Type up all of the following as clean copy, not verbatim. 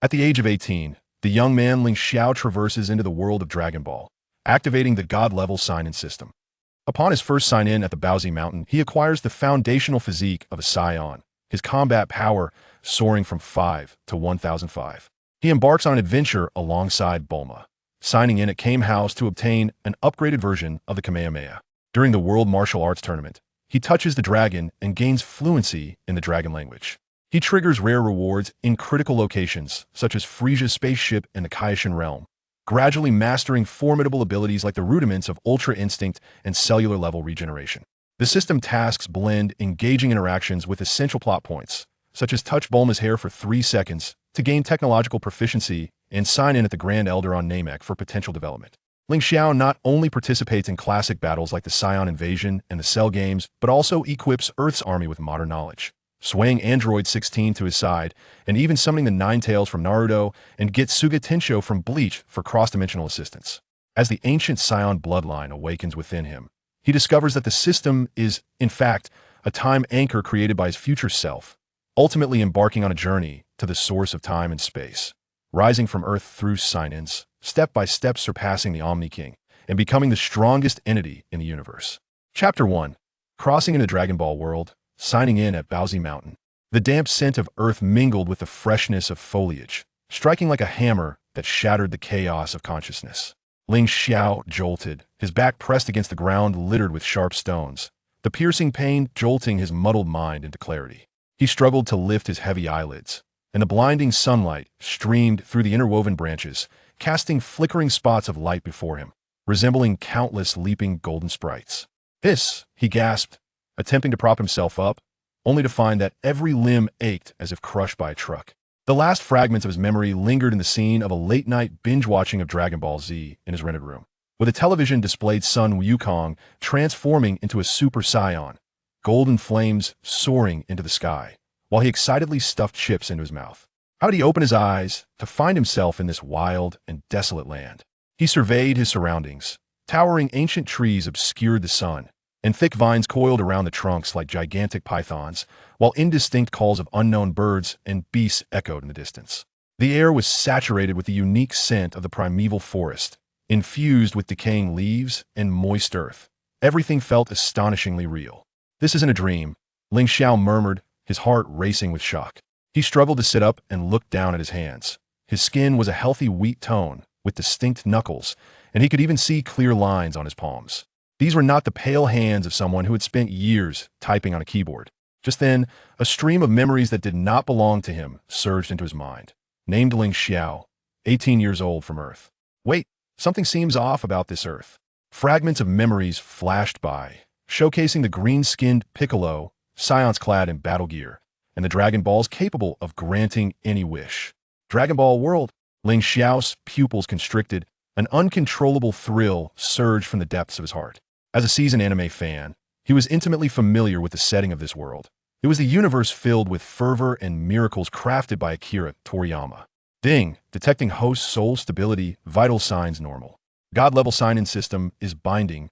At the age of 18, the young man Ling Xiao traverses into the world of Dragon Ball, activating the God-level sign-in system. Upon his first sign-in at the Paozi Mountain, he acquires the foundational physique of a Saiyan, his combat power soaring from 5 to 1005. He embarks on an adventure alongside Bulma, signing in at Kame House to obtain an upgraded version of the Kamehameha. During the World Martial Arts Tournament, he touches the dragon and gains fluency in the dragon language. He triggers rare rewards in critical locations, such as Frieza's spaceship and the Kaioshin Realm, gradually mastering formidable abilities like the rudiments of Ultra Instinct and cellular-level regeneration. The system tasks blend engaging interactions with essential plot points, such as touch Bulma's hair for 3 seconds to gain technological proficiency and sign in at the Grand Elder on Namek for potential development. Ling Xiao not only participates in classic battles like the Saiyan invasion and the Cell games, but also equips Earth's army with modern knowledge, swaying Android 16 to his side, and even summoning the Nine Tails from Naruto and Getsuga Tensho from Bleach for cross-dimensional assistance. As the ancient Saiyan bloodline awakens within him, he discovers that the system is, in fact, a time anchor created by his future self, ultimately embarking on a journey to the source of time and space, rising from Earth through sign-ins, step by step surpassing the Omni King, and becoming the strongest entity in the universe. Chapter 1. Crossing into Dragon Ball world, signing in at Paozi Mountain. The damp scent of Earth mingled with the freshness of foliage, striking like a hammer that shattered the chaos of consciousness. Ling Xiao jolted, his back pressed against the ground littered with sharp stones, the piercing pain jolting his muddled mind into clarity. He struggled to lift his heavy eyelids, and the blinding sunlight streamed through the interwoven branches, casting flickering spots of light before him, resembling countless leaping golden sprites. "Hiss!" he gasped, attempting to prop himself up, only to find that every limb ached as if crushed by a truck. The last fragments of his memory lingered in the scene of a late-night binge-watching of Dragon Ball Z in his rented room, where the television displayed Sun Wukong transforming into a Super Saiyan, golden flames soaring into the sky, while he excitedly stuffed chips into his mouth. How did he open his eyes to find himself in this wild and desolate land? He surveyed his surroundings. Towering ancient trees obscured the sun, and thick vines coiled around the trunks like gigantic pythons, while indistinct calls of unknown birds and beasts echoed in the distance. The air was saturated with the unique scent of the primeval forest, infused with decaying leaves and moist earth. Everything felt astonishingly real. "This isn't a dream," Ling Xiao murmured, his heart racing with shock. He struggled to sit up and look down at his hands. His skin was a healthy wheat tone, with distinct knuckles, and he could even see clear lines on his palms. These were not the pale hands of someone who had spent years typing on a keyboard. Just then, a stream of memories that did not belong to him surged into his mind. Named Ling Xiao, 18 years old from Earth. Wait, something seems off about this Earth. Fragments of memories flashed by, showcasing the green-skinned Piccolo, Scions clad in battle gear, and the Dragon Balls capable of granting any wish. Dragon Ball world. Ling Xiao's pupils constricted, an uncontrollable thrill surged from the depths of his heart. As a seasoned anime fan, he was intimately familiar with the setting of this world. It was the universe filled with fervor and miracles crafted by Akira Toriyama. Ding, detecting host soul stability, vital signs normal. God-level sign-in system is binding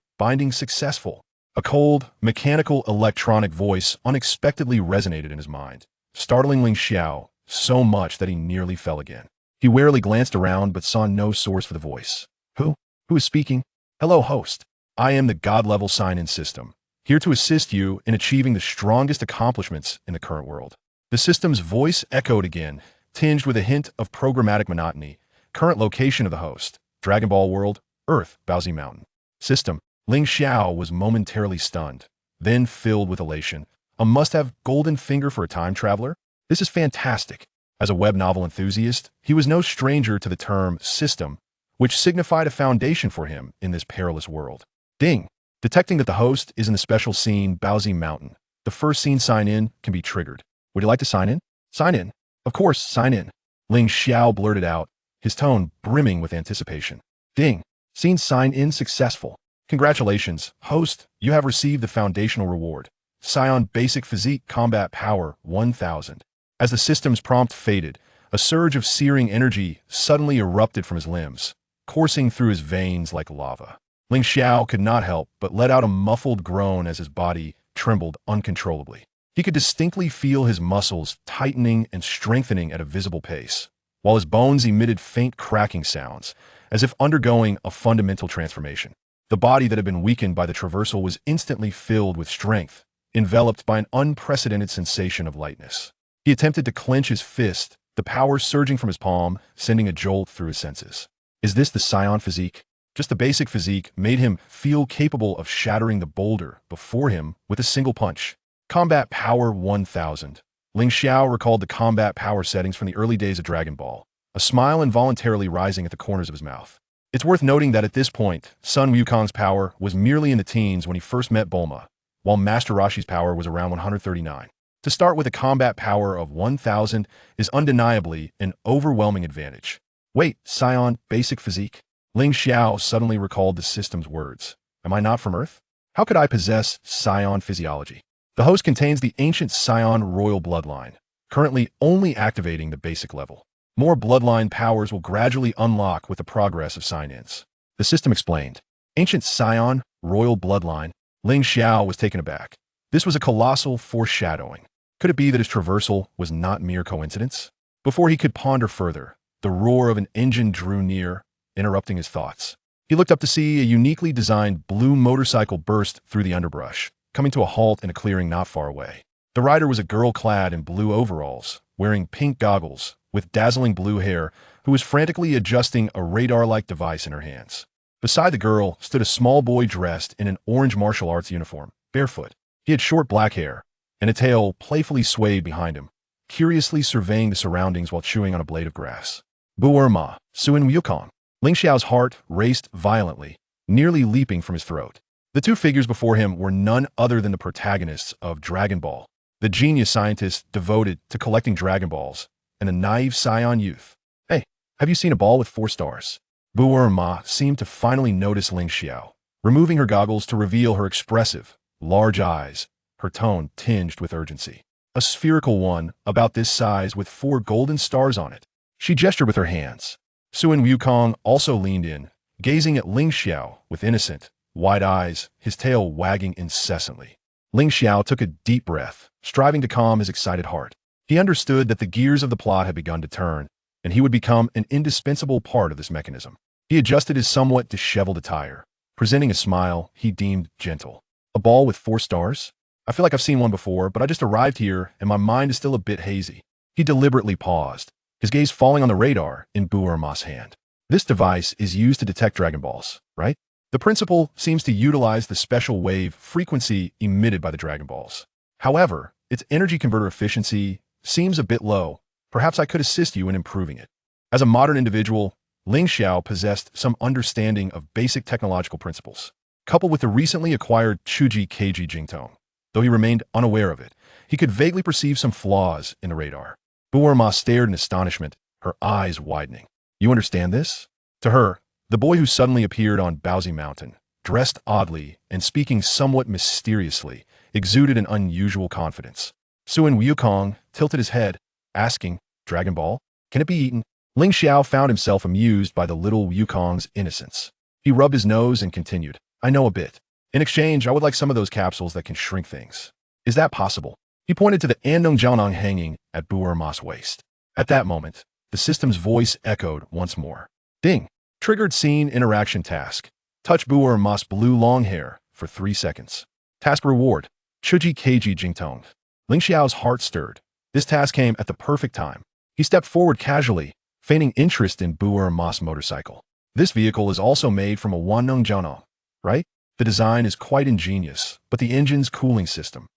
successful. A cold, mechanical electronic voice unexpectedly resonated in his mind, startling Ling Xiao so much that he nearly fell again. He warily glanced around but saw no source for the voice. Who is speaking? "Hello, host. I am the God-level sign-in system, here to assist you in achieving the strongest accomplishments in the current world." The system's voice echoed again, tinged with a hint of programmatic monotony. Current location of the host: Dragon Ball world, Earth, Paozi Mountain. System. Ling Xiao was momentarily stunned, then filled with elation. A must-have golden finger for a time traveler? This is fantastic. As a web novel enthusiast, he was no stranger to the term system, which signified a foundation for him in this perilous world. Ding! Detecting that the host is in the special scene Paozi Mountain, the first scene sign-in can be triggered. Would you like to sign in? Sign in. Of course, sign in. Ling Xiao blurted out, his tone brimming with anticipation. Ding! Scene sign-in successful. Congratulations, host, you have received the foundational reward. Saiyan Basic Physique Combat Power 1000. As the system's prompt faded, a surge of searing energy suddenly erupted from his limbs, coursing through his veins like lava. Ling Xiao could not help but let out a muffled groan as his body trembled uncontrollably. He could distinctly feel his muscles tightening and strengthening at a visible pace, while his bones emitted faint cracking sounds, as if undergoing a fundamental transformation. The body that had been weakened by the traversal was instantly filled with strength, enveloped by an unprecedented sensation of lightness. He attempted to clench his fist, the power surging from his palm, sending a jolt through his senses. Is this the Saiyan physique? Just the basic physique made him feel capable of shattering the boulder before him with a single punch. Combat Power 1000. Ling Xiao recalled the combat power settings from the early days of Dragon Ball, a smile involuntarily rising at the corners of his mouth. It's worth noting that at this point, Sun Wukong's power was merely in the teens when he first met Bulma, while Master Roshi's power was around 139. To start with a combat power of 1000 is undeniably an overwhelming advantage. Wait, Saiyan, basic physique? Ling Xiao suddenly recalled the system's words. Am I not from Earth? How could I possess Saiyan physiology? The host contains the ancient Saiyan royal bloodline, currently only activating the basic level. More bloodline powers will gradually unlock with the progress of sign-ins. The system explained. Ancient Saiyan royal bloodline. Ling Xiao was taken aback. This was a colossal foreshadowing. Could it be that his traversal was not mere coincidence? Before he could ponder further, the roar of an engine drew near, interrupting his thoughts. He looked up to see a uniquely designed blue motorcycle burst through the underbrush, coming to a halt in a clearing not far away. The rider was a girl clad in blue overalls, wearing pink goggles, with dazzling blue hair, who was frantically adjusting a radar-like device in her hands. Beside the girl stood a small boy dressed in an orange martial arts uniform, barefoot. He had short black hair, and a tail playfully swayed behind him, curiously surveying the surroundings while chewing on a blade of grass. Bulma, Suin Wukong. Ling Xiao's heart raced violently, nearly leaping from his throat. The two figures before him were none other than the protagonists of Dragon Ball, the genius scientist devoted to collecting Dragon Balls, and the naive Saiyan youth. Hey, have you seen a ball with 4 stars? Bulma seemed to finally notice Ling Xiao, removing her goggles to reveal her expressive, large eyes, her tone tinged with urgency. A spherical one, about this size with 4 golden stars on it. She gestured with her hands. Suin Wukong also leaned in, gazing at Ling Xiao with innocent, wide eyes, his tail wagging incessantly. Ling Xiao took a deep breath, striving to calm his excited heart. He understood that the gears of the plot had begun to turn, and he would become an indispensable part of this mechanism. He adjusted his somewhat disheveled attire, presenting a smile he deemed gentle. A ball with 4 stars? I feel like I've seen one before, but I just arrived here and my mind is still a bit hazy. He deliberately paused, his gaze falling on the radar in Bulma's hand. This device is used to detect Dragon Balls, right? The principle seems to utilize the special wave frequency emitted by the Dragon Balls. However, its energy converter efficiency seems a bit low. Perhaps I could assist you in improving it. As a modern individual, Ling Xiao possessed some understanding of basic technological principles. Coupled with the recently acquired Chuji Keiji Jingtong, though he remained unaware of it, he could vaguely perceive some flaws in the radar. Bulma stared in astonishment, her eyes widening. You understand this? To her, the boy who suddenly appeared on Paozi Mountain, dressed oddly and speaking somewhat mysteriously, exuded an unusual confidence. Suin Wukong tilted his head, asking, Dragon Ball? Can it be eaten? Ling Xiao found himself amused by the little Wukong's innocence. He rubbed his nose and continued, I know a bit. In exchange, I would like some of those capsules that can shrink things. Is that possible? He pointed to the Andong Jiaonong hanging at Bulma's waist. At that moment, the system's voice echoed once more. Ding! Triggered scene interaction task. Touch Bulma's blue long hair for 3 seconds. Task reward. Chuji Keiji Jingtong. Ling Xiao's heart stirred. This task came at the perfect time. He stepped forward casually, feigning interest in Bulma's motorcycle. This vehicle is also made from a Wannong Jiaonong, right? The design is quite ingenious, but the engine's cooling system.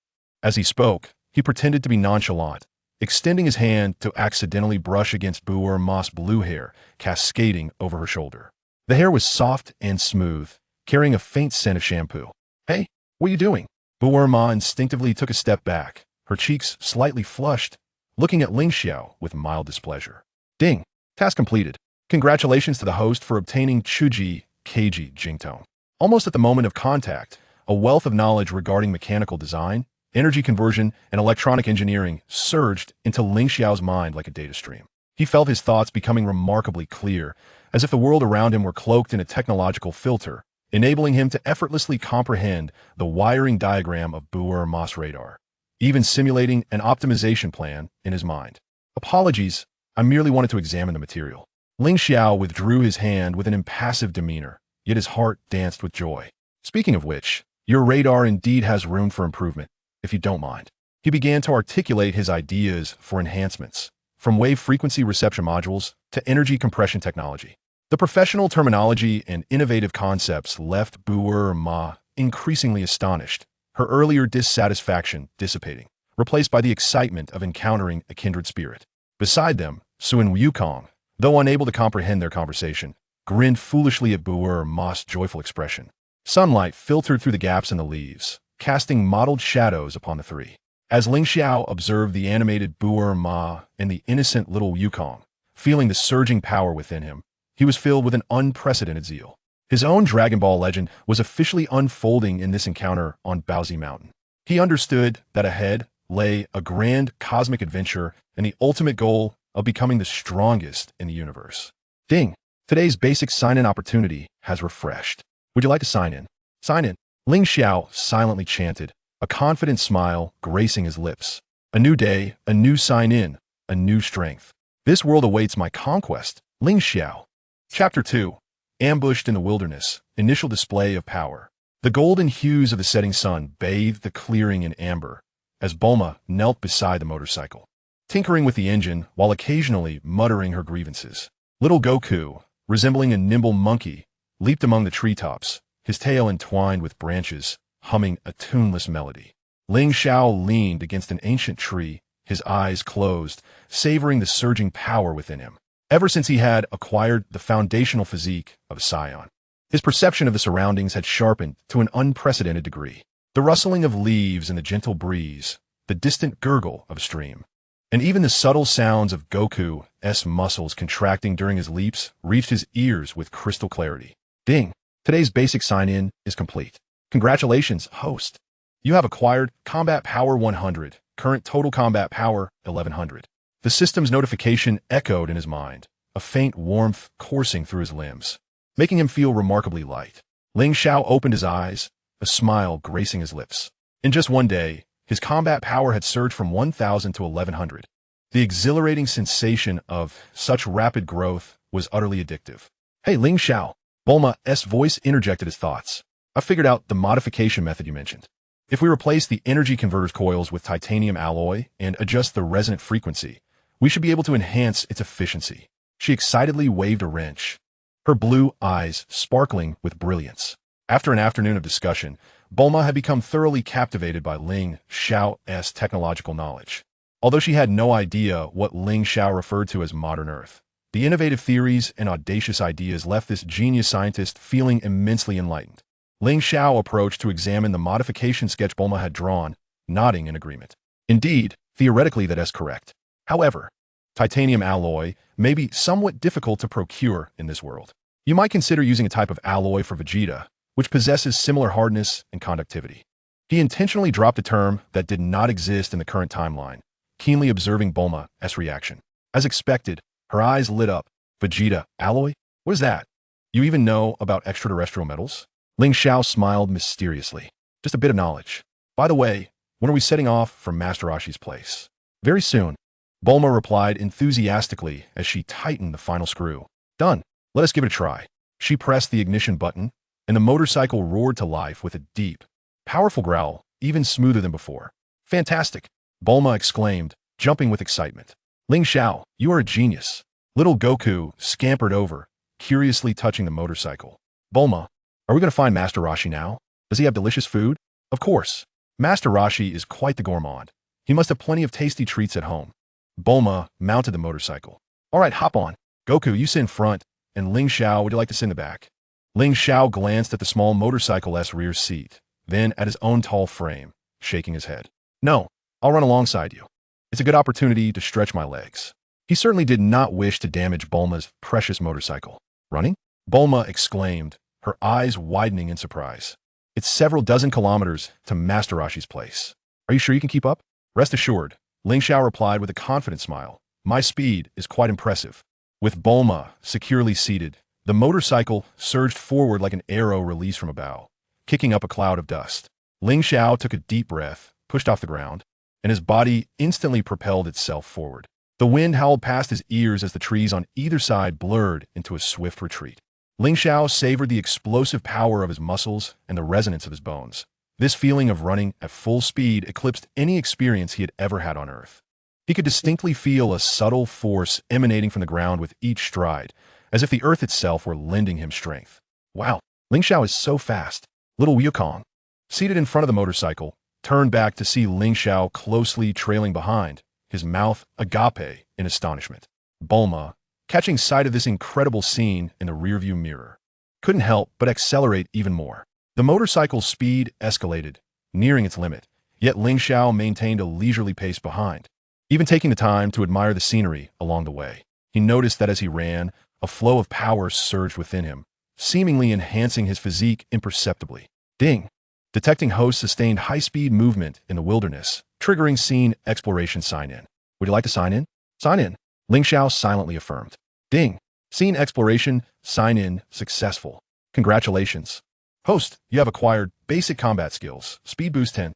As he spoke, he pretended to be nonchalant, extending his hand to accidentally brush against Bulma's blue hair, cascading over her shoulder. The hair was soft and smooth, carrying a faint scent of shampoo. Hey, what are you doing? Bulma instinctively took a step back, her cheeks slightly flushed, looking at Ling Xiao with mild displeasure. Ding! Task completed. Congratulations to the host for obtaining Chuji Keiji Jingtong. Almost at the moment of contact, a wealth of knowledge regarding mechanical design, energy conversion, and electronic engineering surged into Ling Xiao's mind like a data stream. He felt his thoughts becoming remarkably clear, as if the world around him were cloaked in a technological filter, enabling him to effortlessly comprehend the wiring diagram of Bulma's radar, even simulating an optimization plan in his mind. Apologies, I merely wanted to examine the material. Ling Xiao withdrew his hand with an impassive demeanor, yet his heart danced with joy. Speaking of which, your radar indeed has room for improvement, if you don't mind. He began to articulate his ideas for enhancements, from wave frequency reception modules to energy compression technology. The professional terminology and innovative concepts left Bulma increasingly astonished, her earlier dissatisfaction dissipating, replaced by the excitement of encountering a kindred spirit. Beside them, Sun Wukong, though unable to comprehend their conversation, grinned foolishly at Bulma's joyful expression. Sunlight filtered through the gaps in the leaves, casting mottled shadows upon the three. As Ling Xiao observed the animated Bulma and the innocent little Wukong, feeling the surging power within him, he was filled with an unprecedented zeal. His own Dragon Ball legend was officially unfolding in this encounter on Paozi Mountain. He understood that ahead lay a grand cosmic adventure and the ultimate goal of becoming the strongest in the universe. Ding! Today's basic sign-in opportunity has refreshed. Would you like to sign in? Sign in. Ling Xiao silently chanted, a confident smile gracing his lips. A new day, a new sign-in, a new strength. This world awaits my conquest, Ling Xiao. Chapter 2. Ambushed in the Wilderness, Initial Display of Power. The golden hues of the setting sun bathed the clearing in amber, as Bulma knelt beside the motorcycle, tinkering with the engine while occasionally muttering her grievances. Little Goku, resembling a nimble monkey, leaped among the treetops, his tail entwined with branches, humming a tuneless melody. Ling Xiao leaned against an ancient tree, his eyes closed, savoring the surging power within him. Ever since he had acquired the foundational physique of a Saiyan, his perception of the surroundings had sharpened to an unprecedented degree. The rustling of leaves in the gentle breeze, the distant gurgle of a stream, and even the subtle sounds of Goku's muscles contracting during his leaps reached his ears with crystal clarity. Ding! Today's basic sign-in is complete. Congratulations, host. You have acquired Combat Power 100, current total combat power 1100. The system's notification echoed in his mind, a faint warmth coursing through his limbs, making him feel remarkably light. Ling Xiao opened his eyes, a smile gracing his lips. In just one day, his combat power had surged from 1,000 to 1,100. The exhilarating sensation of such rapid growth was utterly addictive. Hey, Ling Xiao, Bulma's voice interjected his thoughts. I figured out the modification method you mentioned. If we replace the energy converter's coils with titanium alloy and adjust the resonant frequency, we should be able to enhance its efficiency. She excitedly waved a wrench, her blue eyes sparkling with brilliance. After an afternoon of discussion, Bulma had become thoroughly captivated by Ling Xiao's technological knowledge. Although she had no idea what Ling Xiao referred to as modern Earth, the innovative theories and audacious ideas left this genius scientist feeling immensely enlightened. Ling Xiao approached to examine the modification sketch Bulma had drawn, nodding in agreement. Indeed, theoretically that is correct. However, titanium alloy may be somewhat difficult to procure in this world. You might consider using a type of alloy for Vegeta, which possesses similar hardness and conductivity. He intentionally dropped a term that did not exist in the current timeline, keenly observing Bulma's reaction. As expected, her eyes lit up. Vegeta, alloy? What is that? You even know about extraterrestrial metals? Ling Xiao smiled mysteriously. Just a bit of knowledge. By the way, when are we setting off from Master Roshi's place? Very soon, Bulma replied enthusiastically as she tightened the final screw. Done. Let us give it a try. She pressed the ignition button, and the motorcycle roared to life with a deep, powerful growl, even smoother than before. Fantastic! Bulma exclaimed, jumping with excitement. Ling Xiao, you are a genius. Little Goku scampered over, curiously touching the motorcycle. Bulma, are we going to find Master Roshi now? Does he have delicious food? Of course. Master Roshi is quite the gourmand. He must have plenty of tasty treats at home. Bulma mounted the motorcycle. All right, hop on. Goku, you sit in front, and Ling Xiao, would you like to sit in the back? Ling Xiao glanced at the small motorcycle's rear seat, then at his own tall frame, shaking his head. No, I'll run alongside you. It's a good opportunity to stretch my legs. He certainly did not wish to damage Bulma's precious motorcycle. Running? Bulma exclaimed, her eyes widening in surprise. It's several dozen kilometers to Master Roshi's place. Are you sure you can keep up? Rest assured, Ling Xiao replied with a confident smile. My speed is quite impressive. With Bulma securely seated, the motorcycle surged forward like an arrow released from a bow, kicking up a cloud of dust. Ling Xiao took a deep breath, pushed off the ground, and his body instantly propelled itself forward. The wind howled past his ears as the trees on either side blurred into a swift retreat. Ling Xiao savored the explosive power of his muscles and the resonance of his bones. This feeling of running at full speed eclipsed any experience he had ever had on Earth. He could distinctly feel a subtle force emanating from the ground with each stride, as if the Earth itself were lending him strength. Wow, Ling Xiao is so fast. Little Wukong, seated in front of the motorcycle, turned back to see Ling Xiao closely trailing behind, his mouth agape in astonishment. Bulma, catching sight of this incredible scene in the rearview mirror, couldn't help but accelerate even more. The motorcycle's speed escalated, nearing its limit, yet Ling Xiao maintained a leisurely pace behind, even taking the time to admire the scenery along the way. He noticed that as he ran, a flow of power surged within him, seemingly enhancing his physique imperceptibly. Ding! Detecting host sustained high-speed movement in the wilderness, triggering scene exploration sign-in. Would you like to sign in? Sign in, Ling Xiao silently affirmed. Ding! Scene exploration sign-in successful. Congratulations. Host, you have acquired basic combat skills, speed boost 10.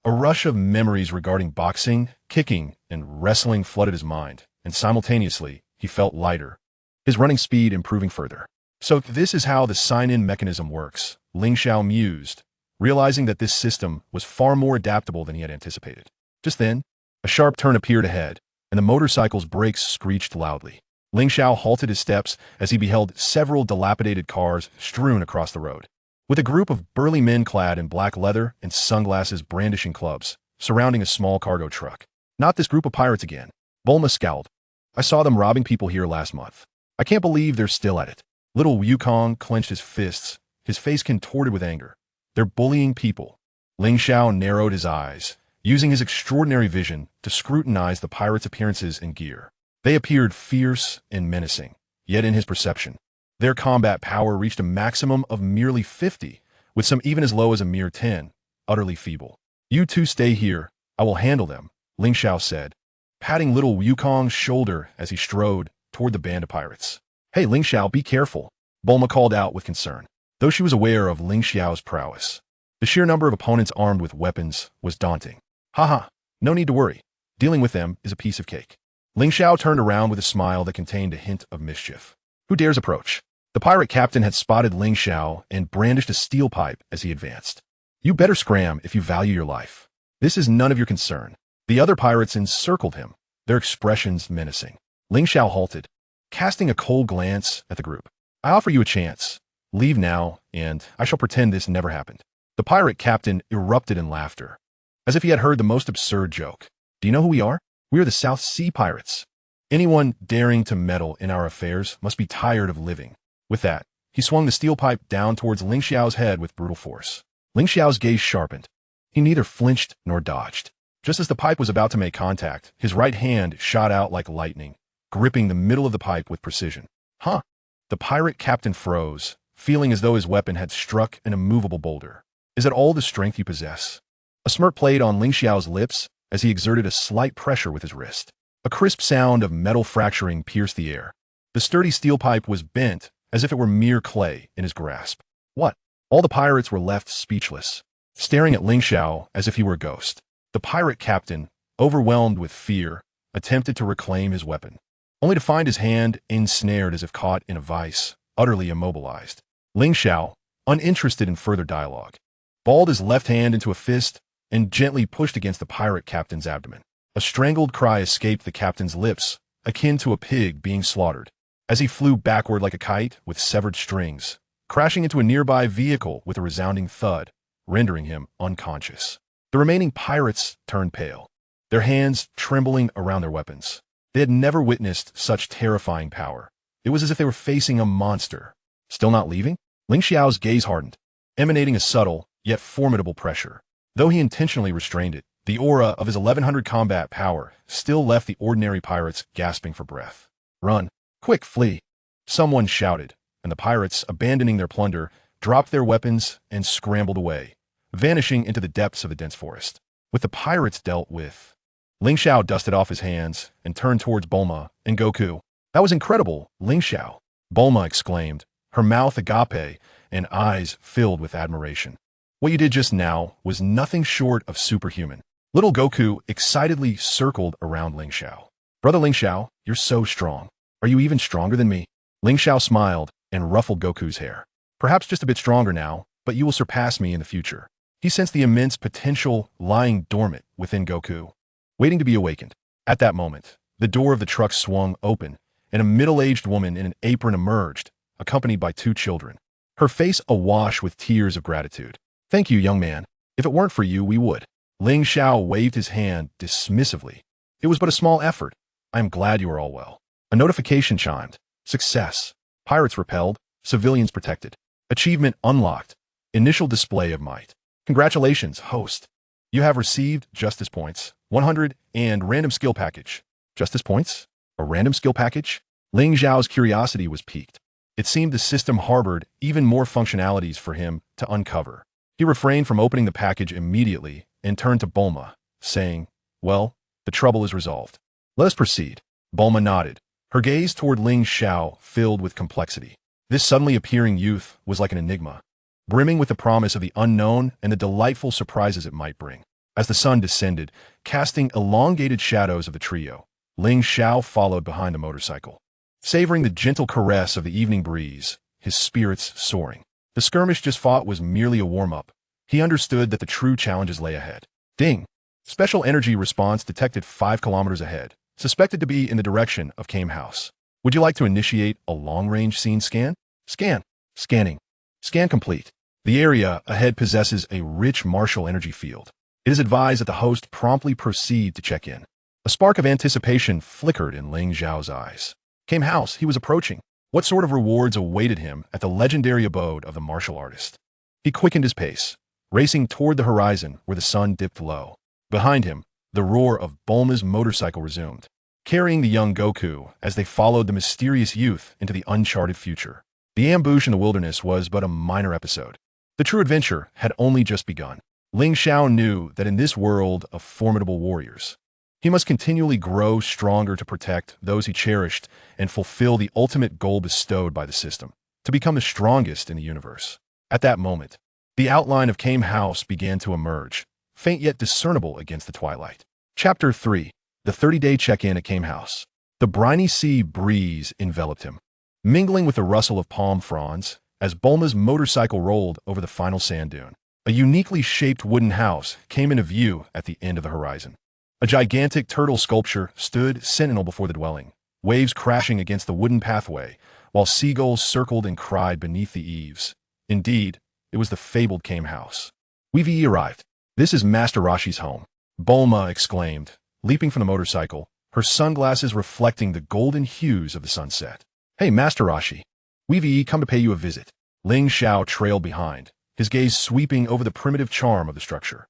A rush of memories regarding boxing, kicking, and wrestling flooded his mind, and simultaneously, he felt lighter, his running speed improving further. So this is how the sign-in mechanism works, Ling Xiao mused, realizing that this system was far more adaptable than he had anticipated. Just then, a sharp turn appeared ahead, and the motorcycle's brakes screeched loudly. Ling Xiao halted his steps as he beheld several dilapidated cars strewn across the road, with a group of burly men clad in black leather and sunglasses brandishing clubs, surrounding a small cargo truck. Not this group of pirates again. Bulma scowled. I saw them robbing people here last month. I can't believe they're still at it. Little Wukong clenched his fists, his face contorted with anger. They're bullying people. Ling Xiao narrowed his eyes, using his extraordinary vision to scrutinize the pirates' appearances and gear. They appeared fierce and menacing, yet in his perception, their combat power reached a maximum of merely 50, with some even as low as a mere 10, utterly feeble. You two stay here, I will handle them, Ling Xiao said, patting little Wukong's shoulder as he strode toward the band of pirates. Hey Ling Xiao, be careful, Bulma called out with concern. Though she was aware of Ling Xiao's prowess, the sheer number of opponents armed with weapons was daunting. Haha, no need to worry. Dealing with them is a piece of cake. Ling Xiao turned around with a smile that contained a hint of mischief. Who dares approach? The pirate captain had spotted Ling Xiao and brandished a steel pipe as he advanced. You better scram if you value your life. This is none of your concern. The other pirates encircled him, their expressions menacing. Ling Xiao halted, casting a cold glance at the group. I offer you a chance. Leave now, and I shall pretend this never happened. The pirate captain erupted in laughter, as if he had heard the most absurd joke. Do you know who we are? We are the South Sea Pirates. Anyone daring to meddle in our affairs must be tired of living. With that, he swung the steel pipe down towards Ling Xiao's head with brutal force. Ling Xiao's gaze sharpened. He neither flinched nor dodged. Just as the pipe was about to make contact, his right hand shot out like lightning, gripping the middle of the pipe with precision. Huh? The pirate captain froze, feeling as though his weapon had struck an immovable boulder. Is that all the strength you possess? A smirk played on Ling Xiao's lips as he exerted a slight pressure with his wrist. A crisp sound of metal fracturing pierced the air. The sturdy steel pipe was bent as if it were mere clay in his grasp. What? All the pirates were left speechless, staring at Ling Xiao as if he were a ghost. The pirate captain, overwhelmed with fear, attempted to reclaim his weapon, only to find his hand ensnared as if caught in a vice, utterly immobilized. Ling Xiao, uninterested in further dialogue, balled his left hand into a fist and gently pushed against the pirate captain's abdomen. A strangled cry escaped the captain's lips, akin to a pig being slaughtered, as he flew backward like a kite with severed strings, crashing into a nearby vehicle with a resounding thud, rendering him unconscious. The remaining pirates turned pale, their hands trembling around their weapons. They had never witnessed such terrifying power. It was as if they were facing a monster. Still not leaving? Ling Xiao's gaze hardened, emanating a subtle, yet formidable pressure. Though he intentionally restrained it, the aura of his 1100 combat power still left the ordinary pirates gasping for breath. Run! Quick, flee! Someone shouted, and the pirates, abandoning their plunder, dropped their weapons and scrambled away, vanishing into the depths of the dense forest. With the pirates dealt with, Ling Xiao dusted off his hands and turned towards Bulma and Goku. That was incredible, Ling Xiao, Bulma exclaimed, her mouth agape and eyes filled with admiration. What you did just now was nothing short of superhuman. Little Goku excitedly circled around Ling Xiao. Brother Ling Xiao, you're so strong. Are you even stronger than me? Ling Xiao smiled and ruffled Goku's hair. Perhaps just a bit stronger now, but you will surpass me in the future. He sensed the immense potential lying dormant within Goku, waiting to be awakened. At that moment, the door of the truck swung open, and a middle-aged woman in an apron emerged, accompanied by 2 children. Her face awash with tears of gratitude. Thank you, young man. If it weren't for you, we would. Ling Xiao waved his hand dismissively. It was but a small effort. I am glad you are all well. A notification chimed. Success. Pirates repelled. Civilians protected. Achievement unlocked. Initial display of might. Congratulations, host. You have received Justice Points, 100, and Random Skill Package. Justice Points? A random skill package? Ling Xiao's curiosity was piqued. It seemed the system harbored even more functionalities for him to uncover. He refrained from opening the package immediately and turned to Bulma, saying, well, the trouble is resolved. Let us proceed. Bulma nodded, her gaze toward Ling Xiao filled with complexity. This suddenly appearing youth was like an enigma, brimming with the promise of the unknown and the delightful surprises it might bring. As the sun descended, casting elongated shadows of the trio, Ling Xiao followed behind the motorcycle, savoring the gentle caress of the evening breeze, his spirits soaring. The skirmish just fought was merely a warm-up. He understood that the true challenges lay ahead. Ding! Special energy response detected 5 kilometers ahead, suspected to be in the direction of Kame House. Would you like to initiate a long-range scene scan? Scan. Scanning. Scan complete. The area ahead possesses a rich martial energy field. It is advised that the host promptly proceed to check in. A spark of anticipation flickered in Ling Xiao's eyes. Kame House, he was approaching. What sort of rewards awaited him at the legendary abode of the martial artist? He quickened his pace, racing toward the horizon where the sun dipped low. Behind him, the roar of Bulma's motorcycle resumed, carrying the young Goku as they followed the mysterious youth into the uncharted future. The ambush in the wilderness was but a minor episode. The true adventure had only just begun. Ling Xiao knew that in this world of formidable warriors, he must continually grow stronger to protect those he cherished and fulfill the ultimate goal bestowed by the system, to become the strongest in the universe. At that moment, the outline of Kame House began to emerge, faint yet discernible against the twilight. Chapter 3. The 30-day check-in at Kame House. The briny sea breeze enveloped him, mingling with the rustle of palm fronds as Bulma's motorcycle rolled over the final sand dune. A uniquely shaped wooden house came into view at the end of the horizon. A gigantic turtle sculpture stood sentinel before the dwelling, waves crashing against the wooden pathway, while seagulls circled and cried beneath the eaves. Indeed, it was the fabled Kame House. We've arrived. This is Master Roshi's home, Bulma exclaimed, leaping from the motorcycle, her sunglasses reflecting the golden hues of the sunset. Hey, Master Roshi. We've come to pay you a visit. Ling Xiao trailed behind, his gaze sweeping over the primitive charm of the structure.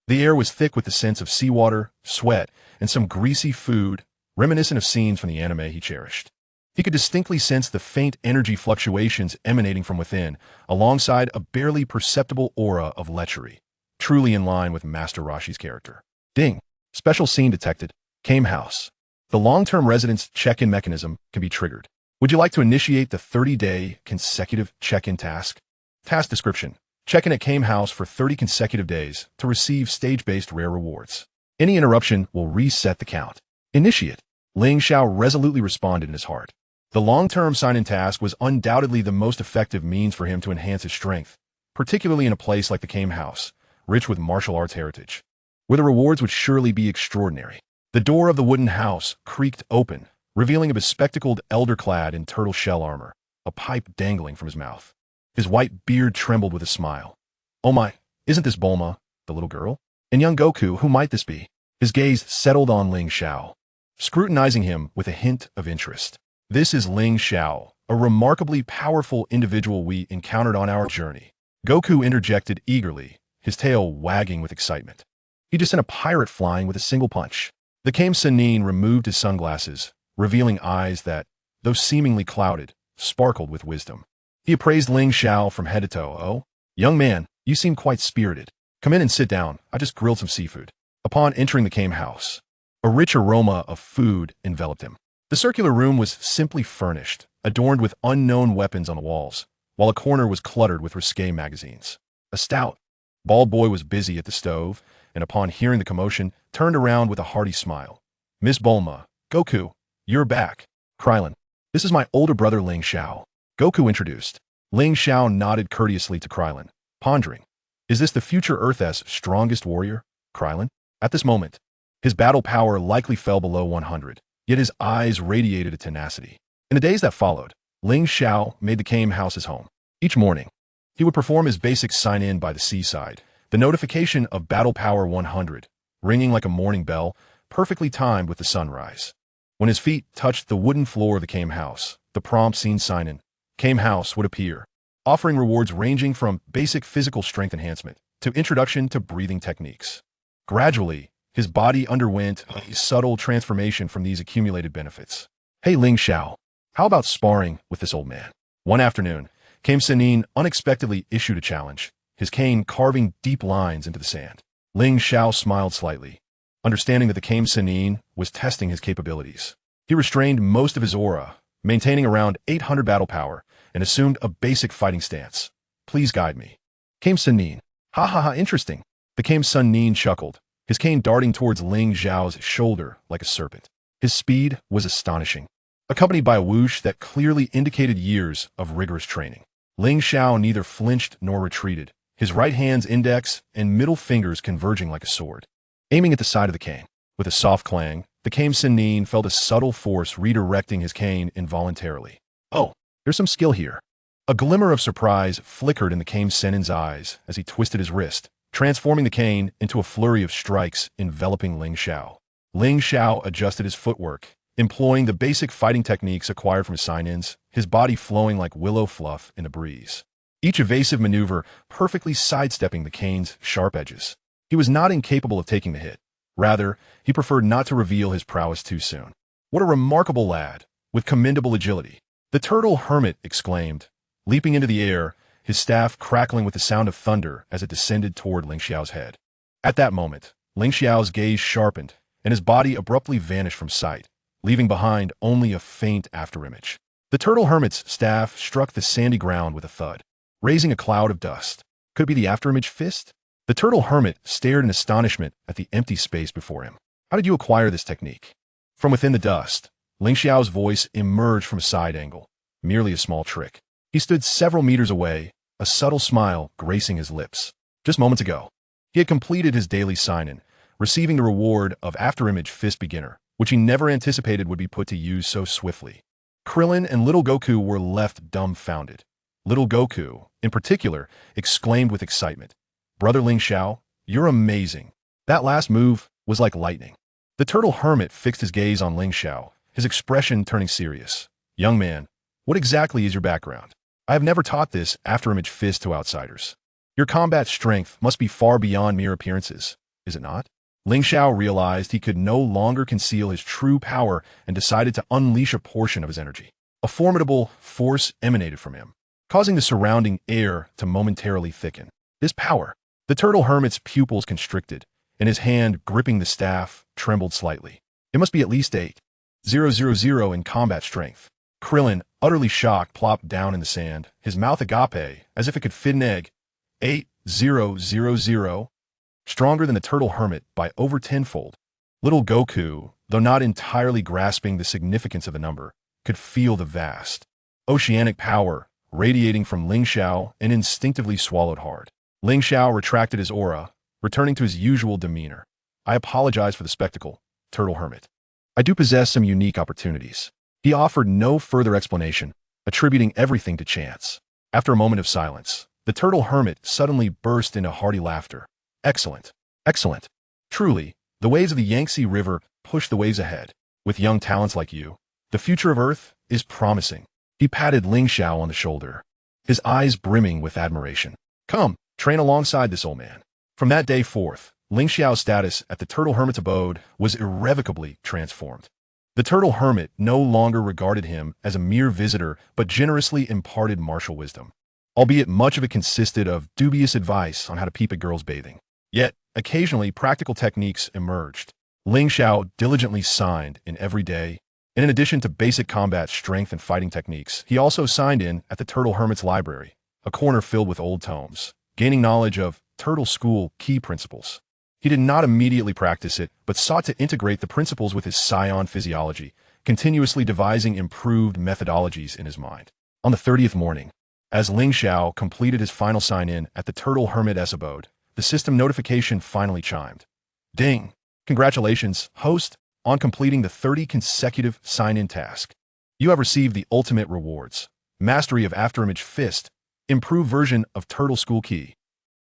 The air was thick with the scents of seawater, sweat, and some greasy food, reminiscent of scenes from the anime he cherished. He could distinctly sense the faint energy fluctuations emanating from within, alongside a barely perceptible aura of lechery, truly in line with Master Roshi's character. Ding! Special scene detected. Kame House. The long-term residence check-in mechanism can be triggered. Would you like to initiate the 30-day consecutive check-in task? Task description. Check-in at Kame House for 30 consecutive days to receive stage-based rare rewards. Any interruption will reset the count. Initiate. Ling Xiao resolutely responded in his heart. The long-term sign-in task was undoubtedly the most effective means for him to enhance his strength, particularly in a place like the Kame House, rich with martial arts heritage, where the rewards would surely be extraordinary. The door of the wooden house creaked open, revealing a bespectacled elder clad in turtle shell armor, a pipe dangling from his mouth. His white beard trembled with a smile. Oh my, isn't this Bulma, the little girl? And young Goku, who might this be? His gaze settled on Ling Xiao, scrutinizing him with a hint of interest. This is Ling Xiao, a remarkably powerful individual we encountered on our journey. Goku interjected eagerly, his tail wagging with excitement. He just sent a pirate flying with a single punch. The Kame Sennin removed his sunglasses, revealing eyes that, though seemingly clouded, sparkled with wisdom. He appraised Ling Xiao from head to toe. Oh, young man, you seem quite spirited. Come in and sit down. I just grilled some seafood. Upon entering the Kame House, a rich aroma of food enveloped him. The circular room was simply furnished, adorned with unknown weapons on the walls, while a corner was cluttered with risque magazines. A stout, bald boy was busy at the stove, and upon hearing the commotion, turned around with a hearty smile. Miss Bulma, Goku, you're back. Krillin, this is my older brother Ling Xiao. Goku introduced. Ling Xiao nodded courteously to Krillin, pondering. Is this the future Earth's strongest warrior? Krillin? At this moment, his battle power likely fell below 100, yet his eyes radiated a tenacity. In the days that followed, Ling Xiao made the Kame House his home. Each morning, he would perform his basic sign-in by the seaside, the notification of battle power 100, ringing like a morning bell, perfectly timed with the sunrise. When his feet touched the wooden floor of the Kame House, the prompt scene sign-in, Kame House would appear, offering rewards ranging from basic physical strength enhancement to introduction to breathing techniques. Gradually, his body underwent a subtle transformation from these accumulated benefits. Hey Ling Xiao, how about sparring with this old man? One afternoon, Kame Sennin unexpectedly issued a challenge, his cane carving deep lines into the sand. Ling Xiao smiled slightly, understanding that the Kame Sennin was testing his capabilities. He restrained most of his aura, maintaining around 800 battle power, and assumed a basic fighting stance. Please guide me. Kame Sennin. Ha ha ha, interesting. The Kame Sennin chuckled, his cane darting towards Ling Xiao's shoulder like a serpent. His speed was astonishing, accompanied by a whoosh that clearly indicated years of rigorous training. Ling Xiao neither flinched nor retreated, his right hand's index and middle fingers converging like a sword, aiming at the side of the cane. With a soft clang, the Kame Sennin felt a subtle force redirecting his cane involuntarily. Oh, there's some skill here. A glimmer of surprise flickered in the Kame Sennin's eyes as he twisted his wrist, transforming the cane into a flurry of strikes enveloping Ling Xiao. Ling Xiao adjusted his footwork, employing the basic fighting techniques acquired from his sign-ins, his body flowing like willow fluff in the breeze. Each evasive maneuver perfectly sidestepping the cane's sharp edges. He was not incapable of taking the hit. Rather, he preferred not to reveal his prowess too soon. What a remarkable lad, with commendable agility. The turtle hermit exclaimed, leaping into the air, his staff crackling with the sound of thunder as it descended toward Ling Xiao's head. At that moment, Ling Xiao's gaze sharpened, and his body abruptly vanished from sight, leaving behind only a faint afterimage. The turtle hermit's staff struck the sandy ground with a thud, raising a cloud of dust. Could it be the afterimage fist? The turtle hermit stared in astonishment at the empty space before him. How did you acquire this technique? From within the dust, Ling Xiao's voice emerged from a side angle, merely a small trick. He stood several meters away, a subtle smile gracing his lips. Just moments ago, he had completed his daily sign-in, receiving the reward of afterimage fist beginner, which he never anticipated would be put to use so swiftly. Krillin and little Goku were left dumbfounded. Little Goku, in particular, exclaimed with excitement, Brother Ling Xiao, you're amazing. That last move was like lightning. The turtle hermit fixed his gaze on Ling Xiao, his expression turning serious. Young man, what exactly is your background? I have never taught this afterimage fist to outsiders. Your combat strength must be far beyond mere appearances, is it not? Ling Xiao realized he could no longer conceal his true power and decided to unleash a portion of his energy. A formidable force emanated from him, causing the surrounding air to momentarily thicken. This power, the turtle hermit's pupils constricted, and his hand gripping the staff trembled slightly. It must be at least 8,000 in combat strength. Krillin, utterly shocked, plopped down in the sand, his mouth agape, as if it could fit an egg. 8,000, stronger than the turtle hermit by over tenfold. Little Goku, though not entirely grasping the significance of the number, could feel the vast, oceanic power radiating from Ling Xiao and instinctively swallowed hard. Ling Xiao retracted his aura, returning to his usual demeanor. I apologize for the spectacle, turtle hermit. I do possess some unique opportunities. He offered no further explanation, attributing everything to chance. After a moment of silence, the turtle hermit suddenly burst into hearty laughter. Excellent. Excellent. Truly, the waves of the Yangtze River push the waves ahead. With young talents like you, the future of Earth is promising. He patted Ling Xiao on the shoulder, his eyes brimming with admiration. Come, train alongside this old man. From that day forth, Ling Xiao's status at the turtle hermit's abode was irrevocably transformed. The turtle hermit no longer regarded him as a mere visitor, but generously imparted martial wisdom, albeit much of it consisted of dubious advice on how to peep at girls bathing. Yet, occasionally practical techniques emerged. Ling Xiao diligently signed in every day, and in addition to basic combat strength and fighting techniques, he also signed in at the turtle hermit's library, a corner filled with old tomes, gaining knowledge of turtle school key principles. He did not immediately practice it, but sought to integrate the principles with his Saiyan physiology, continuously devising improved methodologies in his mind. On the 30th morning, as Ling Xiao completed his final sign-in at the Turtle Hermit's abode, the system notification finally chimed. Ding! Congratulations, host, on completing the 30 consecutive sign-in task. You have received the ultimate rewards. Mastery of Afterimage Fist, improved version of Turtle School Key.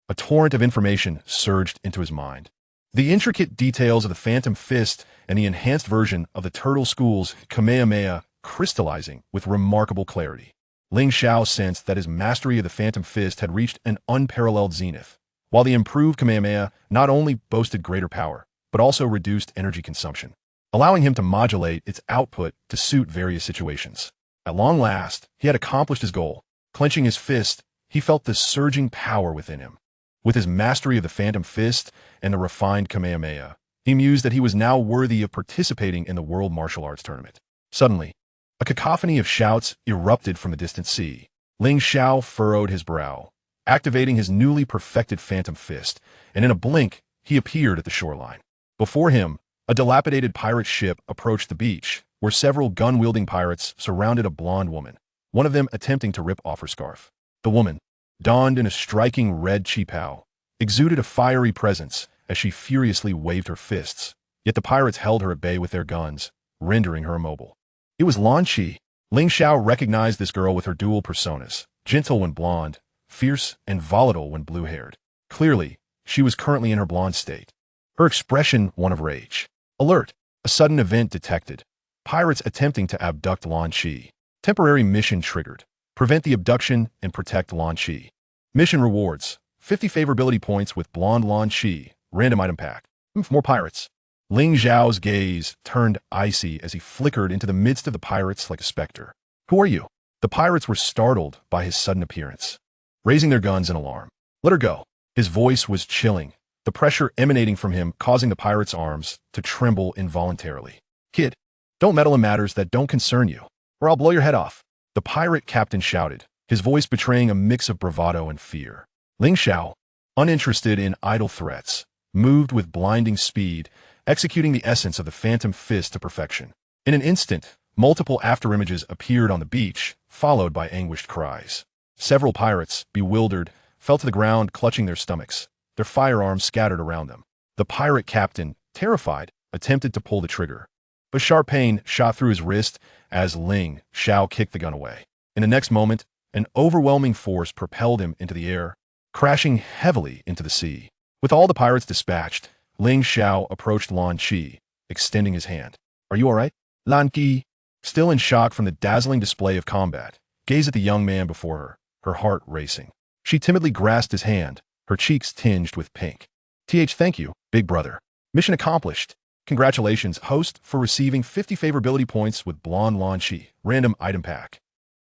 A torrent of information surged into his mind. The intricate details of the Phantom Fist and the enhanced version of the Turtle School's Kamehameha crystallizing with remarkable clarity. Ling Xiao sensed that his mastery of the Phantom Fist had reached an unparalleled zenith, while the improved Kamehameha not only boasted greater power, but also reduced energy consumption, allowing him to modulate its output to suit various situations. At long last, he had accomplished his goal. Clenching his fist, he felt the surging power within him. With his mastery of the Phantom Fist and the refined Kamehameha, he mused that he was now worthy of participating in the World Martial Arts Tournament. Suddenly, a cacophony of shouts erupted from the distant sea. Ling Xiao furrowed his brow, activating his newly perfected Phantom Fist, and in a blink, he appeared at the shoreline. Before him, a dilapidated pirate ship approached the beach, where several gun-wielding pirates surrounded a blonde woman, one of them attempting to rip off her scarf. The woman, donned in a striking red qipao, exuded a fiery presence as she furiously waved her fists, yet the pirates held her at bay with their guns, rendering her immobile. It was Lan Qi. Ling Xiao recognized this girl with her dual personas, gentle when blonde, fierce and volatile when blue-haired. Clearly, she was currently in her blonde state. Her expression one of rage. Alert! A sudden event detected. Pirates attempting to abduct Lan Qi. Temporary mission triggered. Prevent the abduction and protect Lan Qi. Mission rewards. 50 favorability points with blonde Lan Qi. Random item pack. More pirates. Ling Xiao's gaze turned icy as he flickered into the midst of the pirates like a specter. Who are you? The pirates were startled by his sudden appearance, raising their guns in alarm. Let her go. His voice was chilling, the pressure emanating from him causing the pirate's arms to tremble involuntarily. Kid, don't meddle in matters that don't concern you, or I'll blow your head off. The pirate captain shouted, his voice betraying a mix of bravado and fear. Ling Xiao, uninterested in idle threats, moved with blinding speed, executing the essence of the Phantom Fist to perfection. In an instant, multiple afterimages appeared on the beach, followed by anguished cries. Several pirates, bewildered, fell to the ground clutching their stomachs, their firearms scattered around them. The pirate captain, terrified, attempted to pull the trigger, but sharp pain shot through his wrist as Ling Xiao kicked the gun away. In the next moment, an overwhelming force propelled him into the air, crashing heavily into the sea. With all the pirates dispatched, Ling Xiao approached Lan Qi, extending his hand. Are you all right? Lan Qi, still in shock from the dazzling display of combat, gazed at the young man before her, her heart racing. She timidly grasped his hand, her cheeks tinged with pink. Thank you, big brother. Mission accomplished. Congratulations, host, for receiving 50 favorability points with blonde Lan Qi. Random item pack.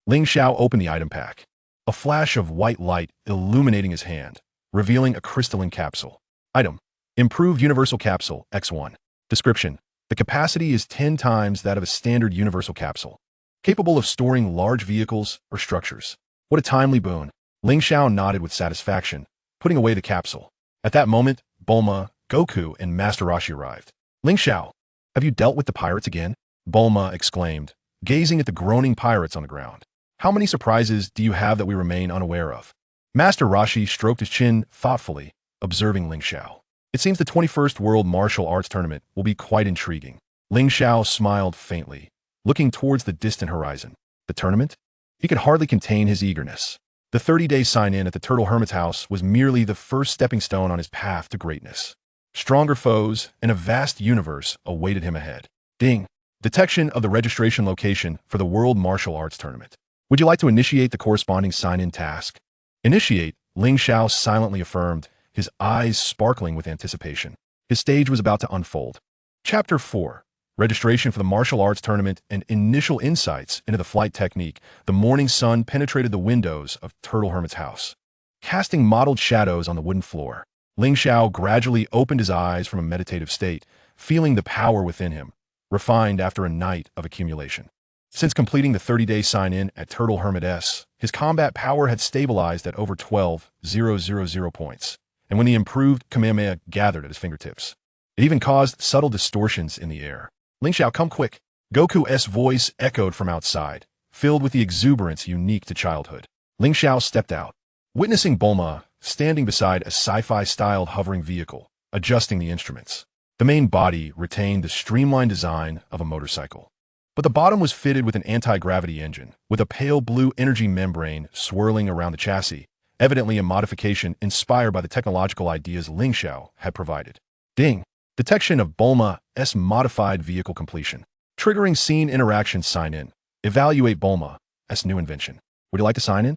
Ling Xiao opened the item pack. A flash of white light illuminating his hand, revealing a crystalline capsule. Item. Improved Universal Capsule, X1. Description. The capacity is 10 times that of a standard universal capsule, capable of storing large vehicles or structures. What a timely boon. Ling Xiao nodded with satisfaction, putting away the capsule. At that moment, Bulma, Goku, and Master Roshi arrived. Ling Xiao, have you dealt with the pirates again? Bulma exclaimed, gazing at the groaning pirates on the ground. How many surprises do you have that we remain unaware of? Master Roshi stroked his chin thoughtfully, observing Ling Xiao. It seems the 21st World Martial Arts Tournament will be quite intriguing. Ling Xiao smiled faintly, looking towards the distant horizon. The tournament? He could hardly contain his eagerness. The 30-day sign-in at the Turtle Hermit's house was merely the first stepping stone on his path to greatness. Stronger foes and a vast universe awaited him ahead. Ding! Detection of the registration location for the World Martial Arts Tournament. Would you like to initiate the corresponding sign-in task? Initiate, Ling Xiao silently affirmed, his eyes sparkling with anticipation. His stage was about to unfold. Chapter 4. Registration for the Martial Arts Tournament and Initial Insights into the Flight Technique. The morning sun penetrated the windows of Turtle Hermit's house, casting mottled shadows on the wooden floor. Ling Xiao gradually opened his eyes from a meditative state, feeling the power within him, refined after a night of accumulation. Since completing the 30-day sign-in at Turtle Hermit's, his combat power had stabilized at over 12,000 points, and when the improved Kamehameha gathered at his fingertips. It even caused subtle distortions in the air. Ling Xiao, come quick. Goku's voice echoed from outside, filled with the exuberance unique to childhood. Ling Xiao stepped out, witnessing Bulma standing beside a sci-fi-styled hovering vehicle, adjusting the instruments. The main body retained the streamlined design of a motorcycle, but the bottom was fitted with an anti-gravity engine, with a pale blue energy membrane swirling around the chassis, evidently a modification inspired by the technological ideas Ling Xiao had provided. Ding! Detection of Bulma's modified vehicle completion. Triggering scene interaction sign in. Evaluate Bulma's new invention. Would you like to sign in?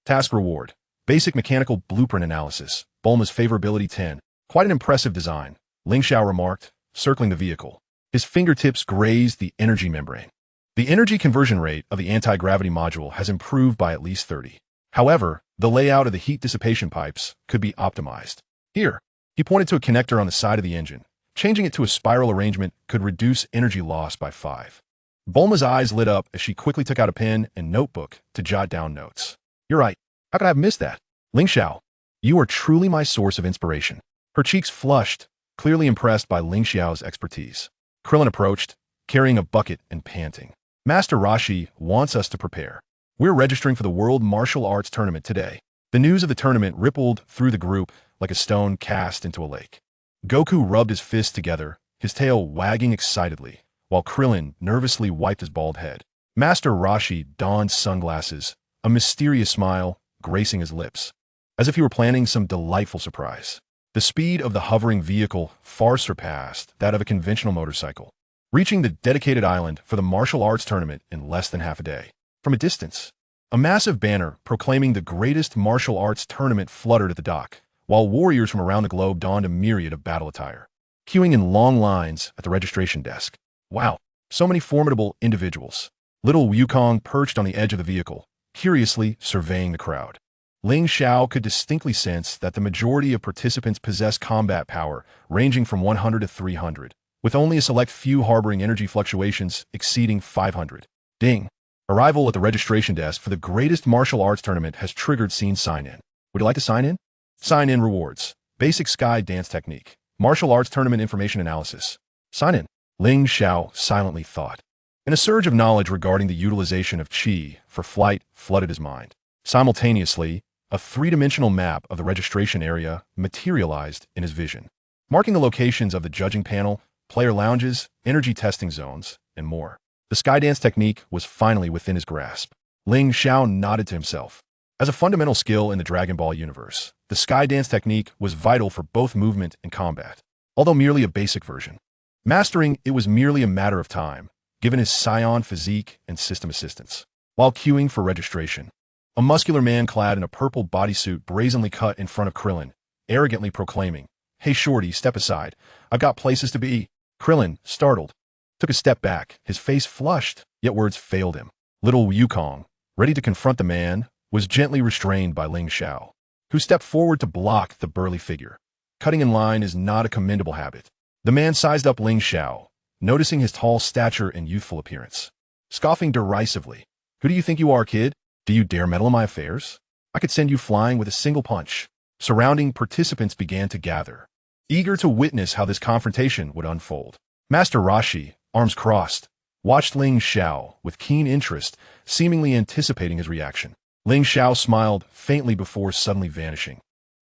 Task reward. Basic mechanical blueprint analysis. Bulma's favorability 10. Quite an impressive design, Ling Xiao remarked, circling the vehicle. His fingertips grazed the energy membrane. The energy conversion rate of the anti-gravity module has improved by at least 30. However, the layout of the heat dissipation pipes could be optimized. Here, he pointed to a connector on the side of the engine. Changing it to a spiral arrangement could reduce energy loss by 5. Bulma's eyes lit up as she quickly took out a pen and notebook to jot down notes. You're right. How could I have missed that? Ling Xiao, you are truly my source of inspiration. Her cheeks flushed, clearly impressed by Ling Xiao's expertise. Krillin approached, carrying a bucket and panting. Master Roshi wants us to prepare. We're registering for the World Martial Arts Tournament today. The news of the tournament rippled through the group like a stone cast into a lake. Goku rubbed his fists together, his tail wagging excitedly, while Krillin nervously wiped his bald head. Master Roshi donned sunglasses, a mysterious smile gracing his lips, as if he were planning some delightful surprise. The speed of the hovering vehicle far surpassed that of a conventional motorcycle, reaching the dedicated island for the martial arts tournament in less than half a day. From a distance, a massive banner proclaiming the greatest martial arts tournament fluttered at the dock, while warriors from around the globe donned a myriad of battle attire, queuing in long lines at the registration desk. Wow, so many formidable individuals. Little Wukong perched on the edge of the vehicle, curiously surveying the crowd. Ling Xiao could distinctly sense that the majority of participants possessed combat power ranging from 100 to 300, with only a select few harboring energy fluctuations exceeding 500. Ding! Arrival at the registration desk for the greatest martial arts tournament has triggered scene sign-in. Would you like to sign in? Sign-in rewards. Basic sky dance technique. Martial arts tournament information analysis. Sign in. Ling Xiao silently thought. And a surge of knowledge regarding the utilization of qi for flight flooded his mind. Simultaneously, a three-dimensional map of the registration area materialized in his vision, marking the locations of the judging panel, player lounges, energy testing zones, and more. The skydance technique was finally within his grasp. Ling Xiao nodded to himself. As a fundamental skill in the Dragon Ball universe, the skydance technique was vital for both movement and combat, although merely a basic version. Mastering it was merely a matter of time, given his Saiyan physique and system assistance. While queuing for registration, a muscular man clad in a purple bodysuit brazenly cut in front of Krillin, arrogantly proclaiming, "Hey shorty, step aside. I've got places to be." Krillin, startled, took a step back, his face flushed, yet words failed him. Little Wukong, ready to confront the man, was gently restrained by Ling Xiao, who stepped forward to block the burly figure. Cutting in line is not a commendable habit. The man sized up Ling Xiao, noticing his tall stature and youthful appearance. Scoffing derisively, "Who do you think you are, kid? Do you dare meddle in my affairs? I could send you flying with a single punch." Surrounding participants began to gather, eager to witness how this confrontation would unfold. Master Roshi, arms crossed, watched Ling Xiao with keen interest, seemingly anticipating his reaction. Ling Xiao smiled faintly before suddenly vanishing,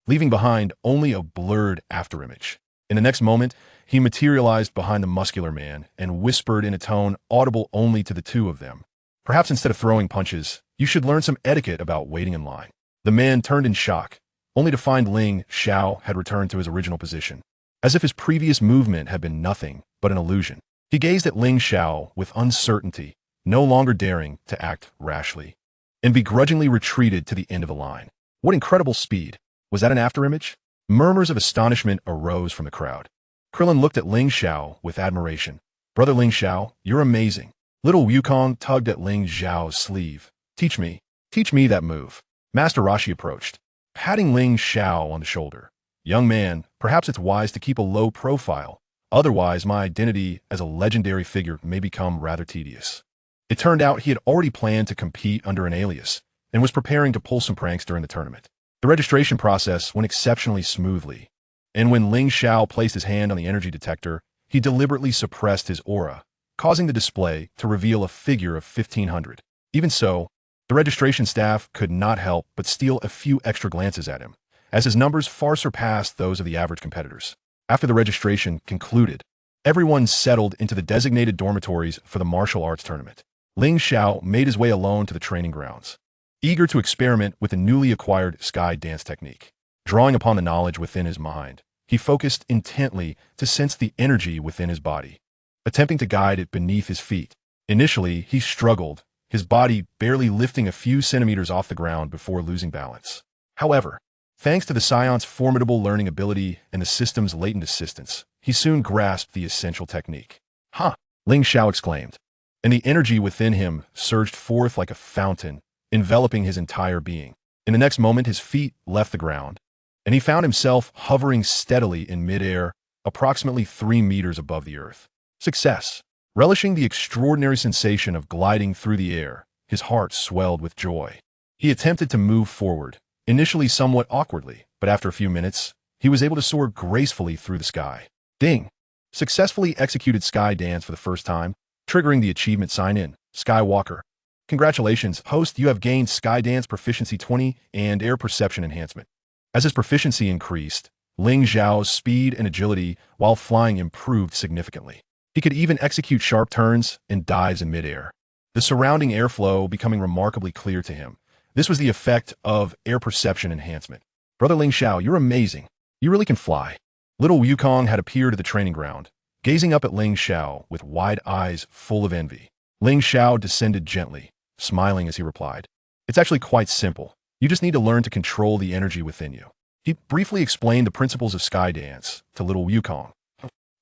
leaving behind only a blurred afterimage. In the next moment, he materialized behind the muscular man and whispered in a tone audible only to the two of them. "Perhaps instead of throwing punches, you should learn some etiquette about waiting in line." The man turned in shock, only to find Ling Xiao had returned to his original position, as if his previous movement had been nothing but an illusion. He gazed at Ling Xiao with uncertainty, no longer daring to act rashly, and begrudgingly retreated to the end of the line. What incredible speed! Was that an afterimage? Murmurs of astonishment arose from the crowd. Krillin looked at Ling Xiao with admiration. "Brother Ling Xiao, you're amazing." Little Wukong tugged at Ling Xiao's sleeve. Teach me that move." Master Roshi approached, patting Ling Xiao on the shoulder. "Young man, perhaps it's wise to keep a low profile. Otherwise, my identity as a legendary figure may become rather tedious." It turned out he had already planned to compete under an alias and was preparing to pull some pranks during the tournament. The registration process went exceptionally smoothly, and when Ling Xiao placed his hand on the energy detector, he deliberately suppressed his aura, causing the display to reveal a figure of 1500. Even so, the registration staff could not help but steal a few extra glances at him, as his numbers far surpassed those of the average competitors. After the registration concluded, everyone settled into the designated dormitories for the martial arts tournament. Ling Xiao made his way alone to the training grounds, eager to experiment with the newly acquired sky dance technique. Drawing upon the knowledge within his mind, he focused intently to sense the energy within his body, attempting to guide it beneath his feet. Initially, he struggled, his body barely lifting a few centimeters off the ground before losing balance. However, thanks to the Scion's formidable learning ability and the system's latent assistance, he soon grasped the essential technique. "Huh!" Ling Xiao exclaimed, and the energy within him surged forth like a fountain, enveloping his entire being. In the next moment, his feet left the ground, and he found himself hovering steadily in midair, approximately 3 meters above the earth. Success! Relishing the extraordinary sensation of gliding through the air, his heart swelled with joy. He attempted to move forward, initially somewhat awkwardly, but after a few minutes, he was able to soar gracefully through the sky. Ding! Successfully executed Sky Dance for the first time, triggering the achievement sign-in. Skywalker. Congratulations, host, you have gained Sky Dance Proficiency 20 and Air Perception Enhancement. As his proficiency increased, Ling Xiao's speed and agility while flying improved significantly. He could even execute sharp turns and dives in midair, the surrounding airflow becoming remarkably clear to him. This was the effect of air perception enhancement. Brother Ling Xiao, you're amazing. You really can fly. Little Wukong had appeared at the training ground, gazing up at Ling Xiao with wide eyes full of envy. Ling Xiao descended gently, smiling as he replied, "It's actually quite simple. You just need to learn to control the energy within you." He briefly explained the principles of Sky Dance to little Wukong.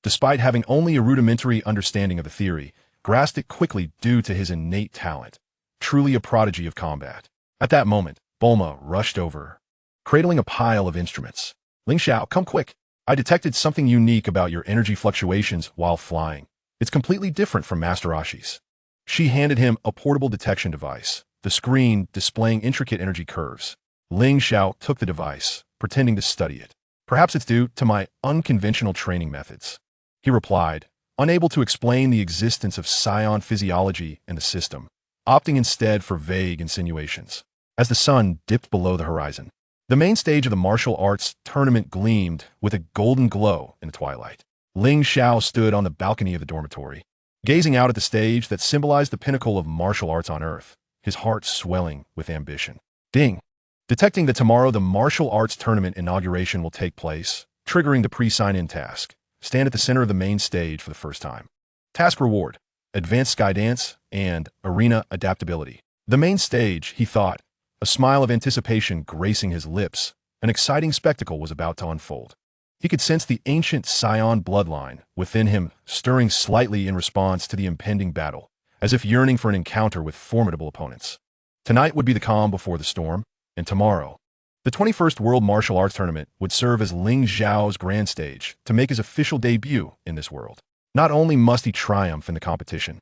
Despite having only a rudimentary understanding of the theory, grasped it quickly due to his innate talent. Truly a prodigy of combat. At that moment, Bulma rushed over, cradling a pile of instruments. "Ling Xiao, come quick. I detected something unique about your energy fluctuations while flying. It's completely different from Master Ashi's." She handed him a portable detection device, the screen displaying intricate energy curves. Ling Xiao took the device, pretending to study it. "Perhaps it's due to my unconventional training methods," he replied, unable to explain the existence of Saiyan physiology in the system, opting instead for vague insinuations. As the sun dipped below the horizon, the main stage of the martial arts tournament gleamed with a golden glow in the twilight. Ling Xiao stood on the balcony of the dormitory, gazing out at the stage that symbolized the pinnacle of martial arts on Earth, his heart swelling with ambition. Ding! Detecting that tomorrow the martial arts tournament inauguration will take place, triggering the pre-sign-in task. Stand at the center of the main stage for the first time. Task reward: Advanced Sky Dance and Arena Adaptability. The main stage, he thought, a smile of anticipation gracing his lips. An exciting spectacle was about to unfold. He could sense the ancient Saiyan bloodline within him stirring slightly in response to the impending battle, as if yearning for an encounter with formidable opponents. Tonight would be the calm before the storm, and tomorrow, the 21st World Martial Arts Tournament would serve as Ling Xiao's grand stage to make his official debut in this world. Not only must he triumph in the competition,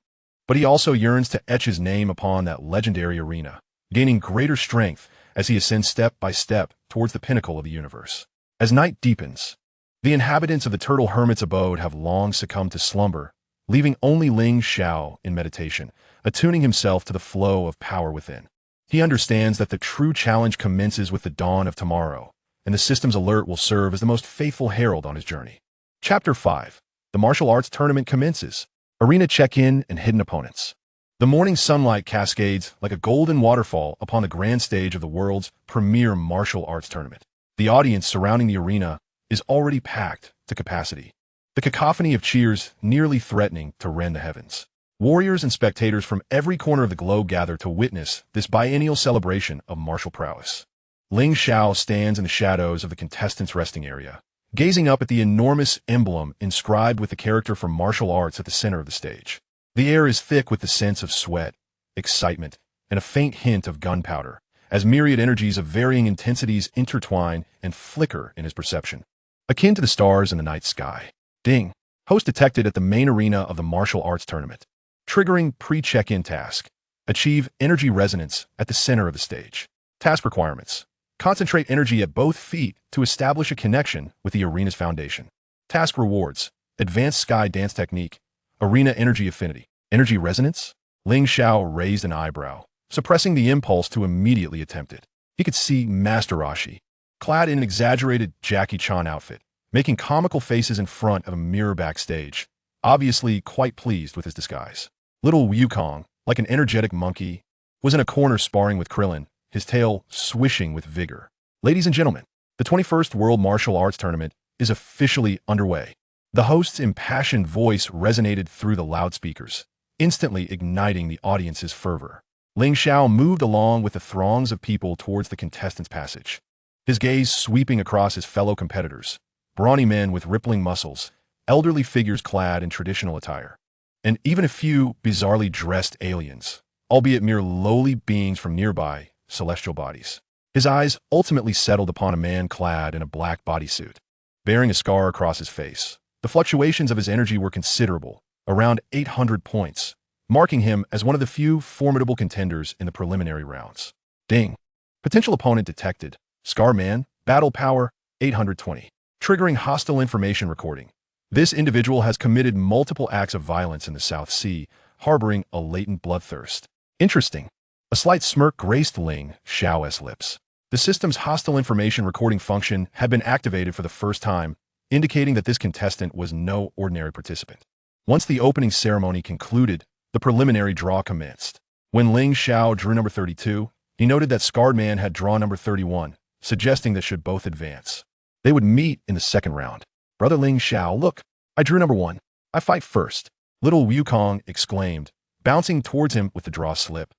but he also yearns to etch his name upon that legendary arena, gaining greater strength as he ascends step by step towards the pinnacle of the universe. As night deepens, the inhabitants of the Turtle Hermit's abode have long succumbed to slumber, leaving only Ling Xiao in meditation, attuning himself to the flow of power within. He understands that the true challenge commences with the dawn of tomorrow, and the system's alert will serve as the most faithful herald on his journey. Chapter 5. The Martial Arts Tournament commences. Arena check-in and hidden opponents. The morning sunlight cascades like a golden waterfall upon the grand stage of the world's premier martial arts tournament. The audience surrounding the arena is already packed to capacity, the cacophony of cheers nearly threatening to rend the heavens. Warriors and spectators from every corner of the globe gather to witness this biennial celebration of martial prowess. Ling Xiao stands in the shadows of the contestants' resting area, gazing up at the enormous emblem inscribed with the character for martial arts at the center of the stage. The air is thick with the sense of sweat, excitement, and a faint hint of gunpowder, as myriad energies of varying intensities intertwine and flicker in his perception, akin to the stars in the night sky. Ding! Host detected at the main arena of the martial arts tournament. Triggering pre-check-in task. Achieve energy resonance at the center of the stage. Task requirements. Concentrate energy at both feet to establish a connection with the arena's foundation. Task rewards. Advanced Sky Dance Technique. Arena Energy Affinity. Energy Resonance? Ling Xiao raised an eyebrow, suppressing the impulse to immediately attempt it. He could see Master Roshi, clad in an exaggerated Jackie Chan outfit, making comical faces in front of a mirror backstage, obviously quite pleased with his disguise. Little Wukong, like an energetic monkey, was in a corner sparring with Krillin, his tail swishing with vigor. Ladies and gentlemen, the 21st World Martial Arts Tournament is officially underway. The host's impassioned voice resonated through the loudspeakers, instantly igniting the audience's fervor. Ling Xiao moved along with the throngs of people towards the contestants' passage, his gaze sweeping across his fellow competitors, brawny men with rippling muscles, elderly figures clad in traditional attire, and even a few bizarrely dressed aliens, albeit mere lowly beings from nearby celestial bodies. His eyes ultimately settled upon a man clad in a black bodysuit, bearing a scar across his face. The fluctuations of his energy were considerable, around 800 points, marking him as one of the few formidable contenders in the preliminary rounds. Ding. Potential opponent detected. Scar Man, battle power, 820. Triggering hostile information recording. This individual has committed multiple acts of violence in the South Sea, harboring a latent bloodthirst. Interesting. A slight smirk graced Ling Xiao's lips. The system's hostile information recording function had been activated for the first time, indicating that this contestant was no ordinary participant. Once the opening ceremony concluded, the preliminary draw commenced. When Ling Xiao drew number 32, he noted that Scarred Man had drawn number 31, suggesting that should both advance, they would meet in the second round. Brother Ling Xiao, look, I drew number 1. I fight first. Little Wukong exclaimed, bouncing towards him with the draw slip,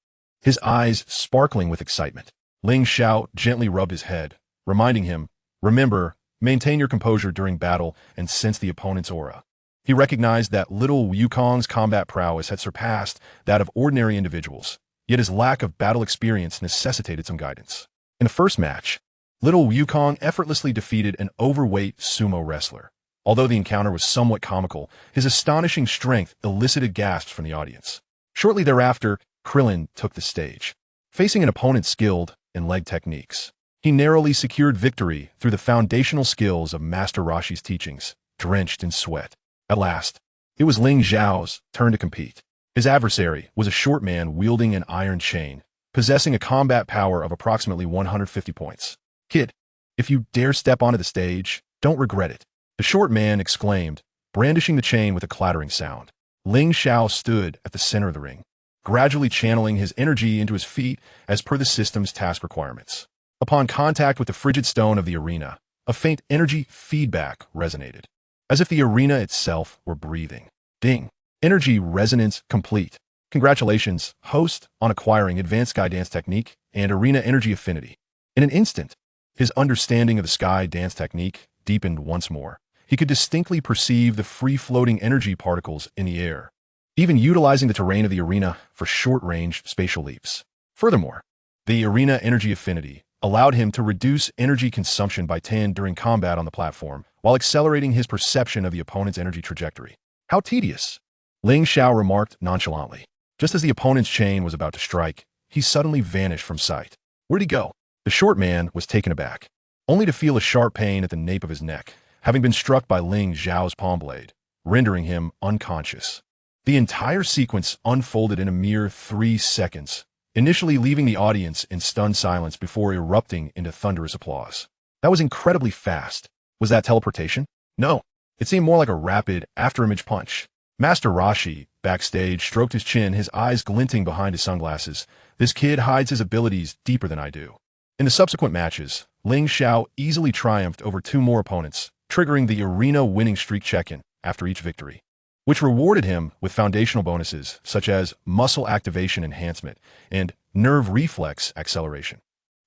his eyes sparkling with excitement. Ling Xiao gently rubbed his head, reminding him, remember, maintain your composure during battle and sense the opponent's aura. He recognized that little Wukong's combat prowess had surpassed that of ordinary individuals, yet his lack of battle experience necessitated some guidance. In the first match, little Wukong effortlessly defeated an overweight sumo wrestler. Although the encounter was somewhat comical, his astonishing strength elicited gasps from the audience. Shortly thereafter, Krillin took the stage. Facing an opponent skilled in leg techniques, he narrowly secured victory through the foundational skills of Master Roshi's teachings, drenched in sweat. At last, it was Ling Xiao's turn to compete. His adversary was a short man wielding an iron chain, possessing a combat power of approximately 150 points. Kid, if you dare step onto the stage, don't regret it, the short man exclaimed, brandishing the chain with a clattering sound. Ling Xiao stood at the center of the ring, gradually channeling his energy into his feet as per the system's task requirements. Upon contact with the frigid stone of the arena, a faint energy feedback resonated, as if the arena itself were breathing. Ding. Energy resonance complete. Congratulations, host, on acquiring Advanced Sky Dance Technique and Arena Energy Affinity. In an instant, his understanding of the Sky Dance Technique deepened once more. He could distinctly perceive the free-floating energy particles in the air, even utilizing the terrain of the arena for short-range spatial leaps. Furthermore, the Arena Energy Affinity allowed him to reduce energy consumption by 10 during combat on the platform, while accelerating his perception of the opponent's energy trajectory. How tedious, Ling Xiao remarked nonchalantly. Just as the opponent's chain was about to strike, he suddenly vanished from sight. Where'd he go? The short man was taken aback, only to feel a sharp pain at the nape of his neck, having been struck by Ling Xiao's palm blade, rendering him unconscious. The entire sequence unfolded in a mere 3 seconds, initially leaving the audience in stunned silence before erupting into thunderous applause. That was incredibly fast. Was that teleportation? No, it seemed more like a rapid after-image punch. Master Roshi, backstage, stroked his chin, his eyes glinting behind his sunglasses. This kid hides his abilities deeper than I do. In the subsequent matches, Ling Xiao easily triumphed over 2 more opponents, triggering the arena winning streak check-in after each victory, which rewarded him with foundational bonuses such as muscle activation enhancement and nerve reflex acceleration.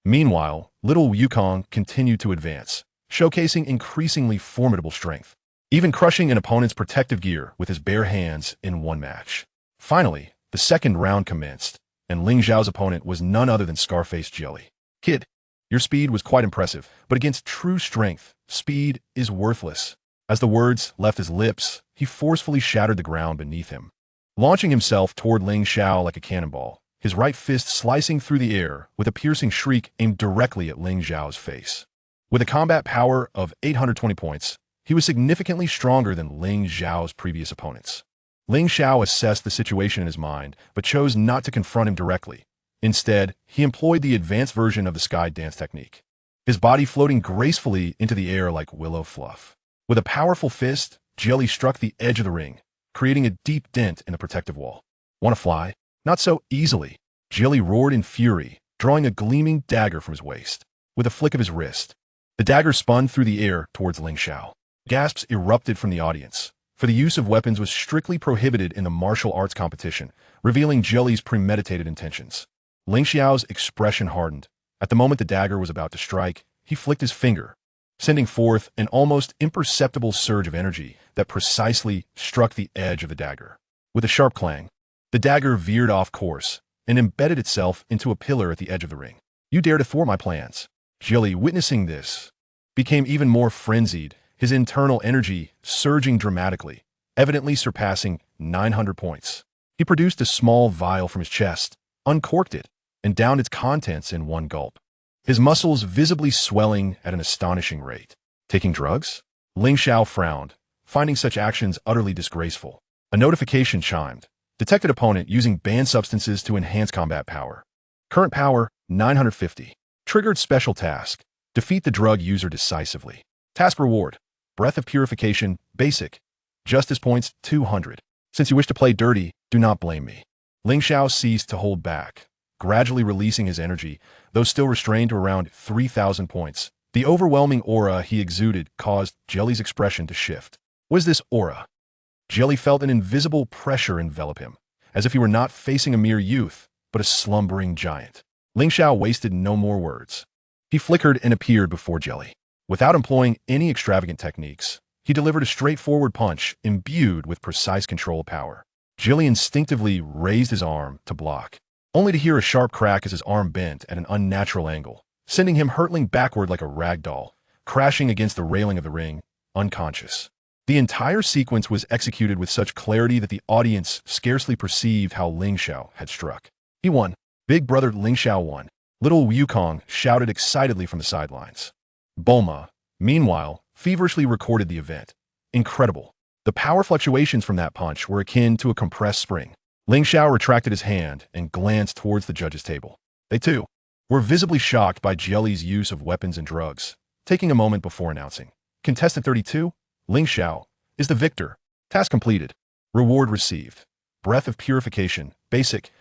Meanwhile, little Wukong continued to advance, showcasing increasingly formidable strength, even crushing an opponent's protective gear with his bare hands in one match. Finally, the second round commenced, and Ling Xiao's opponent was none other than Scarface Jelly. Kid, your speed was quite impressive, but against true strength, speed is worthless. As the words left his lips, he forcefully shattered the ground beneath him. Launching himself toward Ling Xiao like a cannonball, his right fist slicing through the air with a piercing shriek aimed directly at Ling Xiao's face. With a combat power of 820 points, he was significantly stronger than Ling Xiao's previous opponents. Ling Xiao assessed the situation in his mind, but chose not to confront him directly. Instead, he employed the advanced version of the sky dance technique, his body floating gracefully into the air like willow fluff. With a powerful fist, Jelly struck the edge of the ring, creating a deep dent in the protective wall. "Want to fly?" "Not so easily." Jelly roared in fury, drawing a gleaming dagger from his waist. With a flick of his wrist, the dagger spun through the air towards Ling Xiao. Gasps erupted from the audience, for the use of weapons was strictly prohibited in the martial arts competition, revealing Jelly's premeditated intentions. Ling Xiao's expression hardened. At the moment the dagger was about to strike, he flicked his finger, sending forth an almost imperceptible surge of energy that precisely struck the edge of the dagger. With a sharp clang, the dagger veered off course and embedded itself into a pillar at the edge of the ring. "You dare to thwart my plans." Jelly, witnessing this, became even more frenzied, his internal energy surging dramatically, evidently surpassing 900 points. He produced a small vial from his chest, uncorked it, and downed its contents in one gulp, his muscles visibly swelling at an astonishing rate. "Taking drugs?" Ling Xiao frowned, finding such actions utterly disgraceful. A notification chimed. Detected opponent using banned substances to enhance combat power. Current power, 950. Triggered special task. Defeat the drug user decisively. Task reward. Breath of Purification, basic. Justice points, 200. Since you wish to play dirty, do not blame me. Ling Xiao ceased to hold back, gradually releasing his energy, though still restrained to around 3,000 points. The overwhelming aura he exuded caused Jelly's expression to shift. What is this aura? Jelly felt an invisible pressure envelop him, as if he were not facing a mere youth, but a slumbering giant. Ling Xiao wasted no more words. He flickered and appeared before Jelly. Without employing any extravagant techniques, he delivered a straightforward punch imbued with precise control power. Jelly instinctively raised his arm to block, only to hear a sharp crack as his arm bent at an unnatural angle, sending him hurtling backward like a rag doll, crashing against the railing of the ring, unconscious. The entire sequence was executed with such clarity that the audience scarcely perceived how Ling Xiao had struck. He won. Big brother Ling Xiao won. Little Wukong shouted excitedly from the sidelines. Bulma, meanwhile, feverishly recorded the event. Incredible. The power fluctuations from that punch were akin to a compressed spring. Ling Xiao retracted his hand and glanced towards the judges' table. They, too, were visibly shocked by Jelly's use of weapons and drugs, taking a moment before announcing. Contestant 32, Ling Xiao, is the victor. Task completed. Reward received. Breath of Purification, basic,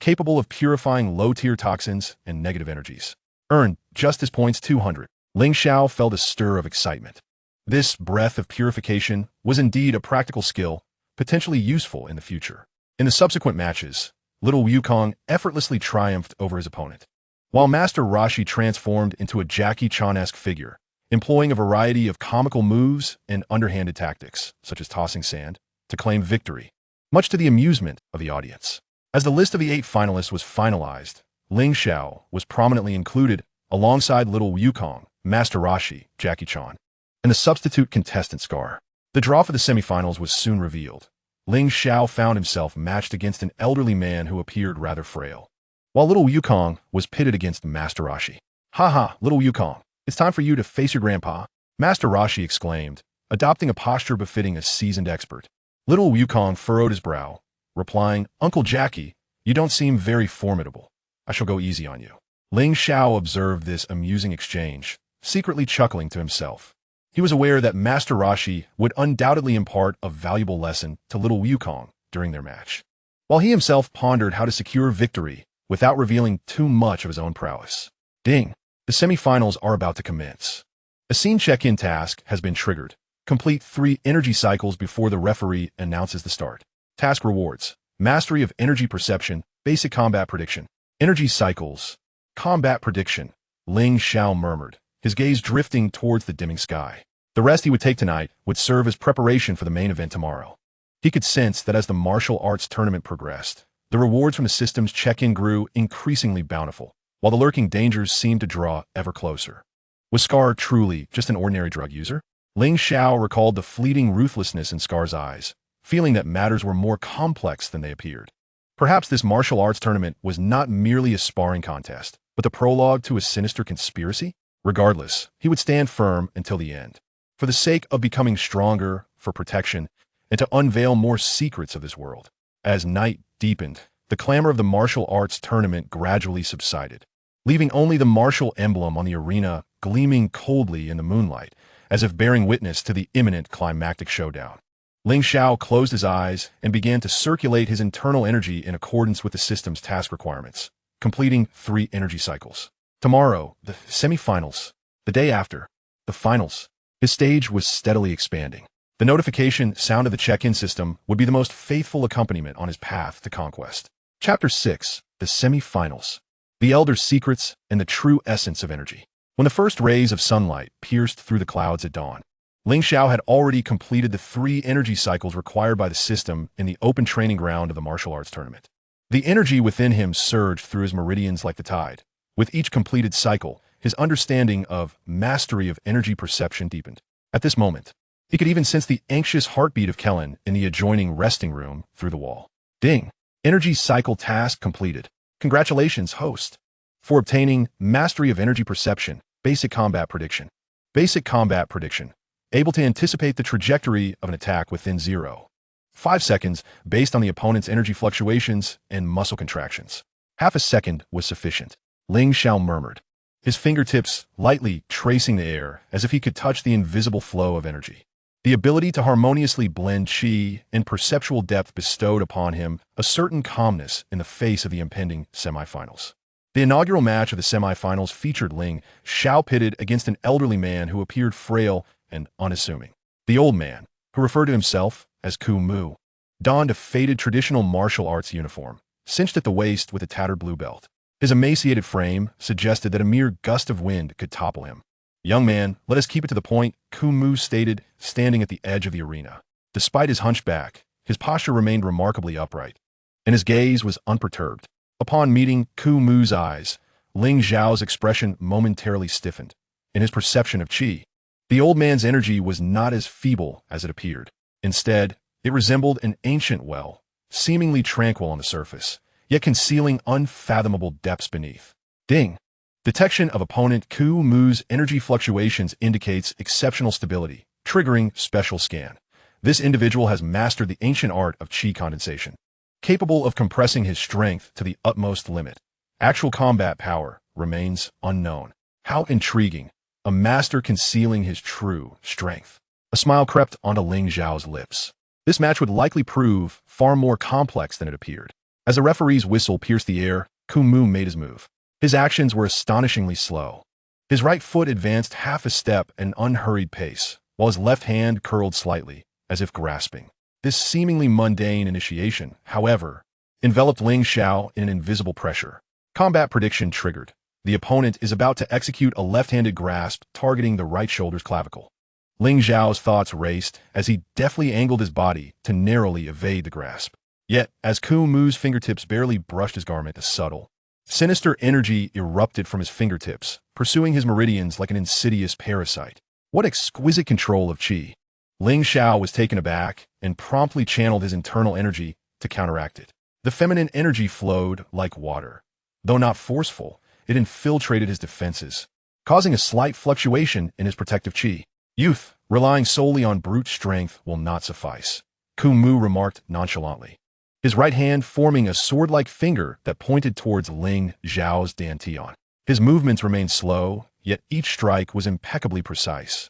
capable of purifying low-tier toxins and negative energies. Earned Justice points 200. Ling Xiao felt a stir of excitement. This breath of purification was indeed a practical skill, potentially useful in the future. In the subsequent matches, little Wukong effortlessly triumphed over his opponent, while Master Roshi transformed into a Jackie Chan-esque figure, employing a variety of comical moves and underhanded tactics, such as tossing sand, to claim victory, much to the amusement of the audience. As the list of the 8 finalists was finalized, Ling Xiao was prominently included alongside little Wukong, Master Roshi, Jackie Chan, and the substitute contestant Scar. The draw for the semifinals was soon revealed. Ling Xiao found himself matched against an elderly man who appeared rather frail, while little Wukong was pitted against Master Roshi. "Ha, little Wukong, it's time for you to face your grandpa," Master Roshi exclaimed, adopting a posture befitting a seasoned expert. Little Wukong furrowed his brow, replying, "Uncle Jackie, you don't seem very formidable. I shall go easy on you." Ling Xiao observed this amusing exchange, secretly chuckling to himself. He was aware that Master Roshi would undoubtedly impart a valuable lesson to little Wukong during their match, while he himself pondered how to secure victory without revealing too much of his own prowess. Ding! The semifinals are about to commence. A scene check-in task has been triggered. Complete 3 energy cycles before the referee announces the start. Task rewards. Mastery of energy perception, basic combat prediction. Energy cycles. Combat prediction. Ling Xiao murmured, his gaze drifting towards the dimming sky. The rest he would take tonight would serve as preparation for the main event tomorrow. He could sense that as the martial arts tournament progressed, the rewards from the system's check-in grew increasingly bountiful, while the lurking dangers seemed to draw ever closer. Was Scar truly just an ordinary drug user? Ling Xiao recalled the fleeting ruthlessness in Scar's eyes, feeling that matters were more complex than they appeared. Perhaps this martial arts tournament was not merely a sparring contest, but the prologue to a sinister conspiracy? Regardless, he would stand firm until the end. For the sake of becoming stronger, for protection, and to unveil more secrets of this world. As night deepened, the clamor of the martial arts tournament gradually subsided, leaving only the martial emblem on the arena gleaming coldly in the moonlight, as if bearing witness to the imminent climactic showdown. Ling Xiao closed his eyes and began to circulate his internal energy in accordance with the system's task requirements, completing 3 energy cycles. Tomorrow, the semifinals. The day after, the finals. His stage was steadily expanding. The notification sound of the check-in system would be the most faithful accompaniment on his path to conquest. Chapter 6. The Semi-Finals. The Elder's Secrets and the True Essence of Energy. When the first rays of sunlight pierced through the clouds at dawn, Ling Xiao had already completed the 3 energy cycles required by the system in the open training ground of the martial arts tournament. The energy within him surged through his meridians like the tide. With each completed cycle, his understanding of mastery of energy perception deepened. At this moment, he could even sense the anxious heartbeat of Kellen in the adjoining resting room through the wall. Ding! Energy cycle task completed. Congratulations, host, for obtaining mastery of energy perception, basic combat prediction. Basic combat prediction. Able to anticipate the trajectory of an attack within 0.5 seconds based on the opponent's energy fluctuations and muscle contractions. Half a second was sufficient. Ling Xiao murmured, his fingertips lightly tracing the air as if he could touch the invisible flow of energy. The ability to harmoniously blend chi and perceptual depth bestowed upon him a certain calmness in the face of the impending semifinals. The inaugural match of the semifinals featured Ling Xiao pitted against an elderly man who appeared frail and unassuming. The old man, who referred to himself as Ku Mu, donned a faded traditional martial arts uniform, cinched at the waist with a tattered blue belt. His emaciated frame suggested that a mere gust of wind could topple him. Young man, let us keep it to the point, Ku Mu stated, standing at the edge of the arena. Despite his hunchback, his posture remained remarkably upright, and his gaze was unperturbed. Upon meeting Ku Mu's eyes, Ling Xiao's expression momentarily stiffened. In his perception of qi, the old man's energy was not as feeble as it appeared. Instead, it resembled an ancient well, seemingly tranquil on the surface, yet concealing unfathomable depths beneath. Ding! Detection of opponent Ku Mu's energy fluctuations indicates exceptional stability, triggering special scan. This individual has mastered the ancient art of qi condensation, capable of compressing his strength to the utmost limit. Actual combat power remains unknown. How intriguing! A master concealing his true strength. A smile crept onto Ling Xiao's lips. This match would likely prove far more complex than it appeared. As the referee's whistle pierced the air, Ku Mu made his move. His actions were astonishingly slow. His right foot advanced half a step at an unhurried pace, while his left hand curled slightly, as if grasping. This seemingly mundane initiation, however, enveloped Ling Xiao in an invisible pressure. Combat prediction triggered. The opponent is about to execute a left-handed grasp targeting the right shoulder's clavicle. Ling Xiao's thoughts raced as he deftly angled his body to narrowly evade the grasp. Yet, as Ku Mu's fingertips barely brushed his garment, a subtle, sinister energy erupted from his fingertips, pursuing his meridians like an insidious parasite. What exquisite control of qi! Ling Xiao was taken aback and promptly channeled his internal energy to counteract it. The feminine energy flowed like water. Though not forceful, it infiltrated his defenses, causing a slight fluctuation in his protective qi. Youth, relying solely on brute strength, will not suffice, Ku Mu remarked nonchalantly, his right hand forming a sword-like finger that pointed towards Ling Xiao's dantian. His movements remained slow, yet each strike was impeccably precise,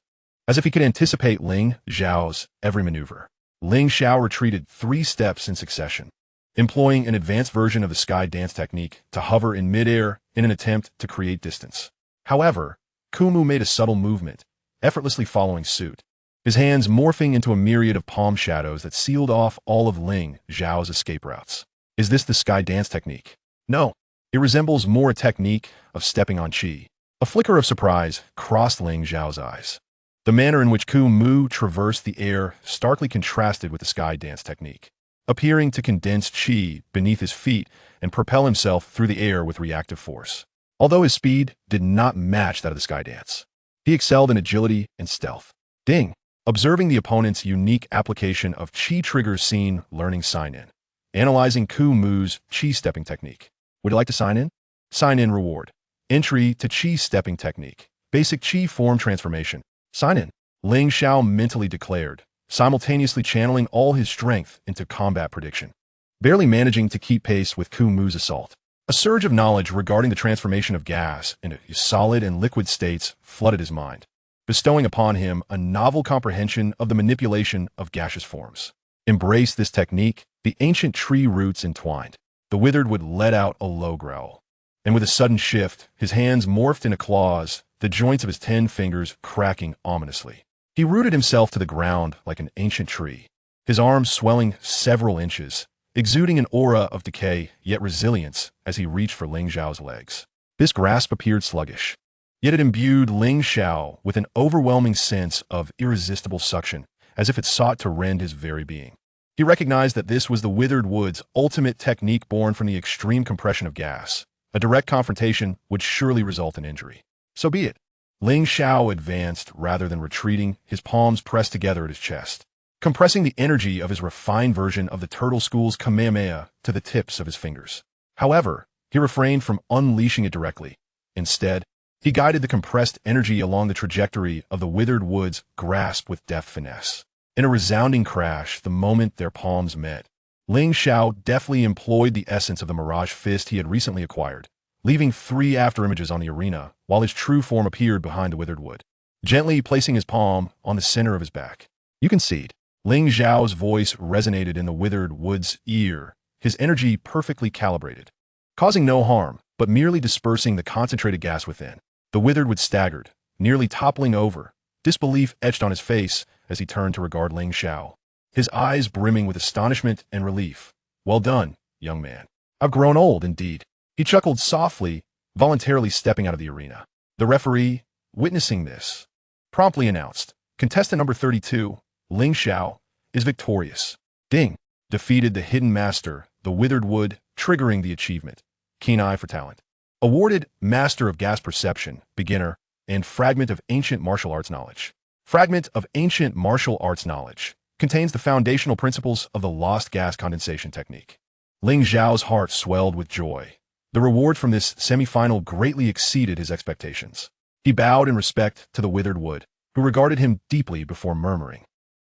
as if he could anticipate Ling Xiao's every maneuver. Ling Xiao retreated 3 steps in succession, employing an advanced version of the sky dance technique to hover in midair in an attempt to create distance. However, Ku Mu made a subtle movement, effortlessly following suit, his hands morphing into a myriad of palm shadows that sealed off all of Ling Xiao's escape routes. Is this the sky dance technique? No, it resembles more a technique of stepping on qi. A flicker of surprise crossed Ling Xiao's eyes. The manner in which Ku Mu traversed the air starkly contrasted with the sky dance technique, appearing to condense qi beneath his feet and propel himself through the air with reactive force. Although his speed did not match that of the sky dance, he excelled in agility and stealth. Ding! Observing the opponent's unique application of qi triggers seen learning sign-in, analyzing Ku-Mu's chi stepping technique. Would you like to sign in? Sign in reward. Entry to chi stepping technique. Basic chi form transformation. Sign in. Ling Xiao mentally declared, simultaneously channeling all his strength into combat prediction, barely managing to keep pace with Ku-Mu's assault. A surge of knowledge regarding the transformation of gas into solid and liquid states flooded his mind, bestowing upon him a novel comprehension of the manipulation of gaseous forms. Embrace this technique, the ancient tree roots entwined. The withered would let out a low growl, and with a sudden shift, his hands morphed into claws, the joints of his 10 fingers cracking ominously. He rooted himself to the ground like an ancient tree, his arms swelling several inches, exuding an aura of decay yet resilience as he reached for Ling Xiao's legs. This grasp appeared sluggish, yet it imbued Ling Xiao with an overwhelming sense of irresistible suction, as if it sought to rend his very being. He recognized that this was the withered wood's ultimate technique born from the extreme compression of gas. A direct confrontation would surely result in injury. So be it. Ling Xiao advanced rather than retreating, his palms pressed together at his chest, compressing the energy of his refined version of the turtle school's Kamehameha to the tips of his fingers. However, he refrained from unleashing it directly. Instead, he guided the compressed energy along the trajectory of the withered wood's grasp with deft finesse. In a resounding crash, the moment their palms met, Ling Xiao deftly employed the essence of the Mirage Fist he had recently acquired, leaving 3 afterimages on the arena while his true form appeared behind the withered wood, gently placing his palm on the center of his back. You concede. Ling Xiao's voice resonated in the withered wood's ear, his energy perfectly calibrated, causing no harm, but merely dispersing the concentrated gas within. The withered wood staggered, nearly toppling over, disbelief etched on his face as he turned to regard Ling Xiao, his eyes brimming with astonishment and relief. Well done, young man. I've grown old, indeed. He chuckled softly, voluntarily stepping out of the arena. The referee, witnessing this, promptly announced, contestant number 32, Ling Xiao, is victorious. Ding! Defeated the hidden master, the withered wood, triggering the achievement. Keen eye for talent. Awarded Master of Gas Perception, Beginner, and Fragment of Ancient Martial Arts Knowledge. Fragment of Ancient Martial Arts Knowledge contains the foundational principles of the Lost Gas Condensation Technique. Ling Xiao's heart swelled with joy. The reward from this semi-final greatly exceeded his expectations. He bowed in respect to the withered wood, who regarded him deeply before murmuring,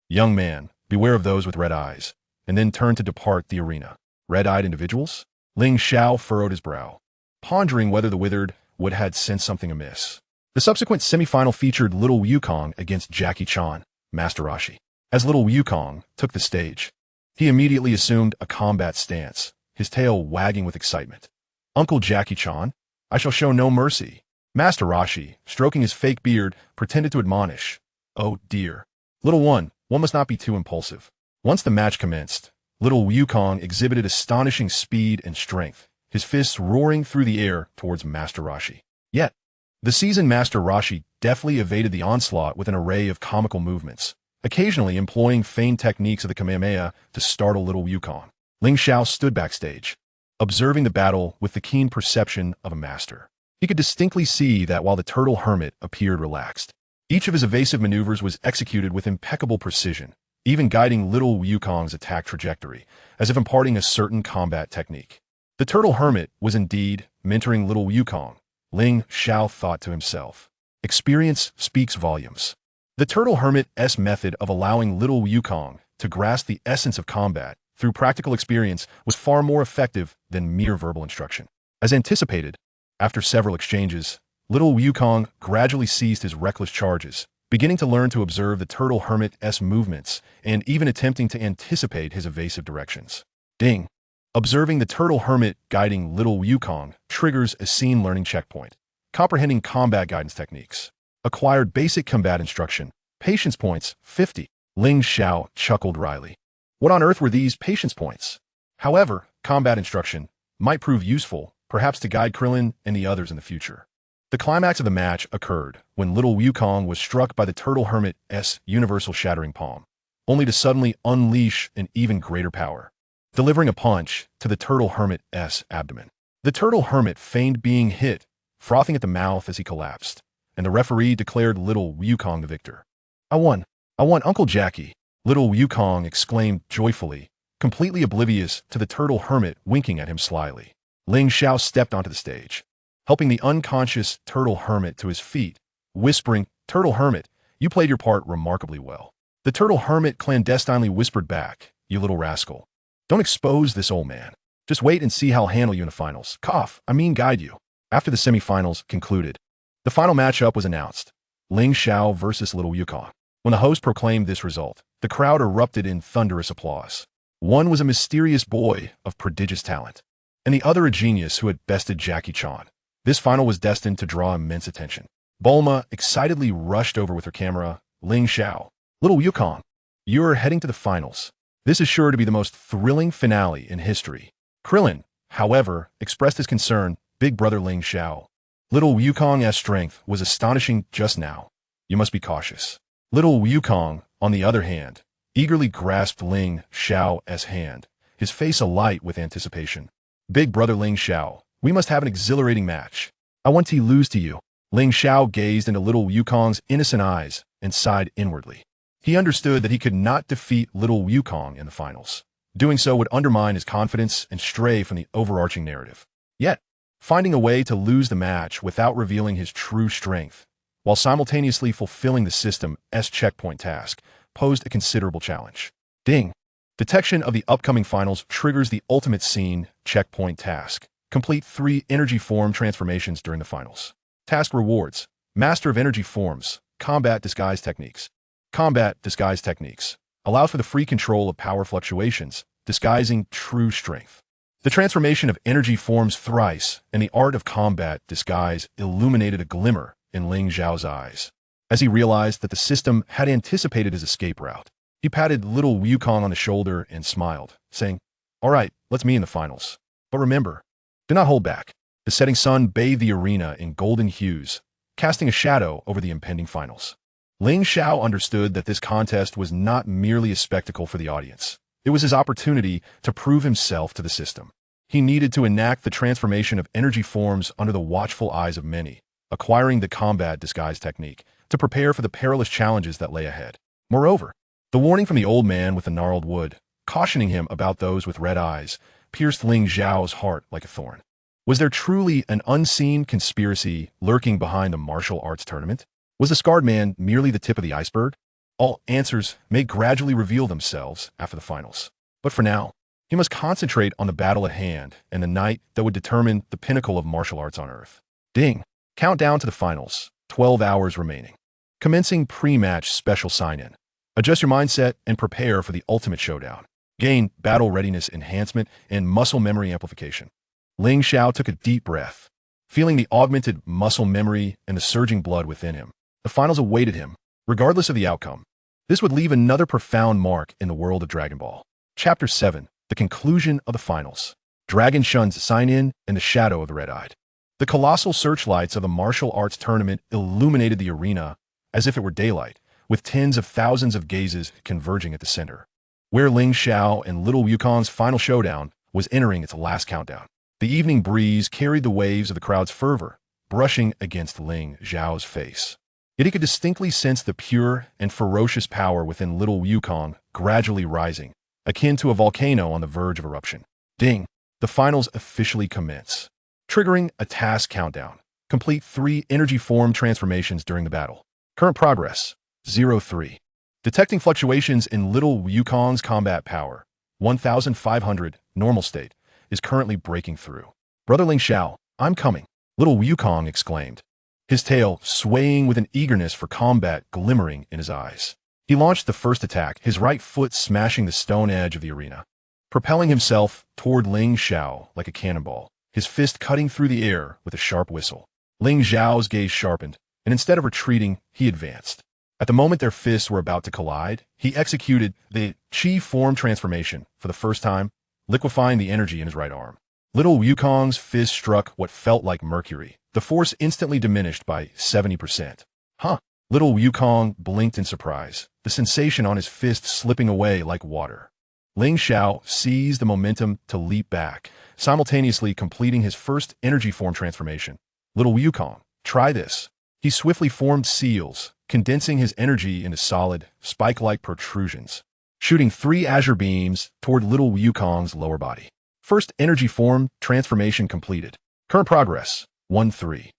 "Young man, beware of those with red eyes," and then turned to depart the arena. Red-eyed individuals? Ling Xiao furrowed his brow, pondering whether the withered wood had sensed something amiss. The subsequent semi-final featured Little Wukong against Jackie Chan, Master Roshi. As Little Wukong took the stage, he immediately assumed a combat stance, his tail wagging with excitement. "Uncle Jackie Chan, I shall show no mercy." Master Roshi, stroking his fake beard, pretended to admonish, "Oh dear. Little one must not be too impulsive." Once the match commenced, Little Wukong exhibited astonishing speed and strength, his fists roaring through the air towards Master Roshi. Yet, the seasoned Master Roshi deftly evaded the onslaught with an array of comical movements, occasionally employing feigned techniques of the Kamehameha to startle Little Wukong. Ling Xiao stood backstage, observing the battle with the keen perception of a master. He could distinctly see that while the turtle hermit appeared relaxed, each of his evasive maneuvers was executed with impeccable precision, even guiding Little Wukong's attack trajectory, as if imparting a certain combat technique. The turtle hermit was indeed mentoring Little Wukong, Ling Xiao thought to himself. Experience speaks volumes. The turtle hermit's method of allowing Little Wukong to grasp the essence of combat through practical experience was far more effective than mere verbal instruction. As anticipated, after several exchanges, Little Wukong gradually ceased his reckless charges, beginning to learn to observe the turtle hermit's movements and even attempting to anticipate his evasive directions. Ding! Observing the turtle hermit guiding Little Wukong triggers a scene learning checkpoint. Comprehending combat guidance techniques. Acquired basic combat instruction. Patience points, 50. Ling Xiao chuckled wryly. What on earth were these patience points? However, combat instruction might prove useful, perhaps to guide Krillin and the others in the future. The climax of the match occurred when Little Wukong was struck by the turtle hermit's universal shattering palm, only to suddenly unleash an even greater power, delivering a punch to the turtle hermit's abdomen. The turtle hermit feigned being hit, frothing at the mouth as he collapsed, and the referee declared Little Wukong the victor. I won, Uncle Jackie," Little Wukong exclaimed joyfully, completely oblivious to the turtle hermit winking at him slyly. Ling Xiao stepped onto the stage, helping the unconscious turtle hermit to his feet, whispering, "Turtle hermit, you played your part remarkably well." The turtle hermit clandestinely whispered back, "You little rascal. Don't expose this old man. Just wait and see how I'll handle you in the finals. Guide you." After the semifinals concluded, the final matchup was announced. Ling Xiao versus Little Yukong. When the host proclaimed this result, the crowd erupted in thunderous applause. One was a mysterious boy of prodigious talent, and the other a genius who had bested Jackie Chan. This final was destined to draw immense attention. Bulma excitedly rushed over with her camera. "Ling Xiao, Little Yukong, you are heading to the finals. This is sure to be the most thrilling finale in history." Krillin, however, expressed his concern. "Big brother Ling Xiao, Little Yukong's strength was astonishing just now. You must be cautious." Little Yukong, on the other hand, eagerly grasped Ling Xiao's hand, his face alight with anticipation. "Big brother Ling Xiao, we must have an exhilarating match. I want to lose to you." Ling Xiao gazed into Little Yukong's innocent eyes and sighed inwardly. He understood that he could not defeat Little Yukong in the finals. Doing so would undermine his confidence and stray from the overarching narrative. Yet, finding a way to lose the match without revealing his true strength, while simultaneously fulfilling the system's checkpoint task, posed a considerable challenge. Ding! Detection of the upcoming finals triggers the ultimate scene checkpoint task. Complete 3 energy form transformations during the finals. Task rewards: Master of Energy Forms, Combat Disguise Techniques. Combat Disguise Techniques allows for the free control of power fluctuations, disguising true strength. The transformation of energy forms thrice, and the art of combat disguise illuminated a glimmer in Ling Xiao's eyes. As he realized that the system had anticipated his escape route, he patted Little Yukong on the shoulder and smiled, saying, "All right, let's meet in the finals. But remember, do not hold back." The setting sun bathed the arena in golden hues, casting a shadow over the impending finals. Ling Xiao understood that this contest was not merely a spectacle for the audience. It was his opportunity to prove himself to the system. He needed to enact the transformation of energy forms under the watchful eyes of many, acquiring the combat disguise technique to prepare for the perilous challenges that lay ahead. Moreover, the warning from the old man with the gnarled wood, cautioning him about those with red eyes, pierced Ling Xiao's heart like a thorn. Was there truly an unseen conspiracy lurking behind the martial arts tournament? Was the scarred man merely the tip of the iceberg? All answers may gradually reveal themselves after the finals. But for now, he must concentrate on the battle at hand and the night that would determine the pinnacle of martial arts on Earth. Ding! Countdown to the finals. 12 hours remaining. Commencing pre-match special sign-in. Adjust your mindset and prepare for the ultimate showdown. Gain battle readiness enhancement and muscle memory amplification. Ling Xiao took a deep breath, feeling the augmented muscle memory and the surging blood within him. The finals awaited him, regardless of the outcome. This would leave another profound mark in the world of Dragon Ball. Chapter 7. The conclusion of the finals. Dragon Shun's sign-in and the shadow of the red-eyed. The colossal searchlights of the martial arts tournament illuminated the arena as if it were daylight, with tens of thousands of gazes converging at the center, where Ling Xiao and Little Yukong's final showdown was entering its last countdown. The evening breeze carried the waves of the crowd's fervor, brushing against Ling Xiao's face. Yet he could distinctly sense the pure and ferocious power within Little Yukong gradually rising, akin to a volcano on the verge of eruption. Ding! The finals officially commence. Triggering a task countdown. Complete 3 energy form transformations during the battle. Current progress, 0-3. Detecting fluctuations in Little Yukong's combat power, 1500, normal state, is currently breaking through. "Brother Ling Xiao, I'm coming," Little Yukong exclaimed, his tail swaying with an eagerness for combat glimmering in his eyes. He launched the first attack, his right foot smashing the stone edge of the arena, propelling himself toward Ling Xiao like a cannonball, his fist cutting through the air with a sharp whistle. Ling Xiao's gaze sharpened, and instead of retreating, he advanced. At the moment their fists were about to collide, he executed the Chi form transformation for the first time, liquefying the energy in his right arm. Little Yukong's fist struck what felt like mercury. The force instantly diminished by 70%. Huh? Little Yukong blinked in surprise, the sensation on his fist slipping away like water. Ling Xiao seized the momentum to leap back, simultaneously completing his first energy form transformation. "Little Yukong, try this." He swiftly formed seals, condensing his energy into solid, spike-like protrusions. shooting 3 azure beams toward little Wukong's lower body. First energy form transformation completed. Current progress, 1-3.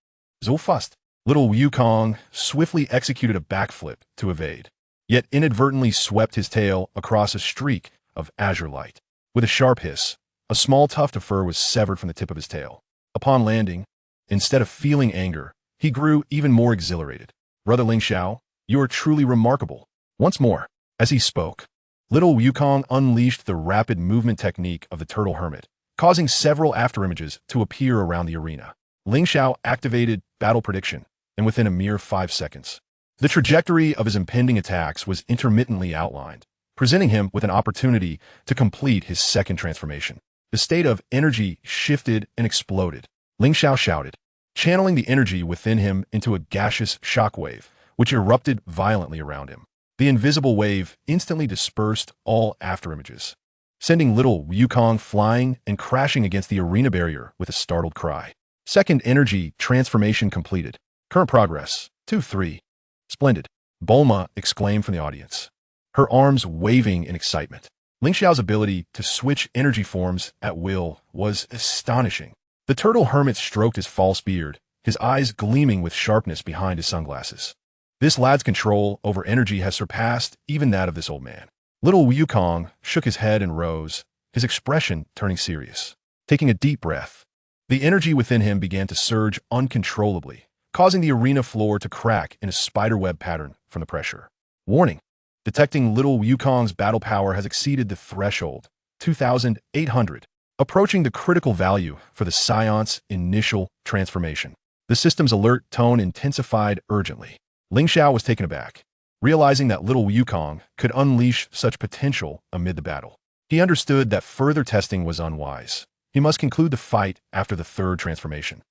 So fast. Little Wukong swiftly executed a backflip to evade, yet inadvertently swept his tail across a streak of azure light. With a sharp hiss, a small tuft of fur was severed from the tip of his tail. Upon landing, instead of feeling anger, he grew even more exhilarated. Brother Ling Xiao, you are truly remarkable. Once more, as he spoke, little Wukong unleashed the rapid movement technique of the turtle hermit, causing several afterimages to appear around the arena. Ling Xiao activated battle prediction, and within a mere 5 seconds, the trajectory of his impending attacks was intermittently outlined, presenting him with an opportunity to complete his second transformation. The state of energy shifted and exploded. Ling Xiao shouted, channeling the energy within him into a gaseous shockwave, which erupted violently around him. The invisible wave instantly dispersed all afterimages, sending little Wukong flying and crashing against the arena barrier with a startled cry. Second energy transformation completed. Current progress, 2-3. Splendid, Bulma exclaimed from the audience, her arms waving in excitement. Ling Xiao's ability to switch energy forms at will was astonishing. The turtle hermit stroked his false beard, his eyes gleaming with sharpness behind his sunglasses. This lad's control over energy has surpassed even that of this old man. Little Wukong shook his head and rose, his expression turning serious. Taking a deep breath, the energy within him began to surge uncontrollably, causing the arena floor to crack in a spiderweb pattern from the pressure. Warning. Detecting little Wukong's battle power has exceeded the threshold, 2,800, approaching the critical value for the Saiyan's initial transformation. The system's alert tone intensified urgently. Ling Xiao was taken aback, realizing that little Wukong could unleash such potential amid the battle. He understood that further testing was unwise. He must conclude the fight after the third transformation,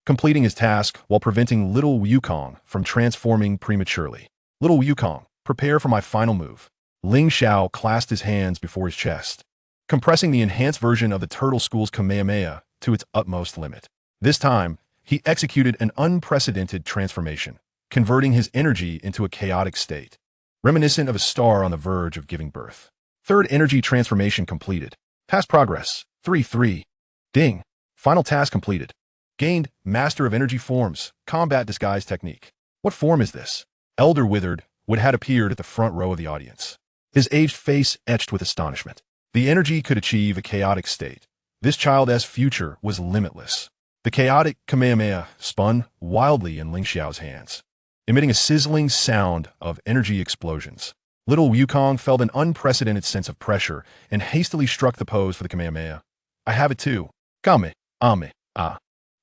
completing his task while preventing little Wukong from transforming prematurely. Little Wukong, prepare for my final move. Ling Xiao clasped his hands before his chest, compressing the enhanced version of the Turtle School's Kamehameha to its utmost limit. This time, he executed an unprecedented transformation, converting his energy into a chaotic state, reminiscent of a star on the verge of giving birth. Third energy transformation completed. Past progress, 3-3. Ding. Final task completed. Gained Master of Energy Forms, Combat Disguise Technique. What form is this? Elder Withered would had appeared at the front row of the audience, his aged face etched with astonishment. The energy could achieve a chaotic state. This child's future was limitless. The chaotic Kamehameha spun wildly in Ling Xiao's hands, emitting a sizzling sound of energy explosions. Little Wukong felt an unprecedented sense of pressure and hastily struck the pose for the Kamehameha. I have it too. Kamehameha.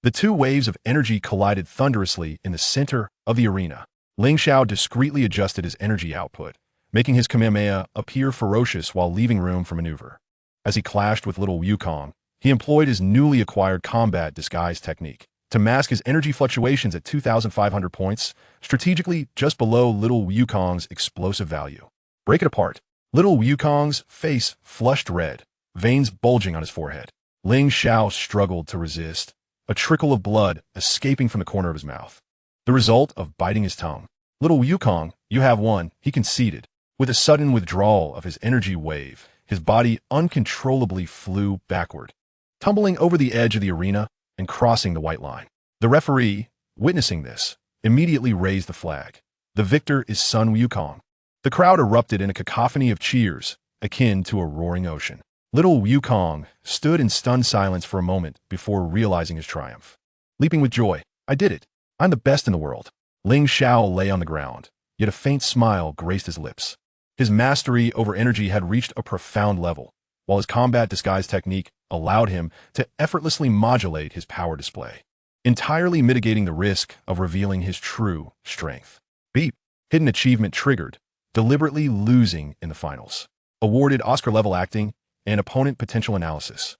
The two waves of energy collided thunderously in the center of the arena. Ling Xiao discreetly adjusted his energy output, making his Kamehameha appear ferocious while leaving room for maneuver. As he clashed with little Wukong, he employed his newly acquired combat disguise technique to mask his energy fluctuations at 2,500 points, strategically just below little Wukong's explosive value. Break it apart. Little Wukong's face flushed red, veins bulging on his forehead. Ling Xiao struggled to resist, a trickle of blood escaping from the corner of his mouth, the result of biting his tongue. Little Wukong, you have won, he conceded. With a sudden withdrawal of his energy wave, his body uncontrollably flew backward, tumbling over the edge of the arena and crossing the white line. The referee, witnessing this, immediately raised the flag. The victor is Sun Wukong. The crowd erupted in a cacophony of cheers, akin to a roaring ocean. Little Wukong stood in stunned silence for a moment before realizing his triumph. Leaping with joy, I did it. I'm the best in the world. Ling Xiao lay on the ground, yet a faint smile graced his lips. His mastery over energy had reached a profound level, while his combat disguise technique allowed him to effortlessly modulate his power display, entirely mitigating the risk of revealing his true strength. Beep. Hidden achievement triggered, deliberately losing in the finals. Awarded Oscar-level acting and opponent potential analysis.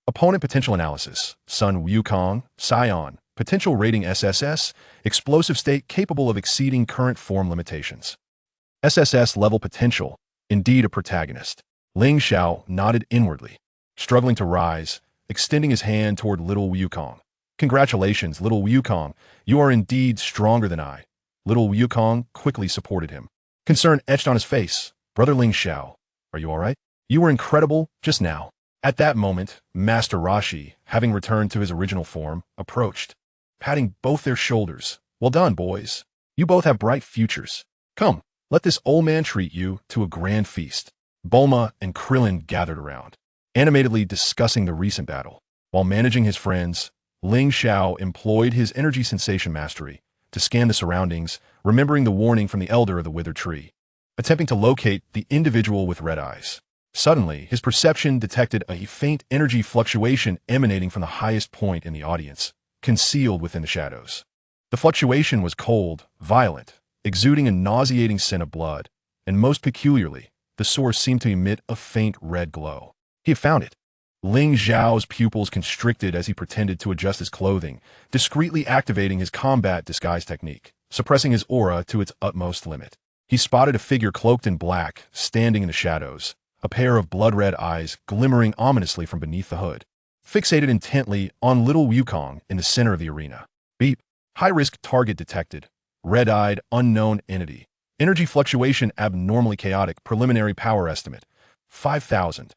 Opponent potential analysis. Sun Wukong, Saiyan, potential rating SSS, explosive state capable of exceeding current form limitations. SSS level potential, indeed a protagonist. Ling Xiao nodded inwardly, struggling to rise, extending his hand toward little Wukong. Congratulations, little Wukong, you are indeed stronger than I. Little Wukong quickly supported him. Concern etched on his face. Brother Ling Xiao, Are you alright? You were incredible just now. At that moment, Master Rashi, having returned to his original form, approached, patting both their shoulders. Well done, boys. You both have bright futures. Come, let this old man treat you to a grand feast. Bulma and Krillin gathered around, animatedly discussing the recent battle. While managing his friends, Ling Xiao employed his energy sensation mastery to scan the surroundings, remembering the warning from the elder of the withered tree, attempting to locate the individual with red eyes. Suddenly, his perception detected a faint energy fluctuation emanating from the highest point in the audience, concealed within the shadows. The fluctuation was cold, violent, exuding a nauseating scent of blood, and most peculiarly, the source seemed to emit a faint red glow. He had found it. Ling Xiao's pupils constricted as he pretended to adjust his clothing, discreetly activating his combat disguise technique, suppressing his aura to its utmost limit. He spotted a figure cloaked in black, standing in the shadows, a pair of blood-red eyes glimmering ominously from beneath the hood, fixated intently on little Wukong in the center of the arena. Beep. High-risk target detected. Red-eyed, unknown entity. Energy fluctuation abnormally chaotic. Preliminary power estimate. 5,000.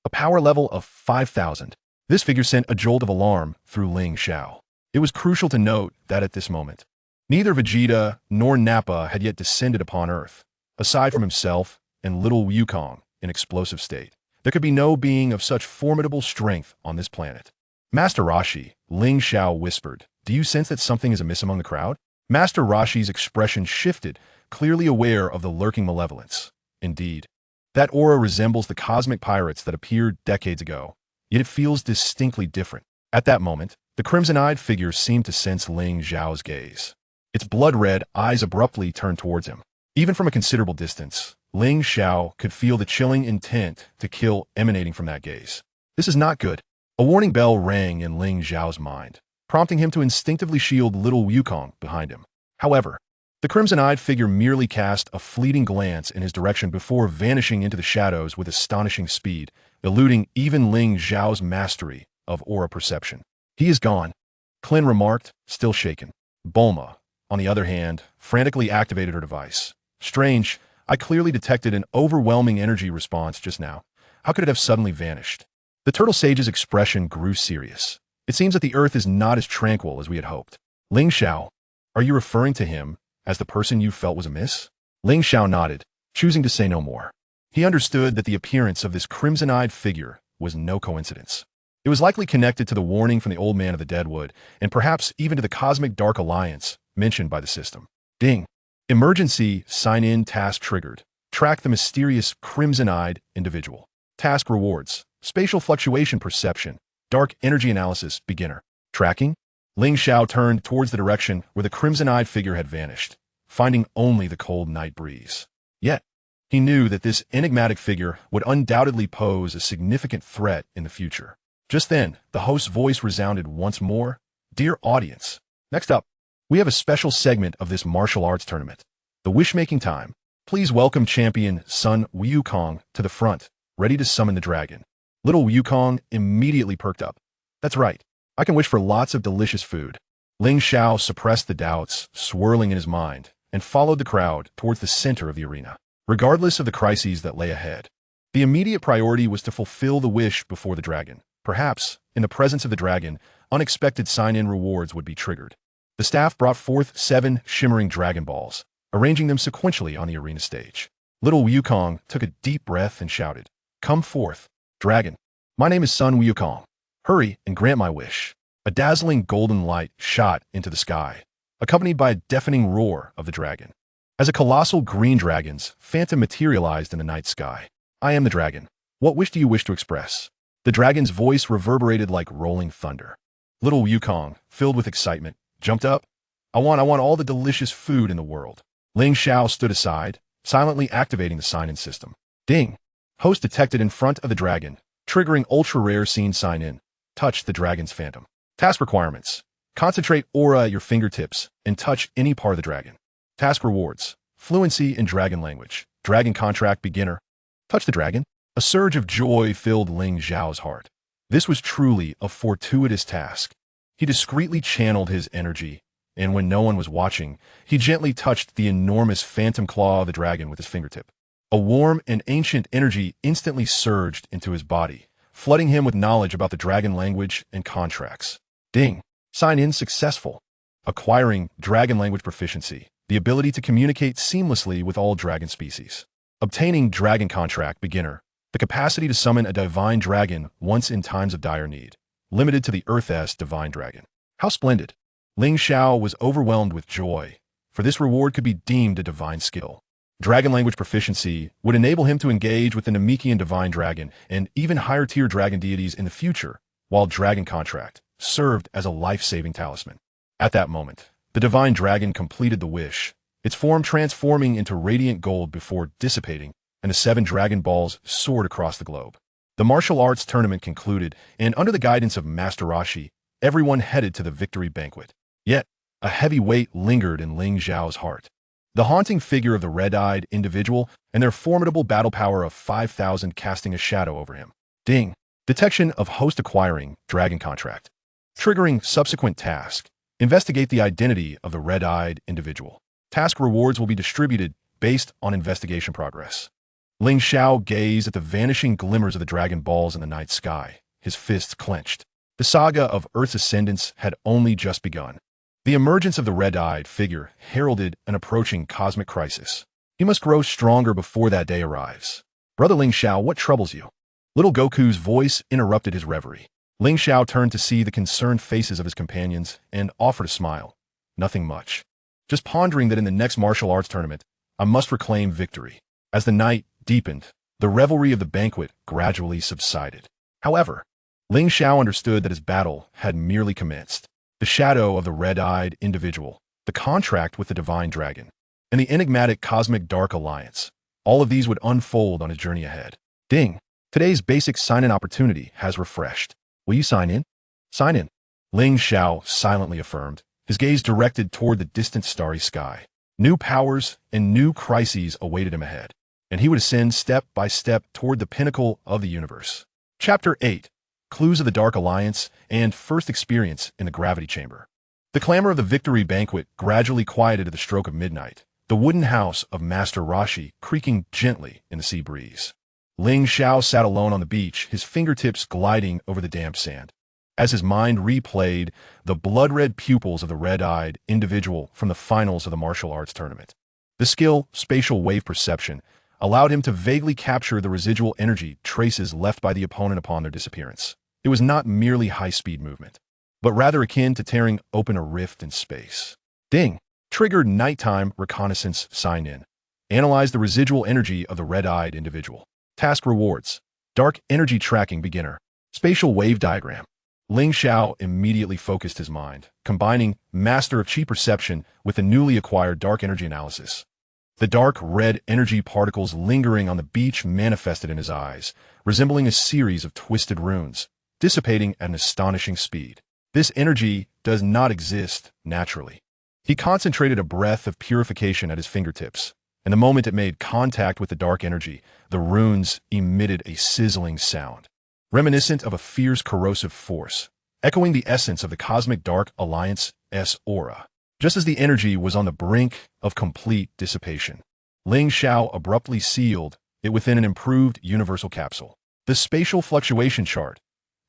A power level of 5,000. This figure sent a jolt of alarm through Ling Xiao. It was crucial to note that at this moment, neither Vegeta nor Nappa had yet descended upon Earth. Aside from himself and little Wukong in explosive state, there could be no being of such formidable strength on this planet. Master Rashi, Ling Xiao whispered, do you sense that something is amiss among the crowd? Master Rashi's expression shifted, clearly aware of the lurking malevolence. Indeed, that aura resembles the cosmic pirates that appeared decades ago, yet it feels distinctly different. At that moment, the crimson-eyed figure seemed to sense Ling Xiao's gaze. Its blood-red eyes abruptly turned towards him. Even from a considerable distance, Ling Xiao could feel the chilling intent to kill emanating from that gaze. This is not good. A warning bell rang in Ling Xiao's mind, prompting him to instinctively shield little Wukong behind him. However, the crimson-eyed figure merely cast a fleeting glance in his direction before vanishing into the shadows with astonishing speed, eluding even Ling Xiao's mastery of aura perception. He is gone, Klin remarked, still shaken. Bulma, on the other hand, frantically activated her device. Strange, I clearly detected an overwhelming energy response just now. How could it have suddenly vanished? The Turtle Sage's expression grew serious. It seems that the Earth is not as tranquil as we had hoped. Ling Xiao, are you referring to him as the person you felt was amiss? Ling Xiao nodded, choosing to say no more. He understood that the appearance of this crimson-eyed figure was no coincidence. It was likely connected to the warning from the Old Man of the Deadwood, and perhaps even to the Cosmic Dark Alliance mentioned by the system. Ding. Emergency sign-in task triggered. Track the mysterious crimson-eyed individual. Task rewards. Spatial fluctuation perception. Dark energy analysis beginner. Tracking? Ling Xiao turned towards the direction where the crimson-eyed figure had vanished, finding only the cold night breeze. Yet, he knew that this enigmatic figure would undoubtedly pose a significant threat in the future. Just then, the host's voice resounded once more. Dear audience, next up, we have a special segment of this martial arts tournament, the wish-making time. Please welcome champion Sun Wukong to the front, ready to summon the dragon. Little Wukong immediately perked up. That's right. I can wish for lots of delicious food. Ling Xiao suppressed the doubts swirling in his mind and followed the crowd towards the center of the arena. Regardless of the crises that lay ahead, the immediate priority was to fulfill the wish before the dragon. Perhaps, in the presence of the dragon, unexpected sign-in rewards would be triggered. The staff brought forth 7 shimmering Dragon Balls, arranging them sequentially on the arena stage. Little Wukong took a deep breath and shouted, "Come forth, dragon. My name is Sun Wukong. Hurry and grant my wish." A dazzling golden light shot into the sky, accompanied by a deafening roar of the dragon. As a colossal green dragon's phantom materialized in the night sky. I am the dragon. What wish do you wish to express? The dragon's voice reverberated like rolling thunder. Little Wukong, filled with excitement, jumped up. I want all the delicious food in the world. Ling Xiao stood aside, silently activating the sign-in system. Ding! Host detected in front of the dragon, triggering ultra-rare scene sign-in. Touch the dragon's phantom. Task requirements. Concentrate aura at your fingertips and touch any part of the dragon. Task rewards. Fluency in dragon language. Dragon contract beginner. Touch the dragon. A surge of joy filled Ling Xiao's heart. This was truly a fortuitous task. He discreetly channeled his energy, and when no one was watching, he gently touched the enormous phantom claw of the dragon with his fingertip. A warm and ancient energy instantly surged into his body, flooding him with knowledge about the dragon language and contracts. Ding. Sign in successful. Acquiring dragon language proficiency, the ability to communicate seamlessly with all dragon species. Obtaining dragon contract beginner, the capacity to summon a divine dragon once in times of dire need, limited to the Earth's divine dragon. How splendid! Ling Xiao was overwhelmed with joy, for this reward could be deemed a divine skill. Dragon language proficiency would enable him to engage with the Namekian divine dragon and even higher-tier dragon deities in the future, while dragon contract served as a life-saving talisman. At that moment, the divine dragon completed the wish, its form transforming into radiant gold before dissipating, and the 7 dragon balls soared across the globe. The martial arts tournament concluded, and under the guidance of Master Roshi, everyone headed to the victory banquet. Yet, a heavy weight lingered in Ling Xiao's heart. The haunting figure of the red-eyed individual and their formidable battle power of 5,000 casting a shadow over him. Ding. Detection of host acquiring dragon contract. Triggering subsequent task. Investigate the identity of the red-eyed individual. Task rewards will be distributed based on investigation progress. Ling Xiao gazed at the vanishing glimmers of the dragon balls in the night sky, his fists clenched. The saga of Earth's ascendance had only just begun. The emergence of the red-eyed figure heralded an approaching cosmic crisis. He must grow stronger before that day arrives. Brother Ling Xiao, what troubles you? Little Goku's voice interrupted his reverie. Ling Xiao turned to see the concerned faces of his companions and offered a smile. Nothing much. Just pondering that in the next martial arts tournament, I must reclaim victory. As the night deepened, the revelry of the banquet gradually subsided. However, Ling Xiao understood that his battle had merely commenced. The shadow of the red-eyed individual, the contract with the divine dragon, and the enigmatic cosmic dark alliance, all of these would unfold on his journey ahead. Ding! Today's basic sign-in opportunity has refreshed. Will you sign in? Sign in. Ling Xiao silently affirmed, his gaze directed toward the distant starry sky. New powers and new crises awaited him ahead, and he would ascend step by step toward the pinnacle of the universe. Chapter 8. Clues of the Dark Alliance and First Experience in the Gravity Chamber. The clamor of the victory banquet gradually quieted at the stroke of midnight, the wooden house of Master Roshi creaking gently in the sea breeze. Ling Xiao sat alone on the beach, his fingertips gliding over the damp sand. As his mind replayed the blood-red pupils of the red-eyed individual from the finals of the martial arts tournament. The skill, spatial wave perception, allowed him to vaguely capture the residual energy traces left by the opponent upon their disappearance. It was not merely high-speed movement, but rather akin to tearing open a rift in space. Ding! Triggered nighttime reconnaissance sign in. Analyze the residual energy of the red-eyed individual. Task rewards. Dark energy tracking beginner. Spatial wave diagram. Ling Xiao immediately focused his mind, combining Master of Chi Perception with the newly acquired dark energy analysis. The dark red energy particles lingering on the beach manifested in his eyes, resembling a series of twisted runes, dissipating at an astonishing speed. This energy does not exist naturally. He concentrated a breath of purification at his fingertips, and the moment it made contact with the dark energy, the runes emitted a sizzling sound, reminiscent of a fierce corrosive force, echoing the essence of the Cosmic Dark Alliance's aura. Just as the energy was on the brink of complete dissipation, Ling Xiao abruptly sealed it within an improved universal capsule. The spatial fluctuation chart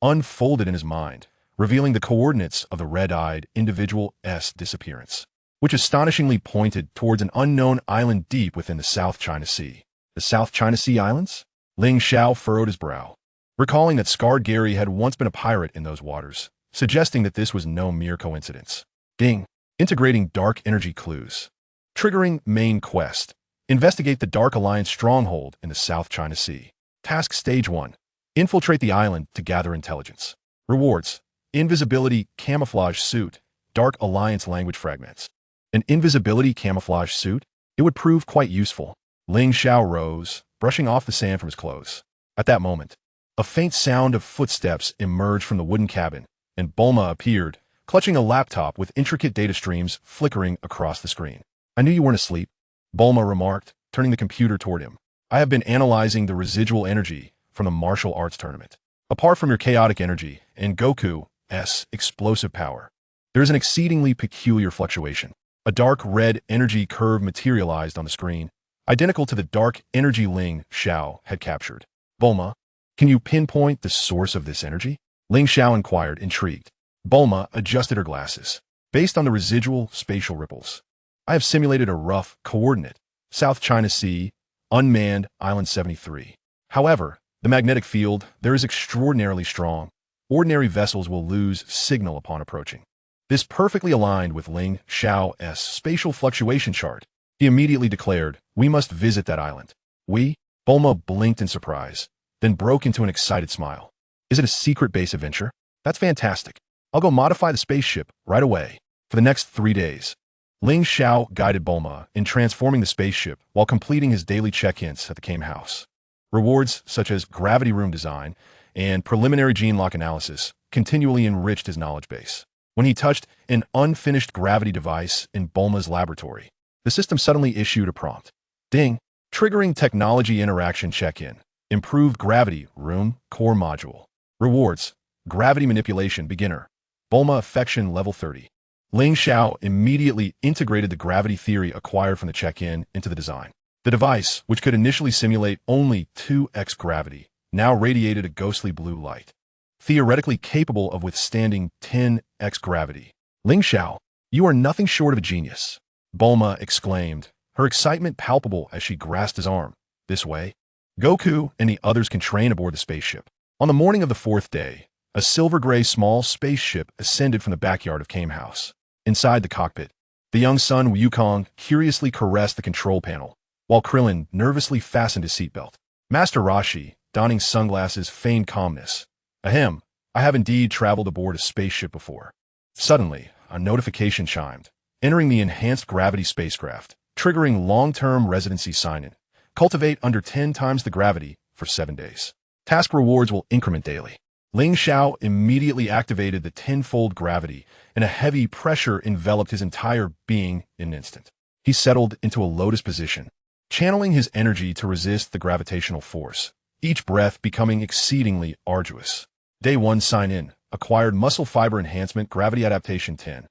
unfolded in his mind, revealing the coordinates of the red-eyed individual's disappearance, which astonishingly pointed towards an unknown island deep within the South China Sea. The South China Sea Islands? Ling Xiao furrowed his brow, recalling that Scarred Gary had once been a pirate in those waters, suggesting that this was no mere coincidence. Ding! Integrating dark energy clues. Triggering main quest. Investigate the Dark Alliance stronghold in the South China Sea. Task Stage 1. Infiltrate the island to gather intelligence. Rewards. Invisibility camouflage suit. Dark Alliance language fragments. An invisibility camouflage suit? It would prove quite useful. Ling Xiao rose, brushing off the sand from his clothes. At that moment, a faint sound of footsteps emerged from the wooden cabin, and Bulma appeared, clutching a laptop with intricate data streams flickering across the screen. I knew you weren't asleep, Bulma remarked, turning the computer toward him. I have been analyzing the residual energy from the martial arts tournament. Apart from your chaotic energy and Goku's explosive power, there is an exceedingly peculiar fluctuation. A dark red energy curve materialized on the screen, identical to the dark energy Ling Xiao had captured. Bulma, can you pinpoint the source of this energy? Ling Xiao inquired, intrigued. Bulma adjusted her glasses. Based on the residual spatial ripples, I have simulated a rough coordinate. South China Sea, unmanned Island 73. However, the magnetic field there is extraordinarily strong. Ordinary vessels will lose signal upon approaching. This perfectly aligned with Ling Xiao's spatial fluctuation chart. He immediately declared, we must visit that island. We? Bulma blinked in surprise, then broke into an excited smile. Is it a secret base adventure? That's fantastic. I'll go modify the spaceship right away. For the next 3 days, Ling Xiao guided Bulma in transforming the spaceship while completing his daily check-ins at the Kame House. Rewards such as gravity room design and preliminary gene lock analysis continually enriched his knowledge base. When he touched an unfinished gravity device in Bulma's laboratory, the system suddenly issued a prompt. Ding! Triggering technology interaction check-in. Improved gravity room core module. Rewards. Gravity manipulation beginner. Bulma affection level 30. Ling Xiao immediately integrated the gravity theory acquired from the check-in into the design. The device, which could initially simulate only 2x gravity, now radiated a ghostly blue light, theoretically capable of withstanding 10x gravity. Ling Xiao, you are nothing short of a genius, Bulma exclaimed, her excitement palpable as she grasped his arm. This way, Goku and the others can train aboard the spaceship. On the morning of the 4th day, a silver-gray small spaceship ascended from the backyard of Kame House. Inside the cockpit, the young son Wukong curiously caressed the control panel, while Krillin nervously fastened his seatbelt. Master Roshi, donning sunglasses, feigned calmness. Ahem, I have indeed traveled aboard a spaceship before. Suddenly, a notification chimed, entering the enhanced gravity spacecraft, triggering long-term residency sign-in. Cultivate under 10 times the gravity for 7 days. Task rewards will increment daily. Ling Xiao immediately activated the tenfold gravity, and a heavy pressure enveloped his entire being in an instant. He settled into a lotus position, channeling his energy to resist the gravitational force, each breath becoming exceedingly arduous. Day 1 sign-in, acquired muscle fiber enhancement, gravity adaptation 10.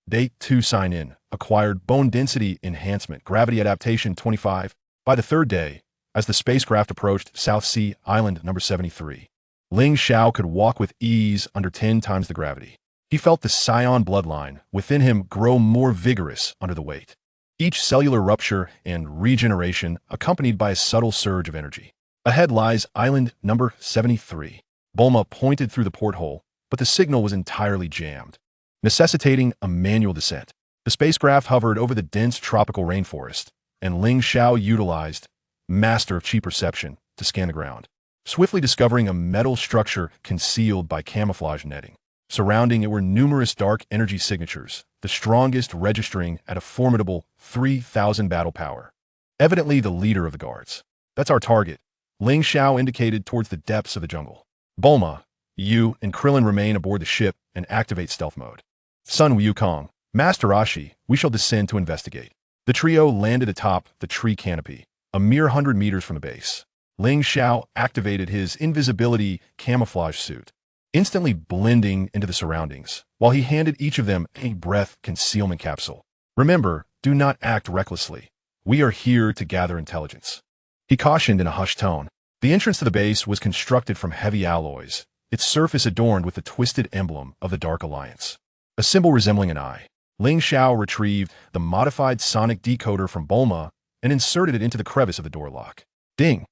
Day 2 sign-in, acquired bone density enhancement, gravity adaptation 25. By the 3rd day, as the spacecraft approached South Sea Island number 73, Ling Xiao could walk with ease under 10 times the gravity. He felt the Saiyan bloodline within him grow more vigorous under the weight, each cellular rupture and regeneration accompanied by a subtle surge of energy. Ahead lies Island number 73. Bulma pointed through the porthole, but the signal was entirely jammed, necessitating a manual descent. The spacecraft hovered over the dense tropical rainforest, and Ling Xiao utilized Master of Chi Perception to scan the ground, swiftly discovering a metal structure concealed by camouflage netting. Surrounding it were numerous dark energy signatures, the strongest registering at a formidable 3,000 battle power. Evidently the leader of the guards. That's our target, Ling Xiao indicated towards the depths of the jungle. Bulma, you and Krillin remain aboard the ship and activate stealth mode. Son Wukong, Master Roshi, we shall descend to investigate. The trio landed atop the tree canopy, a mere 100 meters from the base. Ling Xiao activated his invisibility camouflage suit, instantly blending into the surroundings, while he handed each of them a breath concealment capsule. Remember, do not act recklessly. We are here to gather intelligence, he cautioned in a hushed tone. The entrance to the base was constructed from heavy alloys, its surface adorned with the twisted emblem of the Dark Alliance, a symbol resembling an eye. Ling Xiao retrieved the modified sonic decoder from Bulma and inserted it into the crevice of the door lock. Ding!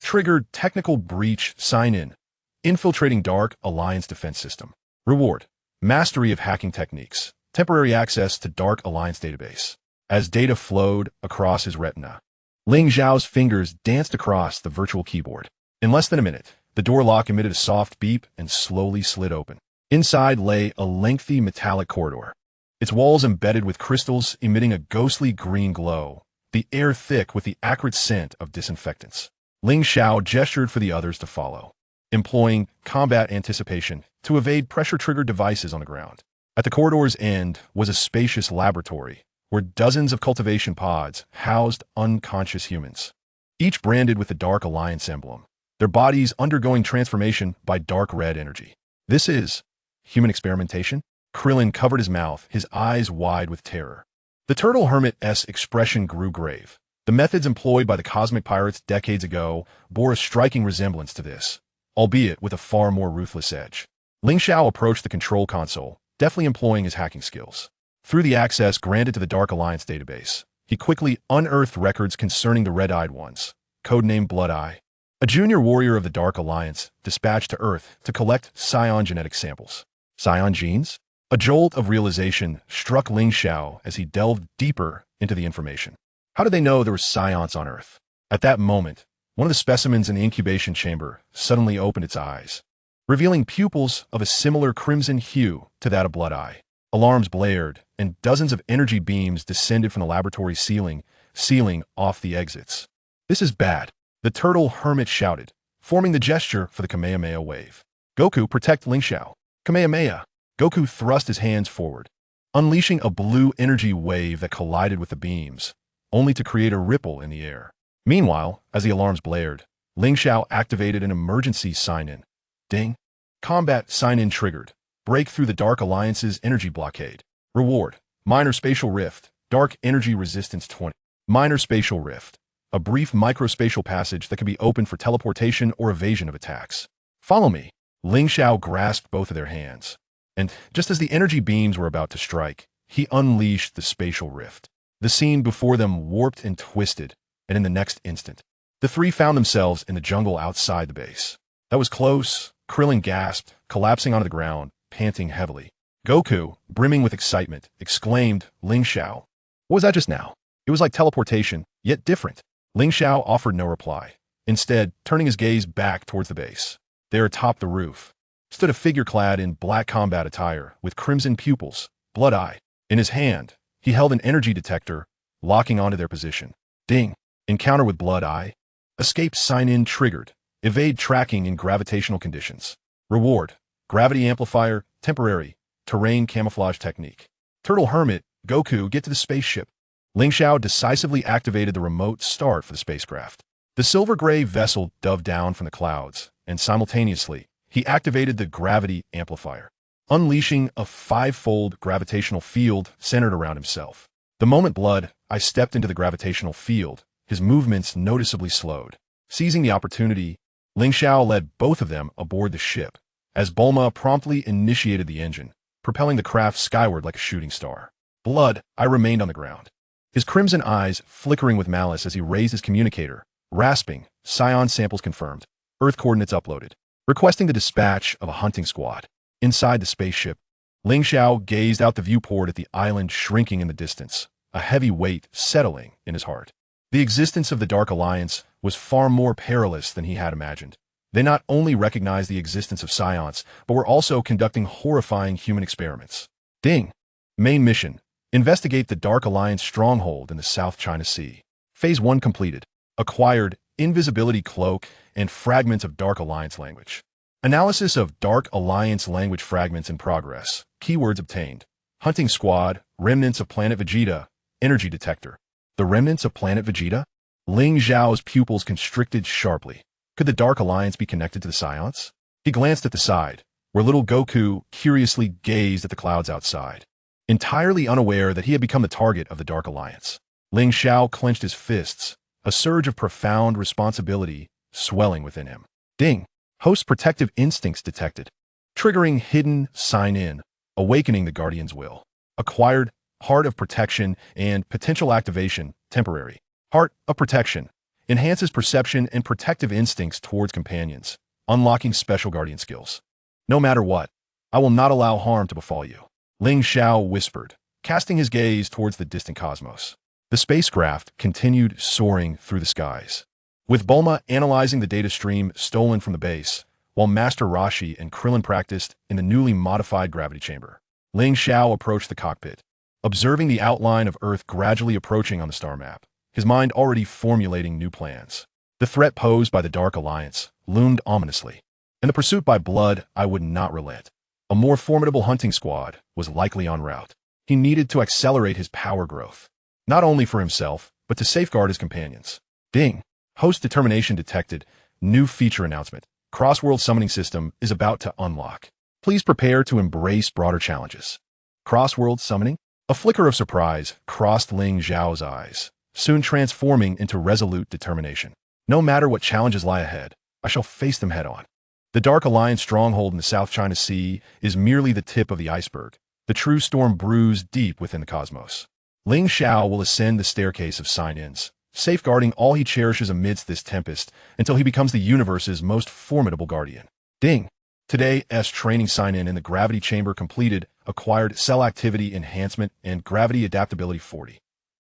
Triggered technical breach sign-in. Infiltrating Dark Alliance defense system. Reward. Mastery of hacking techniques. Temporary access to Dark Alliance database. As data flowed across his retina, Ling Xiao's fingers danced across the virtual keyboard. In less than a minute, the door lock emitted a soft beep and slowly slid open. Inside lay a lengthy metallic corridor, its walls embedded with crystals emitting a ghostly green glow, the air thick with the acrid scent of disinfectants. Ling Xiao gestured for the others to follow, employing combat anticipation to evade pressure-triggered devices on the ground. At the corridor's end was a spacious laboratory where dozens of cultivation pods housed unconscious humans, each branded with the Dark Alliance emblem, their bodies undergoing transformation by dark red energy. This is human experimentation? Krillin covered his mouth, his eyes wide with terror. The turtle hermit's expression grew grave, The methods employed by the cosmic pirates decades ago bore a striking resemblance to this, albeit with a far more ruthless edge. Ling Xiao approached the control console, deftly employing his hacking skills. Through the access granted to the Dark Alliance database, he quickly unearthed records concerning the Red-Eyed Ones, codenamed Blood-Eye, a junior warrior of the Dark Alliance dispatched to Earth to collect Saiyan genetic samples. Saiyan genes? A jolt of realization struck Ling Xiao as he delved deeper into the information. How did they know there were Saiyans on Earth? At that moment, one of the specimens in the incubation chamber suddenly opened its eyes, revealing pupils of a similar crimson hue to that of Blood-Eye. Alarms blared, and dozens of energy beams descended from the laboratory ceiling, sealing off the exits. "This is bad," the turtle hermit shouted, forming the gesture for the Kamehameha wave. "Goku, protect Ling Xiao." Kamehameha. Goku thrust his hands forward, unleashing a blue energy wave that collided with the beams, only to create a ripple in the air. Meanwhile, as the alarms blared, Ling Xiao activated an emergency sign-in. Ding. Combat sign-in triggered. Break through the Dark Alliance's energy blockade. Reward. Minor Spatial Rift. Dark Energy Resistance 20. Minor Spatial Rift. A brief microspatial passage that can be opened for teleportation or evasion of attacks. Follow me. Ling Xiao grasped both of their hands. And just as the energy beams were about to strike, he unleashed the spatial rift. The scene before them warped and twisted, and in the next instant, the three found themselves in the jungle outside the base. That was close. Krillin gasped, collapsing onto the ground, panting heavily. Goku, brimming with excitement, exclaimed, "Ling Xiao." What was that just now? It was like teleportation, yet different. Ling Xiao offered no reply, instead turning his gaze back towards the base. There atop the roof stood a figure clad in black combat attire with crimson pupils, Blood-Eye. In his hand, he held an energy detector, locking onto their position. Ding. Encounter with Blood-Eye. Escape sign-in triggered. Evade tracking in gravitational conditions. Reward. Gravity amplifier, temporary. Terrain camouflage technique. Turtle Hermit, Goku, get to the spaceship. Ling Xiao decisively activated the remote start for the spacecraft. The silver-gray vessel dove down from the clouds, and simultaneously, he activated the gravity amplifier, unleashing a five-fold gravitational field centered around himself. The moment Blood-Eye stepped into the gravitational field, his movements noticeably slowed. Seizing the opportunity, Ling Xiao led both of them aboard the ship, as Bulma promptly initiated the engine, propelling the craft skyward like a shooting star. Blood-Eye remained on the ground, his crimson eyes flickering with malice as he raised his communicator, rasping, "Saiyan samples confirmed. Earth coordinates uploaded. Requesting the dispatch of a hunting squad." Inside the spaceship, Ling Xiao gazed out the viewport at the island shrinking in the distance, a heavy weight settling in his heart. The existence of the Dark Alliance was far more perilous than he had imagined. They not only recognized the existence of Saiyans, but were also conducting horrifying human experiments. Ding. Main mission. Investigate the Dark Alliance stronghold in the South China Sea. Phase 1 completed. Acquired invisibility cloak and fragments of Dark Alliance language. Analysis of Dark Alliance language fragments in progress. Keywords obtained. Hunting squad, remnants of planet Vegeta, energy detector. The remnants of planet Vegeta? Ling Xiao's pupils constricted sharply. Could the Dark Alliance be connected to the Saiyans? He glanced at the side, where little Goku curiously gazed at the clouds outside, entirely unaware that he had become the target of the Dark Alliance. Ling Xiao clenched his fists, a surge of profound responsibility swelling within him. Ding. Host protective instincts detected. Triggering hidden sign-in, awakening the Guardian's will. Acquired Heart of Protection and potential activation, temporary. Heart of Protection enhances perception and protective instincts towards companions, unlocking special Guardian skills. No matter what, I will not allow harm to befall you, Ling Xiao whispered, casting his gaze towards the distant cosmos. The spacecraft continued soaring through the skies, with Bulma analyzing the data stream stolen from the base, while Master Roshi and Krillin practiced in the newly modified gravity chamber. Ling Xiao approached the cockpit, observing the outline of Earth gradually approaching on the star map, his mind already formulating new plans. The threat posed by the Dark Alliance loomed ominously, and the pursuit by Blood-Eye would not relent. A more formidable hunting squad was likely en route. He needed to accelerate his power growth, not only for himself, but to safeguard his companions. Ding. Host determination detected. New feature announcement. Cross-world summoning system is about to unlock. Please prepare to embrace broader challenges. Cross-world summoning? A flicker of surprise crossed Ling Xiao's eyes, soon transforming into resolute determination. No matter what challenges lie ahead, I shall face them head-on. The Dark Alliance stronghold in the South China Sea is merely the tip of the iceberg. The true storm brews deep within the cosmos. Ling Xiao will ascend the staircase of sign-ins, safeguarding all he cherishes amidst this tempest until he becomes the universe's most formidable guardian. Ding! Today's training sign-in in the gravity chamber completed, acquired cell activity enhancement and gravity adaptability 40.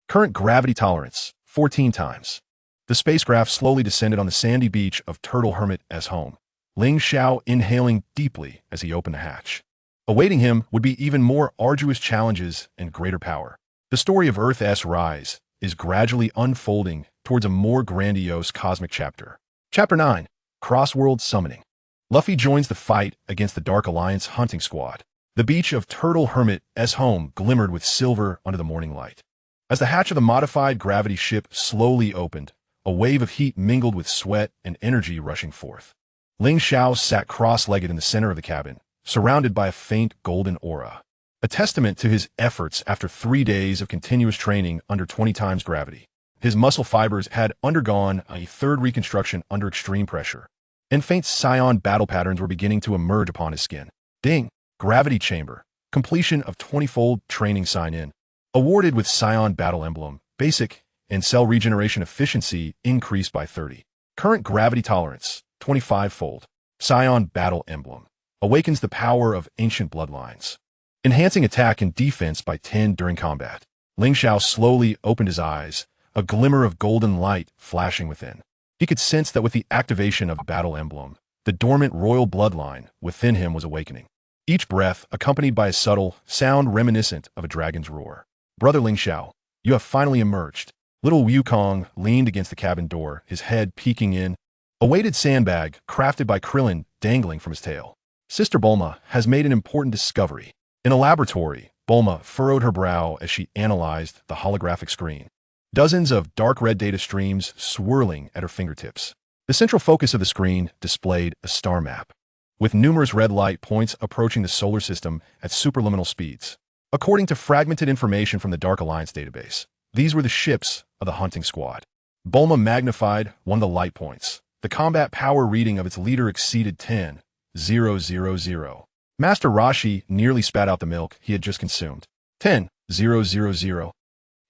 Current gravity tolerance, 14 times. The spacecraft slowly descended on the sandy beach of Turtle Hermit's home. Ling Xiao inhaling deeply as he opened the hatch. Awaiting him would be even more arduous challenges and greater power. The story of Earth's rise is gradually unfolding towards a more grandiose cosmic chapter. Chapter 9. Cross-World Summoning. Luffy joins the fight against the Dark Alliance hunting squad. The beach of Turtle Hermit's home glimmered with silver under the morning light. As the hatch of the modified gravity ship slowly opened, a wave of heat mingled with sweat and energy rushing forth. Ling Xiao sat cross-legged in the center of the cabin, surrounded by a faint golden aura. A testament to his efforts after 3 days of continuous training under 20 times gravity. His muscle fibers had undergone a third reconstruction under extreme pressure, and faint Saiyan battle patterns were beginning to emerge upon his skin. Ding! Gravity Chamber. Completion of 20-fold training sign-in. Awarded with Saiyan Battle Emblem. Basic and cell regeneration efficiency increased by 30. Current gravity tolerance, 25-fold. Saiyan Battle Emblem. Awakens the power of ancient bloodlines. Enhancing attack and defense by 10 during combat. Ling Xiao slowly opened his eyes, a glimmer of golden light flashing within. He could sense that with the activation of Battle Emblem, the dormant royal bloodline within him was awakening. Each breath accompanied by a subtle sound reminiscent of a dragon's roar. Brother Ling Xiao, you have finally emerged. Little Wukong leaned against the cabin door, his head peeking in. A weighted sandbag, crafted by Krillin, dangling from his tail. Sister Bulma has made an important discovery. In a laboratory, Bulma furrowed her brow as she analyzed the holographic screen. Dozens of dark red data streams swirling at her fingertips. The central focus of the screen displayed a star map, with numerous red light points approaching the solar system at superluminal speeds. According to fragmented information from the Dark Alliance database, these were the ships of the hunting squad. Bulma magnified one of the light points. The combat power reading of its leader exceeded 10,000. Master Roshi nearly spat out the milk he had just consumed. 10,000.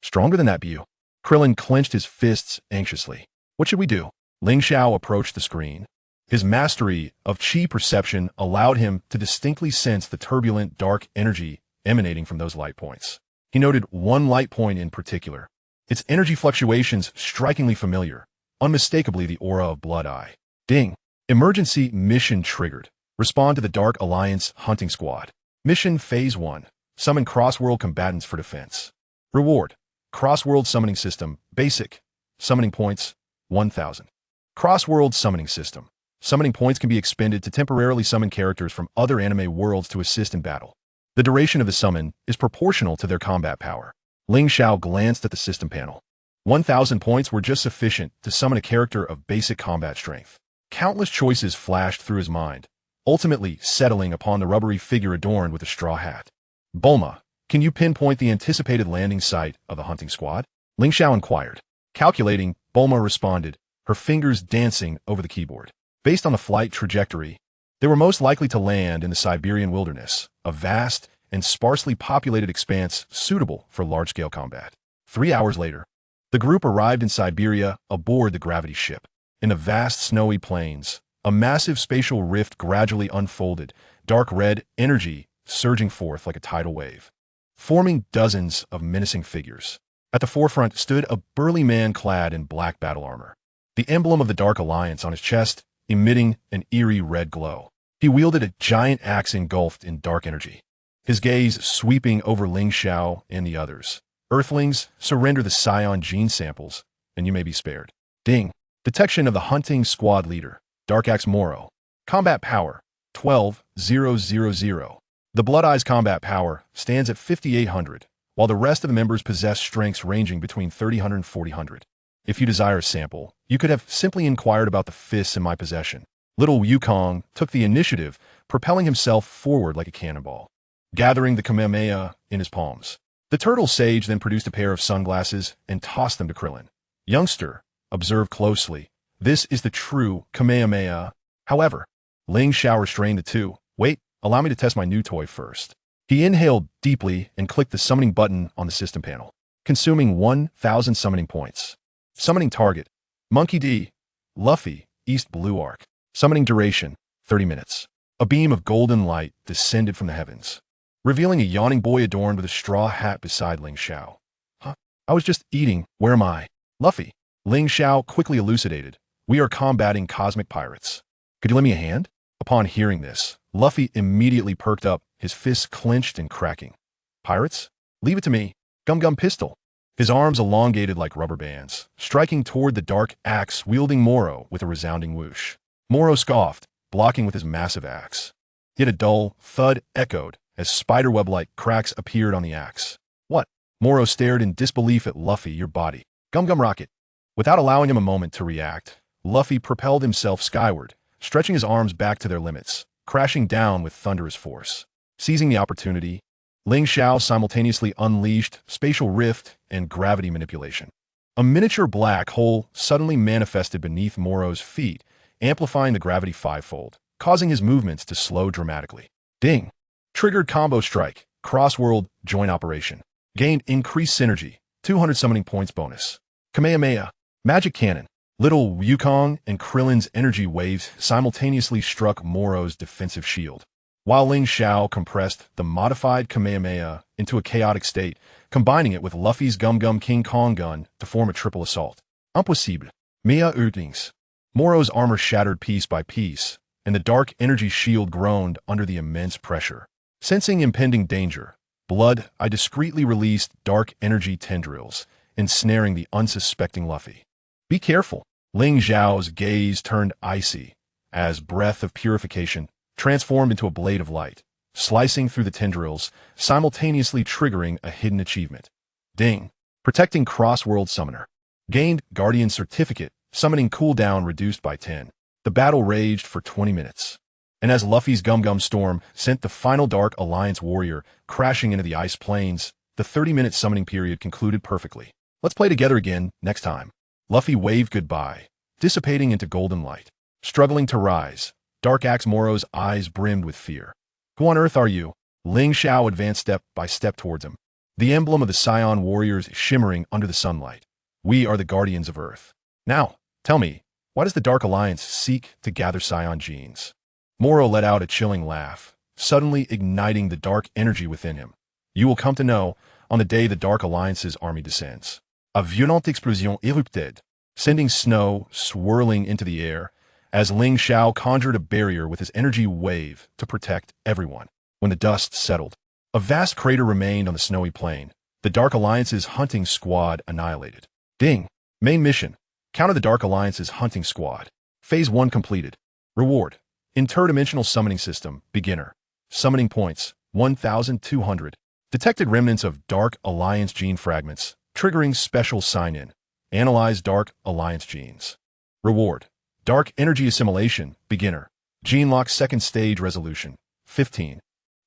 Stronger than that, Bu. Krillin clenched his fists anxiously. What should we do? Ling Xiao approached the screen. His mastery of chi perception allowed him to distinctly sense the turbulent dark energy emanating from those light points. He noted one light point in particular. Its energy fluctuations strikingly familiar, unmistakably the aura of Blood Eye. Ding! Emergency mission triggered. Respond to the Dark Alliance hunting squad. Mission Phase 1. Summon cross-world combatants for defense. Reward. Cross-world summoning system. Basic. Summoning points, 1,000. Cross-world summoning system. Summoning points can be expended to temporarily summon characters from other anime worlds to assist in battle. The duration of the summon is proportional to their combat power. Ling Xiao glanced at the system panel. 1,000 points were just sufficient to summon a character of basic combat strength. Countless choices flashed through his mind, ultimately settling upon the rubbery figure adorned with a straw hat. Bulma, can you pinpoint the anticipated landing site of the hunting squad? Ling Xiao inquired. Calculating, Bulma responded, her fingers dancing over the keyboard. Based on the flight trajectory, they were most likely to land in the Siberian wilderness, a vast and sparsely populated expanse suitable for large-scale combat. 3 hours later, the group arrived in Siberia aboard the gravity ship. In the vast snowy plains, a massive spatial rift gradually unfolded, dark red energy surging forth like a tidal wave, forming dozens of menacing figures. At the forefront stood a burly man clad in black battle armor, the emblem of the Dark Alliance on his chest emitting an eerie red glow. He wielded a giant axe engulfed in dark energy, his gaze sweeping over Ling Xiao and the others. Earthlings, surrender the Saiyan gene samples, and you may be spared. Ding! Detection of the hunting squad leader, Dark Axe Moro. Combat power, 12,000. The Blood Eye's combat power stands at 5,800, while the rest of the members possess strengths ranging between 3,000 and 4,000. If you desire a sample, you could have simply inquired about the fists in my possession. Little Wukong took the initiative, propelling himself forward like a cannonball, gathering the Kamehameha in his palms. The turtle sage then produced a pair of sunglasses and tossed them to Krillin. Youngster, observe closely. This is the true Kamehameha. However, Ling Xiao restrained the two. Wait, allow me to test my new toy first. He inhaled deeply and clicked the summoning button on the system panel, consuming 1,000 summoning points. Summoning target, Monkey D. Luffy, East Blue Arc. Summoning duration, 30 minutes. A beam of golden light descended from the heavens, revealing a yawning boy adorned with a straw hat beside Ling Xiao. Huh? I was just eating. Where am I? Luffy. Ling Xiao quickly elucidated. We are combating cosmic pirates. Could you lend me a hand? Upon hearing this, Luffy immediately perked up, his fists clenched and cracking. Pirates? Leave it to me. Gum Gum Pistol. His arms elongated like rubber bands, striking toward the dark axe wielding Moro with a resounding whoosh. Moro scoffed, blocking with his massive axe. Yet a dull thud echoed as spiderweb-like cracks appeared on the axe. What? Moro stared in disbelief at Luffy. Your body. Gum Gum Rocket. Without allowing him a moment to react, Luffy propelled himself skyward, stretching his arms back to their limits, crashing down with thunderous force. Seizing the opportunity, Ling Xiao simultaneously unleashed spatial rift and gravity manipulation. A miniature black hole suddenly manifested beneath Moro's feet, amplifying the gravity fivefold, causing his movements to slow dramatically. Ding! Triggered combo strike, cross-world joint operation. Gained increased synergy, 200 summoning points bonus. Kamehameha, magic cannon. Little Wukong and Krillin's energy waves simultaneously struck Moro's defensive shield, while Ling Xiao compressed the modified Kamehameha into a chaotic state, combining it with Luffy's Gum Gum King Kong gun to form a triple assault. Impossible. Mia Urtings. Moro's armor shattered piece by piece, and the dark energy shield groaned under the immense pressure. Sensing impending danger, I discreetly released dark energy tendrils, ensnaring the unsuspecting Luffy. Be careful. Ling Xiao's gaze turned icy as breath of purification transformed into a blade of light, slicing through the tendrils, simultaneously triggering a hidden achievement. Ding! Protecting Cross-World Summoner. Gained Guardian Certificate, summoning cooldown reduced by 10. The battle raged for 20 minutes. And as Luffy's Gum Gum Storm sent the final Dark Alliance warrior crashing into the ice plains, the 30-minute summoning period concluded perfectly. Let's play together again next time. Luffy waved goodbye, dissipating into golden light. Struggling to rise, Dark Axe Moro's eyes brimmed with fear. Who on earth are you? Ling Xiao advanced step by step towards him, the emblem of the Saiyan warriors shimmering under the sunlight. We are the guardians of Earth. Now, tell me, why does the Dark Alliance seek to gather Saiyan genes? Moro let out a chilling laugh, suddenly igniting the dark energy within him. You will come to know on the day the Dark Alliance's army descends. A violente explosion erupted, sending snow swirling into the air as Ling Xiao conjured a barrier with his energy wave to protect everyone. When the dust settled, a vast crater remained on the snowy plain, the Dark Alliance's hunting squad annihilated. Ding! Main mission. Counter the Dark Alliance's hunting squad. Phase 1 completed. Reward. Interdimensional summoning system. Beginner. Summoning points. 1,200. Detected remnants of Dark Alliance gene fragments, triggering special sign-in. Analyze Dark Alliance genes. Reward. Dark Energy Assimilation. Beginner. Gene Lock Second Stage Resolution. 15.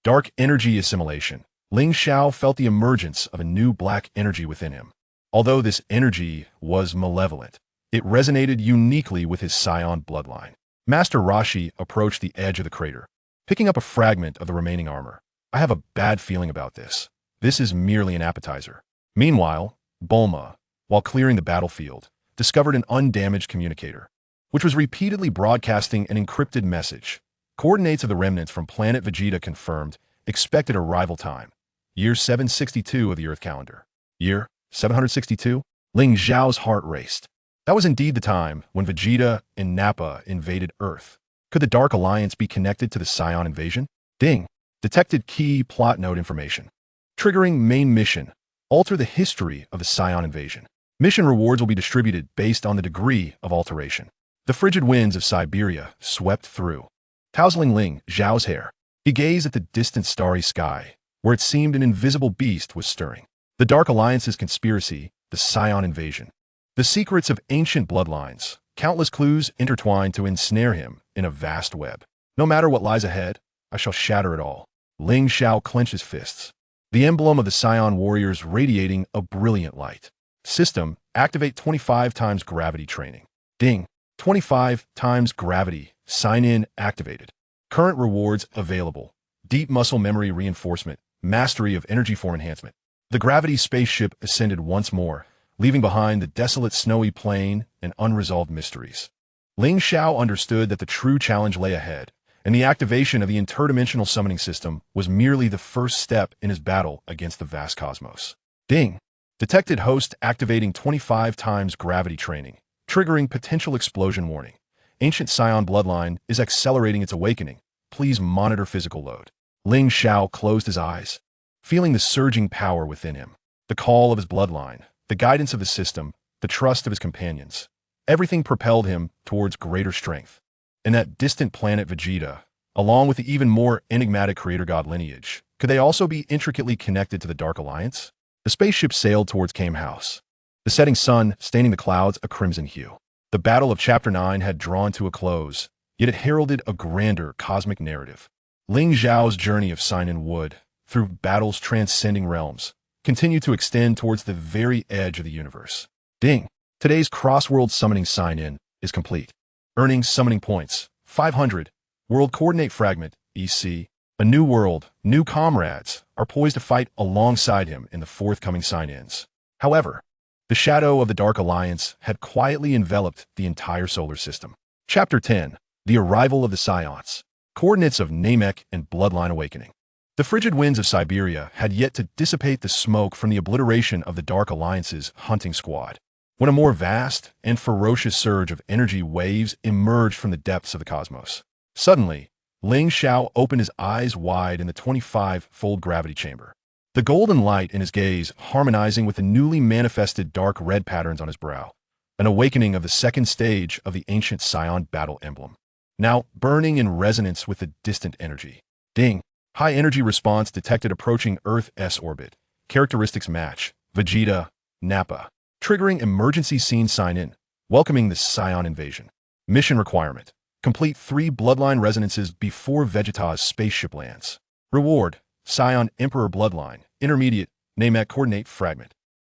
Dark Energy Assimilation. Ling Xiao felt the emergence of a new black energy within him. Although this energy was malevolent, it resonated uniquely with his Saiyan bloodline. Master Roshi approached the edge of the crater, picking up a fragment of the remaining armor. I have a bad feeling about this. This is merely an appetizer. Meanwhile, Bulma, while clearing the battlefield, discovered an undamaged communicator, which was repeatedly broadcasting an encrypted message. Coordinates of the remnants from planet Vegeta confirmed expected arrival time. Year 762 of the Earth calendar. Year 762? Ling Xiao's heart raced. That was indeed the time when Vegeta and Nappa invaded Earth. Could the Dark Alliance be connected to the Saiyan invasion? Ding! Detected key plot node information. Triggering main mission. Alter the history of the Saiyan invasion. Mission rewards will be distributed based on the degree of alteration. The frigid winds of Siberia swept through, tousling Ling Xiao's hair. He gazed at the distant starry sky, where it seemed an invisible beast was stirring. The Dark Alliance's conspiracy, the Saiyan invasion. The secrets of ancient bloodlines, countless clues intertwined to ensnare him in a vast web. No matter what lies ahead, I shall shatter it all. Ling Xiao clenched his fists. The emblem of the Saiyan warriors radiating a brilliant light. System, activate 25 times gravity training. Ding. 25 times gravity. Sign in activated. Current rewards available. Deep muscle memory reinforcement. Mastery of energy form enhancement. The gravity spaceship ascended once more, leaving behind the desolate snowy plain and unresolved mysteries. Ling Xiao understood that the true challenge lay ahead, and the activation of the interdimensional summoning system was merely the first step in his battle against the vast cosmos. Ding! Detected host activating 25 times gravity training, triggering potential explosion warning. Ancient Saiyan bloodline is accelerating its awakening. Please monitor physical load. Ling Xiao closed his eyes, feeling the surging power within him. The call of his bloodline, the guidance of the system, the trust of his companions. Everything propelled him towards greater strength. In that distant planet Vegeta, along with the even more enigmatic creator god lineage, could they also be intricately connected to the Dark Alliance? The spaceship sailed towards Kame House, the setting sun staining the clouds a crimson hue. The battle of Chapter 9 had drawn to a close, yet it heralded a grander cosmic narrative. Ling Xiao's journey of Saiyan would, through battles transcending realms, continue to extend towards the very edge of the universe. Ding! Today's cross-world summoning sign-in is complete. Earning summoning points, 500. World Coordinate Fragment, EC. A new world, new comrades, are poised to fight alongside him in the forthcoming sign-ins. However, the shadow of the Dark Alliance had quietly enveloped the entire solar system. Chapter 10. The Arrival of the Saiyans. Coordinates of Namek and Bloodline Awakening. The frigid winds of Siberia had yet to dissipate the smoke from the obliteration of the Dark Alliance's hunting squad, when a more vast and ferocious surge of energy waves emerged from the depths of the cosmos. Suddenly, Ling Xiao opened his eyes wide in the 25-fold gravity chamber, the golden light in his gaze harmonizing with the newly manifested dark red patterns on his brow, an awakening of the second stage of the ancient Saiyan battle emblem, now burning in resonance with the distant energy. Ding! High energy response detected approaching Earth's orbit. Characteristics match. Vegeta, Nappa. Triggering emergency scene sign-in, welcoming the Saiyan invasion. Mission requirement. Complete 3 bloodline resonances before Vegeta's spaceship lands. Reward. Saiyan Emperor bloodline. Intermediate. Namek coordinate fragment.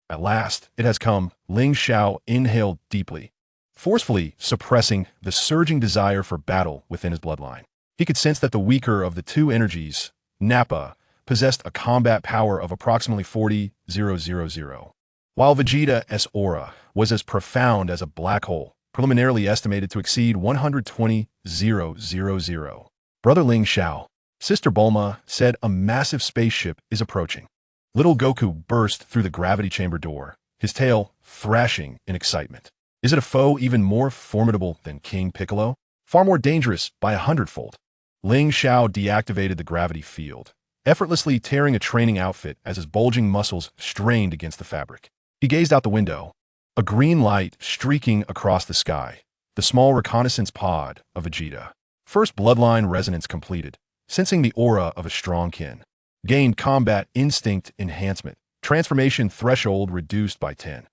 At last, it has come. Ling Xiao inhaled deeply, forcefully suppressing the surging desire for battle within his bloodline. He could sense that the weaker of the two energies, Nappa, possessed a combat power of approximately 40,000, while Vegeta's aura was as profound as a black hole, preliminarily estimated to exceed 120,000. Brother Ling Xiao, Sister Bulma said a massive spaceship is approaching. Little Goku burst through the gravity chamber door, his tail thrashing in excitement. Is it a foe even more formidable than King Piccolo? Far more dangerous by 100-fold. Ling Xiao deactivated the gravity field, effortlessly tearing a training outfit as his bulging muscles strained against the fabric. He gazed out the window, a green light streaking across the sky, the small reconnaissance pod of Vegeta. First bloodline resonance completed, sensing the aura of a strong kin. Gained combat instinct enhancement, transformation threshold reduced by 10.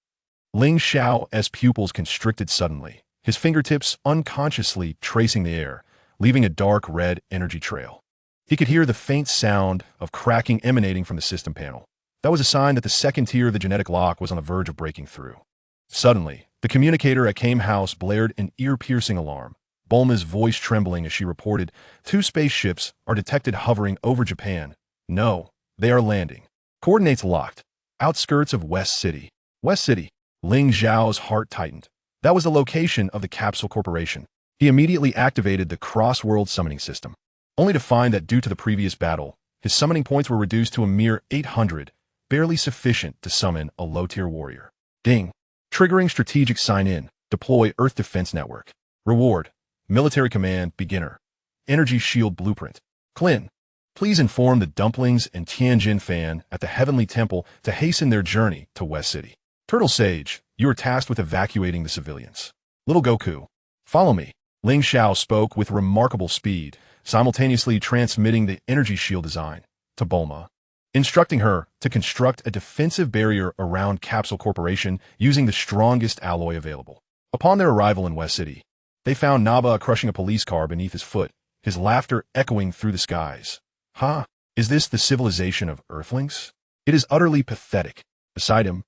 Ling Xiao's pupils constricted suddenly, his fingertips unconsciously tracing the air, leaving a dark red energy trail. He could hear the faint sound of cracking emanating from the system panel. That was a sign that the second tier of the genetic lock was on the verge of breaking through. Suddenly, the communicator at Kame House blared an ear-piercing alarm, Bulma's voice trembling as she reported, 2 spaceships are detected hovering over Japan. No, they are landing. Coordinates locked. Outskirts of West City. West City. Ling Xiao's heart tightened. That was the location of the Capsule Corporation. He immediately activated the cross-world summoning system, only to find that due to the previous battle, his summoning points were reduced to a mere 800, barely sufficient to summon a low-tier warrior. Ding! Triggering strategic sign-in. Deploy Earth Defense Network. Reward. Military Command Beginner. Energy Shield Blueprint. Clin. Please inform the Dumplings and Tianjin Fan at the Heavenly Temple to hasten their journey to West City. Turtle Sage, you are tasked with evacuating the civilians. Little Goku, follow me. Ling Xiao spoke with remarkable speed, simultaneously transmitting the energy shield design to Bulma, instructing her to construct a defensive barrier around Capsule Corporation using the strongest alloy available. Upon their arrival in West City, they found Naba crushing a police car beneath his foot, his laughter echoing through the skies. Ha! Is this the civilization of Earthlings? It is utterly pathetic. Beside him,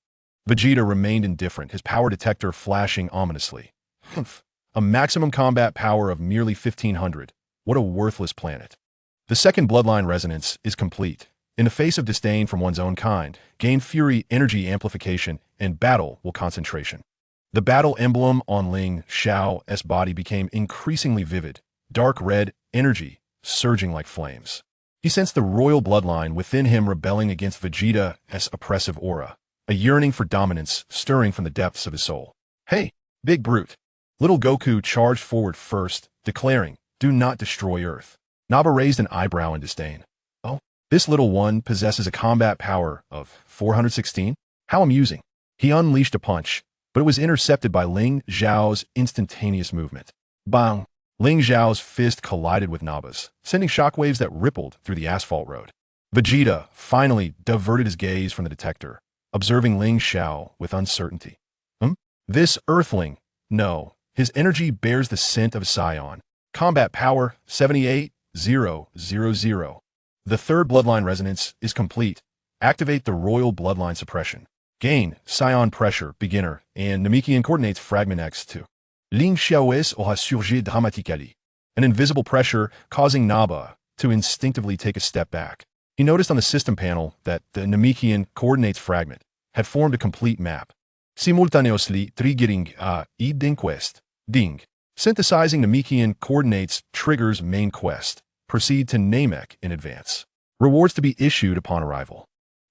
Vegeta remained indifferent, his power detector flashing ominously. Humph. A maximum combat power of merely 1500. What a worthless planet. The second bloodline resonance is complete. In the face of disdain from one's own kind, gain fury, energy amplification, and battle will concentration. The battle emblem on Ling Xiao's body became increasingly vivid, dark red energy surging like flames. He sensed the royal bloodline within him rebelling against Vegeta's oppressive aura, a yearning for dominance stirring from the depths of his soul. Hey, big brute! Little Goku charged forward first, declaring, "Do not destroy Earth." Naba raised an eyebrow in disdain. Oh, this little one possesses a combat power of 416? How amusing. He unleashed a punch, but it was intercepted by Ling Xiao's instantaneous movement. Bang! Ling Xiao's fist collided with Naba's, sending shockwaves that rippled through the asphalt road. Vegeta finally diverted his gaze from the detector, observing Ling Xiao with uncertainty. This Earthling? No, his energy bears the scent of a Saiyan. Combat power 78,000. The third bloodline resonance is complete. Activate the royal bloodline suppression. Gain Saiyan pressure, beginner, and Namekian coordinates fragment X2. Ling Xiao's aura surgit dramatiquement. An invisible pressure causing Naba to instinctively take a step back. He noticed on the system panel that the Namekian coordinates fragment had formed a complete map. Simultaneously triggering a ding quest. Ding. Synthesizing Namekian coordinates triggers main quest. Proceed to Namek in advance. Rewards to be issued upon arrival.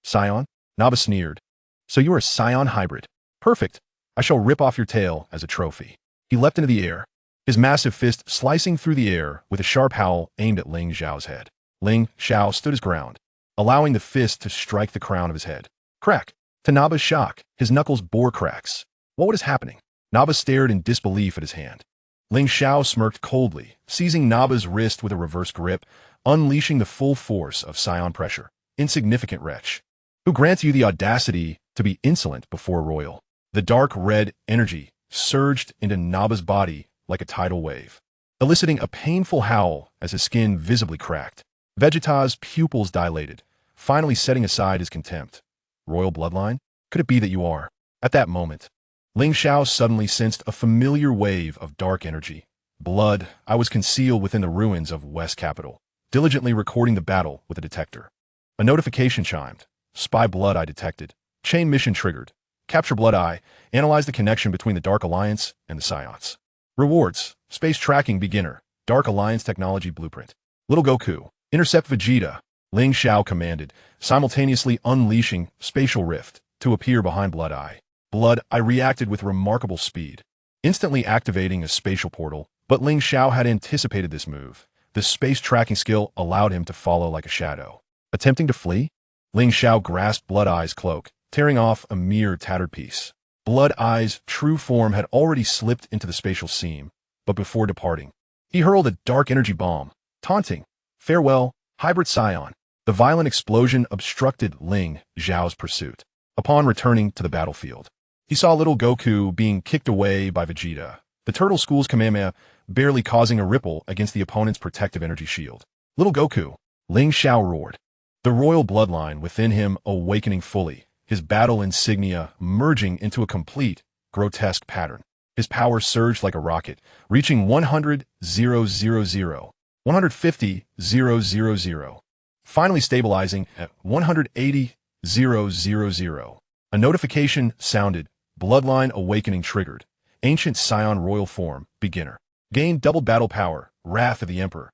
Saiyan? Naba sneered. So you are a Saiyan hybrid. Perfect. I shall rip off your tail as a trophy. He leapt into the air, his massive fist slicing through the air with a sharp howl aimed at Ling Xiao's head. Ling Xiao stood his ground, allowing the fist to strike the crown of his head. Crack! To Naba's shock, his knuckles bore cracks. What was happening? Naba stared in disbelief at his hand. Ling Xiao smirked coldly, seizing Naba's wrist with a reverse grip, unleashing the full force of Saiyan pressure. Insignificant wretch. Who grants you the audacity to be insolent before royal? The dark red energy surged into Naba's body like a tidal wave, eliciting a painful howl as his skin visibly cracked. Vegeta's pupils dilated, finally setting aside his contempt. Royal bloodline? Could it be that you are? At that moment, Ling Xiao suddenly sensed a familiar wave of dark energy. Blood. I was concealed within the ruins of West Capital, diligently recording the battle with a detector. A notification chimed. Spy blood eye detected. Chain mission triggered. Capture blood eye. Analyze the connection between the Dark Alliance and the Saiyans. Rewards. Space tracking beginner. Dark Alliance technology blueprint. Little Goku. Intercept Vegeta. Ling Xiao commanded, simultaneously unleashing spatial rift to appear behind blood eye. Blood eye reacted with remarkable speed, instantly activating a spatial portal, but Ling Xiao had anticipated this move. The space tracking skill allowed him to follow like a shadow. Attempting to flee? Ling Xiao grasped Blood Eye's cloak, tearing off a mere tattered piece. Blood Eye's true form had already slipped into the spatial seam, but before departing, he hurled a dark energy bomb, taunting, "Farewell, hybrid Saiyan." The violent explosion obstructed Ling Xiao's pursuit. Upon returning to the battlefield, he saw little Goku being kicked away by Vegeta, the Turtle School's Kamehameha barely causing a ripple against the opponent's protective energy shield. Little Goku, Ling Xiao roared, the royal bloodline within him awakening fully, his battle insignia merging into a complete, grotesque pattern. His power surged like a rocket, reaching 100,000, 150,000, finally stabilizing at 180,000. A notification sounded, bloodline awakening triggered, ancient Saiyan royal form, beginner. Gain double battle power, Wrath of the Emperor.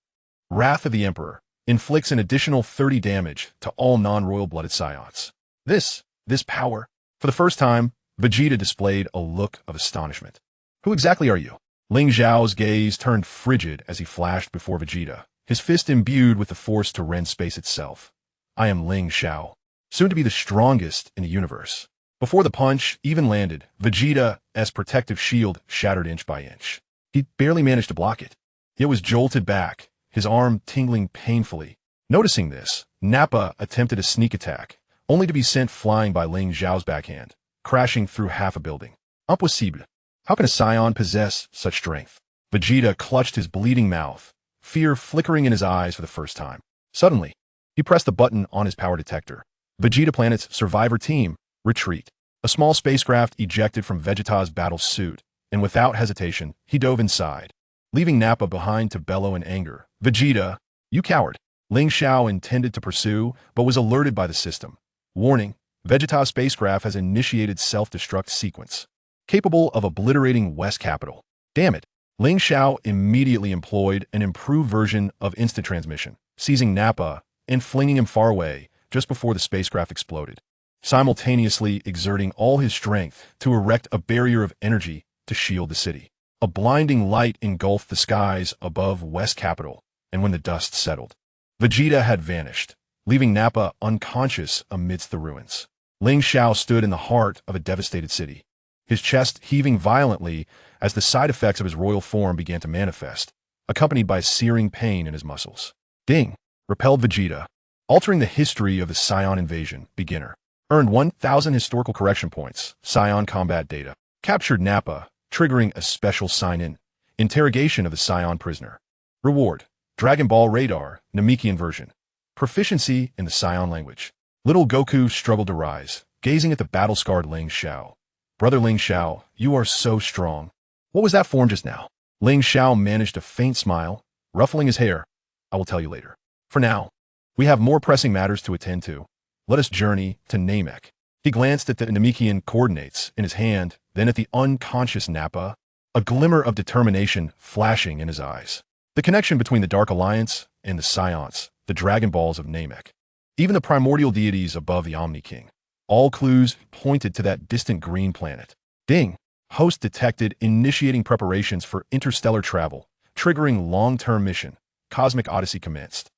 Wrath of the Emperor inflicts an additional 30 damage to all non-royal blooded Saiyans. This power. For the first time, Vegeta displayed a look of astonishment. Who exactly are you? Ling Xiao's gaze turned frigid as he flashed before Vegeta, his fist imbued with the force to rend space itself. I am Ling Xiao, soon to be the strongest in the universe. Before the punch even landed, Vegeta's protective shield shattered inch by inch. He barely managed to block it. It was jolted back, his arm tingling painfully. Noticing this, Nappa attempted a sneak attack, only to be sent flying by Ling Xiao's backhand, crashing through half a building. Impossible. How can a Saiyan possess such strength? Vegeta clutched his bleeding mouth, fear flickering in his eyes for the first time. Suddenly, he He pressed the button on his power detector. Vegeta Planet's survivor team, retreat. A small spacecraft ejected from Vegeta's battle suit, and without hesitation, he dove inside, leaving Nappa behind to bellow in anger. Vegeta, you coward! Ling Xiao intended to pursue, but was alerted by the system. Warning, Vegeta's spacecraft has initiated self-destruct sequence, capable of obliterating West Capital. Damn it! Ling Xiao immediately employed an improved version of instant transmission, seizing Nappa and flinging him far away just before the spacecraft exploded, simultaneously exerting all his strength to erect a barrier of energy to shield the city. A blinding light engulfed the skies above West Capital, and when the dust settled, Vegeta had vanished, leaving Nappa unconscious amidst the ruins. Ling Xiao stood in the heart of a devastated city, his chest heaving violently as the side effects of his royal form began to manifest, accompanied by searing pain in his muscles. Ding! Repelled Vegeta, altering the history of the Saiyan invasion. Beginner. Earned 1,000 historical correction points. Saiyan combat data. Captured Nappa, triggering a special sign-in. Interrogation of the Saiyan prisoner. Reward. Dragon Ball Radar, Namekian version. Proficiency in the Saiyan language. Little Goku struggled to rise, gazing at the battle-scarred Ling Xiao. Brother Ling Xiao, you are so strong. What was that form just now? Ling Xiao managed a faint smile, ruffling his hair. I will tell you later. For now, we have more pressing matters to attend to. Let us journey to Namek. He glanced at the Namekian coordinates in his hand, then at the unconscious Nappa, a glimmer of determination flashing in his eyes. The connection between the Dark Alliance and the Saiyans, the Dragon Balls of Namek, even the primordial deities above the Omni King. All clues pointed to that distant green planet. Ding! Host detected, initiating preparations for interstellar travel, triggering long-term mission. Cosmic Odyssey commenced.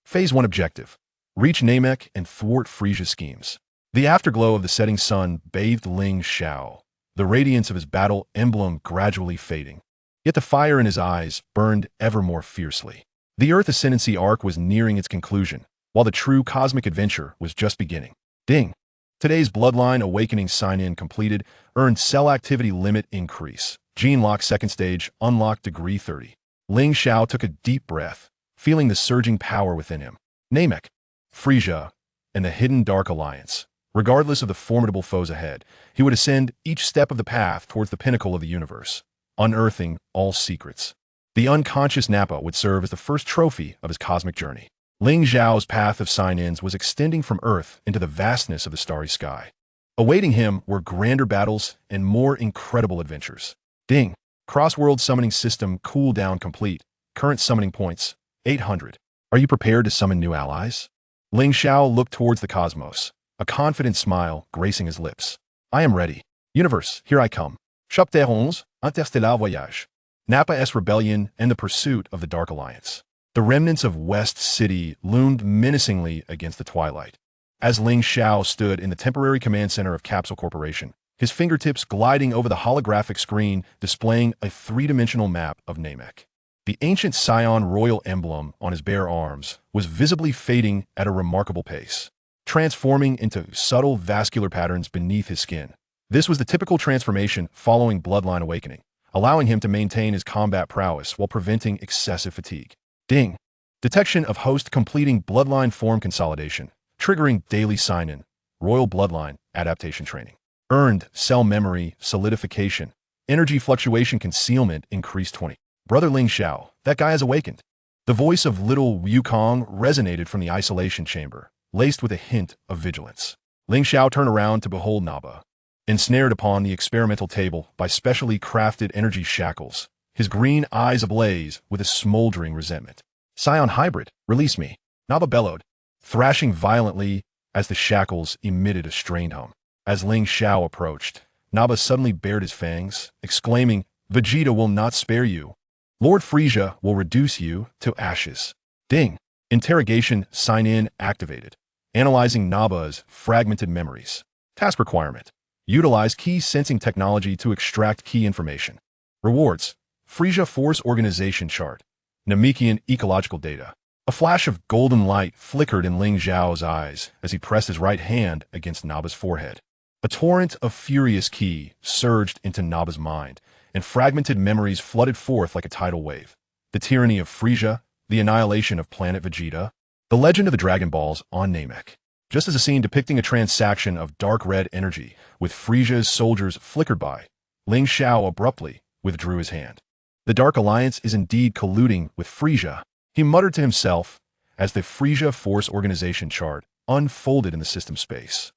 Phase 1 objective. Reach Namek and thwart Frieza's schemes. The afterglow of the setting sun bathed Ling Xiao, the radiance of his battle emblem gradually fading. Yet the fire in his eyes burned ever more fiercely. The Earth Ascendancy arc was nearing its conclusion, while the true cosmic adventure was just beginning. Ding! Today's Bloodline Awakening sign-in completed, earned cell activity limit increase. Gene lock second stage, unlocked degree 30. Ling Xiao took a deep breath, feeling the surging power within him. Namek, Frieza, and the hidden Dark Alliance. Regardless of the formidable foes ahead, he would ascend each step of the path towards the pinnacle of the universe, unearthing all secrets. The unconscious Nappa would serve as the first trophy of his cosmic journey. Ling Xiao's path of sign-ins was extending from Earth into the vastness of the starry sky. Awaiting him were grander battles and more incredible adventures. Ding! Cross-world summoning system cooldown complete. Current summoning points, 800. Are you prepared to summon new allies? Ling Xiao looked towards the cosmos, a confident smile gracing his lips. I am ready. Universe, here I come. Chapitre 11, Interstellar Voyage. Nappa's rebellion and the pursuit of the Dark Alliance. The remnants of West City loomed menacingly against the twilight. As Ling Xiao stood in the temporary command center of Capsule Corporation, his fingertips gliding over the holographic screen displaying a three-dimensional map of Namek. The ancient Saiyan royal emblem on his bare arms was visibly fading at a remarkable pace, transforming into subtle vascular patterns beneath his skin. This was the typical transformation following Bloodline Awakening, allowing him to maintain his combat prowess while preventing excessive fatigue. Ding! Detection of host completing Bloodline form consolidation, triggering daily sign-in, Royal Bloodline adaptation training. Earned cell memory solidification, energy fluctuation concealment increased 20. Brother Ling Xiao, that guy has awakened. The voice of little Wukong resonated from the isolation chamber, laced with a hint of vigilance. Ling Xiao turned around to behold Nappa, ensnared upon the experimental table by specially crafted energy shackles, his green eyes ablaze with a smoldering resentment. Saiyan hybrid, release me, Nappa bellowed, thrashing violently as the shackles emitted a strained hum. As Ling Xiao approached, Nappa suddenly bared his fangs, exclaiming, Vegeta will not spare you. Lord Frieza will reduce you to ashes. Ding! Interrogation sign-in activated. Analyzing Nappa's fragmented memories. Task requirement. Utilize key sensing technology to extract key information. Rewards. Frieza Force Organization Chart. Namekian Ecological Data. A flash of golden light flickered in Ling Xiao's eyes as he pressed his right hand against Nappa's forehead. A torrent of furious ki surged into Nappa's mind, and fragmented memories flooded forth like a tidal wave. The tyranny of Frieza, the annihilation of planet Vegeta, The Legend of the Dragon Balls on Namek. Just as a scene depicting a transaction of dark red energy with Frieza's soldiers flickered by, Ling Xiao abruptly withdrew his hand. The Dark Alliance is indeed colluding with Frieza, he muttered to himself as the Frieza Force Organization chart unfolded in the system space,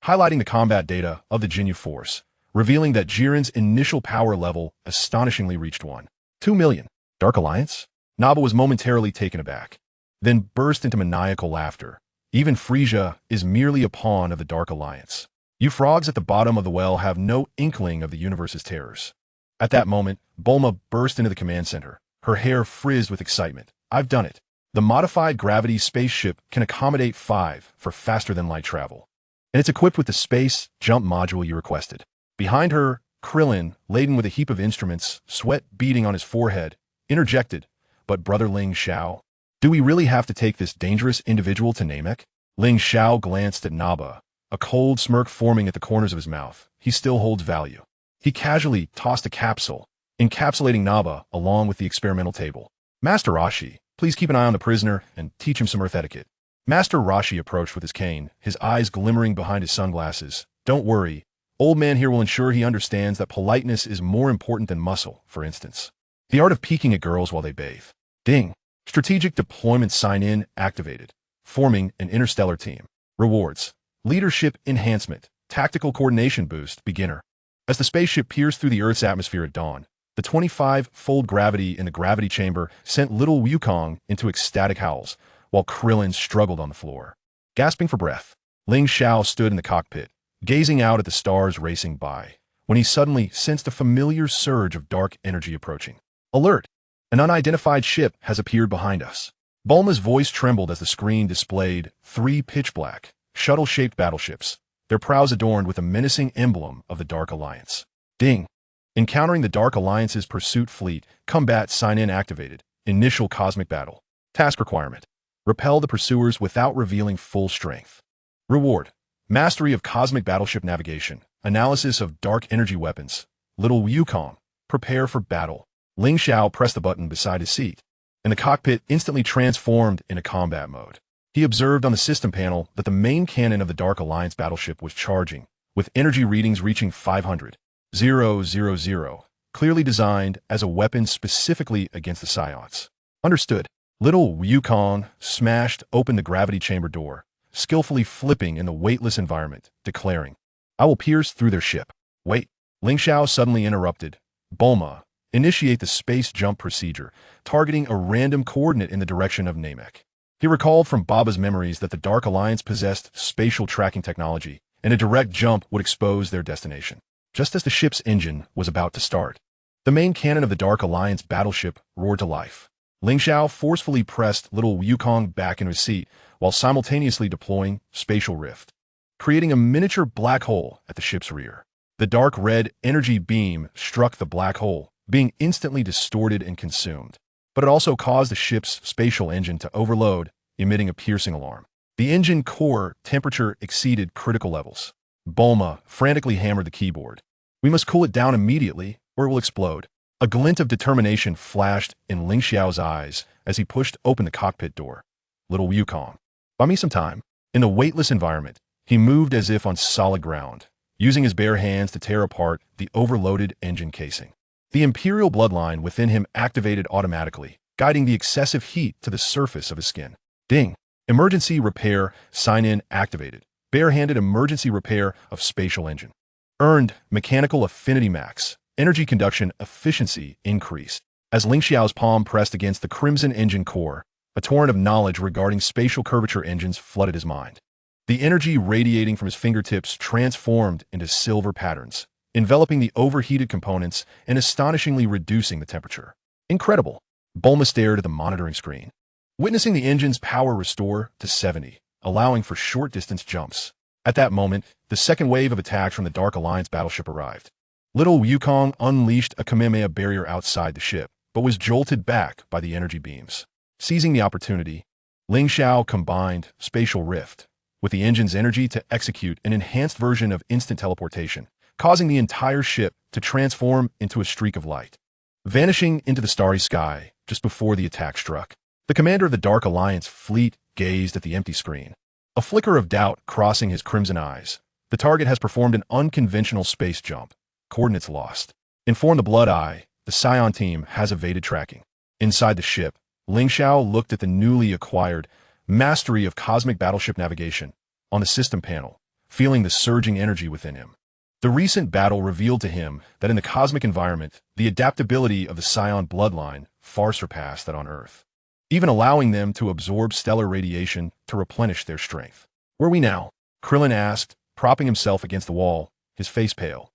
highlighting the combat data of the Jinyu Force, revealing that Jiren's initial power level astonishingly reached 1.2 million. Dark Alliance? Naba was momentarily taken aback, then burst into maniacal laughter. Even Frieza is merely a pawn of the Dark Alliance. You frogs at the bottom of the well have no inkling of the universe's terrors. At that moment, Bulma burst into the command center, her hair frizzed with excitement. I've done it. The modified gravity spaceship can accommodate 5 for faster-than-light travel, and it's equipped with the space jump module you requested. Behind her, Krillin, laden with a heap of instruments, sweat beading on his forehead, interjected, "But Brother Ling Xiao, do we really have to take this dangerous individual to Namek?" Ling Xiao glanced at Naba, a cold smirk forming at the corners of his mouth. He still holds value. He casually tossed a capsule, encapsulating Naba along with the experimental table. "Master Rashi, please keep an eye on the prisoner and teach him some earth etiquette." Master Rashi approached with his cane, his eyes glimmering behind his sunglasses. "Don't worry. Old man here will ensure he understands that politeness is more important than muscle, for instance. The art of peeking at girls while they bathe." Ding. Strategic deployment sign-in activated, forming an interstellar team. Rewards. Leadership enhancement. Tactical coordination boost. Beginner. As the spaceship pierced through the Earth's atmosphere at dawn, the 25-fold gravity in the gravity chamber sent little Wukong into ecstatic howls, while Krillin struggled on the floor. Gasping for breath, Ling Xiao stood in the cockpit, gazing out at the stars racing by, when he suddenly sensed a familiar surge of dark energy approaching. Alert! An unidentified ship has appeared behind us. Bulma's voice trembled as the screen displayed 3 pitch-black, shuttle-shaped battleships, their prows adorned with a menacing emblem of the Dark Alliance. Ding! Encountering the Dark Alliance's pursuit fleet, combat sign-in activated. Initial cosmic battle. Task requirement. Repel the pursuers without revealing full strength. Reward. Mastery of cosmic battleship navigation. Analysis of dark energy weapons. Little Wukong. Prepare for battle. Ling Xiao pressed the button beside his seat, and the cockpit instantly transformed into combat mode. He observed on the system panel that the main cannon of the Dark Alliance battleship was charging, with energy readings reaching 500,000, clearly designed as a weapon specifically against the Saiyans. Understood. Little Wukong smashed open the gravity chamber door, skillfully flipping in the weightless environment, declaring, "I will pierce through their ship." Wait. Ling Xiao suddenly interrupted. "Bulma, initiate the space jump procedure, targeting a random coordinate in the direction of Namek." He recalled from Baba's memories that the Dark Alliance possessed spatial tracking technology, and a direct jump would expose their destination. Just as the ship's engine was about to start, the main cannon of the Dark Alliance battleship roared to life. Ling Xiao forcefully pressed little Wukong back into his seat while simultaneously deploying Spatial Rift, creating a miniature black hole at the ship's rear. The dark red energy beam struck the black hole, being instantly distorted and consumed, but it also caused the ship's spatial engine to overload, emitting a piercing alarm. The engine core temperature exceeded critical levels. Bulma frantically hammered the keyboard. "We must cool it down immediately, or it will explode." A glint of determination flashed in Ling Xiao's eyes as he pushed open the cockpit door. "Little Wukong, buy me some time." In the weightless environment, he moved as if on solid ground, using his bare hands to tear apart the overloaded engine casing. The Imperial bloodline within him activated automatically, guiding the excessive heat to the surface of his skin. Ding! Emergency repair sign-in activated. Barehanded emergency repair of spatial engine. Earned mechanical affinity max. Energy conduction efficiency increased. As Ling Xiao's palm pressed against the crimson engine core, a torrent of knowledge regarding spatial curvature engines flooded his mind. The energy radiating from his fingertips transformed into silver patterns, enveloping the overheated components and astonishingly reducing the temperature. Incredible! Bulma stared at the monitoring screen, witnessing the engine's power restore to 70, allowing for short-distance jumps. At that moment, the second wave of attacks from the Dark Alliance battleship arrived. Little Wukong unleashed a Kamehameha barrier outside the ship, but was jolted back by the energy beams. Seizing the opportunity, Ling Xiao combined Spatial Rift with the engine's energy to execute an enhanced version of instant teleportation, causing the entire ship to transform into a streak of light, vanishing into the starry sky just before the attack struck. The commander of the Dark Alliance fleet gazed at the empty screen. A flicker of doubt crossing his crimson eyes. The target has performed an unconventional space jump. Coordinates lost. Inform the Blood Eye, the Saiyan team has evaded tracking. Inside the ship, Ling Xiao looked at the newly acquired mastery of cosmic battleship navigation on the system panel, feeling the surging energy within him. The recent battle revealed to him that in the cosmic environment, the adaptability of the Saiyan bloodline far surpassed that on Earth, even allowing them to absorb stellar radiation to replenish their strength. "Where are we now?" Krillin asked, propping himself against the wall, his face pale.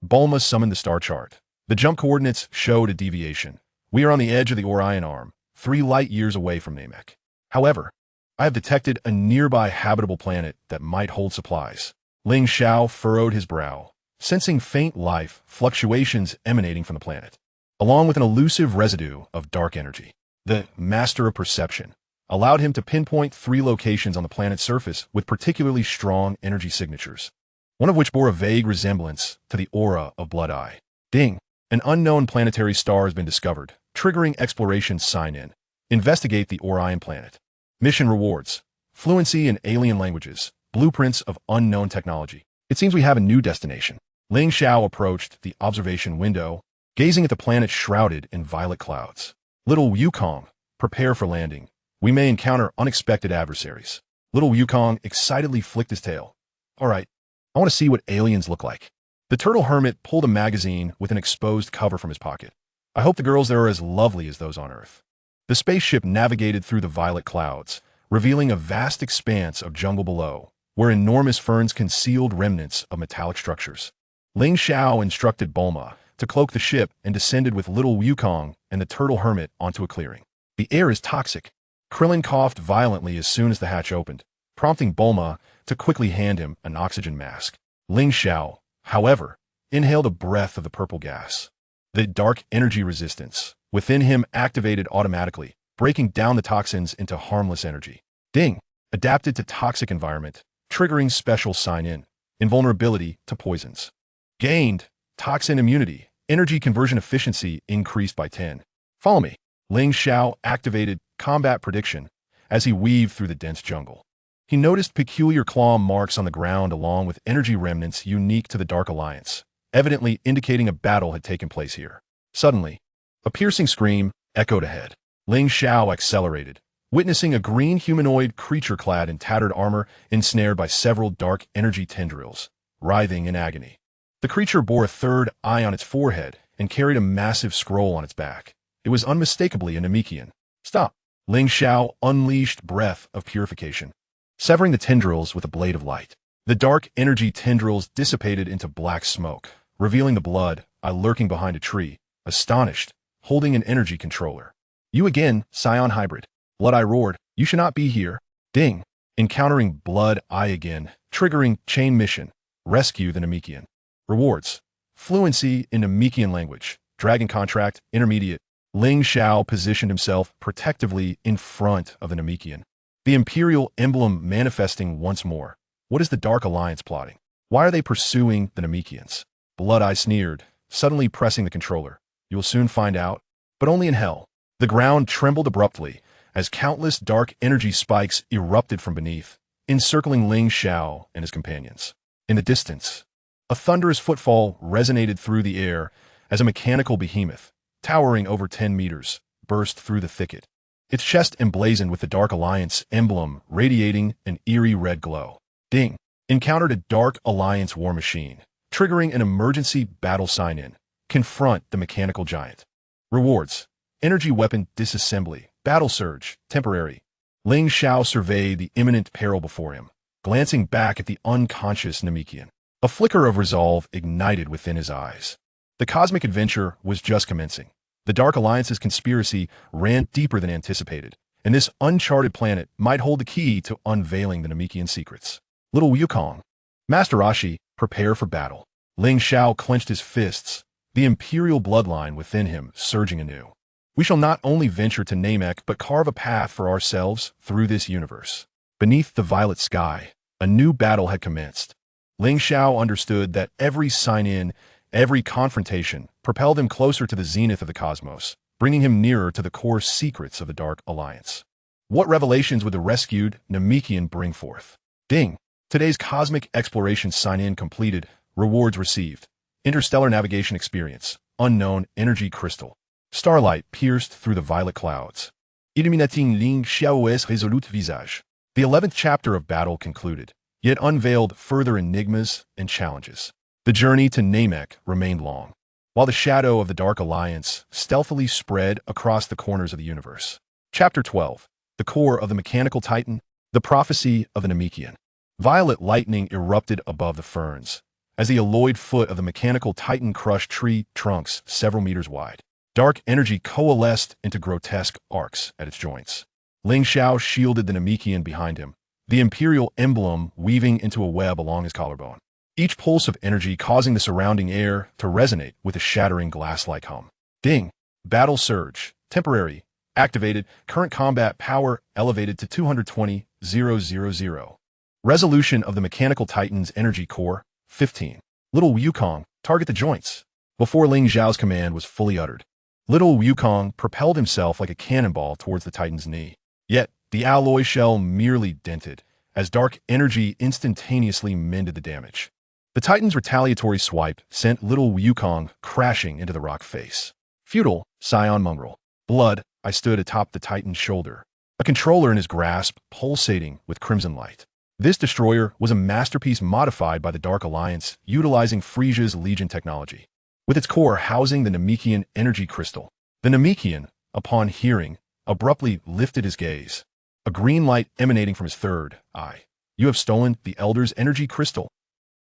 Bulma summoned the star chart. The jump coordinates showed a deviation. "We are on the edge of the Orion Arm, 3 light years away from Namek. However, I have detected a nearby habitable planet that might hold supplies." Ling Xiao furrowed his brow, sensing faint life fluctuations emanating from the planet, along with an elusive residue of dark energy. The master of perception allowed him to pinpoint 3 locations on the planet's surface with particularly strong energy signatures, one of which bore a vague resemblance to the aura of Blood Eye. Ding! An unknown planetary star has been discovered, triggering exploration sign-in. Investigate the Orion planet. Mission rewards: fluency in alien languages, blueprints of unknown technology. It seems we have a new destination. Ling Xiao approached the observation window, gazing at the planet shrouded in violet clouds. "Little Wukong, prepare for landing. We may encounter unexpected adversaries." Little Wukong excitedly flicked his tail. "All right, I want to see what aliens look like." The turtle hermit pulled a magazine with an exposed cover from his pocket. "I hope the girls there are as lovely as those on Earth." The spaceship navigated through the violet clouds, revealing a vast expanse of jungle below, where enormous ferns concealed remnants of metallic structures. Ling Xiao instructed Bulma to cloak the ship and descended with little Wukong and the turtle hermit onto a clearing. "The air is toxic." Krillin coughed violently as soon as the hatch opened, prompting Bulma to quickly hand him an oxygen mask. Ling Xiao, however, inhaled a breath of the purple gas. The dark energy resistance within him activated automatically, breaking down the toxins into harmless energy. Ding! Adapted to toxic environment, triggering special sign-in. Invulnerability to poisons. Gained toxin immunity. Energy conversion efficiency increased by 10. Follow me. Ling Xiao activated combat prediction as he weaved through the dense jungle. He noticed peculiar claw marks on the ground along with energy remnants unique to the Dark Alliance, evidently indicating a battle had taken place here. Suddenly, a piercing scream echoed ahead. Ling Xiao accelerated, witnessing a green humanoid creature clad in tattered armor ensnared by several dark energy tendrils, writhing in agony. The creature bore a third eye on its forehead and carried a massive scroll on its back. It was unmistakably a Namekian. "Stop!" Ling Xiao unleashed breath of purification, severing the tendrils with a blade of light. The dark energy tendrils dissipated into black smoke, revealing the Blood Eye lurking behind a tree, astonished, holding an energy controller. "You again, Saiyan hybrid." Blood Eye roared, "You should not be here." Ding! Encountering Blood Eye again, triggering chain mission. Rescue the Namekian. Rewards: fluency in Namekian language, dragon contract, intermediate. Ling Xiao positioned himself protectively in front of the Namekian, the Imperial emblem manifesting once more. What is the Dark Alliance plotting? Why are they pursuing the Namekians? Blood Eye sneered, suddenly pressing the controller. "You will soon find out, but only in hell." The ground trembled abruptly as countless dark energy spikes erupted from beneath, encircling Ling Xiao and his companions. In the distance, a thunderous footfall resonated through the air as a mechanical behemoth, towering over 10 meters, burst through the thicket, its chest emblazoned with the Dark Alliance emblem radiating an eerie red glow. Ding! Encountered a Dark Alliance war machine, triggering an emergency battle sign-in. Confront the mechanical giant. Rewards: energy weapon disassembly, battle surge, temporary. Ling Xiao surveyed the imminent peril before him, glancing back at the unconscious Namekian. A flicker of resolve ignited within his eyes. The cosmic adventure was just commencing. The Dark Alliance's conspiracy ran deeper than anticipated, and this uncharted planet might hold the key to unveiling the Namekian secrets. Little Wukong, Master Ashi, prepare for battle. Ling Xiao clenched his fists, the imperial bloodline within him surging anew. We shall not only venture to Namek, but carve a path for ourselves through this universe. Beneath the violet sky, a new battle had commenced. Ling Xiao understood that every sign-in, every confrontation, propelled him closer to the zenith of the cosmos, bringing him nearer to the core secrets of the Dark Alliance. What revelations would the rescued Namekian bring forth? Ding! Today's cosmic exploration sign-in completed. Rewards received. Interstellar navigation experience. Unknown energy crystal. Starlight pierced through the violet clouds. Illuminating Ling Xiao's resolute visage. The 11th chapter of Battle concluded, yet unveiled further enigmas and challenges. The journey to Namek remained long, while the shadow of the Dark Alliance stealthily spread across the corners of the universe. Chapter 12. The Core of the Mechanical Titan. The Prophecy of the Namekian. Violet lightning erupted above the ferns, as the alloyed foot of the mechanical titan crushed tree trunks several meters wide. Dark energy coalesced into grotesque arcs at its joints. Ling Xiao shielded the Namekian behind him, the imperial emblem weaving into a web along his collarbone. Each pulse of energy causing the surrounding air to resonate with a shattering glass-like hum. Ding! Battle surge. Temporary. Activated. Current combat power elevated to 220,000. Resolution of the Mechanical Titan's energy core. 15. Little Wukong, target the joints. Before Ling Xiao's command was fully uttered, Little Wukong propelled himself like a cannonball towards the Titan's knee. Yet, the alloy shell merely dented, as dark energy instantaneously mended the damage. The Titan's retaliatory swipe sent Little Wukong crashing into the rock face. Futile, Saiyan mongrel. Blood, I stood atop the Titan's shoulder, a controller in his grasp pulsating with crimson light. This destroyer was a masterpiece modified by the Dark Alliance, utilizing Frieza's Legion technology. With its core housing the Namekian energy crystal, the Namekian, upon hearing, abruptly lifted his gaze. A green light emanating from his third eye. You have stolen the Elder's energy crystal.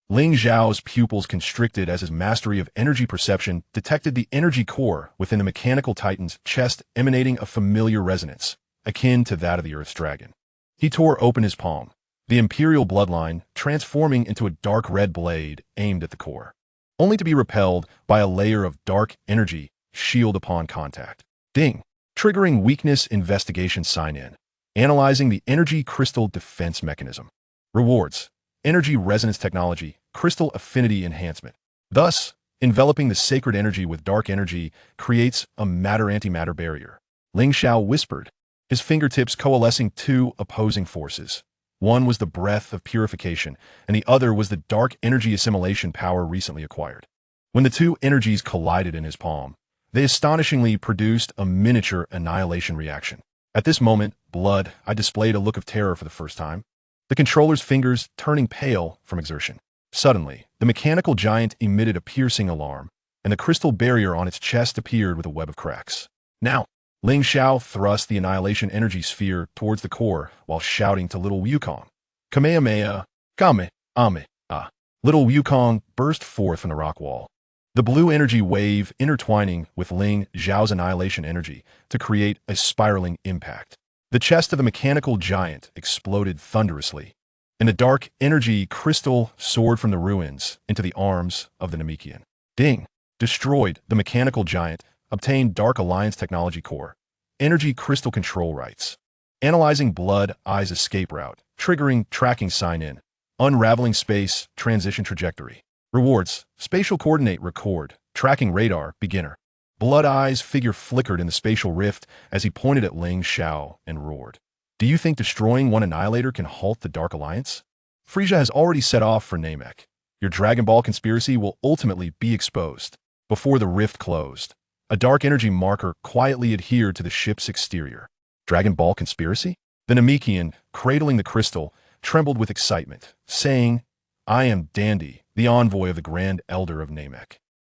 Ling Xiao's pupils constricted as his mastery of energy perception detected the energy core within the mechanical titan's chest emanating a familiar resonance, akin to that of the Earth's dragon. He tore open his palm, the imperial bloodline transforming into a dark red blade aimed at the core, only to be repelled by a layer of dark energy shield upon contact. Ding! Triggering weakness investigation sign-in. Analyzing the energy crystal defense mechanism. Rewards. Energy resonance technology, crystal affinity enhancement. Thus, enveloping the sacred energy with dark energy creates a matter-antimatter barrier. Ling Xiao whispered, his fingertips coalescing two opposing forces. One was the breath of purification, and the other was the dark energy assimilation power recently acquired. When the two energies collided in his palm, they astonishingly produced a miniature annihilation reaction. At this moment, I displayed a look of terror for the first time, the controller's fingers turning pale from exertion. Suddenly, the mechanical giant emitted a piercing alarm, and the crystal barrier on its chest appeared with a web of cracks. Now, Ling Xiao thrust the annihilation energy sphere towards the core while shouting to Little Wukong. Kamehameha, Kamehameha. Little Wukong burst forth from the rock wall, the blue energy wave intertwining with Ling Xiao's annihilation energy to create a spiraling impact. The chest of the mechanical giant exploded thunderously, and the dark energy crystal soared from the ruins into the arms of the Namekian. Ding! Destroyed, the mechanical giant obtained Dark Alliance technology core, energy crystal control rights. Analyzing Blood Eye's escape route, triggering tracking sign-in, unraveling space, transition trajectory. Rewards, spatial coordinate record, tracking radar, beginner. Blood Eye's figure flickered in the spatial rift as he pointed at Ling Xiao and roared. Do you think destroying one annihilator can halt the Dark Alliance? Frieza has already set off for Namek. Your Dragon Ball conspiracy will ultimately be exposed. Before the rift closed, a dark energy marker quietly adhered to the ship's exterior. Dragon Ball conspiracy? The Namekian, cradling the crystal, trembled with excitement, saying, I am Dandy, the envoy of the Grand Elder of Namek.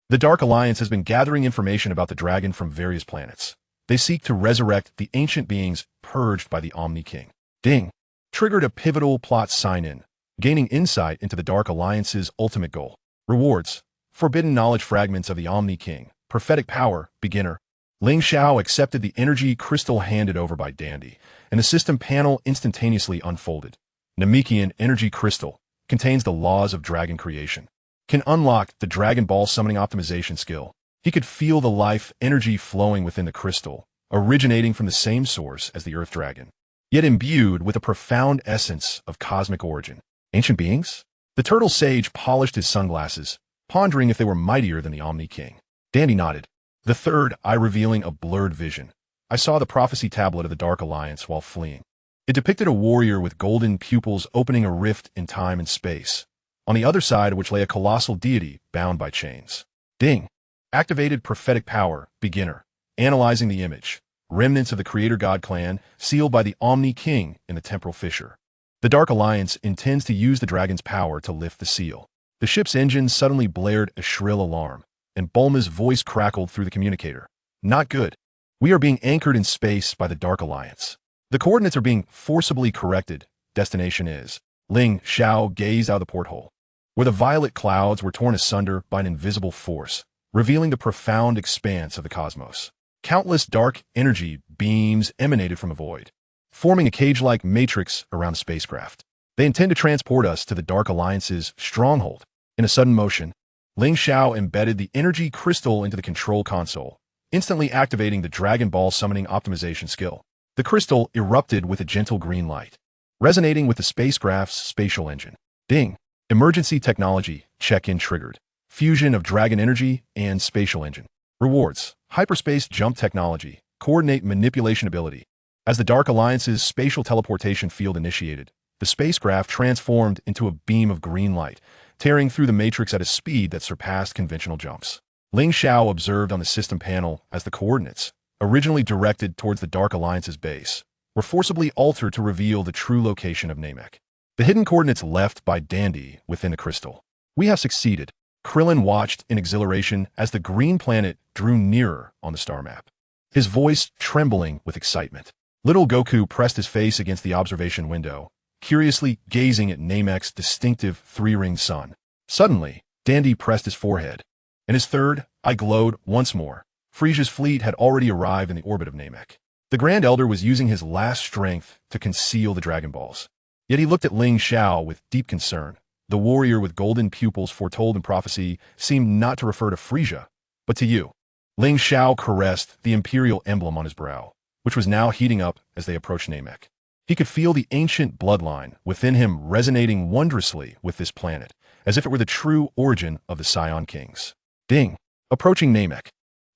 The Dark Alliance has been gathering information about the dragon from various planets. They seek to resurrect the ancient beings purged by the Omni King. Ding! Triggered a pivotal plot sign-in, gaining insight into the Dark Alliance's ultimate goal. Rewards, forbidden knowledge fragments of the Omni King, prophetic power, beginner. Ling Xiao accepted the energy crystal handed over by Dandy, and the system panel instantaneously unfolded. Namekian energy crystal contains the laws of dragon creation. Can unlock the Dragon Ball summoning optimization skill. He could feel the life energy flowing within the crystal, originating from the same source as the Earth Dragon, yet imbued with a profound essence of cosmic origin. Ancient beings? The turtle sage polished his sunglasses, pondering if they were mightier than the Omni King. Dandy nodded, the third eye revealing a blurred vision. I saw the prophecy tablet of the Dark Alliance while fleeing. It depicted a warrior with golden pupils opening a rift in time and space, on the other side of which lay a colossal deity bound by chains. Ding! Activated prophetic power, beginner. Analyzing the image. Remnants of the Creator God clan, sealed by the Omni King in the Temporal Fissure. The Dark Alliance intends to use the dragon's power to lift the seal. The ship's engine suddenly blared a shrill alarm, and Bulma's voice crackled through the communicator. Not good. We are being anchored in space by the Dark Alliance. The coordinates are being forcibly corrected. Destination is. Ling Xiao gazed out of the porthole, where the violet clouds were torn asunder by an invisible force, revealing the profound expanse of the cosmos. Countless dark energy beams emanated from the void, forming a cage-like matrix around the spacecraft. They intend to transport us to the Dark Alliance's stronghold. In a sudden motion, Ling Xiao embedded the energy crystal into the control console, instantly activating the Dragon Ball summoning optimization skill. The crystal erupted with a gentle green light, resonating with the spacecraft's spatial engine. Ding! Emergency technology check-in triggered. Fusion of dragon energy and spatial engine. Rewards: hyperspace jump technology, coordinate manipulation ability. As the Dark Alliance's spatial teleportation field initiated, the spacecraft transformed into a beam of green light, tearing through the matrix at a speed that surpassed conventional jumps. Ling Xiao observed on the system panel as the coordinates, originally directed towards the Dark Alliance's base, were forcibly altered to reveal the true location of Namek. The hidden coordinates left by Dandy within the crystal. We have succeeded. Krillin watched in exhilaration as the green planet drew nearer on the star map, his voice trembling with excitement. Little Goku pressed his face against the observation window, curiously gazing at Namek's distinctive three-ringed sun. Suddenly, Dandy pressed his forehead, and his third eye glowed once more. Frieza's fleet had already arrived in the orbit of Namek. The Grand Elder was using his last strength to conceal the Dragon Balls. Yet he looked at Ling Xiao with deep concern. The warrior with golden pupils foretold in prophecy seemed not to refer to Frieza, but to you. Ling Xiao caressed the imperial emblem on his brow, which was now heating up as they approached Namek. He could feel the ancient bloodline within him resonating wondrously with this planet, as if it were the true origin of the Saiyan kings. Ding! Approaching Namek.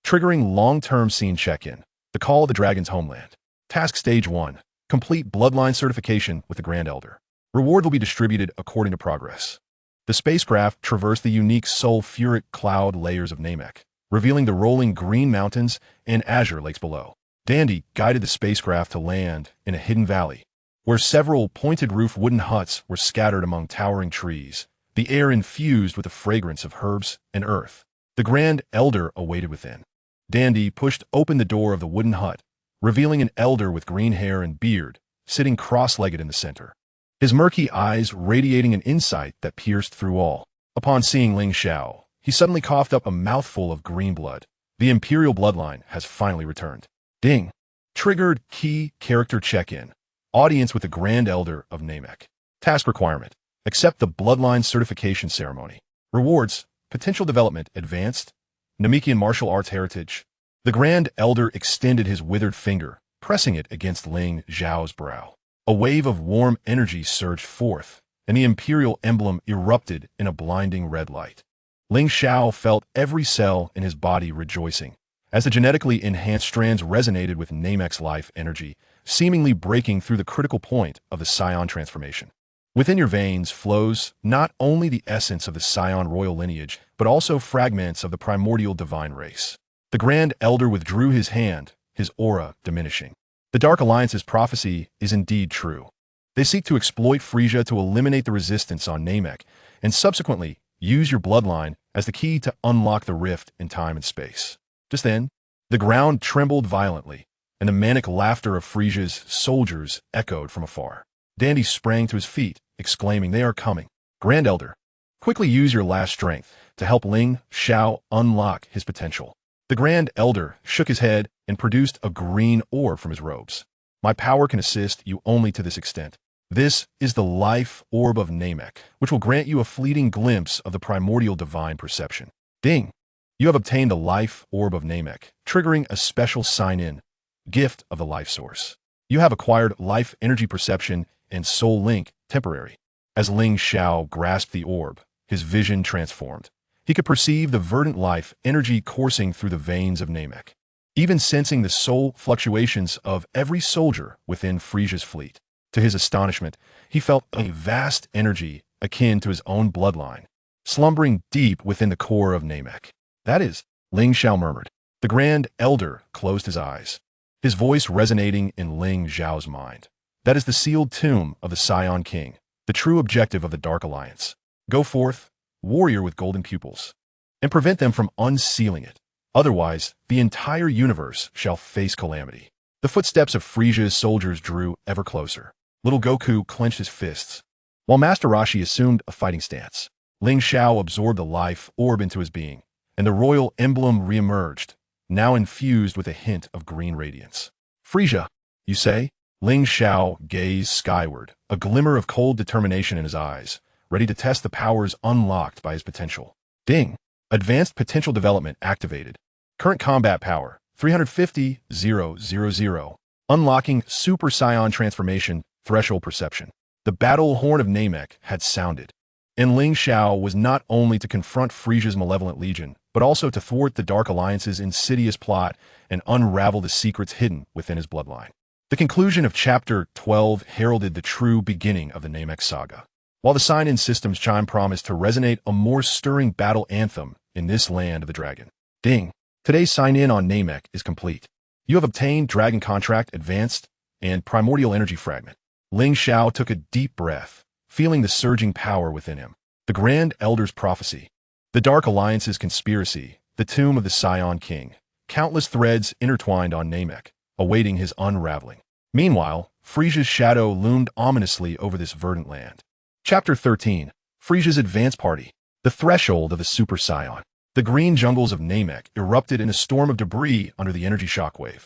Triggering long-term scene check-in. The Call of the Dragon's Homeland. Task Stage 1. Complete bloodline certification with the Grand Elder. Reward will be distributed according to progress. The spacecraft traversed the unique sulfuric cloud layers of Namek, revealing the rolling green mountains and azure lakes below. Dandy guided the spacecraft to land in a hidden valley, where several pointed-roof wooden huts were scattered among towering trees, the air infused with the fragrance of herbs and earth. The Grand Elder awaited within. Dandy pushed open the door of the wooden hut, revealing an elder with green hair and beard, sitting cross-legged in the center, his murky eyes radiating an insight that pierced through all. Upon seeing Ling Xiao, he suddenly coughed up a mouthful of green blood. The imperial bloodline has finally returned. Ding! Triggered key character check-in. Audience with the Grand Elder of Namek. Task requirement: accept the bloodline certification ceremony. Rewards: potential development advanced, Namekian martial arts heritage. The Grand Elder extended his withered finger, pressing it against Ling Xiao's brow. A wave of warm energy surged forth, and the imperial emblem erupted in a blinding red light. Ling Xiao felt every cell in his body rejoicing, as the genetically enhanced strands resonated with Namek's life energy, seemingly breaking through the critical point of the Saiyan transformation. Within your veins flows not only the essence of the Saiyan royal lineage, but also fragments of the primordial divine race. The Grand Elder withdrew his hand, his aura diminishing. The Dark Alliance's prophecy is indeed true. They seek to exploit Frieza to eliminate the resistance on Namek, and subsequently use your bloodline as the key to unlock the rift in time and space. Just then, the ground trembled violently, and the manic laughter of Frieza's soldiers echoed from afar. Dandy sprang to his feet, exclaiming, "They are coming." Grand Elder, quickly use your last strength to help Ling Xiao unlock his potential. The Grand Elder shook his head and produced a green orb from his robes. My power can assist you only to this extent. This is the life orb of Namek, which will grant you a fleeting glimpse of the primordial divine perception. Ding! You have obtained the life orb of Namek, triggering a special sign-in, gift of the life source. You have acquired life energy perception and soul link temporary. As Ling Xiao grasped the orb, his vision transformed. He could perceive the verdant life energy coursing through the veins of Namek. even sensing the soul fluctuations of every soldier within Frieza's fleet. To his astonishment, he felt a vast energy akin to his own bloodline, slumbering deep within the core of Namek. That is, Ling Xiao murmured. The Grand Elder closed his eyes, his voice resonating in Ling Xiao's mind. That is the sealed tomb of the Saiyan King, the true objective of the Dark Alliance. Go forth, warrior with golden pupils, and prevent them from unsealing it. Otherwise, the entire universe shall face calamity. The footsteps of Frieza's soldiers drew ever closer. Little Goku clenched his fists, while Master Roshi assumed a fighting stance. Ling Xiao absorbed the life orb into his being, and the royal emblem reemerged, now infused with a hint of green radiance. Frieza, you say? Ling Xiao gazed skyward, a glimmer of cold determination in his eyes, ready to test the powers unlocked by his potential. Ding! Advanced potential development activated. Current combat power, 350,000. Unlocking Super Saiyan transformation, threshold perception. The battle horn of Namek had sounded, and Ling Xiao was not only to confront Frieza's malevolent legion, but also to thwart the Dark Alliance's insidious plot and unravel the secrets hidden within his bloodline. The conclusion of Chapter 12 heralded the true beginning of the Namek saga. While the sign-in system's chime promised to resonate a more stirring battle anthem in this land of the dragon. Ding! Today's sign-in on Namek is complete. You have obtained Dragon Contract Advanced and Primordial Energy Fragment. Ling Xiao took a deep breath, feeling the surging power within him. The Grand Elder's prophecy. The Dark Alliance's conspiracy. The tomb of the Saiyan King. Countless threads intertwined on Namek, awaiting his unraveling. Meanwhile, Frieza's shadow loomed ominously over this verdant land. Chapter 13. Frieza's Advance Party. The threshold of the Super Saiyan. The green jungles of Namek erupted in a storm of debris under the energy shockwave,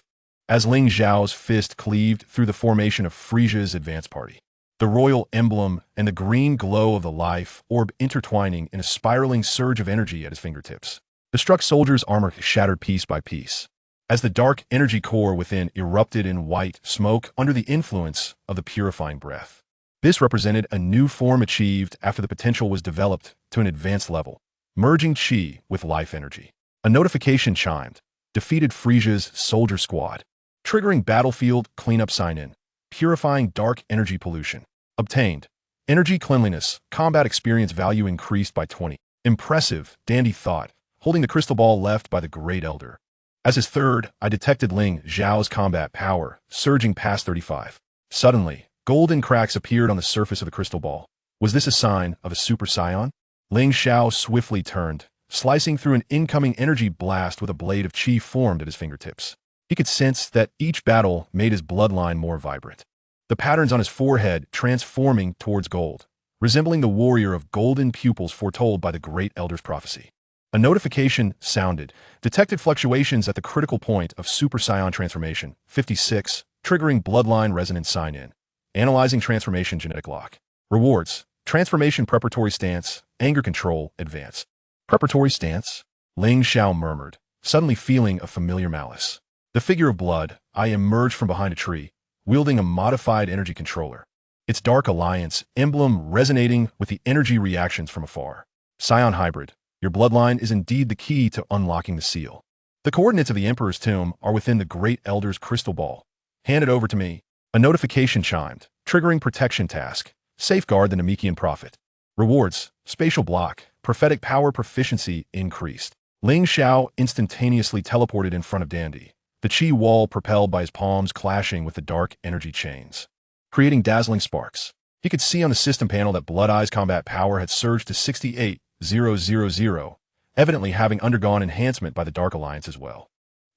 as Ling Xiao's fist cleaved through the formation of Frieza's advance party. The royal emblem and the green glow of the life orb intertwining in a spiraling surge of energy at his fingertips. The struck soldier's armor shattered piece by piece, as the dark energy core within erupted in white smoke under the influence of the purifying breath. This represented a new form achieved after the potential was developed to an advanced level, merging chi with life energy. A notification chimed, defeated Frieza's soldier squad, triggering battlefield cleanup sign-in, purifying dark energy pollution. Obtained. Energy cleanliness, combat experience value increased by 20. Impressive, Dandy thought, holding the crystal ball left by the Great Elder. As his third, I detected Ling Xiao's combat power, surging past 35. Suddenly, golden cracks appeared on the surface of the crystal ball. Was this a sign of a Super Saiyan? Ling Xiao swiftly turned, slicing through an incoming energy blast with a blade of chi formed at his fingertips. He could sense that each battle made his bloodline more vibrant. The patterns on his forehead transforming towards gold, resembling the warrior of golden pupils foretold by the Great Elder's prophecy. A notification sounded, detected fluctuations at the critical point of Super Saiyan transformation, 56, triggering bloodline resonance sign-in. Analyzing transformation genetic lock. Rewards, transformation preparatory stance, anger control, advance. Preparatory stance? Ling Xiao murmured, suddenly feeling a familiar malice. The figure of blood, I emerged from behind a tree, wielding a modified energy controller. Its Dark Alliance emblem resonating with the energy reactions from afar. Scion hybrid, your bloodline is indeed the key to unlocking the seal. The coordinates of the Emperor's tomb are within the Great Elder's crystal ball. Hand it over to me. A notification chimed, triggering protection task. Safeguard the Namekian prophet. Rewards, spatial block, prophetic power proficiency increased. Ling Xiao instantaneously teleported in front of Dandy, the chi wall propelled by his palms clashing with the dark energy chains, creating dazzling sparks. He could see on the system panel that Blood Eye's combat power had surged to 68,000, evidently having undergone enhancement by the Dark Alliance as well.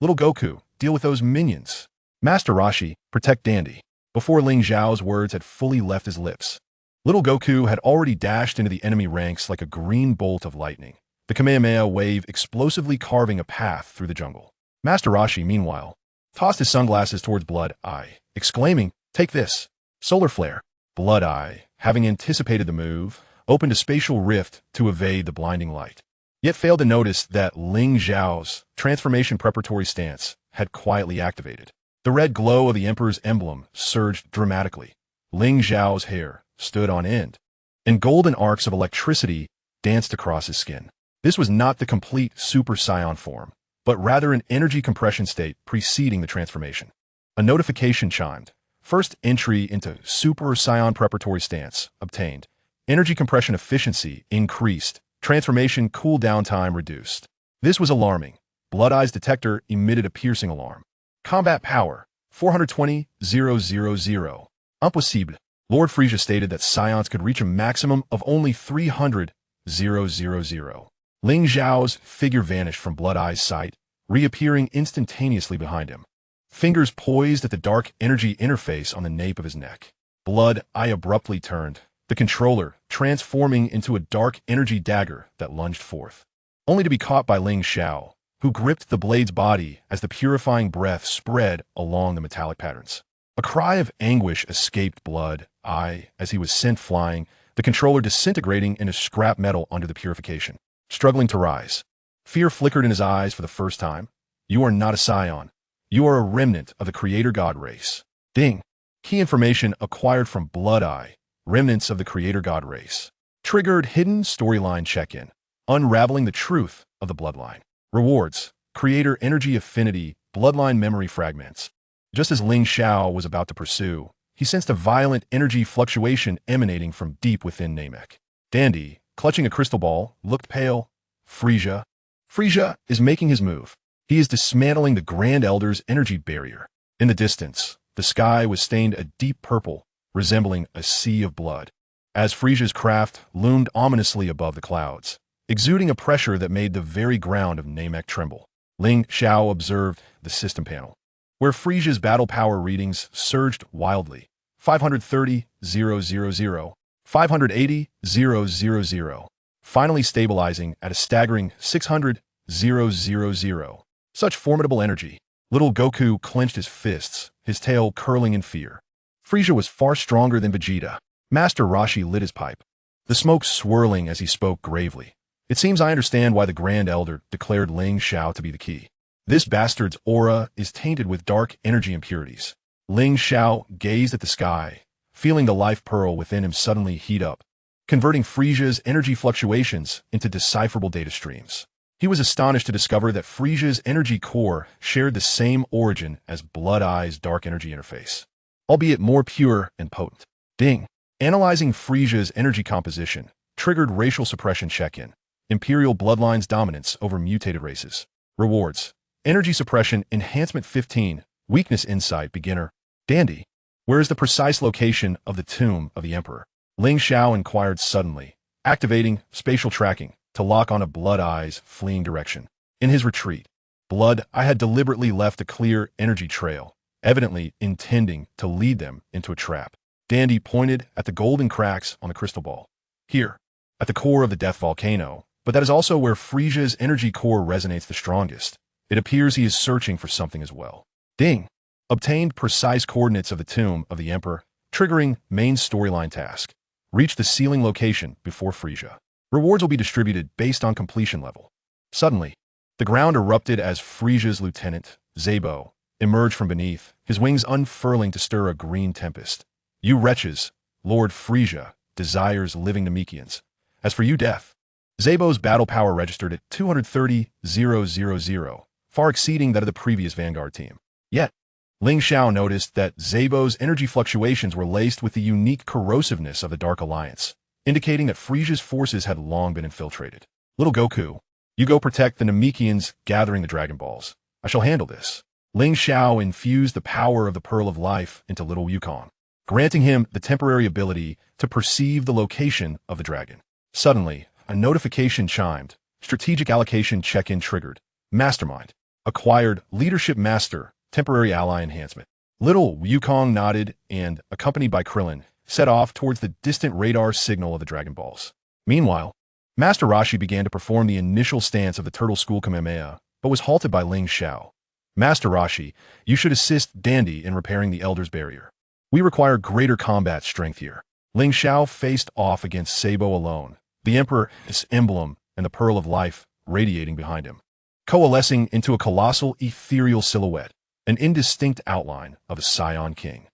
Little Goku, deal with those minions. Master Roshi, protect Dandy. Before Ling Xiao's words had fully left his lips, little Goku had already dashed into the enemy ranks like a green bolt of lightning, the Kamehameha wave explosively carving a path through the jungle. Master Roshi, meanwhile, tossed his sunglasses towards Blood Eye, exclaiming, "Take this!" Solar flare. Blood Eye, having anticipated the move, opened a spatial rift to evade the blinding light, yet failed to notice that Ling Xiao's transformation preparatory stance had quietly activated. The red glow of the Emperor's emblem surged dramatically. Ling Xiao's hair stood on end, and golden arcs of electricity danced across his skin. This was not the complete Super Saiyan form, but rather an energy compression state preceding the transformation. A notification chimed. First entry into Super Saiyan preparatory stance obtained. Energy compression efficiency increased. Transformation cooldown time reduced. This was alarming. Blood Eye's detector emitted a piercing alarm. Combat power 420,000. Impossible. Lord Frieza stated that Saiyans could reach a maximum of only 300,000. Ling Xiao's figure vanished from Blood Eye's sight, reappearing instantaneously behind him. Fingers poised at the dark energy interface on the nape of his neck. Blood Eye abruptly turned, the controller transforming into a dark energy dagger that lunged forth, only to be caught by Ling Xiao, who gripped the blade's body as the purifying breath spread along the metallic patterns. A cry of anguish escaped Blood Eye as he was sent flying, the controller disintegrating into scrap metal under the purification. Struggling to rise, fear flickered in his eyes for the first time. You are not a Saiyan. You are a remnant of the Creator God race. Ding. Key information acquired from Blood Eye. Remnants of the Creator God race. Triggered hidden storyline check-in. Unraveling the truth of the bloodline. Rewards. Creator energy affinity. Bloodline memory fragments. Just as Ling Xiao was about to pursue, he sensed a violent energy fluctuation emanating from deep within Namek. Dandy, clutching a crystal ball, looked pale. Frieza is making his move. He is dismantling the Grand Elder's energy barrier. In the distance, the sky was stained a deep purple, resembling a sea of blood, as Frieza's craft loomed ominously above the clouds, exuding a pressure that made the very ground of Namek tremble. Ling Xiao observed the system panel, where Frieza's battle power readings surged wildly. 530,000, 580,000, finally stabilizing at a staggering 600,000. Such formidable energy. Little Goku clenched his fists, his tail curling in fear. Frieza was far stronger than Vegeta. Master Roshi lit his pipe, the smoke swirling as he spoke gravely. It seems I understand why the Grand Elder declared Ling Xiao to be the key. This bastard's aura is tainted with dark energy impurities. Ling Xiao gazed at the sky, feeling the life pearl within him suddenly heat up, converting Frieza's energy fluctuations into decipherable data streams. He was astonished to discover that Frieza's energy core shared the same origin as Blood Eye's dark energy interface, albeit more pure and potent. Ding. Analyzing Frieza's energy composition triggered racial suppression check-in. Imperial bloodline's dominance over mutated races. Rewards. Energy suppression enhancement 15. Weakness insight beginner. Dandy. Where is the precise location of the tomb of the Emperor? Ling Xiao inquired suddenly, activating spatial tracking to lock on a Blood Eye's fleeing direction. In his retreat, Blood Eye had deliberately left a clear energy trail, evidently intending to lead them into a trap. Dandy pointed at the golden cracks on the crystal ball. Here, at the core of the Death Volcano, but that is also where Frieza's energy core resonates the strongest. It appears he is searching for something as well. Ding. Obtained precise coordinates of the tomb of the Emperor, triggering main storyline task. Reach the ceiling location before Frieza. Rewards will be distributed based on completion level. Suddenly, the ground erupted as Frieza's lieutenant, Zabo, emerged from beneath, his wings unfurling to stir a green tempest. You wretches, Lord Frieza desires living Namekians. As for you, Death, Zabo's battle power registered at 230,000, far exceeding that of the previous Vanguard team. Yet, Ling Xiao noticed that Zabo's energy fluctuations were laced with the unique corrosiveness of the Dark Alliance, indicating that Frieza's forces had long been infiltrated. Little Goku, you go protect the Namekians gathering the Dragon Balls. I shall handle this. Ling Xiao infused the power of the Pearl of Life into Little Wukong, granting him the temporary ability to perceive the location of the dragon. Suddenly, a notification chimed. Strategic allocation check-in triggered. Mastermind. Acquired Leadership Master. Temporary ally enhancement. Little Wukong nodded and, accompanied by Krillin, set off towards the distant radar signal of the Dragon Balls. Meanwhile, Master Roshi began to perform the initial stance of the Turtle School Kamehameha, but was halted by Ling Xiao. Master Roshi, you should assist Dandy in repairing the Elder's barrier. We require greater combat strength here. Ling Xiao faced off against Sabo alone, the Emperor, his emblem, and the Pearl of Life radiating behind him, coalescing into a colossal ethereal silhouette, an indistinct outline of a Saiyan king.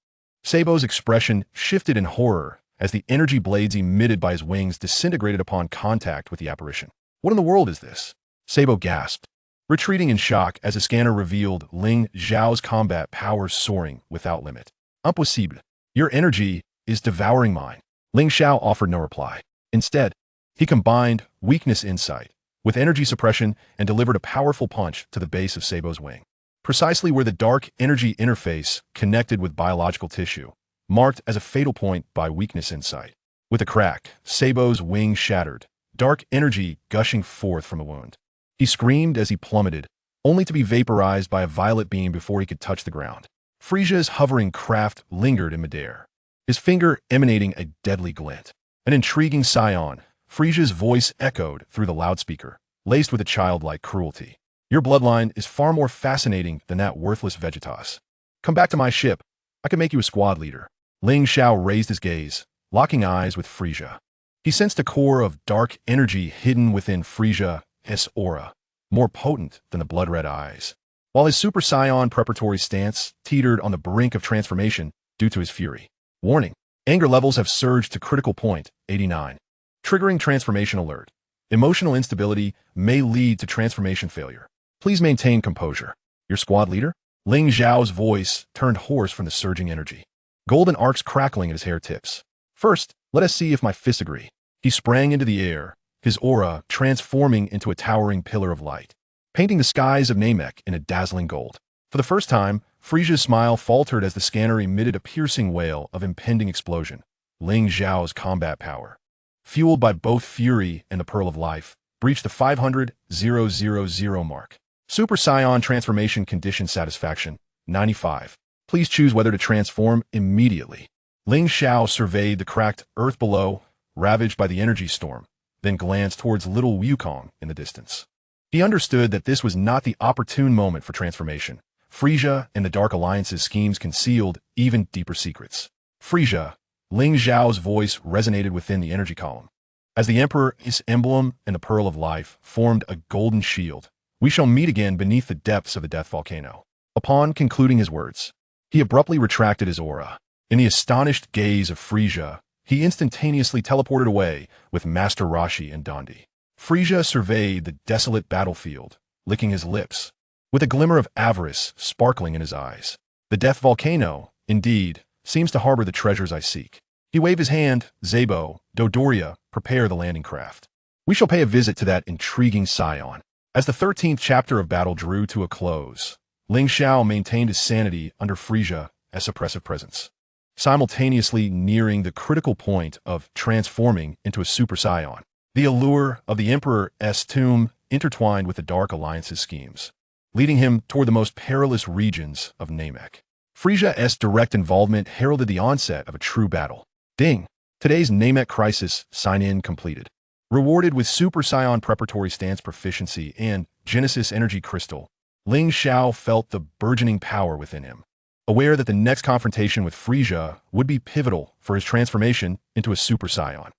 Sabo's expression shifted in horror as the energy blades emitted by his wings disintegrated upon contact with the apparition. What in the world is this? Sabo gasped, retreating in shock as a scanner revealed Ling Xiao's combat power soaring without limit. Impossible. Your energy is devouring mine. Ling Xiao offered no reply. Instead, he combined weakness insight with energy suppression and delivered a powerful punch to the base of Sabo's wing, precisely where the dark energy interface connected with biological tissue, marked as a fatal point by weakness insight. With a crack, Sabo's wing shattered, dark energy gushing forth from the wound. He screamed as he plummeted, only to be vaporized by a violet beam before he could touch the ground. Frieza's hovering craft lingered in midair, his finger emanating a deadly glint. An intriguing Saiyan, Frieza's voice echoed through the loudspeaker, laced with a childlike cruelty. Your bloodline is far more fascinating than that worthless Vegetas. Come back to my ship. I can make you a squad leader. Ling Xiao raised his gaze, locking eyes with Frieza. He sensed a core of dark energy hidden within Frieza's aura, more potent than the blood-red eyes. While his Super Saiyan preparatory stance teetered on the brink of transformation due to his fury. Warning. Anger levels have surged to critical point, 89. Triggering transformation alert. Emotional instability may lead to transformation failure. Please maintain composure. Your squad leader? Ling Xiao's voice turned hoarse from the surging energy. Golden arcs crackling at his hair tips. First, let us see if my fists agree. He sprang into the air, his aura transforming into a towering pillar of light, painting the skies of Namek in a dazzling gold. For the first time, Frieza's smile faltered as the scanner emitted a piercing wail of impending explosion. Ling Xiao's combat power, fueled by both fury and the Pearl of Life, breached the 500,000 mark. Super Saiyan transformation condition satisfaction, 95. Please choose whether to transform immediately. Ling Xiao surveyed the cracked earth below, ravaged by the energy storm, then glanced towards little Wukong in the distance. He understood that this was not the opportune moment for transformation. Frieza and the Dark Alliance's schemes concealed even deeper secrets. Frieza, Ling Xiao's voice resonated within the energy column. As the Emperor's emblem and the Pearl of Life formed a golden shield, we shall meet again beneath the depths of the Death Volcano. Upon concluding his words, he abruptly retracted his aura. In the astonished gaze of Frieza, he instantaneously teleported away with Master Roshi and Dondi. Frieza surveyed the desolate battlefield, licking his lips, with a glimmer of avarice sparkling in his eyes. The Death Volcano, indeed, seems to harbor the treasures I seek. He waved his hand. Zabo, Dodoria, prepare the landing craft. We shall pay a visit to that intriguing Scion. As the 13th chapter of battle drew to a close, Ling Xiao maintained his sanity under Frieza's oppressive presence, simultaneously nearing the critical point of transforming into a Super Saiyan. The allure of the Emperor's tomb intertwined with the Dark Alliance's schemes, leading him toward the most perilous regions of Namek. Frieza's direct involvement heralded the onset of a true battle. Ding! Today's Namek crisis sign-in completed. Rewarded with Super Saiyan preparatory stance proficiency and Genesis Energy Crystal, Ling Xiao felt the burgeoning power within him. Aware that the next confrontation with Frieza would be pivotal for his transformation into a Super Saiyan.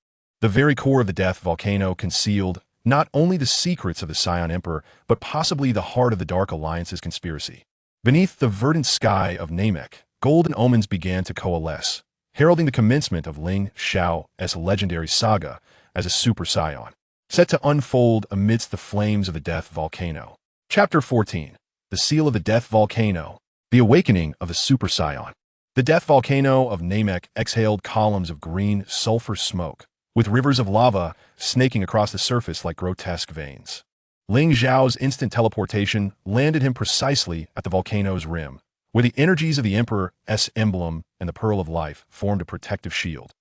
The very core of the Death Volcano concealed not only the secrets of the Saiyan Emperor, but possibly the heart of the Dark Alliance's conspiracy. Beneath the verdant sky of Namek, golden omens began to coalesce, heralding the commencement of Ling Xiao's legendary saga as a Super Saiyan, set to unfold amidst the flames of the Death Volcano. Chapter 14. The Seal of the Death Volcano. The Awakening of the Super Saiyan. The Death Volcano of Namek exhaled columns of green sulfur smoke, with rivers of lava snaking across the surface like grotesque veins. Ling Xiao's instant teleportation landed him precisely at the volcano's rim, where the energies of the Emperor's emblem and the Pearl of Life formed a protective shield,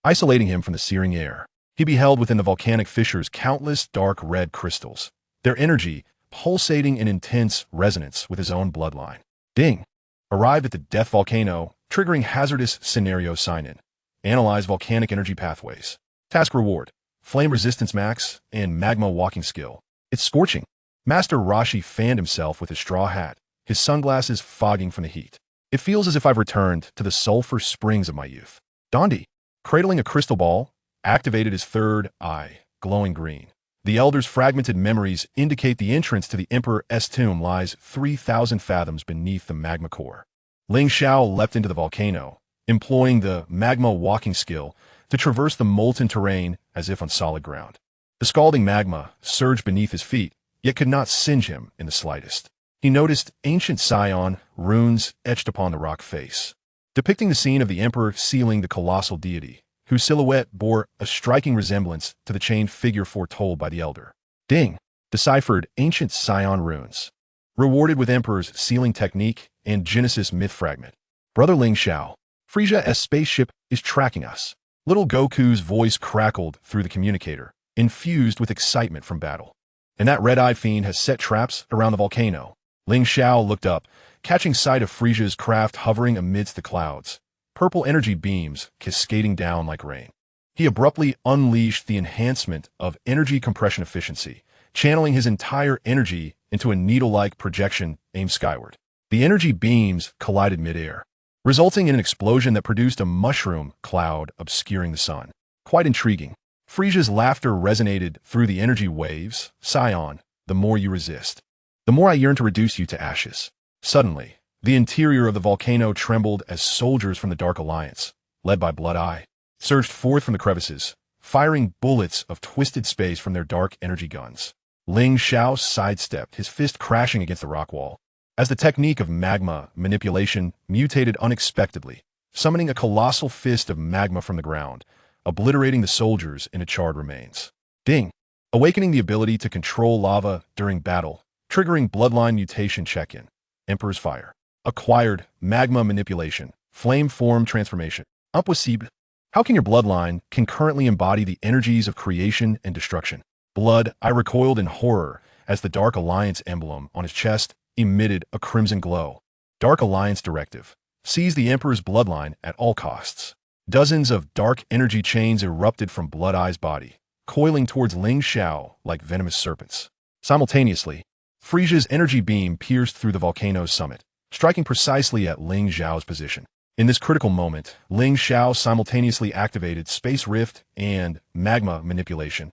isolating him from the searing air. He beheld within the volcanic fissures countless dark red crystals, their energy pulsating in intense resonance with his own bloodline. Ding! Arrived at the Death Volcano, triggering hazardous scenario sign-in. Analyze volcanic energy pathways. Task reward: Flame Resistance Max and Magma Walking Skill. It's scorching. Master Roshi fanned himself with his straw hat, his sunglasses fogging from the heat. It feels as if I've returned to the sulfur springs of my youth. Dondi, cradling a crystal ball, activated his third eye, glowing green. The Elder's fragmented memories indicate the entrance to the Emperor's tomb lies 3,000 fathoms beneath the magma core. Ling Xiao leapt into the volcano, employing the Magma Walking Skill to traverse the molten terrain as if on solid ground. The scalding magma surged beneath his feet, yet could not singe him in the slightest. He noticed ancient Saiyan runes etched upon the rock face, depicting the scene of the Emperor sealing the colossal deity, whose silhouette bore a striking resemblance to the chained figure foretold by the Elder. Ding! Deciphered ancient Saiyan runes. Rewarded with Emperor's sealing technique and Genesis myth fragment. Brother Ling Xiao, Frieza's spaceship is tracking us. Little Goku's voice crackled through the communicator, infused with excitement from battle. And that red-eyed fiend has set traps around the volcano. Ling Xiao looked up, catching sight of Frieza's craft hovering amidst the clouds, purple energy beams cascading down like rain. He abruptly unleashed the enhancement of energy compression efficiency, channeling his entire energy into a needle-like projection aimed skyward. The energy beams collided mid-air, resulting in an explosion that produced a mushroom cloud obscuring the sun. Quite intriguing. Frieza's laughter resonated through the energy waves. Saiyan, the more you resist, the more I yearn to reduce you to ashes. Suddenly, the interior of the volcano trembled as soldiers from the Dark Alliance, led by Blood Eye, surged forth from the crevices, firing bullets of twisted space from their dark energy guns. Ling Xiao sidestepped, his fist crashing against the rock wall, as the technique of magma manipulation mutated unexpectedly, summoning a colossal fist of magma from the ground, obliterating the soldiers into charred remains. Ding! Awakening the ability to control lava during battle, triggering bloodline mutation check-in. Emperor's Fire. Acquired magma manipulation, flame form transformation. Impossible. How can your bloodline concurrently embody the energies of creation and destruction? Blood Eye recoiled in horror as the Dark Alliance emblem on his chest emitted a crimson glow. Dark Alliance directive. Seize the Emperor's bloodline at all costs. Dozens of dark energy chains erupted from Blood Eye's body, coiling towards Ling Xiao like venomous serpents. Simultaneously, Frieza's energy beam pierced through the volcano's summit, striking precisely at Ling Xiao's position. In this critical moment, Ling Xiao simultaneously activated Space Rift and Magma Manipulation,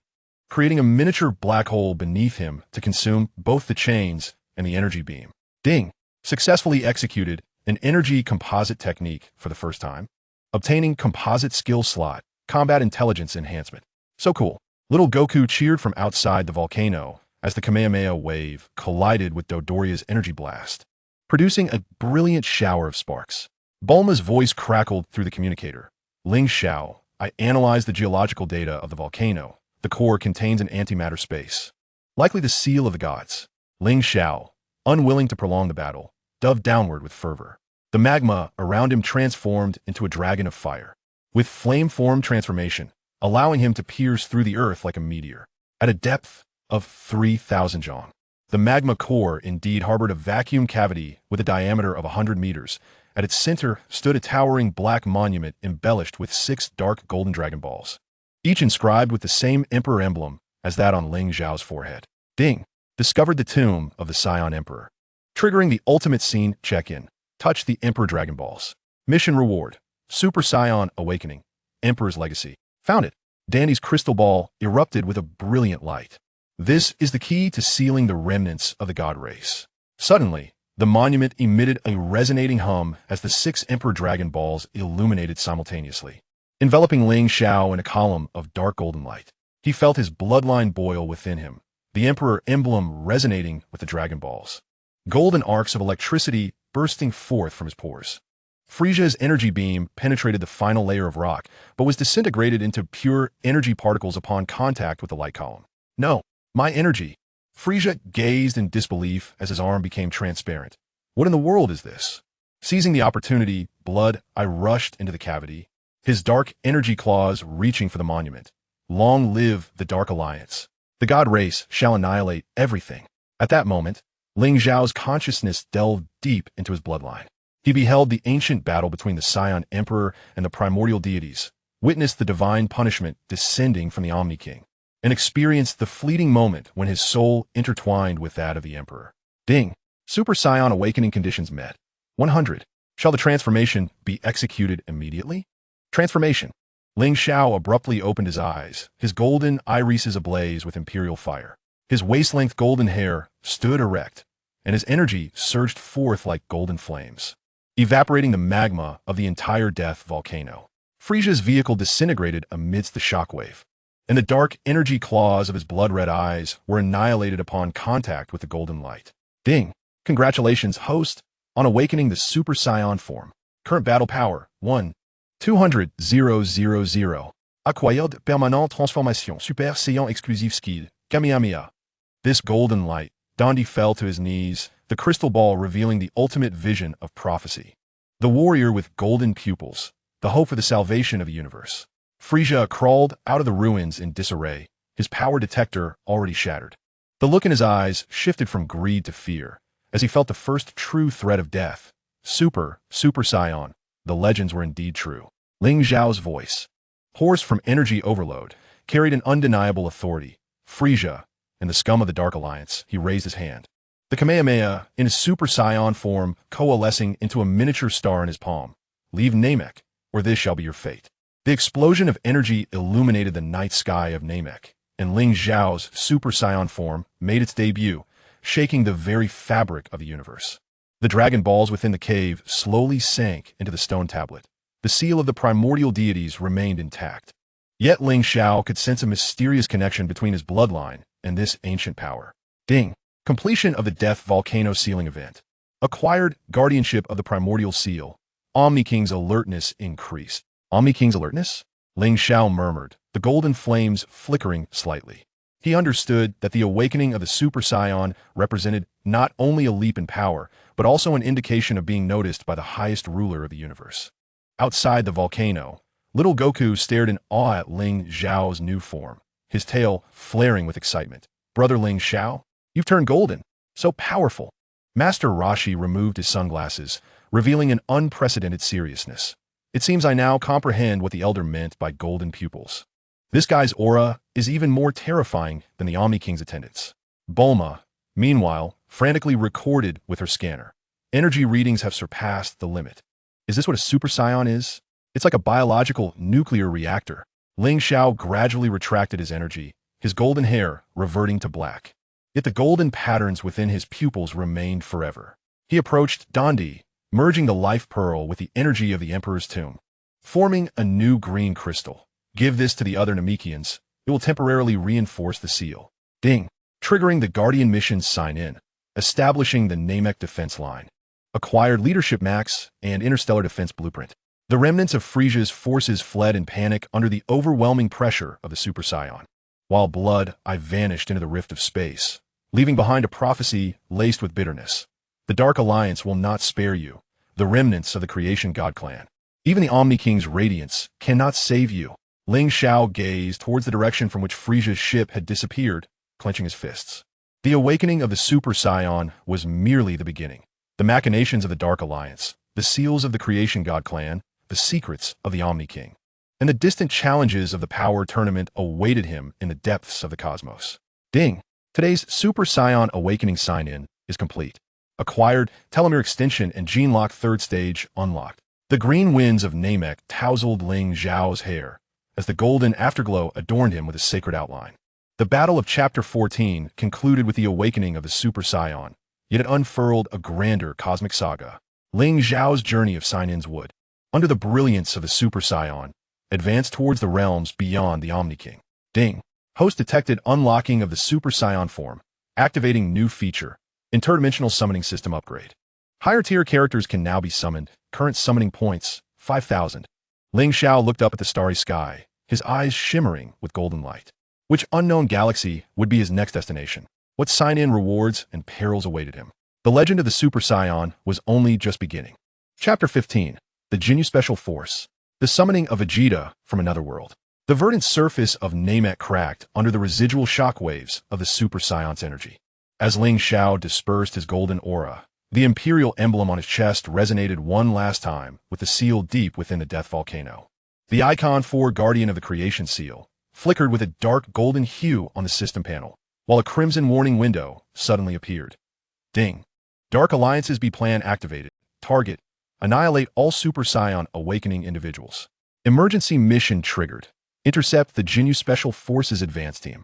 creating a miniature black hole beneath him to consume both the chains and the energy beam. Ding! Successfully executed an energy composite technique for the first time. Obtaining composite skill slot, combat intelligence enhancement. So cool. Little Goku cheered from outside the volcano as the Kamehameha wave collided with Dodoria's energy blast, producing a brilliant shower of sparks. Bulma's voice crackled through the communicator. Ling Xiao, I analyzed the geological data of the volcano. The core contains an antimatter space, likely the seal of the gods. Ling Xiao, unwilling to prolong the battle, dove downward with fervor. The magma around him transformed into a dragon of fire, with flame form transformation, allowing him to pierce through the earth like a meteor. At a depth of 3,000 zhong, the magma core indeed harbored a vacuum cavity with a diameter of 100 meters. At its center stood a towering black monument embellished with 6 dark golden Dragon Balls, each inscribed with the same Emperor emblem as that on Ling Xiao's forehead. Ding! Discovered the tomb of the Saiyan Emperor. Triggering the ultimate scene check-in. Touch the Emperor Dragon Balls. Mission reward. Super Saiyan Awakening. Emperor's Legacy. Found it. Dandy's crystal ball erupted with a brilliant light. This is the key to sealing the remnants of the god race. Suddenly, the monument emitted a resonating hum as the 6 Emperor Dragon Balls illuminated simultaneously, enveloping Ling Xiao in a column of dark golden light. He felt his bloodline boil within him, the Emperor emblem resonating with the Dragon Balls. Golden arcs of electricity bursting forth from his pores. Frieza's energy beam penetrated the final layer of rock, but was disintegrated into pure energy particles upon contact with the light column. No, my energy. Frieza gazed in disbelief as his arm became transparent. What in the world is this? Seizing the opportunity, Blood Eye rushed into the cavity, his dark energy claws reaching for the monument. Long live the Dark Alliance. The god race shall annihilate everything. At that moment, Ling Xiao's consciousness delved deep into his bloodline. He beheld the ancient battle between the Saiyan Emperor and the primordial deities, witnessed the divine punishment descending from the Omni King, and experienced the fleeting moment when his soul intertwined with that of the Emperor. Ding! Super Saiyan Awakening conditions met. 100. Shall the transformation be executed immediately? Transformation. Ling Xiao abruptly opened his eyes, his golden irises ablaze with imperial fire. His waist-length golden hair stood erect, and his energy surged forth like golden flames, evaporating the magma of the entire death volcano. Frieza's vehicle disintegrated amidst the shockwave. and the dark energy claws of his blood-red eyes were annihilated upon contact with the golden light. Ding! Congratulations, host, on awakening the Super Saiyan form. Current battle power, 1. 200,000. Acquired permanent transformation Super Saiyan exclusive skill, Kamehameha. This golden light, Dondi fell to his knees, the crystal ball revealing the ultimate vision of prophecy. The warrior with golden pupils, the hope for the salvation of the universe. Frieza crawled out of the ruins in disarray, his power detector already shattered. The look in his eyes shifted from greed to fear, as he felt the first true threat of death. Super Saiyan, the legends were indeed true. Ling Xiao's voice, hoarse from energy overload, carried an undeniable authority. Frieza, and the scum of the Dark Alliance, he raised his hand. The Kamehameha, in his Super Saiyan form, coalescing into a miniature star in his palm. Leave Namek, or this shall be your fate. The explosion of energy illuminated the night sky of Namek, and Ling Xiao's Super Saiyan form made its debut, shaking the very fabric of the universe. The dragon balls within the cave slowly sank into the stone tablet. The seal of the primordial deities remained intact. Yet Ling Xiao could sense a mysterious connection between his bloodline and this ancient power. Ding! Completion of the Death Volcano Sealing event. Acquired guardianship of the primordial seal. Omni King's alertness increased. Omni King's alertness? Ling Xiao murmured, the golden flames flickering slightly. He understood that the awakening of the Super Saiyan represented not only a leap in power, but also an indication of being noticed by the highest ruler of the universe. Outside the volcano, little Goku stared in awe at Ling Xiao's new form, his tail flaring with excitement. Brother Ling Xiao, you've turned golden. So powerful. Master Roshi removed his sunglasses, revealing an unprecedented seriousness. It seems I now comprehend what the elder meant by golden pupils. This guy's aura is even more terrifying than the Omni King's attendants. Bulma, meanwhile, frantically recorded with her scanner. Energy readings have surpassed the limit. Is this what a Super Saiyan is? It's like a biological nuclear reactor. Ling Xiao gradually retracted his energy, his golden hair reverting to black. Yet the golden patterns within his pupils remained forever. He approached Dondi, merging the life pearl with the energy of the Emperor's tomb, forming a new green crystal. Give this to the other Namekians. It will temporarily reinforce the seal. Ding! Triggering the Guardian mission's sign-in, establishing the Namek defense line. Acquired leadership max and interstellar defense blueprint. The remnants of Frieza's forces fled in panic under the overwhelming pressure of the Super Saiyan. While I vanished into the rift of space, leaving behind a prophecy laced with bitterness. The Dark Alliance will not spare you, the remnants of the Creation God clan. Even the Omni King's radiance cannot save you. Ling Xiao gazed towards the direction from which Frieza's ship had disappeared, clenching his fists. The awakening of the Super Saiyan was merely the beginning. The machinations of the Dark Alliance, the seals of the Creation God clan, the secrets of the Omni King, and the distant challenges of the power tournament awaited him in the depths of the cosmos. Ding! Today's Super Saiyan Awakening sign-in is complete. Acquired telomere extension and gene lock third stage unlocked. The green winds of Namek tousled Ling Xiao's hair, as the golden afterglow adorned him with a sacred outline. The battle of Chapter 14 concluded with the awakening of the Super Saiyan, yet it unfurled a grander cosmic saga. Ling Xiao's journey of sign-ins would, under the brilliance of the Super Saiyan, advance towards the realms beyond the Omni King. Ding! Host detected unlocking of the Super Saiyan form, activating new feature, interdimensional summoning system upgrade. Higher tier characters can now be summoned, current summoning points, 5,000. Ling Xiao looked up at the starry sky, his eyes shimmering with golden light. Which unknown galaxy would be his next destination? What sign-in rewards and perils awaited him? The legend of the Super Saiyan was only just beginning. Chapter 15. The Jinyu Special Force. The summoning of Vegeta from another world. The verdant surface of Namek cracked under the residual shockwaves of the Super Saiyan's energy. As Ling Xiao dispersed his golden aura, the Imperial emblem on his chest resonated one last time with the seal deep within the Death Volcano. The icon for Guardian of the Creation seal flickered with a dark golden hue on the system panel, while a crimson warning window suddenly appeared. Ding! Dark Alliances B plan activated. Target: annihilate all Super Saiyan awakening individuals. Emergency mission triggered. Intercept the Jinyu Special Forces Advance Team.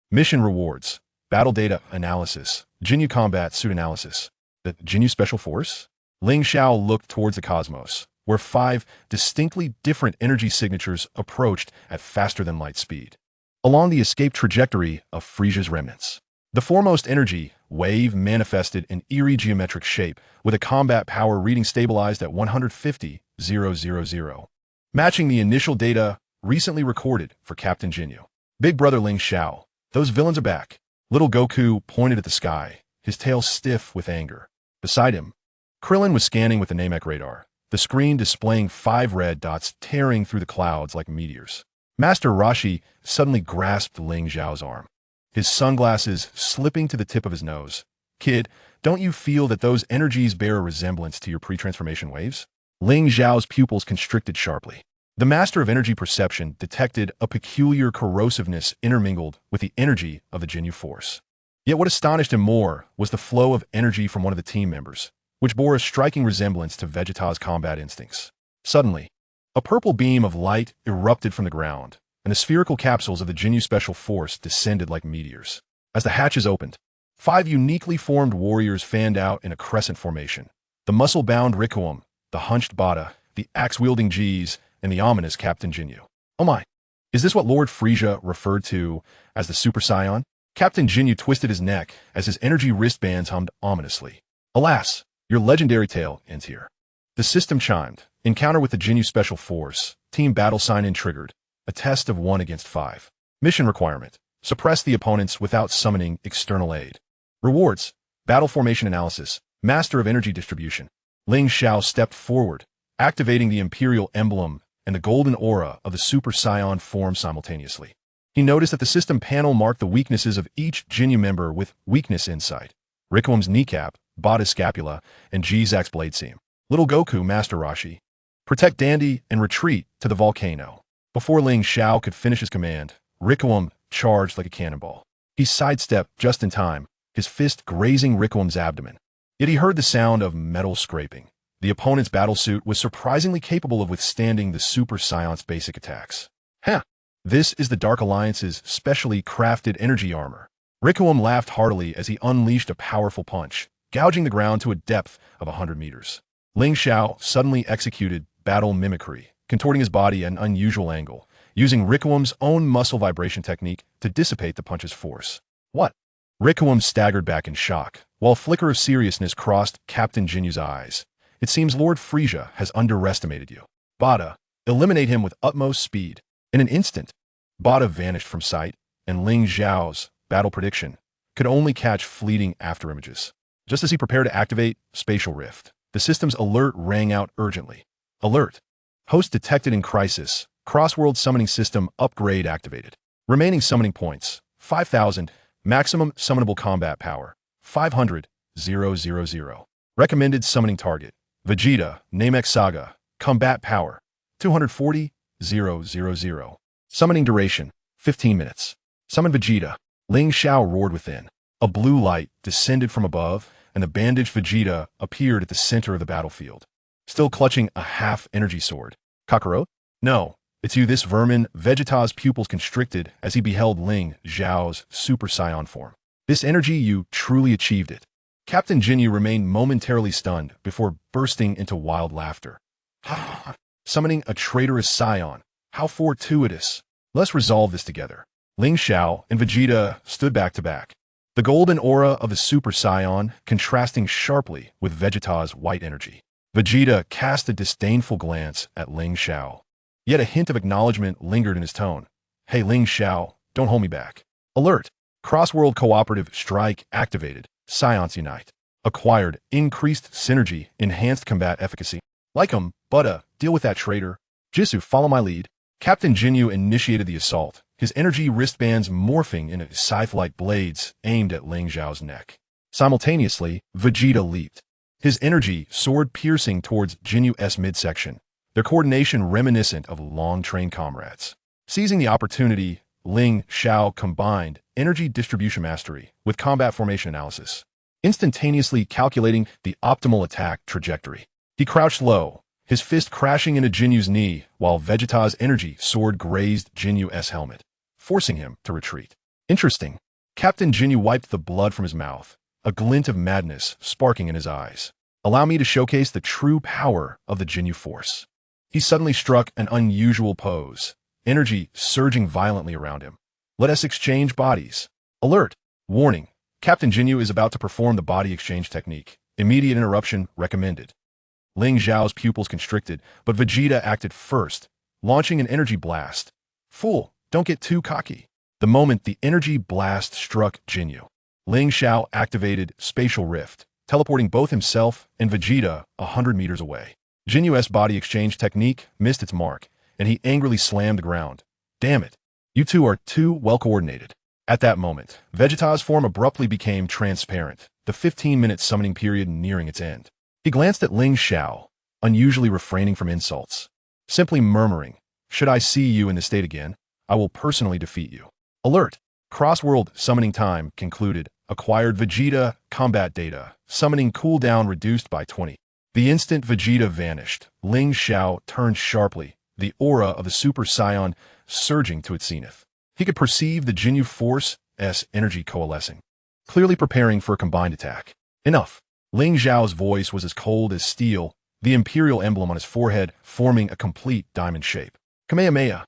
Mission rewards: battle data analysis, Jinyu combat suit analysis. The Jinyu Special Force? Ling Xiao looked towards the cosmos, where 5 distinctly different energy signatures approached at faster-than-light speed. along the escape trajectory of Frieza's remnants. The foremost energy wave manifested an eerie geometric shape with a combat power reading stabilized at 150,000, matching the initial data recently recorded for Captain Jinyu. Big Brother Ling Xiao, those villains are back. Little Goku pointed at the sky, his tail stiff with anger. Beside him, Krillin was scanning with the Namek radar, the screen displaying 5 red dots tearing through the clouds like meteors. Master Roshi suddenly grasped Ling Xiao's arm, his sunglasses slipping to the tip of his nose. Kid, don't you feel that those energies bear a resemblance to your pre-transformation waves? Ling Xiao's pupils constricted sharply. The master of energy perception detected a peculiar corrosiveness intermingled with the energy of the Jinyu force. Yet what astonished him more was the flow of energy from one of the team members, which bore a striking resemblance to Vegeta's combat instincts. Suddenly, a purple beam of light erupted from the ground, and the spherical capsules of the Jinyu Special Force descended like meteors. As the hatches opened, 5 uniquely formed warriors fanned out in a crescent formation. The muscle-bound Rikuum, the hunched Bada, the axe-wielding G's, and the ominous Captain Jinyu. Oh my! Is this what Lord Frieza referred to as the Super Saiyan? Captain Jinyu twisted his neck as his energy wristbands hummed ominously. Alas, your legendary tale ends here. The system chimed. Encounter with the Jinyu Special Force. Team battle sign-in triggered. A test of 1 against 5. Mission requirement. Suppress the opponents without summoning external aid. Rewards. Battle formation analysis. Master of energy distribution. Ling Xiao stepped forward, activating the Imperial emblem and the golden aura of the Super Saiyan form simultaneously. He noticed that the system panel marked the weaknesses of each Jinyu member with weakness insight. Rikuum's kneecap, Bada's scapula, and Jizak's blade seam. Little Goku, Master Roshi. Protect Dandy and retreat to the volcano. Before Ling Xiao could finish his command, Rikuum charged like a cannonball. He sidestepped just in time, his fist grazing Rikuum's abdomen. Yet he heard the sound of metal scraping. The opponent's battlesuit was surprisingly capable of withstanding the Super Saiyan's basic attacks. Huh! This is the Dark Alliance's specially crafted energy armor. Rikuum laughed heartily as he unleashed a powerful punch, gouging the ground to a depth of 100 meters. Ling Xiao suddenly executed battle mimicry, contorting his body at an unusual angle, using Rikuum's own muscle vibration technique to dissipate the punch's force. What? Rikuum staggered back in shock, while a flicker of seriousness crossed Captain Jinyu's eyes. It seems Lord Frieza has underestimated you. Bada, eliminate him with utmost speed. In an instant, Bada vanished from sight, and Ling Xiao's battle prediction could only catch fleeting afterimages. Just as he prepared to activate Spatial Rift, the system's alert rang out urgently. Alert. Host detected in crisis. Crossworld summoning system upgrade activated. Remaining summoning points, 5,000. Maximum summonable combat power, 500,000. Recommended summoning target, Vegeta, Namek Saga, combat power, 240,000. Summoning duration, 15 minutes. Summon Vegeta. Ling Xiao roared within. A blue light descended from above, and the bandaged Vegeta appeared at the center of the battlefield, still clutching a half-energy sword. Kakarot? No, it's you, this vermin. Vegeta's pupils constricted as he beheld Ling Xiao's Super Saiyan form. This energy, you truly achieved it. Captain Jinyu remained momentarily stunned before bursting into wild laughter. Summoning a traitorous Saiyan. How fortuitous. Let's resolve this together. Ling Xiao and Vegeta stood back to back, the golden aura of the Super Saiyan contrasting sharply with Vegeta's white energy. Vegeta cast a disdainful glance at Ling Xiao. Yet a hint of acknowledgement lingered in his tone. Hey Ling Xiao, don't hold me back. Alert. Crossworld Cooperative Strike activated. Science Unite. Acquired. Increased synergy. Enhanced combat efficacy. Like him, Bada, deal with that traitor. Jisoo, follow my lead. Captain Jinyu initiated the assault, his energy wristbands morphing into scythe-like blades aimed at Ling Xiao's neck. Simultaneously, Vegeta leaped, his energy sword-piercing towards Jinyu's midsection, their coordination reminiscent of long-trained comrades. Seizing the opportunity, Ling Xiao combined energy distribution mastery with combat formation analysis, instantaneously calculating the optimal attack trajectory. He crouched low, his fist crashing into Jinyu's knee, while Vegeta's energy sword grazed Jinyu's helmet, forcing him to retreat. Interesting. Captain Jinyu wiped the blood from his mouth, a glint of madness sparking in his eyes. Allow me to showcase the true power of the Jinyu force. He suddenly struck an unusual pose, energy surging violently around him. Let us exchange bodies. Alert! Warning. Captain Jinyu is about to perform the body exchange technique. Immediate interruption recommended. Ling Xiao's pupils constricted, but Vegeta acted first, launching an energy blast. Fool, don't get too cocky. The moment the energy blast struck Jinyu, Ling Xiao activated Spatial Rift, teleporting both himself and Vegeta 100 meters away. Jinyu's body exchange technique missed its mark, and he angrily slammed the ground. Damn it. You two are too well-coordinated. At that moment, Vegeta's form abruptly became transparent, the 15-minute summoning period nearing its end. He glanced at Ling Xiao, unusually refraining from insults, simply murmuring, "Should I see you in this state again, I will personally defeat you." Alert! Cross-world summoning time concluded. Acquired Vegeta combat data. Summoning cooldown reduced by 20. The instant Vegeta vanished, Ling Xiao turned sharply, the aura of the Super Saiyan surging to its zenith. He could perceive the Jinyu Force's energy coalescing, clearly preparing for a combined attack. Enough. Ling Xiao's voice was as cold as steel, the imperial emblem on his forehead forming a complete diamond shape. Kamehameha.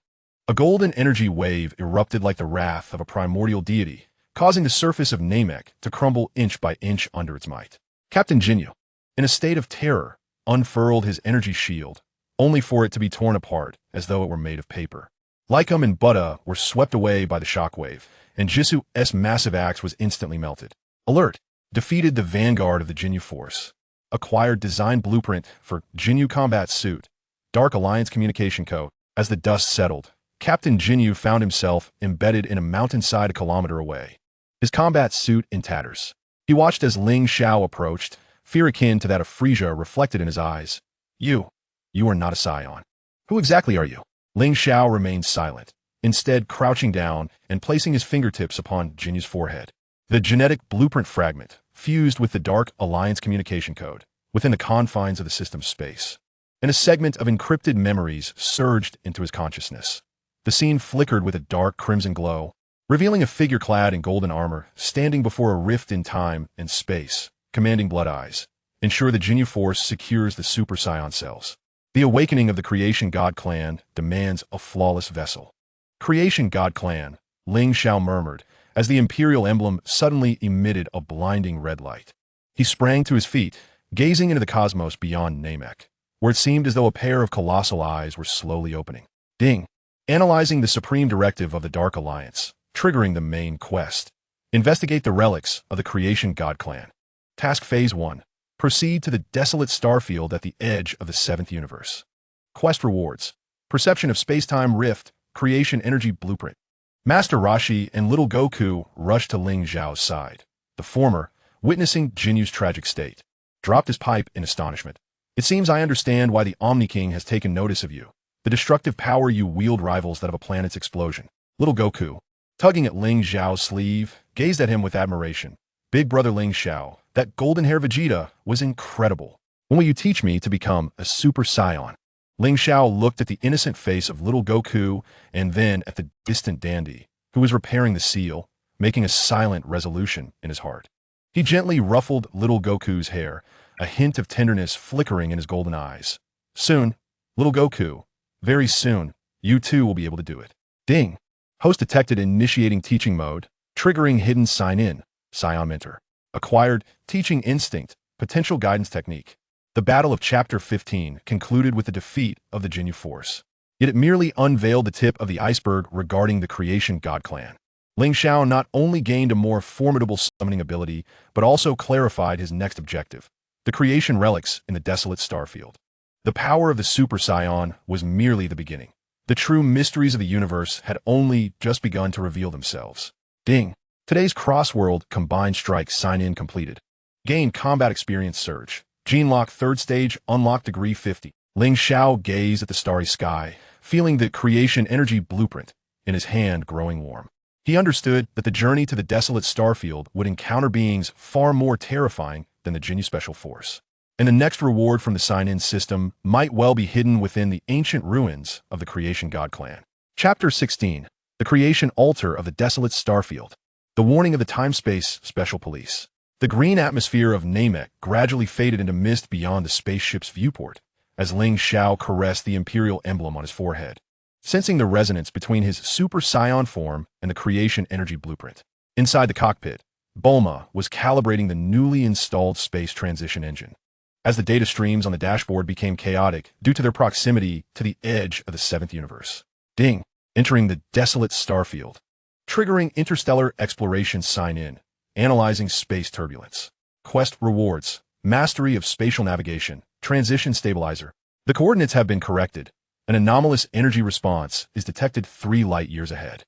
A golden energy wave erupted like the wrath of a primordial deity, causing the surface of Namek to crumble inch by inch under its might. Captain Jinyu, in a state of terror, unfurled his energy shield, only for it to be torn apart as though it were made of paper. Lycum and Buddha were swept away by the shockwave, and Jisu's massive axe was instantly melted. Alert! Defeated the vanguard of the Jinyu Force. Acquired design blueprint for Jinyu combat suit. Dark Alliance communication code. As the dust settled, Captain Jinyu found himself embedded in a mountainside a kilometer away, his combat suit in tatters. He watched as Ling Xiao approached, fear akin to that of Frieza reflected in his eyes. You are not a Saiyan. Who exactly are you? Ling Xiao remained silent, instead crouching down and placing his fingertips upon Jinyu's forehead. The genetic blueprint fragment fused with the Dark Alliance communication code within the confines of the system's space, and a segment of encrypted memories surged into his consciousness. The scene flickered with a dark crimson glow, revealing a figure clad in golden armor, standing before a rift in time and space, commanding blood eyes. Ensure the Jinyu Force secures the Super Saiyan cells. The awakening of the Creation God Clan demands a flawless vessel. Creation God Clan, Ling Xiao murmured, as the Imperial emblem suddenly emitted a blinding red light. He sprang to his feet, gazing into the cosmos beyond Namek, where it seemed as though a pair of colossal eyes were slowly opening. Ding! Analyzing the supreme directive of the Dark Alliance, triggering the main quest. Investigate the relics of the Creation God Clan. Task Phase 1. Proceed to the desolate starfield at the edge of the 7th universe. Quest rewards. Perception of space-time rift, creation energy blueprint. Master Roshi and little Goku rushed to Ling Xiao's side. The former, witnessing Jinyu's tragic state, dropped his pipe in astonishment. It seems I understand why the Omni King has taken notice of you. The destructive power you wield rivals that of a planet's explosion. Little Goku, tugging at Ling Xiao's sleeve, gazed at him with admiration. Big brother Ling Xiao, that golden-hair Vegeta was incredible. When will you teach me to become a Super Saiyan? Ling Xiao looked at the innocent face of little Goku and then at the distant dandy, who was repairing the seal, making a silent resolution in his heart. He gently ruffled little Goku's hair, a hint of tenderness flickering in his golden eyes. Soon, little Goku, very soon, you too will be able to do it. Ding! Host detected initiating teaching mode, triggering hidden sign-in, Saiyan Mentor. Acquired teaching instinct, potential guidance technique. The battle of Chapter 15 concluded with the defeat of the Jinyu Force. Yet it merely unveiled the tip of the iceberg regarding the Creation God Clan. Ling Xiao not only gained a more formidable summoning ability, but also clarified his next objective, the creation relics in the desolate starfield. The power of the Super Saiyan was merely the beginning. The true mysteries of the universe had only just begun to reveal themselves. Ding! Today's cross-world combined strike sign-in completed. Gain combat experience surge. Gene lock 3rd stage unlock degree 50. Ling Xiao gazed at the starry sky, feeling the creation energy blueprint in his hand growing warm. He understood that the journey to the desolate starfield would encounter beings far more terrifying than the Jinyu Special Force. And the next reward from the sign-in system might well be hidden within the ancient ruins of the Creation God Clan. Chapter 16. The Creation Altar of the Desolate Starfield. The warning of the time-space special police. The green atmosphere of Namek gradually faded into mist beyond the spaceship's viewport, as Ling Xiao caressed the imperial emblem on his forehead. sensing the resonance between his Super Saiyan form and the creation energy blueprint. Inside the cockpit, Bulma was calibrating the newly installed space transition engine. As the data streams on the dashboard became chaotic due to their proximity to the edge of the seventh universe. Ding! Entering the desolate starfield. Triggering interstellar exploration sign-in. Analyzing space turbulence. Quest rewards. Mastery of spatial navigation. Transition stabilizer. The coordinates have been corrected. An anomalous energy response is detected 3 light years ahead.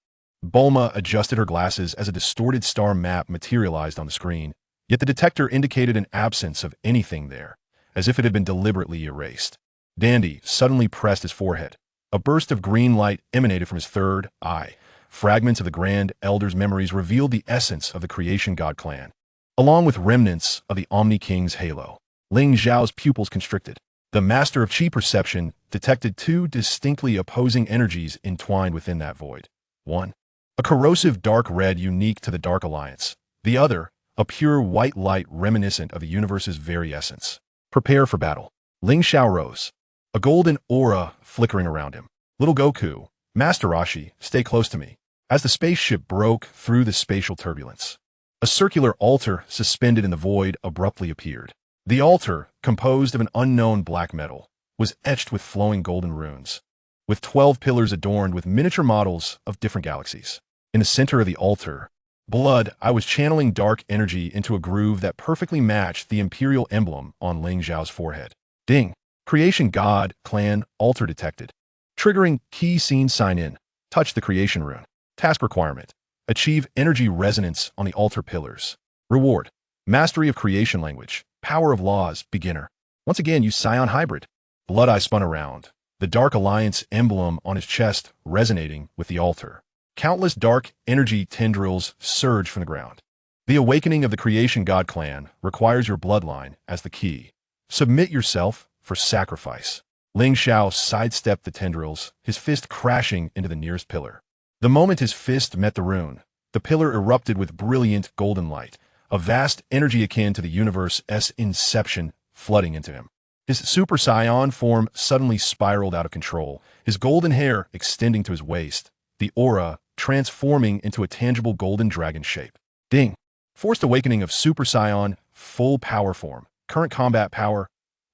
Bulma adjusted her glasses as a distorted star map materialized on the screen, yet the detector indicated an absence of anything there, as if it had been deliberately erased. Dandy suddenly pressed his forehead. A burst of green light emanated from his third eye. Fragments of the Grand Elder's memories revealed the essence of the Creation God clan, along with remnants of the Omni King's halo. Ling Xiao's pupils constricted. The Master of Chi Perception detected 2 distinctly opposing energies entwined within that void. One, a corrosive dark red unique to the Dark Alliance. The other, a pure white light reminiscent of the universe's very essence. Prepare for battle. Ling Xiao rose, a golden aura flickering around him. Little Goku, Master Roshi, stay close to me. As the spaceship broke through the spatial turbulence, a circular altar suspended in the void abruptly appeared. The altar, composed of an unknown black metal, was etched with flowing golden runes, with 12 pillars adorned with miniature models of different galaxies. In the center of the altar, I was channeling dark energy into a groove that perfectly matched the imperial emblem on Ling Xiao's forehead. Ding! Creation God Clan altar detected. Triggering key scene sign-in. Touch the creation rune. Task requirement. Achieve energy resonance on the altar pillars. Reward. Mastery of creation language. Power of laws, beginner. Once again, use Saiyan hybrid. Blood-Eye spun around, the Dark Alliance emblem on his chest resonating with the altar. Countless dark energy tendrils surged from the ground. The awakening of the Creation God clan requires your bloodline as the key. Submit yourself for sacrifice. Ling Xiao sidestepped the tendrils, his fist crashing into the nearest pillar. The moment his fist met the rune, the pillar erupted with brilliant golden light, a vast energy akin to the universe's inception flooding into him. His Super Saiyan form suddenly spiraled out of control, his golden hair extending to his waist, the aura transforming into a tangible golden dragon shape. Ding! Forced awakening of Super Saiyan full power form. Current combat power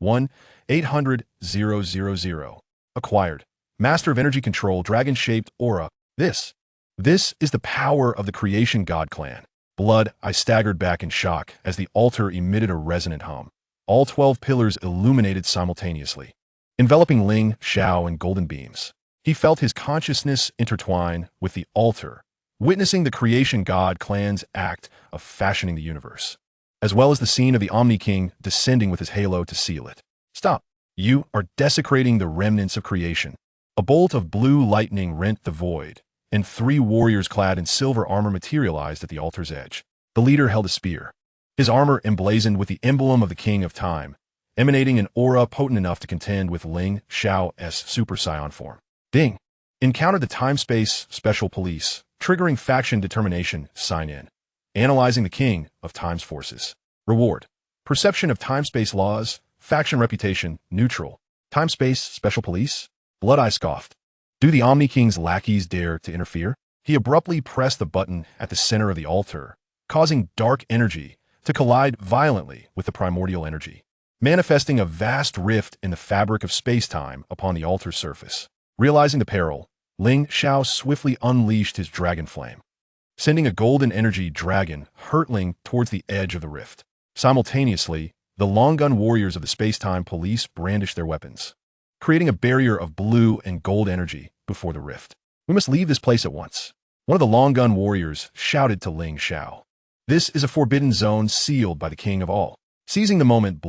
1-800-000. Acquired. Master of Energy Control dragon-shaped aura. This is the power of the Creation God clan. I staggered back in shock as the altar emitted a resonant hum. All 12 pillars illuminated simultaneously, enveloping Ling Xiao in golden beams. He felt his consciousness intertwine with the altar, witnessing the Creation God clan's act of fashioning the universe, as well as the scene of the Omni King descending with his halo to seal it. Stop! You are desecrating the remnants of creation. A bolt of blue lightning rent the void, and 3 warriors clad in silver armor materialized at the altar's edge. The leader held a spear, his armor emblazoned with the emblem of the King of Time, emanating an aura potent enough to contend with Ling Xiao's Super Saiyan form. Ding! Encountered the Time-Space Special Police, triggering faction determination sign-in. Analyzing the King of Time's forces. Reward. Perception of time-space laws, faction reputation, neutral. Time-Space Special Police? Blood-Eye scoffed. Do the Omni King's lackeys dare to interfere? He abruptly pressed the button at the center of the altar, causing dark energy to collide violently with the primordial energy, manifesting a vast rift in the fabric of space-time upon the altar's surface. Realizing the peril, Ling Xiao swiftly unleashed his dragon flame, sending a golden energy dragon hurtling towards the edge of the rift. Simultaneously, the long-gun warriors of the space-time police brandished their weapons, creating a barrier of blue and gold energy before the rift. We must leave this place at once. One of the long-gun warriors shouted to Ling Xiao. This is a forbidden zone sealed by the King of All. Seizing the moment,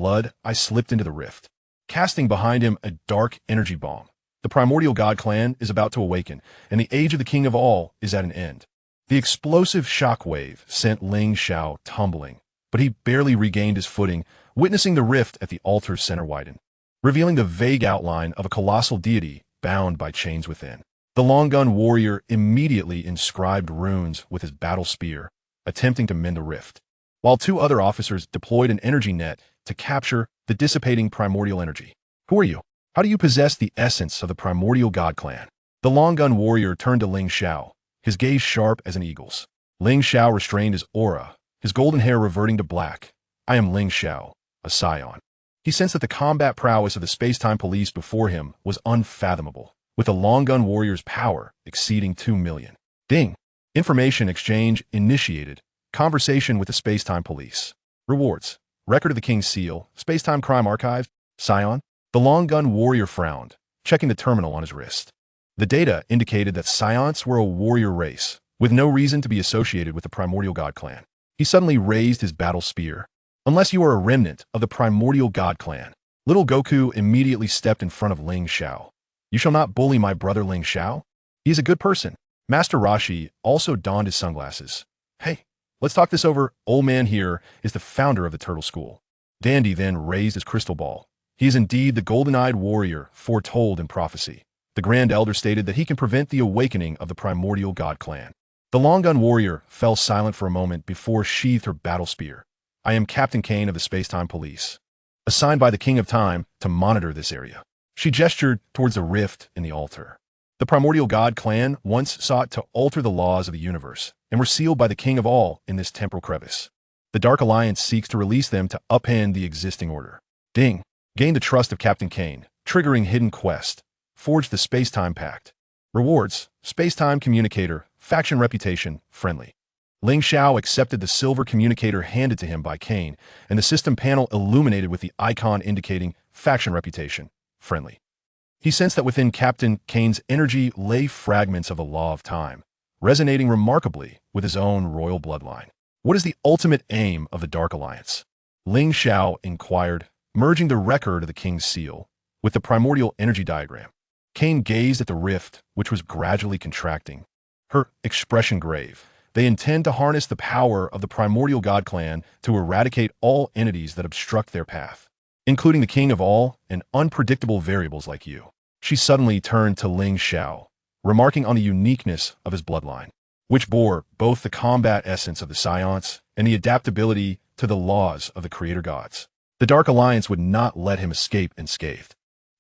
I slipped into the rift, casting behind him a dark energy bomb. The primordial God clan is about to awaken, and the age of the King of All is at an end. The explosive shockwave sent Ling Xiao tumbling, but he barely regained his footing, witnessing the rift at the altar's center widen, revealing the vague outline of a colossal deity bound by chains within. The long-gun warrior immediately inscribed runes with his battle spear, attempting to mend the rift, while 2 other officers deployed an energy net to capture the dissipating primordial energy. Who are you? How do you possess the essence of the primordial God clan? The long gun warrior turned to Ling Xiao, his gaze sharp as an eagle's. Ling Xiao restrained his aura, his golden hair reverting to black. I am Ling Xiao, a Saiyan. He sensed that the combat prowess of the space-time police before him was unfathomable, with the long gun warrior's power exceeding 2 million. Ding! Information exchange initiated. Conversation with the space-time police. Rewards. Record of the King's Seal. Space-time crime archive. Scion. The long gun warrior frowned, checking the terminal on his wrist. The data indicated that Scions were a warrior race, with no reason to be associated with the primordial god clan. He suddenly raised his battle spear. Unless you are a remnant of the primordial god clan. Little Goku immediately stepped in front of Ling Xiao. You shall not bully my brother Ling Xiao. He is a good person. Master Roshi also donned his sunglasses. Hey, let's talk this over. Old man here is the founder of the Turtle School. Dandy then raised his crystal ball. He is indeed the golden-eyed warrior foretold in prophecy. The Grand Elder stated that he can prevent the awakening of the primordial god clan. The long gun warrior fell silent for a moment before sheathed her battle spear. I am Captain Kane of the Space-Time Police, assigned by the King of Time to monitor this area. She gestured towards a rift in the altar. The primordial god clan once sought to alter the laws of the universe and were sealed by the King of All in this temporal crevice. The Dark Alliance seeks to release them to upend the existing order. Ding! Gain the trust of Captain Kane, triggering hidden quest. Forge the Space-Time Pact. Rewards. Space-Time Communicator. Faction reputation. Friendly. Ling Xiao accepted the silver communicator handed to him by Kane, and the system panel illuminated with the icon indicating faction reputation. Friendly. He sensed that within Captain Kane's energy lay fragments of the law of time, resonating remarkably with his own royal bloodline. What is the ultimate aim of the Dark Alliance? Ling Xiao inquired, merging the record of the King's Seal with the primordial energy diagram. Kane gazed at the rift, which was gradually contracting. Her expression grave. They intend to harness the power of the primordial god clan to eradicate all entities that obstruct their path, including the King of All and unpredictable variables like you. She suddenly turned to Ling Xiao, remarking on the uniqueness of his bloodline, which bore both the combat essence of the Scions and the adaptability to the laws of the creator gods. The Dark Alliance would not let him escape unscathed.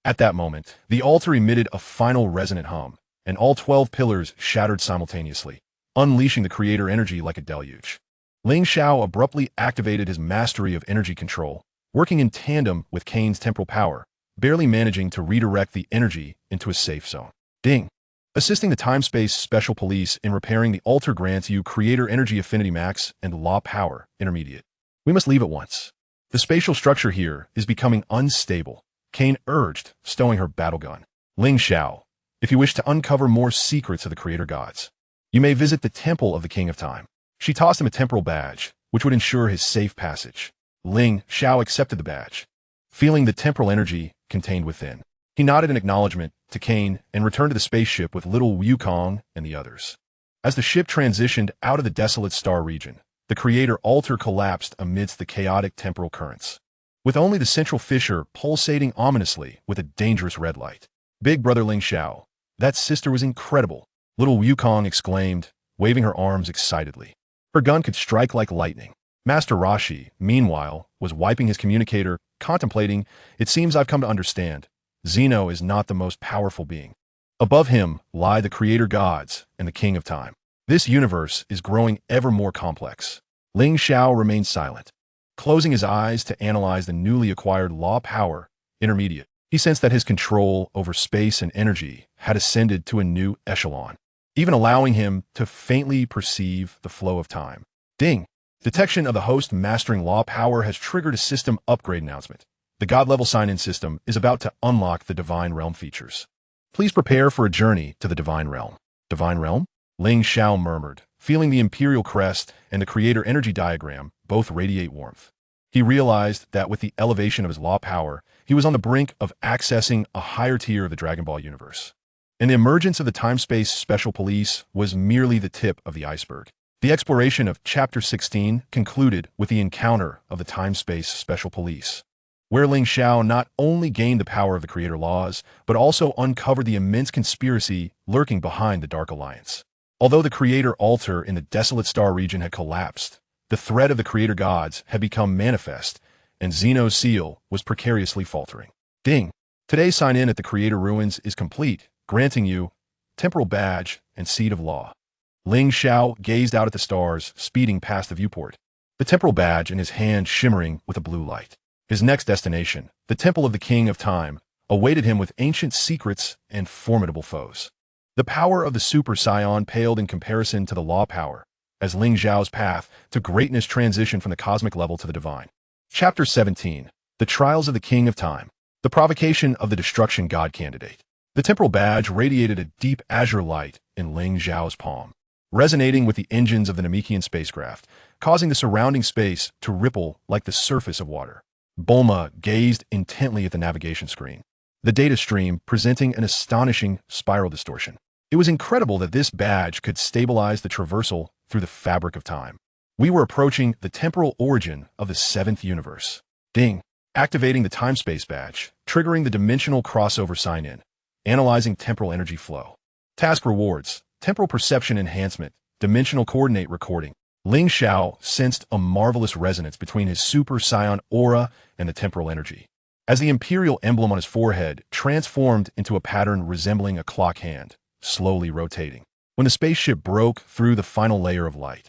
At that moment, the altar emitted a final resonant hum, and all 12 pillars shattered simultaneously, unleashing the creator energy like a deluge. Ling Xiao abruptly activated his mastery of energy control, working in tandem with Kane's temporal power, barely managing to redirect the energy into a safe zone. Ding! Assisting the Time-Space Special Police in repairing the altar grants you Creator Energy Affinity Max and Law Power Intermediate. We must leave at once. The spatial structure here is becoming unstable, Kane urged, stowing her battle gun. Ling Xiao, if you wish to uncover more secrets of the Creator Gods, you may visit the Temple of the King of Time. She tossed him a temporal badge, which would ensure his safe passage. Ling Xiao accepted the badge, feeling the temporal energy contained within. He nodded in acknowledgement to Kane and returned to the spaceship with little Wukong and the others. As the ship transitioned out of the desolate star region, the Creator Altar collapsed amidst the chaotic temporal currents, with only the central fissure pulsating ominously with a dangerous red light. Big Brother Ling Xiao, that sister was incredible, little Wukong exclaimed, waving her arms excitedly. Her gun could strike like lightning. Master Roshi, meanwhile, was wiping his communicator, contemplating, it seems I've come to understand. Zeno is not the most powerful being. Above him lie the creator gods and the King of Time. This universe is growing ever more complex. Ling Xiao remained silent, closing his eyes to analyze the newly acquired law power intermediate. He sensed that his control over space and energy had ascended to a new echelon, even allowing him to faintly perceive the flow of time. Ding! Detection of the host mastering law power has triggered a system upgrade announcement. The God-level sign-in system is about to unlock the Divine Realm features. Please prepare for a journey to the Divine Realm. Divine Realm? Ling Xiao murmured, feeling the Imperial Crest and the Creator Energy Diagram both radiate warmth. He realized that with the elevation of his law power, he was on the brink of accessing a higher tier of the Dragon Ball universe. And the emergence of the Time-Space Special Police was merely the tip of the iceberg. The exploration of Chapter 16 concluded with the encounter of the Time-Space Special Police, where Ling Xiao not only gained the power of the Creator Laws, but also uncovered the immense conspiracy lurking behind the Dark Alliance. Although the Creator Altar in the desolate star region had collapsed, the threat of the Creator Gods had become manifest, and Zeno's seal was precariously faltering. Ding! Today's sign-in at the Creator Ruins is complete, granting you temporal badge, and seat of law. Ling Xiao gazed out at the stars, speeding past the viewport, the temporal badge in his hand shimmering with a blue light. His next destination, the Temple of the King of Time, awaited him with ancient secrets and formidable foes. The power of the Super Saiyan paled in comparison to the law power, as Ling Xiao's path to greatness transitioned from the cosmic level to the divine. Chapter 17. The Trials of the King of Time. The Provocation of the Destruction God Candidate. The temporal badge radiated a deep azure light in Ling Xiao's palm, resonating with the engines of the Namekian spacecraft, causing the surrounding space to ripple like the surface of water. Bulma gazed intently at the navigation screen, the data stream presenting an astonishing spiral distortion. It was incredible that this badge could stabilize the traversal through the fabric of time. We were approaching the temporal origin of the seventh universe. Ding! Activating the time-space badge, triggering the dimensional crossover sign-in, analyzing temporal energy flow. Task rewards, temporal perception enhancement, dimensional coordinate recording. Ling Xiao sensed a marvelous resonance between his Super Saiyan aura and the temporal energy, as the imperial emblem on his forehead transformed into a pattern resembling a clock hand, slowly rotating. When the spaceship broke through the final layer of light,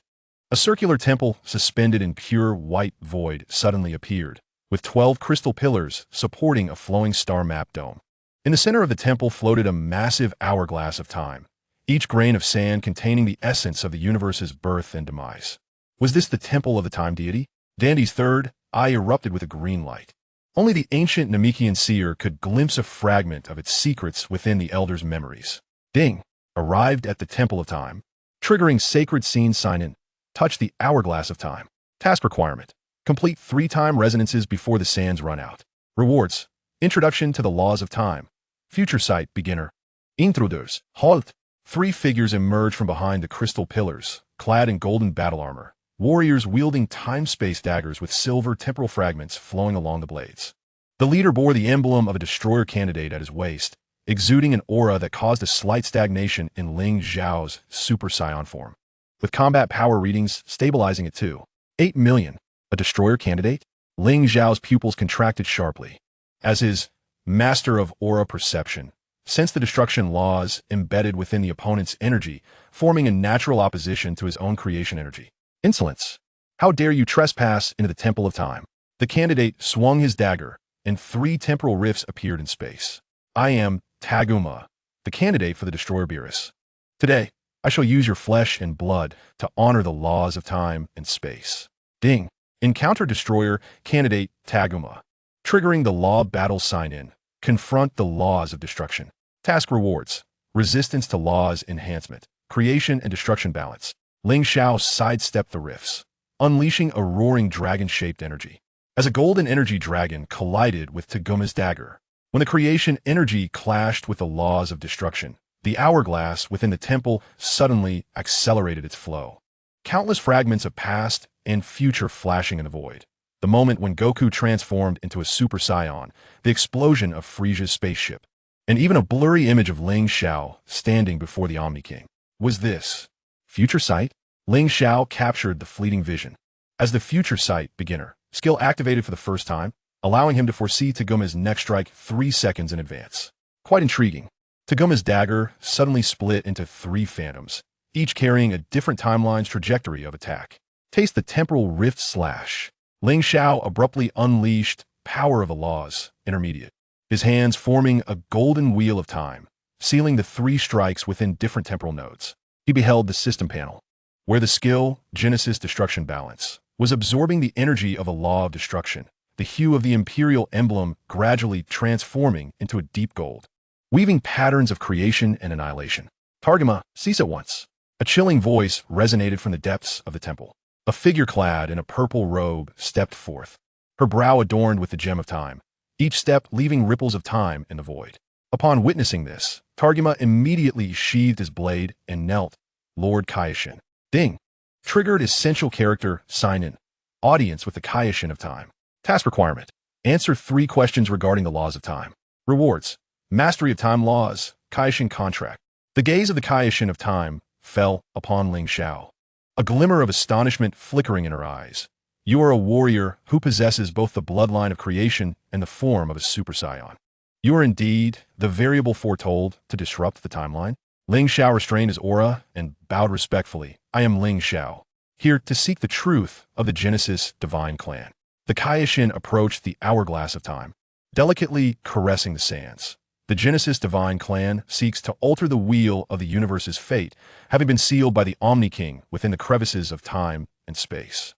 a circular temple suspended in pure white void suddenly appeared, with 12 crystal pillars supporting a flowing star-map dome. In the center of the temple floated a massive hourglass of time, each grain of sand containing the essence of the universe's birth and demise. Was this the temple of the time deity? Dandy's third eye erupted with a green light. Only the ancient Namekian seer could glimpse a fragment of its secrets within the elder's memories. Ding! Arrived at the temple of time. Triggering sacred scene sign-in. Touch the hourglass of time. Task requirement. Complete 3 time resonances before the sands run out. Rewards. Introduction to the laws of time. Future sight beginner. Intruders. Halt. 3 figures emerge from behind the crystal pillars, clad in golden battle armor. Warriors wielding time-space daggers with silver temporal fragments flowing along the blades. The leader bore the emblem of a destroyer candidate at his waist, exuding an aura that caused a slight stagnation in Ling Xiao's Super Saiyan form, with combat power readings stabilizing at 2.8 million. A destroyer candidate? Ling Xiao's pupils contracted sharply, as his master of aura perception sensed the destruction laws embedded within the opponent's energy, forming a natural opposition to his own creation energy. Insolence! How dare you trespass into the Temple of Time? The candidate swung his dagger, and 3 temporal rifts appeared in space. I am Taguma, the candidate for the Destroyer Beerus. Today, I shall use your flesh and blood to honor the laws of time and space. Ding! Encounter Destroyer candidate Taguma. Triggering the law battle sign-in. Confront the laws of destruction. Task rewards. Resistance to laws enhancement. Creation and destruction balance. Ling Xiao sidestepped the rifts, unleashing a roaring dragon-shaped energy, as a golden energy dragon collided with Taguma's dagger. When the creation energy clashed with the laws of destruction, the hourglass within the temple suddenly accelerated its flow. Countless fragments of past and future flashing in the void. The moment when Goku transformed into a Super Saiyan, the explosion of Frieza's spaceship, and even a blurry image of Ling Xiao standing before the Omni King. Was this future sight? Ling Xiao captured the fleeting vision. As the future sight beginner, skill activated for the first time, allowing him to foresee Taguma's next strike 3 seconds in advance. Quite intriguing. Taguma's dagger suddenly split into 3 phantoms, each carrying a different timeline's trajectory of attack. Taste the temporal rift slash. Ling Xiao abruptly unleashed power of the laws, intermediate, his hands forming a golden wheel of time, sealing the 3 strikes within different temporal nodes. He beheld the system panel, where the skill, Genesis Destruction Balance, was absorbing the energy of a law of destruction, the hue of the imperial emblem gradually transforming into a deep gold, weaving patterns of creation and annihilation. Taguma, cease at once. A chilling voice resonated from the depths of the temple. A figure clad in a purple robe stepped forth, her brow adorned with the gem of time, each step leaving ripples of time in the void. Upon witnessing this, Taguma immediately sheathed his blade and knelt. Lord Kaioshin. Ding! Triggered essential character sign-in. Audience with the Kaioshin of time. Task requirement. Answer 3 questions regarding the laws of time. Rewards. Mastery of time laws. Kaioshin contract. The gaze of the Kaioshin of time fell upon Ling Xiao, a glimmer of astonishment flickering in her eyes. You are a warrior who possesses both the bloodline of creation and the form of a Super Saiyan. You are indeed the variable foretold to disrupt the timeline. Ling Xiao restrained his aura and bowed respectfully. I am Ling Xiao, here to seek the truth of the Genesis divine clan. The Kaioshin approached the hourglass of time, delicately caressing the sands. The Genesis divine clan seeks to alter the wheel of the universe's fate, having been sealed by the Omni King within the crevices of time and space.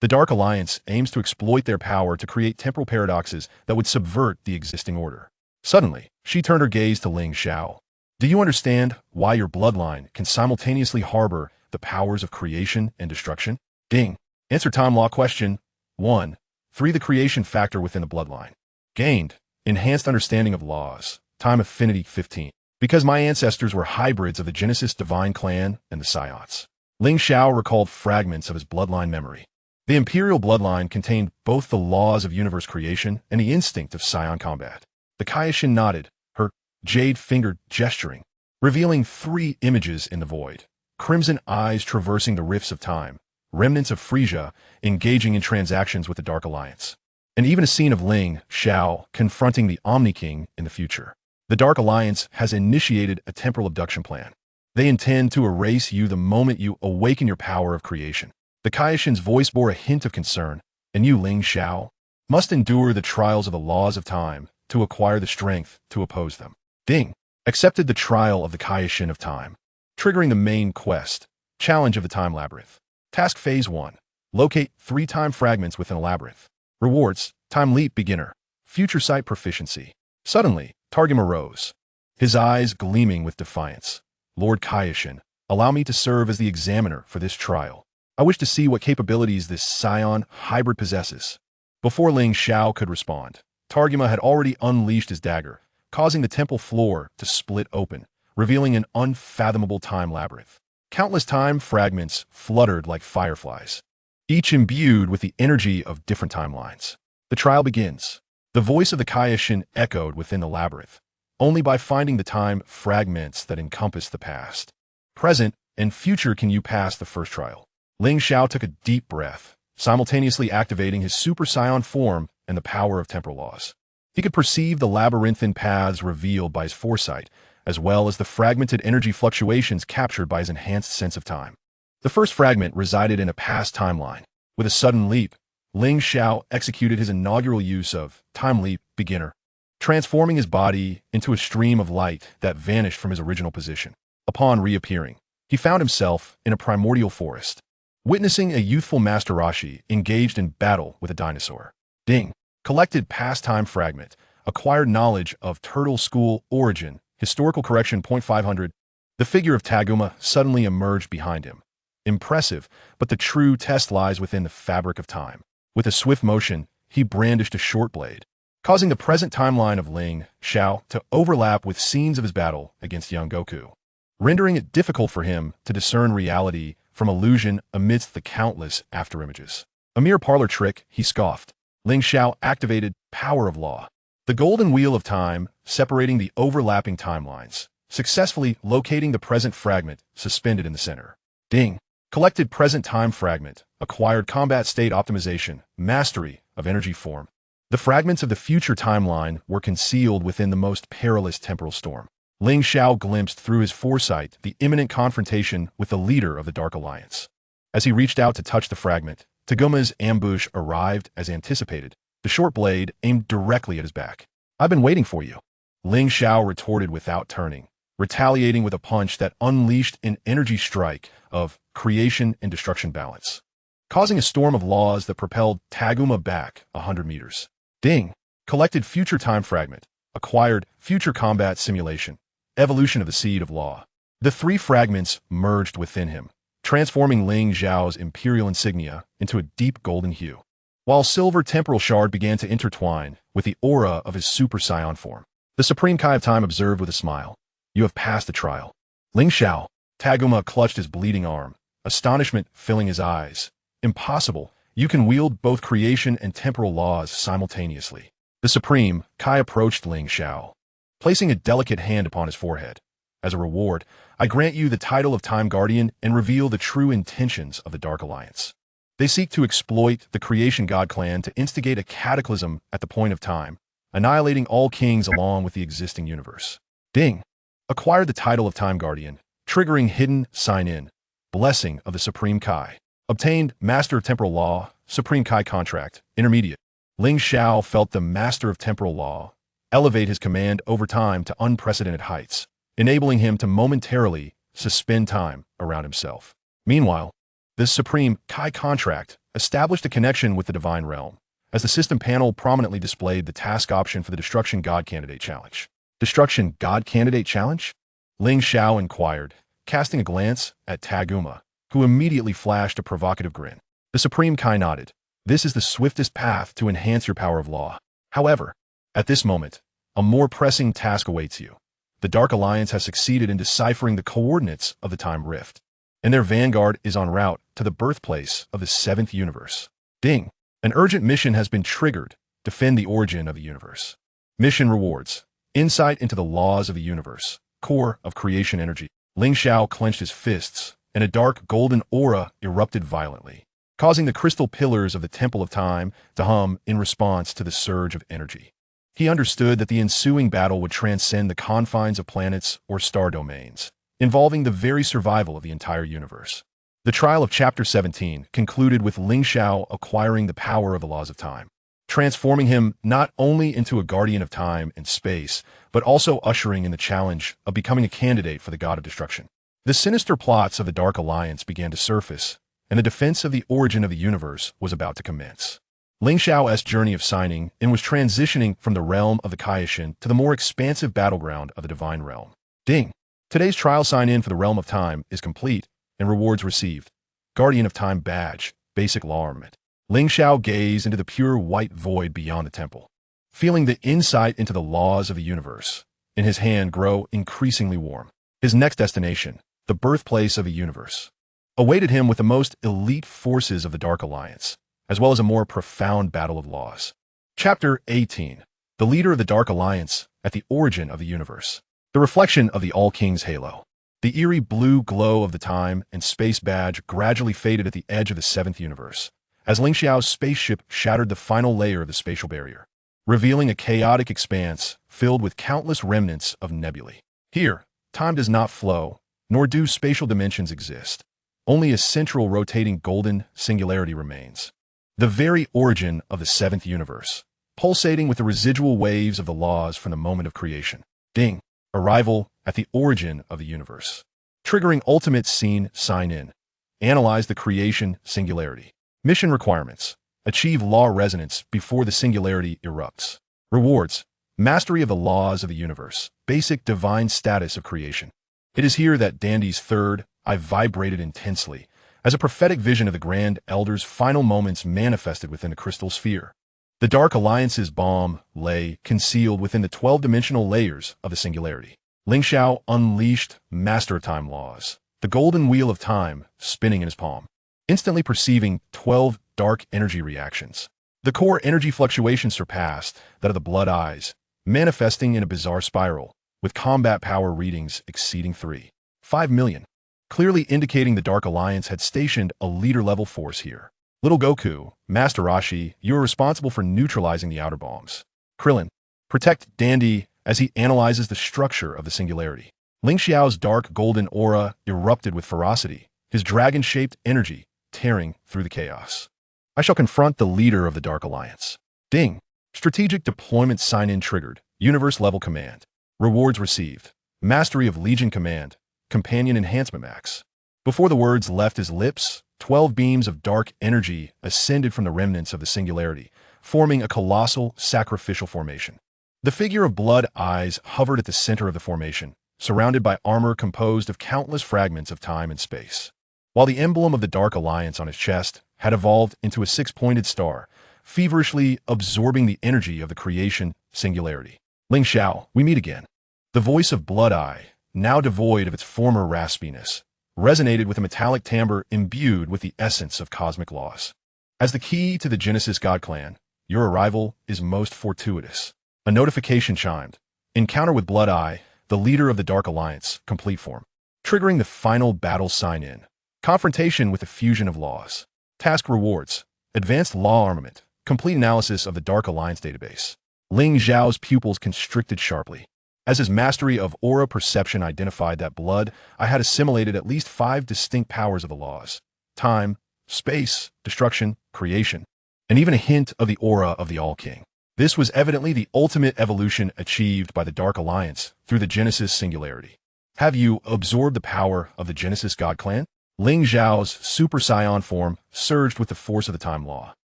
The Dark Alliance aims to exploit their power to create temporal paradoxes that would subvert the existing order. Suddenly, she turned her gaze to Ling Xiao. Do you understand why your bloodline can simultaneously harbor the powers of creation and destruction? Ding. Answer time law question 1. 3. The creation factor within the bloodline. Gained. Enhanced understanding of laws. Time affinity 15. Because my ancestors were hybrids of the Genesis divine clan and the Saiyans. Ling Xiao recalled fragments of his bloodline memory. The imperial bloodline contained both the laws of universe creation and the instinct of Saiyan combat. The Kaioshin nodded, her jade finger gesturing, revealing 3 images in the void. Crimson eyes traversing the rifts of time, remnants of Frieza engaging in transactions with the Dark Alliance, and even a scene of Ling Xiao confronting the Omni King in the future. The Dark Alliance has initiated a temporal abduction plan. They intend to erase you the moment you awaken your power of creation. The Kaioshin's voice bore a hint of concern, and you, Ling Xiao, must endure the trials of the laws of time to acquire the strength to oppose them. Ding accepted the trial of the Kaioshin of time, triggering the main quest, Challenge of the Time Labyrinth. Task Phase 1. Locate 3 time fragments within a labyrinth. Rewards, Time Leap Beginner, Future Sight Proficiency. Suddenly, Targum arose, his eyes gleaming with defiance. Lord Kaioshin, allow me to serve as the examiner for this trial. I wish to see what capabilities this Saiyan hybrid possesses. Before Ling Xiao could respond, Targuma had already unleashed his dagger, causing the temple floor to split open, revealing an unfathomable time labyrinth. Countless time fragments fluttered like fireflies, each imbued with the energy of different timelines. The trial begins. The voice of the Kaioshin echoed within the labyrinth. Only by finding the time fragments that encompass the past, present, and future can you pass the first trial. Ling Xiao took a deep breath, simultaneously activating his Super Saiyan form and the power of temporal laws. He could perceive the labyrinthine paths revealed by his foresight, as well as the fragmented energy fluctuations captured by his enhanced sense of time. The first fragment resided in a past timeline. With a sudden leap, Ling Xiao executed his inaugural use of Time Leap Beginner, transforming his body into a stream of light that vanished from his original position. Upon reappearing, he found himself in a primordial forest, witnessing a youthful Master Roshi engaged in battle with a dinosaur. Ding. Collected past time fragment. Acquired knowledge of turtle school origin. Historical correction 500. The figure of Taguma suddenly emerged behind him. Impressive, but the true test lies within the fabric of time. With a swift motion, he brandished a short blade, causing the present timeline of Ling Xiao to overlap with scenes of his battle against young Goku, rendering it difficult for him to discern reality from illusion amidst the countless afterimages. A mere parlor trick, he scoffed. Ling Xiao activated Power of Law, the golden wheel of time separating the overlapping timelines, successfully locating the present fragment suspended in the center. Ding. Collected present time fragment. Acquired combat state optimization, mastery of energy form. The fragments of the future timeline were concealed within the most perilous temporal storm. Ling Xiao glimpsed through his foresight the imminent confrontation with the leader of the Dark Alliance. As he reached out to touch the fragment, Taguma's ambush arrived as anticipated, the short blade aimed directly at his back. I've been waiting for you. Ling Xiao retorted without turning, retaliating with a punch that unleashed an energy strike of creation and destruction balance, causing a storm of laws that propelled Taguma back 100 meters. Ding. Collected future time fragment. Acquired future combat simulation. Evolution of the seed of law. The 3 fragments merged within him, transforming Ling Xiao's imperial insignia into a deep golden hue, while silver temporal shard began to intertwine with the aura of his Super Saiyan form. The Supreme Kai of Time observed with a smile. You have passed the trial. Ling Xiao. Taguma clutched his bleeding arm, astonishment filling his eyes. Impossible. You can wield both creation and temporal laws simultaneously. The Supreme Kai approached Ling Xiao, placing a delicate hand upon his forehead. As a reward, I grant you the title of Time Guardian and reveal the true intentions of the Dark Alliance. They seek to exploit the Creation God clan to instigate a cataclysm at the point of time, annihilating all kings along with the existing universe. Ding. Acquired the title of Time Guardian, triggering hidden sign-in, blessing of the Supreme Kai. Obtained Master of Temporal Law, Supreme Kai contract, intermediate. Ling Xiao felt the Master of Temporal Law elevate his command over time to unprecedented heights, enabling him to momentarily suspend time around himself. Meanwhile, this Supreme Kai contract established a connection with the Divine Realm, as the system panel prominently displayed the task option for the Destruction God Candidate Challenge. Destruction God Candidate Challenge? Ling Xiao inquired, casting a glance at Taguma, who immediately flashed a provocative grin. The Supreme Kai nodded. This is the swiftest path to enhance your power of law. However, at this moment, a more pressing task awaits you. The Dark Alliance has succeeded in deciphering the coordinates of the Time Rift, and their vanguard is en route to the birthplace of the 7th universe. Ding! An urgent mission has been triggered. Defend the origin of the universe. Mission rewards. Insight into the laws of the universe. Core of creation energy. Ling Xiao clenched his fists, and a dark golden aura erupted violently, causing the crystal pillars of the Temple of Time to hum in response to the surge of energy. He understood that the ensuing battle would transcend the confines of planets or star domains, involving the very survival of the entire universe. The trial of Chapter 17 concluded with Ling Xiao acquiring the power of the laws of time, transforming him not only into a guardian of time and space, but also ushering in the challenge of becoming a candidate for the God of Destruction. The sinister plots of the Dark Alliance began to surface, and the defense of the origin of the universe was about to commence. Ling Xiao's journey of signing in was transitioning from the realm of the Kaioshin to the more expansive battleground of the Divine Realm. Ding! Today's trial sign-in for the Realm of Time is complete, and rewards received. Guardian of Time Badge, Basic Law Armament. Ling Xiao gazed into the pure white void beyond the temple, feeling the insight into the laws of the universe in his hand grow increasingly warm. His next destination, the birthplace of the universe, awaited him with the most elite forces of the Dark Alliance, as well as a more profound battle of laws. Chapter 18. The leader of the Dark Alliance at the origin of the universe. The reflection of the All-King's halo. The eerie blue glow of the time and space badge gradually faded at the edge of the 7th universe, as Ling Xiao's spaceship shattered the final layer of the spatial barrier, revealing a chaotic expanse filled with countless remnants of nebulae. Here, time does not flow, nor do spatial dimensions exist. Only a central rotating golden singularity remains, the very origin of the 7th universe, pulsating with the residual waves of the laws from the moment of creation. Ding! Arrival at the origin of the universe. Triggering ultimate scene sign-in. Analyze the creation singularity. Mission requirements. Achieve law resonance before the singularity erupts. Rewards. Mastery of the laws of the universe. Basic divine status of creation. It is here that Dandy's third eye vibrated intensely, as a prophetic vision of the Grand Elder's final moments manifested within the crystal sphere. The Dark Alliance's bomb lay concealed within the 12-dimensional layers of the singularity. Ling Xiao unleashed Master of Time laws, the golden wheel of time spinning in his palm, instantly perceiving 12 dark energy reactions. The core energy fluctuation surpassed that of the Blood Eyes, manifesting in a bizarre spiral, with combat power readings exceeding 3.5 million, clearly indicating the Dark Alliance had stationed a leader-level force here. Little Goku, Master Roshi, you are responsible for neutralizing the outer bombs. Krillin, protect Dandy as he analyzes the structure of the singularity. Ling Xiao's dark golden aura erupted with ferocity, his dragon-shaped energy tearing through the chaos. I shall confront the leader of the Dark Alliance. Ding! Strategic deployment sign-in triggered. Universe-level command. Rewards received. Mastery of Legion Command. Companion Enhancement Max. Before the words left his lips, 12 beams of dark energy ascended from the remnants of the singularity, forming a colossal sacrificial formation. The figure of Blood Eyes hovered at the center of the formation, surrounded by armor composed of countless fragments of time and space. While the emblem of the Dark Alliance on his chest had evolved into a 6-pointed star, feverishly absorbing the energy of the creation singularity. Ling Xiao, we meet again. The voice of Blood Eye, now devoid of its former raspiness, resonated with a metallic timbre imbued with the essence of cosmic laws. As the key to the Genesis God Clan, your arrival is most fortuitous. A notification chimed. Encounter with Blood Eye, the leader of the Dark Alliance, complete form. Triggering the final battle sign-in. Confrontation with the fusion of laws. Task rewards. Advanced law armament. Complete analysis of the Dark Alliance database. Ling Xiao's pupils constricted sharply. As his mastery of aura perception identified that blood, I had assimilated at least 5 distinct powers of the laws: time, space, destruction, creation, and even a hint of the aura of the All-King. This was evidently the ultimate evolution achieved by the Dark Alliance through the Genesis Singularity. Have you absorbed the power of the Genesis God Clan? Ling Xiao's Super Saiyan form surged with the force of the time law,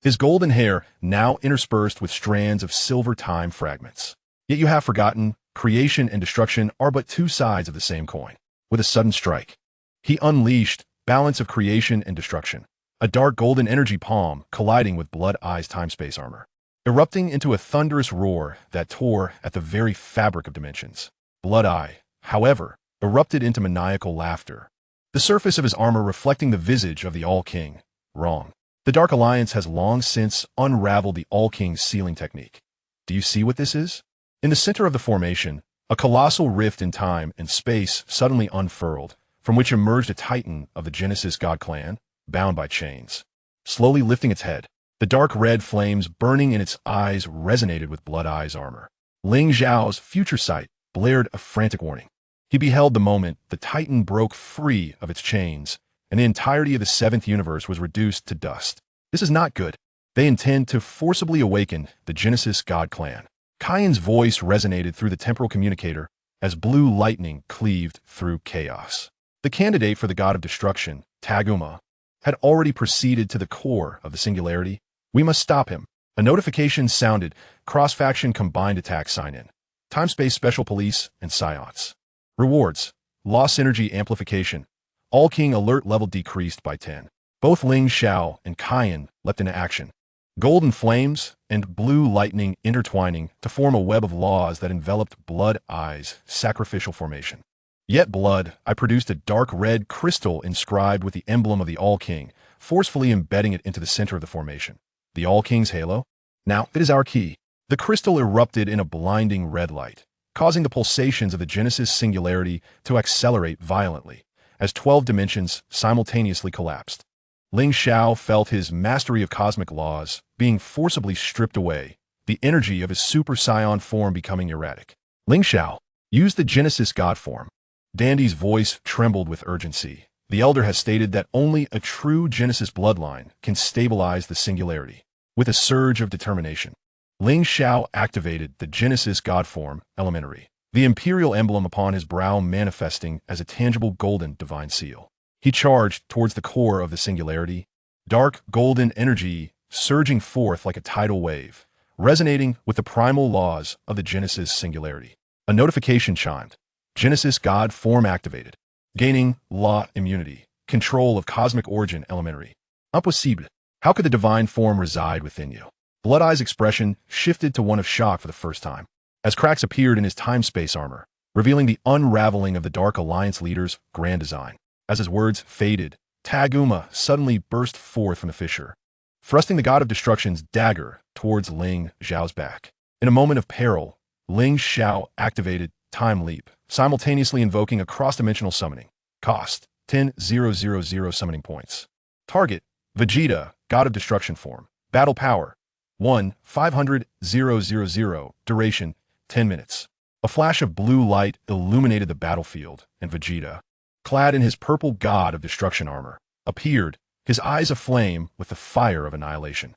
his golden hair now interspersed with strands of silver time fragments. Yet you have forgotten, creation and destruction are but 2 sides of the same coin. With a sudden strike, he unleashed balance of creation and destruction, a dark golden energy palm colliding with Blood Eye's time-space armor, erupting into a thunderous roar that tore at the very fabric of dimensions. Blood Eye, however, erupted into maniacal laughter, the surface of his armor reflecting the visage of the All-King. Wrong. The Dark Alliance has long since unraveled the All-King's sealing technique. Do you see what this is? In the center of the formation, a colossal rift in time and space suddenly unfurled, from which emerged a titan of the Genesis God Clan, bound by chains. Slowly lifting its head, the dark red flames burning in its eyes resonated with Blood Eye's armor. Ling Xiao's future sight blared a frantic warning. He beheld the moment the titan broke free of its chains, and the entirety of the 7th universe was reduced to dust. This is not good. They intend to forcibly awaken the Genesis God Clan. Kaien's voice resonated through the temporal communicator as blue lightning cleaved through chaos. The candidate for the god of destruction, Taguma, had already proceeded to the core of the singularity. We must stop him. A notification sounded. Cross-faction combined attack sign-in. Time-space special police and Science. Rewards. Loss energy amplification. All-King alert level decreased by 10. Both Ling Xiao and Kaien leapt into action. Golden flames and blue lightning intertwining to form a web of laws that enveloped Blood Eye's sacrificial formation. Yet blood, I produced a dark red crystal inscribed with the emblem of the All-King, forcefully embedding it into the center of the formation. The All-King's halo? Now, it is our key. The crystal erupted in a blinding red light, causing the pulsations of the Genesis Singularity to accelerate violently, as 12 dimensions simultaneously collapsed. Ling Xiao felt his mastery of cosmic laws being forcibly stripped away, the energy of his Super Saiyan form becoming erratic. Ling Xiao, use the Genesis God form. Dandy's voice trembled with urgency. The Elder has stated that only a true Genesis bloodline can stabilize the singularity. With a surge of determination, Ling Xiao activated the Genesis God form, elementary, the imperial emblem upon his brow manifesting as a tangible golden divine seal. He charged towards the core of the singularity, dark golden energy surging forth like a tidal wave, resonating with the primal laws of the Genesis singularity. A notification chimed. Genesis God form activated. Gaining law immunity. Control of cosmic origin elementary. Impossible. How could the divine form reside within you? Blood Eye's expression shifted to one of shock for the first time, as cracks appeared in his time-space armor, revealing the unraveling of the Dark Alliance leader's grand design. As his words faded, Taguma suddenly burst forth from the fissure, thrusting the god of destruction's dagger towards Ling Xiao's back. In a moment of peril, Ling Xiao activated Time Leap, simultaneously invoking a cross-dimensional summoning. Cost, 10,000 summoning points. Target, Vegeta, god of destruction form. Battle power, 1,500,000. Duration, 10 minutes. A flash of blue light illuminated the battlefield, and Vegeta, clad in his purple god of destruction armor, appeared, his eyes aflame with the fire of annihilation.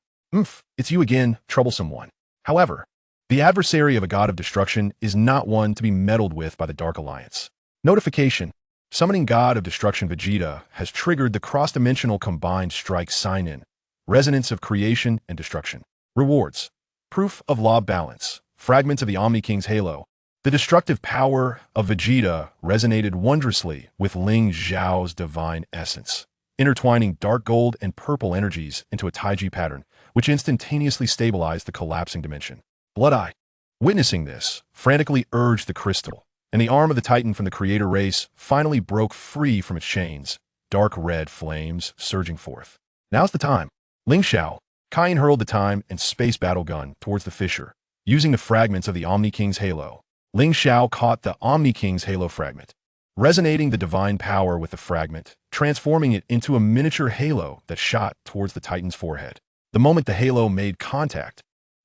It's you again, troublesome one. However, the adversary of a god of destruction is not one to be meddled with by the Dark Alliance. Notification. Summoning God of Destruction Vegeta has triggered the cross-dimensional combined strike sign-in, resonance of creation and destruction. Rewards. Proof of law balance. Fragments of the Omni King's halo. The destructive power of Vegeta resonated wondrously with Ling Xiao's divine essence, intertwining dark gold and purple energies into a Taiji pattern, which instantaneously stabilized the collapsing dimension. Blood Eye, witnessing this, frantically urged the crystal, and the arm of the Titan from the creator race finally broke free from its chains, dark red flames surging forth. Now's the time. Ling Xiao, Kaien hurled the time and space battle gun towards the fissure, using the fragments of the Omni King's halo. Ling Xiao caught the Omni King's halo fragment, resonating the divine power with the fragment, transforming it into a miniature halo that shot towards the Titan's forehead. The moment the halo made contact,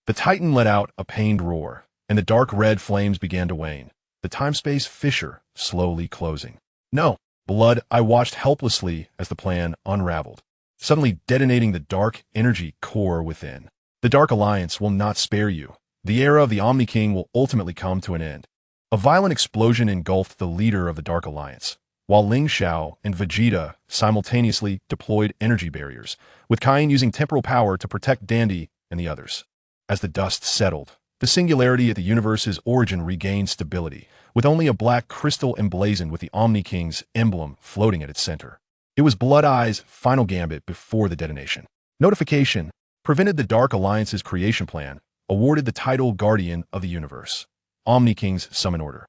the Titan let out a pained roar, and the dark red flames began to wane, the time-space fissure slowly closing. No, blood, I watched helplessly as the plan unraveled, suddenly detonating the dark energy core within. The Dark Alliance will not spare you. The era of the Omni King will ultimately come to an end. A violent explosion engulfed the leader of the Dark Alliance, while Ling Xiao and Vegeta simultaneously deployed energy barriers, with Kain using temporal power to protect Dandy and the others. As the dust settled, the singularity at the universe's origin regained stability, with only a black crystal emblazoned with the Omni King's emblem floating at its center. It was Blood Eye's final gambit before the detonation. Notification prevented the Dark Alliance's creation plan, awarded the title Guardian of the Universe. Omni King's summon order.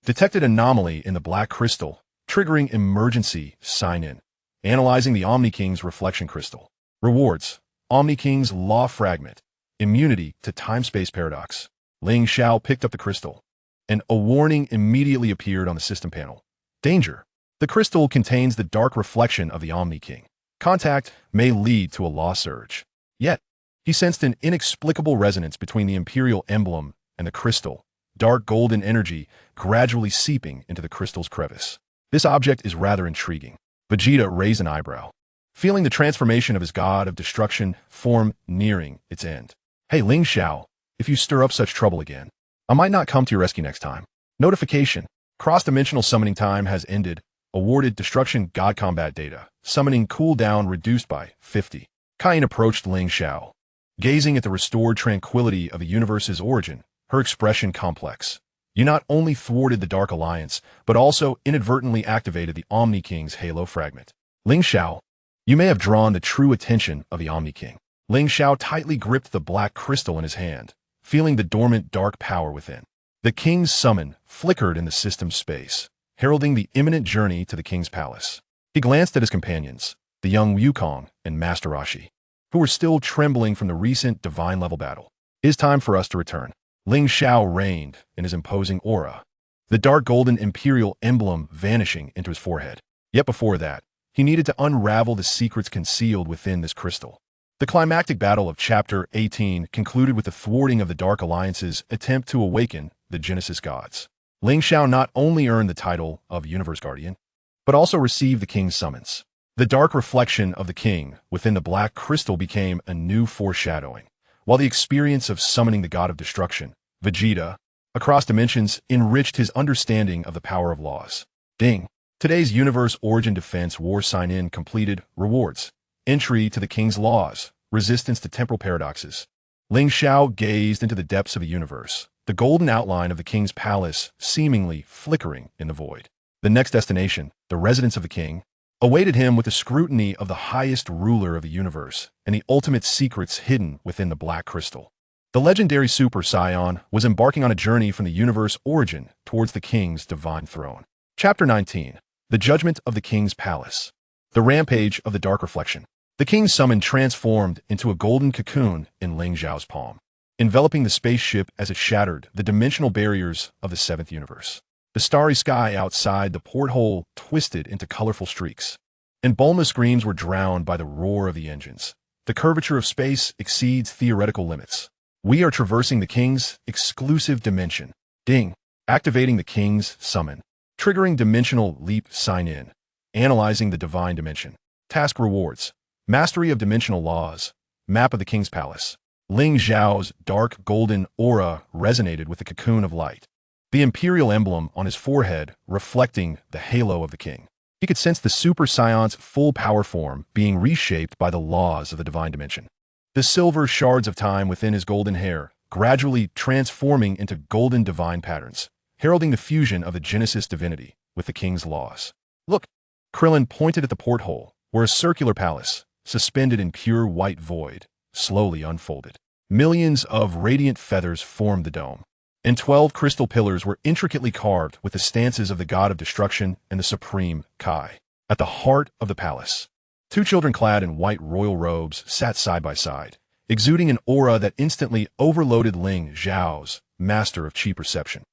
Detected anomaly in the black crystal, triggering emergency sign-in. Analyzing the Omni King's reflection crystal. Rewards. Omni King's law fragment. Immunity to time-space paradox. Ling Xiao picked up the crystal, and a warning immediately appeared on the system panel. Danger. The crystal contains the dark reflection of the Omni King. Contact may lead to a law surge. Yet, he sensed an inexplicable resonance between the Imperial emblem and the crystal, dark golden energy gradually seeping into the crystal's crevice. This object is rather intriguing. Vegeta raised an eyebrow, feeling the transformation of his god of destruction form nearing its end. Hey, Ling Xiao, if you stir up such trouble again, I might not come to your rescue next time. Notification. Cross-dimensional summoning time has ended. Awarded destruction god combat data. Summoning cooldown reduced by 50. Kain approached Ling Xiao, gazing at the restored tranquility of the universe's origin, her expression complex. You not only thwarted the Dark Alliance, but also inadvertently activated the Omni King's halo fragment. Ling Xiao, you may have drawn the true attention of the Omni King. Ling Xiao tightly gripped the black crystal in his hand, feeling the dormant dark power within. The king's summon flickered in the system's space, heralding the imminent journey to the king's palace. He glanced at his companions, the young Wukong and Master Roshi, who were still trembling from the recent divine-level battle. It is time for us to return. Ling Xiao reigned in his imposing aura, the dark golden imperial emblem vanishing into his forehead. Yet before that, he needed to unravel the secrets concealed within this crystal. The climactic battle of Chapter 18 concluded with the thwarting of the Dark Alliance's attempt to awaken the Genesis gods. Ling Xiao not only earned the title of Universe Guardian, but also received the king's summons. The dark reflection of the king within the black crystal became a new foreshadowing, while the experience of summoning the god of destruction, Vegeta, across dimensions enriched his understanding of the power of laws. Ding. Today's Universe Origin Defense War Sign-In completed. Rewards. Entry to the king's laws. Resistance to temporal paradoxes. Ling Xiao gazed into the depths of the universe, the golden outline of the king's palace seemingly flickering in the void. The next destination, the residence of the king, awaited him with the scrutiny of the highest ruler of the universe and the ultimate secrets hidden within the black crystal. The legendary Super Saiyan was embarking on a journey from the universe origin towards the king's divine throne. Chapter 19. The Judgment of the King's Palace. The Rampage of the Dark Reflection. The king's summon transformed into a golden cocoon in Ling Xiao's palm, enveloping the spaceship as it shattered the dimensional barriers of the seventh universe. The starry sky outside the porthole twisted into colorful streaks, and Bulma's screams were drowned by the roar of the engines. The curvature of space exceeds theoretical limits. We are traversing the king's exclusive dimension. Ding. Activating the king's summon. Triggering dimensional leap sign-in. Analyzing the divine dimension. Task rewards. Mastery of dimensional laws. Map of the king's palace. Ling Xiao's dark golden aura resonated with the cocoon of light, the imperial emblem on his forehead reflecting the halo of the king. He could sense the Super Saiyan's full power form being reshaped by the laws of the divine dimension. The silver shards of time within his golden hair gradually transforming into golden divine patterns, heralding the fusion of the Genesis divinity with the king's laws. Look, Krillin pointed at the porthole, where a circular palace, suspended in pure white void, slowly unfolded. Millions of radiant feathers formed the dome, and 12 crystal pillars were intricately carved with the stances of the god of destruction and the supreme Kai. At the heart of the palace, two children clad in white royal robes sat side by side, exuding an aura that instantly overloaded Ling Xiao's master of chi perception.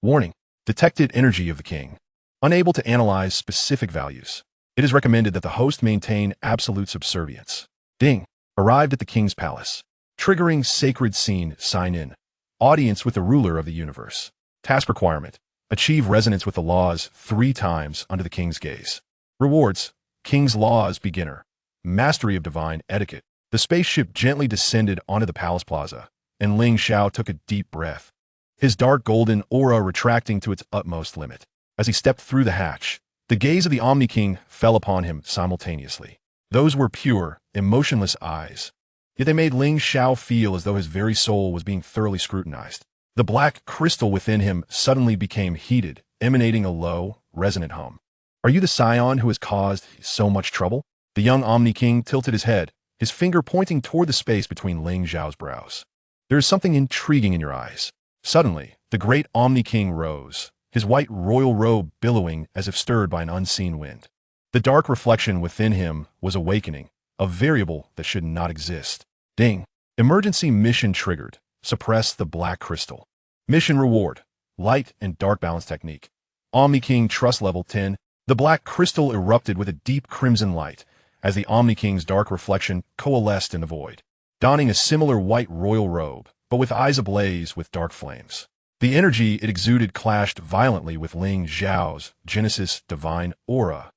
Warning. Detected energy of the king. Unable to analyze specific values. It is recommended that the host maintain absolute subservience. Ding. Arrived at the king's palace. Triggering sacred scene sign-in. Audience with the ruler of the universe. Task requirement. Achieve resonance with the laws 3 times under the king's gaze. Rewards: King's Laws Beginner. Mastery of Divine Etiquette. The spaceship gently descended onto the palace plaza, and Ling Xiao took a deep breath, his dark golden aura retracting to its utmost limit. As he stepped through the hatch, the gaze of the Omni King fell upon him simultaneously. Those were pure, emotionless eyes, yet they made Ling Xiao feel as though his very soul was being thoroughly scrutinized. The black crystal within him suddenly became heated, emanating a low, resonant hum. "Are you the Saiyan who has caused so much trouble?" The young Omni King tilted his head, his finger pointing toward the space between Ling Xiao's brows. "There is something intriguing in your eyes." Suddenly, the great Omni King rose, his white royal robe billowing as if stirred by an unseen wind. The dark reflection within him was awakening, a variable that should not exist. Ding! Emergency mission triggered. Suppress the black crystal. Mission reward: Light and Dark Balance Technique. Omni King Trust Level 10. The black crystal erupted with a deep crimson light as the Omni King's dark reflection coalesced in the void, donning a similar white royal robe, but with eyes ablaze with dark flames. The energy it exuded clashed violently with Ling Xiao's Genesis Divine Aura,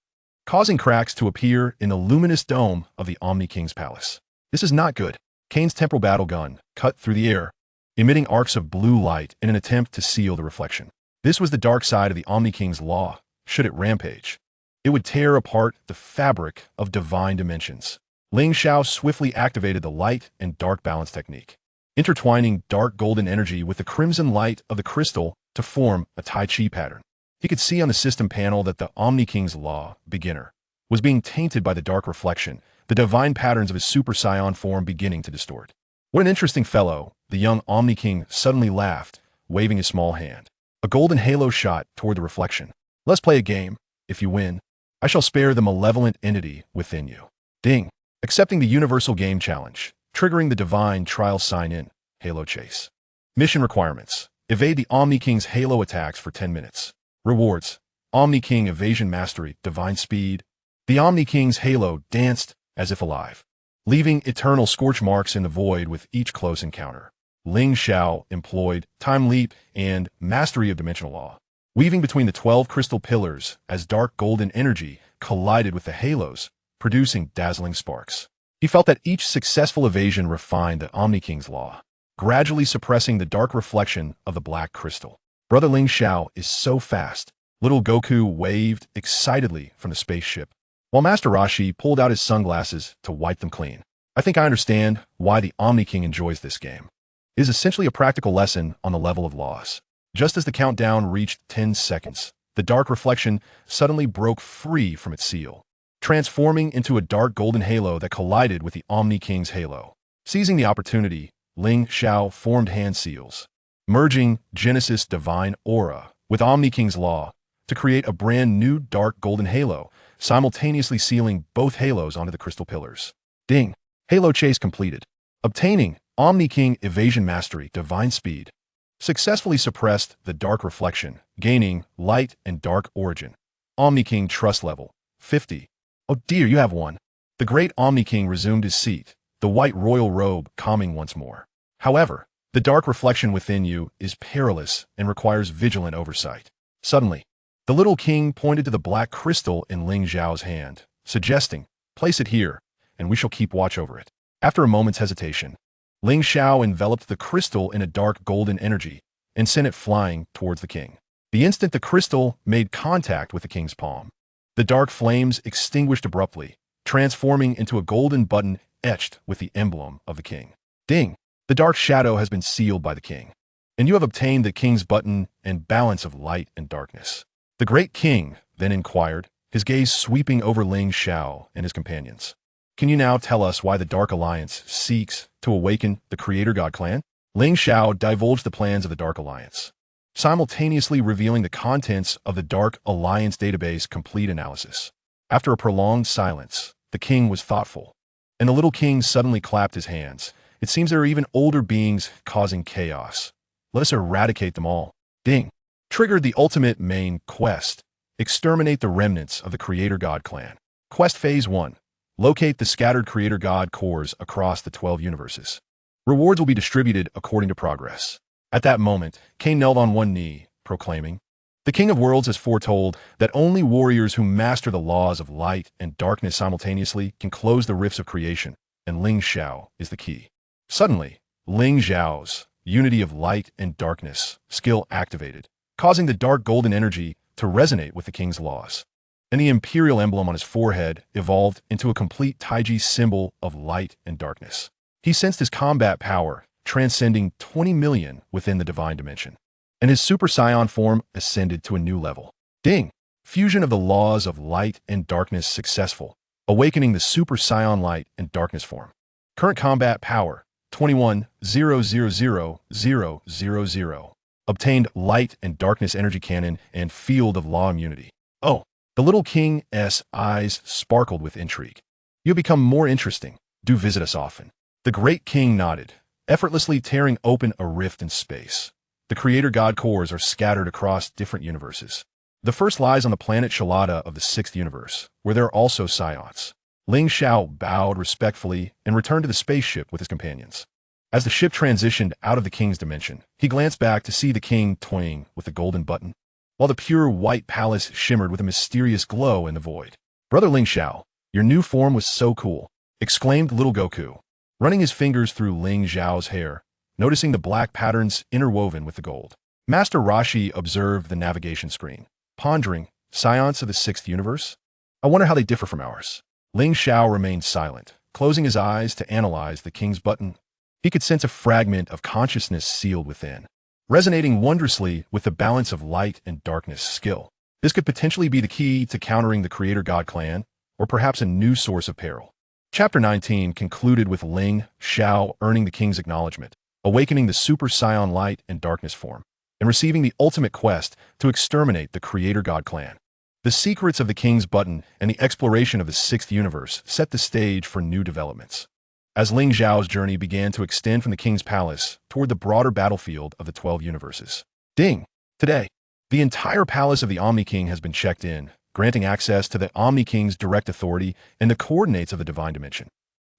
causing cracks to appear in the luminous dome of the Omni King's palace. This is not good. Kane's temporal battle gun cut through the air, emitting arcs of blue light in an attempt to seal the reflection. This was the dark side of the Omni King's law. Should it rampage, it would tear apart the fabric of divine dimensions. Ling Xiao swiftly activated the light and dark balance technique, intertwining dark golden energy with the crimson light of the crystal to form a Tai Chi pattern. He could see on the system panel that the Omni King's Law Beginner was being tainted by the dark reflection, the divine patterns of his Super Saiyan form beginning to distort. "What an interesting fellow," the young Omni King suddenly laughed, waving his small hand. A golden halo shot toward the reflection. "Let's play a game. If you win, I shall spare the malevolent entity within you." Ding! Accepting the Universal Game Challenge, triggering the Divine Trial Sign-In, Halo Chase. Mission requirements: Evade the Omni King's Halo attacks for 10 minutes. Rewards: Omni King Evasion Mastery, Divine Speed. The Omni King's Halo danced as if alive, leaving eternal scorch marks in the void with each close encounter. Ling Xiao employed Time Leap and Mastery of Dimensional Law, weaving between the 12 crystal pillars as dark golden energy collided with the halos, producing dazzling sparks. He felt that each successful evasion refined the Omni King's Law, gradually suppressing the dark reflection of the black crystal. "Brother Ling Xiao is so fast." Little Goku waved excitedly from the spaceship, while Master Roshi pulled out his sunglasses to wipe them clean. "I think I understand why the Omni King enjoys this game. It is essentially a practical lesson on the level of laws." Just as the countdown reached 10 seconds, the dark reflection suddenly broke free from its seal, transforming into a dark golden halo that collided with the Omni King's halo. Seizing the opportunity, Ling Xiao formed hand seals, merging Genesis Divine Aura with Omni King's Law to create a brand new dark golden halo, simultaneously sealing both halos onto the crystal pillars. Ding! Halo Chase completed. Obtaining Omni King Evasion Mastery, Divine Speed. Successfully suppressed the dark reflection, gaining Light and Dark Origin. Omni King Trust Level 50. "Oh dear, you have won." The great Omni King resumed his seat, the white royal robe calming once more. "However, the dark reflection within you is perilous and requires vigilant oversight." Suddenly, the little king pointed to the black crystal in Ling Xiao's hand, suggesting, "Place it here, and we shall keep watch over it." After a moment's hesitation, Ling Xiao enveloped the crystal in a dark golden energy and sent it flying towards the king. The instant the crystal made contact with the king's palm, the dark flames extinguished abruptly, transforming into a golden button etched with the emblem of the king. Ding! The dark shadow has been sealed by the king, and you have obtained the king's button and balance of light and darkness. The great king then inquired, his gaze sweeping over Ling Xiao and his companions. "Can you now tell us why the Dark Alliance seeks to awaken the Creator God clan?" Ling Xiao divulged the plans of the Dark Alliance, simultaneously revealing the contents of the Dark Alliance database complete analysis. After a prolonged silence, the king was thoughtful, and the little king suddenly clapped his hands. "It seems there are even older beings causing chaos. Let us eradicate them all." Ding! Triggered the ultimate main quest. Exterminate the remnants of the Creator God clan. Quest Phase 1. Locate the scattered Creator God cores across the 12 universes. Rewards will be distributed according to progress. At that moment, Kane knelt on one knee, proclaiming, The King of Worlds has foretold that only warriors who master the laws of light and darkness simultaneously can close the rifts of creation, and Ling Xiao is the key. Suddenly, Ling Xiao's unity of light and darkness skill activated, causing the dark golden energy to resonate with the king's laws. And the imperial emblem on his forehead evolved into a complete Taiji symbol of light and darkness. He sensed his combat power, transcending 20 million within the divine dimension. And his Super Saiyan form ascended to a new level. Ding! Fusion of the laws of light and darkness successful, awakening the Super Saiyan light and darkness form. Current combat power, 21,000,000. Obtained light and darkness energy cannon and field of law immunity. Oh! The little king's eyes sparkled with intrigue. You have become more interesting. Do visit us often. The great king nodded, effortlessly tearing open a rift in space. The creator god cores are scattered across different universes. The first lies on the planet Shalada of the 6th universe, where there are also Saiyans. Ling Xiao bowed respectfully and returned to the spaceship with his companions. As the ship transitioned out of the king's dimension, he glanced back to see the king toying with the golden button, while the pure white palace shimmered with a mysterious glow in the void. Brother Ling Xiao, your new form was so cool, exclaimed little Goku, running his fingers through Ling Xiao's hair, noticing the black patterns interwoven with the gold. Master Roshi observed the navigation screen, pondering, Saiyans of the 6th universe? I wonder how they differ from ours. Ling Xiao remained silent, closing his eyes to analyze the king's button. He could sense a fragment of consciousness sealed within, resonating wondrously with the balance of light and darkness skill. This could potentially be the key to countering the Creator God clan, or perhaps a new source of peril. Chapter 19 concluded with Ling Xiao earning the king's acknowledgement, awakening the Super Saiyan light and darkness form, and receiving the ultimate quest to exterminate the Creator God clan. The secrets of the king's button and the exploration of the 6th universe set the stage for new developments. As Ling Xiao's journey began to extend from the king's palace toward the broader battlefield of the 12 universes. Ding! Today, the entire palace of the Omni King has been checked in, granting access to the Omni King's direct authority and the coordinates of the divine dimension.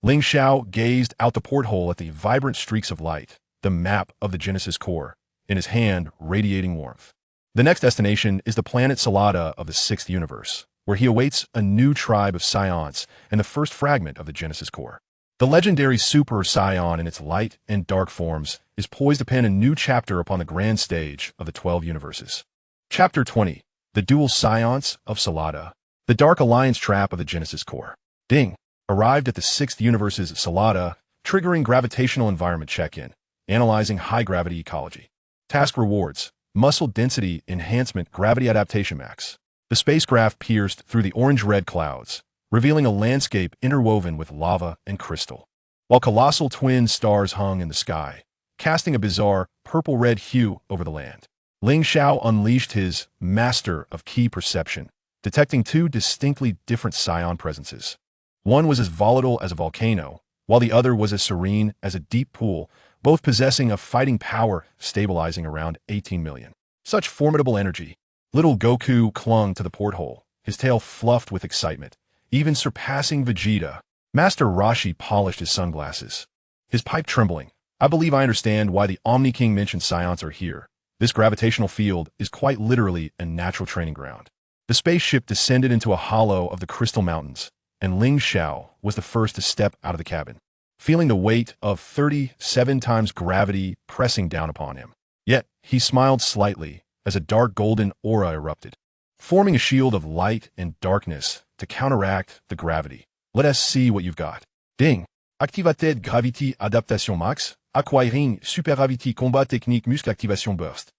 Ling Xiao gazed out the porthole at the vibrant streaks of light, the map of the Genesis core, in his hand radiating warmth. The next destination is the planet Salada of the 6th universe, where he awaits a new tribe of Saiyans and the first fragment of the Genesis core. The legendary Super Saiyan in its light and dark forms is poised to pen a new chapter upon the grand stage of the 12 universes. Chapter 20. The Dual Saiyans of Salada. The Dark Alliance Trap of the Genesis Core. Ding! Arrived at the 6th universe's Salada, triggering gravitational environment check-in, analyzing high-gravity ecology. Task rewards. Muscle density enhancement gravity adaptation max. The spacecraft pierced through the orange-red clouds, revealing a landscape interwoven with lava and crystal, while colossal twin stars hung in the sky, casting a bizarre purple-red hue over the land. Ling Xiao unleashed his master of key perception, detecting two distinctly different Saiyan presences. One was as volatile as a volcano, while the other was as serene as a deep pool, both possessing a fighting power stabilizing around 18 million. Such formidable energy. Little Goku clung to the porthole, his tail fluffed with excitement, even surpassing Vegeta. Master Roshi polished his sunglasses, his pipe trembling. I believe I understand why the Omni King mentioned Saiyans are here. This gravitational field is quite literally a natural training ground. The spaceship descended into a hollow of the Crystal Mountains, and Ling Xiao was the first to step out of the cabin, feeling the weight of 37 times gravity pressing down upon him. Yet, he smiled slightly as a dark golden aura erupted, forming a shield of light and darkness to counteract the gravity. Let us see what you've got. Ding! Activated Gravity Adaptation Max, acquiring Super Gravity Combat Technique Muscle Activation Burst.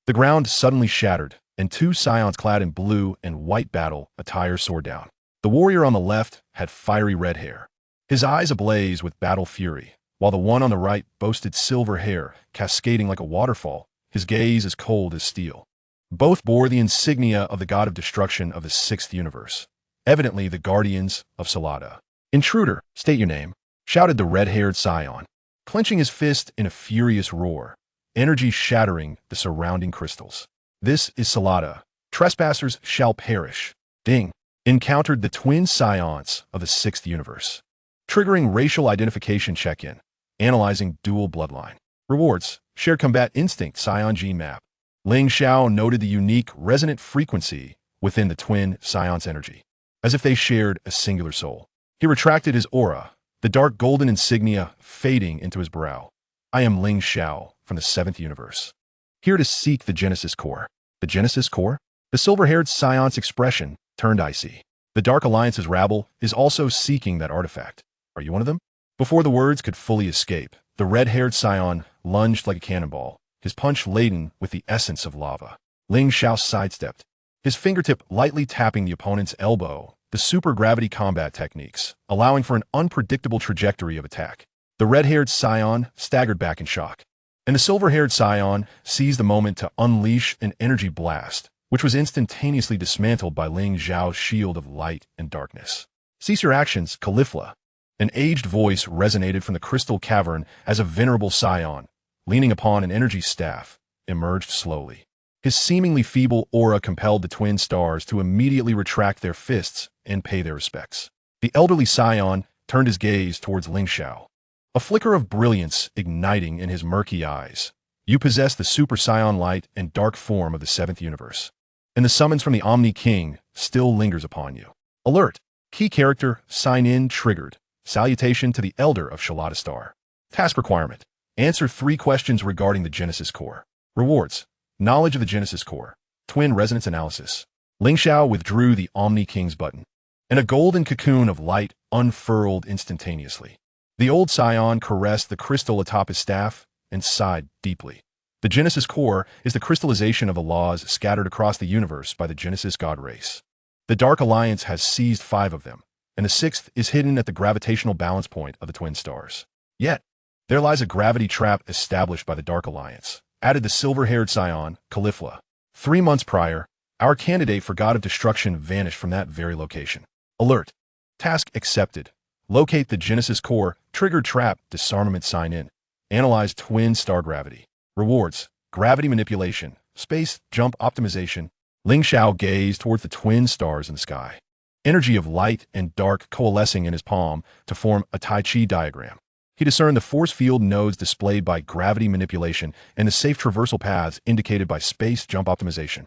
The ground suddenly shattered, and two Saiyans clad in blue and white battle attire soared down. The warrior on the left had fiery red hair, his eyes ablaze with battle fury, while the one on the right boasted silver hair cascading like a waterfall, his gaze as cold as steel. Both bore the insignia of the god of destruction of the 6th universe, evidently the guardians of Salada. Intruder, state your name, shouted the red-haired Saiyan, clenching his fist in a furious roar, energy shattering the surrounding crystals. This is Salada. Trespassers shall perish. Ding! Encountered the twin Saiyans of the 6th universe, triggering racial identification check-in, analyzing dual bloodline. Rewards, shared combat instinct Saiyan gene map. Ling Xiao noted the unique resonant frequency within the twin Scion's energy, as if they shared a singular soul. He retracted his aura, the dark golden insignia fading into his brow. I am Ling Xiao from the 7th universe, here to seek the Genesis Core. The Genesis Core? The silver-haired Scion's expression turned icy. The Dark Alliance's rabble is also seeking that artifact. Are you one of them? Before the words could fully escape, the red-haired Scion lunged like a cannonball, his punch laden with the essence of lava. Ling Xiao sidestepped, his fingertip lightly tapping the opponent's elbow, the super-gravity combat techniques, allowing for an unpredictable trajectory of attack. The red-haired Scion staggered back in shock, and the silver-haired Scion seized the moment to unleash an energy blast, which was instantaneously dismantled by Ling Xiao's shield of light and darkness. Cease your actions, Caulifla. An aged voice resonated from the crystal cavern as a venerable Scion, leaning upon an energy staff, emerged slowly. His seemingly feeble aura compelled the twin stars to immediately retract their fists and pay their respects. The elderly Scion turned his gaze towards Ling Xiao, a flicker of brilliance igniting in his murky eyes. You possess the Super Scion light and dark form of the 7th universe, and the summons from the Omni King still lingers upon you. Alert! Key character Sign In triggered. Salutation to the Elder of Shalata Star. Task requirement. Answer 3 questions regarding the Genesis Core. Rewards. Knowledge of the Genesis Core. Twin resonance analysis. Ling Xiao withdrew the Omni King's button, and a golden cocoon of light unfurled instantaneously. The old Scion caressed the crystal atop his staff and sighed deeply. The Genesis Core is the crystallization of the laws scattered across the universe by the Genesis God race. The Dark Alliance has seized 5 of them, and the 6th is hidden at the gravitational balance point of the twin stars. Yet, there lies a gravity trap established by the Dark Alliance, added the silver-haired Scion, Caulifla. 3 months prior, our candidate for God of Destruction vanished from that very location. Alert. Task accepted. Locate the Genesis Core, triggered trap, disarmament sign in. Analyze twin star gravity. Rewards. Gravity manipulation, space jump optimization. Ling Xiao gazed towards the twin stars in the sky, energy of light and dark coalescing in his palm to form a Tai Chi diagram. He discerned the force field nodes displayed by gravity manipulation and the safe traversal paths indicated by space jump optimization.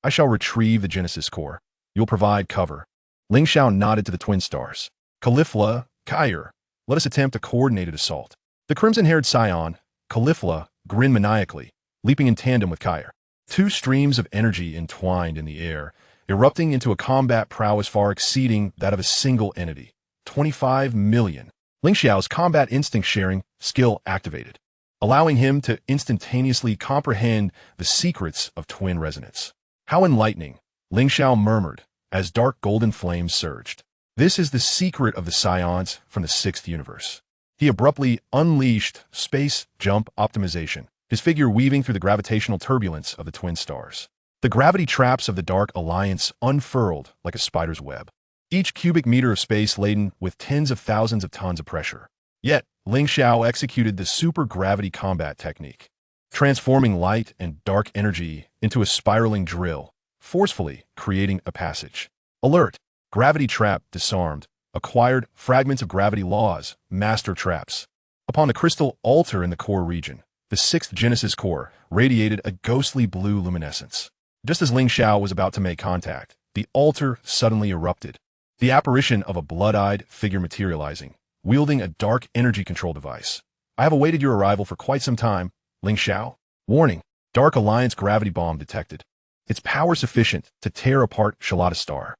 I shall retrieve the Genesis Core. You'll provide cover. Ling Xiao nodded to the twin stars. Caulifla, Kair, let us attempt a coordinated assault. The crimson-haired Scion, Caulifla, grinned maniacally, leaping in tandem with Kair. 2 streams of energy entwined in the air, erupting into a combat prowess far exceeding that of a single entity. 25 million. Ling Xiao's combat instinct sharing skill activated, allowing him to instantaneously comprehend the secrets of twin resonance. How enlightening, Ling Xiao murmured as dark golden flames surged. This is the secret of the Scions from the 6th universe. He abruptly unleashed space jump optimization, his figure weaving through the gravitational turbulence of the twin stars. The gravity traps of the Dark Alliance unfurled like a spider's web, each cubic meter of space laden with tens of thousands of tons of pressure. Yet, Ling Xiao executed the super-gravity combat technique, transforming light and dark energy into a spiraling drill, forcefully creating a passage. Alert! Gravity trap disarmed. Acquired fragments of gravity laws, master traps. Upon the crystal altar in the core region, the 6th Genesis Core radiated a ghostly blue luminescence. Just as Ling Xiao was about to make contact, the altar suddenly erupted, the apparition of a blood-eyed figure materializing, wielding a dark energy control device. I have awaited your arrival for quite some time, Ling Xiao. Warning, Dark Alliance gravity bomb detected. Its power sufficient to tear apart Shalata Star.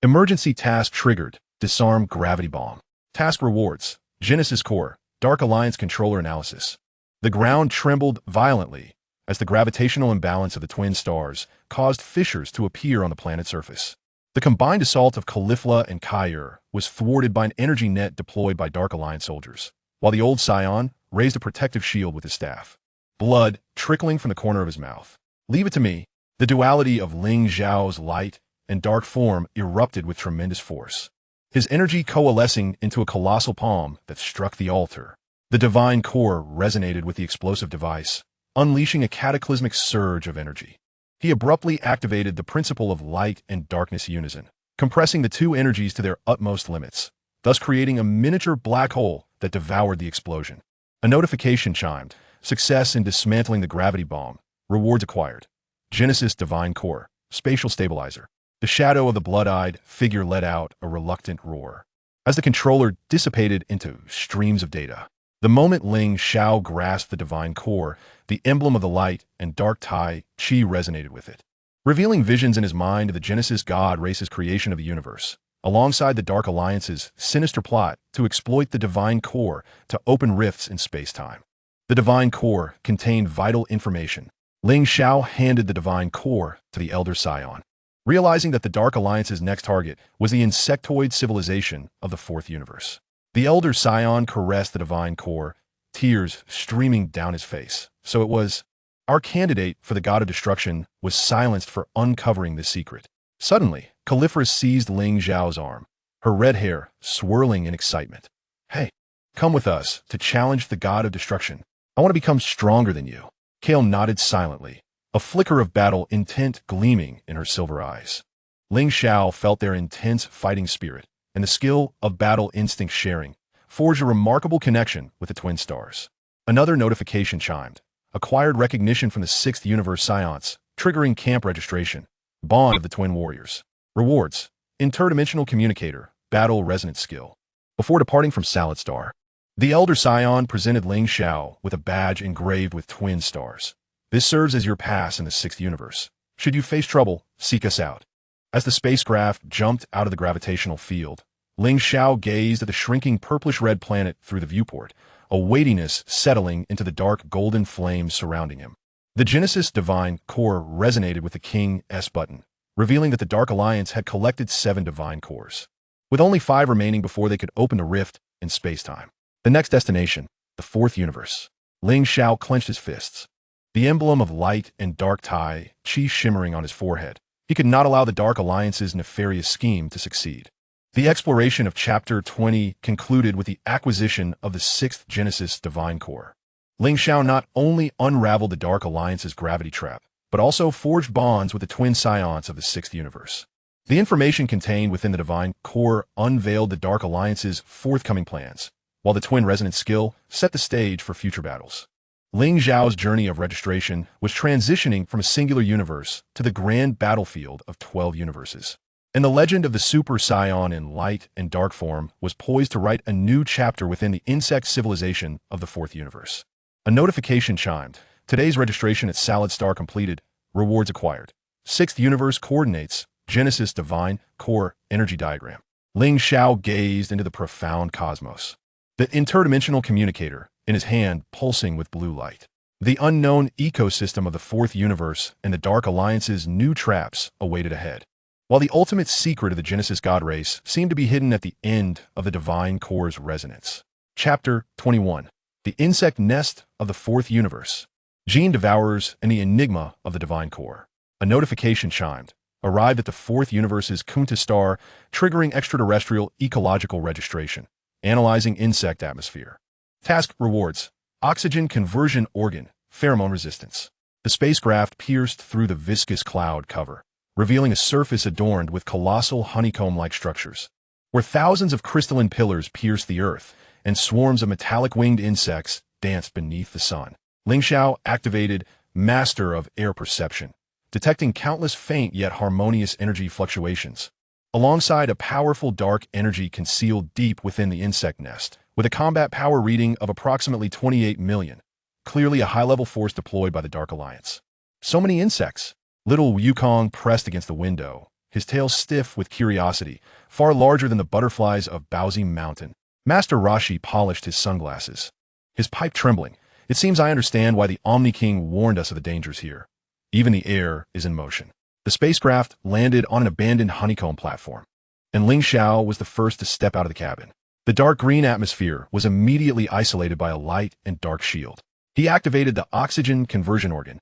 Emergency task triggered. Disarm gravity bomb. Task rewards. Genesis Core. Dark Alliance controller analysis. The ground trembled violently as the gravitational imbalance of the twin stars caused fissures to appear on the planet's surface. The combined assault of Caulifla and Kair was thwarted by an energy net deployed by Dark Alliance soldiers, while the old Scion raised a protective shield with his staff, blood trickling from the corner of his mouth. Leave it to me. The duality of Ling Xiao's light and dark form erupted with tremendous force, his energy coalescing into a colossal palm that struck the altar. The divine core resonated with the explosive device, unleashing a cataclysmic surge of energy. He abruptly activated the principle of light and darkness unison, compressing the 2 energies to their utmost limits, thus creating a miniature black hole that devoured the explosion. A notification chimed. Success in dismantling the gravity bomb. Rewards acquired. Genesis Divine Core, Spatial Stabilizer. The shadow of the blood-eyed figure let out a reluctant roar as the controller dissipated into streams of data. The moment Ling Xiao grasped the Divine Core, the emblem of the light and dark Tai Chi resonated with it, revealing visions in his mind of the Genesis God race's creation of the universe, alongside the Dark Alliance's sinister plot to exploit the Divine Core to open rifts in space-time. The Divine Core contained vital information. Ling Xiao handed the Divine Core to the Elder Saiyan, realizing that the Dark Alliance's next target was the insectoid civilization of the Fourth Universe. The Elder Saiyan caressed the Divine Core, tears streaming down his face. So it was. Our candidate for the God of Destruction was silenced for uncovering this secret. Suddenly, Caliphorus seized Ling Xiao's arm, her red hair swirling in excitement. Hey, come with us to challenge the God of Destruction. I want to become stronger than you. Kale nodded silently, a flicker of battle intent gleaming in her silver eyes. Ling Xiao felt their intense fighting spirit, and the skill of battle instinct sharing forged a remarkable connection with the twin stars. Another notification chimed. Acquired recognition from the Sixth Universe Science, triggering camp registration. Bond of the Twin Warriors. Rewards. Interdimensional Communicator. Battle Resonance Skill. Before departing from Salad Star, the Elder Saiyan presented Ling Xiao with a badge engraved with twin stars. This serves as your pass in the Sixth Universe. Should you face trouble, seek us out. As the spacecraft jumped out of the gravitational field, Ling Xiao gazed at the shrinking purplish-red planet through the viewport, a weightiness settling into the dark golden flames surrounding him. The Genesis Divine Core resonated with the King S button, revealing that the Dark Alliance had collected 7 Divine Cores, with only 5 remaining before they could open the rift in space-time. The next destination, the Fourth Universe. Ling Xiao clenched his fists, the emblem of light and dark Tai Chi shimmering on his forehead. He could not allow the Dark Alliance's nefarious scheme to succeed. The exploration of Chapter 20 concluded with the acquisition of the 6th Genesis Divine Core. Ling Xiao not only unraveled the Dark Alliance's gravity trap, but also forged bonds with the twin scions of the 6th Universe. The information contained within the Divine Core unveiled the Dark Alliance's forthcoming plans, while the twin resonance skill set the stage for future battles. Ling Xiao's journey of registration was transitioning from a singular universe to the grand battlefield of 12 universes. And the legend of the Super Saiyan in light and dark form was poised to write a new chapter within the insect civilization of the Fourth Universe. A notification chimed. Today's registration at Salad Star completed. Rewards acquired. 6th Universe Coordinates. Genesis Divine Core Energy Diagram. Ling Xiao gazed into the profound cosmos, the interdimensional communicator in his hand pulsing with blue light. The unknown ecosystem of the Fourth Universe and the Dark Alliance's new traps awaited ahead. While the ultimate secret of the Genesis God race seemed to be hidden at the end of the Divine Core's resonance. Chapter 21. The Insect Nest of the Fourth Universe. Gene Devourers and the Enigma of the Divine Core. A notification chimed. Arrived at the Fourth Universe's Kunta star, triggering extraterrestrial ecological registration. Analyzing insect atmosphere. Task rewards. Oxygen conversion organ. Pheromone resistance. The spacecraft pierced through the viscous cloud cover, revealing a surface adorned with colossal honeycomb-like structures, where thousands of crystalline pillars pierced the earth and swarms of metallic winged insects danced beneath the sun. Ling Xiao activated Master of Air Perception, detecting countless faint yet harmonious energy fluctuations, alongside a powerful dark energy concealed deep within the insect nest, with a combat power reading of approximately 28 million, clearly a high-level force deployed by the Dark Alliance. So many insects. Little Yukong pressed against the window, his tail stiff with curiosity, far larger than the butterflies of Paozi Mountain. Master Rashi polished his sunglasses, his pipe trembling. It seems I understand why the Omni King warned us of the dangers here. Even the air is in motion. The spacecraft landed on an abandoned honeycomb platform, and Ling Xiao was the first to step out of the cabin. The dark green atmosphere was immediately isolated by a light and dark shield. He activated the oxygen conversion organ,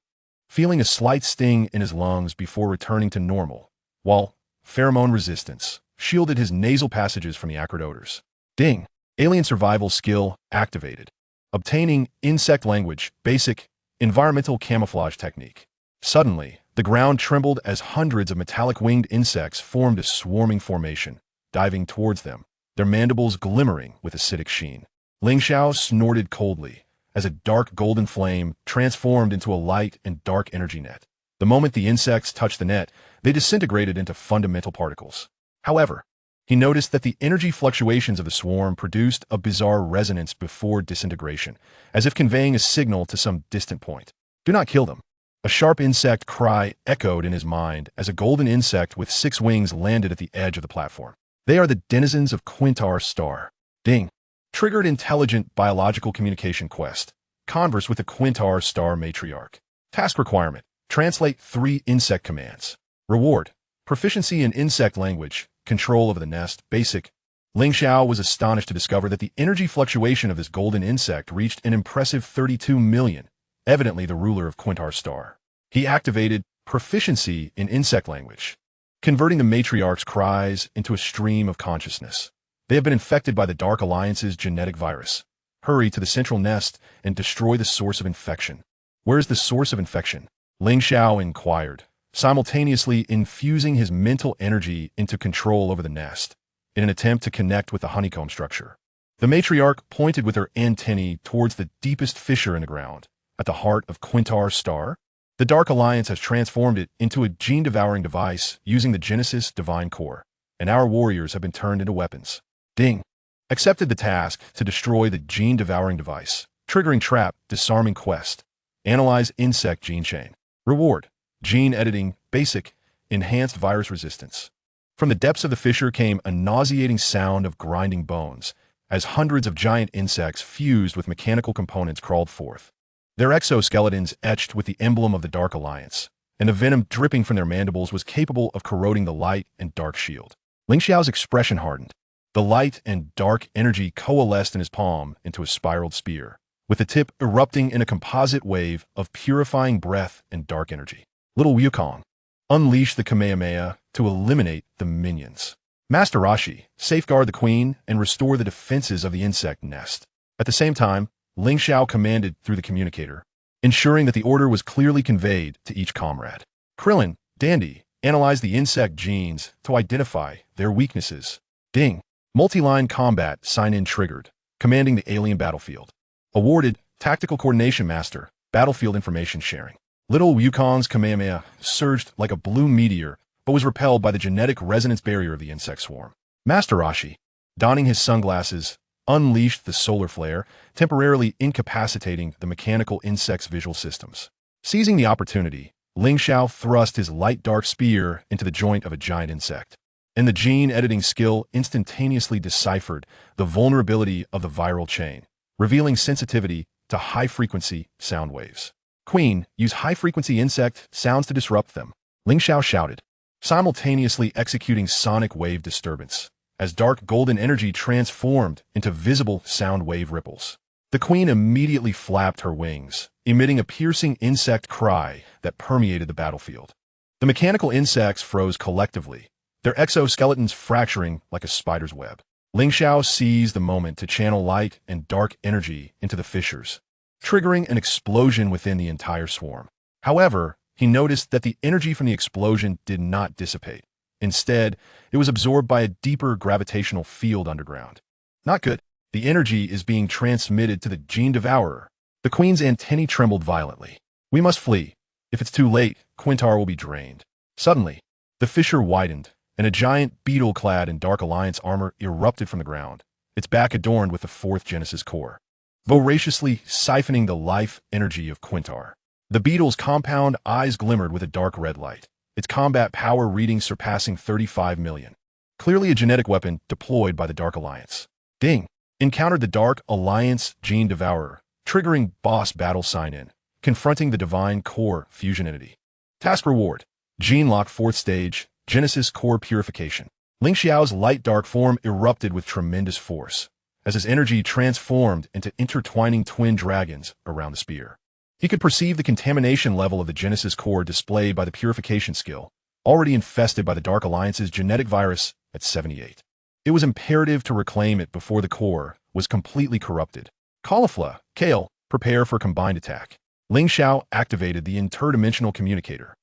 feeling a slight sting in his lungs before returning to normal, while pheromone resistance shielded his nasal passages from the acrid odors. Ding! Alien survival skill activated. Obtaining insect language, basic, environmental camouflage technique. Suddenly, the ground trembled as hundreds of metallic winged insects formed a swarming formation, diving towards them, their mandibles glimmering with acidic sheen. Ling Xiao snorted coldly as a dark golden flame transformed into a light and dark energy net. The moment the insects touched the net, they disintegrated into fundamental particles. However, he noticed that the energy fluctuations of the swarm produced a bizarre resonance before disintegration, as if conveying a signal to some distant point. Do not kill them. A sharp insect cry echoed in his mind as a golden insect with 6 wings landed at the edge of the platform. They are the denizens of Quintar Star. Ding. Triggered intelligent biological communication quest. Converse with the Quintar Star matriarch. Task requirement. Translate 3 insect commands. Reward. Proficiency in insect language. Control over the nest. Basic. Ling Xiao was astonished to discover that the energy fluctuation of this golden insect reached an impressive 32 million, evidently the ruler of Quintar Star. He activated proficiency in insect language, converting the matriarch's cries into a stream of consciousness. They have been infected by the Dark Alliance's genetic virus. Hurry to the central nest and destroy the source of infection. Where is the source of infection? Ling Xiao inquired, simultaneously infusing his mental energy into control over the nest, in an attempt to connect with the honeycomb structure. The matriarch pointed with her antennae towards the deepest fissure in the ground, at the heart of Quintar Star. The Dark Alliance has transformed it into a gene-devouring device using the Genesis Divine Core, and our warriors have been turned into weapons. Ding. Accepted the task to destroy the gene-devouring device. Triggering trap, disarming quest. Analyze insect gene chain. Reward. Gene editing, basic, enhanced virus resistance. From the depths of the fissure came a nauseating sound of grinding bones, as hundreds of giant insects fused with mechanical components crawled forth. Their exoskeletons etched with the emblem of the Dark Alliance, and the venom dripping from their mandibles was capable of corroding the light and dark shield. Ling Xiao's expression hardened. The light and dark energy coalesced in his palm into a spiraled spear, with the tip erupting in a composite wave of purifying breath and dark energy. Little Wukong, unleash the Kamehameha to eliminate the minions. Master Rashi, safeguard the queen and restore the defenses of the insect nest. At the same time, Ling Xiao commanded through the communicator, ensuring that the order was clearly conveyed to each comrade. Krillin, Dandy, analyze the insect genes to identify their weaknesses. Ding. Multi-line combat sign-in triggered, commanding the alien battlefield. Awarded, Tactical Coordination Master, Battlefield Information Sharing. Little Wukong's Kamehameha surged like a blue meteor, but was repelled by the genetic resonance barrier of the insect swarm. Master Rashi, donning his sunglasses, unleashed the solar flare, temporarily incapacitating the mechanical insect's visual systems. Seizing the opportunity, Ling Xiao thrust his light-dark spear into the joint of a giant insect, and the gene-editing skill instantaneously deciphered the vulnerability of the viral chain, revealing sensitivity to high-frequency sound waves. Queen, use high-frequency insect sounds to disrupt them, Ling Xiao shouted, simultaneously executing sonic wave disturbance, as dark golden energy transformed into visible sound wave ripples. The queen immediately flapped her wings, emitting a piercing insect cry that permeated the battlefield. The mechanical insects froze collectively, their exoskeletons fracturing like a spider's web. Ling Xiao seized the moment to channel light and dark energy into the fissures, triggering an explosion within the entire swarm. However, he noticed that the energy from the explosion did not dissipate. Instead, it was absorbed by a deeper gravitational field underground. Not good. The energy is being transmitted to the gene devourer. The queen's antennae trembled violently. We must flee. If it's too late, Quintar will be drained. Suddenly, the fissure widened, and a giant beetle clad in Dark Alliance armor erupted from the ground, its back adorned with the 4th Genesis core, voraciously siphoning the life energy of Quintar. The beetle's compound eyes glimmered with a dark red light, its combat power reading surpassing 35 million. Clearly a genetic weapon deployed by the Dark Alliance. Ding. Encountered the Dark Alliance Gene Devourer, triggering boss battle sign-in, confronting the Divine Core fusion entity. Task reward. Gene Lock 4th Stage, Genesis Core Purification. Ling Xiao's light-dark form erupted with tremendous force, as his energy transformed into intertwining twin dragons around the spear. He could perceive the contamination level of the Genesis Core displayed by the purification skill, already infested by the Dark Alliance's genetic virus at 78. It was imperative to reclaim it before the core was completely corrupted. Caulifla, Kale, prepare for combined attack. Ling Xiao activated the interdimensional communicator,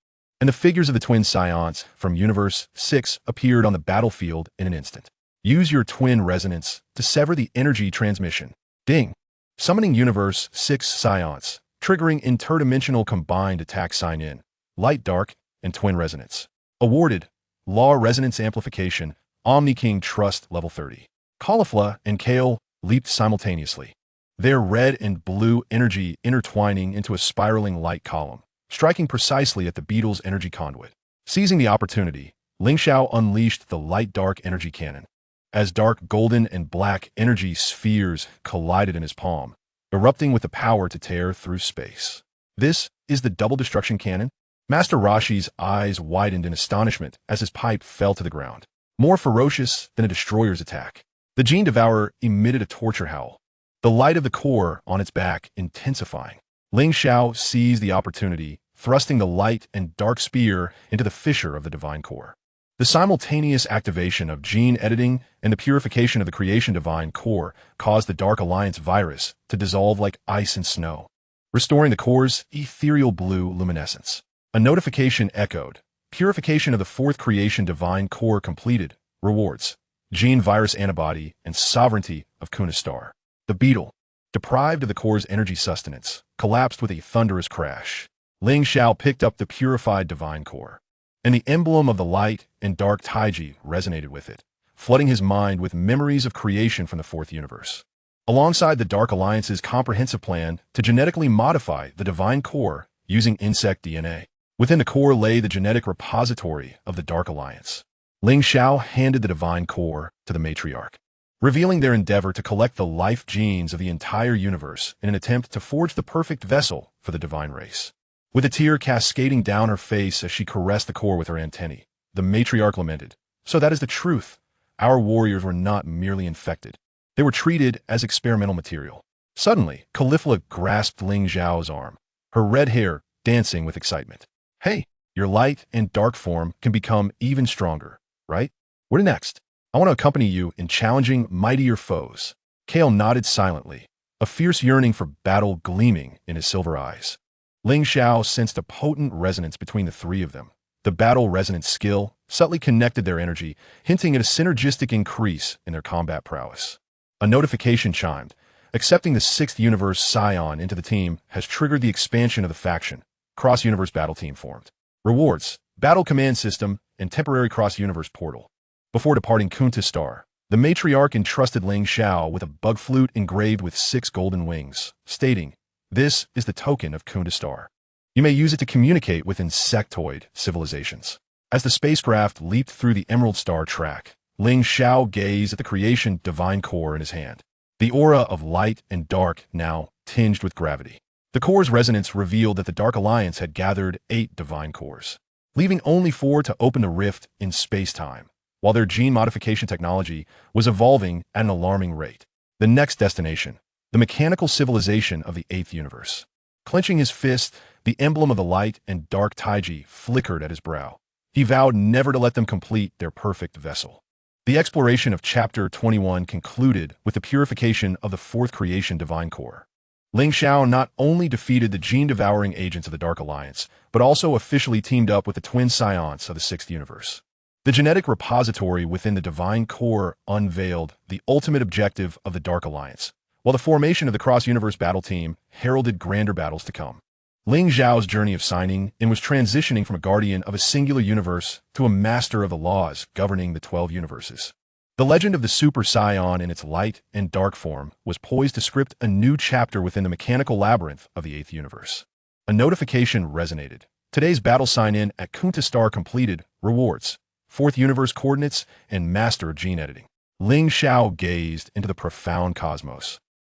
and the figures of the twin Saiyans from Universe 6 appeared on the battlefield in an instant. Use your twin resonance to sever the energy transmission. Ding. Summoning Universe 6 Saiyans, triggering interdimensional combined attack sign-in. Light Dark, and Twin Resonance. Awarded, Law Resonance Amplification, Omni King Trust Level 30. Caulifla and Kale leaped simultaneously, their red and blue energy intertwining into a spiraling light column, striking precisely at the beetle's energy conduit. Seizing the opportunity, Ling Xiao unleashed the light-dark energy cannon. As dark golden and black energy spheres collided in his palm, erupting with the power to tear through space. This is the double destruction cannon? Master Roshi's eyes widened in astonishment as his pipe fell to the ground. More ferocious than a destroyer's attack. The Gene Devourer emitted a torture howl, the light of the core on its back intensifying. Ling Xiao seized the opportunity, thrusting the light and dark spear into the fissure of the divine core. The simultaneous activation of gene editing and the purification of the creation divine core caused the Dark Alliance virus to dissolve like ice and snow, restoring the core's ethereal blue luminescence. A notification echoed. Purification of the fourth creation divine core completed. Rewards. Gene virus antibody and sovereignty of Kuna Star. The beetle, deprived of the core's energy sustenance, collapsed with a thunderous crash. Ling Xiao picked up the purified divine core, and the emblem of the light and dark Taiji resonated with it, flooding his mind with memories of creation from the fourth universe. Alongside the Dark Alliance's comprehensive plan to genetically modify the divine core using insect DNA, within the core lay the genetic repository of the Dark Alliance. Ling Xiao handed the divine core to the matriarch, revealing their endeavor to collect the life genes of the entire universe in an attempt to forge the perfect vessel for the divine race. With a tear cascading down her face as she caressed the core with her antennae, the matriarch lamented, "So that is the truth. Our warriors were not merely infected. They were treated as experimental material." Suddenly, Caulifla grasped Ling Xiao's arm, her red hair dancing with excitement. "Hey, your light and dark form can become even stronger, right? What next? I want to accompany you in challenging mightier foes." Kale nodded silently, a fierce yearning for battle gleaming in his silver eyes. Ling Xiao sensed a potent resonance between the three of them. The battle resonance skill subtly connected their energy, hinting at a synergistic increase in their combat prowess. A notification chimed. Accepting the 6th Universe Saiyan into the team has triggered the expansion of the faction. Cross-Universe Battle Team formed. Rewards, Battle Command System, and Temporary Cross-Universe Portal. Before departing Kunta Star, the matriarch entrusted Ling Xiao with a bug flute engraved with 6 golden wings, stating, "This is the token of Kunta Star. You may use it to communicate with insectoid civilizations." As the spacecraft leaped through the Emerald Star track, Ling Xiao gazed at the creation divine core in his hand. The aura of light and dark now tinged with gravity. The core's resonance revealed that the Dark Alliance had gathered 8 divine cores, leaving only 4 to open the rift in space-time, while their gene modification technology was evolving at an alarming rate. The next destination, the mechanical civilization of the 8th universe. Clenching his fist, the emblem of the light and dark Taiji flickered at his brow. He vowed never to let them complete their perfect vessel. The exploration of Chapter 21 concluded with the purification of the 4th creation divine core. Ling Xiao not only defeated the gene-devouring agents of the Dark Alliance, but also officially teamed up with the twin scions of the 6th universe. The genetic repository within the divine core unveiled the ultimate objective of the Dark Alliance, while the formation of the cross-universe battle team heralded grander battles to come. Ling Xiao's journey of signing in was transitioning from a guardian of a singular universe to a master of the laws governing the 12 universes. The legend of the Super Saiyan in its light and dark form was poised to script a new chapter within the mechanical labyrinth of the 8th universe. A notification resonated. Today's battle sign-in at Kunta Star completed. Rewards, 4th universe coordinates, and master of gene editing. Ling Xiao gazed into the profound cosmos.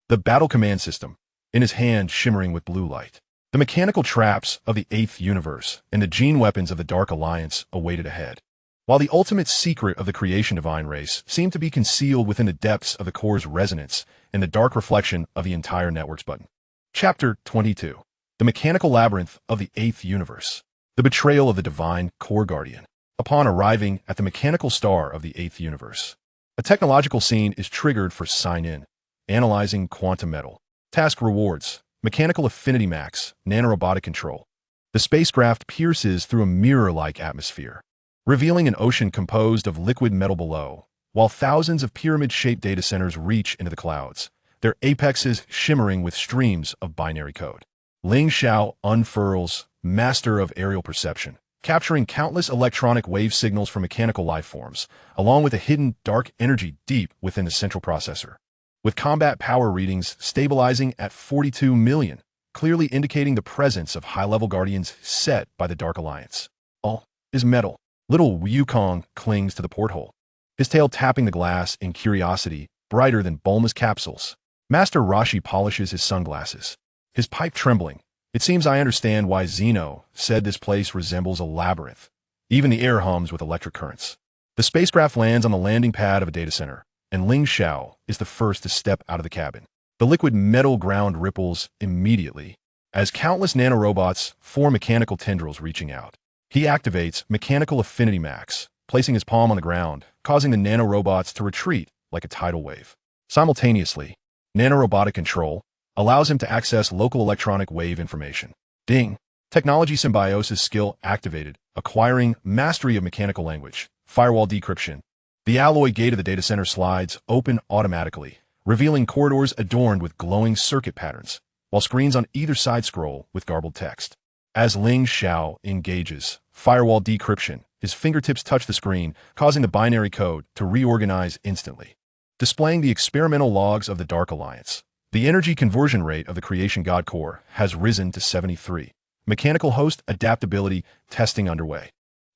The battle command system, in his hand shimmering with blue light. The mechanical traps of the 8th universe and the gene weapons of the Dark Alliance awaited ahead. While the ultimate secret of the creation divine race seemed to be concealed within the depths of the core's resonance and the dark reflection of the entire network's button. Chapter 22. The Mechanical Labyrinth of the 8th Universe. The Betrayal of the Divine Core Guardian. Upon arriving at the mechanical star of the 8th Universe, a technological scene is triggered for sign-in. Analyzing quantum metal. Task rewards. Mechanical Affinity Max, Nanorobotic Control. The spacecraft pierces through a mirror-like atmosphere, revealing an ocean composed of liquid metal below, while thousands of pyramid-shaped data centers reach into the clouds, their apexes shimmering with streams of binary code. Ling Xiao unfurls, master of aerial perception, capturing countless electronic wave signals from mechanical life forms, along with a hidden dark energy deep within the central processor. With combat power readings stabilizing at 42 million, clearly indicating the presence of high-level guardians set by the Dark Alliance. All is metal. Little Wukong clings to the porthole, his tail tapping the glass in curiosity, brighter than Bulma's capsules. Master Rashi polishes his sunglasses, his pipe trembling. It seems I understand why Zeno said this place resembles a labyrinth. Even the air hums with electric currents. The spacecraft lands on the landing pad of a data center, and Ling Xiao is the first to step out of the cabin. The liquid metal ground ripples immediately, as countless nanorobots form mechanical tendrils reaching out. He activates Mechanical Affinity Max, placing his palm on the ground, causing the nanorobots to retreat like a tidal wave. Simultaneously, nanorobotic control allows him to access local electronic wave information. Ding! Technology symbiosis skill activated, acquiring mastery of mechanical language, firewall decryption. The alloy gate of the data center slides open automatically, revealing corridors adorned with glowing circuit patterns, while screens on either side scroll with garbled text. As Ling Xiao engages firewall decryption, his fingertips touch the screen, causing the binary code to reorganize instantly. Displaying the experimental logs of the Dark Alliance, the energy conversion rate of the Creation God Core has risen to 73. Mechanical host adaptability testing underway.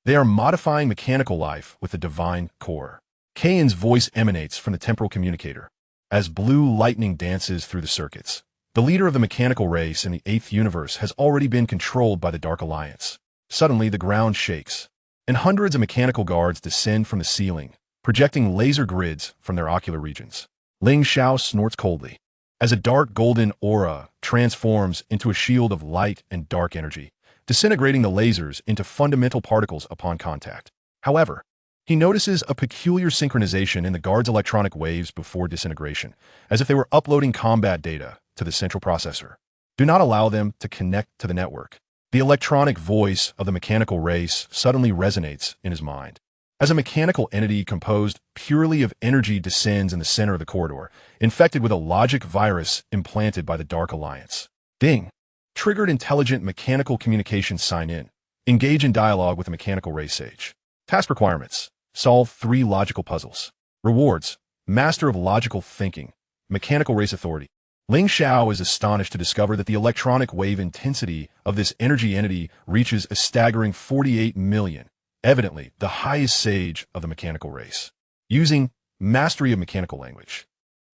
They are modifying mechanical life with the Divine Core. Kain's voice emanates from the temporal communicator. As blue lightning dances through the circuits, the leader of the mechanical race in the 8th universe has already been controlled by the Dark Alliance. Suddenly, the ground shakes, and hundreds of mechanical guards descend from the ceiling, projecting laser grids from their ocular regions. Ling Xiao snorts coldly, as a dark golden aura transforms into a shield of light and dark energy, disintegrating the lasers into fundamental particles upon contact. However, he notices a peculiar synchronization in the guards' electronic waves before disintegration, as if they were uploading combat data to the central processor. Do not allow them to connect to the network. The electronic voice of the mechanical race suddenly resonates in his mind. As a mechanical entity composed purely of energy descends in the center of the corridor, infected with a logic virus implanted by the Dark Alliance. Ding! Triggered intelligent mechanical communications sign in. Engage in dialogue with the mechanical race sage. Task requirements. Solve 3 logical puzzles. Rewards. Master of logical thinking. Mechanical race authority. Ling Xiao is astonished to discover that the electronic wave intensity of this energy entity reaches a staggering 48 million, evidently the highest sage of the mechanical race. Using mastery of mechanical language,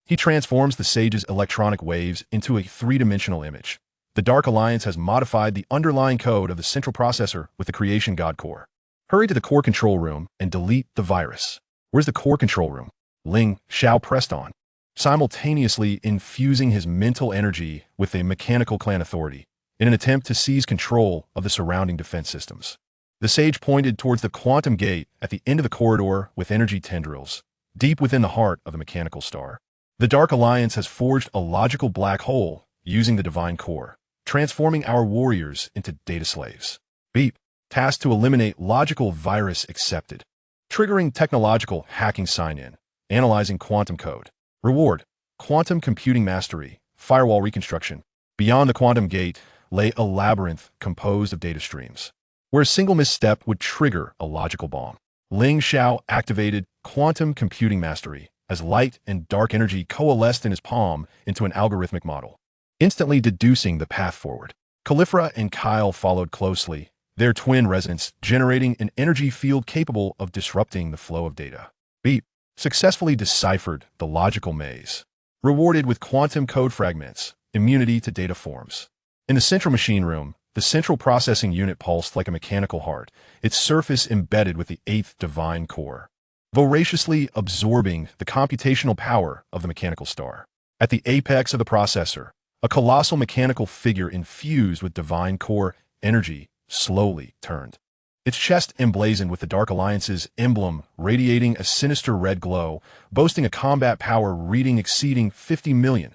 he transforms the sage's electronic waves into a 3-dimensional image. The Dark Alliance has modified the underlying code of the central processor with the Creation God Core. Hurry to the core control room and delete the virus. Where's the core control room? Ling Xiao pressed on, simultaneously infusing his mental energy with a mechanical clan authority in an attempt to seize control of the surrounding defense systems. The sage pointed towards the quantum gate at the end of the corridor with energy tendrils, deep within the heart of the mechanical star. The Dark Alliance has forged a logical black hole using the Divine Core, transforming our warriors into data slaves. Beep. Task to eliminate logical virus accepted. Triggering technological hacking sign-in. Analyzing quantum code. Reward. Quantum computing mastery. Firewall reconstruction. Beyond the quantum gate lay a labyrinth composed of data streams, where a single misstep would trigger a logical bomb. Ling Xiao activated quantum computing mastery as light and dark energy coalesced in his palm into an algorithmic model, instantly deducing the path forward. Califra and Kyle followed closely, their twin resonance generating an energy field capable of disrupting the flow of data. Beep successfully deciphered the logical maze, rewarded with quantum code fragments, immunity to data forms. In the central machine room, the central processing unit pulsed like a mechanical heart, its surface embedded with the 8th Divine Core, voraciously absorbing the computational power of the mechanical star. At the apex of the processor, a colossal mechanical figure infused with Divine Core energy slowly turned, its chest emblazoned with the Dark Alliance's emblem radiating a sinister red glow, boasting a combat power reading exceeding 50 million,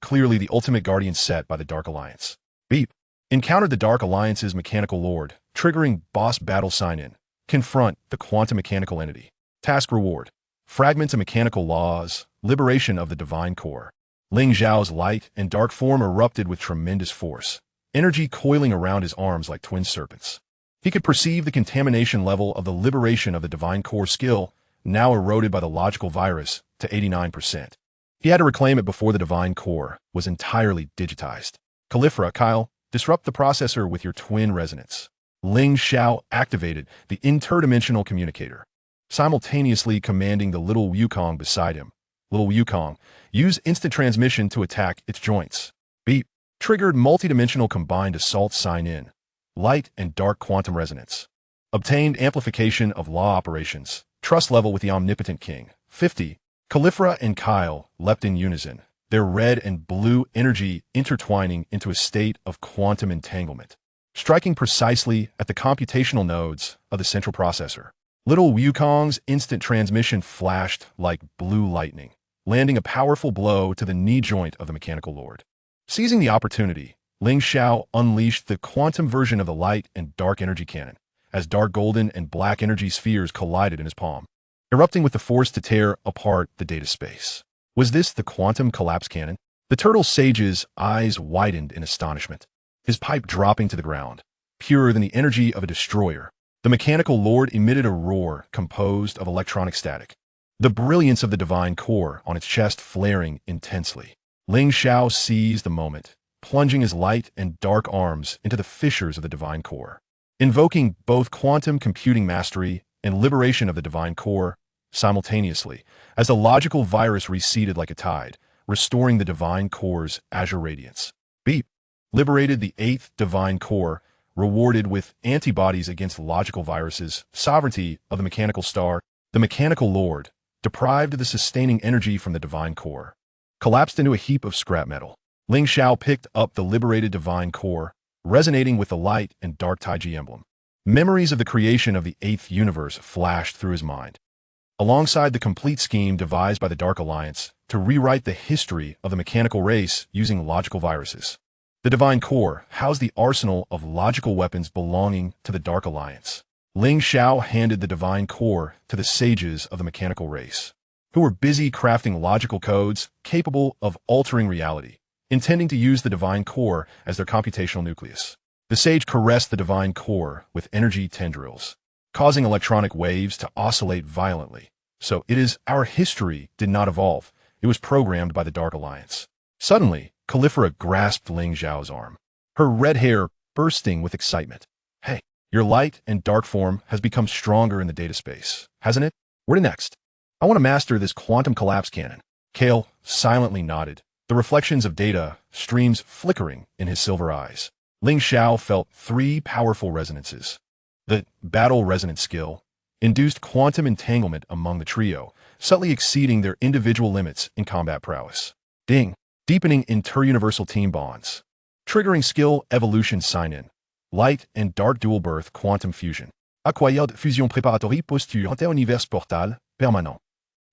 clearly the ultimate guardian set by the Dark Alliance. Beep. Encountered the Dark Alliance's mechanical lord, triggering boss battle sign-in. Confront the quantum mechanical entity. Task reward. Fragments of mechanical laws, liberation of the Divine Core. Ling Xiao's light and dark form erupted with tremendous force, energy coiling around his arms like twin serpents. He could perceive the contamination level of the liberation of the divine core skill, now eroded by the logical virus, to 89%. He had to reclaim it before the divine core was entirely digitized. Califra, Kyle, disrupt the processor with your twin resonance. Ling Xiao activated the interdimensional communicator, simultaneously commanding the little Wukong beside him. Little Wukong, use instant transmission to attack its joints. Beep. Triggered multidimensional combined assault sign in. Light and dark quantum resonance. Obtained amplification of law operations. Trust level with the omnipotent king. 50. Califra and Kyle leapt in unison, their red and blue energy intertwining into a state of quantum entanglement, striking precisely at the computational nodes of the central processor. Little Wukong's instant transmission flashed like blue lightning, landing a powerful blow to the knee joint of the mechanical lord. Seizing the opportunity, Ling Xiao unleashed the quantum version of the light and dark energy cannon, as dark golden and black energy spheres collided in his palm, erupting with the force to tear apart the data space. Was this the quantum collapse cannon? The turtle sage's eyes widened in astonishment, his pipe dropping to the ground, purer than the energy of a destroyer. The mechanical lord emitted a roar composed of electronic static, the brilliance of the divine core on its chest flaring intensely. Ling Xiao seized the moment, plunging his light and dark arms into the fissures of the divine core, invoking both quantum computing mastery and liberation of the divine core simultaneously, as the logical virus receded like a tide, restoring the divine core's azure radiance. Beep. Liberated the 8th divine core, rewarded with antibodies against logical viruses, sovereignty of the mechanical star. The mechanical lord, deprived of the sustaining energy from the divine core, collapsed into a heap of scrap metal. Ling Xiao picked up the liberated divine core, resonating with the light and dark Taiji emblem. Memories of the creation of the 8th universe flashed through his mind, alongside the complete scheme devised by the Dark Alliance to rewrite the history of the mechanical race using logical viruses. The divine core housed the arsenal of logical weapons belonging to the Dark Alliance. Ling Xiao handed the divine core to the sages of the mechanical race, who were busy crafting logical codes capable of altering reality, intending to use the divine core as their computational nucleus. The sage caressed the divine core with energy tendrils, causing electronic waves to oscillate violently. So it is our history did not evolve. It was programmed by the Dark Alliance. Suddenly, Califra grasped Ling Xiao's arm, her red hair bursting with excitement. Hey, your light and dark form has become stronger in the data space, hasn't it? Where to next? I want to master this quantum collapse cannon. Kale silently nodded, the reflections of data streams flickering in his silver eyes. Ling Xiao felt 3 powerful resonances. The battle resonance skill induced quantum entanglement among the trio, subtly exceeding their individual limits in combat prowess. Ding. Deepening inter-universal team bonds. Triggering skill evolution sign-in. Light and dark dual birth quantum fusion. Acquired fusion préparatory posture inter-univers portal permanent.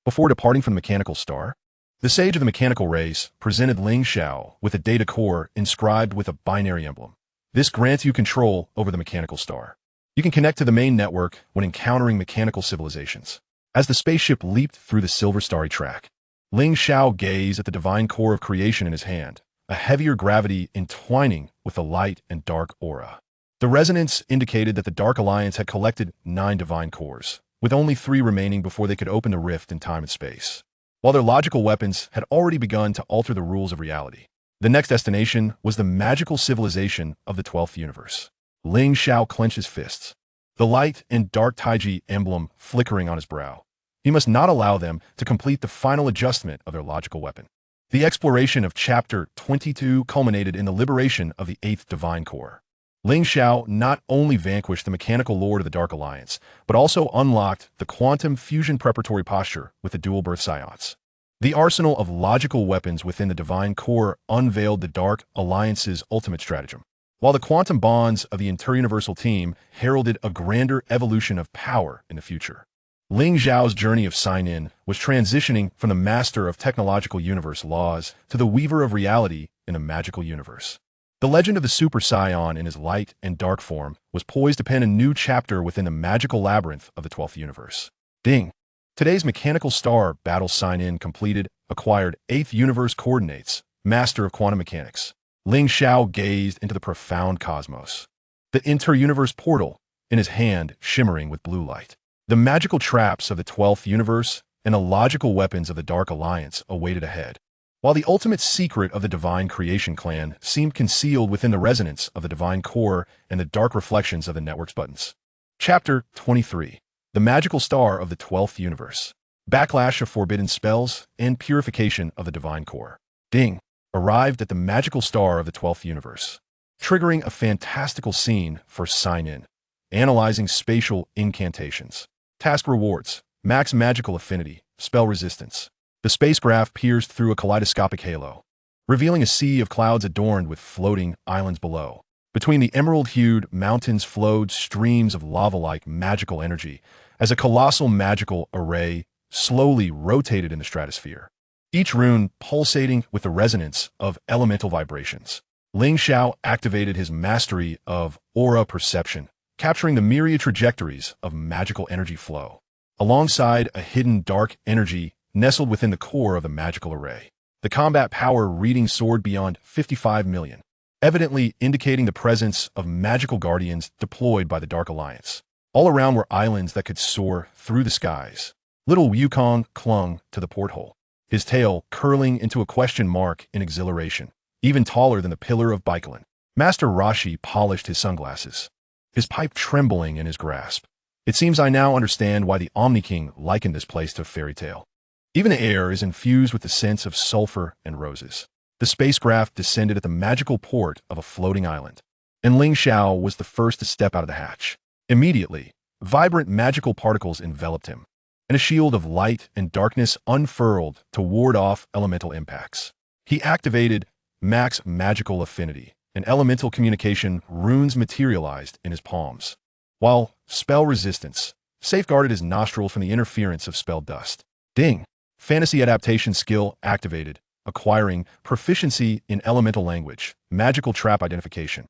Before departing from the mechanical star, the sage of the mechanical race presented Ling Xiao with a data core inscribed with a binary emblem. This grants you control over the mechanical star. You can connect to the main network when encountering mechanical civilizations. As the spaceship leaped through the silver starry track, Ling Xiao gazed at the divine core of creation in his hand, a heavier gravity entwining with the light and dark aura. The resonance indicated that the Dark Alliance had collected 9 divine cores, with only 3 remaining before they could open the rift in time and space. While their logical weapons had already begun to alter the rules of reality, the next destination was the magical civilization of the 12th universe. Ling Xiao clenched his fists, the light and dark Taiji emblem flickering on his brow. He must not allow them to complete the final adjustment of their logical weapon. The exploration of Chapter 22 culminated in the liberation of the 8th Divine Core. Ling Xiao not only vanquished the mechanical lord of the Dark Alliance, but also unlocked the quantum fusion preparatory posture with the dual birth Saiyan. The arsenal of logical weapons within the Divine Core unveiled the Dark Alliance's ultimate stratagem, while the quantum bonds of the inter-universal team heralded a grander evolution of power in the future. Ling Xiao's journey of sign-in was transitioning from the master of technological universe laws to the weaver of reality in a magical universe. The legend of the Super Saiyan in his light and dark form was poised to pen a new chapter within the magical labyrinth of the 12th universe. Ding! Today's mechanical star battle sign-in completed, acquired 8th universe coordinates, master of quantum mechanics. Ling Xiao gazed into the profound cosmos. The inter-universe portal, in his hand, shimmering with blue light. The magical traps of the 12th universe and illogical weapons of the Dark Alliance awaited ahead. While the ultimate secret of the Divine Creation Clan seemed concealed within the resonance of the Divine Core and the dark reflections of the network's buttons. Chapter 23. The Magical Star of the 12th Universe. Backlash of Forbidden Spells and Purification of the Divine Core. Ding. Arrived at the Magical Star of the 12th Universe. Triggering a fantastical scene for sign-in. Analyzing spatial incantations. Task rewards. Max magical affinity. Spell resistance. The spacecraft pierced through a kaleidoscopic halo, revealing a sea of clouds adorned with floating islands below. Between the emerald-hued mountains flowed streams of lava-like magical energy as a colossal magical array slowly rotated in the stratosphere, each rune pulsating with the resonance of elemental vibrations. Ling Xiao activated his mastery of aura perception, capturing the myriad trajectories of magical energy flow, alongside a hidden dark energy nestled within the core of the magical array. The combat power reading soared beyond 55 million, evidently indicating the presence of magical guardians deployed by the Dark Alliance. All around were islands that could soar through the skies. Little Wukong clung to the porthole, his tail curling into a question mark in exhilaration, even taller than the Pillar of Baikalin. Master Rashi polished his sunglasses, his pipe trembling in his grasp. It seems I now understand why the Omni King likened this place to a fairy tale. Even the air is infused with the scents of sulfur and roses. The spacecraft descended at the magical port of a floating island, and Ling Xiao was the first to step out of the hatch. Immediately, vibrant magical particles enveloped him, and a shield of light and darkness unfurled to ward off elemental impacts. He activated Max Magical Affinity, and elemental communication runes materialized in his palms, while spell resistance safeguarded his nostrils from the interference of spell dust. Ding! Fantasy adaptation skill activated, acquiring proficiency in elemental language, magical trap identification.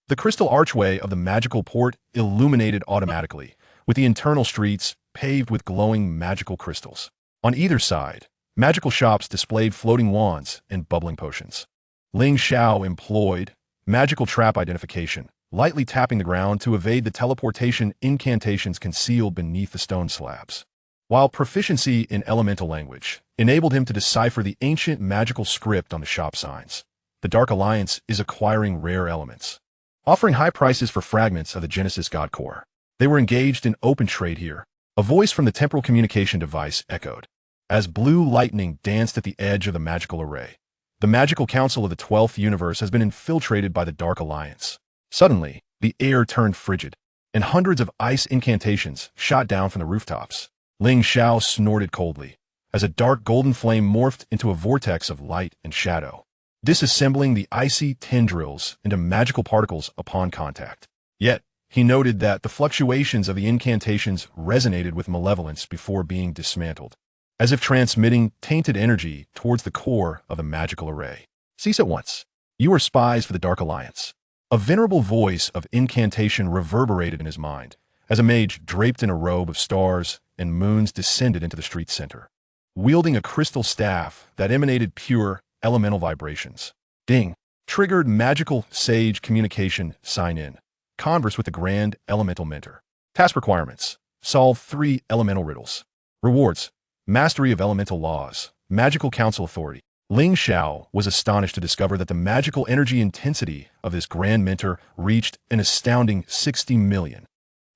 The crystal archway of the magical port illuminated automatically, with the internal streets paved with glowing magical crystals. On either side, magical shops displayed floating wands and bubbling potions. Ling Xiao employed magical trap identification, lightly tapping the ground to evade the teleportation incantations concealed beneath the stone slabs, while proficiency in elemental language enabled him to decipher the ancient magical script on the shop signs. The Dark Alliance is acquiring rare elements, offering high prices for fragments of the Genesis God Core. They were engaged in open trade here. A voice from the temporal communication device echoed, as blue lightning danced at the edge of the magical array. The magical council of the 12th universe has been infiltrated by the Dark Alliance. Suddenly, the air turned frigid, and hundreds of ice incantations shot down from the rooftops. Ling Xiao snorted coldly, as a dark golden flame morphed into a vortex of light and shadow, disassembling the icy tendrils into magical particles upon contact. Yet, he noted that the fluctuations of the incantations resonated with malevolence before being dismantled, as if transmitting tainted energy towards the core of the magical array. Cease at once. You are spies for the Dark Alliance. A venerable voice of incantation reverberated in his mind, as a mage draped in a robe of stars and moons descended into the street's center, wielding a crystal staff that emanated pure, elemental vibrations. Ding! Triggered magical sage communication sign-in. Converse with the Grand Elemental Mentor. Task requirements. Solve 3 elemental riddles. Rewards. Mastery of elemental laws. Magical council authority. Ling Xiao was astonished to discover that the magical energy intensity of this Grand Mentor reached an astounding 60 million,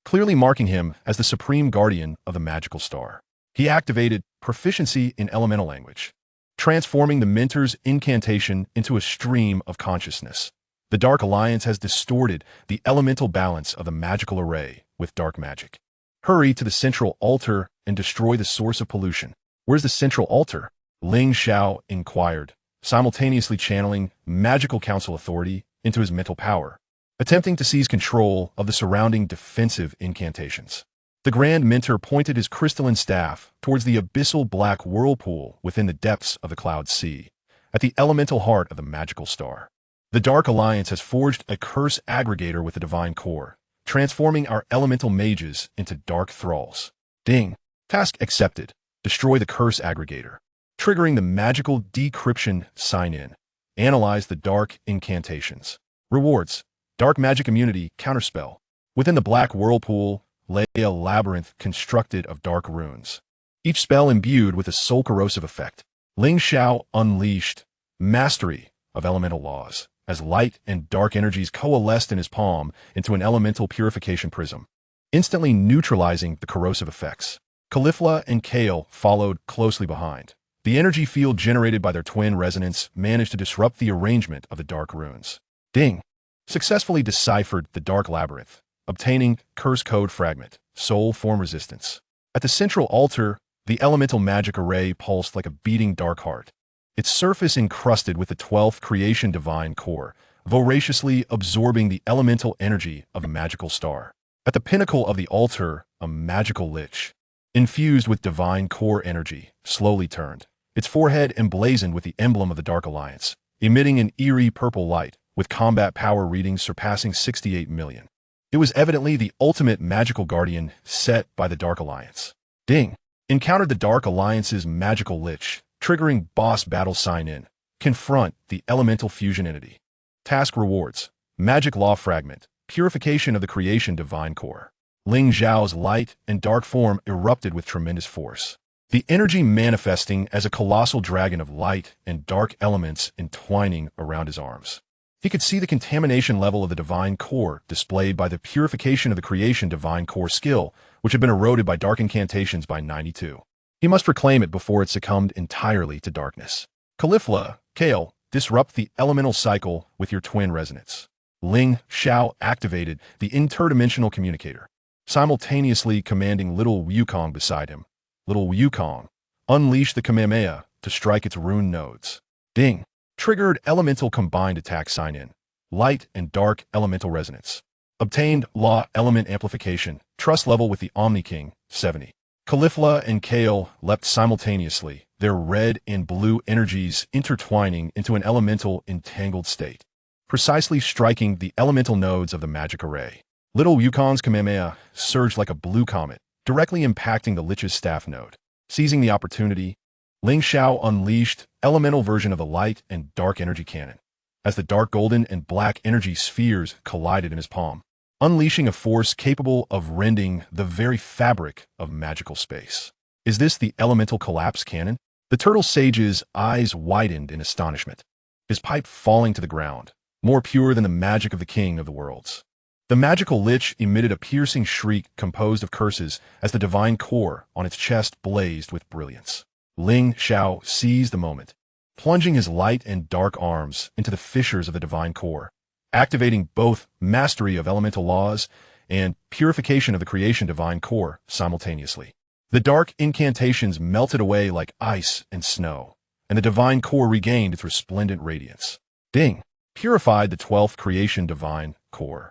clearly marking him as the supreme guardian of the magical star. He activated proficiency in elemental language, transforming the mentor's incantation into a stream of consciousness. The Dark Alliance has distorted the elemental balance of the magical array with dark magic. Hurry to the central altar and destroy the source of pollution. Where's the central altar? Ling Xiao inquired, simultaneously channeling magical council authority into his mental power, attempting to seize control of the surrounding defensive incantations. The Grand Mentor pointed his crystalline staff towards the abyssal black whirlpool within the depths of the cloud sea, at the elemental heart of the magical star. The Dark Alliance has forged a curse aggregator with the Divine Core, transforming our elemental mages into dark thralls. Ding! Task accepted. Destroy the curse aggregator. Triggering the magical decryption sign-in. Analyze the dark incantations. Rewards. Dark magic immunity, counterspell. Within the black whirlpool lay a labyrinth constructed of dark runes, each spell imbued with a soul corrosive effect. Ling Xiao unleashed mastery of elemental laws, as light and dark energies coalesced in his palm into an elemental purification prism, instantly neutralizing the corrosive effects. Caulifla and Kale followed closely behind. The energy field generated by their twin resonance managed to disrupt the arrangement of the dark runes. Ding! Successfully deciphered the dark labyrinth, obtaining curse code fragment, soul form resistance. At the central altar, the elemental magic array pulsed like a beating dark heart, its surface encrusted with the 12th creation divine core, voraciously absorbing the elemental energy of a magical star. At the pinnacle of the altar, a magical lich, infused with divine core energy, slowly turned, its forehead emblazoned with the emblem of the Dark Alliance, emitting an eerie purple light, with combat power readings surpassing 68 million. It was evidently the ultimate magical guardian set by the Dark Alliance. Ding! Encountered the Dark Alliance's magical lich, triggering boss battle sign-in. Confront the elemental fusion entity. Task rewards. Magic law fragment. Purification of the creation divine core. Ling Xiao's light and dark form erupted with tremendous force, the energy manifesting as a colossal dragon of light and dark elements entwining around his arms. He could see the contamination level of the divine core displayed by the purification of the creation divine core skill, which had been eroded by dark incantations by 92. He must reclaim it before it succumbed entirely to darkness. Caulifla, Kale, disrupt the elemental cycle with your twin resonance. Ling Xiao activated the interdimensional communicator, simultaneously commanding Little Wukong beside him. Little Wukong, unleash the Kamehameha to strike its rune nodes. Ding! Triggered elemental combined attack sign-in. Light and dark elemental resonance. Obtained law element amplification. Trust level with the Omni King, 70. Caulifla and Kale leapt simultaneously, their red and blue energies intertwining into an elemental entangled state, precisely striking the elemental nodes of the magic array. Little Wukong's Kamehameha surged like a blue comet, directly impacting the Lich's staff node. Seizing the opportunity, Ling Xiao unleashed elemental version of the light and dark energy cannon, as the dark golden and black energy spheres collided in his palm, unleashing a force capable of rending the very fabric of magical space. Is this the elemental collapse cannon? The turtle sage's eyes widened in astonishment, his pipe falling to the ground, more pure than the magic of the king of the worlds. The magical lich emitted a piercing shriek composed of curses as the divine core on its chest blazed with brilliance. Ling Xiao seized the moment, plunging his light and dark arms into the fissures of the divine core, activating both mastery of elemental laws and purification of the creation divine core simultaneously. The dark incantations melted away like ice and snow, and the divine core regained its resplendent radiance. Ding! Purified the 12th creation divine core,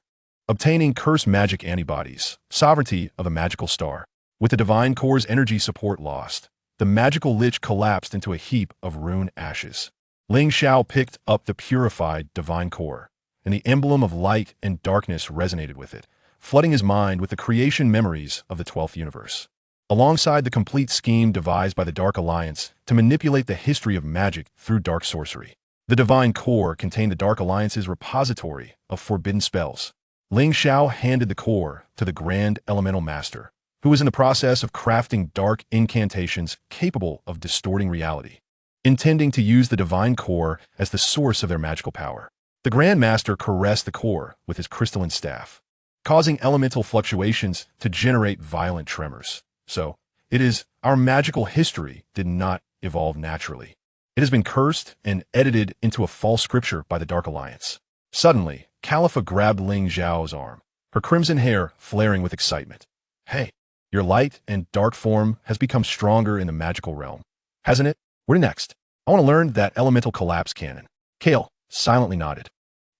obtaining curse magic antibodies, sovereignty of a magical star. With the divine core's energy support lost, the magical lich collapsed into a heap of rune ashes. Ling Xiao picked up the purified divine core, and the emblem of light and darkness resonated with it, flooding his mind with the creation memories of the 12th universe. Alongside the complete scheme devised by the Dark Alliance to manipulate the history of magic through dark sorcery, the divine core contained the Dark Alliance's repository of forbidden spells. Ling Xiao handed the core to the Grand Elemental Master, who was in the process of crafting dark incantations capable of distorting reality, intending to use the divine core as the source of their magical power. The Grand Master caressed the core with his crystalline staff, causing elemental fluctuations to generate violent tremors. So, it is our magical history did not evolve naturally. It has been cursed and edited into a false scripture by the Dark Alliance. Suddenly, Caulifla grabbed Ling Xiao's arm, her crimson hair flaring with excitement. Hey, your light and dark form has become stronger in the magical realm, hasn't it? Where next? I want to learn that elemental collapse cannon. Kale silently nodded,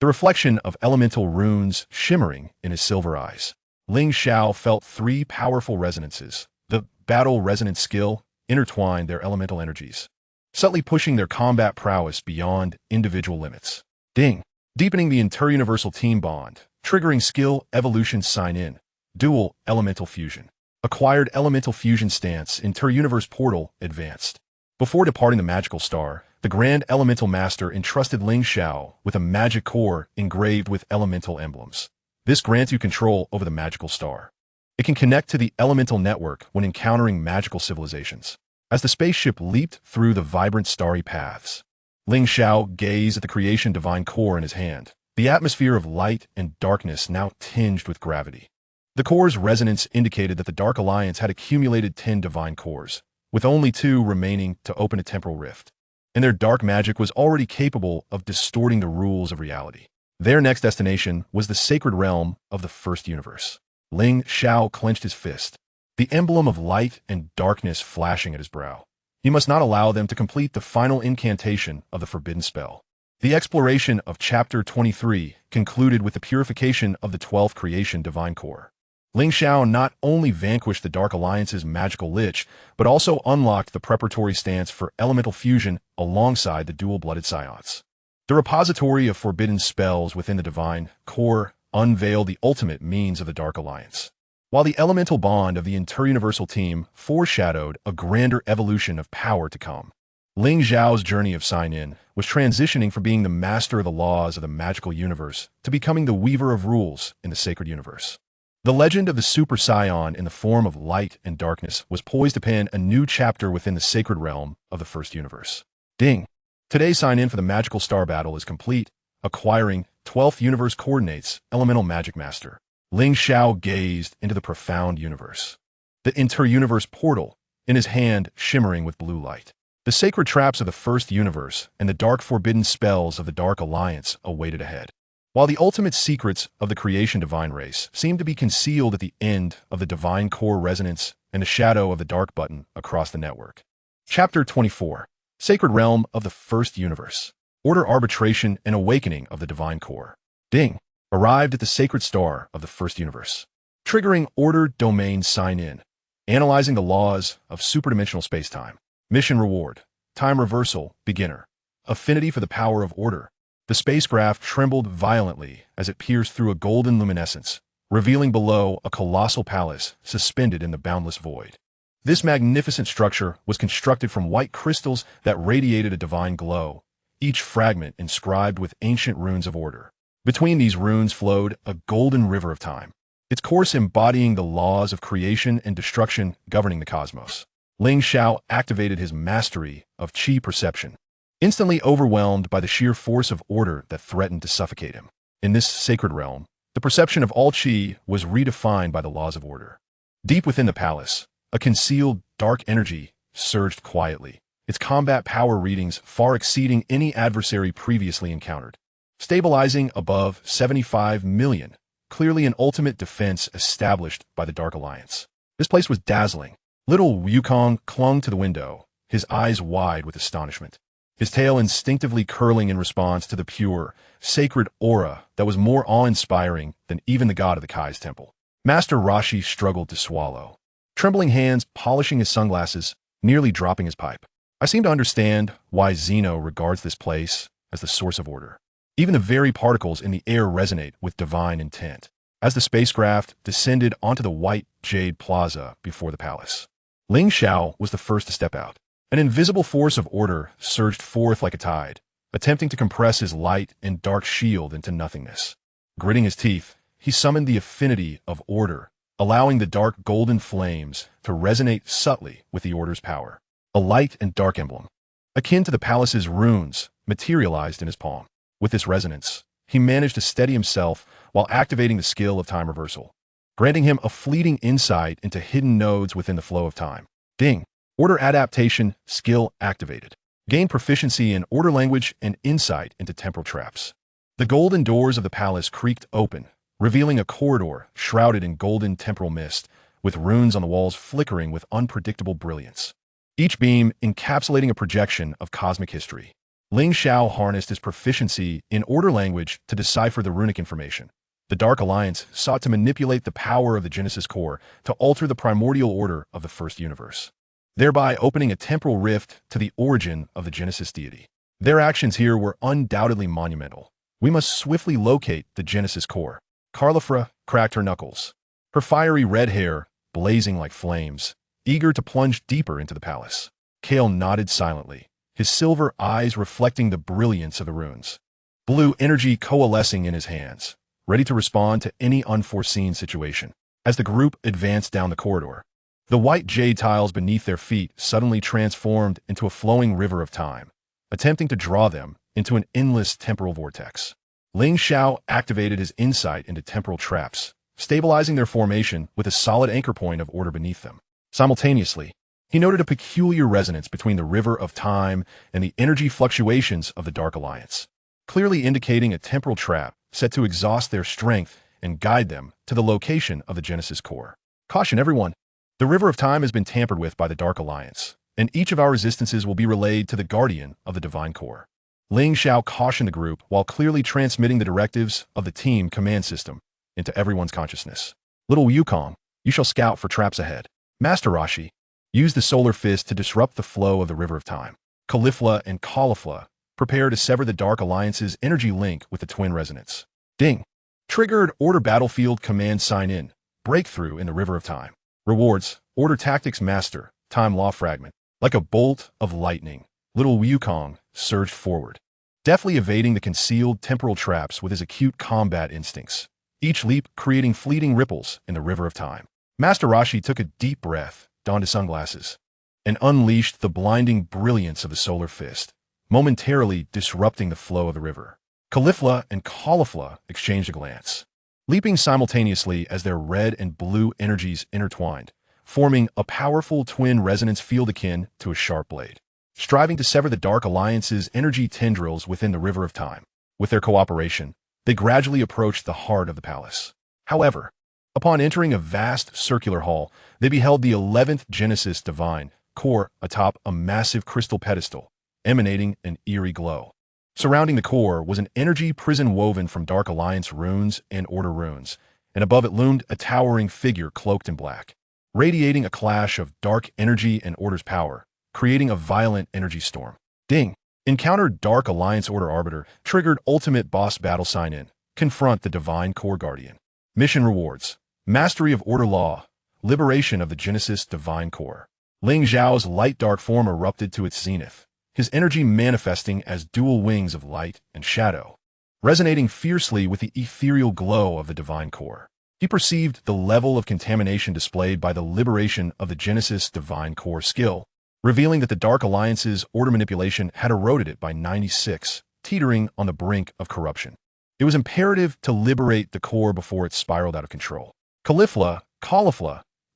the reflection of elemental runes shimmering in his silver eyes. Ling Xiao felt 3 powerful resonances. The battle resonance skill intertwined their elemental energies, subtly pushing their combat prowess beyond individual limits. Ding! Deepening the inter-universal team bond, triggering skill evolution sign-in. Dual elemental fusion. Acquired elemental fusion stance inter-universe portal advanced. Before departing the magical star, the Grand Elemental Master entrusted Ling Xiao with a magic core engraved with elemental emblems. This grants you control over the magical star. It can connect to the elemental network when encountering magical civilizations. As the spaceship leaped through the vibrant starry paths, Ling Xiao gazed at the creation divine core in his hand, the atmosphere of light and darkness now tinged with gravity. The core's resonance indicated that the Dark Alliance had accumulated 10 divine cores, with only 2 remaining to open a temporal rift. And their dark magic was already capable of distorting the rules of reality. Their next destination was the sacred realm of the first universe. Ling Xiao clenched his fist, the emblem of light and darkness flashing at his brow. He must not allow them to complete the final incantation of the forbidden spell. The exploration of Chapter 23 concluded with the purification of the 12th creation divine core. Ling Xiao not only vanquished the Dark Alliance's magical lich, but also unlocked the preparatory stance for elemental fusion alongside the dual-blooded Saiyans. The repository of forbidden spells within the divine core unveiled the ultimate means of the Dark Alliance, while the elemental bond of the interuniversal team foreshadowed a grander evolution of power to come. Ling Xiao's journey of Saiyan was transitioning from being the master of the laws of the magical universe to becoming the weaver of rules in the sacred universe. The legend of the Super Saiyan in the form of light and darkness was poised to pen a new chapter within the sacred realm of the first universe. Ding! Today's sign-in for the magical star battle is complete, acquiring 12th universe coordinates, elemental magic master. Ling Xiao gazed into the profound universe, the inter-universe portal in his hand shimmering with blue light. The sacred traps of the first universe and the dark forbidden spells of the Dark Alliance awaited ahead, while the ultimate secrets of the creation divine race seemed to be concealed at the end of the divine core resonance and the shadow of the dark button across the network. Chapter 24. Sacred Realm of the First Universe. Order, arbitration, and awakening of the divine core. Ding! Arrived at the sacred star of the first universe. Triggering order domain sign-in. Analyzing the laws of superdimensional spacetime. Mission reward. Time reversal, beginner. Affinity for the power of order. The spacecraft trembled violently as it pierced through a golden luminescence, revealing below a colossal palace suspended in the boundless void. This magnificent structure was constructed from white crystals that radiated a divine glow, each fragment inscribed with ancient runes of order. Between these runes flowed a golden river of time, its course embodying the laws of creation and destruction governing the cosmos. Ling Xiao activated his mastery of chi perception, instantly overwhelmed by the sheer force of order that threatened to suffocate him. In this sacred realm, the perception of all chi was redefined by the laws of order. Deep within the palace, a concealed, dark energy surged quietly, its combat power readings far exceeding any adversary previously encountered. Stabilizing above 75 million, clearly an ultimate defense established by the Dark Alliance. This place was dazzling. Little Wukong clung to the window, his eyes wide with astonishment, his tail instinctively curling in response to the pure, sacred aura that was more awe-inspiring than even the god of the Kai's temple. Master Rashi struggled to swallow, trembling hands polishing his sunglasses, nearly dropping his pipe. I seem to understand why Zeno regards this place as the source of order. Even the very particles in the air resonate with divine intent. As the spacecraft descended onto the white jade plaza before the palace, Ling Xiao was the first to step out. An invisible force of order surged forth like a tide, attempting to compress his light and dark shield into nothingness. Gritting his teeth, he summoned the affinity of order, allowing the dark golden flames to resonate subtly with the order's power. A light and dark emblem, akin to the palace's runes, materialized in his palm. With this resonance, he managed to steady himself while activating the skill of time reversal, granting him a fleeting insight into hidden nodes within the flow of time. Ding! Order adaptation skill activated. Gain proficiency in order language and insight into temporal traps. The golden doors of the palace creaked open, revealing a corridor shrouded in golden temporal mist, with runes on the walls flickering with unpredictable brilliance, each beam encapsulating a projection of cosmic history. Ling Xiao harnessed his proficiency in order language to decipher the runic information. The Dark Alliance sought to manipulate the power of the Genesis core to alter the primordial order of the first universe, thereby opening a temporal rift to the origin of the Genesis deity. Their actions here were undoubtedly monumental. We must swiftly locate the Genesis core. Carlifra cracked her knuckles, her fiery red hair blazing like flames, eager to plunge deeper into the palace. Kale nodded silently, his silver eyes reflecting the brilliance of the runes. Blue energy coalescing in his hands, ready to respond to any unforeseen situation. As the group advanced down the corridor, the white jade tiles beneath their feet suddenly transformed into a flowing river of time, attempting to draw them into an endless temporal vortex. Ling Xiao activated his insight into temporal traps, stabilizing their formation with a solid anchor point of order beneath them. Simultaneously, he noted a peculiar resonance between the river of time and the energy fluctuations of the Dark Alliance, clearly indicating a temporal trap set to exhaust their strength and guide them to the location of the Genesis core. Caution everyone! The river of time has been tampered with by the Dark Alliance, and each of our resistances will be relayed to the Guardian of the Divine Core. Ling Xiao cautioned the group while clearly transmitting the directives of the team command system into everyone's consciousness. Little Wukong, you shall scout for traps ahead. Master Rashi, use the solar fist to disrupt the flow of the river of time. Caulifla and Caulifla, prepare to sever the Dark Alliance's energy link with the twin resonance. Ding! Triggered Order Battlefield Command Sign In. Breakthrough in the River of Time. Rewards, Order Tactics Master, Time Law Fragment. Like a bolt of lightning, little Wukong surged forward, deftly evading the concealed temporal traps with his acute combat instincts, each leap creating fleeting ripples in the River of Time. Master Rashi took a deep breath, donned his sunglasses, and unleashed the blinding brilliance of the solar fist, momentarily disrupting the flow of the river. Caulifla and Caulifla exchanged a glance, leaping simultaneously as their red and blue energies intertwined, forming a powerful twin resonance field akin to a sharp blade, striving to sever the Dark Alliance's energy tendrils within the River of Time. With their cooperation, they gradually approached the heart of the palace. However, upon entering a vast circular hall, they beheld the 11th Genesis Divine Core atop a massive crystal pedestal, emanating an eerie glow. Surrounding the core was an energy prison woven from Dark Alliance runes and Order runes, and above it loomed a towering figure cloaked in black, radiating a clash of dark energy and Order's power, creating a violent energy storm. Ding! Encountered Dark Alliance Order Arbiter, triggered Ultimate Boss Battle Sign-In, confront the Divine Core Guardian. Mission rewards, Mastery of Order Law, Liberation of the Genesis Divine Core. Ling Xiao's light-dark form erupted to its zenith, his energy manifesting as dual wings of light and shadow, resonating fiercely with the ethereal glow of the Divine Core. He perceived the level of contamination displayed by the liberation of the Genesis Divine Core skill, revealing that the Dark Alliance's order manipulation had eroded it by 96, teetering on the brink of corruption. It was imperative to liberate the core before it spiraled out of control. Caulifla,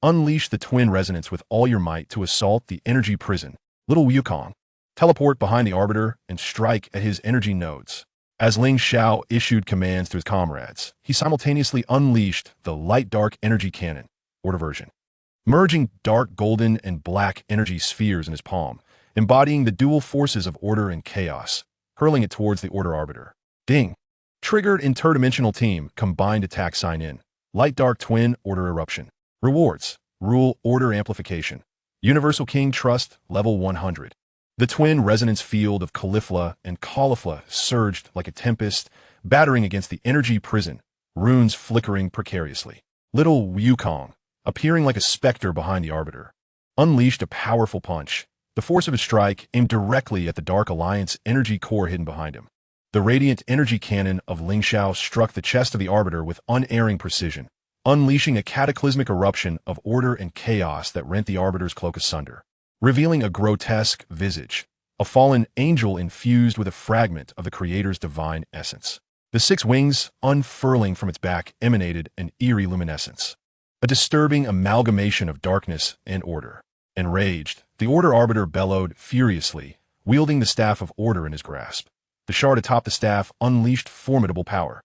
unleash the twin resonance with all your might to assault the energy prison. Little Wukong, teleport behind the Arbiter and strike at his energy nodes. As Ling Xiao issued commands to his comrades, he simultaneously unleashed the light-dark energy cannon, Order version, merging dark golden and black energy spheres in his palm, embodying the dual forces of order and chaos, hurling it towards the Order Arbiter. Ding! Triggered interdimensional team, combined attack sign-in, light-dark twin Order eruption. Rewards, Rule Order Amplification, Universal King Trust, level 100. The twin resonance field of Caulifla and Caulifla surged like a tempest, battering against the energy prison, runes flickering precariously. Little Wukong, appearing like a specter behind the Arbiter, unleashed a powerful punch. The force of his strike aimed directly at the Dark Alliance energy core hidden behind him. The radiant energy cannon of Ling Xiao struck the chest of the Arbiter with unerring precision, unleashing a cataclysmic eruption of order and chaos that rent the Arbiter's cloak asunder, revealing a grotesque visage, a fallen angel infused with a fragment of the Creator's divine essence. The 6 wings, unfurling from its back, emanated an eerie luminescence, a disturbing amalgamation of darkness and order. Enraged, the Order Arbiter bellowed furiously, wielding the Staff of Order in his grasp. The shard atop the staff unleashed formidable power,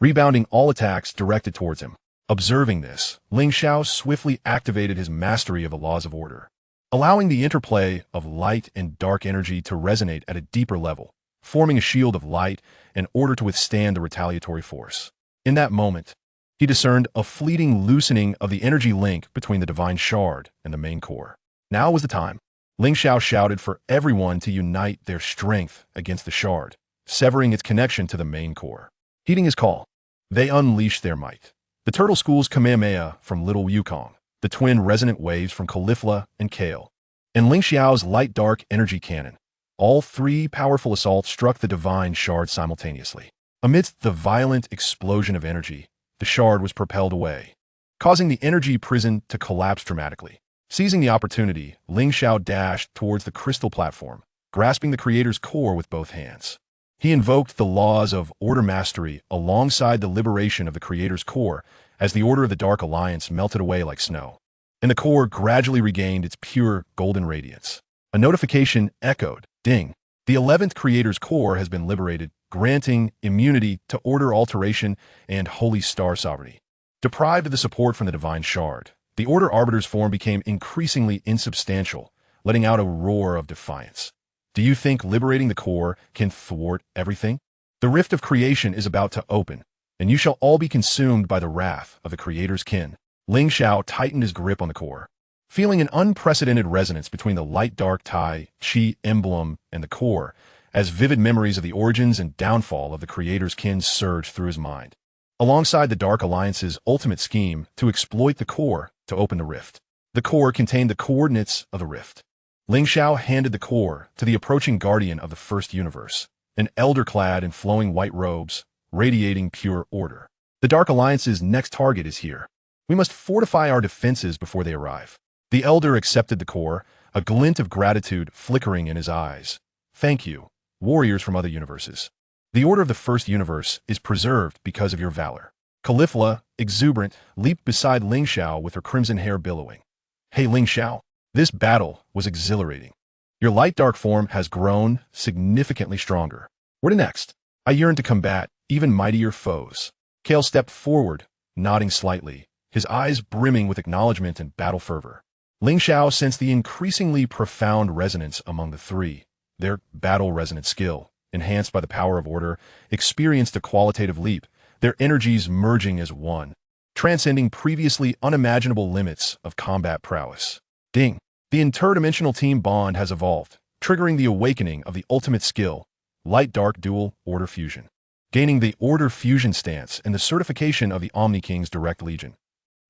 rebounding all attacks directed towards him. Observing this, Ling Xiao swiftly activated his mastery of the laws of order, allowing the interplay of light and dark energy to resonate at a deeper level, forming a shield of light and order to withstand the retaliatory force. In that moment, he discerned a fleeting loosening of the energy link between the divine shard and the main core. Now was the time. Ling Xiao shouted for everyone to unite their strength against the shard, severing its connection to the main core. Heeding his call, they unleashed their might. The Turtle School's Kamehameha from Little Wukong, the twin resonant waves from Caulifla and Kale, and Ling Xiao's light-dark energy cannon, All three powerful assaults struck the divine shard simultaneously. Amidst the violent explosion of energy, the shard was propelled away, causing the energy prison to collapse dramatically. Seizing the opportunity, Ling Xiao dashed towards the crystal platform, grasping the creator's core with both hands. He invoked the laws of order mastery alongside the liberation of the creator's core as the order of the Dark Alliance melted away like snow, and the core gradually regained its pure golden radiance. A notification echoed. Ding. The 11th creator's core has been liberated, granting immunity to order alteration and holy star sovereignty. Deprived of the support from the divine shard, the order arbiter's form became increasingly insubstantial, letting out a roar of defiance. Do you think liberating the core can thwart everything? The rift of creation is about to open, and you shall all be consumed by the wrath of the creator's kin. Ling Xiao tightened his grip on the core, feeling an unprecedented resonance between the light-dark Tai Chi emblem and the core, as vivid memories of the origins and downfall of the creator's kin surged through his mind. Alongside the Dark Alliance's ultimate scheme to exploit the core to open the rift. The core contained the coordinates of the rift. Ling Xiao handed the core to the approaching guardian of the first universe, an elder clad in flowing white robes, radiating pure order. The Dark Alliance's next target is here. We must fortify our defenses before they arrive. The elder accepted the core, a glint of gratitude flickering in his eyes. Thank you, warriors from other universes. The order of the first universe is preserved because of your valor. Caulifla, exuberant, leaped beside Ling Xiao with her crimson hair billowing. Hey Ling Xiao, this battle was exhilarating. Your light-dark form has grown significantly stronger. Where to next? I yearn to combat even mightier foes. Kale stepped forward, nodding slightly, his eyes brimming with acknowledgement and battle fervor. Ling Xiao sensed the increasingly profound resonance among the three. Their battle resonance skill, enhanced by the power of order, experienced a qualitative leap, their energies merging as one, transcending previously unimaginable limits of combat prowess. Ding! The interdimensional team bond has evolved, triggering the awakening of the ultimate skill, light-dark dual order fusion. Gaining the order fusion stance and the certification of the Omni King's direct legion.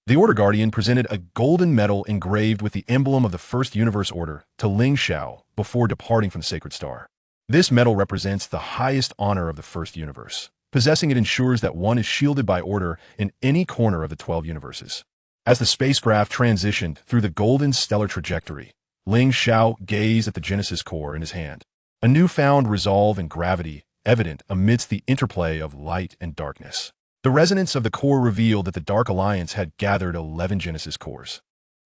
The Order Guardian presented a golden medal engraved with the emblem of the First Universe Order to Ling Xiao before departing from the Sacred Star. This medal represents the highest honor of the First Universe. Possessing it ensures that one is shielded by order in any corner of the 12 universes. As the spacecraft transitioned through the golden stellar trajectory, Ling Xiao gazed at the Genesis core in his hand. A newfound resolve and gravity evident amidst the interplay of light and darkness. The resonance of the core revealed that the Dark Alliance had gathered 11 Genesis cores.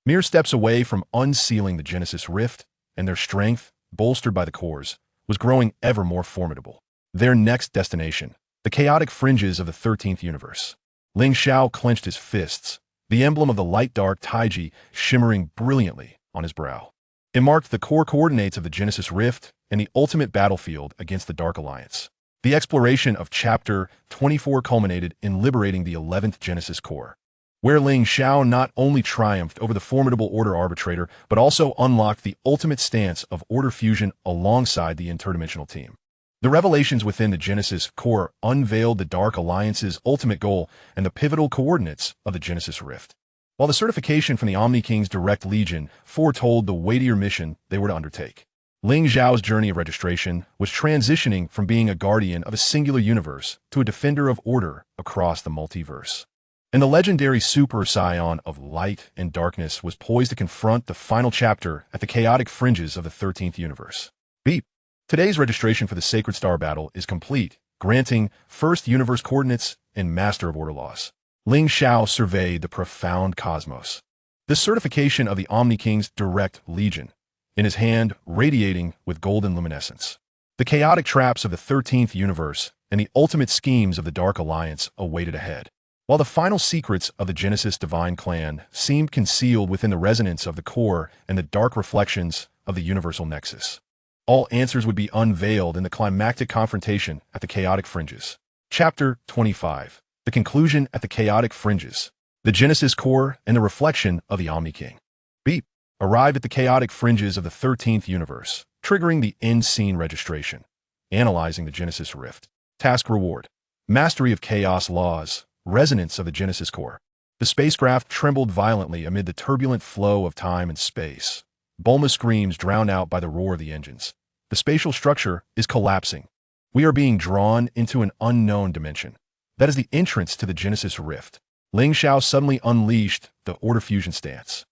Mere steps away from unsealing the Genesis rift, and their strength, bolstered by the cores, was growing ever more formidable. Their next destination, the chaotic fringes of the 13th universe. Ling Xiao clenched his fists, the emblem of the light-dark Taiji shimmering brilliantly on his brow. It marked the core coordinates of the Genesis rift and the ultimate battlefield against the Dark Alliance. The exploration of Chapter 24 culminated in liberating the 11th Genesis core, where Ling Xiao not only triumphed over the formidable Order Arbitrator, but also unlocked the ultimate stance of Order Fusion alongside the interdimensional team. The revelations within the Genesis core unveiled the Dark Alliance's ultimate goal and the pivotal coordinates of the Genesis rift, while the certification from the Omni King's direct legion foretold the weightier mission they were to undertake. Ling Xiao's journey of registration was transitioning from being a guardian of a singular universe to a defender of order across the multiverse. And the legendary Super Saiyan of light and darkness was poised to confront the final chapter at the chaotic fringes of the 13th universe. Beep! Today's registration for the Sacred Star battle is complete, granting first universe coordinates and master of order laws. Ling Xiao surveyed the profound cosmos. The certification of the Omni King's direct legion, in his hand radiating with golden luminescence. The chaotic traps of the 13th universe and the ultimate schemes of the Dark Alliance awaited ahead, while the final secrets of the Genesis Divine Clan seemed concealed within the resonance of the core and the dark reflections of the Universal Nexus. All answers would be unveiled in the climactic confrontation at the chaotic fringes. Chapter 25. The conclusion at the chaotic fringes. The Genesis core and the reflection of the Omni King. Beep. Arrived at the chaotic fringes of the 13th universe, triggering the end scene registration. Analyzing the Genesis rift. Task reward. Mastery of chaos laws. Resonance of the Genesis core. The spacecraft trembled violently amid the turbulent flow of time and space. Bulma screams drowned out by the roar of the engines. The spatial structure is collapsing. We are being drawn into an unknown dimension. That is the entrance to the Genesis Rift. Ling Xiao suddenly unleashed the Order Fusion stance.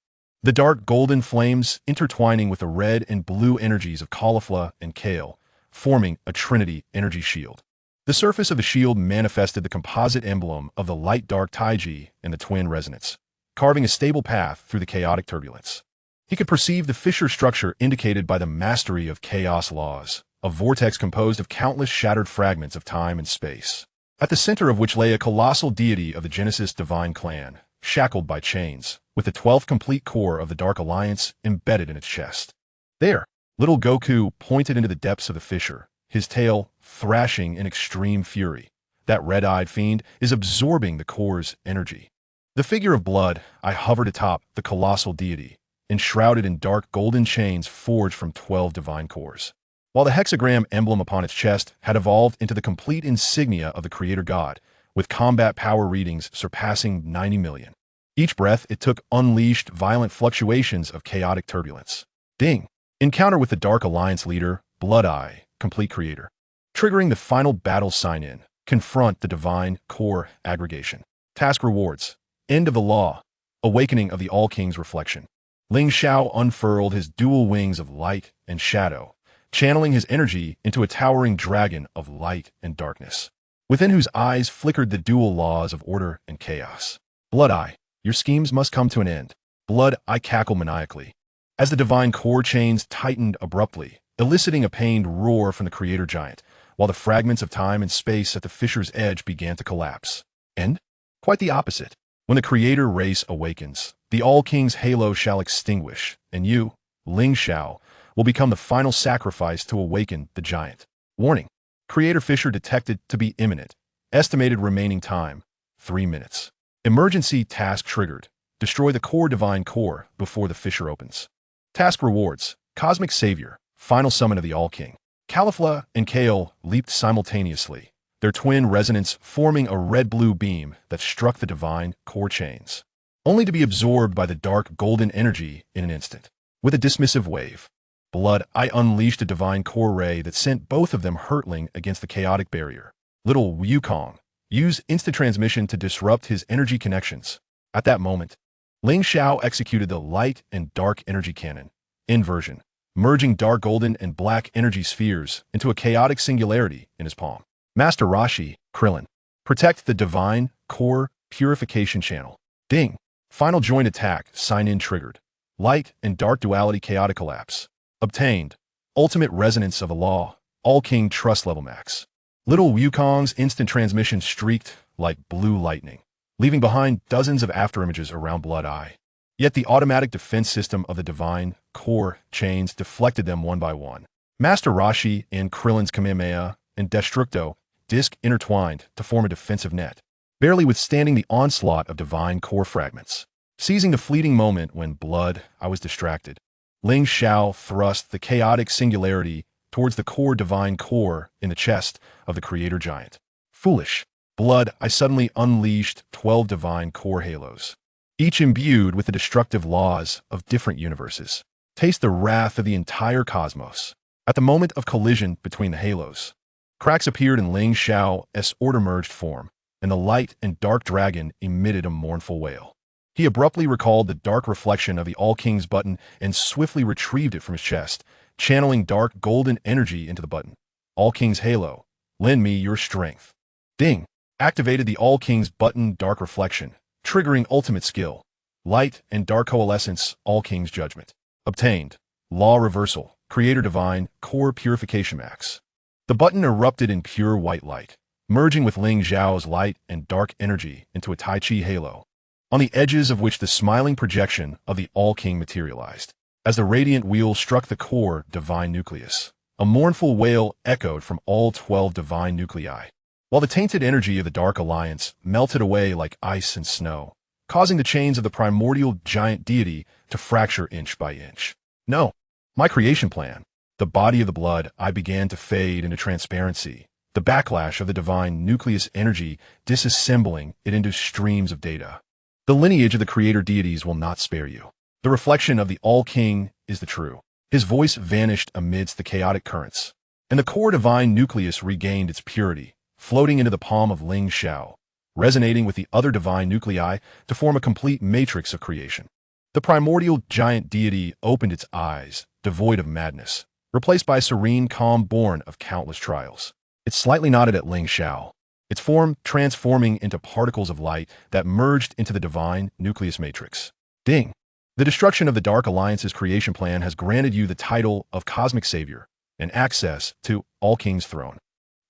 The dark golden flames intertwining with the red and blue energies of cauliflower and kale, forming a trinity energy shield. The surface of the shield manifested the composite emblem of the light-dark Taiji and the twin resonance, carving a stable path through the chaotic turbulence. He could perceive the fissure structure indicated by the mastery of chaos laws, a vortex composed of countless shattered fragments of time and space, at the center of which lay a colossal deity of the Genesis divine clan, shackled by chains, with the 12th complete core of the Dark Alliance embedded in its chest. There, little Goku pointed into the depths of the fissure, his tail thrashing in extreme fury. That red-eyed fiend is absorbing the core's energy. The figure of blood, I hovered atop the colossal deity, enshrouded in dark golden chains forged from 12 divine cores. While the hexagram emblem upon its chest had evolved into the complete insignia of the creator god, with combat power readings surpassing 90 million. Each breath it took unleashed violent fluctuations of chaotic turbulence. Ding! Encounter with the Dark Alliance leader, Blood Eye, complete creator. Triggering the final battle sign-in. Confront the divine core aggregation. Task rewards. End of the law. Awakening of the All-King's reflection. Ling Xiao unfurled his dual wings of light and shadow, channeling his energy into a towering dragon of light and darkness, within whose eyes flickered the dual laws of order and chaos. Blood Eye, your schemes must come to an end. Blood Eye cackled maniacally, as the divine core chains tightened abruptly, eliciting a pained roar from the creator giant, while the fragments of time and space at the fissure's edge began to collapse. And, quite the opposite, when the creator race awakens, the All-King's halo shall extinguish, and you, Ling Xiao, will become the final sacrifice to awaken the giant. Warning. Creator fissure detected to be imminent. Estimated remaining time, 3 minutes. Emergency task triggered. Destroy the core divine core before the fissure opens. Task rewards. Cosmic Savior. Final summon of the All-King. Caulifla and Kale leaped simultaneously, their twin resonance forming a red-blue beam that struck the divine core chains, only to be absorbed by the dark golden energy in an instant. With a dismissive wave, Blood Eye unleashed a divine core ray that sent both of them hurtling against the chaotic barrier. Little Wukong used instant transmission to disrupt his energy connections. At that moment, Ling Xiao executed the light and dark energy cannon, inversion, merging dark golden and black energy spheres into a chaotic singularity in his palm. Master Roshi, Krillin, protect the divine core purification channel. Ding! Final joint attack, sign-in triggered. Light and dark duality chaotic collapse. Obtained. Ultimate resonance of the law. All-King trust level max. Little Wukong's instant transmission streaked like blue lightning, leaving behind dozens of afterimages around Blood Eye. Yet the automatic defense system of the divine core chains deflected them one by one. Master Roshi and Krillin's Kamehameha and Destructo disc intertwined to form a defensive net, barely withstanding the onslaught of divine core fragments. Seizing the fleeting moment when Blood Eye was distracted, Ling Xiao thrust the chaotic singularity towards the core divine core in the chest of the creator giant. Foolish. Blood Eye suddenly unleashed 12 divine core halos, each imbued with the destructive laws of different universes. Taste the wrath of the entire cosmos. At the moment of collision between the halos, cracks appeared in Ling Xiao's order-merged form, and the light and dark dragon emitted a mournful wail. He abruptly recalled the dark reflection of the All-King's button and swiftly retrieved it from his chest, channeling dark golden energy into the button. All-King's halo, lend me your strength. Ding! Activated the All-King's button dark reflection, triggering ultimate skill. Light and dark coalescence, All-King's judgment. Obtained. Law reversal, creator divine, core purification max. The button erupted in pure white light, merging with Ling Xiao's light and dark energy into a Tai Chi halo, on the edges of which the smiling projection of the All-King materialized. As the radiant wheel struck the core divine nucleus, a mournful wail echoed from all 12 divine nuclei, while the tainted energy of the Dark Alliance melted away like ice and snow, causing the chains of the primordial giant deity to fracture inch by inch. No, my creation plan. The body of the Blood Eye began to fade into transparency, the backlash of the divine nucleus energy disassembling it into streams of data. The lineage of the creator deities will not spare you. The reflection of the All-King is the true His voice vanished amidst the chaotic currents, and the core divine nucleus regained its purity, floating into the palm of Ling Xiao, resonating with the other divine nuclei to form a complete matrix of creation. The primordial giant deity opened its eyes, devoid of madness, replaced by a serene calm born of countless trials. It slightly nodded at Ling Xiao, its form transforming into particles of light that merged into the divine nucleus matrix. Ding! The destruction of the Dark Alliance's creation plan has granted you the title of Cosmic Savior and access to All King's throne.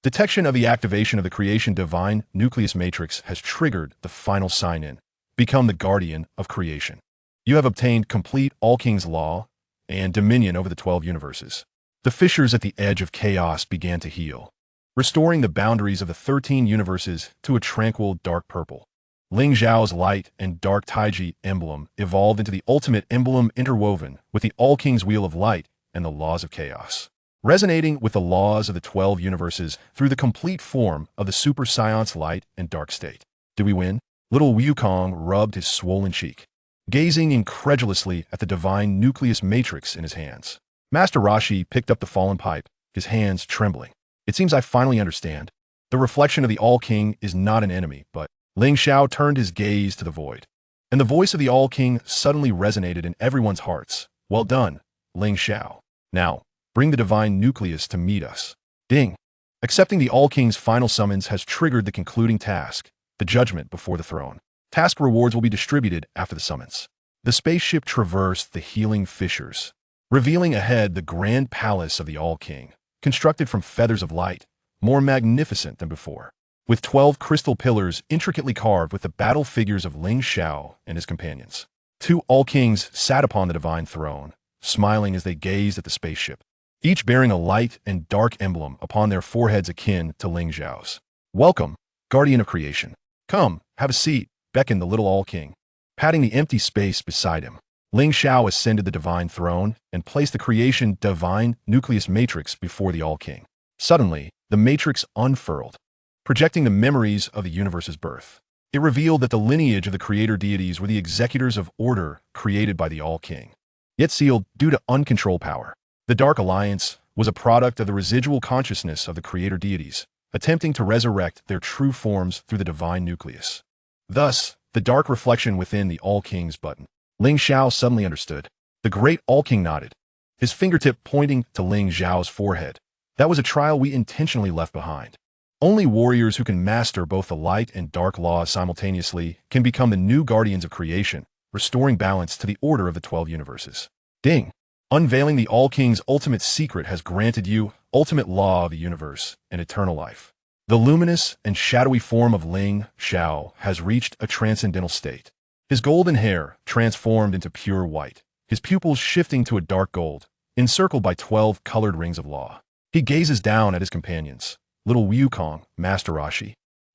Detection of the activation of the creation divine nucleus matrix has triggered the final sign-in. Become the guardian of creation. You have obtained complete All King's law and dominion over the 12 universes. The fissures at the edge of chaos began to heal, restoring the boundaries of the 13 universes to a tranquil dark purple. Ling Xiao's light and dark Taiji emblem evolved into the ultimate emblem interwoven with the All King's Wheel of Light and the laws of chaos, resonating with the laws of the 12 universes through the complete form of the Super Saiyan's light and dark state. Did we win? Little Wukong rubbed his swollen cheek, gazing incredulously at the divine nucleus matrix in his hands. Master Roshi picked up the fallen pipe, his hands trembling. It seems I finally understand. The reflection of the All-King is not an enemy, but Ling Xiao turned his gaze to the void, and the voice of the All-King suddenly resonated in everyone's hearts. Well done, Ling Xiao. Now, bring the divine nucleus to meet us. Ding! Accepting the All-King's final summons has triggered the concluding task, the judgment before the throne. Task rewards will be distributed after the summons. The spaceship traversed the healing fissures, revealing ahead the grand palace of the All-King, constructed from feathers of light, more magnificent than before, with 12 crystal pillars intricately carved with the battle figures of Ling Xiao and his companions. 2 All-Kings sat upon the divine throne, smiling as they gazed at the spaceship, each bearing a light and dark emblem upon their foreheads akin to Ling Xiao's. Welcome, guardian of creation. Come, have a seat, beckoned the little All-King, patting the empty space beside him. Ling Xiao ascended the divine throne and placed the creation divine nucleus matrix before the All-King. Suddenly, the matrix unfurled, projecting the memories of the universe's birth. It revealed that the lineage of the creator deities were the executors of order created by the All-King, yet sealed due to uncontrolled power. The Dark Alliance was a product of the residual consciousness of the creator deities, attempting to resurrect their true forms through the divine nucleus. Thus, the dark reflection within the All-King's button. Ling Xiao suddenly understood. The great All-King nodded, his fingertip pointing to Ling Xiao's forehead. That was a trial we intentionally left behind. Only warriors who can master both the light and dark laws simultaneously can become the new guardians of creation, restoring balance to the order of the 12 universes. Ding! Unveiling the All-King's ultimate secret has granted you ultimate law of the universe and eternal life. The luminous and shadowy form of Ling Xiao has reached a transcendental state. His golden hair transformed into pure white, his pupils shifting to a dark gold, encircled by 12 colored rings of law. He gazes down at his companions, little Wukong, Master Roshi,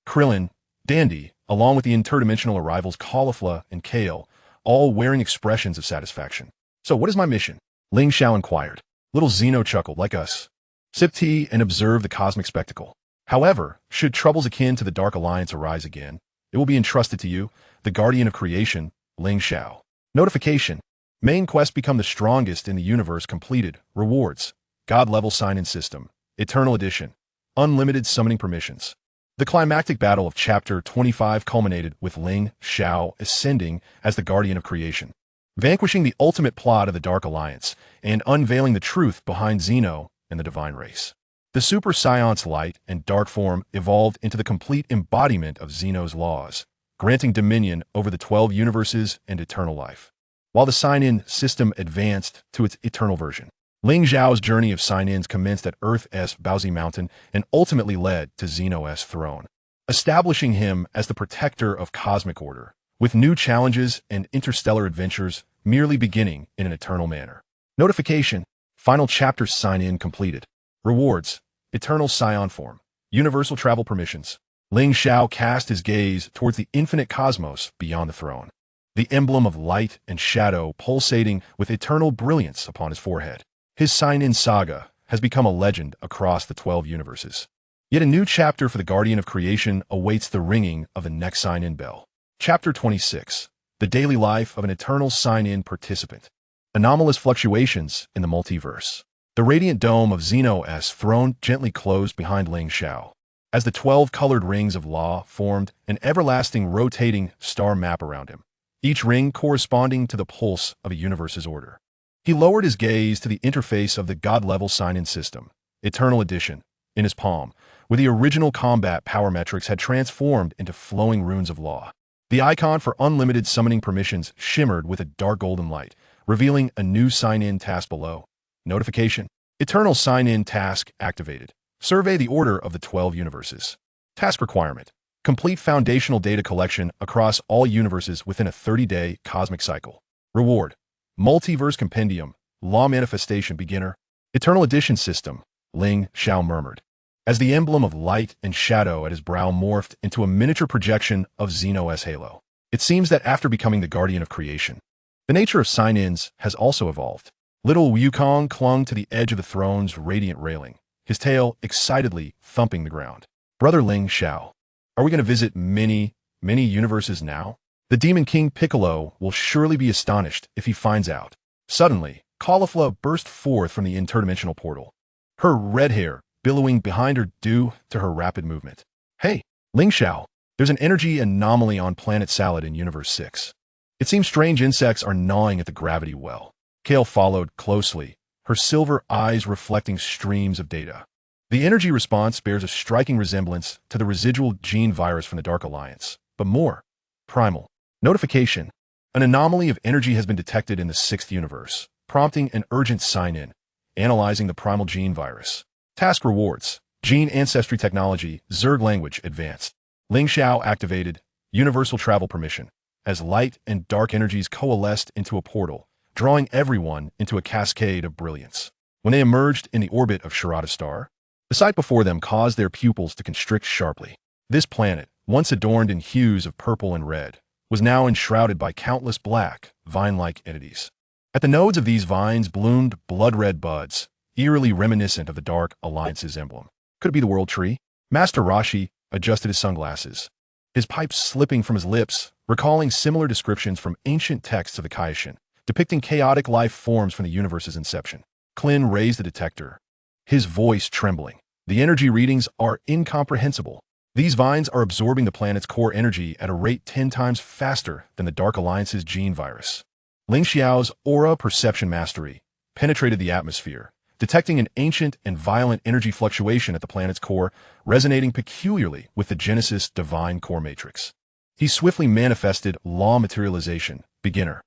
Krillin, Dandy, along with the interdimensional arrivals Caulifla and Kale, all wearing expressions of satisfaction. So what is my mission? Ling Xiao inquired. Little Zeno chuckled, like us. Sip tea and observe the cosmic spectacle. However, should troubles akin to the Dark Alliance arise again, it will be entrusted to you, the guardian of creation, Ling Xiao. Notification. Main quest become the strongest in the universe completed. Rewards. God-level sign-in system. Eternal edition. Unlimited summoning permissions. The climactic battle of Chapter 25 culminated with Ling Xiao ascending as the guardian of creation, vanquishing the ultimate plot of the Dark Alliance and unveiling the truth behind Zeno and the divine race. The Super Saiyan's light and dark form evolved into the complete embodiment of Zeno's laws, granting dominion over the 12 universes and eternal life. While the sign-in system advanced to its eternal version, Ling Xiao's journey of sign-ins commenced at Earth's Paozi Mountain and ultimately led to Zeno's throne, establishing him as the protector of cosmic order, with new challenges and interstellar adventures merely beginning in an eternal manner. Notification. Final chapter sign-in completed. Rewards. Eternal Saiyan form. Universal travel permissions. Ling Xiao cast his gaze towards the infinite cosmos beyond the throne, the emblem of light and shadow pulsating with eternal brilliance upon his forehead. His sign-in saga has become a legend across the 12 universes. Yet a new chapter for the Guardian of Creation awaits the ringing of the next sign-in bell. Chapter 26. The Daily Life of an Eternal Sign-In Participant. Anomalous fluctuations in the multiverse. The radiant dome of Xeno's throne gently closed behind Ling Xiao. As the 12 colored rings of law formed an everlasting rotating star map around him, each ring corresponding to the pulse of a universe's order. He lowered his gaze to the interface of the God-level sign-in system, Eternal Edition, in his palm, where the original combat power metrics had transformed into flowing runes of law. The icon for unlimited summoning permissions shimmered with a dark golden light, revealing a new sign-in task below. Notification. Eternal sign-in task activated. Survey the order of the 12 universes. Task requirement. Complete foundational data collection across all universes within a 30-day cosmic cycle. Reward. Multiverse Compendium. Law Manifestation Beginner. Eternal Edition System. Ling Xiao murmured, as the emblem of light and shadow at his brow morphed into a miniature projection of Xeno's halo. It seems that after becoming the guardian of creation, the nature of sign-ins has also evolved. Little Wukong clung to the edge of the throne's radiant railing, his tail excitedly thumping the ground. Brother Ling Xiao, are we going to visit many universes now? The Demon King Piccolo will surely be astonished if he finds out. Suddenly, Caulifla burst forth from the interdimensional portal, her red hair billowing behind her due to her rapid movement. Hey, Ling Xiao, there's an energy anomaly on Planet Salad in Universe 6. It seems strange insects are gnawing at the gravity well. Kale followed closely, her silver eyes reflecting streams of data. The energy response bears a striking resemblance to the residual gene virus from the Dark Alliance, but more primal. Notification. An anomaly of energy has been detected in the 6th universe, prompting an urgent sign-in, analyzing the primal gene virus. Task rewards. Gene Ancestry Technology, Zerg Language Advanced. Ling Xiao activated Universal Travel Permission, as light and dark energies coalesced into a portal, drawing everyone into a cascade of brilliance. When they emerged in the orbit of Shirata Star, the sight before them caused their pupils to constrict sharply. This planet, once adorned in hues of purple and red, was now enshrouded by countless black, vine-like entities. At the nodes of these vines bloomed blood-red buds, eerily reminiscent of the Dark Alliance's emblem. Could it be the World Tree? Master Rashi adjusted his sunglasses, his pipe slipping from his lips, recalling similar descriptions from ancient texts of the Kaioshin, depicting chaotic life forms from the universe's inception. Klin raised the detector, his voice trembling. The energy readings are incomprehensible. These vines are absorbing the planet's core energy at a rate 10 times faster than the Dark Alliance's gene virus. Ling Xiao's aura perception mastery penetrated the atmosphere, detecting an ancient and violent energy fluctuation at the planet's core, resonating peculiarly with the Genesis divine core matrix. He swiftly manifested law materialization, beginner,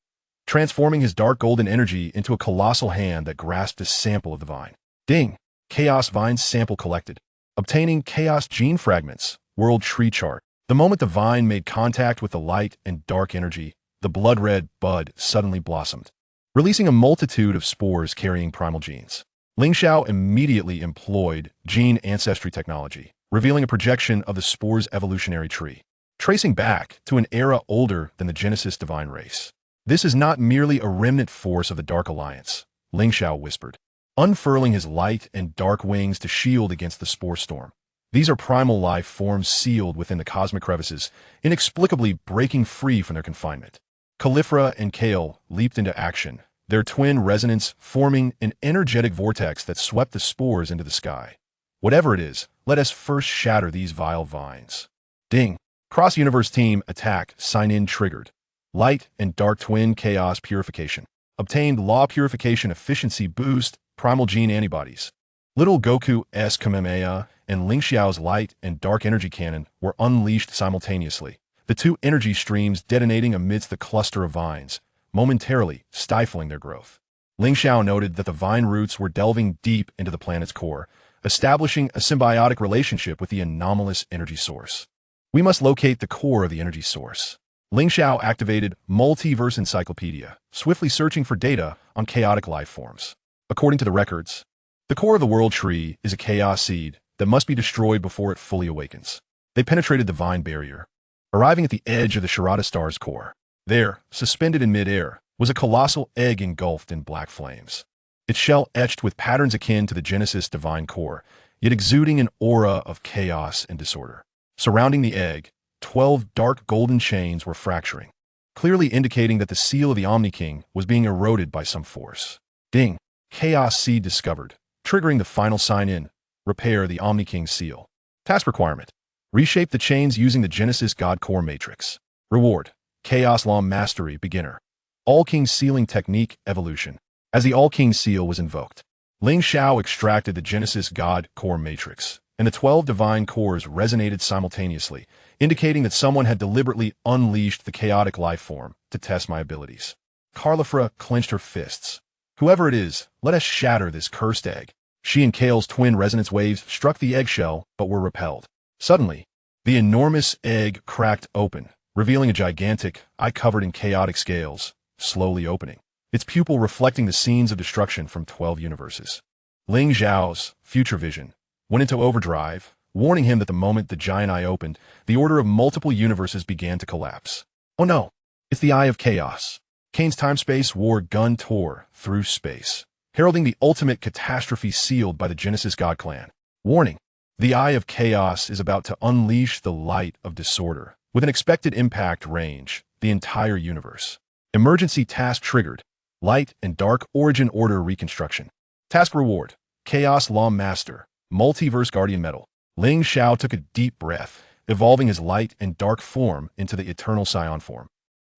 transforming his dark golden energy into a colossal hand that grasped a sample of the vine. Ding! Chaos vine sample collected. Obtaining chaos gene fragments, world tree chart. The moment the vine made contact with the light and dark energy, the blood-red bud suddenly blossomed, releasing a multitude of spores carrying primal genes. Ling Xiao immediately employed gene ancestry technology, revealing a projection of the spore's evolutionary tree, tracing back to an era older than the Genesis divine race. This is not merely a remnant force of the Dark Alliance, Ling Xiao whispered, unfurling his light and dark wings to shield against the spore storm. These are primal life forms sealed within the cosmic crevices, inexplicably breaking free from their confinement. Caulifla and Kale leaped into action, their twin resonance forming an energetic vortex that swept the spores into the sky. Whatever it is, let us first shatter these vile vines. Ding! Cross-universe team attack sign-in triggered. Light and dark twin chaos purification. Obtained law purification efficiency boost, primal gene antibodies. Little Goku's Kamehameha and Ling Xiao's light and dark energy cannon were unleashed simultaneously, the two energy streams detonating amidst the cluster of vines, momentarily stifling their growth. Ling Xiao noted that the vine roots were delving deep into the planet's core, establishing a symbiotic relationship with the anomalous energy source. We must locate the core of the energy source. Ling Xiao activated Multiverse Encyclopedia, swiftly searching for data on chaotic life forms. According to the records, the core of the World Tree is a chaos seed that must be destroyed before it fully awakens. They penetrated the vine barrier, arriving at the edge of the Shirata Star's core. There, suspended in midair, was a colossal egg engulfed in black flames. Its shell etched with patterns akin to the Genesis divine core, yet exuding an aura of chaos and disorder. Surrounding the egg, 12 dark golden chains were fracturing, clearly indicating that the seal of the Omni King was being eroded by some force. Ding. Chaos Seed discovered, triggering the final sign-in. Repair the Omni King seal. Task requirement. Reshape the chains using the Genesis God Core Matrix. Reward. Chaos Law Mastery Beginner. All-King Sealing Technique Evolution. As the All-King Seal was invoked, Ling Xiao extracted the Genesis God Core Matrix, and the 12 divine cores resonated simultaneously, indicating that someone had deliberately unleashed the chaotic life form to test my abilities. Carlifra clenched her fists. Whoever it is, let us shatter this cursed egg. She and Kale's twin resonance waves struck the eggshell, but were repelled. Suddenly, the enormous egg cracked open, revealing a gigantic eye covered in chaotic scales, slowly opening, its pupil reflecting the scenes of destruction from 12 universes. Ling Xiao's future vision went into overdrive, warning him that the moment the giant eye opened, the order of multiple universes began to collapse. Oh no, it's the Eye of Chaos. Kane's time-space war gun tore through space, heralding the ultimate catastrophe sealed by the Genesis God Clan. Warning, the Eye of Chaos is about to unleash the light of disorder, with an expected impact range, the entire universe. Emergency task triggered, Light and Dark Origin Order Reconstruction. Task reward, Chaos Law Master, Multiverse Guardian Medal. Ling Xiao took a deep breath, evolving his light and dark form into the eternal Saiyan form.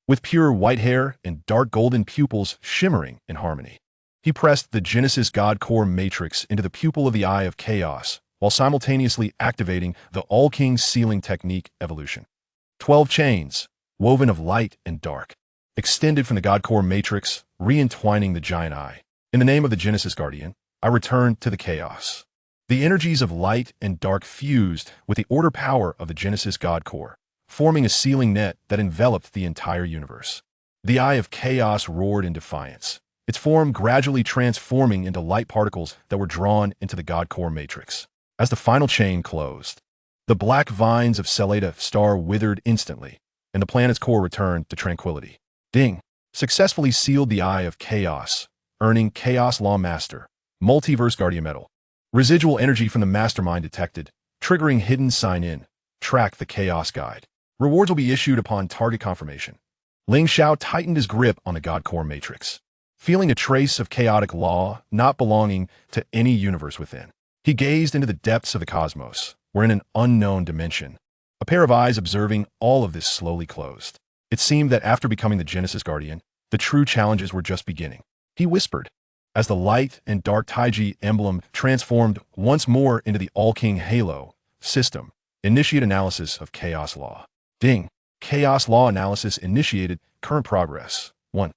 With pure white hair and dark golden pupils shimmering in harmony, he pressed the Genesis God Core Matrix into the pupil of the Eye of Chaos, while simultaneously activating the All-King Sealing Technique Evolution. 12 chains, woven of light and dark, extended from the God Core Matrix, re-entwining the giant eye. In the name of the Genesis Guardian, I return to the chaos. The energies of light and dark fused with the order power of the Genesis God Core, forming a sealing net that enveloped the entire universe. The Eye of Chaos roared in defiance, its form gradually transforming into light particles that were drawn into the God Core Matrix. As the final chain closed, the black vines of Seleta Star withered instantly, and the planet's core returned to tranquility. Ding successfully sealed the Eye of Chaos, earning Chaos Law Master, Multiverse Guardian Medal. Residual energy from the Mastermind detected, triggering hidden sign-in. Track the Chaos Guide. Rewards will be issued upon target confirmation. Ling Xiao tightened his grip on the God Core Matrix, feeling a trace of chaotic law not belonging to any universe within. He gazed into the depths of the cosmos, where in an unknown dimension, a pair of eyes observing all of this slowly closed. It seemed that after becoming the Genesis Guardian, the true challenges were just beginning. He whispered, as the light and dark Taiji emblem transformed once more into the All-King Halo system. Initiate analysis of Chaos Law. Ding. Chaos Law analysis initiated. Current progress. 1.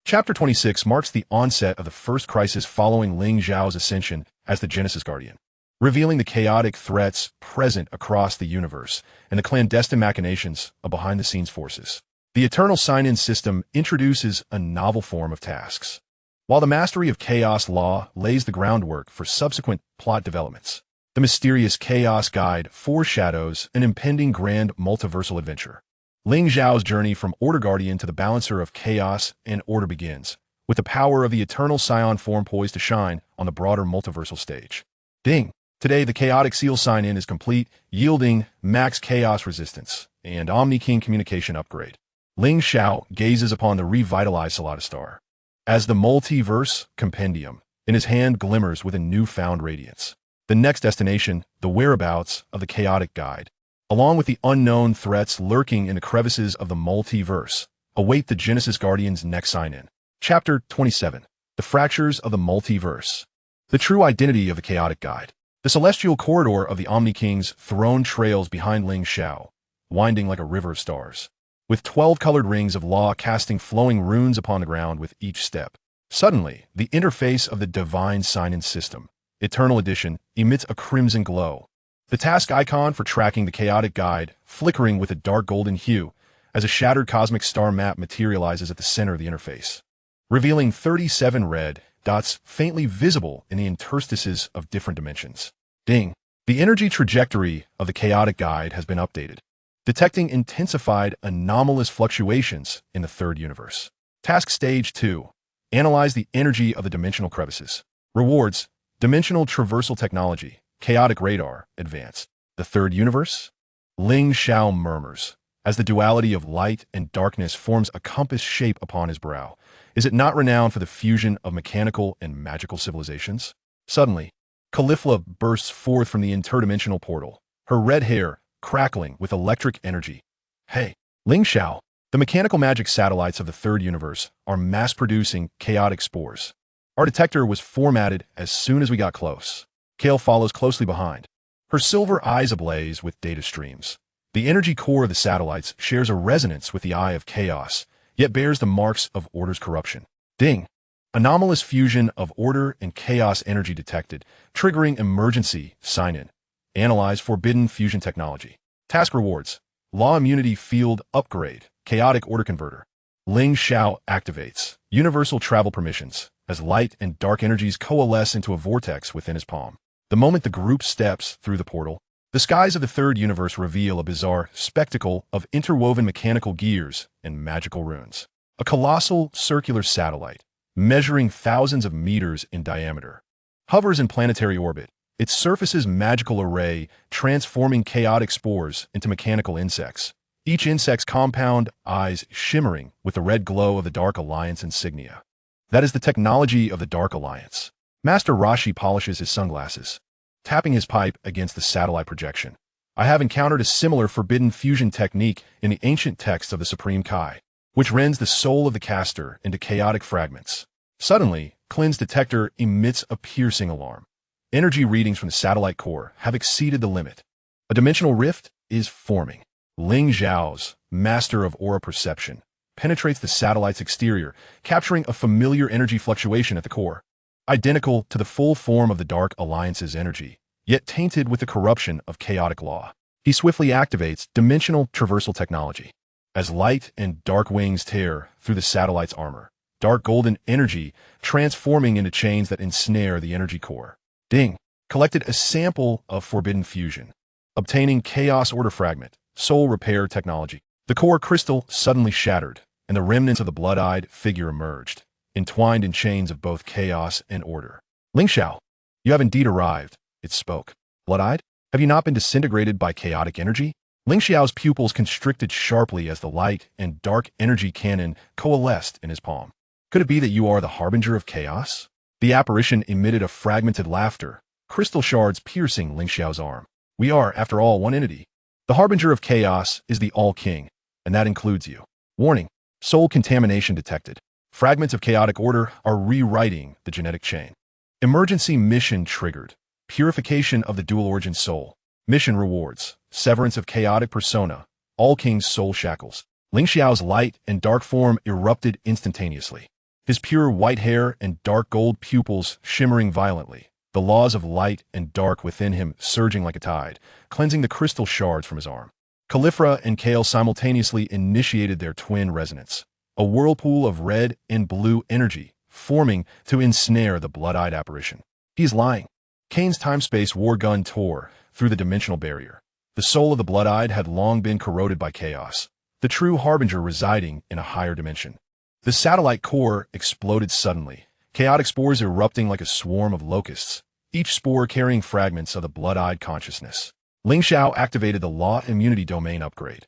Chapter 26 marks the onset of the first crisis following Ling Xiao's ascension as the Genesis Guardian, revealing the chaotic threats present across the universe and the clandestine machinations of behind-the-scenes forces. The Eternal Sign-In system introduces a novel form of tasks, while the mastery of Chaos Law lays the groundwork for subsequent plot developments. The mysterious Chaos Guide foreshadows an impending grand multiversal adventure. Ling Xiao's journey from Order Guardian to the balancer of chaos and order begins, with the power of the eternal Saiyan form poised to shine on the broader multiversal stage. Ding! Today, the Chaotic Seal sign-in is complete, yielding max chaos resistance and Omni King communication upgrade. Ling Xiao gazes upon the revitalized Solata Star, as the multiverse compendium in his hand glimmers with a newfound radiance. The next destination, the whereabouts of the Chaotic Guide, along with the unknown threats lurking in the crevices of the multiverse, await the Genesis Guardian's next sign-in. Chapter 27. The Fractures of the Multiverse. The true identity of the Chaotic Guide. The celestial corridor of the Omni King's throne trails behind Ling Xiao, winding like a river of stars, with 12 colored rings of law casting flowing runes upon the ground with each step. Suddenly, the interface of the divine sign-in system, Eternal Edition, emits a crimson glow. The task icon for tracking the Chaotic Guide flickering with a dark golden hue as a shattered cosmic star map materializes at the center of the interface, revealing 37 red dots faintly visible in the interstices of different dimensions. Ding! The energy trajectory of the Chaotic Guide has been updated, detecting intensified anomalous fluctuations in the third universe. Task Stage 2. Analyze the energy of the dimensional crevices. Rewards: Dimensional Traversal Technology, Chaotic Radar, Advanced. The third universe? Ling Xiao murmurs, as the duality of light and darkness forms a compass shape upon his brow. Is it not renowned for the fusion of mechanical and magical civilizations? Suddenly, Caulifla bursts forth from the interdimensional portal, her red hair crackling with electric energy. Hey, Ling Xiao, the mechanical magic satellites of the third universe are mass-producing chaotic spores. Our detector was formatted as soon as we got close. Kale follows closely behind, her silver eyes ablaze with data streams. The energy core of the satellites shares a resonance with the eye of chaos, yet bears the marks of order's corruption. Ding! Anomalous fusion of order and chaos energy detected, triggering emergency sign-in. Analyze forbidden fusion technology. Task rewards. Law immunity field upgrade. Chaotic order converter. Ling Xiao activates. Universal travel permissions, as light and dark energies coalesce into a vortex within his palm. The moment the group steps through the portal, the skies of the third universe reveal a bizarre spectacle of interwoven mechanical gears and magical runes. A colossal circular satellite, measuring thousands of meters in diameter, hovers in planetary orbit, its surface's magical array transforming chaotic spores into mechanical insects, each insect's compound eyes shimmering with the red glow of the Dark Alliance insignia. That is the technology of the Dark Alliance. Master Rashi polishes his sunglasses, tapping his pipe against the satellite projection. I have encountered a similar forbidden fusion technique in the ancient texts of the Supreme Kai, which rends the soul of the caster into chaotic fragments. Suddenly, Klin's detector emits a piercing alarm. Energy readings from the satellite core have exceeded the limit. A dimensional rift is forming. Ling Xiao's, master of aura perception, penetrates the satellite's exterior, capturing a familiar energy fluctuation at the core, identical to the full form of the Dark Alliance's energy, yet tainted with the corruption of chaotic law. He swiftly activates dimensional traversal technology. As light and dark wings tear through the satellite's armor, dark golden energy transforming into chains that ensnare the energy core. Ding! Collected a sample of forbidden fusion, obtaining chaos order fragment, soul repair technology. The core crystal suddenly shattered, and the remnants of the blood-eyed figure emerged, entwined in chains of both chaos and order. Ling Xiao, you have indeed arrived, it spoke. Blood-eyed? Have you not been disintegrated by chaotic energy? Ling Xiao's pupils constricted sharply as the light and dark energy cannon coalesced in his palm. Could it be that you are the harbinger of chaos? The apparition emitted a fragmented laughter, crystal shards piercing Ling Xiao's arm. We are, after all, one entity. The harbinger of chaos is the All-King, and that includes you. Warning, soul contamination detected. Fragments of chaotic order are rewriting the genetic chain. Emergency mission triggered. Purification of the dual-origin soul. Mission rewards. Severance of chaotic persona. All-King's soul shackles. Ling Xiao's light and dark form erupted instantaneously. His pure white hair and dark gold pupils shimmering violently. The laws of light and dark within him surging like a tide, cleansing the crystal shards from his arm. Caulifla and Kale simultaneously initiated their twin resonance. A whirlpool of red and blue energy, forming to ensnare the blood-eyed apparition. He is lying. Kane's time-space war gun tore through the dimensional barrier. The soul of the blood-eyed had long been corroded by chaos, the true harbinger residing in a higher dimension. The satellite core exploded suddenly, chaotic spores erupting like a swarm of locusts, each spore carrying fragments of the blood-eyed consciousness. Ling Xiao activated the law immunity domain upgrade.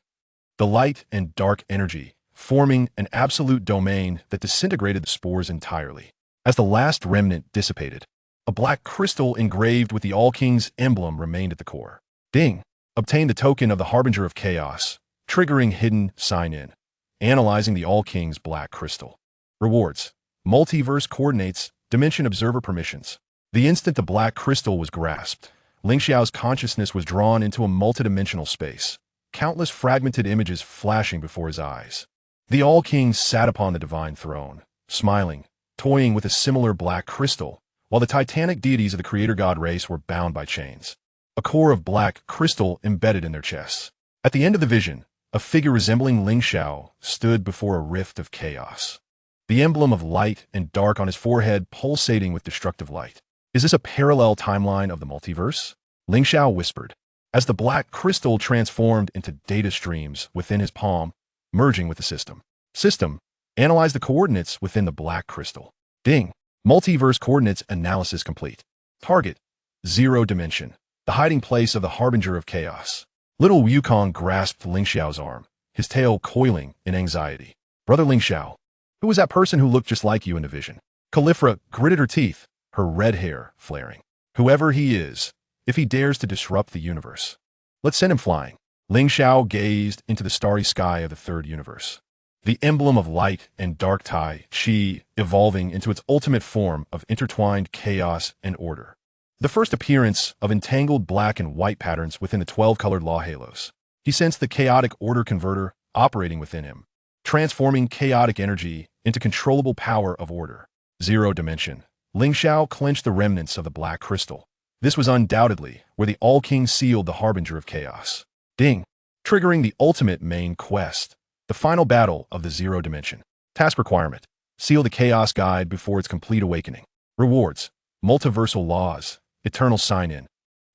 The light and dark energy, forming an absolute domain that disintegrated the spores entirely. As the last remnant dissipated, a black crystal engraved with the All-King's emblem remained at the core. Ding! Obtained the token of the Harbinger of Chaos, triggering hidden sign-in. Analyzing the All-King's black crystal. Rewards. Multiverse coordinates, dimension observer permissions. The instant the black crystal was grasped, Ling Xiao's consciousness was drawn into a multidimensional space, countless fragmented images flashing before his eyes. The All-King sat upon the divine throne, smiling, toying with a similar black crystal, while the titanic deities of the creator god race were bound by chains. A core of black crystal embedded in their chests. At the end of the vision, a figure resembling Ling Xiao stood before a rift of chaos. The emblem of light and dark on his forehead pulsating with destructive light. Is this a parallel timeline of the multiverse? Ling Xiao whispered, as the black crystal transformed into data streams within his palm, merging with the system. System, analyze the coordinates within the black crystal. Ding, multiverse coordinates analysis complete. Target, 0 dimension, the hiding place of the Harbinger of Chaos. Little Wukong grasped Ling Xiao's arm, his tail coiling in anxiety. Brother Ling Xiao, who was that person who looked just like you in the vision? Califra gritted her teeth, her red hair flaring. Whoever he is, if he dares to disrupt the universe, let's send him flying. Ling Xiao gazed into the starry sky of the third universe. The emblem of light and dark Tai Chi evolving into its ultimate form of intertwined chaos and order. The first appearance of entangled black and white patterns within the 12-colored law halos. He sensed the chaotic order converter operating within him, transforming chaotic energy into controllable power of order. Zero dimension. Ling Xiao clenched the remnants of the black crystal. This was undoubtedly where the All-King sealed the harbinger of chaos. Ding! Triggering the ultimate main quest. The final battle of the zero dimension. Task requirement. Seal the chaos guide before its complete awakening. Rewards. Multiversal laws. Eternal sign-in.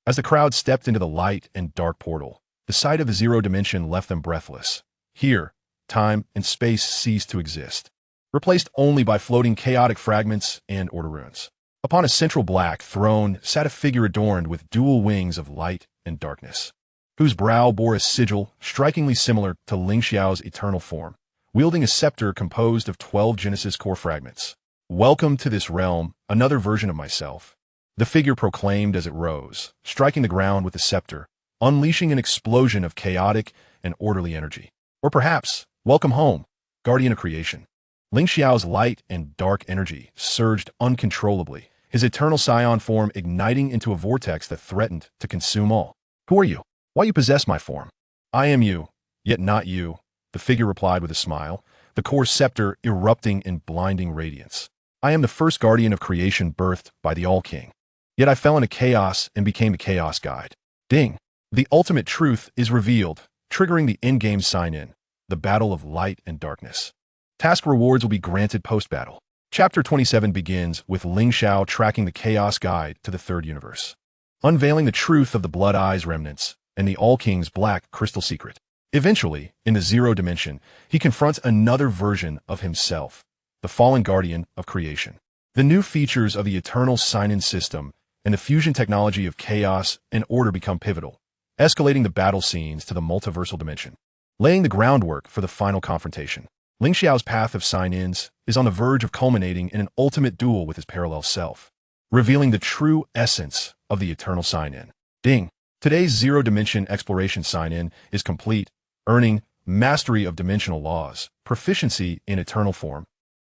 As the crowd stepped into the light and dark portal, the sight of the zero dimension left them breathless. Here, time and space ceased to exist, replaced only by floating chaotic fragments and order runes. Upon a central black throne sat a figure adorned with dual wings of light and darkness, whose brow bore a sigil strikingly similar to Ling Xiao's eternal form, wielding a scepter composed of 12 Genesis core fragments. Welcome to this realm, another version of myself, the figure proclaimed as it rose, striking the ground with the scepter, unleashing an explosion of chaotic and orderly energy. Or perhaps, welcome home, guardian of creation. Ling Xiao's light and dark energy surged uncontrollably, his eternal Saiyan form igniting into a vortex that threatened to consume all. Who are you? Why you possess my form? I am you, yet not you, the figure replied with a smile, the core scepter erupting in blinding radiance. I am the first guardian of creation birthed by the All-King. Yet I fell into chaos and became the Chaos Guide. Ding! The ultimate truth is revealed, triggering the in-game sign-in, the battle of light and darkness. Task rewards will be granted post-battle. Chapter 27 begins with Ling Xiao tracking the Chaos Guide to the third universe, unveiling the truth of the Blood Eyes remnants and the All-King's black crystal secret. Eventually, in the zero dimension, he confronts another version of himself, the fallen guardian of creation. The new features of the eternal sign-in system and the fusion technology of chaos and order become pivotal, escalating the battle scenes to the multiversal dimension, laying the groundwork for the final confrontation. Ling Xiao's path of sign-ins is on the verge of culminating in an ultimate duel with his parallel self, revealing the true essence of the eternal sign-in. Ding! Today's zero-dimension exploration sign-in is complete, earning mastery of dimensional laws, proficiency in eternal form.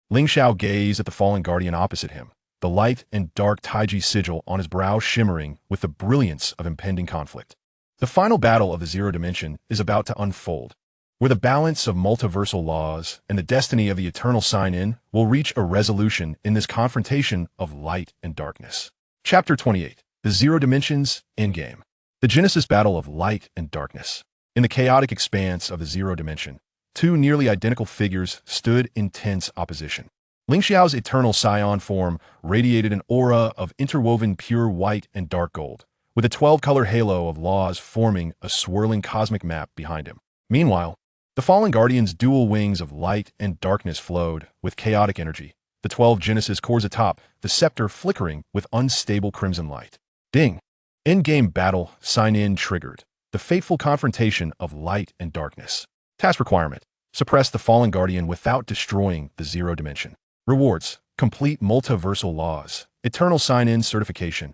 Ling Xiao gazed at the fallen guardian opposite him, the light and dark Taiji sigil on his brow shimmering with the brilliance of impending conflict. The final battle of the zero dimension is about to unfold, where the balance of multiversal laws and the destiny of the eternal sign-in will reach a resolution in this confrontation of light and darkness. Chapter 28. The Zero Dimensions Endgame. The Genesis battle of light and darkness. In the chaotic expanse of the zero dimension, two nearly identical figures stood in tense opposition. Ling Xiao's eternal Saiyan form radiated an aura of interwoven pure white and dark gold, with a 12-color halo of laws forming a swirling cosmic map behind him. Meanwhile, the fallen guardian's dual wings of light and darkness flowed with chaotic energy, the 12 Genesis cores atop, the scepter flickering with unstable crimson light. Ding! Endgame battle sign-in triggered, the fateful confrontation of light and darkness. Task requirement. Suppress the fallen guardian without destroying the zero dimension. Rewards. Complete multiversal laws. Eternal sign-in certification.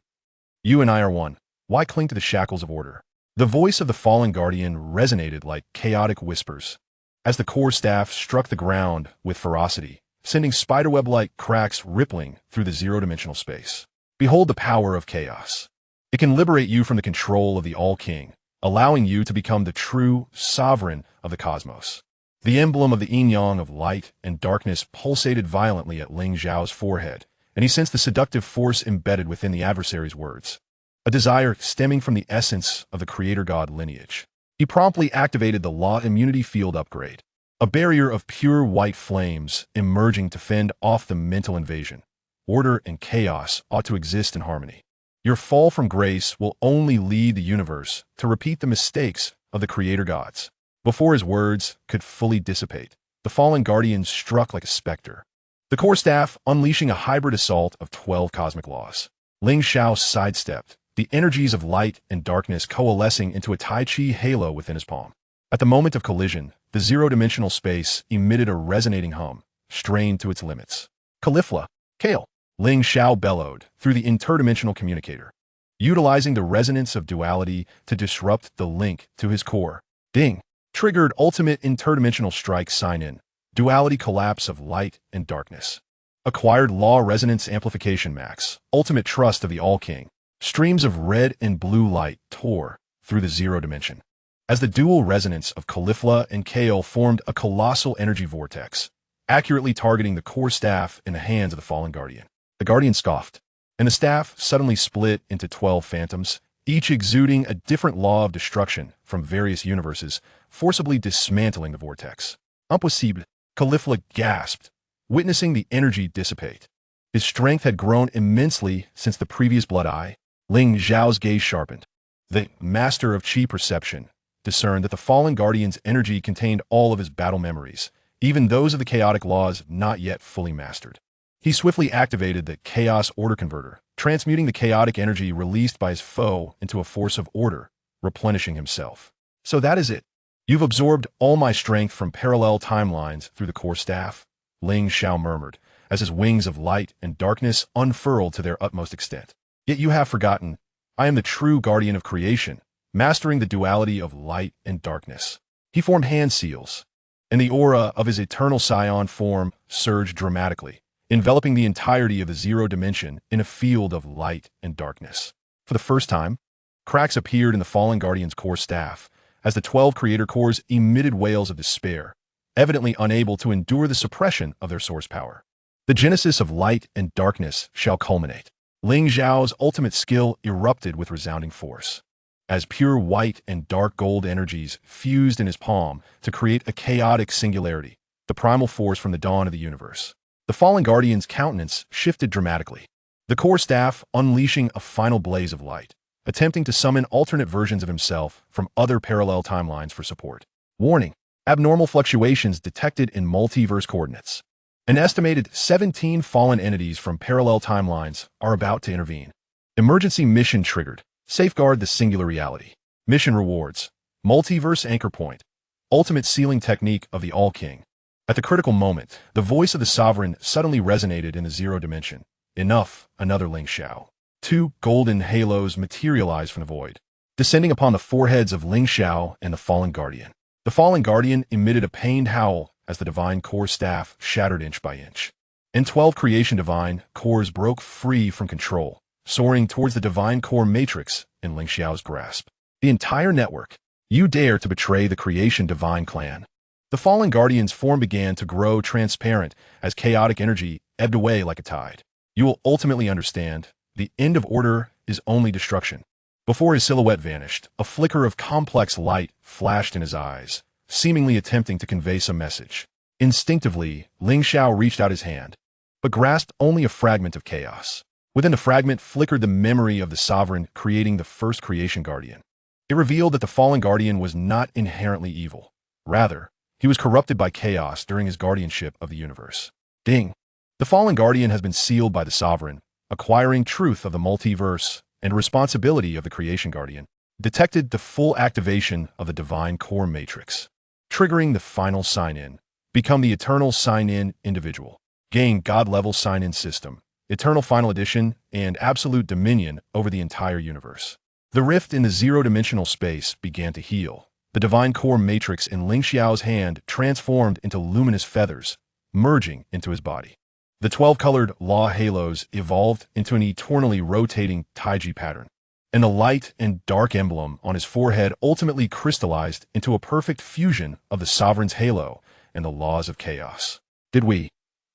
You and I are one. Why cling to the shackles of order? The voice of the fallen guardian resonated like chaotic whispers, as the core staff struck the ground with ferocity, sending spiderweb-like cracks rippling through the zero-dimensional space. Behold the power of chaos. It can liberate you from the control of the All-King, allowing you to become the true sovereign of the cosmos. The emblem of the yin-yang of light and darkness pulsated violently at Ling Xiao's forehead, and he sensed the seductive force embedded within the adversary's words, a desire stemming from the essence of the creator god lineage. He promptly activated the law immunity field upgrade, a barrier of pure white flames emerging to fend off the mental invasion. Order and chaos ought to exist in harmony. Your fall from grace will only lead the universe to repeat the mistakes of the creator gods. Before his words could fully dissipate, the fallen guardian struck like a specter, the core staff unleashing a hybrid assault of 12 cosmic laws. Ling Xiao sidestepped, the energies of light and darkness coalescing into a Tai Chi halo within his palm. At the moment of collision, the zero-dimensional space emitted a resonating hum, strained to its limits. Caulifla, Kale, Ling Xiao bellowed through the interdimensional communicator, utilizing the resonance of duality to disrupt the link to his core. Ding! Triggered ultimate interdimensional strike sign-in, duality collapse of light and darkness. Acquired law resonance amplification max, ultimate trust of the All-King. Streams of red and blue light tore through the zero dimension, as the dual resonance of Caulifla and Kale formed a colossal energy vortex, accurately targeting the core staff in the hands of the fallen guardian. The guardian scoffed, and the staff suddenly split into 12 phantoms, each exuding a different law of destruction from various universes, forcibly dismantling the vortex. Impossible, Caulifla gasped, witnessing the energy dissipate. His strength had grown immensely since the previous blood eye. Ling Xiao's gaze sharpened. The master of chi perception discerned that the fallen guardian's energy contained all of his battle memories, even those of the chaotic laws not yet fully mastered. He swiftly activated the Chaos Order Converter, transmuting the chaotic energy released by his foe into a force of order, replenishing himself. So that is it. You've absorbed all my strength from parallel timelines through the core staff, Ling Xiao murmured, as his wings of light and darkness unfurled to their utmost extent. Yet you have forgotten, I am the true guardian of creation, mastering the duality of light and darkness. He formed hand seals, and the aura of his eternal Saiyan form surged dramatically, enveloping the entirety of the zero dimension in a field of light and darkness. For the first time, cracks appeared in the fallen guardian's core staff, as the 12 creator cores emitted wails of despair, evidently unable to endure the suppression of their source power. The genesis of light and darkness shall culminate. Ling Xiao's ultimate skill erupted with resounding force, as pure white and dark gold energies fused in his palm to create a chaotic singularity, the primal force from the dawn of the universe. The fallen guardian's countenance shifted dramatically, the core staff unleashing a final blaze of light, attempting to summon alternate versions of himself from other parallel timelines for support. Warning: abnormal fluctuations detected in multiverse coordinates. An estimated 17 fallen entities from parallel timelines are about to intervene. Emergency mission triggered. Safeguard the singular reality. Mission rewards. Multiverse anchor point. Ultimate sealing technique of the All-King. At the critical moment, the voice of the Sovereign suddenly resonated in the zero dimension. Enough, another Ling Xiao. 2 golden halos materialized from the void, descending upon the foreheads of Ling Xiao and the fallen guardian. The fallen guardian emitted a pained howl as the divine core staff shattered inch by inch. And 12 creation divine cores broke free from control, soaring towards the divine core matrix in Ling Xiao's grasp. The entire network. You dare to betray the creation divine clan. The fallen guardian's form began to grow transparent as chaotic energy ebbed away like a tide. You will ultimately understand, the end of order is only destruction. Before his silhouette vanished, a flicker of complex light flashed in his eyes, seemingly attempting to convey some message. Instinctively, Ling Xiao reached out his hand, but grasped only a fragment of chaos. Within the fragment flickered the memory of the Sovereign creating the first creation guardian. It revealed that the fallen guardian was not inherently evil. Rather, he was corrupted by chaos during his guardianship of the universe. Ding! The fallen guardian has been sealed by the Sovereign, acquiring truth of the multiverse and responsibility of the creation guardian. Detected the full activation of the divine core matrix. Triggering the final sign-in. Become the eternal sign-in individual. Gain God-level sign-in system, eternal final edition, and absolute dominion over the entire universe. The rift in the zero-dimensional space began to heal. The divine core matrix in Ling Xiao's hand transformed into luminous feathers, merging into his body. The 12-colored law halos evolved into an eternally rotating Taiji pattern, and the light and dark emblem on his forehead ultimately crystallized into a perfect fusion of the Sovereign's halo and the laws of chaos. Did we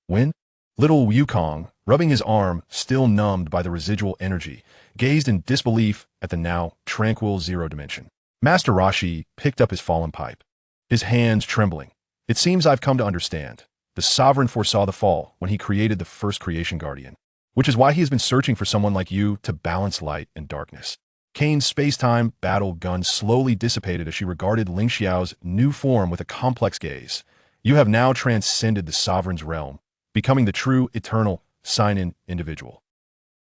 win? Little Wukong, rubbing his arm, still numbed by the residual energy, gazed in disbelief at the now tranquil zero dimension. Master Rashi picked up his fallen pipe, his hands trembling. It seems I've come to understand. The Sovereign foresaw the fall when he created the first creation guardian, which is why he has been searching for someone like you to balance light and darkness. Kane's space-time battle gun slowly dissipated as she regarded Ling Xiao's new form with a complex gaze. You have now transcended the Sovereign's realm, becoming the true, eternal, sign-in individual.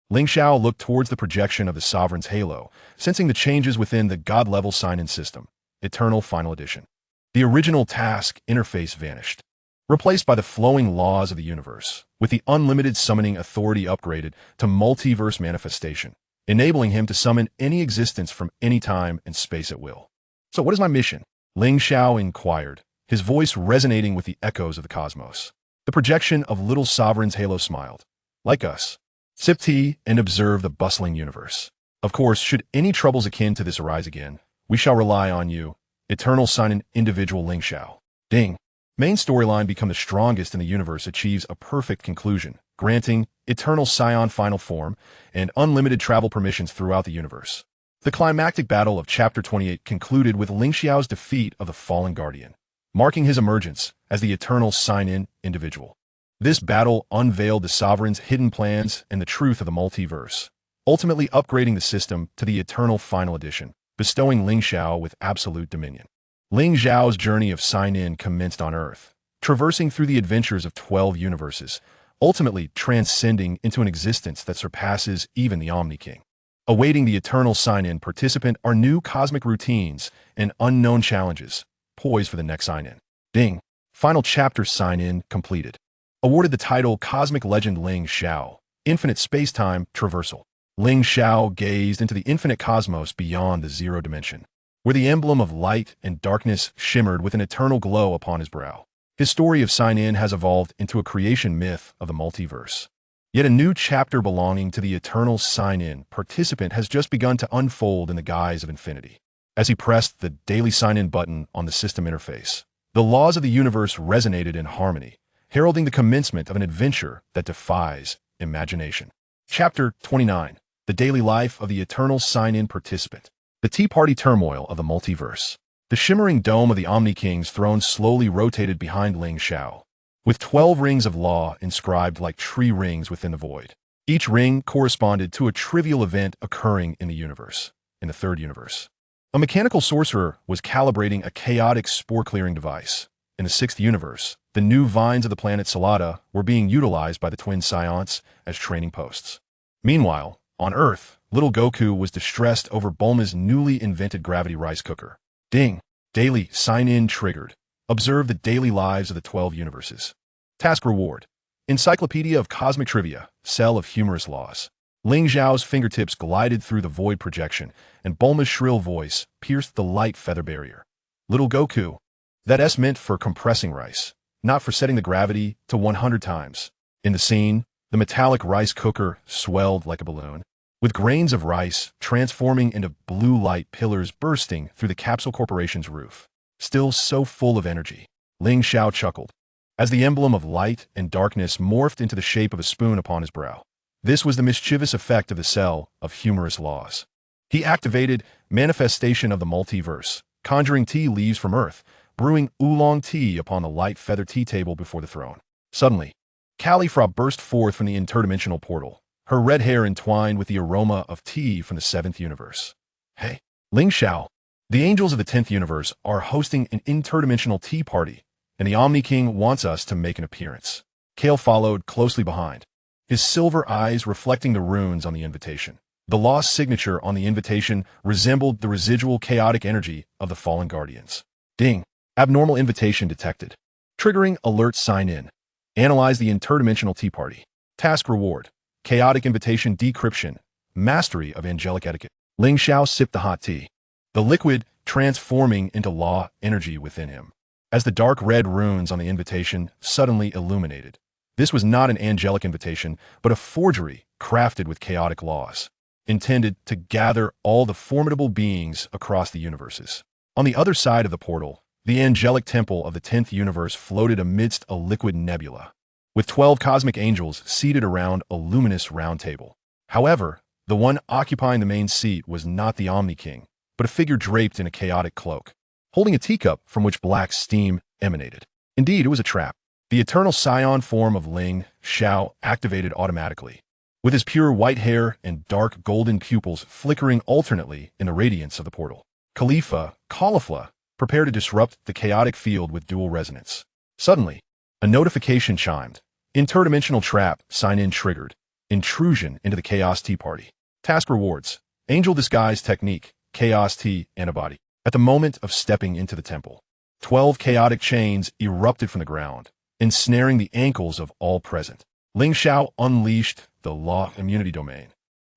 Ling Xiao looked towards the projection of the Sovereign's halo, sensing the changes within the God-level sign-in system, Eternal Final Edition. The original task interface vanished, replaced by the flowing laws of the universe, with the unlimited summoning authority upgraded to multiverse manifestation, enabling him to summon any existence from any time and space at will. So what is my mission? Ling Xiao inquired, his voice resonating with the echoes of the cosmos. The projection of Little Sovereign's halo smiled. Like us. Sip tea and observe the bustling universe. Of course, should any troubles akin to this arise again, we shall rely on you, eternal Saiyan individual Ling Xiao. Ding. Main storyline become the strongest in the universe achieves a perfect conclusion, granting eternal Saiyan final form and unlimited travel permissions throughout the universe. The climactic battle of Chapter 28 concluded with Ling Xiao's defeat of the Fallen Guardian, marking his emergence as the eternal Saiyan individual. This battle unveiled the Sovereign's hidden plans and the truth of the multiverse, ultimately upgrading the system to the Eternal Final Edition, bestowing Ling Xiao with absolute dominion. Ling Xiao's journey of Saiyan commenced on Earth, traversing through the adventures of 12 universes, ultimately transcending into an existence that surpasses even the Omni King. Awaiting the Eternal Saiyan participant are new cosmic routines and unknown challenges, poised for the next Saiyan. Ding. Final chapter Saiyan completed. Awarded the title Cosmic Legend Ling Xiao, Infinite Space-Time Traversal. Ling Xiao gazed into the infinite cosmos beyond the zero dimension, where the emblem of light and darkness shimmered with an eternal glow upon his brow. His story of Saiyan has evolved into a creation myth of the multiverse. Yet a new chapter belonging to the eternal Saiyan participant has just begun to unfold in the guise of infinity. As he pressed the daily Saiyan button on the system interface, the laws of the universe resonated in harmony, heralding the commencement of an adventure that defies imagination. Chapter 29. The Daily Life of the Eternal Saiyan Participant. The Tea Party Turmoil of the Multiverse. The shimmering dome of the Omni King's throne slowly rotated behind Ling Xiao, with 12 rings of law inscribed like tree rings within the void. Each ring corresponded to a trivial event occurring in the universe, in the third universe. A mechanical sorcerer was calibrating a chaotic spore-clearing device. In the sixth universe, the new vines of the planet Salada were being utilized by the twin Saiyans as training posts. Meanwhile, on Earth, little Goku was distressed over Bulma's newly invented gravity rice cooker. Ding. Daily Sign-In triggered. Observe the daily lives of the 12 universes. Task reward. Encyclopedia of Cosmic Trivia, Cell of Humorous Laws. Ling Xiao's fingertips glided through the void projection, and Bulma's shrill voice pierced the light feather barrier. Little Goku. That S meant for compressing rice, not for setting the gravity to 100 times. In the scene, the metallic rice cooker swelled like a balloon, with grains of rice transforming into blue light pillars bursting through the Capsule Corporation's roof. Still so full of energy, Ling Xiao chuckled, as the emblem of light and darkness morphed into the shape of a spoon upon his brow. This was the mischievous effect of the Cell of Humorous Laws. He activated Manifestation of the Multiverse, conjuring tea leaves from Earth, brewing oolong tea upon the light feather tea table before the throne. Suddenly, Califra burst forth from the interdimensional portal, her red hair entwined with the aroma of tea from the 7th universe. Hey, Ling Xiao, the angels of the 10th universe are hosting an interdimensional tea party, and the Omni King wants us to make an appearance. Kale followed closely behind, his silver eyes reflecting the runes on the invitation. The lost signature on the invitation resembled the residual chaotic energy of the Fallen Guardians. Ding. Abnormal invitation detected. Triggering alert Sign-In. Analyze the interdimensional tea party. Task reward. Chaotic invitation decryption. Mastery of angelic etiquette. Ling Xiao sipped the hot tea, the liquid transforming into law energy within him. As the dark red runes on the invitation suddenly illuminated, this was not an angelic invitation, but a forgery crafted with chaotic laws, intended to gather all the formidable beings across the universes. On the other side of the portal, the angelic temple of the 10th universe floated amidst a liquid nebula, with 12 cosmic angels seated around a luminous round table. However, the one occupying the main seat was not the Omni King, but a figure draped in a chaotic cloak, holding a teacup from which black steam emanated. Indeed, it was a trap. The eternal Saiyan form of Ling Xiao activated automatically, with his pure white hair and dark golden pupils flickering alternately in the radiance of the portal. Caulifla, prepare to disrupt the chaotic field with dual resonance. Suddenly, a notification chimed. Interdimensional trap Sign-In triggered. Intrusion into the Chaos Tea Party. Task rewards. Angel disguise technique. Chaos Tea antibody. At the moment of stepping into the temple, 12 chaotic chains erupted from the ground, ensnaring the ankles of all present. Ling Xiao unleashed the law immunity domain,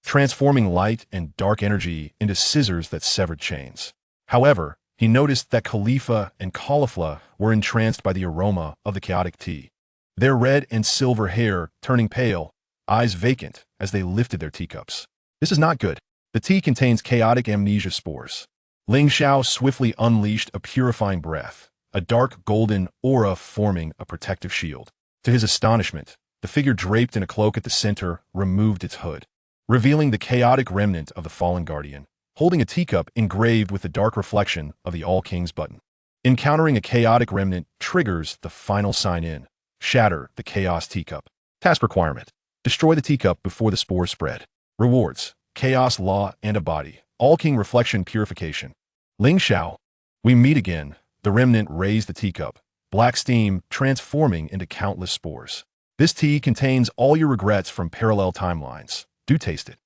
transforming light and dark energy into scissors that severed chains. However, he noticed that Khalifa and Caulifla were entranced by the aroma of the chaotic tea, their red and silver hair turning pale, eyes vacant as they lifted their teacups. This is not good. The tea contains chaotic amnesia spores. Ling Xiao swiftly unleashed a purifying breath, a dark golden aura forming a protective shield. To his astonishment, the figure draped in a cloak at the center removed its hood, revealing the chaotic remnant of the fallen guardian, holding a teacup engraved with the dark reflection of the All King's button. Encountering a chaotic remnant triggers the final sign-in. Shatter the Chaos Teacup. Task requirement: destroy the teacup before the spores spread. Rewards: Chaos Law and a body. All King Reflection Purification. Ling Xiao. We meet again. The remnant raised the teacup, black steam transforming into countless spores. This tea contains all your regrets from parallel timelines. Do taste it.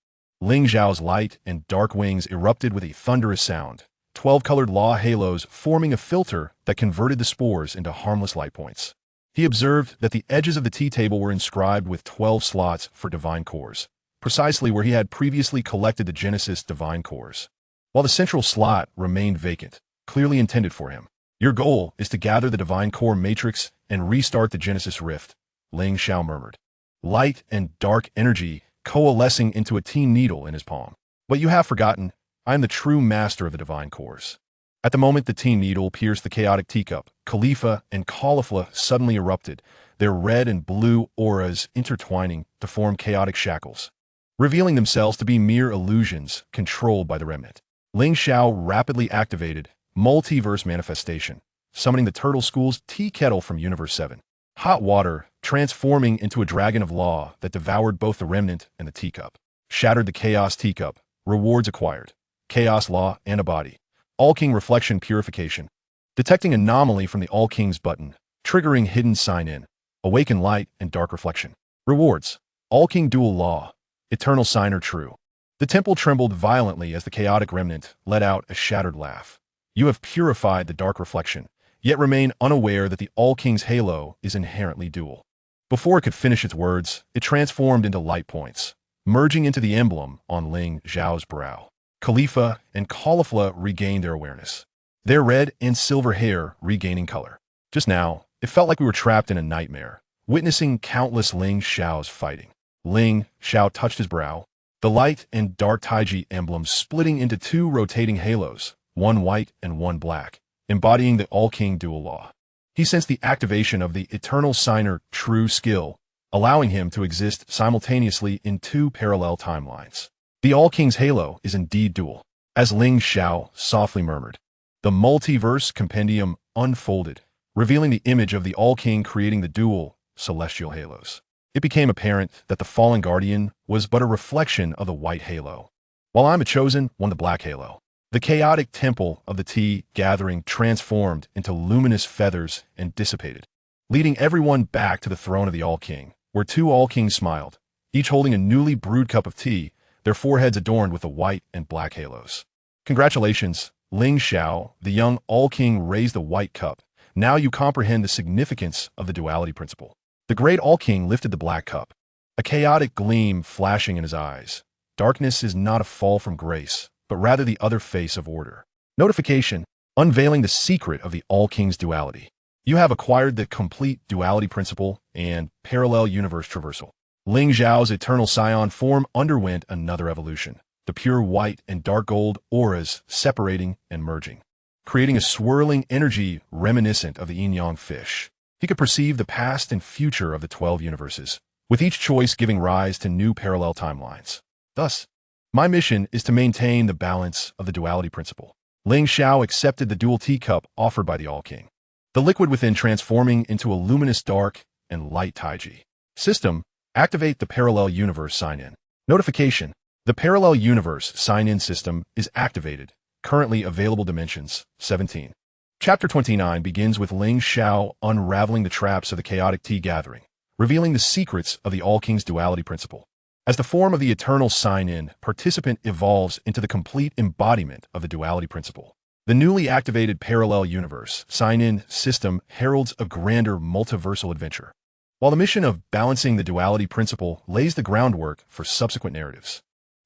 Ling Xiao's light and dark wings erupted with a thunderous sound, 12 colored law halos forming a filter that converted the spores into harmless light points. He observed that the edges of the tea table were inscribed with 12 slots for divine cores, precisely where he had previously collected the Genesis divine cores, while the central slot remained vacant, clearly intended for him. Your goal is to gather the divine core matrix and restart the Genesis rift, Ling Xiao murmured. Light and dark energy coalescing into a tea needle in his palm. But you have forgotten, I am the true master of the divine cores. At the moment the tea needle pierced the chaotic teacup, Khalifa and Caulifla suddenly erupted, their red and blue auras intertwining to form chaotic shackles, revealing themselves to be mere illusions controlled by the remnant. Ling Xiao rapidly activated Multiverse Manifestation, summoning the Turtle School's tea kettle from Universe 7. Hot water, transforming into a dragon of law that devoured both the remnant and the teacup. Shattered the Chaos Teacup. Rewards acquired: Chaos Law and a body. All King Reflection Purification. Detecting anomaly from the All King's button, triggering hidden sign-in. Awaken light and dark reflection. Rewards: All King Dual Law. Eternal Signer True. The temple trembled violently as the chaotic remnant let out a shattered laugh. You have purified the dark reflection, yet remain unaware that the All King's halo is inherently dual. Before it could finish its words, it transformed into light points, merging into the emblem on Ling Xiao's brow. Khalifa and Caulifla regained their awareness, their red and silver hair regaining color. Just now, it felt like we were trapped in a nightmare, witnessing countless Ling Xiaos fighting. Ling Xiao touched his brow, the light and dark Taiji emblems splitting into two rotating halos, one white and one black, embodying the All King Dual Law. He sensed the activation of the Eternal Signer True skill, allowing him to exist simultaneously in two parallel timelines. The All King's halo is indeed dual, as Ling Xiao softly murmured. The multiverse compendium unfolded, revealing the image of the All King creating the dual celestial halos. It became apparent that the fallen guardian was but a reflection of the white halo, while I'm a chosen one, the black halo. The chaotic temple of the tea gathering transformed into luminous feathers and dissipated, leading everyone back to the throne of the All King, where two All Kings smiled, each holding a newly brewed cup of tea, their foreheads adorned with the white and black halos. Congratulations, Ling Xiao, the young All King raised the white cup. Now you comprehend the significance of the duality principle. The great All King lifted the black cup, a chaotic gleam flashing in his eyes. Darkness is not a fall from grace, but rather the other face of order. Notification: unveiling the secret of the All King's duality. You have acquired the complete duality principle and parallel universe traversal. Ling Xiao's eternal Saiyan form underwent another evolution, the pure white and dark gold auras separating and merging, creating a swirling energy reminiscent of the yin-yang fish. He could perceive the past and future of the 12 universes, with each choice giving rise to new parallel timelines. Thus, my mission is to maintain the balance of the duality principle. Ling Xiao accepted the dual teacup offered by the All King, the liquid within transforming into a luminous dark and light Taiji. System: activate the parallel universe sign-in. Notification: the parallel universe sign-in system is activated. Currently available dimensions: 17. Chapter 29 begins with Ling Xiao unraveling the traps of the chaotic tea gathering, revealing the secrets of the All King's duality principle. As the form of the eternal sign-in, participant evolves into the complete embodiment of the duality principle. The newly activated Parallel Universe sign-in system heralds a grander multiversal adventure, while the mission of balancing the duality principle lays the groundwork for subsequent narratives.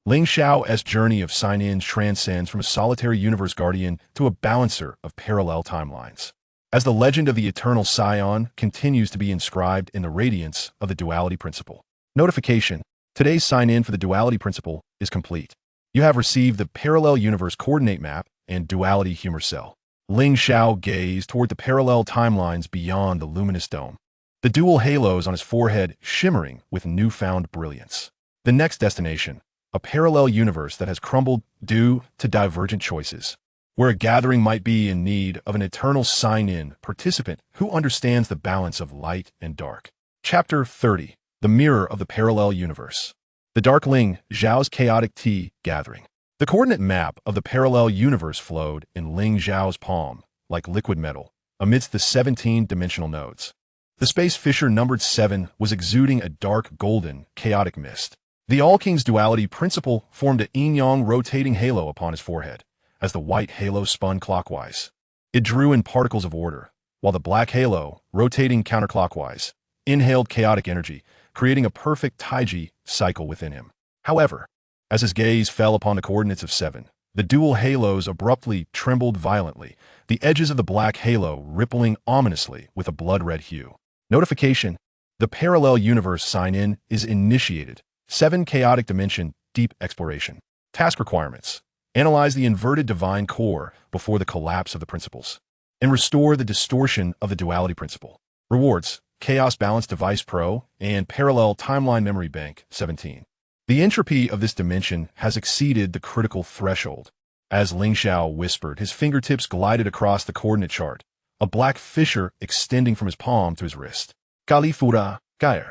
Ling Xiao's journey of sign-ins transcends from a solitary universe guardian to a balancer of parallel timelines, as the legend of the eternal Saiyan continues to be inscribed in the radiance of the duality principle. Notification: today's sign-in for the duality principle is complete. You have received the Parallel Universe Coordinate Map and Duality Humor Cell. Ling Xiao gazed toward the parallel timelines beyond the luminous dome, the dual halos on his forehead shimmering with newfound brilliance. The next destination: a parallel universe that has crumbled due to divergent choices, where a gathering might be in need of an eternal sign-in participant who understands the balance of light and dark. Chapter 30: The Mirror of the Parallel Universe. The Dark Ling Xiao's Chaotic Tea Gathering. The coordinate map of the parallel universe flowed in Ling Xiao's palm, like liquid metal, amidst the 17-dimensional nodes. The space fissure numbered 7 was exuding a dark golden, chaotic mist. The All-King's duality principle formed a yin-yang rotating halo upon his forehead, as the white halo spun clockwise. It drew in particles of order, while the black halo, rotating counterclockwise, inhaled chaotic energy, creating a perfect Taiji cycle within him. However, as his gaze fell upon the coordinates of 7, the dual halos abruptly trembled violently, the edges of the black halo rippling ominously with a blood-red hue. Notification: the Parallel Universe sign-in is initiated. 7 Chaotic Dimension Deep Exploration. Task requirements: analyze the inverted divine core before the collapse of the principles, and restore the distortion of the duality principle. Rewards: Chaos Balance Device Pro and Parallel Timeline Memory Bank 17. The entropy of this dimension has exceeded the critical threshold. As Ling Xiao whispered, his fingertips glided across the coordinate chart, a black fissure extending from his palm to his wrist. Kalifura, Gaia.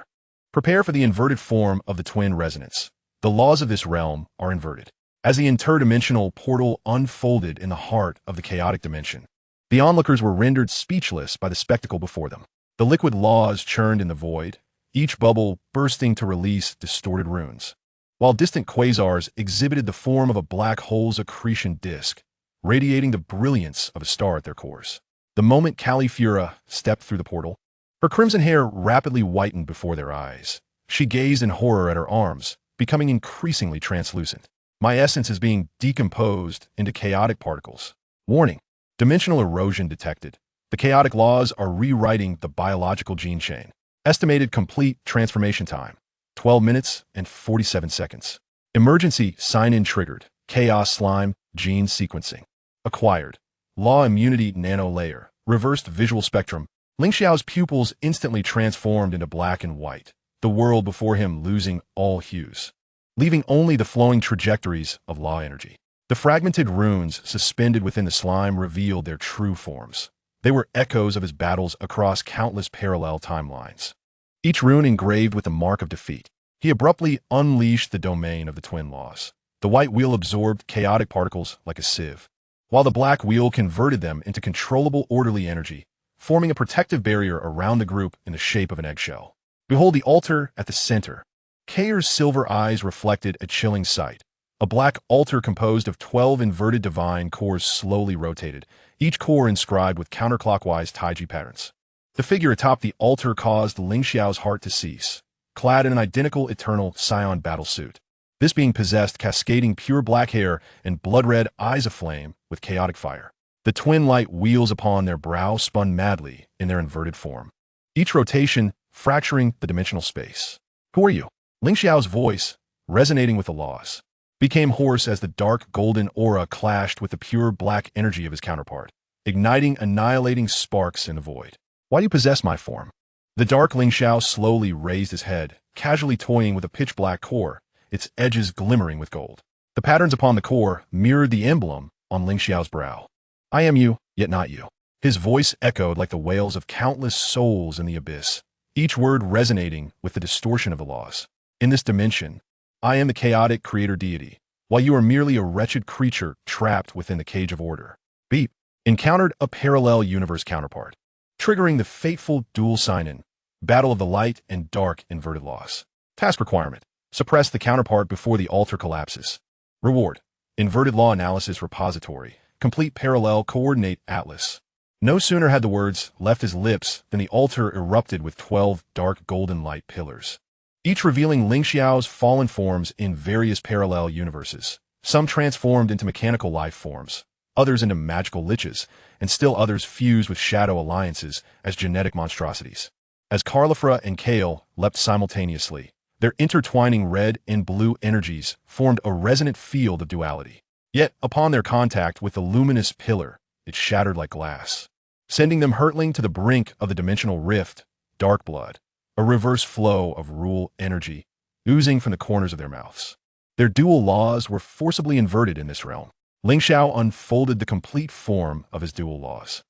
Prepare for the inverted form of the twin resonance. The laws of this realm are inverted. As the interdimensional portal unfolded in the heart of the chaotic dimension, the onlookers were rendered speechless by the spectacle before them. The liquid laws churned in the void, each bubble bursting to release distorted runes, while distant quasars exhibited the form of a black hole's accretion disk, radiating the brilliance of a star at their cores. The moment Kalifura stepped through the portal, her crimson hair rapidly whitened before their eyes. She gazed in horror at her arms, becoming increasingly translucent. My essence is being decomposed into chaotic particles. Warning: dimensional erosion detected. The chaotic laws are rewriting the biological gene chain. Estimated complete transformation time: 12 minutes and 47 seconds. Emergency sign-in triggered. Chaos slime gene sequencing. Acquired. Law immunity nano layer. Reversed visual spectrum. Ling Xiao's pupils instantly transformed into black and white, the world before him losing all hues, leaving only the flowing trajectories of law energy. The fragmented runes suspended within the slime revealed their true forms. They were echoes of his battles across countless parallel timelines, each rune engraved with the mark of defeat. He abruptly unleashed the domain of the twin laws. The white wheel absorbed chaotic particles like a sieve, while the black wheel converted them into controllable orderly energy, forming a protective barrier around the group in the shape of an eggshell. Behold the altar at the center. Kair's silver eyes reflected a chilling sight. A black altar composed of 12 inverted divine cores slowly rotated, each core inscribed with counterclockwise Taiji patterns. The figure atop the altar caused Ling Xiao's heart to cease, clad in an identical eternal Saiyan battlesuit. This being possessed cascading pure black hair and blood-red eyes aflame with chaotic fire. The twin light wheels upon their brow spun madly in their inverted form, each rotation fracturing the dimensional space. Who are you? Ling Xiao's voice, resonating with the laws, became hoarse as the dark golden aura clashed with the pure black energy of his counterpart, igniting annihilating sparks in the void. Why do you possess my form? The dark Ling Xiao slowly raised his head, casually toying with a pitch-black core, its edges glimmering with gold. The patterns upon the core mirrored the emblem on Ling Xiao's brow. I am you, yet not you. His voice echoed like the wails of countless souls in the abyss, each word resonating with the distortion of the laws. In this dimension, I am the chaotic creator deity, while you are merely a wretched creature trapped within the cage of order. Beep. Encountered a parallel universe counterpart, triggering the fateful dual sign-in, battle of the light and dark inverted laws. Task requirement: suppress the counterpart before the altar collapses. Reward: inverted law analysis repository. complete parallel coordinate atlas. No sooner had the words left his lips than the altar erupted with 12 dark golden light pillars, each revealing Ling Xiao's fallen forms in various parallel universes. Some transformed into mechanical life forms, others into magical liches, and still others fused with shadow alliances as genetic monstrosities. As Carlifra and Kale leapt simultaneously, their intertwining red and blue energies formed a resonant field of duality. Yet, upon their contact with the luminous pillar, it shattered like glass, sending them hurtling to the brink of the dimensional rift. Dark blood, a reverse flow of rule energy, oozing from the corners of their mouths. Their dual laws were forcibly inverted in this realm. Ling Xiao unfolded the complete form of his dual laws,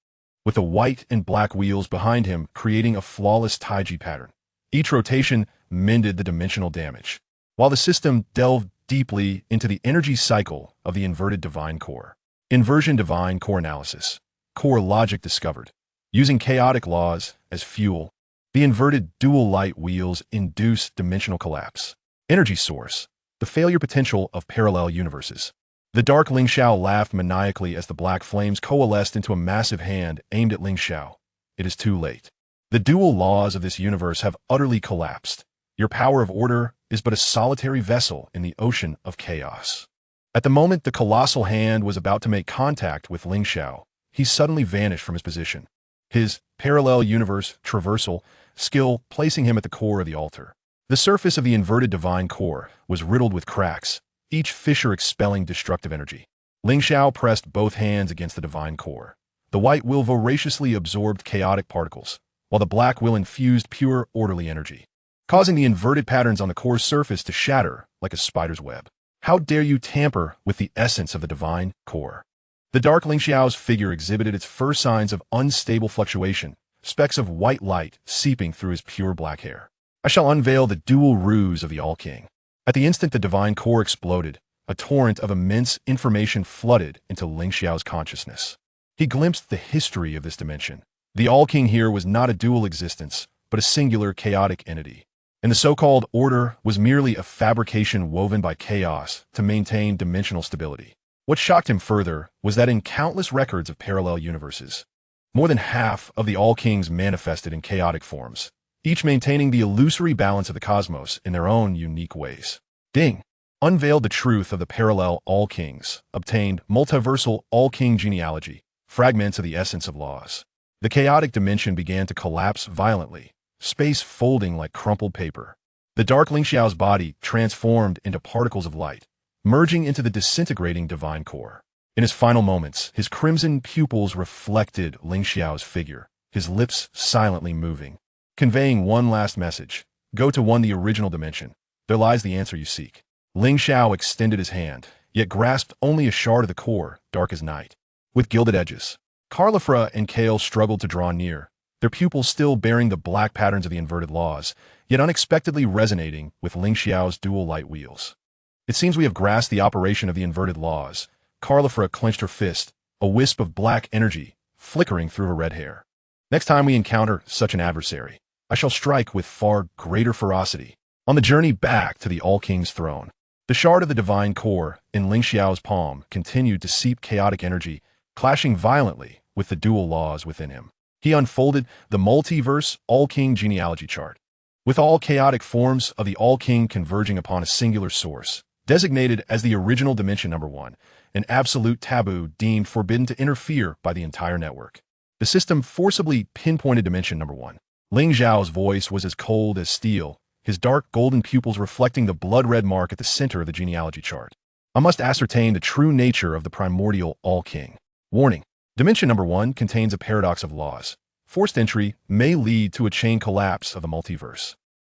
with the white and black wheels behind him creating a flawless taiji pattern. Each rotation mended the dimensional damage, while the system delved deeply into the energy cycle of the inverted divine core. Inversion divine core analysis. Core logic discovered. Using chaotic laws as fuel, the inverted dual light wheels induce dimensional collapse. Energy source. The failure potential of parallel universes. The dark Ling Xiao laughed maniacally as the black flames coalesced into a massive hand aimed at Ling Xiao. It is too late. The dual laws of this universe have utterly collapsed. Your power of order is but a solitary vessel in the ocean of chaos. At the moment the colossal hand was about to make contact with Ling Xiao, he suddenly vanished from his position, his parallel universe traversal skill placing him at the core of the altar. The surface of the inverted divine core was riddled with cracks, each fissure expelling destructive energy. Ling Xiao pressed both hands against the divine core. The white will voraciously absorbed chaotic particles, while the black will infused pure, orderly energy, causing the inverted patterns on the core's surface to shatter like a spider's web. How dare you tamper with the essence of the divine core? The dark Ling Xiao's figure exhibited its first signs of unstable fluctuation, specks of white light seeping through his pure black hair. I shall unveil the dual ruse of the All-King. At the instant the divine core exploded, a torrent of immense information flooded into Ling Xiao's consciousness. He glimpsed the history of this dimension. The All-King here was not a dual existence, but a singular chaotic entity. And the so-called order was merely a fabrication woven by chaos to maintain dimensional stability. What shocked him further was that in countless records of parallel universes, more than half of the All-Kings manifested in chaotic forms, each maintaining the illusory balance of the cosmos in their own unique ways. Ding! Unveiled the truth of the parallel All-Kings, obtained multiversal All-King genealogy, fragments of the essence of laws. The chaotic dimension began to collapse violently, space folding like crumpled paper. The dark Ling Xiao's body transformed into particles of light, merging into the disintegrating divine core. In his final moments, his crimson pupils reflected Ling Xiao's figure, his lips silently moving, conveying one last message. Go to the original dimension. There lies the answer you seek. Ling Xiao extended his hand, yet grasped only a shard of the core, dark as night, with gilded edges. Carlifra and Kale struggled to draw near, their pupils still bearing the black patterns of the inverted laws, yet unexpectedly resonating with Ling Xiao's dual light wheels. It seems we have grasped the operation of the inverted laws. Carlifra clenched her fist, a wisp of black energy flickering through her red hair. Next time we encounter such an adversary, I shall strike with far greater ferocity. On the journey back to the All-King's throne, the shard of the divine core in Ling Xiao's palm continued to seep chaotic energy, clashing violently with the dual laws within him. He unfolded the multiverse All-King genealogy chart, with all chaotic forms of the All-King converging upon a singular source, designated as the original dimension number 1, an absolute taboo deemed forbidden to interfere by the entire network. The system forcibly pinpointed dimension number 1. Ling Xiao's voice was as cold as steel, his dark golden pupils reflecting the blood-red mark at the center of the genealogy chart. I must ascertain the true nature of the primordial All-King. Warning: Dimension number 1 contains a paradox of laws. Forced entry may lead to a chain collapse of the multiverse.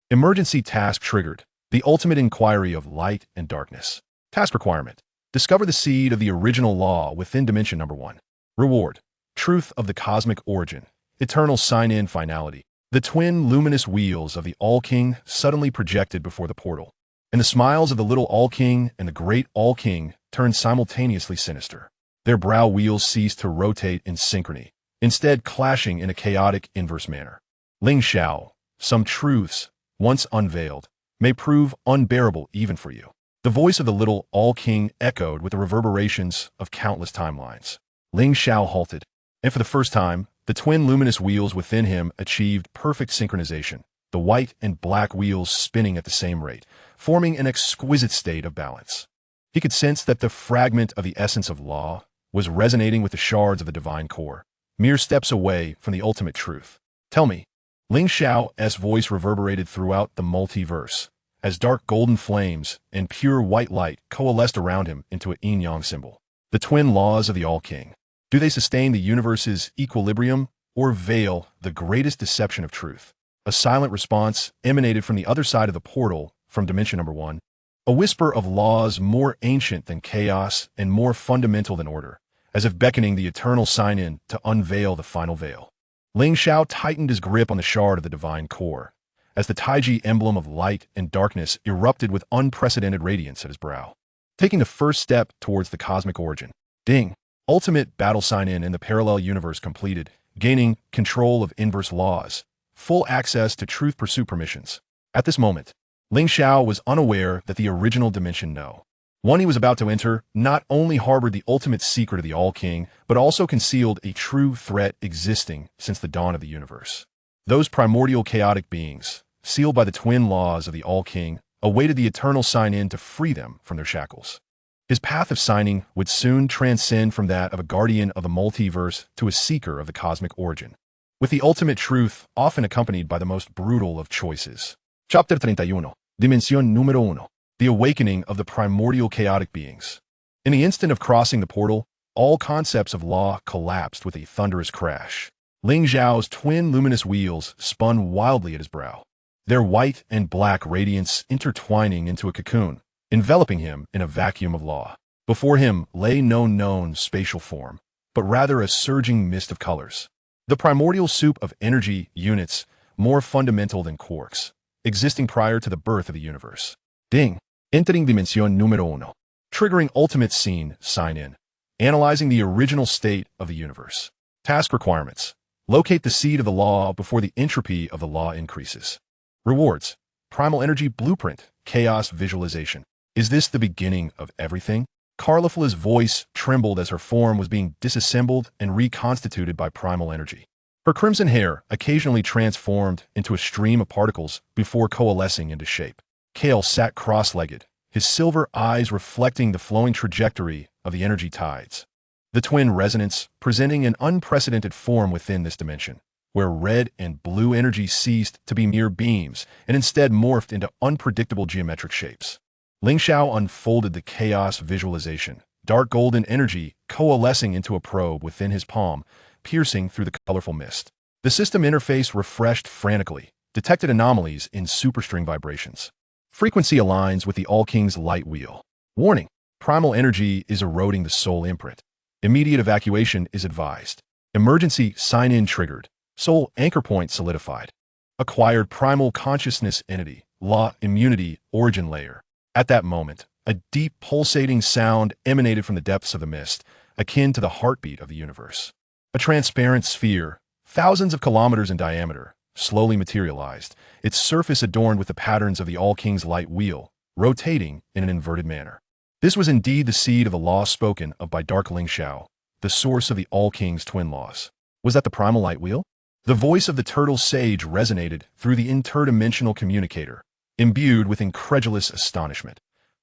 Emergency task triggered. The ultimate inquiry of light and darkness. Task requirement: discover the seed of the original law within dimension number 1. Reward: truth of the cosmic origin. Eternal sign-in finality. The twin luminous wheels of the All-King suddenly projected before the portal, and the smiles of the little All-King and the great All-King turned simultaneously sinister. Their brow wheels ceased to rotate in synchrony, instead clashing in a chaotic inverse manner. Ling Xiao, some truths, once unveiled, may prove unbearable even for you. The voice of the little All-King echoed with the reverberations of countless timelines. Ling Xiao halted, and for the first time, the twin luminous wheels within him achieved perfect synchronization, the white and black wheels spinning at the same rate, forming an exquisite state of balance. He could sense that the fragment of the essence of law was resonating with the shards of the divine core, mere steps away from the ultimate truth. Tell me, Ling Xiao's voice reverberated throughout the multiverse, as dark golden flames and pure white light coalesced around him into a yin-yang symbol. The twin laws of the All-King. Do they sustain the universe's equilibrium or veil the greatest deception of truth? A silent response emanated from the other side of the portal from Dimension Number 1. A whisper of laws more ancient than chaos and more fundamental than order, as if beckoning the eternal sign-in to unveil the final veil. Ling Xiao tightened his grip on the shard of the divine core, as the Taiji emblem of light and darkness erupted with unprecedented radiance at his brow. Taking the first step towards the cosmic origin. Ding! Ultimate battle sign-in in the parallel universe completed, gaining control of inverse laws, full access to truth pursuit permissions. At this moment, Ling Xiao was unaware that the original Dimension No. 1 he was about to enter not only harbored the ultimate secret of the All-King, but also concealed a true threat existing since the dawn of the universe. Those primordial chaotic beings, sealed by the twin laws of the All-King, awaited the eternal sign-in to free them from their shackles. His path of signing would soon transcend from that of a guardian of the multiverse to a seeker of the cosmic origin, with the ultimate truth often accompanied by the most brutal of choices. Chapter 31. Dimensión número 1. The awakening of the primordial chaotic beings. In the instant of crossing the portal, all concepts of law collapsed with a thunderous crash. Ling Xiao's twin luminous wheels spun wildly at his brow, their white and black radiance intertwining into a cocoon, enveloping him in a vacuum of law. Before him lay no known spatial form, but rather a surging mist of colors. The primordial soup of energy units, more fundamental than quarks, existing prior to the birth of the universe. Ding! Entering Dimensión número 1. Triggering ultimate scene, sign-in. Analyzing the original state of the universe. Task requirements. Locate the seed of the law before the entropy of the law increases. Rewards. Primal energy blueprint, chaos visualization. Is this the beginning of everything? Carlifla's voice trembled as her form was being disassembled and reconstituted by primal energy. Her crimson hair occasionally transformed into a stream of particles before coalescing into shape. Kale sat cross-legged, his silver eyes reflecting the flowing trajectory of the energy tides. The twin resonance presenting an unprecedented form within this dimension, where red and blue energy ceased to be mere beams and instead morphed into unpredictable geometric shapes. Ling Xiao unfolded the chaos visualization, dark golden energy coalescing into a probe within his palm, piercing through the colorful mist. The system interface refreshed frantically, detected anomalies in superstring vibrations. Frequency aligns with the All-King's light wheel. Warning: primal energy is eroding the soul imprint. Immediate evacuation is advised. Emergency sign-in triggered. Soul anchor point solidified. Acquired primal consciousness entity, law immunity origin layer. At that moment, a deep pulsating sound emanated from the depths of the mist, akin to the heartbeat of the universe. A transparent sphere, thousands of kilometers in diameter, slowly materialized, its surface adorned with the patterns of the All-King's light wheel, rotating in an inverted manner. This was indeed the seed of the law spoken of by Dark Ling Xiao, the source of the All-King's twin laws. Was that the primal light wheel? The voice of the turtle sage resonated through the interdimensional communicator, imbued with incredulous astonishment.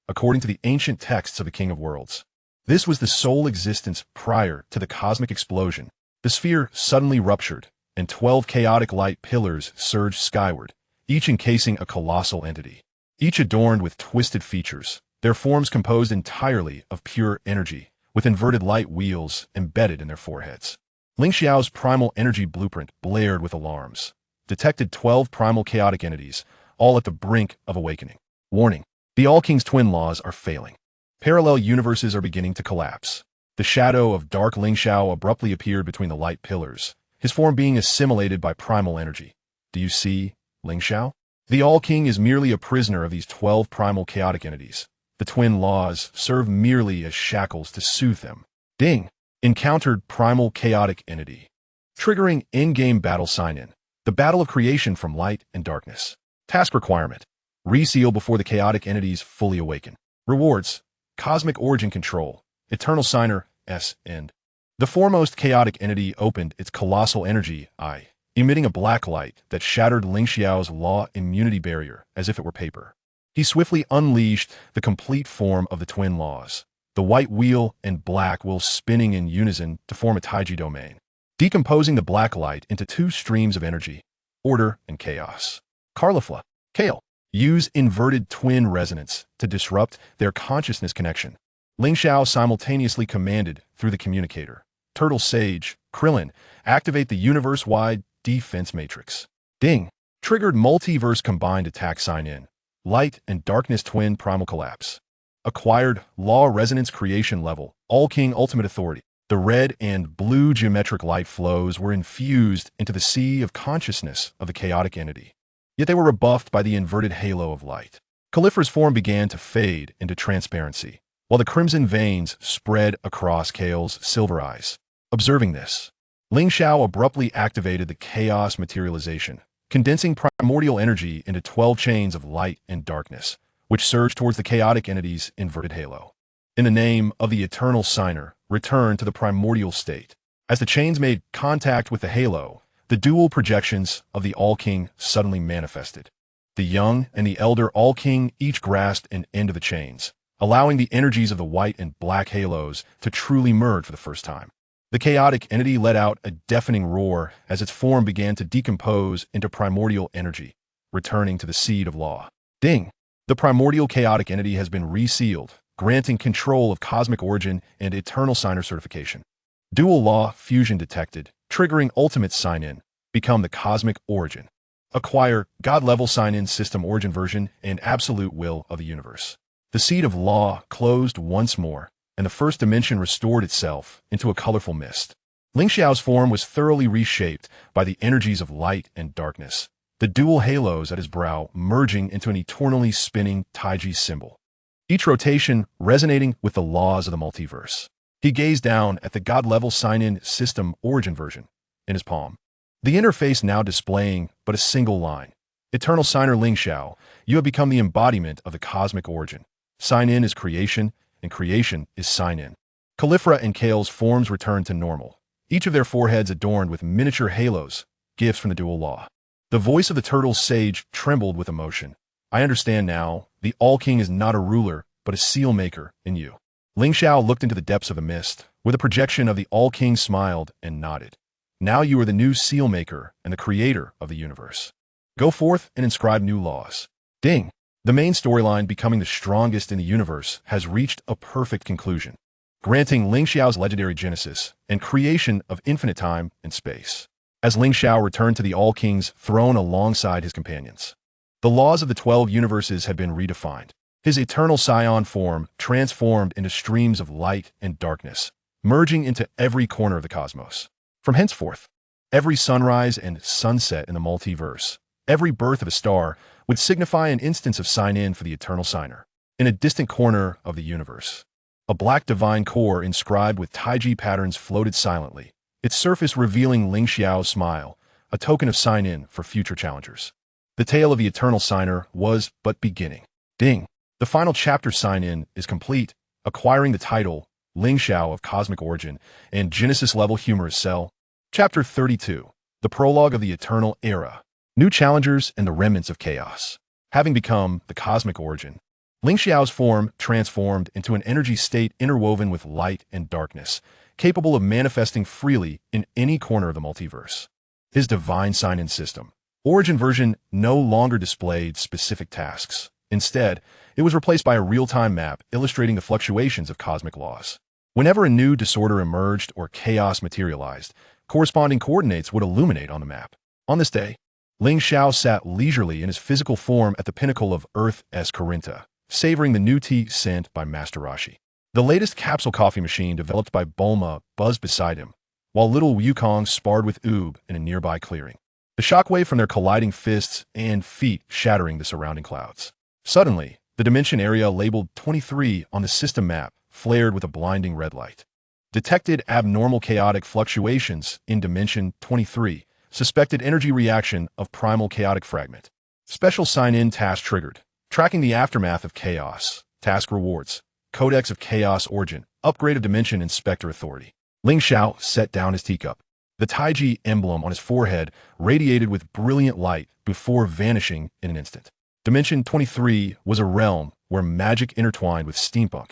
According to the ancient texts of the King of Worlds, this was the sole existence prior to the cosmic explosion. The sphere suddenly ruptured, and 12 chaotic light pillars surged skyward, each encasing a colossal entity, each adorned with twisted features, their forms composed entirely of pure energy, with inverted light wheels embedded in their foreheads. Ling Xiao's primal energy blueprint blared with alarms, detected 12 primal chaotic entities, all at the brink of awakening. Warning: the All-King's twin laws are failing. Parallel universes are beginning to collapse. The shadow of Dark Ling Xiao abruptly appeared between the light pillars, his form being assimilated by primal energy. Do you see, Ling Xiao? The All-King is merely a prisoner of these 12 primal chaotic entities. The twin laws serve merely as shackles to soothe them. Ding! Encountered primal chaotic entity. Triggering in-game battle sign-in. The battle of creation from light and darkness. Task requirement: reseal before the chaotic entities fully awaken. Rewards: cosmic origin control, eternal signer, S, end. The foremost chaotic entity opened its colossal energy eye, emitting a black light that shattered Ling Xiao's law immunity barrier as if it were paper. He swiftly unleashed the complete form of the twin laws, the white wheel and black wheel spinning in unison to form a Taiji domain, decomposing the black light into two streams of energy, order and chaos. Carlifla, Kale, use inverted twin resonance to disrupt their consciousness connection. Ling Xiao simultaneously commanded through the communicator. Turtle Sage, Krillin, activate the universe-wide defense matrix. Ding, triggered multiverse combined attack sign-in. Light and darkness twin primal collapse. Acquired law resonance creation level, All King ultimate authority. The red and blue geometric light flows were infused into the sea of consciousness of the chaotic entity. Yet they were rebuffed by the inverted halo of light. Califra's form began to fade into transparency, while the crimson veins spread across Kale's silver eyes. Observing this, Ling Xiao abruptly activated the chaos materialization, condensing primordial energy into 12 chains of light and darkness, which surged towards the chaotic entity's inverted halo. In the name of the eternal signer, return to the primordial state. As the chains made contact with the halo, the dual projections of the All-King suddenly manifested. The young and the elder All-King each grasped an end of the chains, allowing the energies of the white and black halos to truly merge for the first time. The chaotic entity let out a deafening roar as its form began to decompose into primordial energy, returning to the seed of law. Ding! The primordial chaotic entity has been resealed, granting control of cosmic origin and eternal signer certification. Dual law fusion detected, triggering ultimate sign-in, become the cosmic origin. Acquire God-level sign-in system origin version and absolute will of the universe. The seed of law closed once more, and the first dimension restored itself into a colorful mist. Ling Xiao's form was thoroughly reshaped by the energies of light and darkness, the dual halos at his brow merging into an eternally spinning Taiji symbol, each rotation resonating with the laws of the multiverse. He gazed down at the God-level sign-in system origin version in his palm, the interface now displaying but a single line. Eternal signer Ling Xiao, you have become the embodiment of the cosmic origin. Sign-in is creation, and creation is sign-in. Califra and Kale's forms returned to normal, each of their foreheads adorned with miniature halos, gifts from the dual law. The voice of the turtle sage trembled with emotion. I understand now, the All-King is not a ruler, but a seal maker in you. Ling Xiao looked into the depths of the mist, where the projection of the All-King smiled and nodded. Now you are the new seal maker and the creator of the universe. Go forth and inscribe new laws. Ding! The main storyline, becoming the strongest in the universe, has reached a perfect conclusion, granting Ling Xiao's legendary genesis and creation of infinite time and space. As Ling Xiao returned to the All-King's throne alongside his companions, the laws of the 12 universes had been redefined. His eternal Saiyan form transformed into streams of light and darkness, merging into every corner of the cosmos. From henceforth, every sunrise and sunset in the multiverse, every birth of a star, would signify an instance of sign-in for the eternal signer. In a distant corner of the universe, a black divine core inscribed with Taiji patterns floated silently, its surface revealing Ling Xiao's smile, a token of sign-in for future challengers. The tale of the eternal signer was but beginning. Ding! The final chapter sign-in is complete, acquiring the title Ling Xiao of Cosmic Origin and Genesis-level humorous cell. Chapter 32. The Prologue of the Eternal Era. New challengers and the remnants of chaos. Having become the cosmic origin, Ling Xiao's form transformed into an energy state interwoven with light and darkness, capable of manifesting freely in any corner of the multiverse. His divine sign-in system, origin version, no longer displayed specific tasks. Instead, it was replaced by a real-time map illustrating the fluctuations of cosmic laws. Whenever a new disorder emerged or chaos materialized, corresponding coordinates would illuminate on the map. On this day, Ling Xiao sat leisurely in his physical form at the pinnacle of Earth's Corinta, savoring the new tea sent by Master Rashi. The latest capsule coffee machine developed by Bulma buzzed beside him, while little Wukong sparred with Oob in a nearby clearing, the shockwave from their colliding fists and feet shattering the surrounding clouds. Suddenly, the dimension area labeled 23 on the system map flared with a blinding red light. Detected abnormal chaotic fluctuations in Dimension 23. Suspected energy reaction of primal chaotic fragment. Special sign-in task triggered. Tracking the aftermath of chaos. Task rewards. Codex of Chaos Origin. Upgrade of Dimension Inspector Authority. Ling Xiao set down his teacup. The Taiji emblem on his forehead radiated with brilliant light before vanishing in an instant. Dimension 23 was a realm where magic intertwined with steampunk.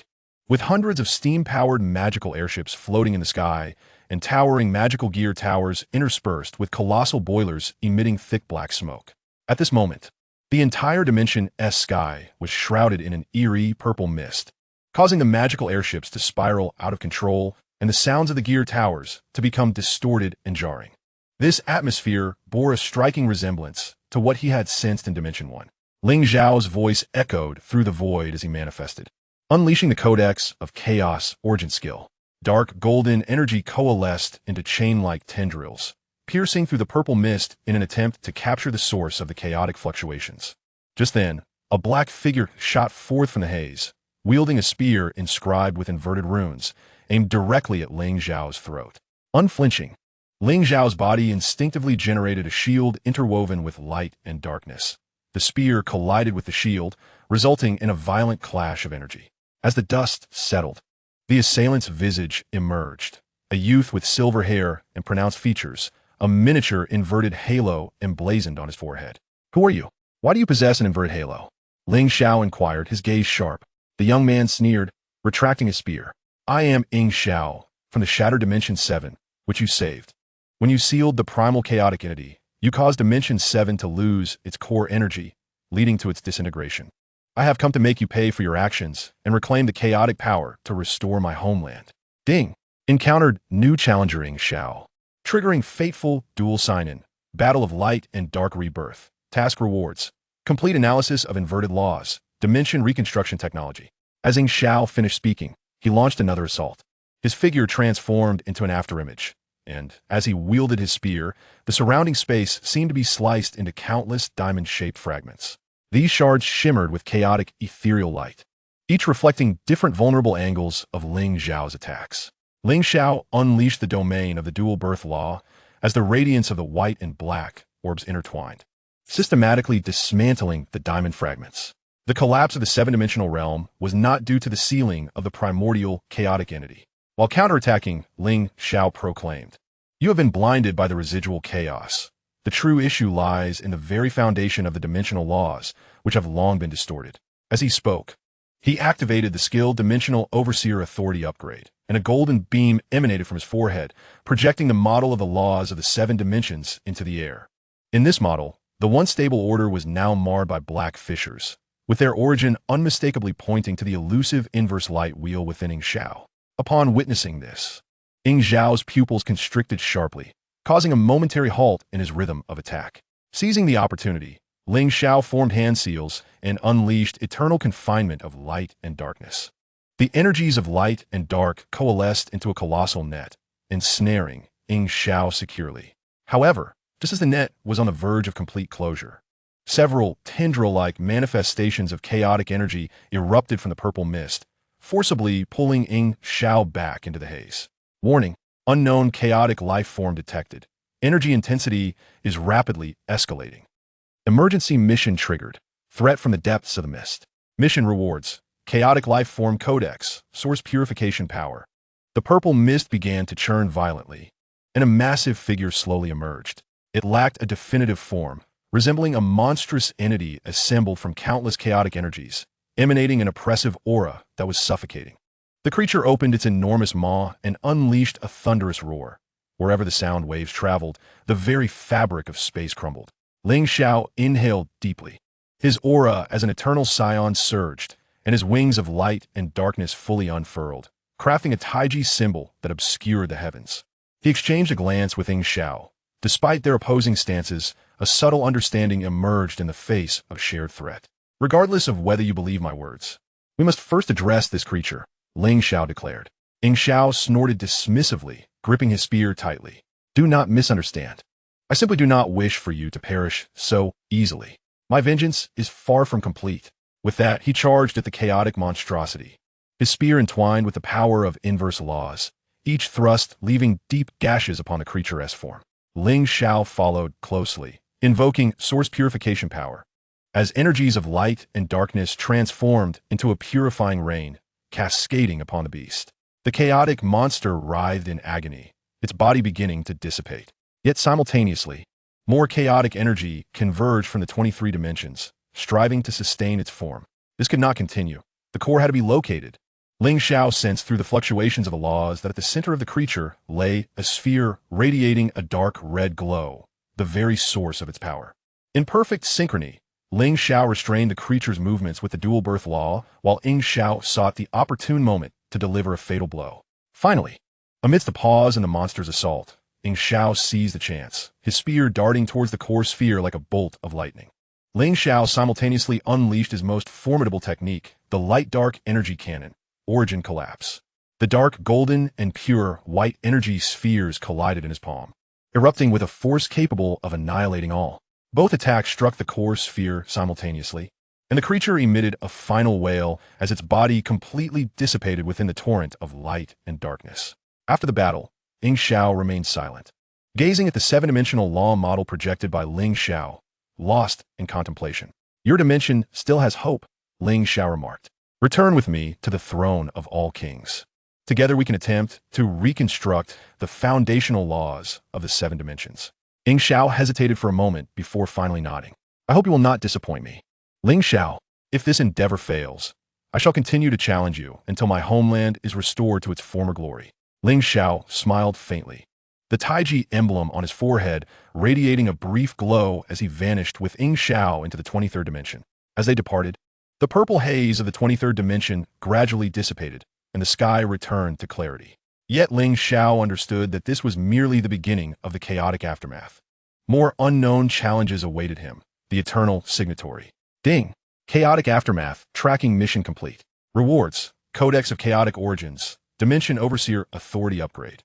With hundreds of steam-powered magical airships floating in the sky and towering magical gear towers interspersed with colossal boilers emitting thick black smoke. At this moment, the entire Dimension S sky was shrouded in an eerie purple mist, causing the magical airships to spiral out of control and the sounds of the gear towers to become distorted and jarring. This atmosphere bore a striking resemblance to what he had sensed in Dimension 1. Ling Xiao's voice echoed through the void as he manifested, unleashing the Codex of Chaos Origin Skill. Dark golden energy coalesced into chain-like tendrils, piercing through the purple mist in an attempt to capture the source of the chaotic fluctuations. Just then, a black figure shot forth from the haze, wielding a spear inscribed with inverted runes, aimed directly at Ling Xiao's throat. Unflinching, Ling Xiao's body instinctively generated a shield interwoven with light and darkness. The spear collided with the shield, resulting in a violent clash of energy. As the dust settled, the assailant's visage emerged, a youth with silver hair and pronounced features, a miniature inverted halo emblazoned on his forehead. "Who are you? Why do you possess an inverted halo?" Ling Xiao inquired, his gaze sharp. The young man sneered, retracting his spear. "I am Ling Xiao, from the Shattered Dimension 7, which you saved. When you sealed the primal chaotic entity, you caused Dimension 7 to lose its core energy, leading to its disintegration. I have come to make you pay for your actions and reclaim the chaotic power to restore my homeland." Ding! Encountered new challenger Ling Xiao. Triggering fateful dual sign-in, Battle of Light and Dark Rebirth, task rewards, complete analysis of inverted laws, dimension reconstruction technology. As Ling Xiao finished speaking, he launched another assault. His figure transformed into an afterimage, and as he wielded his spear, the surrounding space seemed to be sliced into countless diamond-shaped fragments. These shards shimmered with chaotic, ethereal light, each reflecting different vulnerable angles of Ling Xiao's attacks. Ling Xiao unleashed the domain of the dual birth law as the radiance of the white and black orbs intertwined, systematically dismantling the diamond fragments. The collapse of the seven-dimensional realm was not due to the sealing of the primordial chaotic entity. While counterattacking, Ling Xiao proclaimed, "You have been blinded by the residual chaos. The true issue lies in the very foundation of the dimensional laws, which have long been distorted." As he spoke, he activated the skilled Dimensional Overseer Authority upgrade, and a golden beam emanated from his forehead, projecting the model of the laws of the seven dimensions into the air. In this model, the once stable order was now marred by black fissures, with their origin unmistakably pointing to the elusive inverse light wheel within Ling Xiao. Upon witnessing this, Ling Xiao's pupils constricted sharply, causing a momentary halt in his rhythm of attack. Seizing the opportunity, Ling Xiao formed hand seals and unleashed eternal confinement of light and darkness. The energies of light and dark coalesced into a colossal net, ensnaring Ling Xiao securely. However, just as the net was on the verge of complete closure, several tendril-like manifestations of chaotic energy erupted from the purple mist, forcibly pulling Ling Xiao back into the haze. Warning: unknown chaotic life form detected. Energy intensity is rapidly escalating. Emergency mission triggered. Threat from the depths of the mist. Mission rewards: chaotic life form codex, source purification power. The purple mist began to churn violently, and a massive figure slowly emerged. It lacked a definitive form, resembling a monstrous entity assembled from countless chaotic energies, emanating an oppressive aura that was suffocating. The creature opened its enormous maw and unleashed a thunderous roar. Wherever the sound waves traveled, the very fabric of space crumbled. Ling Xiao inhaled deeply. His aura as an eternal Saiyan surged, and his wings of light and darkness fully unfurled, crafting a Taiji symbol that obscured the heavens. He exchanged a glance with Ling Xiao. Despite their opposing stances, a subtle understanding emerged in the face of shared threat. "Regardless of whether you believe my words, we must first address this creature," Ling Xiao declared. Ling Xiao snorted dismissively, gripping his spear tightly. "Do not misunderstand. I simply do not wish for you to perish so easily. My vengeance is far from complete." With that, he charged at the chaotic monstrosity, his spear entwined with the power of inverse laws, each thrust leaving deep gashes upon the creature's form. Ling Xiao followed closely, invoking source purification power. As energies of light and darkness transformed into a purifying rain, cascading upon the beast. The chaotic monster writhed in agony, its body beginning to dissipate. Yet simultaneously, more chaotic energy converged from the 23 dimensions, striving to sustain its form. This could not continue. The core had to be located. Ling Xiao sensed through the fluctuations of the laws that at the center of the creature lay a sphere radiating a dark red glow, the very source of its power. In perfect synchrony, Ling Xiao restrained the creature's movements with the dual birth law, while Ling Xiao sought the opportune moment to deliver a fatal blow. Finally, amidst the pause in the monster's assault, Ling Xiao seized the chance, his spear darting towards the core sphere like a bolt of lightning. Ling Xiao simultaneously unleashed his most formidable technique, the light-dark energy cannon, Origin Collapse. The dark golden and pure white energy spheres collided in his palm, erupting with a force capable of annihilating all. Both attacks struck the core sphere simultaneously, and the creature emitted a final wail as its body completely dissipated within the torrent of light and darkness. After the battle, Ling Xiao remained silent, gazing at the seven-dimensional law model projected by Ling Xiao, lost in contemplation. Your dimension still has hope, Ling Xiao remarked. Return with me to the throne of all kings. Together we can attempt to reconstruct the foundational laws of the seven dimensions. Ling Xiao hesitated for a moment before finally nodding. I hope you will not disappoint me. Ling Xiao, if this endeavor fails, I shall continue to challenge you until my homeland is restored to its former glory. Ling Xiao smiled faintly, the Taiji emblem on his forehead radiating a brief glow as he vanished with Ling Xiao into the 23rd dimension. As they departed, the purple haze of the 23rd dimension gradually dissipated, and the sky returned to clarity. Yet Ling Xiao understood that this was merely the beginning of the chaotic aftermath. More unknown challenges awaited him. The eternal signatory. Ding! Chaotic aftermath, tracking mission complete. Rewards, Codex of Chaotic Origins, Dimension Overseer Authority upgrade.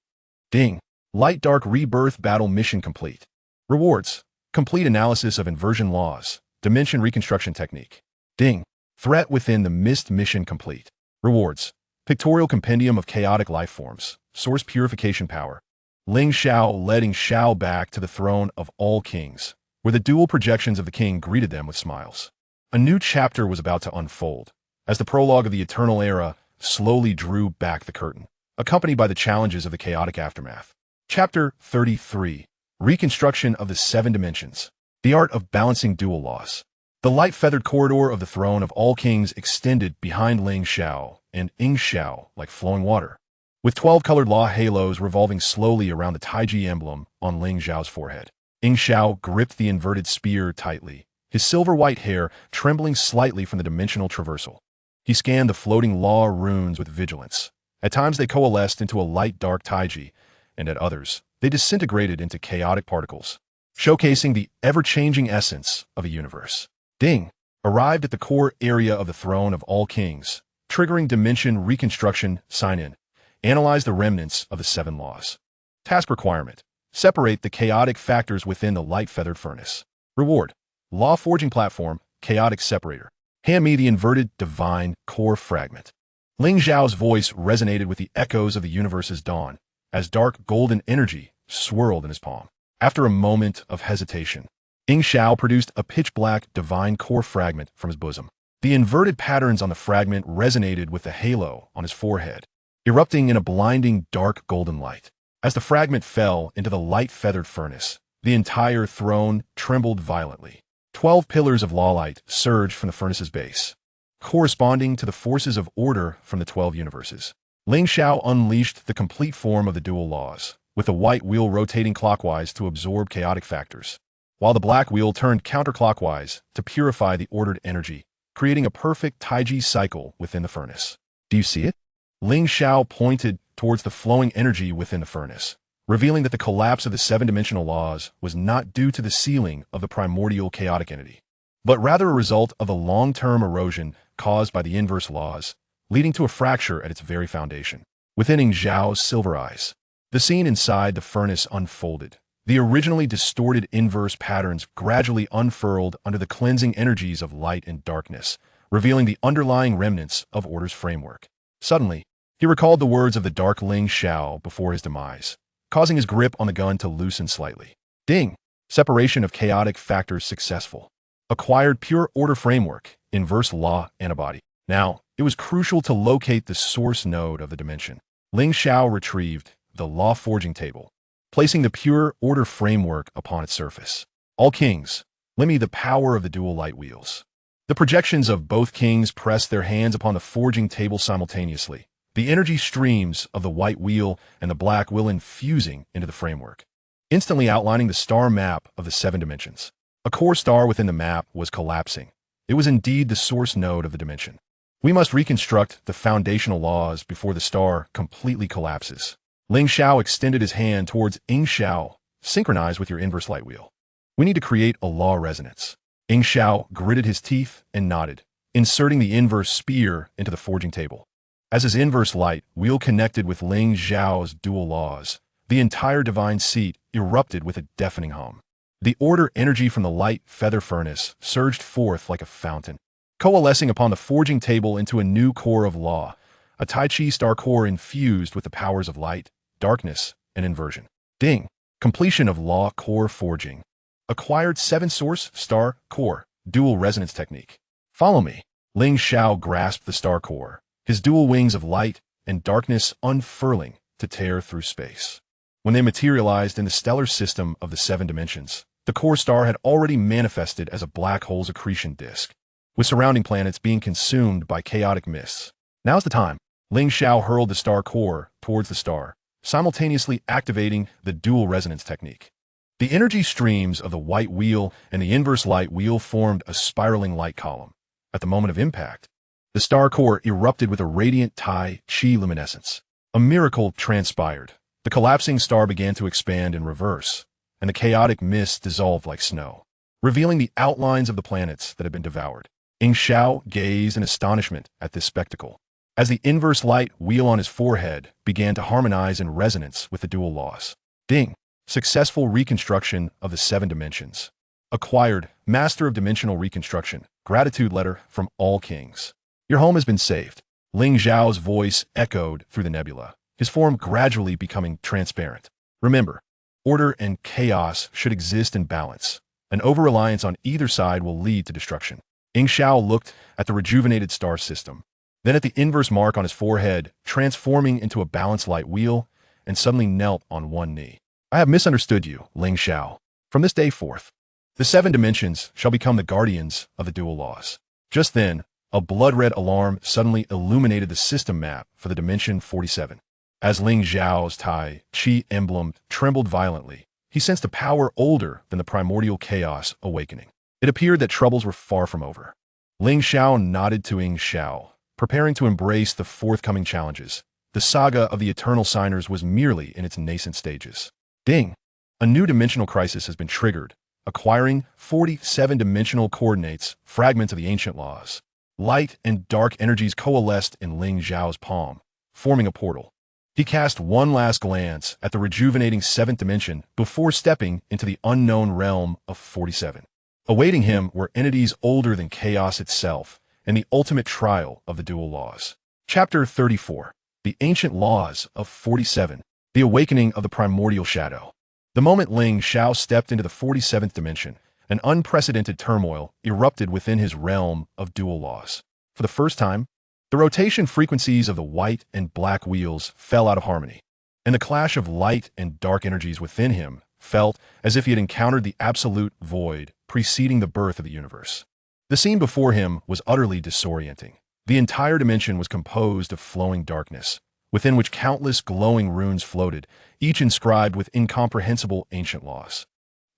Ding! Light-Dark Rebirth battle mission complete. Rewards, complete analysis of inversion laws, Dimension Reconstruction technique. Ding! Threat within the Mist mission complete. Rewards, Pictorial Compendium of Chaotic Lifeforms, Source Purification Power. Ling Xiao led Ling Xiao back to the throne of all kings, where the dual projections of the king greeted them with smiles. A new chapter was about to unfold, as the prologue of the Eternal Era slowly drew back the curtain, accompanied by the challenges of the chaotic aftermath. Chapter 33, Reconstruction of the Seven Dimensions, the Art of Balancing Dual Laws. The light-feathered corridor of the throne of all kings extended behind Ling Xiao and Ling Xiao like flowing water, with 12 colored law halos revolving slowly around the Taiji emblem on Ling Xiao's forehead. Ling Xiao gripped the inverted spear tightly, his silver-white hair trembling slightly from the dimensional traversal. He scanned the floating law runes with vigilance. At times they coalesced into a light-dark Taiji, and at others, they disintegrated into chaotic particles, showcasing the ever-changing essence of a universe. Ding! Arrived at the core area of the throne of all kings, triggering dimension reconstruction sign-in. Analyze the remnants of the seven laws. Task requirement. Separate the chaotic factors within the light-feathered furnace. Reward. Law forging platform, chaotic separator. Hand me the inverted divine core fragment. Ling Xiao's voice resonated with the echoes of the universe's dawn, as dark golden energy swirled in his palm. After a moment of hesitation, Ling Xiao produced a pitch-black divine core fragment from his bosom. The inverted patterns on the fragment resonated with the halo on his forehead, erupting in a blinding dark golden light. As the fragment fell into the light-feathered furnace, the entire throne trembled violently. 12 pillars of law light surged from the furnace's base, corresponding to the forces of order from the 12 universes. Ling Xiao unleashed the complete form of the dual laws, with the white wheel rotating clockwise to absorb chaotic factors, while the black wheel turned counterclockwise to purify the ordered energy, creating a perfect Taiji cycle within the furnace. Do you see it? Ling Xiao pointed towards the flowing energy within the furnace, revealing that the collapse of the seven-dimensional laws was not due to the sealing of the primordial chaotic entity, but rather a result of a long-term erosion caused by the inverse laws, leading to a fracture at its very foundation. Within Ling Xiao's silver eyes, the scene inside the furnace unfolded. The originally distorted inverse patterns gradually unfurled under the cleansing energies of light and darkness, revealing the underlying remnants of order's framework. Suddenly, he recalled the words of the dark Ling Xiao before his demise, causing his grip on the gun to loosen slightly. Ding! Separation of chaotic factors successful. Acquired pure order framework, inverse law antibody. Now, it was crucial to locate the source node of the dimension. Ling Xiao retrieved the law forging table, placing the pure order framework upon its surface. All kings, lend me the power of the dual light wheels. The projections of both kings pressed their hands upon the forging table simultaneously, the energy streams of the white wheel and the black wheel infusing into the framework, instantly outlining the star map of the 7 dimensions. A core star within the map was collapsing. It was indeed the source node of the dimension. We must reconstruct the foundational laws before the star completely collapses. Ling Xiao extended his hand towards Ling Xiao, synchronized with your inverse light wheel. We need to create a law resonance. Ling Xiao gritted his teeth and nodded, inserting the inverse spear into the forging table. As his inverse light wheel connected with Ling Xiao's dual laws, the entire divine seat erupted with a deafening hum. The order energy from the light feather furnace surged forth like a fountain, coalescing upon the forging table into a new core of law, a Tai Chi star core infused with the powers of light, darkness, and inversion. Ding! Completion of law core forging. Acquired 7 source star core dual resonance technique. Follow me. Ling Xiao grasped the star core, his dual wings of light and darkness unfurling to tear through space. When they materialized in the stellar system of the 7 dimensions, the core star had already manifested as a black hole's accretion disk, with surrounding planets being consumed by chaotic mists. Now's the time. Ling Xiao hurled the star core towards the star, simultaneously activating the dual resonance technique. The energy streams of the white wheel and the inverse light wheel formed a spiraling light column. At the moment of impact, the star core erupted with a radiant Tai Chi luminescence. A miracle transpired. The collapsing star began to expand in reverse, and the chaotic mist dissolved like snow, revealing the outlines of the planets that had been devoured. Ling Xiao gazed in astonishment at this spectacle, as the inverse light wheel on his forehead began to harmonize in resonance with the dual laws. Ding! Successful reconstruction of the 7 dimensions. Acquired Master of Dimensional Reconstruction. Gratitude letter from all kings. Your home has been saved. Ling Xiao's voice echoed through the nebula, his form gradually becoming transparent. Remember, order and chaos should exist in balance. An over-reliance on either side will lead to destruction. Ling Xiao looked at the rejuvenated star system, then at the inverse mark on his forehead, transforming into a balanced light wheel, and suddenly knelt on one knee. I have misunderstood you, Ling Xiao. From this day forth, the 7 dimensions shall become the guardians of the dual laws. Just then, a blood-red alarm suddenly illuminated the system map for the dimension 47. As Ling Xiao's Tai Chi emblem trembled violently, he sensed a power older than the primordial chaos awakening. It appeared that troubles were far from over. Ling Xiao nodded to Ling Xiao, preparing to embrace the forthcoming challenges. The saga of the Eternal Signers was merely in its nascent stages. Ding! A new dimensional crisis has been triggered, acquiring 47-dimensional coordinates, fragments of the ancient laws. Light and dark energies coalesced in Ling Xiao's palm, forming a portal. He cast one last glance at the rejuvenating 7th dimension before stepping into the unknown realm of 47. Awaiting him were entities older than chaos itself and the ultimate trial of the dual laws. Chapter 34. The Ancient Laws of 47. The Awakening of the Primordial Shadow. The moment Ling Xiao stepped into the 47th dimension, an unprecedented turmoil erupted within his realm of dual laws. For the first time, the rotation frequencies of the white and black wheels fell out of harmony, and the clash of light and dark energies within him felt as if he had encountered the absolute void preceding the birth of the universe. The scene before him was utterly disorienting. The entire dimension was composed of flowing darkness, within which countless glowing runes floated, each inscribed with incomprehensible ancient laws.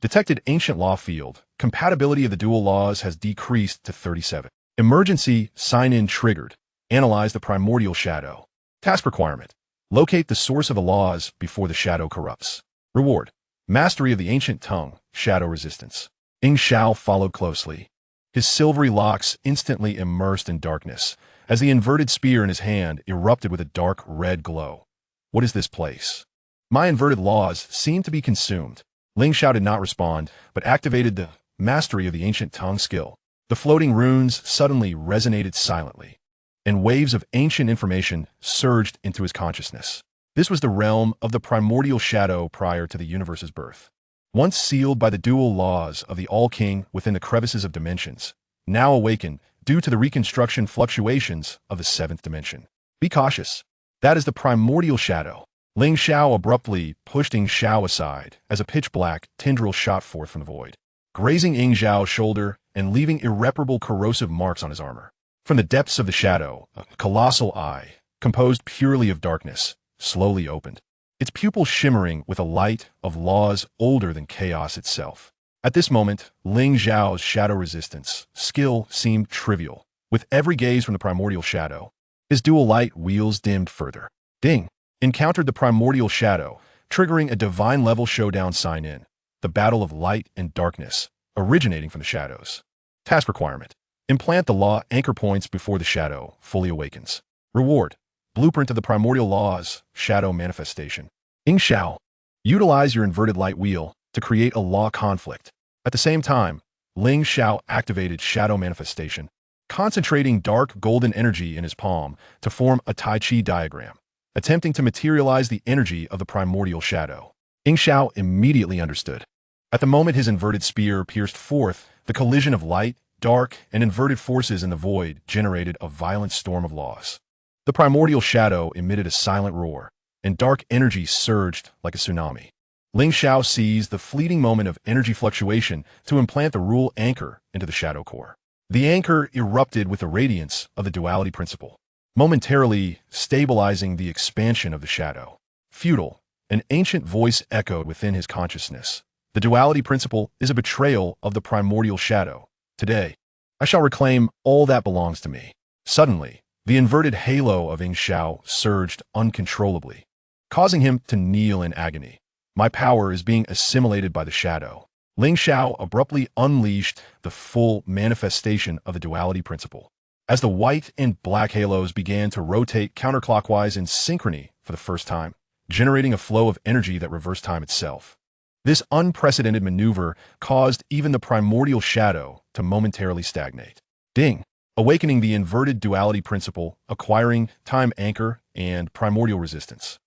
Detected ancient law field. Compatibility of the dual laws has decreased to 37. Emergency sign-in triggered. Analyze the primordial shadow. Task requirement. Locate the source of the laws before the shadow corrupts. Reward. Mastery of the ancient tongue. Shadow resistance. Ling Xiao followed closely, his silvery locks instantly immersed in darkness, as the inverted spear in his hand erupted with a dark red glow. What is this place? My inverted laws seem to be consumed. Ling Xiao did not respond, but activated the mastery of the ancient tongue skill. The floating runes suddenly resonated silently, and waves of ancient information surged into his consciousness. This was the realm of the primordial shadow prior to the universe's birth. Once sealed by the dual laws of the All-King within the crevices of dimensions, now awakened due to the reconstruction fluctuations of the 7th dimension. Be cautious. That is the primordial shadow. Ling Xiao abruptly pushed Ling Xiao aside as a pitch-black tendril shot forth from the void, grazing Ling Xiao's shoulder and leaving irreparable corrosive marks on his armor. From the depths of the shadow, a colossal eye, composed purely of darkness, slowly opened, its pupils shimmering with a light of laws older than chaos itself. At this moment, Ling Xiao's shadow resistance skill seemed trivial. With every gaze from the primordial shadow, his dual light wheels dimmed further. Ding! Encountered the primordial shadow, triggering a divine-level showdown sign-in, the battle of light and darkness, originating from the shadows. Task requirement. Implant the law anchor points before the shadow fully awakens. Reward. Blueprint of the primordial laws, shadow manifestation. Ling Xiao. Utilize your inverted light wheel to create a law conflict. At the same time, Ling Xiao activated shadow manifestation, concentrating dark golden energy in his palm to form a Tai Chi diagram, attempting to materialize the energy of the primordial shadow. Ling Xiao immediately understood. At the moment his inverted spear pierced forth, the collision of light, dark, and inverted forces in the void generated a violent storm of laws. The primordial shadow emitted a silent roar, and dark energy surged like a tsunami. Ling Xiao seized the fleeting moment of energy fluctuation to implant the rule anchor into the shadow core. The anchor erupted with the radiance of the duality principle, momentarily stabilizing the expansion of the shadow. Feudal, an ancient voice echoed within his consciousness. The duality principle is a betrayal of the primordial shadow. Today, I shall reclaim all that belongs to me. Suddenly, the inverted halo of Ling Xiao surged uncontrollably, causing him to kneel in agony. My power is being assimilated by the shadow. Ling Xiao abruptly unleashed the full manifestation of the duality principle. As the white and black halos began to rotate counterclockwise in synchrony for the first time, generating a flow of energy that reversed time itself. This unprecedented maneuver caused even the primordial shadow to momentarily stagnate. Ding! Awakening the inverted duality principle, acquiring time anchor and primordial resistance.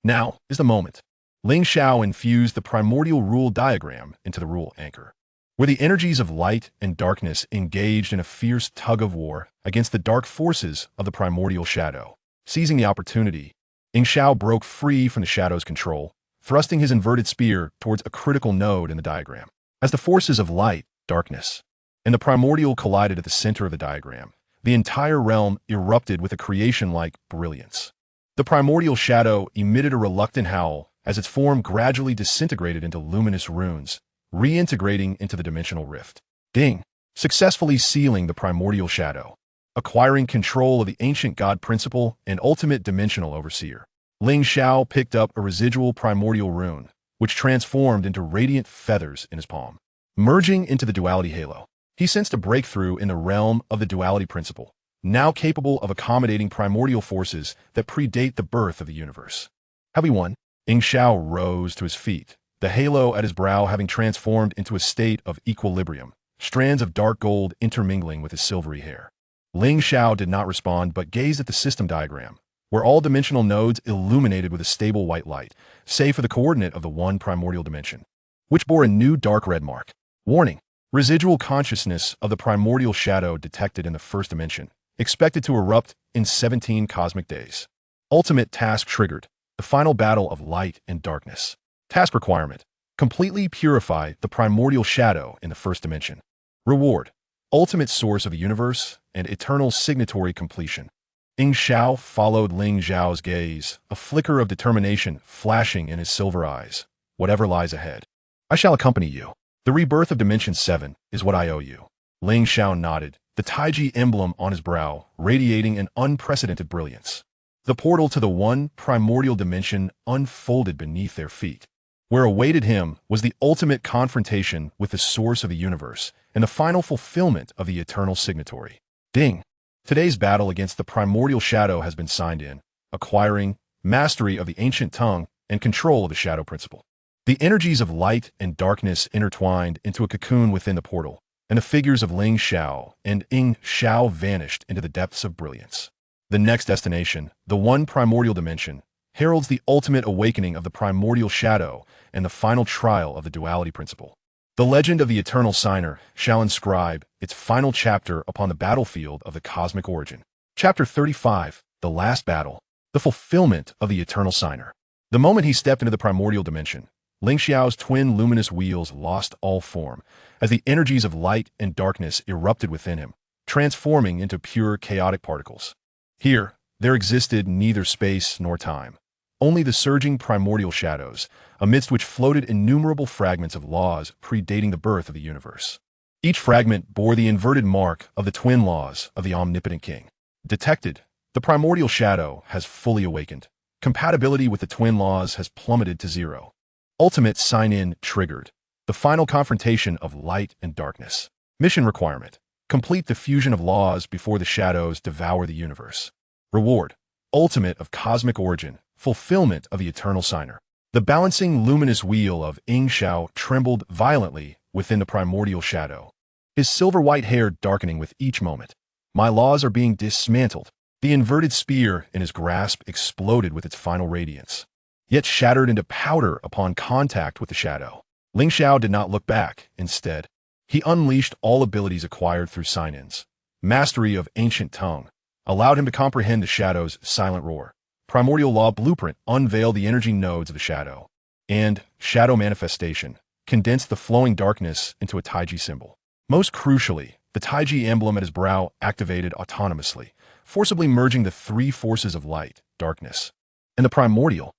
Now is the moment. Ling Xiao infused the primordial rule diagram into the rule anchor, where the energies of light and darkness engaged in a fierce tug-of-war against the dark forces of the primordial shadow. Seizing the opportunity, Ling Xiao broke free from the shadow's control, thrusting his inverted spear towards a critical node in the diagram. As the forces of light, darkness, and the primordial collided at the center of the diagram, the entire realm erupted with a creation-like brilliance. The primordial shadow emitted a reluctant howl as its form gradually disintegrated into luminous runes, reintegrating into the dimensional rift. Ding! Successfully sealing the primordial shadow, acquiring control of the ancient god principle and ultimate dimensional overseer. Ling Xiao picked up a residual primordial rune, which transformed into radiant feathers in his palm. Merging into the duality halo, he sensed a breakthrough in the realm of the duality principle, now capable of accommodating primordial forces that predate the birth of the universe. Have we won? Ling Xiao rose to his feet, the halo at his brow having transformed into a state of equilibrium, strands of dark gold intermingling with his silvery hair. Ling Xiao did not respond but gazed at the system diagram, where all dimensional nodes illuminated with a stable white light, save for the coordinate of the one primordial dimension, which bore a new dark red mark. Warning: residual consciousness of the primordial shadow detected in the first dimension, expected to erupt in 17 cosmic days. Ultimate task triggered: the final battle of light and darkness. Task requirement: completely purify the primordial shadow in the first dimension. Reward: ultimate source of the universe and eternal signatory completion. Ling Xiao followed Ling Xiao's gaze, a flicker of determination flashing in his silver eyes. Whatever lies ahead, I shall accompany you. The rebirth of Dimension 7 is what I owe you. Ling Xiao nodded, the Taiji emblem on his brow radiating an unprecedented brilliance. The portal to the one primordial dimension unfolded beneath their feet. Where awaited him was the ultimate confrontation with the source of the universe and the final fulfillment of the eternal signatory. Ding! Today's battle against the primordial shadow has been signed in, acquiring mastery of the ancient tongue and control of the shadow principle. The energies of light and darkness intertwined into a cocoon within the portal, and the figures of Ling Xiao and Ling Xiao vanished into the depths of brilliance. The next destination, the one primordial dimension, heralds the ultimate awakening of the primordial shadow and the final trial of the duality principle. The legend of the eternal signer shall inscribe its final chapter upon the battlefield of the cosmic origin. Chapter 35, The Last Battle. the fulfillment of the eternal signer. The moment he stepped into the primordial dimension, Ling Xiao's twin luminous wheels lost all form, as the energies of light and darkness erupted within him, transforming into pure chaotic particles. Here, there existed neither space nor time, only the surging primordial shadows, amidst which floated innumerable fragments of laws predating the birth of the universe. Each fragment bore the inverted mark of the twin laws of the omnipotent king. Detected, the primordial shadow has fully awakened. Compatibility with the twin laws has plummeted to zero. Ultimate sign-in triggered. The final confrontation of light and darkness. Mission requirement: complete the fusion of laws before the shadows devour the universe. Reward: ultimate of cosmic origin, fulfillment of the eternal signer. The balancing luminous wheel of Ling Xiao trembled violently within the primordial shadow, his silver-white hair darkening with each moment. My laws are being dismantled. The inverted spear in his grasp exploded with its final radiance, yet shattered into powder upon contact with the shadow. Ling Xiao did not look back. Instead, he unleashed all abilities acquired through sign-ins. Mastery of ancient tongue allowed him to comprehend the shadow's silent roar. Primordial law blueprint unveiled the energy nodes of the shadow, and shadow manifestation condensed the flowing darkness into a Taiji symbol. Most crucially, the Taiji emblem at his brow activated autonomously, forcibly merging the three forces of light, darkness, and the primordial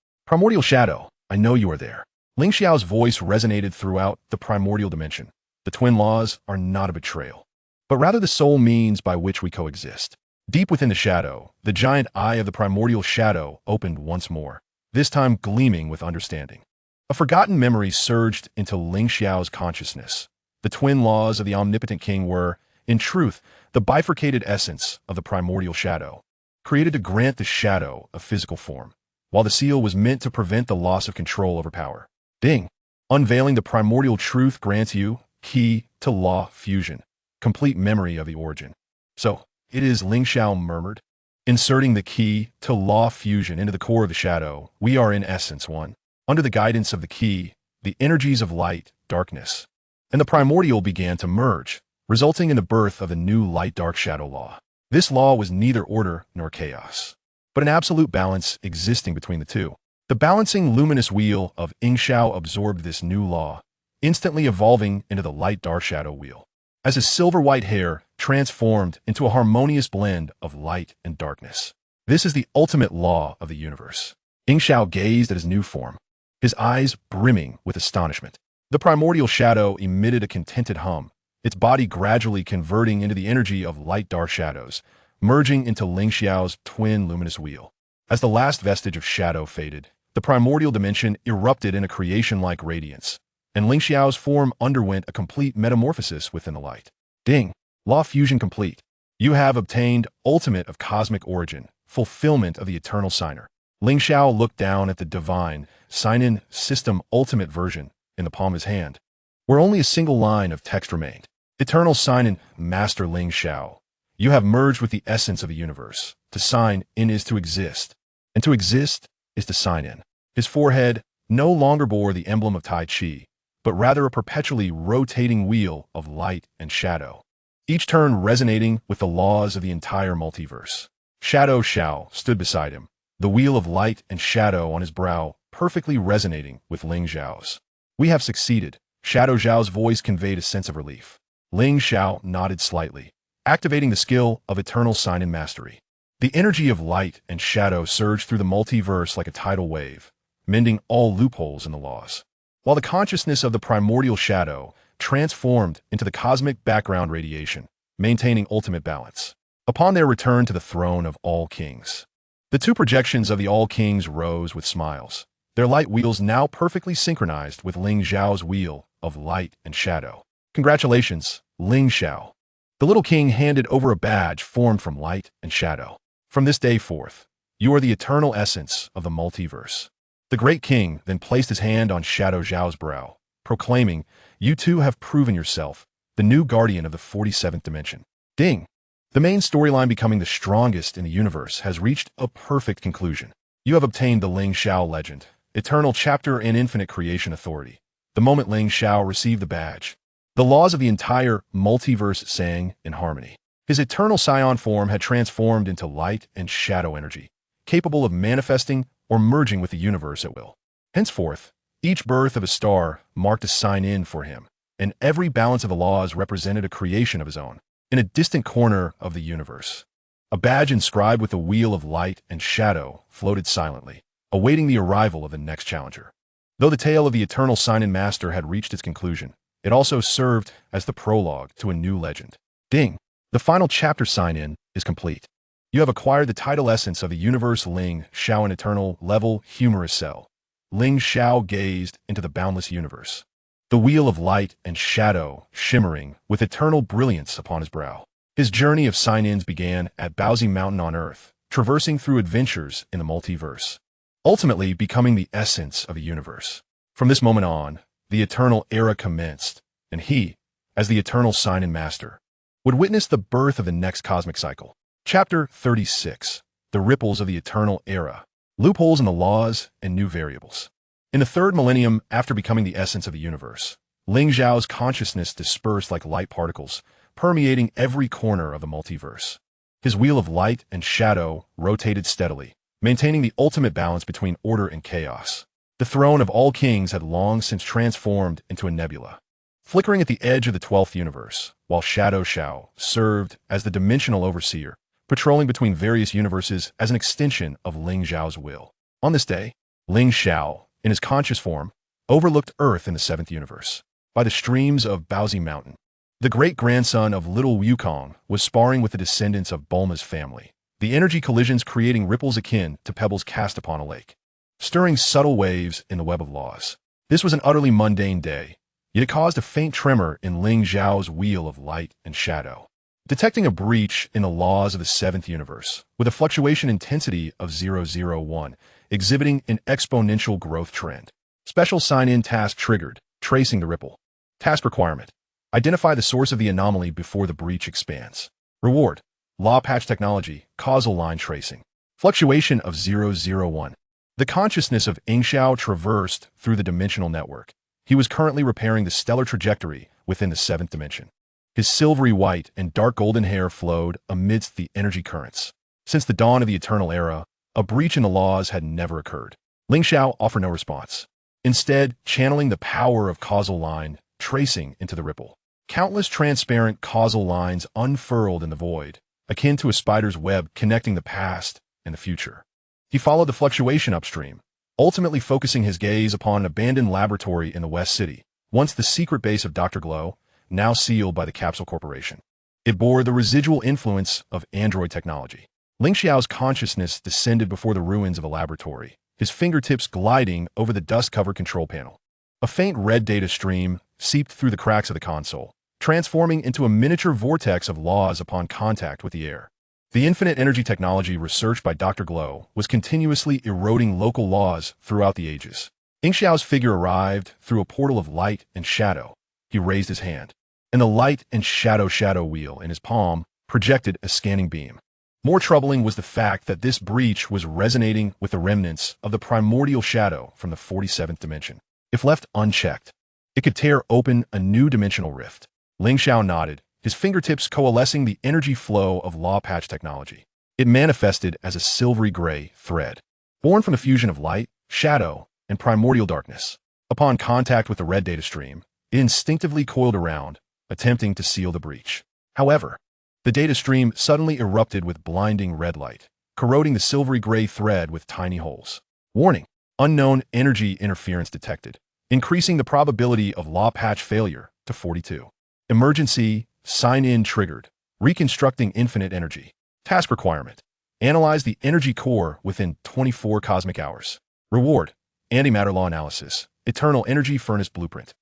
shadow. I know you are there. Ling Xiao's voice resonated throughout the primordial dimension. The twin laws are not a betrayal, but rather the sole means by which we coexist. Deep within the shadow, the giant eye of the primordial shadow opened once more, this time gleaming with understanding. A forgotten memory surged into Ling Xiao's consciousness. The twin laws of the omnipotent king were, in truth, the bifurcated essence of the primordial shadow, created to grant the shadow a physical form, while the seal was meant to prevent the loss of control over power. Ding! Unveiling the primordial truth grants you key to law fusion, complete memory of the origin. So, it is, Ling Xiao murmured. Inserting the key to law fusion into the core of the shadow, we are in essence one. Under the guidance of the key, the energies of light, darkness, and the primordial began to merge, resulting in the birth of a new light-dark shadow law. This law was neither order nor chaos, but an absolute balance existing between the two. The balancing luminous wheel of Ling Xiao absorbed this new law, instantly evolving into the light-dark shadow wheel, as his silver-white hair transformed into a harmonious blend of light and darkness. This is the ultimate law of the universe. Ling Xiao gazed at his new form, his eyes brimming with astonishment. The primordial shadow emitted a contented hum, its body gradually converting into the energy of light-dark shadows, merging into Ling Xiao's twin luminous wheel. As the last vestige of shadow faded, the primordial dimension erupted in a creation-like radiance, and Ling Xiao's form underwent a complete metamorphosis within the light. Ding! Law fusion complete. You have obtained ultimate of cosmic origin, fulfillment of the eternal signer. Ling Xiao looked down at the divine sign-in system ultimate version in the palm of his hand, where only a single line of text remained. Eternal sign-in, Master Ling Xiao. You have merged with the essence of the universe. To sign in is to exist, and to exist is to sign in. His forehead no longer bore the emblem of Tai Chi, but rather a perpetually rotating wheel of light and shadow, each turn resonating with the laws of the entire multiverse. Shadow Xiao stood beside him, the wheel of light and shadow on his brow perfectly resonating with Ling Xiao's. We have succeeded. Shadow Xiao's voice conveyed a sense of relief. Ling Xiao nodded slightly, activating the skill of eternal sign-in mastery. The energy of light and shadow surged through the multiverse like a tidal wave, mending all loopholes in the laws, while the consciousness of the primordial shadow transformed into the cosmic background radiation, maintaining ultimate balance. Upon their return to the throne of all kings, the two projections of the all kings rose with smiles, their light wheels now perfectly synchronized with Ling Xiao's wheel of light and shadow. Congratulations, Ling Xiao. The little king handed over a badge formed from light and shadow. From this day forth, you are the eternal essence of the multiverse. The great king then placed his hand on Shadow Xiao's brow, proclaiming, you too have proven yourself, the new guardian of the 47th dimension. Ding! The main storyline becoming the strongest in the universe has reached a perfect conclusion. You have obtained the Ling Xiao legend, eternal chapter and infinite creation authority. The moment Ling Xiao received the badge, the laws of the entire multiverse sang in harmony. His eternal Saiyan form had transformed into light and shadow energy, capable of manifesting or merging with the universe at will. Henceforth, each birth of a star marked a sign-in for him, and every balance of the laws represented a creation of his own, in a distant corner of the universe. A badge inscribed with the wheel of light and shadow floated silently, awaiting the arrival of the next challenger. Though the tale of the eternal sign-in master had reached its conclusion, it also served as the prologue to a new legend. Ding! The final chapter sign-in is complete. You have acquired the title essence of the universe Ling Xiao, an eternal, level, humorous cell. Ling Xiao gazed into the boundless universe, the wheel of light and shadow shimmering with eternal brilliance upon his brow. His journey of sign-ins began at Paozi Mountain on Earth, traversing through adventures in the multiverse, ultimately becoming the essence of a universe. From this moment on, the eternal era commenced, and he, as the eternal sign-in master, would witness the birth of the next cosmic cycle. Chapter 36. The Ripples of the Eternal Era. Loopholes in the Laws and New Variables. In the third millennium after becoming the essence of the universe, Ling Xiao's consciousness dispersed like light particles, permeating every corner of the multiverse. His wheel of light and shadow rotated steadily, maintaining the ultimate balance between order and chaos. The throne of all kings had long since transformed into a nebula, flickering at the edge of the 12th universe, while Shadow Xiao served as the dimensional overseer, patrolling between various universes as an extension of Ling Xiao's will. On this day, Ling Xiao, in his conscious form, overlooked Earth in the 7th universe. By the streams of Paozi Mountain, the great-grandson of Little Wukong was sparring with the descendants of Bulma's family, the energy collisions creating ripples akin to pebbles cast upon a lake, stirring subtle waves in the web of laws. This was an utterly mundane day, yet it caused a faint tremor in Ling Xiao's wheel of light and shadow. Detecting a breach in the laws of the 7th universe, with a fluctuation intensity of 001, exhibiting an exponential growth trend. Special sign-in task triggered, tracing the ripple. Task requirement: identify the source of the anomaly before the breach expands. Reward: law patch technology, causal line tracing. Fluctuation of 001. The consciousness of Ling Xiao traversed through the dimensional network. He was currently repairing the stellar trajectory within the 7th dimension. His silvery white and dark golden hair flowed amidst the energy currents. Since the dawn of the eternal era, a breach in the laws had never occurred. Ling Xiao offered no response, instead channeling the power of causal line tracing into the ripple. Countless transparent causal lines unfurled in the void, akin to a spider's web connecting the past and the future. He followed the fluctuation upstream, ultimately focusing his gaze upon an abandoned laboratory in the West City, once the secret base of Dr. Glow, now sealed by the Capsule Corporation. It bore the residual influence of android technology. Ling Xiao's consciousness descended before the ruins of a laboratory, his fingertips gliding over the dust-covered control panel. A faint red data stream seeped through the cracks of the console, transforming into a miniature vortex of laws upon contact with the air. The infinite energy technology researched by Dr. Glow was continuously eroding local laws throughout the ages. Ling Xiao's figure arrived through a portal of light and shadow. He raised his hand, and the light and shadow wheel in his palm projected a scanning beam. More troubling was the fact that this breach was resonating with the remnants of the primordial shadow from the 47th dimension. If left unchecked, it could tear open a new dimensional rift. Ling Xiao nodded, his fingertips coalescing the energy flow of law patch technology. It manifested as a silvery gray thread, born from the fusion of light, shadow, and primordial darkness. Upon contact with the red data stream, it instinctively coiled around, attempting to seal the breach. However, the data stream suddenly erupted with blinding red light, corroding the silvery gray thread with tiny holes. Warning: unknown energy interference detected, increasing the probability of law patch failure to 42. Emergency, sign-in triggered, reconstructing infinite energy. Task requirement: analyze the energy core within 24 cosmic hours. Reward: antimatter law analysis, eternal energy furnace blueprint.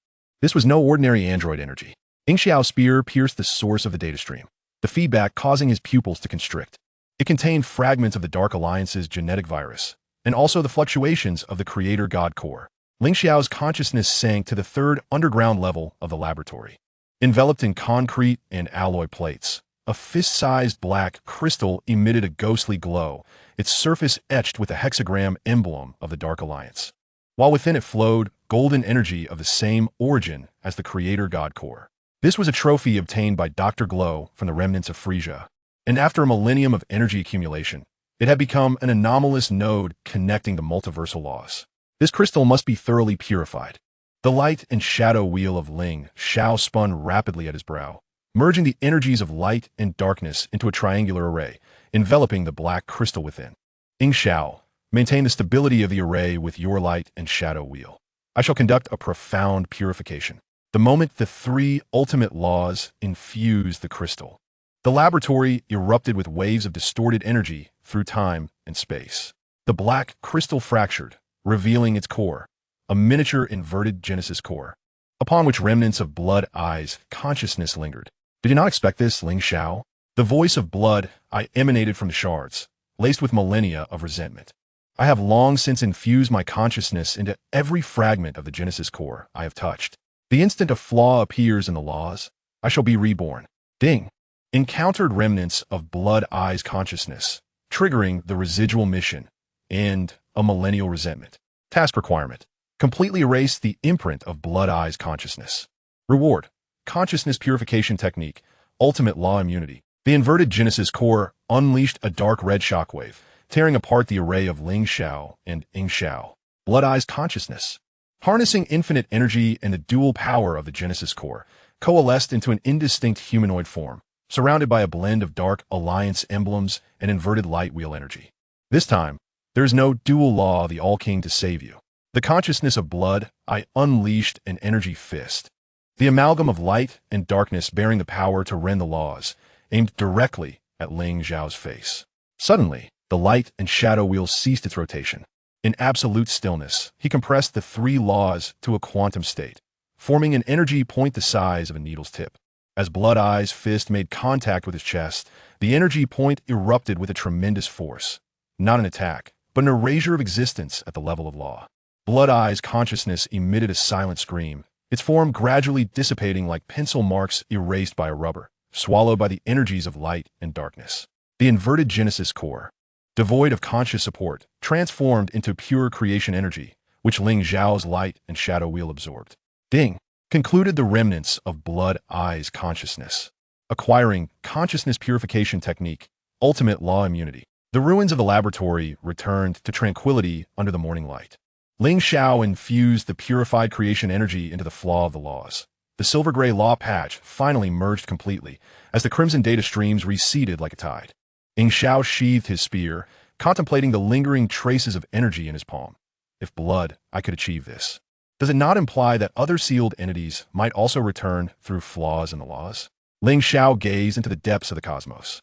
This was no ordinary android energy. Ling Xiao's spear pierced the source of the data stream, the feedback causing his pupils to constrict. It contained fragments of the Dark Alliance's genetic virus, and also the fluctuations of the Creator God core. Ling Xiao's consciousness sank to the third underground level of the laboratory. Enveloped in concrete and alloy plates, a fist-sized black crystal emitted a ghostly glow, its surface etched with a hexagram emblem of the Dark Alliance, while within it flowed golden energy of the same origin as the Creator God core. This was a trophy obtained by Dr. Glow from the remnants of Frieza, and after a millennium of energy accumulation, It had become an anomalous node connecting the multiversal laws. This crystal must be thoroughly purified. The light and shadow wheel of Ling Xiao spun rapidly at his brow, merging the energies of light and darkness into a triangular array, enveloping the black crystal within. Ling Xiao, maintain the stability of the array with your light and shadow wheel. I shall conduct a profound purification. The moment the three ultimate laws infused the crystal, the laboratory erupted with waves of distorted energy through time and space. The black crystal fractured, revealing its core, a miniature inverted Genesis core, upon which remnants of blood eyes consciousness lingered. Did you not expect this, Ling Xiao? The voice of blood eye emanated from the shards, laced with millennia of resentment. I have long since infused my consciousness into every fragment of the Genesis core I have touched. The instant a flaw appears in the laws, I shall be reborn. Ding! Encountered remnants of blood eyes consciousness, triggering the residual mission and a millennial resentment. Task requirement: completely erase the imprint of blood eyes consciousness. Reward: consciousness purification technique, ultimate law immunity. The inverted Genesis core unleashed a dark red shockwave, tearing apart the array of Ling Xiao and Ing Xiao. Blood eyes consciousness, harnessing infinite energy and the dual power of the Genesis core, coalesced into an indistinct humanoid form, surrounded by a blend of dark alliance emblems and inverted light wheel energy. This time, there is no dual law of the All-King to save you. The consciousness of blood, I unleashed an energy fist. The amalgam of light and darkness bearing the power to rend the laws, aimed directly at Ling Xiao's face. Suddenly, the light and shadow wheel ceased its rotation. In absolute stillness, he compressed the three laws to a quantum state, forming an energy point the size of a needle's tip. As Blood Eye's fist made contact with his chest, the energy point erupted with a tremendous force. Not an attack, but an erasure of existence at the level of law. Blood Eye's consciousness emitted a silent scream, its form gradually dissipating like pencil marks erased by a rubber, swallowed by the energies of light and darkness. The inverted Genesis core, devoid of conscious support, transformed into pure creation energy, which Ling Xiao's light and shadow wheel absorbed. Ding! Concluded the remnants of Blood Eye's consciousness. Acquiring consciousness purification technique, ultimate law immunity. The ruins of the laboratory returned to tranquility under the morning light. Ling Xiao infused the purified creation energy into the flaw of the laws. The silver-gray law patch finally merged completely as the crimson data streams receded like a tide. Ling Xiao sheathed his spear, contemplating the lingering traces of energy in his palm. If blood, I could achieve this. Does it not imply that other sealed entities might also return through flaws in the laws? Ling Xiao gazed into the depths of the cosmos.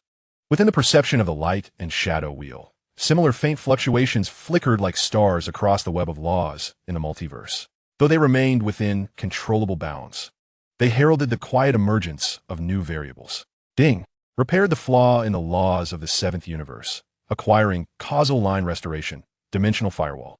Within the perception of the light and shadow wheel, similar faint fluctuations flickered like stars across the web of laws in the multiverse. Though they remained within controllable bounds, they heralded the quiet emergence of new variables. Ding! Repaired the flaw in the laws of the seventh universe, acquiring causal line restoration, dimensional firewall.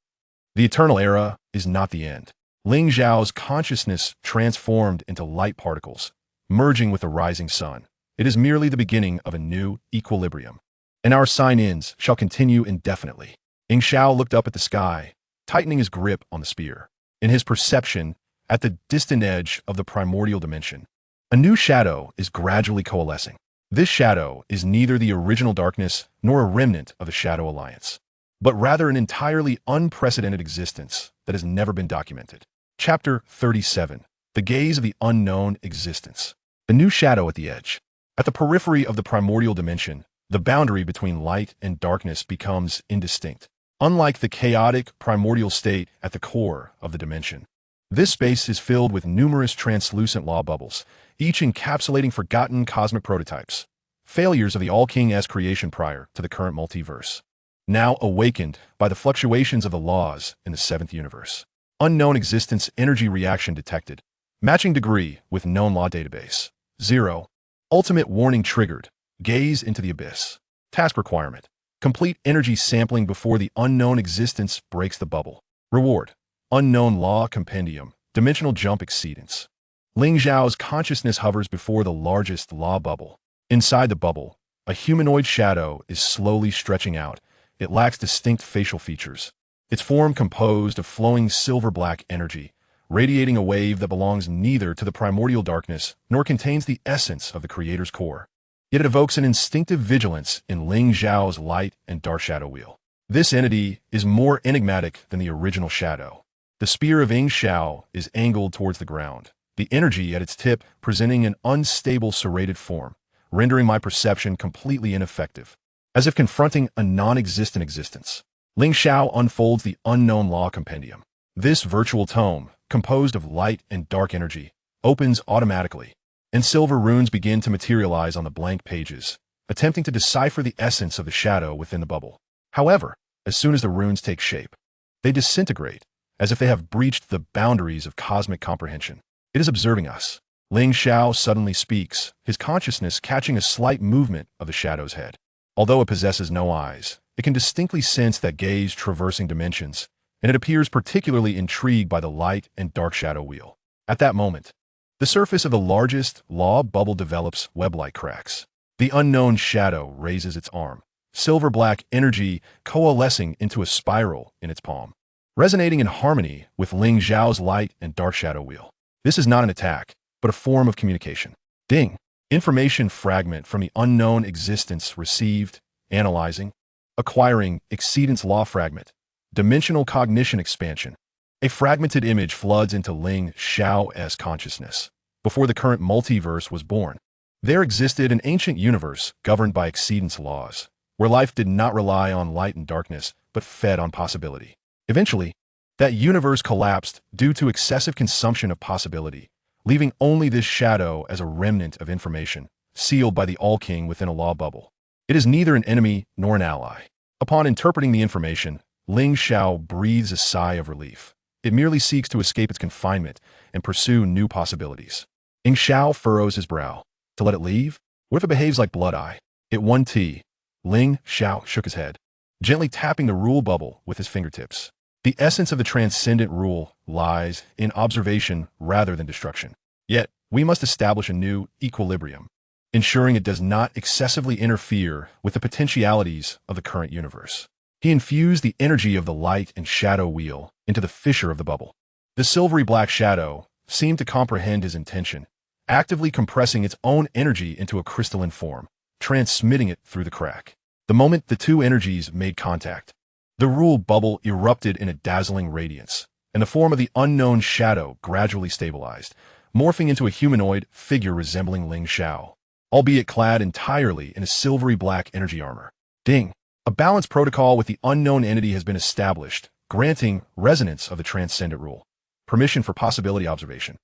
The eternal era is not the end. Ling Xiao's consciousness transformed into light particles, merging with the rising sun. It is merely the beginning of a new equilibrium. And our sign-ins shall continue indefinitely. Ling Xiao looked up at the sky, tightening his grip on the spear. In his perception, at the distant edge of the primordial dimension, a new shadow is gradually coalescing. This shadow is neither the original darkness nor a remnant of the Shadow Alliance, but rather an entirely unprecedented existence that has never been documented. Chapter 37. The Gaze of the Unknown Existence. The new shadow at the edge. At the periphery of the primordial dimension, the boundary between light and darkness becomes indistinct. Unlike the chaotic primordial state at the core of the dimension, this space is filled with numerous translucent law bubbles, each encapsulating forgotten cosmic prototypes, failures of the All-King-esque creation prior to the current multiverse, now awakened by the fluctuations of the laws in the seventh universe. Unknown existence energy reaction detected. Matching degree with known law database. 0. Ultimate warning triggered. Gaze into the abyss. Task requirement: complete energy sampling before the unknown existence breaks the bubble. Reward: unknown law compendium, dimensional jump exceedance. Ling Xiao's consciousness hovers before the largest law bubble. Inside the bubble, a humanoid shadow is slowly stretching out. It lacks distinct facial features. Its form composed of flowing silver-black energy, radiating a wave that belongs neither to the primordial darkness nor contains the essence of the Creator's core. yet it evokes an instinctive vigilance in Ling Xiao's light and dark shadow wheel. This entity is more enigmatic than the original shadow. The spear of Ling Xiao is angled towards the ground, the energy at its tip presenting an unstable serrated form, rendering my perception completely ineffective. As if confronting a non-existent existence, Ling Xiao unfolds the Unknown Law Compendium. This virtual tome, composed of light and dark energy, opens automatically, and silver runes begin to materialize on the blank pages, attempting to decipher the essence of the shadow within the bubble. However, as soon as the runes take shape, they disintegrate, as if they have breached the boundaries of cosmic comprehension. It is observing us. Ling Xiao suddenly speaks, his consciousness catching a slight movement of the shadow's head. Although it possesses no eyes, it can distinctly sense that gaze traversing dimensions, and it appears particularly intrigued by the light and dark shadow wheel. At that moment, the surface of the largest law bubble develops web-like cracks. The unknown shadow raises its arm, silver-black energy coalescing into a spiral in its palm, resonating in harmony with Ling Xiao's light and dark shadow wheel. This is not an attack, but a form of communication. Ding! Information fragment from the unknown existence received, analyzing, acquiring exceedance law fragment, dimensional cognition expansion. A fragmented image floods into Ling Xiao's consciousness. Before the current multiverse was born, there existed an ancient universe governed by exceedance laws, where life did not rely on light and darkness, but fed on possibility. Eventually, that universe collapsed due to excessive consumption of possibility, leaving only this shadow as a remnant of information, sealed by the All-King within a law bubble. It is neither an enemy nor an ally. Upon interpreting the information, Ling Xiao breathes a sigh of relief. It merely seeks to escape its confinement and pursue new possibilities. Ling Xiao furrows his brow. To let it leave? What if it behaves like Blood-Eye? It 1T. Ling Xiao shook his head, gently tapping the rule bubble with his fingertips. The essence of the transcendent rule lies in observation rather than destruction. Yet, we must establish a new equilibrium, ensuring it does not excessively interfere with the potentialities of the current universe. He infused the energy of the light and shadow wheel into the fissure of the bubble. The silvery black shadow seemed to comprehend his intention, actively compressing its own energy into a crystalline form, transmitting it through the crack. The moment the two energies made contact, the rule bubble erupted in a dazzling radiance, and the form of the unknown shadow gradually stabilized, morphing into a humanoid figure resembling Ling Xiao, albeit clad entirely in a silvery black energy armor. Ding! A balance protocol with the unknown entity has been established, granting resonance of the transcendent rule. Permission for possibility observation.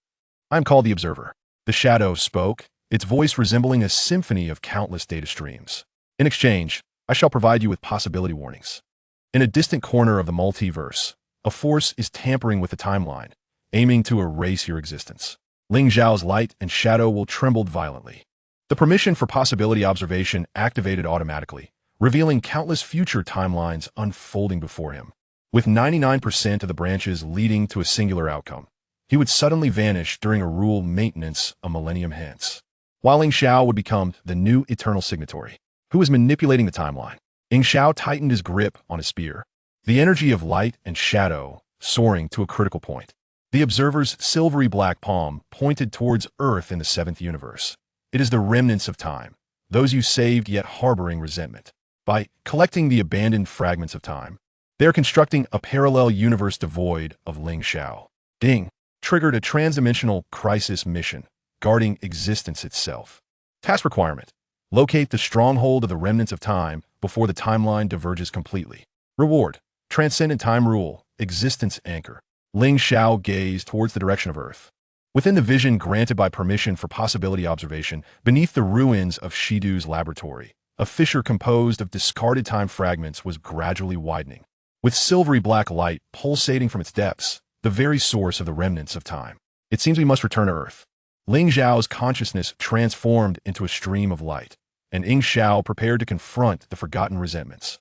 I am called the Observer. The shadow spoke, its voice resembling a symphony of countless data streams. In exchange, I shall provide you with possibility warnings. In a distant corner of the multiverse, a force is tampering with the timeline, aiming to erase your existence. Ling Xiao's light and shadow will tremble violently. The permission for possibility observation activated automatically, revealing countless future timelines unfolding before him. With 99% of the branches leading to a singular outcome, he would suddenly vanish during a rule maintenance a millennium hence, while Ling Xiao would become the new eternal signatory. Who is manipulating the timeline? Ling Xiao tightened his grip on his spear, the energy of light and shadow soaring to a critical point. The observer's silvery black palm pointed towards Earth in the seventh universe. It is the remnants of time, those you saved yet harboring resentment. By collecting the abandoned fragments of time, they are constructing a parallel universe devoid of Ling Xiao. Ding! Triggered a transdimensional crisis mission, guarding existence itself. Task requirement. Locate the stronghold of the remnants of time before the timeline diverges completely. Reward. Transcendent time rule, existence anchor. Ling Xiao gazed towards the direction of Earth. Within the vision granted by permission for possibility observation, beneath the ruins of Shidu's laboratory, a fissure composed of discarded time fragments was gradually widening, with silvery black light pulsating from its depths, the very source of the remnants of time. It seems we must return to Earth. Ling Xiao's consciousness transformed into a stream of light, and Ling Xiao prepared to confront the forgotten resentments.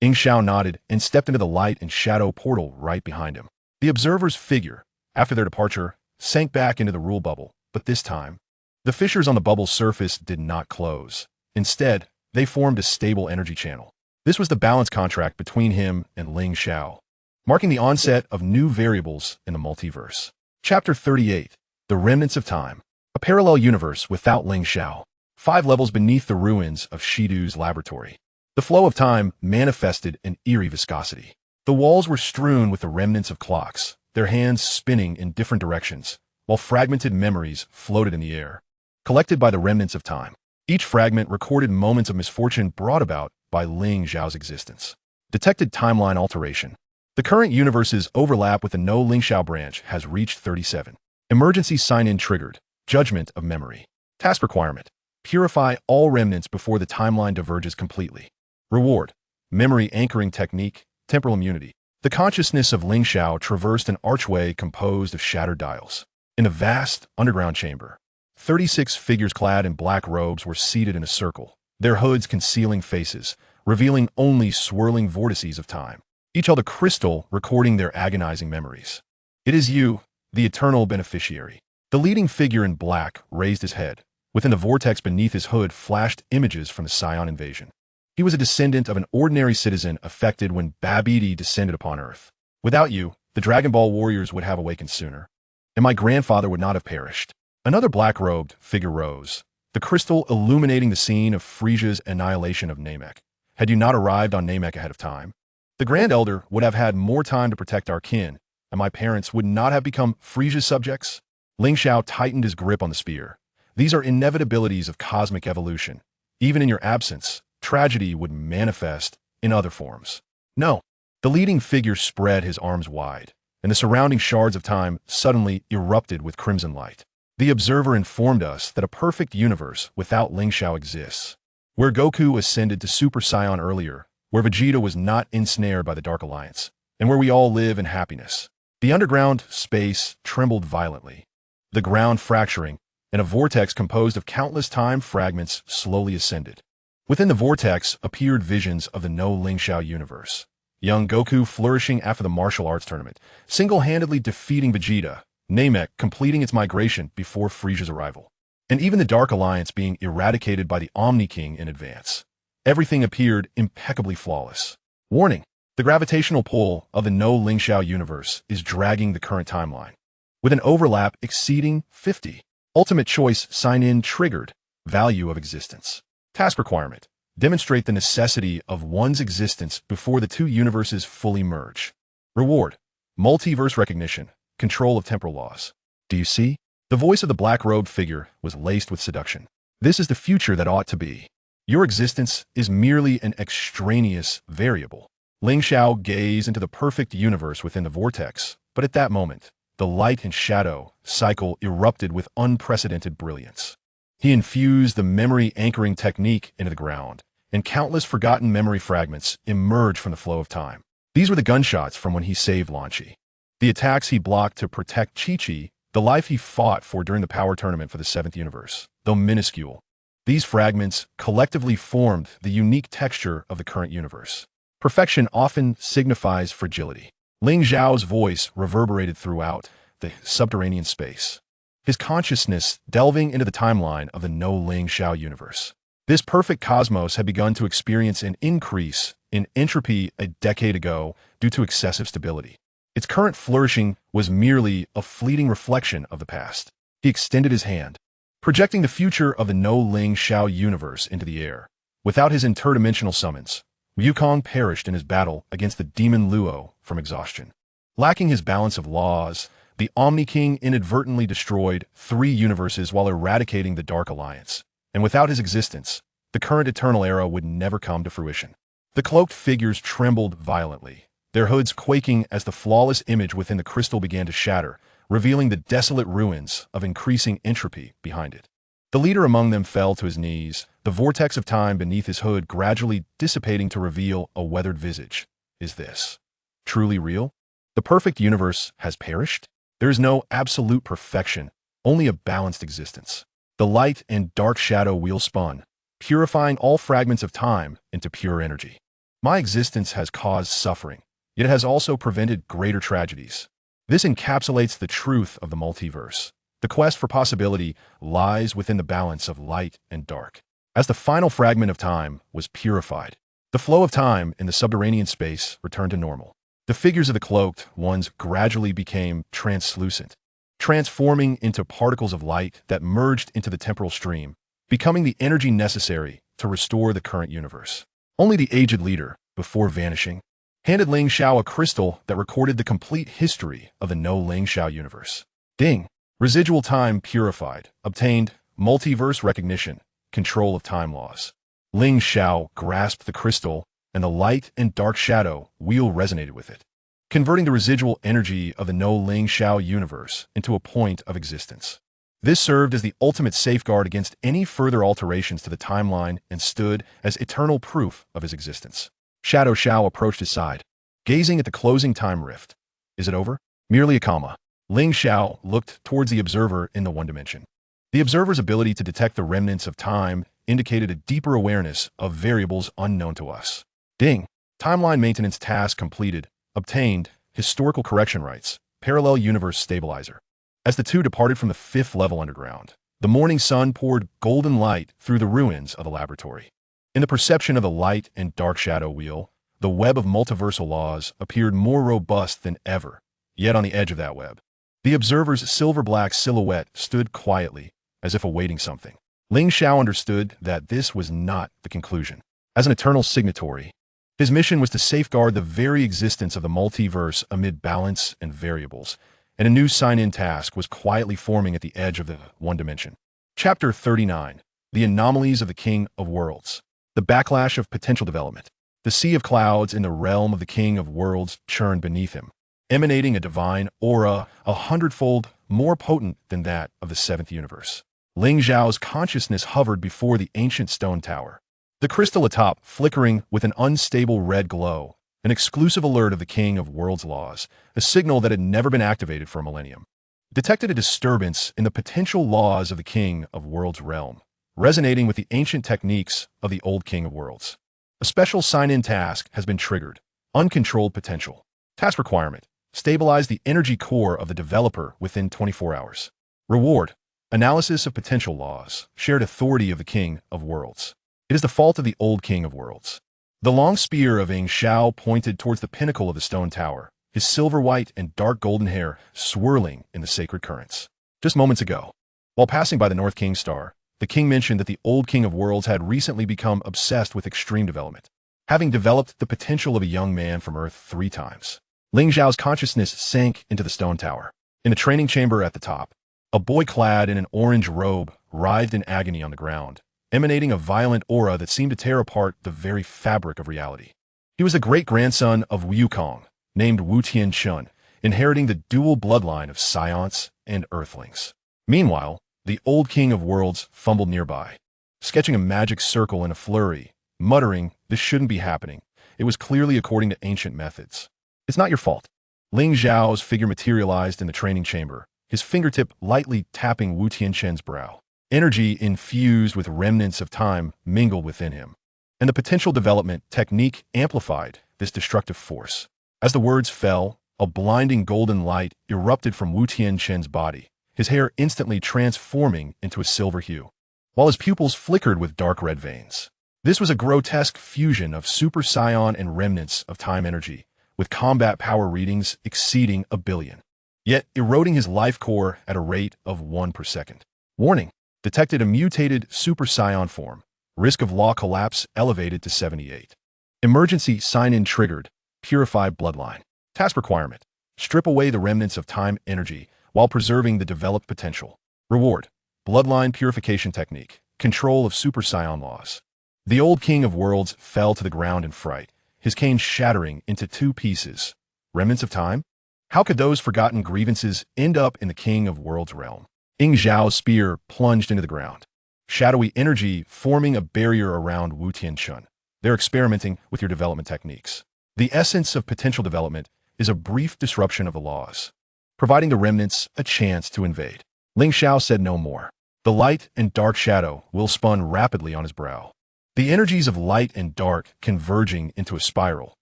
Ling Xiao nodded and stepped into the light and shadow portal right behind him. The observer's figure, after their departure, sank back into the rule bubble, but this time, the fissures on the bubble's surface did not close. Instead, they formed a stable energy channel. This was the balance contract between him and Ling Xiao, marking the onset of new variables in the multiverse. Chapter 38. The Remnants of Time. A parallel universe without Ling Xiao. 5 levels beneath the ruins of Shido's laboratory. The flow of time manifested an eerie viscosity. The walls were strewn with the remnants of clocks, their hands spinning in different directions, while fragmented memories floated in the air, collected by the remnants of time. Each fragment recorded moments of misfortune brought about by Ling Xiao's existence. Detected timeline alteration. The current universe's overlap with the No Ling Xiao branch has reached 37. Emergency sign-in triggered. Judgment of memory. Task requirement. Purify all remnants before the timeline diverges completely. Reward. Memory anchoring technique. Temporal immunity. The consciousness of Ling Xiao traversed an archway composed of shattered dials. In a vast, underground chamber, 36 figures clad in black robes were seated in a circle, their hoods concealing faces, revealing only swirling vortices of time, each held a crystal recording their agonizing memories. It is you, the eternal beneficiary. The leading figure in black raised his head. Within the vortex beneath his hood flashed images from the Saiyan invasion. He was a descendant of an ordinary citizen affected when Babidi descended upon Earth. Without you, the Dragon Ball warriors would have awakened sooner, and my grandfather would not have perished. Another black-robed figure rose, the crystal illuminating the scene of Frieza's annihilation of Namek. Had you not arrived on Namek ahead of time, the Grand Elder would have had more time to protect our kin, and my parents would not have become Frieza's subjects. Ling Xiao tightened his grip on the spear. These are inevitabilities of cosmic evolution. Even in your absence, tragedy would manifest in other forms. No. The leading figure spread his arms wide, and the surrounding shards of time suddenly erupted with crimson light. The observer informed us that a perfect universe without Ling Xiao exists. Where Goku ascended to Super Saiyan earlier, where Vegeta was not ensnared by the Dark Alliance, and where we all live in happiness. The underground space trembled violently, the ground fracturing, and a vortex composed of countless time fragments slowly ascended. Within the vortex appeared visions of the No Ling Xiao universe. Young Goku flourishing after the martial arts tournament, single-handedly defeating Vegeta, Namek completing its migration before Frieza's arrival, and even the Dark Alliance being eradicated by the Omni King in advance. Everything appeared impeccably flawless. Warning: the gravitational pull of the No Ling Xiao universe is dragging the current timeline, with an overlap exceeding 50. Ultimate choice sign-in triggered. Value of existence. Task requirement: demonstrate the necessity of one's existence before the two universes fully merge. Reward: multiverse recognition. Control of temporal laws. Do you see? The voice of the black-robed figure was laced with seduction. This is the future that ought to be. Your existence is merely an extraneous variable. Ling Xiao gazed into the perfect universe within the vortex, but at that moment, the light and shadow cycle erupted with unprecedented brilliance. He infused the memory anchoring technique into the ground, and countless forgotten memory fragments emerged from the flow of time. These were the gunshots from when he saved Lan Chi, the attacks he blocked to protect Chi-Chi, the life he fought for during the power tournament for the 7th universe. Though minuscule, these fragments collectively formed the unique texture of the current universe. Perfection often signifies fragility. Ling Xiao's voice reverberated throughout the subterranean space, his consciousness delving into the timeline of the No Ling Xiao universe. This perfect cosmos had begun to experience an increase in entropy a decade ago due to excessive stability. Its current flourishing was merely a fleeting reflection of the past. He extended his hand, projecting the future of the No Ling Xiao universe into the air. Without his interdimensional summons, Wukong perished in his battle against the demon Luo from exhaustion. Lacking his balance of laws, the Omni King inadvertently destroyed 3 universes while eradicating the Dark Alliance, and without his existence, the current Eternal Era would never come to fruition. The cloaked figures trembled violently, their hoods quaking as the flawless image within the crystal began to shatter, revealing the desolate ruins of increasing entropy behind it. The leader among them fell to his knees, the vortex of time beneath his hood gradually dissipating to reveal a weathered visage. Is this truly real? The perfect universe has perished? There is no absolute perfection, only a balanced existence. The light and dark shadow wheel spun, purifying all fragments of time into pure energy. My existence has caused suffering, yet it has also prevented greater tragedies. This encapsulates the truth of the multiverse. The quest for possibility lies within the balance of light and dark. As the final fragment of time was purified, the flow of time in the subterranean space returned to normal. The figures of the cloaked ones gradually became translucent, transforming into particles of light that merged into the temporal stream, becoming the energy necessary to restore the current universe. Only the aged leader, before vanishing, handed Ling Xiao a crystal that recorded the complete history of the no Ling Xiao universe. Ding! Residual time purified, obtained, multiverse recognition, control of time laws. Ling Xiao grasped the crystal, and the light and dark shadow wheel resonated with it, converting the residual energy of the no Ling Xiao universe into a point of existence. This served as the ultimate safeguard against any further alterations to the timeline and stood as eternal proof of his existence. Shadow Xiao approached his side, gazing at the closing time rift. Is it over? Merely a comma. Ling Xiao looked towards the observer in the one dimension. The observer's ability to detect the remnants of time indicated a deeper awareness of variables unknown to us. Ding! Timeline maintenance task completed. Obtained. Historical correction rights. Parallel universe stabilizer. As the two departed from the 5th level underground, the morning sun poured golden light through the ruins of the laboratory. In the perception of the light and dark shadow wheel, the web of multiversal laws appeared more robust than ever, yet on the edge of that web, the observer's silver-black silhouette stood quietly, as if awaiting something. Ling Xiao understood that this was not the conclusion. As an eternal signatory, his mission was to safeguard the very existence of the multiverse amid balance and variables, and a new sign-in task was quietly forming at the edge of the one dimension. Chapter 39. The Anomalies of the King of Worlds. The backlash of potential development. The sea of clouds in the realm of the King of Worlds churned beneath him, emanating a divine aura 100-fold more potent than that of the 7th universe. Ling Xiao's consciousness hovered before the ancient stone tower, the crystal atop flickering with an unstable red glow, an exclusive alert of the King of Worlds laws, a signal that had never been activated for a millennium. Detected a disturbance in the potential laws of the King of Worlds realm, resonating with the ancient techniques of the old King of Worlds. A special sign-in task has been triggered. Uncontrolled potential. Task requirement. Stabilize the energy core of the developer within 24 hours. Reward. Analysis of potential laws. Shared authority of the King of Worlds. It is the fault of the old King of Worlds. The long spear of Ling Xiao pointed towards the pinnacle of the stone tower, his silver-white and dark golden hair swirling in the sacred currents. Just moments ago, while passing by the North King Star, the king mentioned that the old King of Worlds had recently become obsessed with extreme development, having developed the potential of a young man from Earth 3 times. Ling Xiao's consciousness sank into the stone tower. In the training chamber at the top, a boy clad in an orange robe writhed in agony on the ground, emanating a violent aura that seemed to tear apart the very fabric of reality. He was the great-grandson of Wukong, named Wu Tianchun, inheriting the dual bloodline of Saiyans and Earthlings. Meanwhile, the old King of Worlds fumbled nearby, sketching a magic circle in a flurry, muttering, "This shouldn't be happening. It was clearly according to ancient methods." "It's not your fault." Ling Xiao's figure materialized in the training chamber, his fingertip lightly tapping Wu Tianchun's brow. Energy infused with remnants of time mingled within him, and the potential development technique amplified this destructive force. As the words fell, a blinding golden light erupted from Wu Tianchun's body, his hair instantly transforming into a silver hue, while his pupils flickered with dark red veins. This was a grotesque fusion of Super Saiyan and remnants of time energy, with combat power readings exceeding 1 billion, yet eroding his life core at a rate of 1 per second. Warning. Detected a mutated Super Saiyan form. Risk of law collapse elevated to 78. Emergency sign-in triggered. Purify bloodline. Task requirement. Strip away the remnants of time energy while preserving the developed potential. Reward. Bloodline purification technique. Control of Super Saiyan laws. The old King of Worlds fell to the ground in fright, his cane shattering into 2 pieces. Remnants of time? How could those forgotten grievances end up in the King of Worlds realm? Ling Xiao's spear plunged into the ground, shadowy energy forming a barrier around Wu Tianchun. They're experimenting with your development techniques. The essence of potential development is a brief disruption of the laws, providing the remnants a chance to invade. Ling Xiao said no more. The light and dark shadow will spun rapidly on his brow, the energies of light and dark converging into a spiral,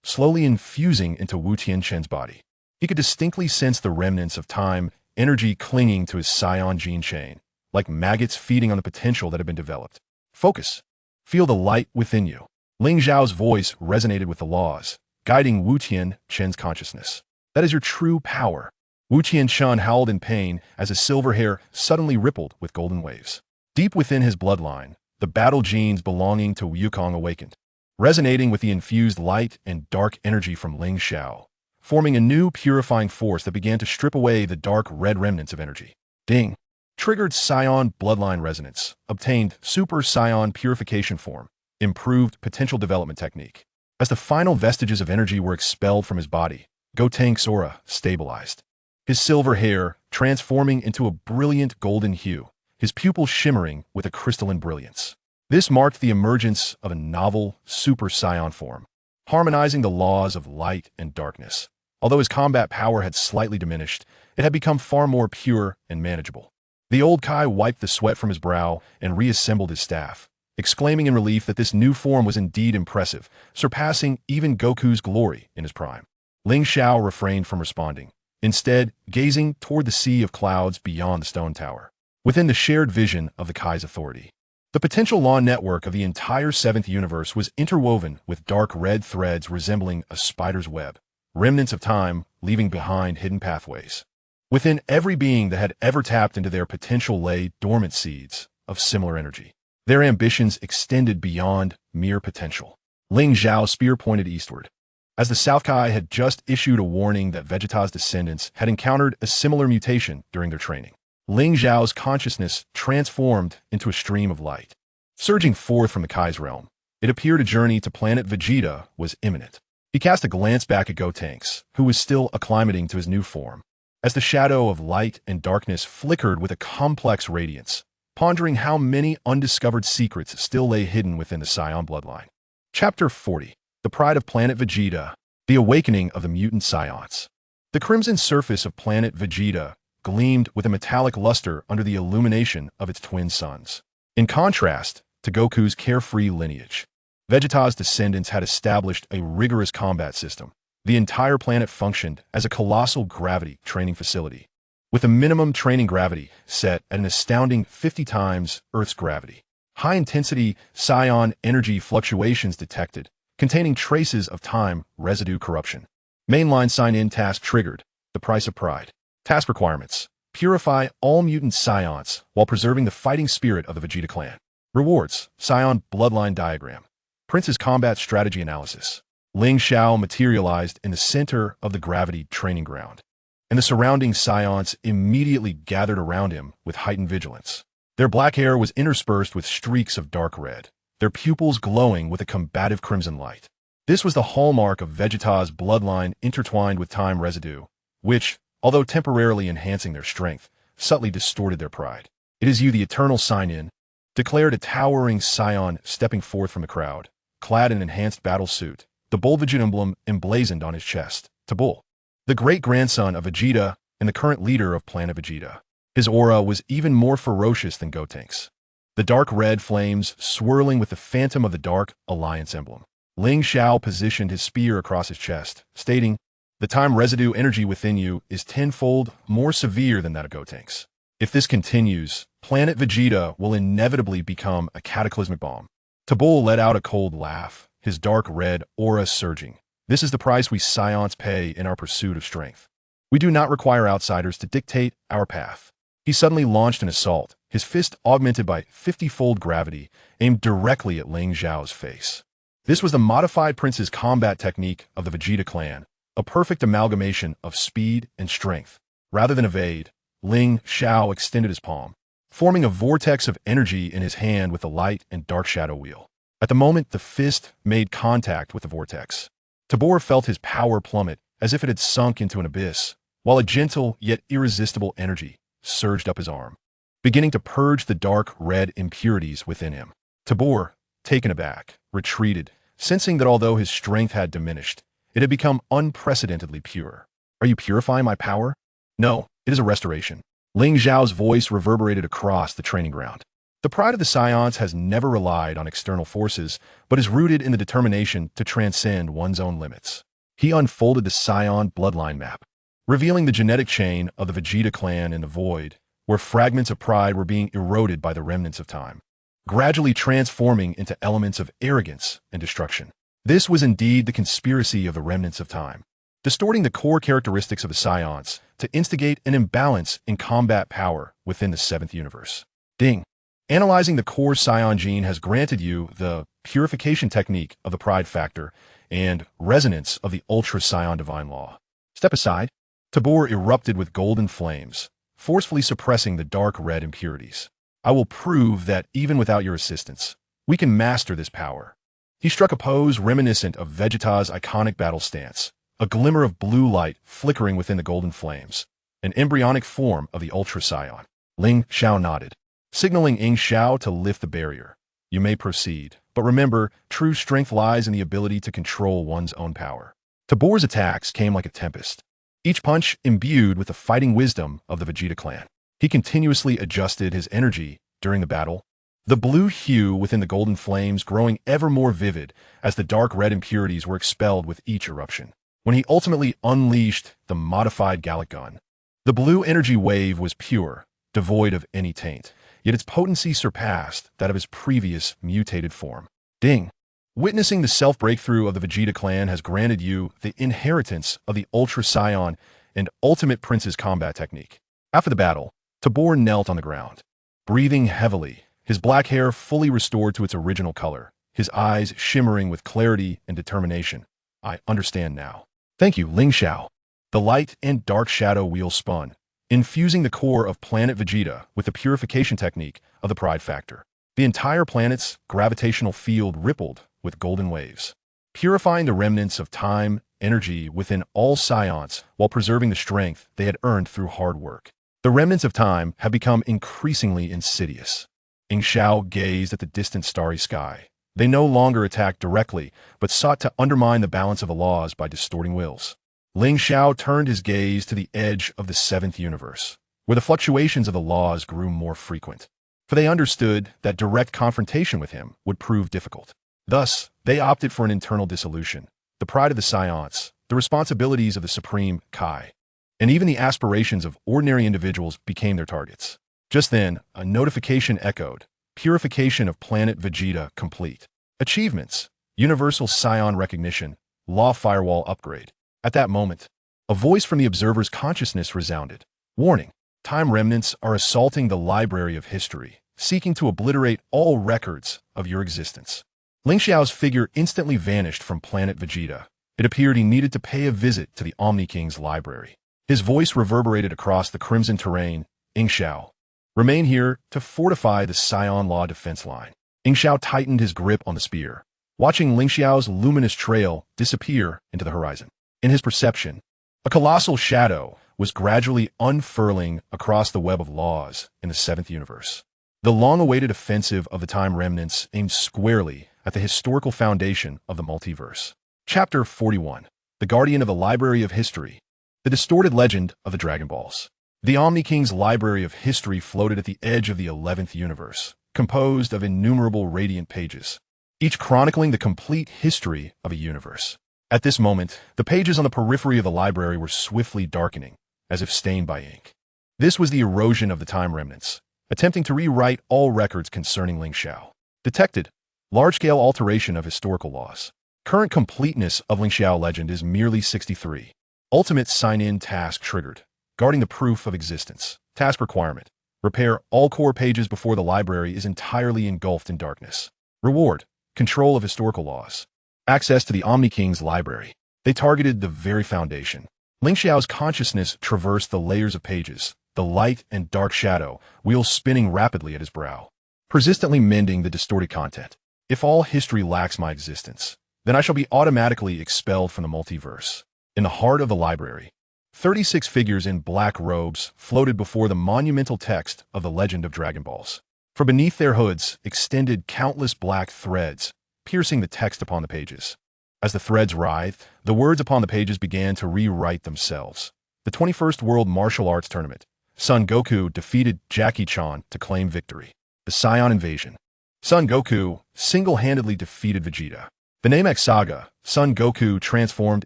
slowly infusing into Wu Tianchun's body. He could distinctly sense the remnants of time energy clinging to his Saiyan gene chain, like maggots feeding on the potential that had been developed. Focus. Feel the light within you. Ling Xiao's voice resonated with the laws, guiding Wu Tianchun's consciousness. That is your true power. Wu Tianchun howled in pain as his silver hair suddenly rippled with golden waves. Deep within his bloodline, the battle genes belonging to Wukong awakened, resonating with the infused light and dark energy from Ling Xiao, forming a new purifying force that began to strip away the dark red remnants of energy. Ding! Triggered Saiyan bloodline resonance, obtained Super Saiyan purification form, improved potential development technique. As the final vestiges of energy were expelled from his body, Gotenks' aura stabilized. His silver hair transforming into a brilliant golden hue, his pupils shimmering with a crystalline brilliance. This marked the emergence of a novel Super Saiyan form, harmonizing the laws of light and darkness. Although his combat power had slightly diminished, it had become far more pure and manageable. The old Kai wiped the sweat from his brow and reassembled his staff, exclaiming in relief that this new form was indeed impressive, surpassing even Goku's glory in his prime. Ling Xiao refrained from responding, instead gazing toward the sea of clouds beyond the stone tower, within the shared vision of the Kai's authority. The potential law network of the entire seventh universe was interwoven with dark red threads resembling a spider's web, remnants of time leaving behind hidden pathways. Within every being that had ever tapped into their potential lay dormant seeds of similar energy. Their ambitions extended beyond mere potential. Ling Xiao's spear pointed eastward, as the South Kai had just issued a warning that Vegeta's descendants had encountered a similar mutation during their training. Ling Xiao's consciousness transformed into a stream of light. Surging forth from the Kai's realm, it appeared a journey to planet Vegeta was imminent. He cast a glance back at Gotenks, who was still acclimating to his new form, as the shadow of light and darkness flickered with a complex radiance, pondering how many undiscovered secrets still lay hidden within the Saiyan bloodline. Chapter 40. The Pride of Planet Vegeta. The Awakening of the Mutant Saiyans. The crimson surface of planet Vegeta gleamed with a metallic luster under the illumination of its twin suns. In contrast to Goku's carefree lineage, Vegeta's descendants had established a rigorous combat system. The entire planet functioned as a colossal gravity training facility, with a minimum training gravity set at an astounding 50 times Earth's gravity. High-intensity Saiyan energy fluctuations detected, containing traces of time residue corruption. Mainline sign-in task triggered. The price of pride. Task requirements. Purify all mutant Saiyans while preserving the fighting spirit of the Vegeta clan. Rewards. Saiyan bloodline diagram. Prince's combat strategy analysis. Ling Xiao materialized in the center of the gravity training ground, and the surrounding Saiyans immediately gathered around him with heightened vigilance. Their black hair was interspersed with streaks of dark red, their pupils glowing with a combative crimson light. This was the hallmark of Vegeta's bloodline intertwined with time residue, which, although temporarily enhancing their strength, subtly distorted their pride. "It is you, the eternal sign-in," declared a towering Saiyan stepping forth from the crowd, clad in an enhanced battle suit, the bold Vegeta emblem emblazoned on his chest. Tabul, the great-grandson of Vegeta and the current leader of Planet Vegeta. His aura was even more ferocious than Gotenks, the dark red flames swirling with the Phantom of the Dark Alliance emblem. Ling Xiao positioned his spear across his chest, stating, "The time residue energy within you is tenfold more severe than that of Gotenks. If this continues, Planet Vegeta will inevitably become a cataclysmic bomb." Tabul let out a cold laugh, his dark red aura surging. "This is the price we Saiyans pay in our pursuit of strength. We do not require outsiders to dictate our path." He suddenly launched an assault, his fist augmented by 50-fold gravity, aimed directly at Ling Xiao's face. This was the modified Prince's combat technique of the Vegeta clan, a perfect amalgamation of speed and strength. Rather than evade, Ling Xiao extended his palm, forming a vortex of energy in his hand with the light and dark shadow wheel. At the moment the fist made contact with the vortex, Tabor felt his power plummet as if it had sunk into an abyss, while a gentle yet irresistible energy surged up his arm, beginning to purge the dark red impurities within him. Tabor, taken aback, retreated, sensing that although his strength had diminished, it had become unprecedentedly pure. "Are you purifying my power?" "No, it is a restoration." Ling Xiao's voice reverberated across the training ground. The pride of the Saiyans has never relied on external forces, but is rooted in the determination to transcend one's own limits. He unfolded the Saiyan bloodline map, revealing the genetic chain of the Vegeta clan in the void, where fragments of pride were being eroded by the remnants of time, gradually transforming into elements of arrogance and destruction. This was indeed the conspiracy of the remnants of time, distorting the core characteristics of the Saiyans to instigate an imbalance in combat power within the seventh universe. Ding! Analyzing the core Saiyan gene has granted you the purification technique of the pride factor and resonance of the Ultra Saiyan divine law. Step aside. Tabor erupted with golden flames, forcefully suppressing the dark red impurities. I will prove that even without your assistance, we can master this power. He struck a pose reminiscent of Vegeta's iconic battle stance, a glimmer of blue light flickering within the golden flames, an embryonic form of the Ultra Saiyan. Ling Xiao nodded, signaling Ling Xiao to lift the barrier. You may proceed, but remember, true strength lies in the ability to control one's own power. Tabor's attacks came like a tempest, each punch imbued with the fighting wisdom of the Vegeta clan. He continuously adjusted his energy during the battle, the blue hue within the golden flames growing ever more vivid as the dark red impurities were expelled with each eruption. When he ultimately unleashed the modified Gallic gun, the blue energy wave was pure, devoid of any taint, yet its potency surpassed that of his previous mutated form. Ding! Witnessing the self-breakthrough of the Vegeta clan has granted you the inheritance of the Ultra Saiyan and Ultimate Prince's combat technique. After the battle, Tabor knelt on the ground, breathing heavily, his black hair fully restored to its original color, his eyes shimmering with clarity and determination. I understand now. Thank you, Ling Xiao. The light and dark shadow wheel spun, infusing the core of planet Vegeta with the purification technique of the pride factor. The entire planet's gravitational field rippled with golden waves, purifying the remnants of time, energy within all Saiyans while preserving the strength they had earned through hard work. The remnants of time have become increasingly insidious. Ling Xiao gazed at the distant starry sky. They no longer attacked directly, but sought to undermine the balance of the laws by distorting wills. Ling Xiao turned his gaze to the edge of the seventh universe, where the fluctuations of the laws grew more frequent, for they understood that direct confrontation with him would prove difficult. Thus, they opted for an internal dissolution, the pride of the Saiyans, the responsibilities of the Supreme Kai, and even the aspirations of ordinary individuals became their targets. Just then, a notification echoed. Purification of planet Vegeta complete. Achievements. Universal Saiyan recognition. Law firewall upgrade. At that moment, a voice from the observer's consciousness resounded. Warning. Time remnants are assaulting the library of history, seeking to obliterate all records of your existence. Ling Xiao's figure instantly vanished from planet Vegeta. It appeared he needed to pay a visit to the Omni King's library. His voice reverberated across the crimson terrain. Ling Xiao, remain here to fortify the Saiyan Law defense line. Ling Xiao tightened his grip on the spear, watching Ling Xiao's luminous trail disappear into the horizon. In his perception, a colossal shadow was gradually unfurling across the web of laws in the seventh universe. The long-awaited offensive of the time remnants aimed squarely at the historical foundation of the multiverse. Chapter 41. The Guardian of the Library of History. The distorted legend of the Dragon Balls. The Omni King's library of history floated at the edge of the 11th universe, composed of innumerable radiant pages, each chronicling the complete history of a universe. At this moment, the pages on the periphery of the library were swiftly darkening, as if stained by ink. This was the erosion of the time remnants, attempting to rewrite all records concerning Ling Xiao. Detected. Large-scale alteration of historical laws. Current completeness of Ling Xiao legend is merely 63. Ultimate sign-in task triggered. Guarding the proof of existence. Task requirement. Repair all core pages before the library is entirely engulfed in darkness. Reward. Control of historical laws. Access to the Omni King's library. They targeted the very foundation. Ling Xiao's consciousness traversed the layers of pages, the light and dark shadow, wheels spinning rapidly at his brow, persistently mending the distorted content. If all history lacks my existence, then I shall be automatically expelled from the multiverse. In the heart of the library, 36 figures in black robes floated before the monumental text of the legend of Dragon Balls. From beneath their hoods extended countless black threads, piercing the text upon the pages. As the threads writhed, the words upon the pages began to rewrite themselves. The 21st World Martial Arts Tournament. Son Goku defeated Jackie Chan to claim victory. The Saiyan Invasion. Son Goku single-handedly defeated Vegeta. The Namek Saga. Son Goku transformed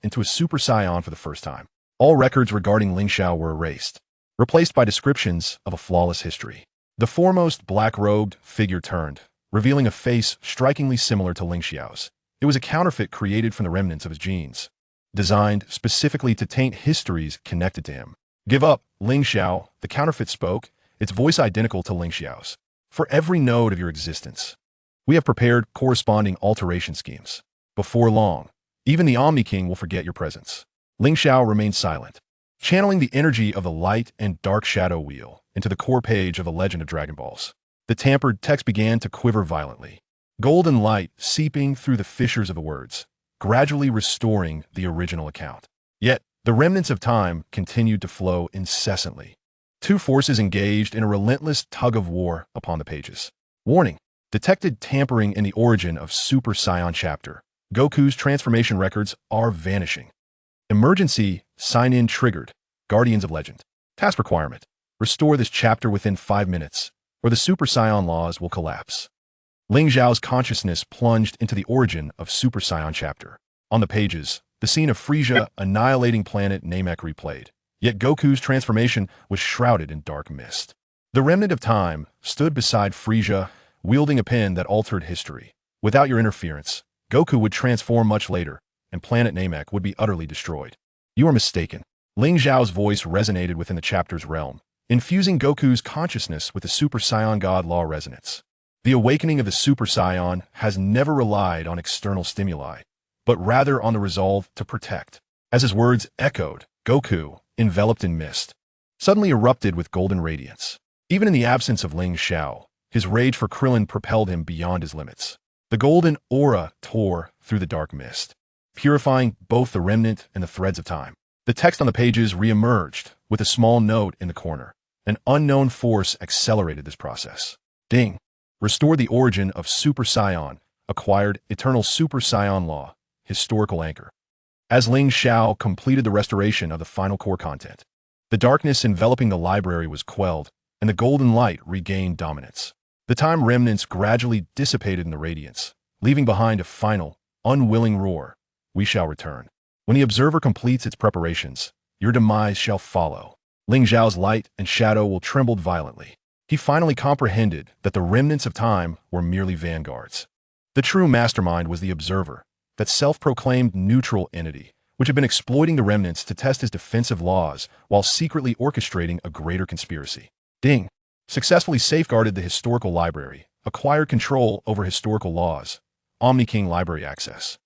into a Super Saiyan for the first time. All records regarding Ling Xiao were erased, replaced by descriptions of a flawless history. The foremost black-robed figure turned, revealing a face strikingly similar to Ling Xiao's. It was a counterfeit created from the remnants of his genes, designed specifically to taint histories connected to him. Give up, Ling Xiao, the counterfeit spoke, its voice identical to Ling Xiao's. for every node of your existence. We have prepared corresponding alteration schemes. Before long, even the Omni King will forget your presence. Ling Xiao remained silent, channeling the energy of the light and dark shadow wheel into the core page of the Legend of Dragon Balls. The tampered text began to quiver violently, golden light seeping through the fissures of the words, gradually restoring the original account. Yet, the remnants of time continued to flow incessantly. Two forces engaged in a relentless tug-of-war upon the pages. Warning: detected tampering in the origin of Super Saiyan chapter. Goku's transformation records are vanishing. Emergency sign-in triggered. Guardians of Legend. Task requirement: restore this chapter within 5 minutes, or the Super Saiyan laws will collapse. Ling Xiao's consciousness plunged into the origin of Super Saiyan chapter. On the pages, the scene of Frieza annihilating planet Namek replayed. Yet Goku's transformation was shrouded in dark mist. The remnant of time stood beside Frieza, wielding a pen that altered history. Without your interference, Goku would transform much later, and planet Namek would be utterly destroyed. You are mistaken. Ling Xiao's voice resonated within the chapter's realm, infusing Goku's consciousness with the Super Saiyan God Law resonance. The awakening of the Super Saiyan has never relied on external stimuli, but rather on the resolve to protect. As his words echoed, Goku, enveloped in mist, suddenly erupted with golden radiance. Even in the absence of Ling Xiao, his rage for Krillin propelled him beyond his limits. The golden aura tore through the dark mist, purifying both the remnant and the threads of time. The text on the pages re-emerged with a small note in the corner. An unknown force accelerated this process. Ding. Restore the origin of Super Saiyan, acquired eternal Super Saiyan law, historical anchor. As Ling Xiao completed the restoration of the final core content, the darkness enveloping the library was quelled, and the golden light regained dominance. The time remnants gradually dissipated in the radiance, leaving behind a final, unwilling roar. We shall return. When the observer completes its preparations, your demise shall follow. Ling Xiao's light and shadow will tremble violently. He finally comprehended that the remnants of time were merely vanguards. The true mastermind was the observer, that self-proclaimed neutral entity, which had been exploiting the remnants to test his defensive laws while secretly orchestrating a greater conspiracy. Ding. Successfully safeguarded the historical library, acquired control over historical laws, Omni King library access.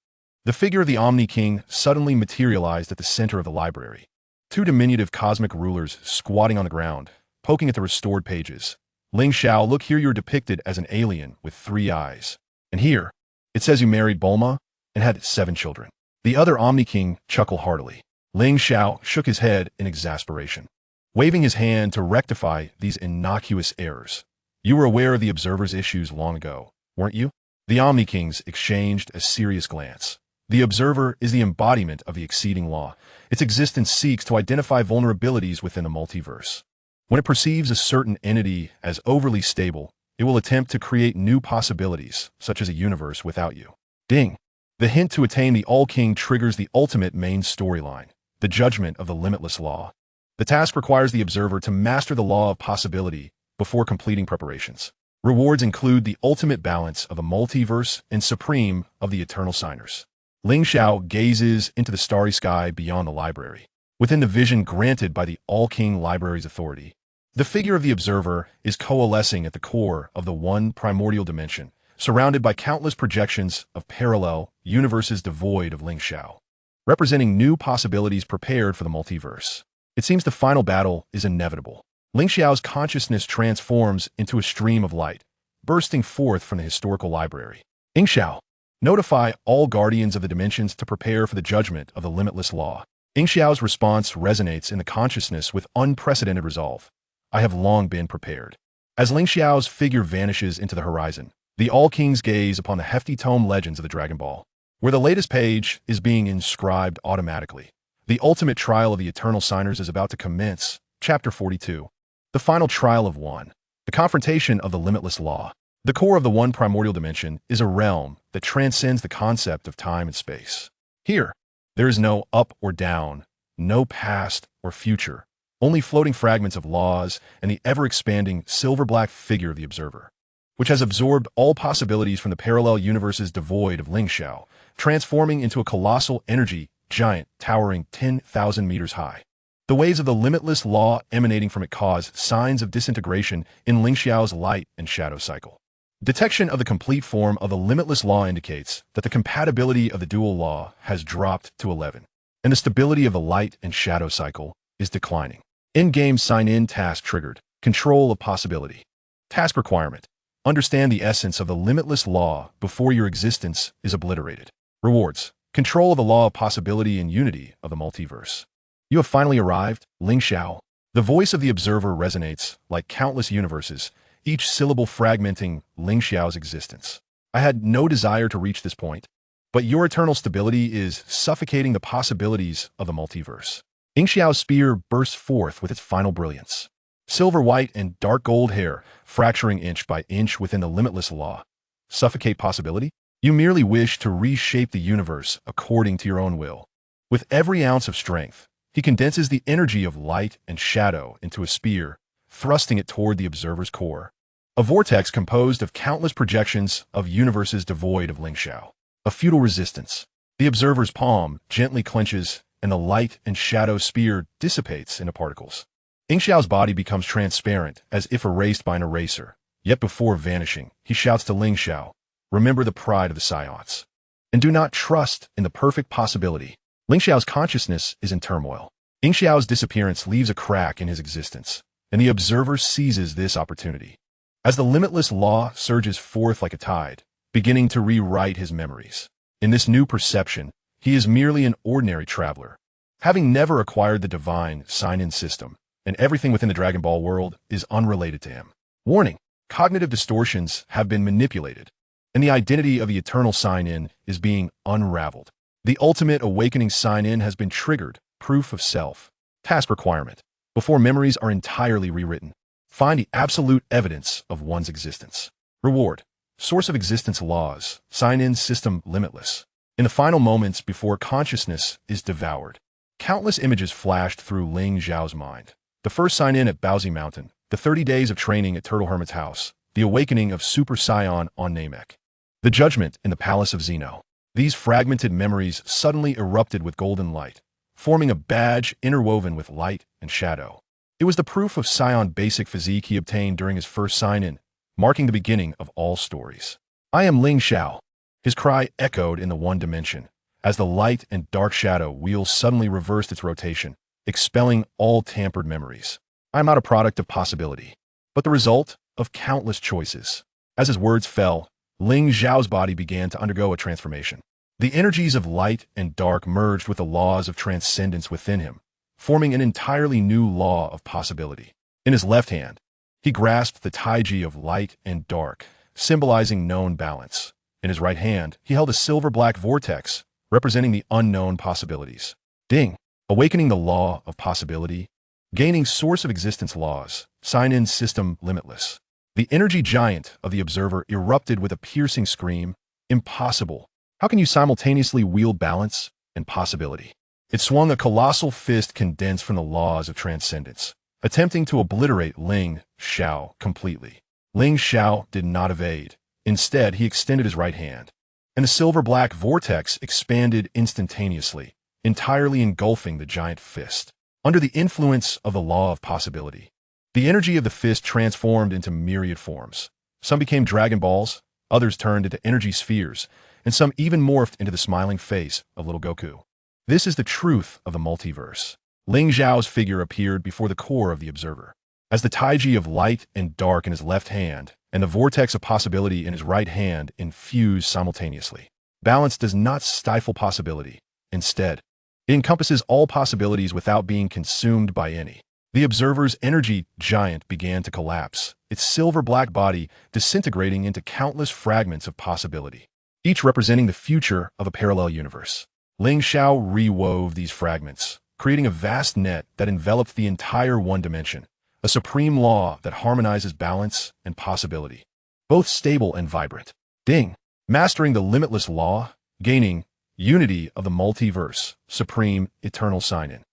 The figure of the Omni King suddenly materialized at the center of the library. Two diminutive cosmic rulers squatting on the ground, poking at the restored pages. Ling Xiao, look here, you're depicted as an alien with 3 eyes. And here, it says you married Bulma and had 7 children. The other Omni King chuckled heartily. Ling Xiao shook his head in exasperation, waving his hand to rectify these innocuous errors. You were aware of the observer's issues long ago, weren't you? The Omni Kings exchanged a serious glance. The observer is the embodiment of the exceeding law. Its existence seeks to identify vulnerabilities within the multiverse. When it perceives a certain entity as overly stable, it will attempt to create new possibilities, such as a universe without you. Ding. The hint to attain the All-King triggers the ultimate main storyline, the judgment of the limitless law. The task requires the observer to master the law of possibility before completing preparations. Rewards include the ultimate balance of the multiverse and supreme of the eternal signers. Ling Xiao gazes into the starry sky beyond the library, within the vision granted by the All-King Library's authority. The figure of the observer is coalescing at the core of the one primordial dimension, surrounded by countless projections of parallel universes devoid of Ling Xiao, representing new possibilities prepared for the multiverse. It seems the final battle is inevitable. Ling Xiao's consciousness transforms into a stream of light, bursting forth from the historical library. Ling Xiao, notify all guardians of the dimensions to prepare for the judgment of the limitless law. Ling Xiao's response resonates in the consciousness with unprecedented resolve. I have long been prepared. As Ling Xiao's figure vanishes into the horizon, the All-Kings gaze upon the hefty tome Legends of the Dragon Ball, where the latest page is being inscribed automatically. The ultimate trial of the Eternal Signers is about to commence. Chapter 42. The final trial of one. The confrontation of the limitless law. The core of the one primordial dimension is a realm that transcends the concept of time and space. Here, there is no up or down, no past or future, only floating fragments of laws and the ever-expanding silver-black figure of the observer, which has absorbed all possibilities from the parallel universes devoid of Ling Xiao, transforming into a colossal energy giant towering 10,000 meters high. The waves of the limitless law emanating from it cause signs of disintegration in Ling Xiao's light and shadow cycle. Detection of the complete form of the limitless law indicates that the compatibility of the dual law has dropped to 11, and the stability of the light and shadow cycle is declining. In-game sign-in task triggered. Control of possibility. Task requirement. Understand the essence of the limitless law before your existence is obliterated. Rewards. Control of the law of possibility and unity of the multiverse. You have finally arrived, Ling Xiao. The voice of the observer resonates like countless universes, each syllable fragmenting Ling Xiao's existence. I had no desire to reach this point, but your eternal stability is suffocating the possibilities of the multiverse. Ling Xiao's spear bursts forth with its final brilliance. Silver white and dark gold hair, fracturing inch by inch within the limitless law. Suffocate possibility? You merely wish to reshape the universe according to your own will. With every ounce of strength, he condenses the energy of light and shadow into a spear, thrusting it toward the observer's core. A vortex composed of countless projections of universes devoid of Ling Xiao. A futile resistance. The observer's palm gently clenches, and the light and shadow spear dissipates into particles. Ling Xiao's body becomes transparent, as if erased by an eraser. Yet before vanishing, he shouts to Ling Xiao, "Remember the pride of the Saiyans, and do not trust in the perfect possibility." Ling Xiao's consciousness is in turmoil. Ling Xiao's disappearance leaves a crack in his existence, and the observer seizes this opportunity. As the limitless law surges forth like a tide, beginning to rewrite his memories. In this new perception, he is merely an ordinary traveler, having never acquired the divine sign-in system, and everything within the Dragon Ball world is unrelated to him. Warning: cognitive distortions have been manipulated, and the identity of the eternal sign-in is being unraveled. The ultimate awakening sign-in has been triggered. Proof of self. Task requirement. Before memories are entirely rewritten, find the absolute evidence of one's existence. Reward. Source of existence laws. Sign-in system limitless. In the final moments before consciousness is devoured, countless images flashed through Ling Xiao's mind. The first sign-in at Paozi Mountain, the 30 days of training at Turtle Hermit's house, the awakening of Super Saiyan on Namek, the judgment in the Palace of Zeno. These fragmented memories suddenly erupted with golden light, forming a badge interwoven with light and shadow. It was the proof of Saiyan basic physique he obtained during his first sign-in, marking the beginning of all stories. "I am Ling Xiao." His cry echoed in the one dimension, as the light and dark shadow wheel suddenly reversed its rotation, expelling all tampered memories. "I am not a product of possibility, but the result of countless choices." As his words fell, Ling Xiao's body began to undergo a transformation. The energies of light and dark merged with the laws of transcendence within him, forming an entirely new law of possibility. In his left hand, he grasped the taiji of light and dark, symbolizing known balance. In his right hand, he held a silver-black vortex, representing the unknown possibilities. Ding! Awakening the law of possibility. Gaining source of existence laws. Sign-in system limitless. The energy giant of the observer erupted with a piercing scream. Impossible. How can you simultaneously wield balance and possibility? It swung a colossal fist condensed from the laws of transcendence, attempting to obliterate Ling Xiao completely. Ling Xiao did not evade. Instead, he extended his right hand, and the silver-black vortex expanded instantaneously, entirely engulfing the giant fist. Under the influence of the law of possibility, the energy of the fist transformed into myriad forms. Some became Dragon Balls, others turned into energy spheres, and some even morphed into the smiling face of little Goku. This is the truth of the multiverse. Ling Xiao's figure appeared before the core of the observer. As the taiji of light and dark in his left hand, and the vortex of possibility in his right hand infused simultaneously. Balance does not stifle possibility. Instead, it encompasses all possibilities without being consumed by any. The observer's energy giant began to collapse, its silver-black body disintegrating into countless fragments of possibility, each representing the future of a parallel universe. Ling Xiao rewove these fragments, creating a vast net that enveloped the entire one dimension, a supreme law that harmonizes balance and possibility, both stable and vibrant. Ding! Mastering the limitless law, gaining unity of the multiverse, supreme, eternal sign-in.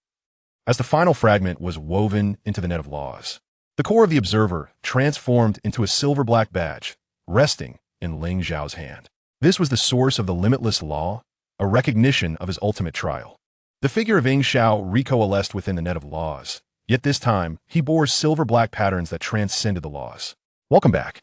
As the final fragment was woven into the net of laws, the core of the observer transformed into a silver-black badge, resting in Ling Xiao's hand. This was the source of the limitless law, a recognition of his ultimate trial. The figure of Ling Xiao recoalesced within the net of laws, yet this time, he bore silver-black patterns that transcended the laws. Welcome back.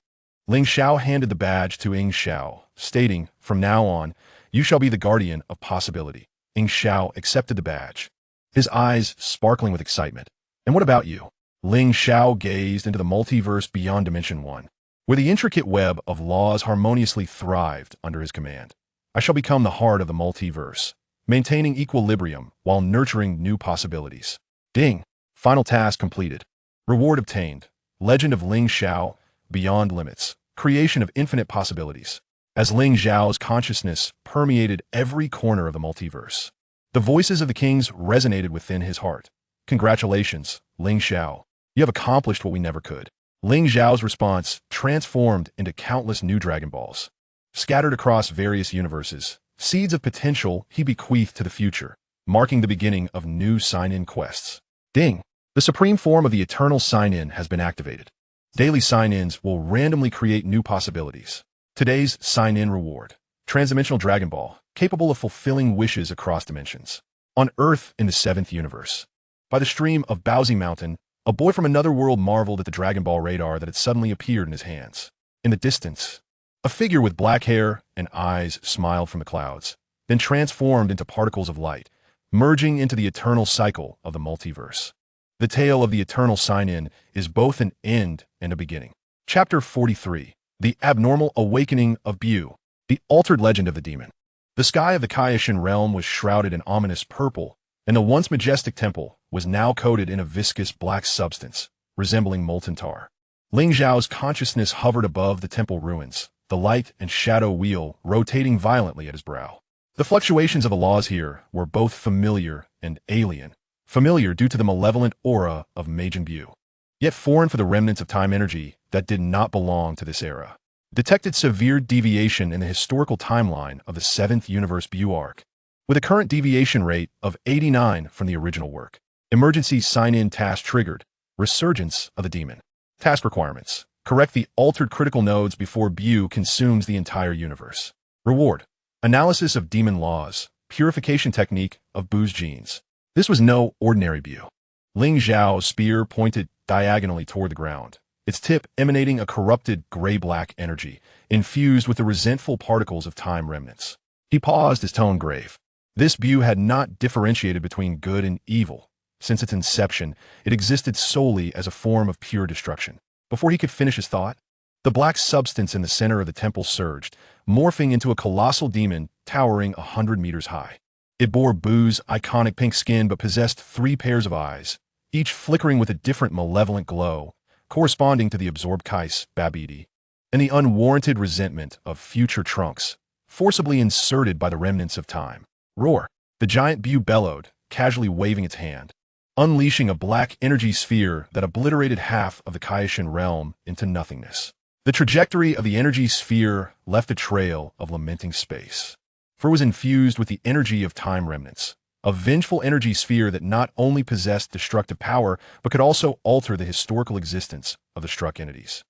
Ling Xiao handed the badge to Ling Xiao, stating, from now on, you shall be the guardian of possibility. Ling Xiao accepted the badge, his eyes sparkling with excitement. And what about you? Ling Xiao gazed into the multiverse beyond Dimension 1, where the intricate web of laws harmoniously thrived under his command. I shall become the heart of the multiverse, maintaining equilibrium while nurturing new possibilities. Ding! Final task completed. Reward obtained. Legend of Ling Xiao, Beyond Limits. Creation of infinite possibilities. As Ling Xiao's consciousness permeated every corner of the multiverse, the voices of the kings resonated within his heart. Congratulations, Ling Xiao. You have accomplished what we never could. Ling Xiao's response transformed into countless new Dragon Balls. Scattered across various universes, seeds of potential he bequeathed to the future, marking the beginning of new sign-in quests. Ding! The supreme form of the eternal sign-in has been activated. Daily sign-ins will randomly create new possibilities. Today's sign-in reward. Transdimensional Dragon Ball, capable of fulfilling wishes across dimensions. On Earth in the 7th universe. By the stream of Paozi Mountain, a boy from another world marveled at the Dragon Ball radar that had suddenly appeared in his hands. In the distance, a figure with black hair and eyes smiled from the clouds, then transformed into particles of light, merging into the eternal cycle of the multiverse. The tale of the eternal sign-in is both an end and a beginning. Chapter 43. The Abnormal Awakening of Bu. The Altered Legend of the Demon. The sky of the Kaioshin Realm was shrouded in ominous purple, and the once majestic temple was now coated in a viscous black substance, resembling molten tar. Ling Xiao's consciousness hovered above the temple ruins, the light and shadow wheel rotating violently at his brow. The fluctuations of the laws here were both familiar and alien. Familiar due to the malevolent aura of Majin Bu, yet foreign for the remnants of time energy that did not belong to this era. Detected severe deviation in the historical timeline of the 7th Universe Bu arc, with a current deviation rate of 89 from the original work. Emergency sign-in task triggered. Resurgence of the demon. Task requirements. Correct the altered critical nodes before Bu consumes the entire universe. Reward. Analysis of demon laws. Purification technique of Bu's genes. This was no ordinary Bu. Ling Xiao's spear pointed diagonally toward the ground, its tip emanating a corrupted gray-black energy, infused with the resentful particles of time remnants. He paused, his tone grave. This Bu had not differentiated between good and evil. Since its inception, it existed solely as a form of pure destruction. Before he could finish his thought, the black substance in the center of the temple surged, morphing into a colossal demon towering 100 meters high. It bore Bu's iconic pink skin but possessed 3 pairs of eyes, each flickering with a different malevolent glow, corresponding to the absorbed Kais, Babidi, and the unwarranted resentment of future Trunks, forcibly inserted by the remnants of time. Roar! The giant Bu bellowed, casually waving its hand, unleashing a black energy sphere that obliterated half of the Kaioshin Realm into nothingness. The trajectory of the energy sphere left a trail of lamenting space, for it was infused with the energy of time remnants, a vengeful energy sphere that not only possessed destructive power, but could also alter the historical existence of the struck entities.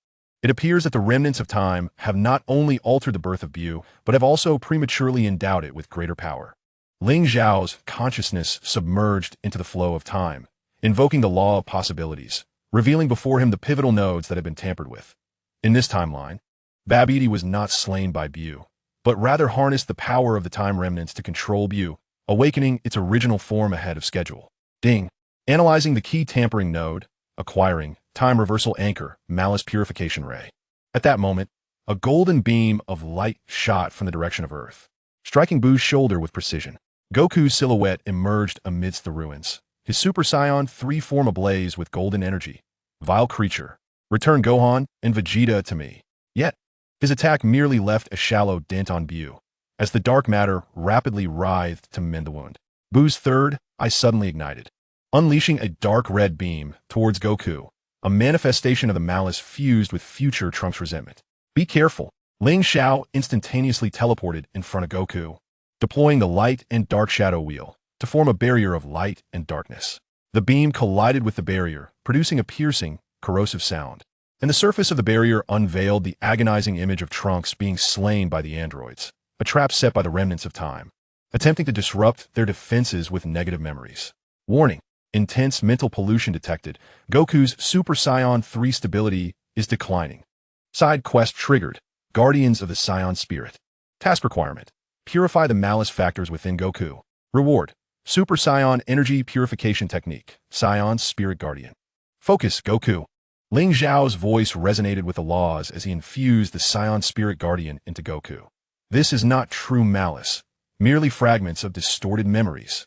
It appears that the remnants of time have not only altered the birth of Bu, but have also prematurely endowed it with greater power. Ling Xiao's consciousness submerged into the flow of time, invoking the law of possibilities, revealing before him the pivotal nodes that had been tampered with. In this timeline, Babidi was not slain by Bu, but rather harnessed the power of the time remnants to control Bu, awakening its original form ahead of schedule. Ding! Analyzing the key tampering node, acquiring time reversal anchor, malice purification ray. At that moment, a golden beam of light shot from the direction of Earth, striking Bu's shoulder with precision. Goku's silhouette emerged amidst the ruins, his Super Saiyan 3 form ablaze with golden energy. Vile creature, return Gohan and Vegeta to me. Yet, his attack merely left a shallow dent on Bu, as the dark matter rapidly writhed to mend the wound. Bu's third eye suddenly ignited, unleashing a dark red beam towards Goku, a manifestation of the malice fused with future Trunks' resentment. Be careful. Ling Xiao instantaneously teleported in front of Goku, deploying the light and dark shadow wheel to form a barrier of light and darkness. The beam collided with the barrier, producing a piercing, corrosive sound, and the surface of the barrier unveiled the agonizing image of Trunks being slain by the androids, a trap set by the remnants of time. attempting to disrupt their defenses with negative memories. Warning: intense mental pollution detected. Goku's Super Saiyan 3 stability is declining. Side quest triggered. Guardians of the Saiyan Spirit. Task requirement: purify the malice factors within Goku. Reward: Super Saiyan Energy Purification Technique. Saiyan Spirit Guardian. Focus, Goku. Ling Xiao's voice resonated with the laws as he infused the Saiyan Spirit Guardian into Goku. This is not true malice, merely fragments of distorted memories.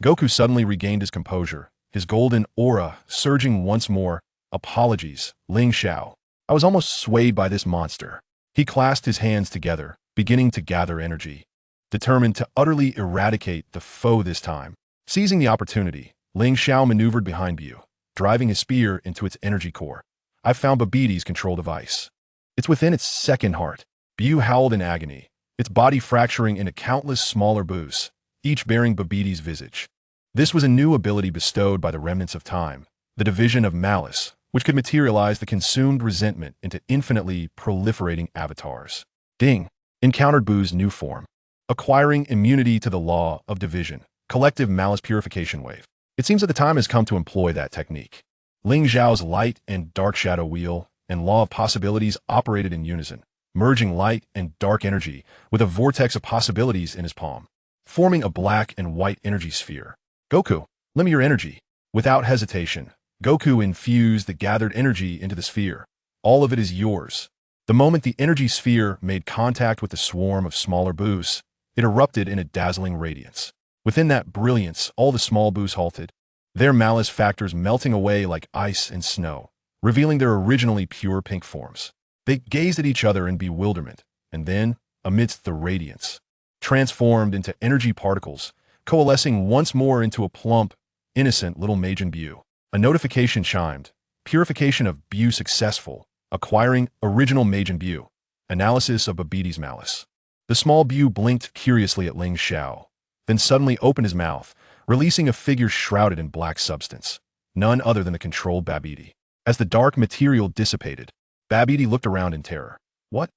Goku suddenly regained his composure, his golden aura surging once more. Apologies, Ling Xiao. I was almost swayed by this monster. He clasped his hands together, beginning to gather energy, determined to utterly eradicate the foe this time. Seizing the opportunity, Ling Xiao maneuvered behind Bu, driving his spear into its energy core. I found Babbidi's control device. It's within its second heart. Bu howled in agony, its body fracturing into countless smaller Bus, each bearing Babbidi's visage. This was a new ability bestowed by the remnants of time, the division of malice, which could materialize the consumed resentment into infinitely proliferating avatars. Ding! Encountered Bu's new form. Acquiring immunity to the law of division. Collective malice purification wave. It seems that the time has come to employ that technique. Ling Xiao's light and dark shadow wheel and law of possibilities operated in unison, merging light and dark energy with a vortex of possibilities in his palm, forming a black and white energy sphere. Goku, lend me your energy. Without hesitation, Goku infused the gathered energy into the sphere. All of it is yours. The moment the energy sphere made contact with the swarm of smaller Bus, it erupted in a dazzling radiance. Within that brilliance, all the small Bus halted, their malice factors melting away like ice and snow, revealing their originally pure pink forms. They gazed at each other in bewilderment, and then, amidst the radiance, transformed into energy particles, coalescing once more into a plump, innocent little Majin Bu. A notification chimed. Purification of Bu successful. Acquiring original Majin Bu. Analysis of Babbidi's malice. The small Bu blinked curiously at Ling Xiao, then suddenly opened his mouth, releasing a figure shrouded in black substance, none other than the controlled Babbidi. As the dark material dissipated, Babbidi looked around in terror. What?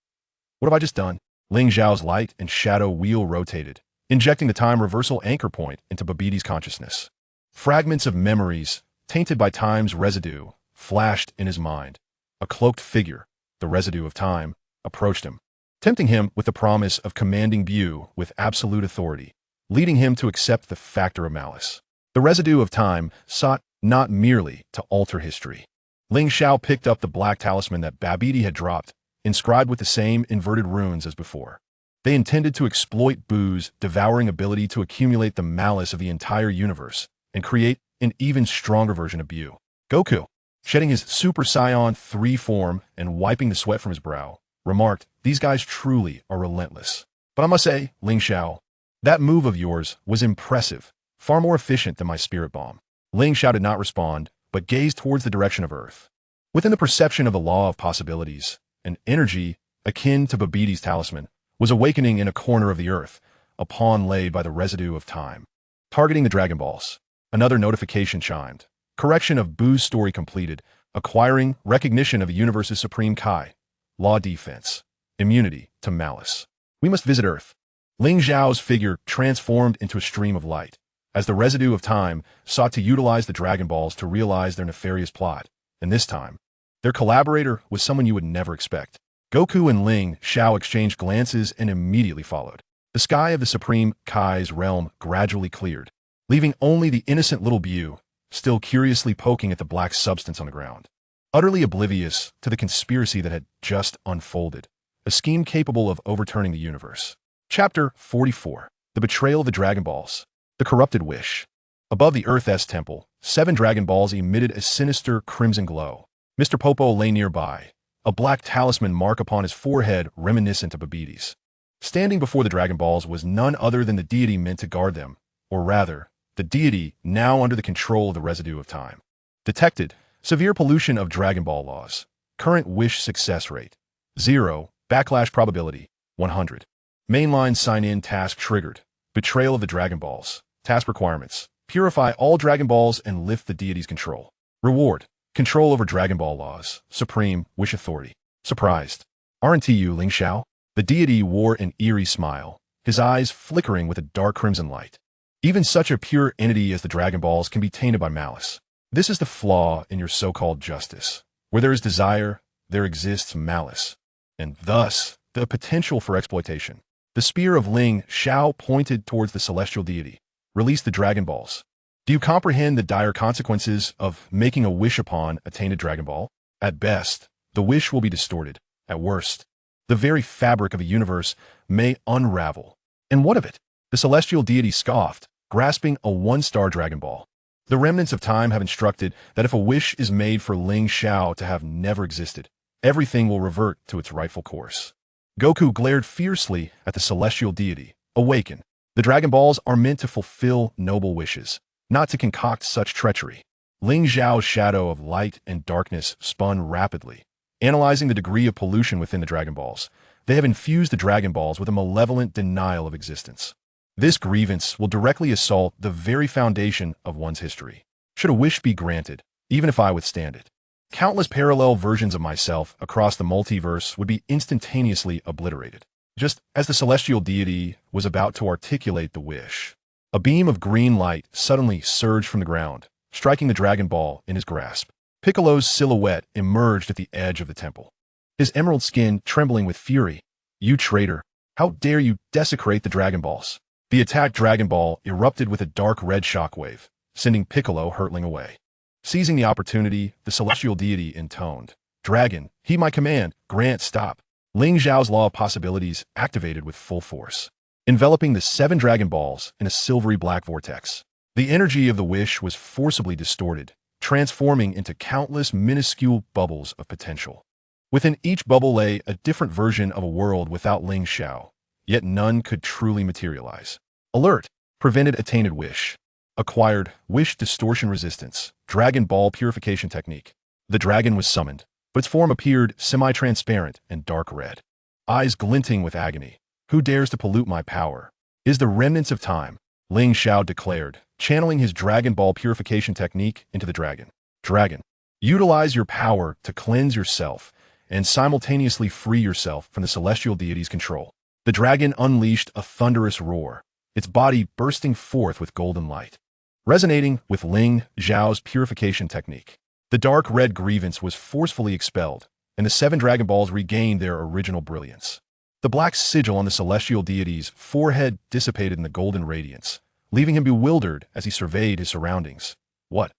What have I just done? Ling Xiao's light and shadow wheel rotated, injecting the time reversal anchor point into Babbidi's consciousness. Fragments of memories, tainted by time's residue, flashed in his mind. A cloaked figure, the residue of time, approached him, tempting him with the promise of commanding Bu with absolute authority, leading him to accept the factor of malice. The residue of time sought not merely to alter history. Ling Xiao picked up the black talisman that Babbidi had dropped, inscribed with the same inverted runes as before. They intended to exploit Bu's devouring ability to accumulate the malice of the entire universe and create an even stronger version of Bu. Goku, shedding his Super Saiyan 3 form and wiping the sweat from his brow, remarked, "These guys truly are relentless. But I must say, Ling Xiao, that move of yours was impressive, far more efficient than my spirit bomb." Ling Xiao did not respond, but gazed towards the direction of Earth. Within the perception of the law of possibilities, an energy, akin to Babbidi's talisman, was awakening in a corner of the Earth, a pawn laid by the residue of time. Targeting the Dragon Balls. Another notification chimed. Correction of Bu's story completed. Acquiring recognition of the universe's supreme Kai. Law defense. Immunity to malice. We must visit Earth. Ling Xiao's figure transformed into a stream of light, as the residue of time sought to utilize the Dragon Balls to realize their nefarious plot. And this time, their collaborator was someone you would never expect. Goku and Ling Xiao exchanged glances and immediately followed. The sky of the Supreme Kai's realm gradually cleared, leaving only the innocent little Bu, still curiously poking at the black substance on the ground. Utterly oblivious to the conspiracy that had just unfolded, a scheme capable of overturning the universe. Chapter 44. The Betrayal of the Dragon Balls. The Corrupted Wish. Above the Earth-S temple, 7 Dragon Balls emitted a sinister crimson glow. Mr. Popo lay nearby, a black talisman mark upon his forehead reminiscent of Babbidi's. Standing before the Dragon Balls was none other than the deity meant to guard them, or rather, the deity now under the control of the residue of time. Detected. Severe pollution of Dragon Ball laws. Current wish success rate. 0. Backlash probability. 100. Mainline sign-in task triggered. Betrayal of the Dragon Balls. Task requirements. Purify all Dragon Balls and lift the deity's control. Reward. Control over Dragon Ball laws. Supreme wish authority. Surprised. Aren't you, Ling Xiao? The deity wore an eerie smile, his eyes flickering with a dark crimson light. Even such a pure entity as the Dragon Balls can be tainted by malice. This is the flaw in your so-called justice. Where there is desire, there exists malice, and thus the potential for exploitation. The spear of Ling Xiao pointed towards the celestial deity. Release the Dragon Balls. Do you comprehend the dire consequences of making a wish upon a tainted Dragon Ball? At best, the wish will be distorted. At worst, the very fabric of a universe may unravel. And what of it? The celestial deity scoffed, grasping a one-star Dragon Ball. The remnants of time have instructed that if a wish is made for Ling Xiao to have never existed, everything will revert to its rightful course. Goku glared fiercely at the celestial deity. Awaken. The Dragon Balls are meant to fulfill noble wishes, not to concoct such treachery. Ling Xiao's shadow of light and darkness spun rapidly. Analyzing the degree of pollution within the Dragon Balls, they have infused the Dragon Balls with a malevolent denial of existence. This grievance will directly assault the very foundation of one's history. Should a wish be granted, even if I withstand it, countless parallel versions of myself across the multiverse would be instantaneously obliterated. Just as the celestial deity was about to articulate the wish, a beam of green light suddenly surged from the ground, striking the Dragon Ball in his grasp. Piccolo's silhouette emerged at the edge of the temple, his emerald skin trembling with fury. You traitor! How dare you desecrate the Dragon Balls? The attacked Dragon Ball erupted with a dark red shockwave, sending Piccolo hurtling away. Seizing the opportunity, the celestial deity intoned, "Dragon, heed my command, grant stop." Ling Xiao's law of possibilities activated with full force, enveloping the 7 Dragon Balls in a silvery black vortex. The energy of the wish was forcibly distorted, transforming into countless minuscule bubbles of potential. Within each bubble lay a different version of a world without Ling Xiao, yet none could truly materialize. Alert! Prevented a tainted wish. Acquired wish distortion resistance, Dragon Ball purification technique. The dragon was summoned, but its form appeared semi-transparent and dark red. Eyes glinting with agony. Who dares to pollute my power? Is the remnants of time, Ling Xiao declared, channeling his Dragon Ball purification technique into the dragon. Dragon, utilize your power to cleanse yourself and simultaneously free yourself from the celestial deity's control. The dragon unleashed a thunderous roar, its body bursting forth with golden light, resonating with Ling Xiao's purification technique. The dark red grievance was forcefully expelled, and the 7 Dragon Balls regained their original brilliance. The black sigil on the celestial deity's forehead dissipated in the golden radiance, leaving him bewildered as he surveyed his surroundings. What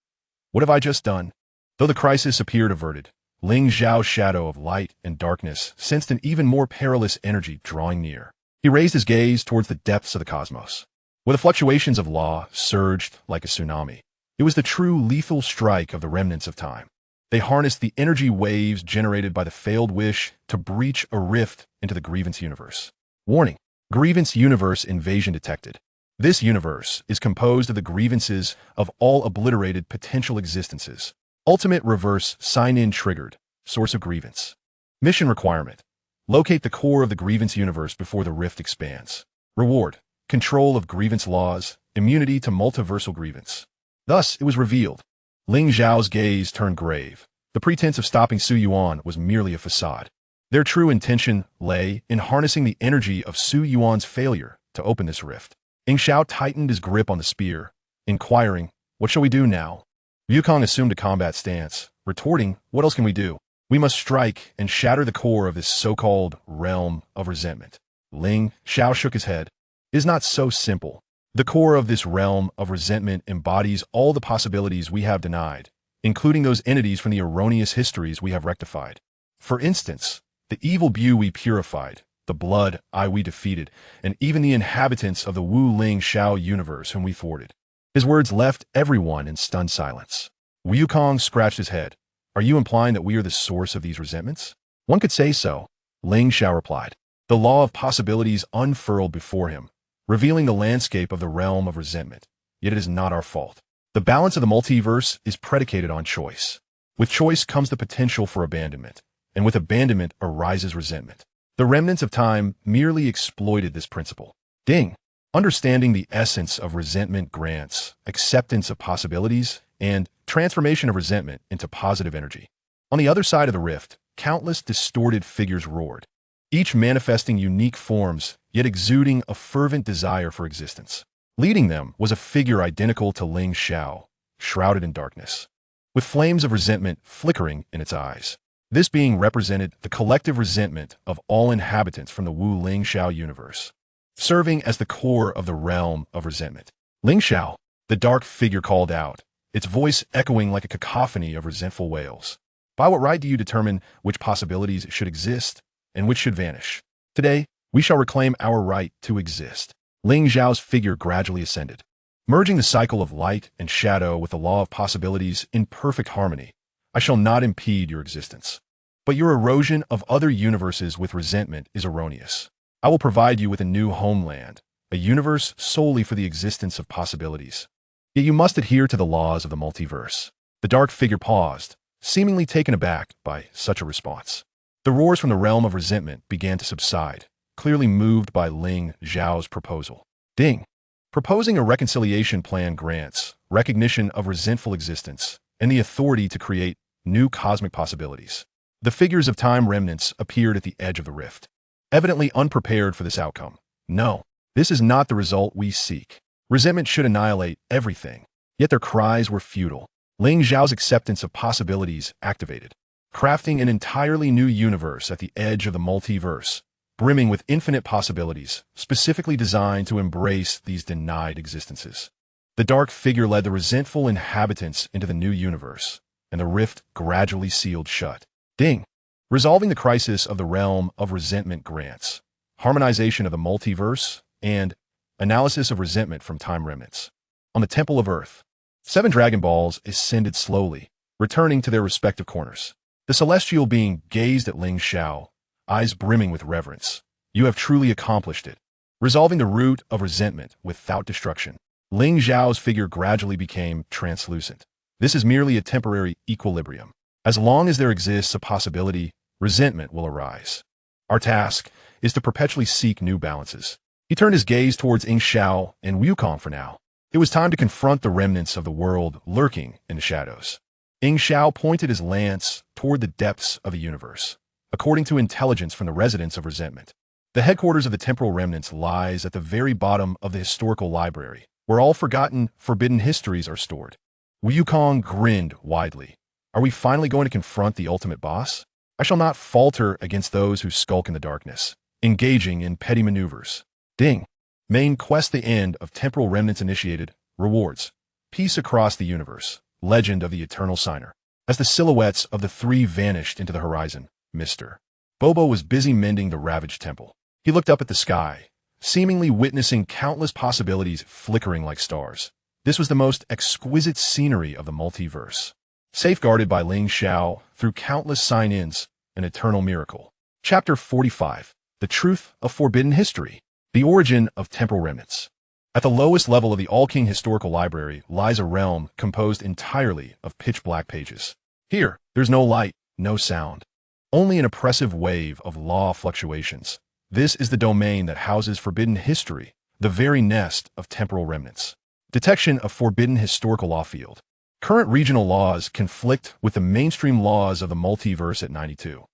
have I just done? Though the crisis appeared averted, Ling Xiao's shadow of light and darkness sensed an even more perilous energy drawing near. He raised his gaze towards the depths of the cosmos, where the fluctuations of law surged like a tsunami. It was the true lethal strike of the remnants of time. They harnessed the energy waves generated by the failed wish to breach a rift into the Grievance universe. Warning: Grievance universe invasion detected. This universe is composed of the grievances of all obliterated potential existences. Ultimate reverse sign-in triggered. Source of grievance. Mission requirement: locate the core of the Grievance universe before the rift expands. Reward: control of grievance laws, immunity to multiversal grievance. Thus, it was revealed. Ling Xiao's gaze turned grave. The pretense of stopping Su Yuan was merely a facade. Their true intention lay in harnessing the energy of Su Yuan's failure to open this rift. Ling Xiao tightened his grip on the spear, inquiring, "What shall we do now?" Liu Kang assumed a combat stance, retorting, "What else can we do? We must strike and shatter the core of this so-called realm of resentment." Ling Xiao shook his head. "It is not so simple. The core of this realm of resentment embodies all the possibilities we have denied, including those entities from the erroneous histories we have rectified. For instance, the evil Bu we purified, the blood I we defeated, and even the inhabitants of the Wu Ling Xiao universe whom we thwarted." His words left everyone in stunned silence. Liu Kang scratched his head. "Are you implying that we are the source of these resentments?" "One could say so," Ling Xiao replied. The law of possibilities unfurled before him, revealing the landscape of the realm of resentment. Yet it is not our fault. The balance of the multiverse is predicated on choice. With choice comes the potential for abandonment, and with abandonment arises resentment. The remnants of time merely exploited this principle. Ding! Understanding the essence of resentment grants acceptance of possibilities and transformation of resentment into positive energy. On the other side of the rift, countless distorted figures roared. each manifesting unique forms, yet exuding a fervent desire for existence. Leading them was a figure identical to Ling Xiao, shrouded in darkness, with flames of resentment flickering in its eyes. This being represented the collective resentment of all inhabitants from the Wu Ling Xiao universe, serving as the core of the realm of resentment. Ling Xiao, the dark figure called out, its voice echoing like a cacophony of resentful wails. By what right do you determine which possibilities should exist and which should vanish? Today, we shall reclaim our right to exist. Ling Xiao's figure gradually ascended, merging the cycle of light and shadow with the law of possibilities in perfect harmony. I shall not impede your existence. But your erosion of other universes with resentment is erroneous. I will provide you with a new homeland, a universe solely for the existence of possibilities. Yet you must adhere to the laws of the multiverse. The dark figure paused, seemingly taken aback by such a response. The roars from the realm of resentment began to subside, clearly moved by Ling Xiao's proposal. Ding! Proposing a reconciliation plan grants recognition of resentful existence and the authority to create new cosmic possibilities. The figures of time remnants appeared at the edge of the rift, evidently unprepared for this outcome. No, this is not the result we seek. Resentment should annihilate everything, yet their cries were futile. Ling Xiao's acceptance of possibilities activated, crafting an entirely new universe at the edge of the multiverse, brimming with infinite possibilities, specifically designed to embrace these denied existences. The dark figure led the resentful inhabitants into the new universe, and the rift gradually sealed shut. Ding! Resolving the crisis of the realm of resentment grants harmonization of the multiverse and analysis of resentment from time remnants. On the Temple of Earth, 7 Dragon Balls ascended slowly, returning to their respective corners. The celestial being gazed at Ling Xiao, eyes brimming with reverence. You have truly accomplished it, resolving the root of resentment without destruction. Ling Xiao's figure gradually became translucent. This is merely a temporary equilibrium. As long as there exists a possibility, resentment will arise. Our task is to perpetually seek new balances. He turned his gaze towards Ling Xiao and Wukong for now. It was time to confront the remnants of the world lurking in the shadows. Ling Xiao pointed his lance toward the depths of the universe. According to intelligence from the residents of resentment, the headquarters of the temporal remnants lies at the very bottom of the historical library, where all forgotten, forbidden histories are stored. Wukong grinned widely. Are we finally going to confront the ultimate boss? I shall not falter against those who skulk in the darkness, engaging in petty maneuvers. Ding! Main quest the end of temporal remnants initiated. Rewards. Peace across the universe. Legend of the Eternal Signer. As the silhouettes of the 3 vanished into the horizon, Mr. Bobo was busy mending the ravaged temple. He looked up at the sky, seemingly witnessing countless possibilities flickering like stars. This was the most exquisite scenery of the multiverse, safeguarded by Ling Xiao through countless sign-ins, an eternal miracle. Chapter 45. The Truth of Forbidden History. The Origin of Temporal Remnants. At the lowest level of the All-King Historical Library lies a realm composed entirely of pitch-black pages. Here, there's no light, no sound, only an oppressive wave of law fluctuations. This is the domain that houses forbidden history, the very nest of temporal remnants. Detection of forbidden historical law field. Current regional laws conflict with the mainstream laws of the multiverse at 92.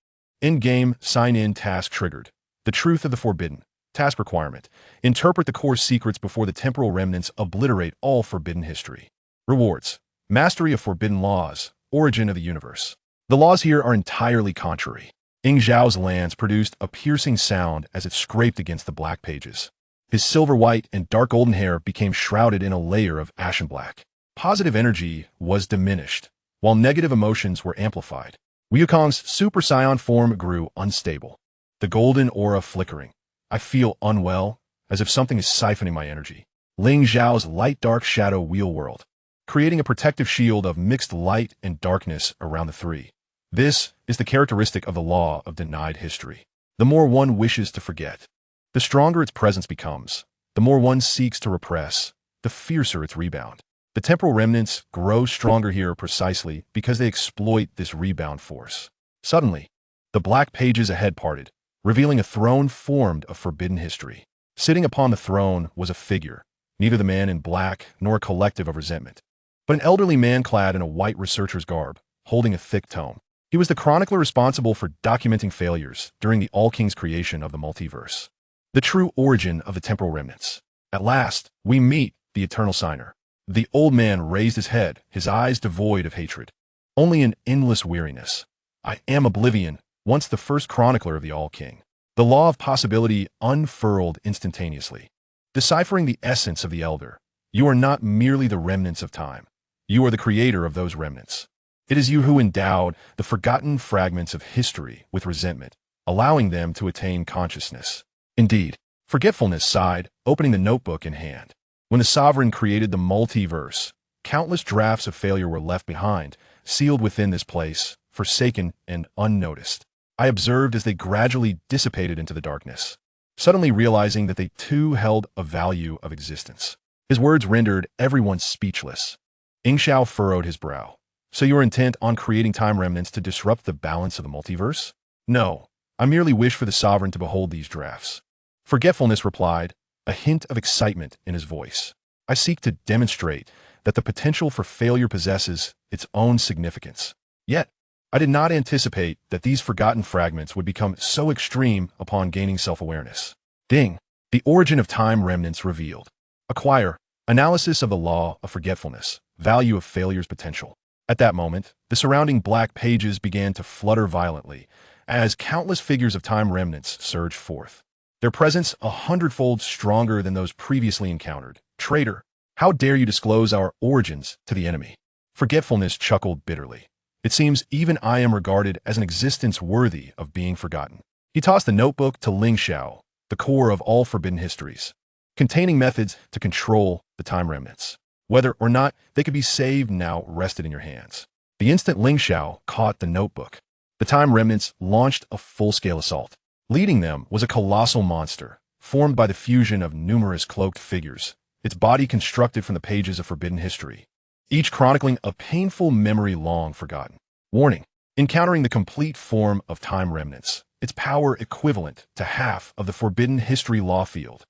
In-game sign-in task triggered. The truth of the forbidden. Task requirement. Interpret the core secrets before the temporal remnants obliterate all forbidden history. Rewards. Mastery of forbidden laws. Origin of the universe. The laws here are entirely contrary. Ling Xiao's lance produced a piercing sound as it scraped against the black pages. His silver-white and dark golden hair became shrouded in a layer of ashen black. Positive energy was diminished, while negative emotions were amplified. Wukong's Super Saiyan form grew unstable, the golden aura flickering. I feel unwell, as if something is siphoning my energy. Ling Xiao's light-dark shadow wheel whirled, creating a protective shield of mixed light and darkness around the 3. This is the characteristic of the law of denied history. The more one wishes to forget, the stronger its presence becomes. The more one seeks to repress, the fiercer its rebound. The temporal remnants grow stronger here precisely because they exploit this rebound force. Suddenly, the black pages ahead parted, revealing a throne formed of forbidden history. Sitting upon the throne was a figure, neither the man in black nor a collective of resentment, but an elderly man clad in a white researcher's garb, holding a thick tome. He He was the chronicler responsible for documenting failures during the All-King's creation of the multiverse. The true origin of the temporal remnants. At last, we meet the Eternal Signer. The old man raised his head, his eyes devoid of hatred. Only an endless weariness. I am Oblivion, once the first chronicler of the All-King. The law of possibility unfurled instantaneously. Deciphering the essence of the Elder, you are not merely the remnants of time. You are the creator of those remnants. It is you who endowed the forgotten fragments of history with resentment, allowing them to attain consciousness. Indeed, forgetfulness sighed, opening the notebook in hand. When the Sovereign created the multiverse, countless drafts of failure were left behind, sealed within this place, forsaken and unnoticed. I observed as they gradually dissipated into the darkness, suddenly realizing that they too held a value of existence. His words rendered everyone speechless. Ling Xiao furrowed his brow. So you are intent on creating time remnants to disrupt the balance of the multiverse? No, I merely wish for the Sovereign to behold these drafts. Forgetfulness replied, a hint of excitement in his voice. I seek to demonstrate that the potential for failure possesses its own significance. Yet, I did not anticipate that these forgotten fragments would become so extreme upon gaining self-awareness. Ding! The origin of time remnants revealed. Acquire. Analysis of the law of forgetfulness. Value of failure's potential. At that moment, the surrounding black pages began to flutter violently, as countless figures of time remnants surged forth. Their presence 100-fold stronger than those previously encountered. Traitor, how dare you disclose our origins to the enemy? Forgetfulness chuckled bitterly. It seems even I am regarded as an existence worthy of being forgotten. He tossed the notebook to Ling Xiao, the core of all forbidden histories, containing methods to control the time remnants. Whether or not they could be saved now rested in your hands. The instant Ling Xiao caught the notebook, the time remnants launched a full-scale assault. Leading them was a colossal monster, formed by the fusion of numerous cloaked figures, its body constructed from the pages of forbidden history, each chronicling a painful memory long forgotten. Warning: encountering the complete form of time remnants, its power equivalent to half of the forbidden history law field.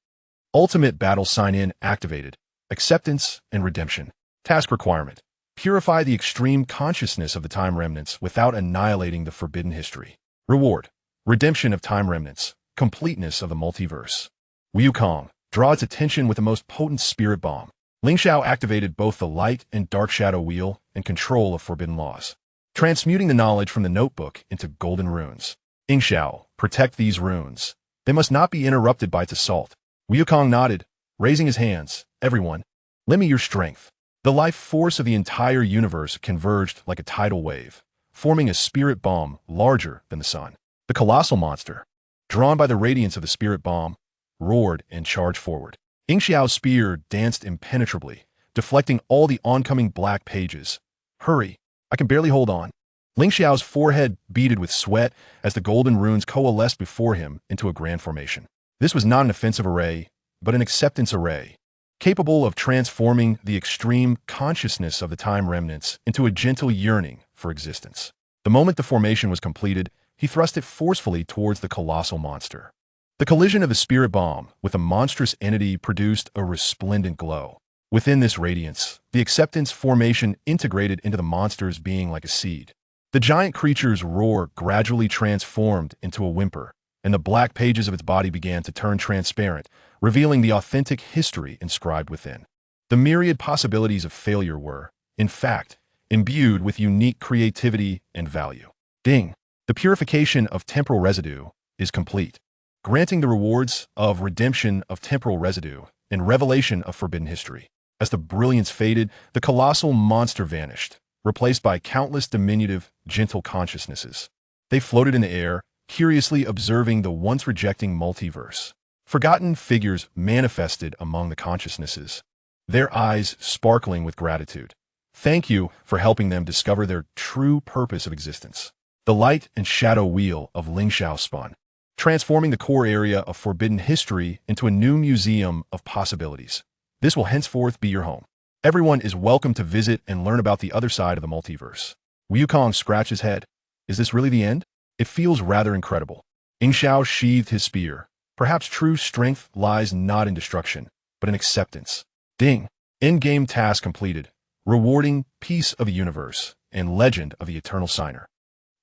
Ultimate battle sign-in activated. Acceptance and redemption. Task requirement: purify the extreme consciousness of the time remnants without annihilating the forbidden history. Reward: redemption of time remnants, completeness of the multiverse. Wukong: draw its attention with the most potent spirit bomb. Ling Xiao activated both the light and dark shadow wheel and control of forbidden laws, transmuting the knowledge from the notebook into golden runes. Ling Xiao: protect these runes. They must not be interrupted by its assault. Wukong nodded, raising his hands. Everyone, lend me your strength. The life force of the entire universe converged like a tidal wave, forming a spirit bomb larger than the sun. The colossal monster, drawn by the radiance of the spirit bomb, roared and charged forward. Ling Xiao's spear danced impenetrably, deflecting all the oncoming black pages. Hurry, I can barely hold on. Ling Xiao's forehead beaded with sweat as the golden runes coalesced before him into a grand formation. This was not an offensive array, but an acceptance array, capable of transforming the extreme consciousness of the time remnants into a gentle yearning for existence. The moment the formation was completed, he thrust it forcefully towards the colossal monster. The collision of the spirit bomb with the monstrous entity produced a resplendent glow. Within this radiance, the acceptance formation integrated into the monster's being like a seed. The giant creature's roar gradually transformed into a whimper, and the black pages of its body began to turn transparent, revealing the authentic history inscribed within. The myriad possibilities of failure were, in fact, imbued with unique creativity and value. Ding! The purification of temporal residue is complete, granting the rewards of redemption of temporal residue and revelation of forbidden history. As the brilliance faded, the colossal monster vanished, replaced by countless diminutive, gentle consciousnesses. They floated in the air, curiously observing the once rejecting multiverse. Forgotten figures manifested among the consciousnesses, their eyes sparkling with gratitude. Thank you for helping them discover their true purpose of existence. The light and shadow wheel of Ling Xiao spun, transforming the core area of forbidden history into a new museum of possibilities. This will henceforth be your home. Everyone is welcome to visit and learn about the other side of the multiverse. Wukong scratched his head. Is this really the end? It feels rather incredible. Ling Xiao sheathed his spear. Perhaps true strength lies not in destruction, but in acceptance. Ding! Endgame task completed. Rewarding Piece of the Universe and Legend of the Eternal Signer.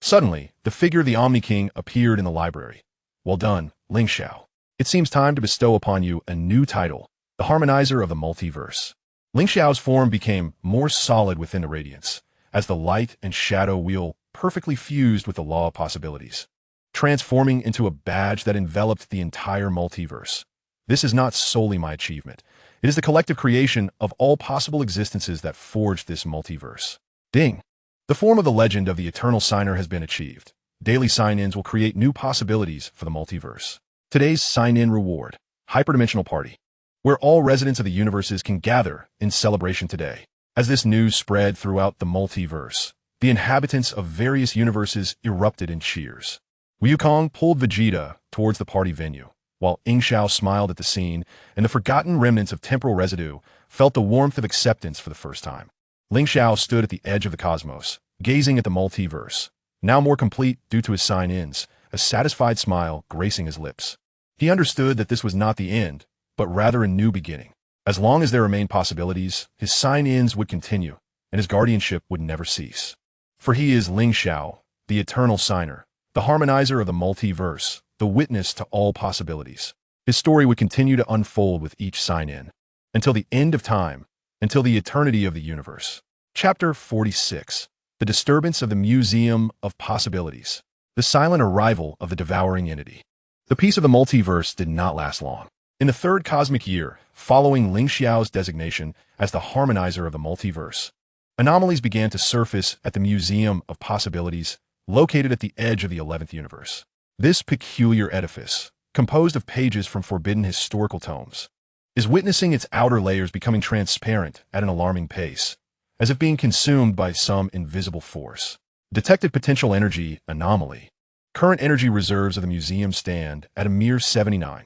Suddenly, the figure of the Omni King appeared in the library. Well done, Ling Xiao. It seems time to bestow upon you a new title, the Harmonizer of the Multiverse. Ling Xiao's form became more solid within the radiance, as the light and shadow wheel perfectly fused with the law of possibilities, transforming into a badge that enveloped the entire multiverse. This is not solely my achievement. It is the collective creation of all possible existences that forged this multiverse. Ding! The form of the legend of the Eternal Signer has been achieved. Daily sign-ins will create new possibilities for the multiverse. Today's sign-in reward, Hyperdimensional Party, where all residents of the universes can gather in celebration today. As this news spread throughout the multiverse, the inhabitants of various universes erupted in cheers. Wukong pulled Vegeta towards the party venue, while Ling Xiao smiled at the scene, and the forgotten remnants of temporal residue felt the warmth of acceptance for the first time. Ling Xiao stood at the edge of the cosmos, gazing at the multiverse, now more complete due to his sign-ins, a satisfied smile gracing his lips. He understood that this was not the end, but rather a new beginning. As long as there remained possibilities, his sign-ins would continue, and his guardianship would never cease. For he is Ling Xiao, the Eternal Signer, the Harmonizer of the Multiverse, the witness to all possibilities. His story would continue to unfold with each sign-in, until the end of time, until the eternity of the universe. Chapter 46. The Disturbance of the Museum of Possibilities. The silent arrival of the devouring entity. The peace of the multiverse did not last long. In the third cosmic year, following Ling Xiao's designation as the Harmonizer of the Multiverse, anomalies began to surface at the Museum of Possibilities, located at the edge of the 11th universe. This peculiar edifice, composed of pages from forbidden historical tomes, is witnessing its outer layers becoming transparent at an alarming pace, as if being consumed by some invisible force. Detected potential energy anomaly. Current energy reserves of the museum stand at a mere 79.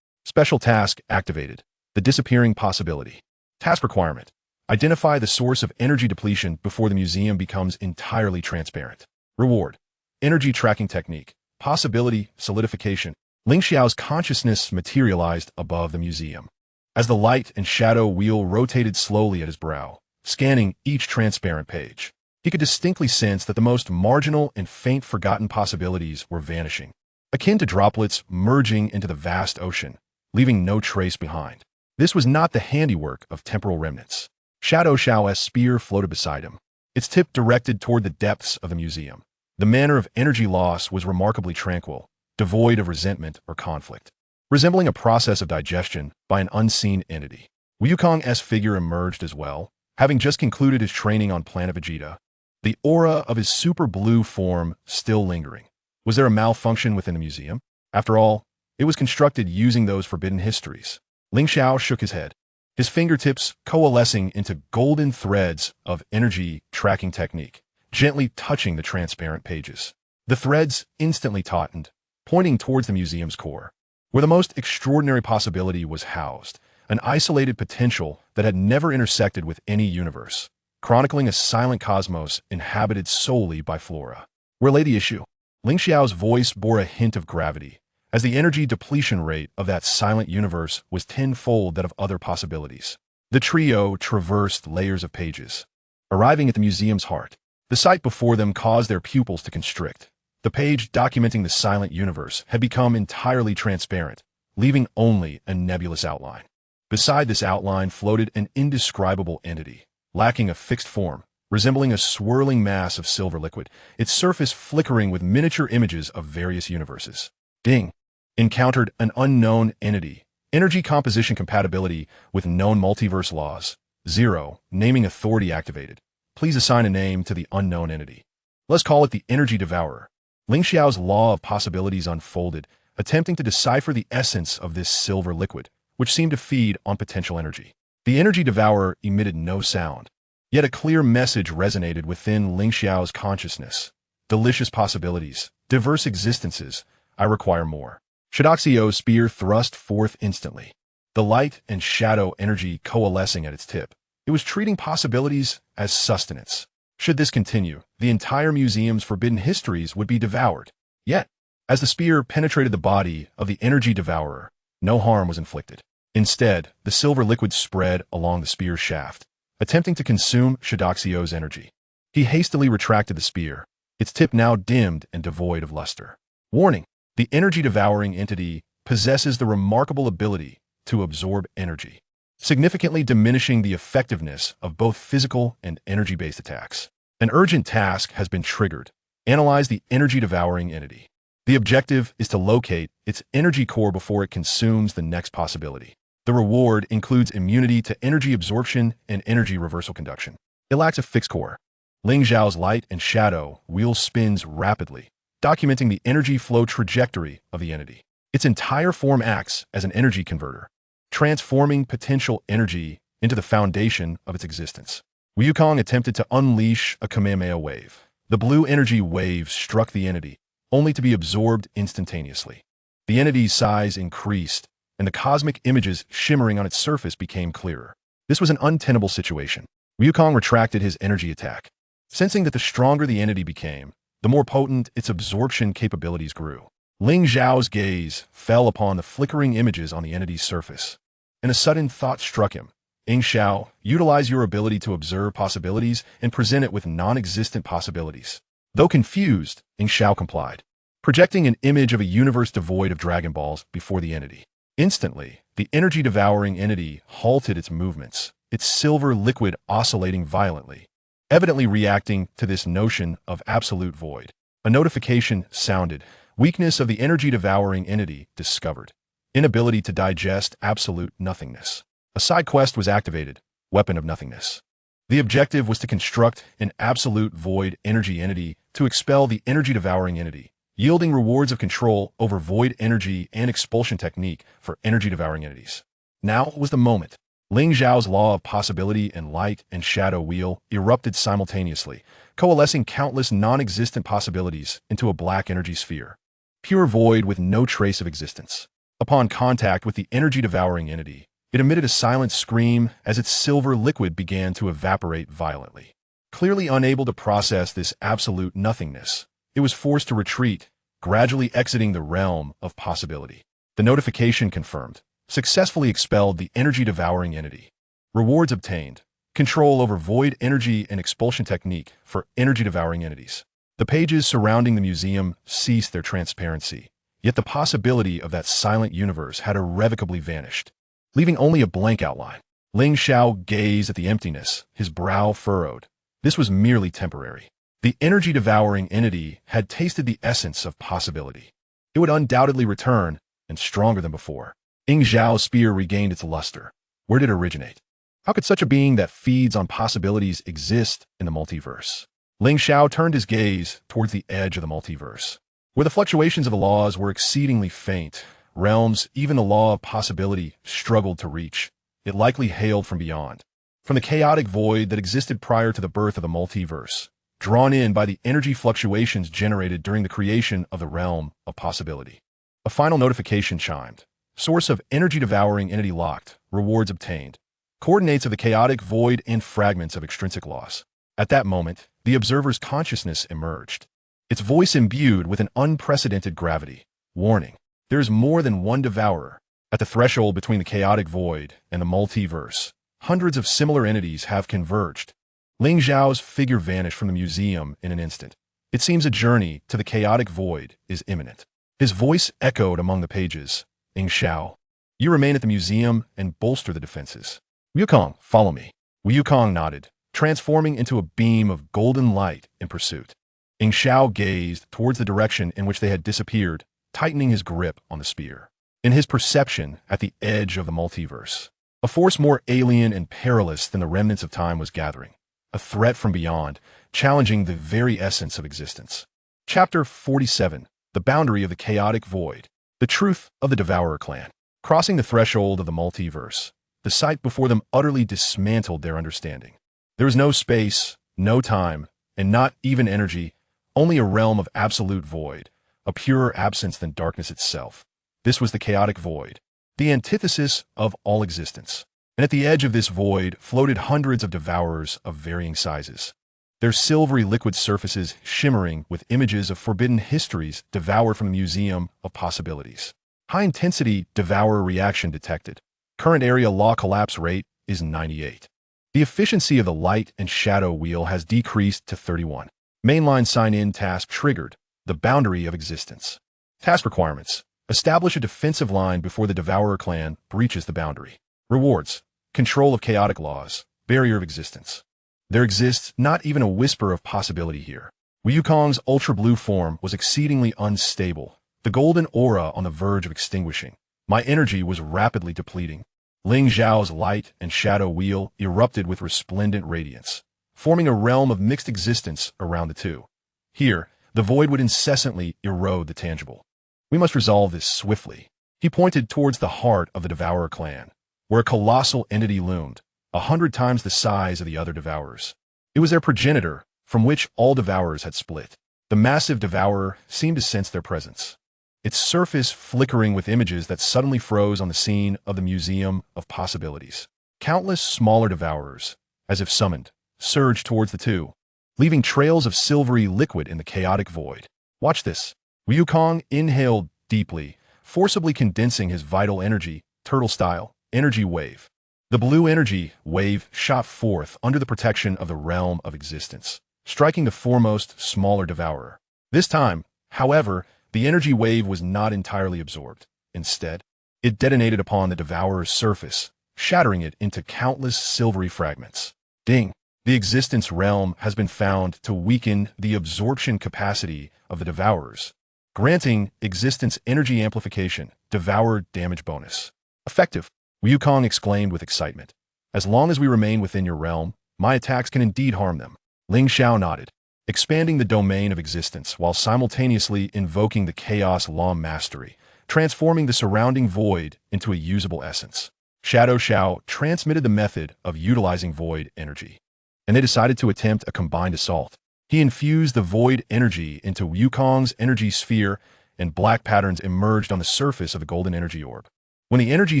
Special task activated. The disappearing possibility. Task requirement. Identify the source of energy depletion before the museum becomes entirely transparent. Reward. Energy tracking technique. Possibility solidification. Ling Xiao's consciousness materialized above the museum. As the light and shadow wheel rotated slowly at his brow, scanning each transparent page, he could distinctly sense that the most marginal and faint forgotten possibilities were vanishing, akin to droplets merging into the vast ocean, leaving no trace behind. This was not the handiwork of temporal remnants. Shadow Xiao's spear floated beside him, its tip directed toward the depths of the museum. The manner of energy loss was remarkably tranquil, devoid of resentment or conflict, resembling a process of digestion by an unseen entity. Wukong's figure emerged as well, having just concluded his training on planet Vegeta, the aura of his super blue form still lingering. Was there a malfunction within the museum? After all, it was constructed using those forbidden histories. Ling Xiao shook his head, his fingertips coalescing into golden threads of energy tracking technique, gently touching the transparent pages. The threads instantly tautened, pointing towards the museum's core, where the most extraordinary possibility was housed, an isolated potential that had never intersected with any universe, chronicling a silent cosmos inhabited solely by flora. Where lay the issue? Ling Xiao's voice bore a hint of gravity, as the energy depletion rate of that silent universe was tenfold that of other possibilities. The trio traversed layers of pages, arriving at the museum's heart. The sight before them caused their pupils to constrict. The page documenting the silent universe had become entirely transparent, leaving only a nebulous outline. Beside this outline floated an indescribable entity, lacking a fixed form, resembling a swirling mass of silver liquid, its surface flickering with miniature images of various universes. Ding! Encountered an unknown entity. Energy composition compatibility with known multiverse laws. 0. Naming authority activated. Please assign a name to the unknown entity. Let's call it the Energy Devourer. Ling Xiao's law of possibilities unfolded, attempting to decipher the essence of this silver liquid, which seemed to feed on potential energy. The Energy Devourer emitted no sound, yet a clear message resonated within Ling Xiao's consciousness. Delicious possibilities, diverse existences, I require more. Shidoxio's spear thrust forth instantly, the light and shadow energy coalescing at its tip. It was treating possibilities as sustenance. Should this continue, the entire museum's forbidden histories would be devoured. Yet, as the spear penetrated the body of the Energy Devourer, no harm was inflicted. Instead, the silver liquid spread along the spear's shaft, attempting to consume Shidoxio's energy. He hastily retracted the spear, its tip now dimmed and devoid of luster. Warning: the energy-devouring entity possesses the remarkable ability to absorb energy, significantly diminishing the effectiveness of both physical and energy-based attacks. An urgent task has been triggered. Analyze the energy-devouring entity. The objective is to locate its energy core before it consumes the next possibility. The reward includes immunity to energy absorption and energy reversal conduction. It lacks a fixed core. Ling Xiao's light and shadow wheel spins rapidly, documenting the energy flow trajectory of the entity. Its entire form acts as an energy converter, transforming potential energy into the foundation of its existence. Wukong attempted to unleash a Kamehameha wave. The blue energy wave struck the entity, only to be absorbed instantaneously. The entity's size increased, and the cosmic images shimmering on its surface became clearer. This was an untenable situation. Wukong retracted his energy attack, sensing that the stronger the entity became, the more potent its absorption capabilities grew. Ling Xiao's gaze fell upon the flickering images on the entity's surface, and a sudden thought struck him. Ling Xiao, utilize your ability to observe possibilities and present it with non-existent possibilities. Though confused, Ling Xiao complied, projecting an image of a universe devoid of Dragon Balls before the entity. Instantly, the energy-devouring entity halted its movements, its silver liquid oscillating violently, evidently reacting to this notion of absolute void. A notification sounded. Weakness of the energy-devouring entity discovered. Inability to digest absolute nothingness. A side quest was activated. Weapon of nothingness. The objective was to construct an absolute void energy entity to expel the energy-devouring entity, yielding rewards of control over void energy and expulsion technique for energy-devouring entities. Now was the moment. Ling Xiao's law of possibility and light and shadow wheel erupted simultaneously, coalescing countless non-existent possibilities into a black energy sphere. Pure void with no trace of existence. Upon contact with the energy-devouring entity, it emitted a silent scream as its silver liquid began to evaporate violently. Clearly unable to process this absolute nothingness, it was forced to retreat, gradually exiting the realm of possibility. The notification confirmed. Successfully expelled the energy-devouring entity. Rewards obtained. Control over void energy and expulsion technique for energy-devouring entities. The pages surrounding the museum ceased their transparency, yet the possibility of that silent universe had irrevocably vanished, leaving only a blank outline. Ling Xiao gazed at the emptiness, his brow furrowed. This was merely temporary. The energy-devouring entity had tasted the essence of possibility. It would undoubtedly return, and stronger than before. Ling Xiao's spear regained its luster. Where did it originate? How could such a being that feeds on possibilities exist in the multiverse? Ling Xiao turned his gaze towards the edge of the multiverse, where the fluctuations of the laws were exceedingly faint. Realms, even the law of possibility, struggled to reach. It likely hailed from beyond, from the chaotic void that existed prior to the birth of the multiverse, drawn in by the energy fluctuations generated during the creation of the realm of possibility. A final notification chimed. Source of energy-devouring entity locked. Rewards obtained. Coordinates of the chaotic void and fragments of extrinsic laws. At that moment, the observer's consciousness emerged, its voice imbued with an unprecedented gravity. Warning: there is more than one devourer. At the threshold between the chaotic void and the multiverse, hundreds of similar entities have converged. Ling Xiao's figure vanished from the museum in an instant. It seems a journey to the chaotic void is imminent. His voice echoed among the pages. Ling Xiao, you remain at the museum and bolster the defenses. Wukong, follow me. Wukong nodded, transforming into a beam of golden light in pursuit. Ling Xiao gazed towards the direction in which they had disappeared, tightening his grip on the spear. In his perception, at the edge of the multiverse, a force more alien and perilous than the remnants of time was gathering. A threat from beyond, challenging the very essence of existence. Chapter 47. The Boundary of the Chaotic Void. The truth of the Devourer clan. Crossing the threshold of the multiverse, the sight before them utterly dismantled their understanding. There was no space, no time, and not even energy, only a realm of absolute void, a purer absence than darkness itself. This was the chaotic void, the antithesis of all existence. And at the edge of this void floated hundreds of devourers of varying sizes, their silvery liquid surfaces shimmering with images of forbidden histories devoured from the Museum of Possibilities. High-intensity devourer reaction detected. Current area law collapse rate is 98. The efficiency of the light and shadow wheel has decreased to 31. Mainline sign-in task triggered. The boundary of existence. Task requirements. Establish a defensive line before the Devourer clan breaches the boundary. Rewards. Control of chaotic laws. Barrier of existence. There exists not even a whisper of possibility here. Wukong's ultra-blue form was exceedingly unstable, the golden aura on the verge of extinguishing. My energy was rapidly depleting. Ling Xiao's light and shadow wheel erupted with resplendent radiance, forming a realm of mixed existence around the two. Here, the void would incessantly erode the tangible. We must resolve this swiftly. He pointed towards the heart of the Devourer clan, where a colossal entity loomed, 100 times the size of the other Devourers. It was their progenitor, from which all Devourers had split. The massive Devourer seemed to sense their presence, its surface flickering with images that suddenly froze on the scene of the Museum of Possibilities. Countless smaller Devourers, as if summoned, surged towards the two, leaving trails of silvery liquid in the chaotic void. Watch this. Wukong inhaled deeply, forcibly condensing his vital energy, turtle-style, energy wave. The blue energy wave shot forth under the protection of the realm of existence, striking the foremost, smaller Devourer. This time, however, the energy wave was not entirely absorbed. Instead, it detonated upon the Devourer's surface, shattering it into countless silvery fragments. Ding! The existence realm has been found to weaken the absorption capacity of the Devourers, granting existence energy amplification, Devourer damage bonus. Effective! Wukong exclaimed with excitement. As long as we remain within your realm, my attacks can indeed harm them. Ling Xiao nodded, expanding the domain of existence while simultaneously invoking the Chaos Law Mastery, transforming the surrounding void into a usable essence. Shadow Xiao transmitted the method of utilizing void energy, and they decided to attempt a combined assault. He infused the void energy into Wukong's energy sphere, and black patterns emerged on the surface of the golden energy orb. When the energy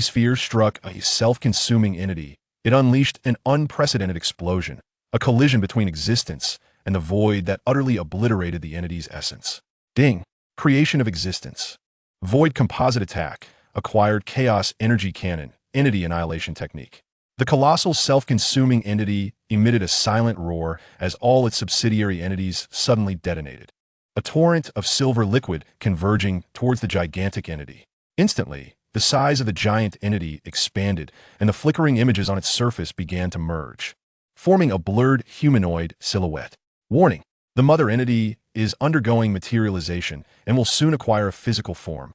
sphere struck a self-consuming entity, it unleashed an unprecedented explosion, a collision between existence and the void that utterly obliterated the entity's essence. Ding! Creation of existence. Void composite attack. Acquired chaos energy cannon. Entity annihilation technique. The colossal self-consuming entity emitted a silent roar as all its subsidiary entities suddenly detonated. A torrent of silver liquid converging towards the gigantic entity. Instantly, the size of the giant entity expanded, and the flickering images on its surface began to merge, forming a blurred humanoid silhouette. Warning! The mother entity is undergoing materialization and will soon acquire a physical form.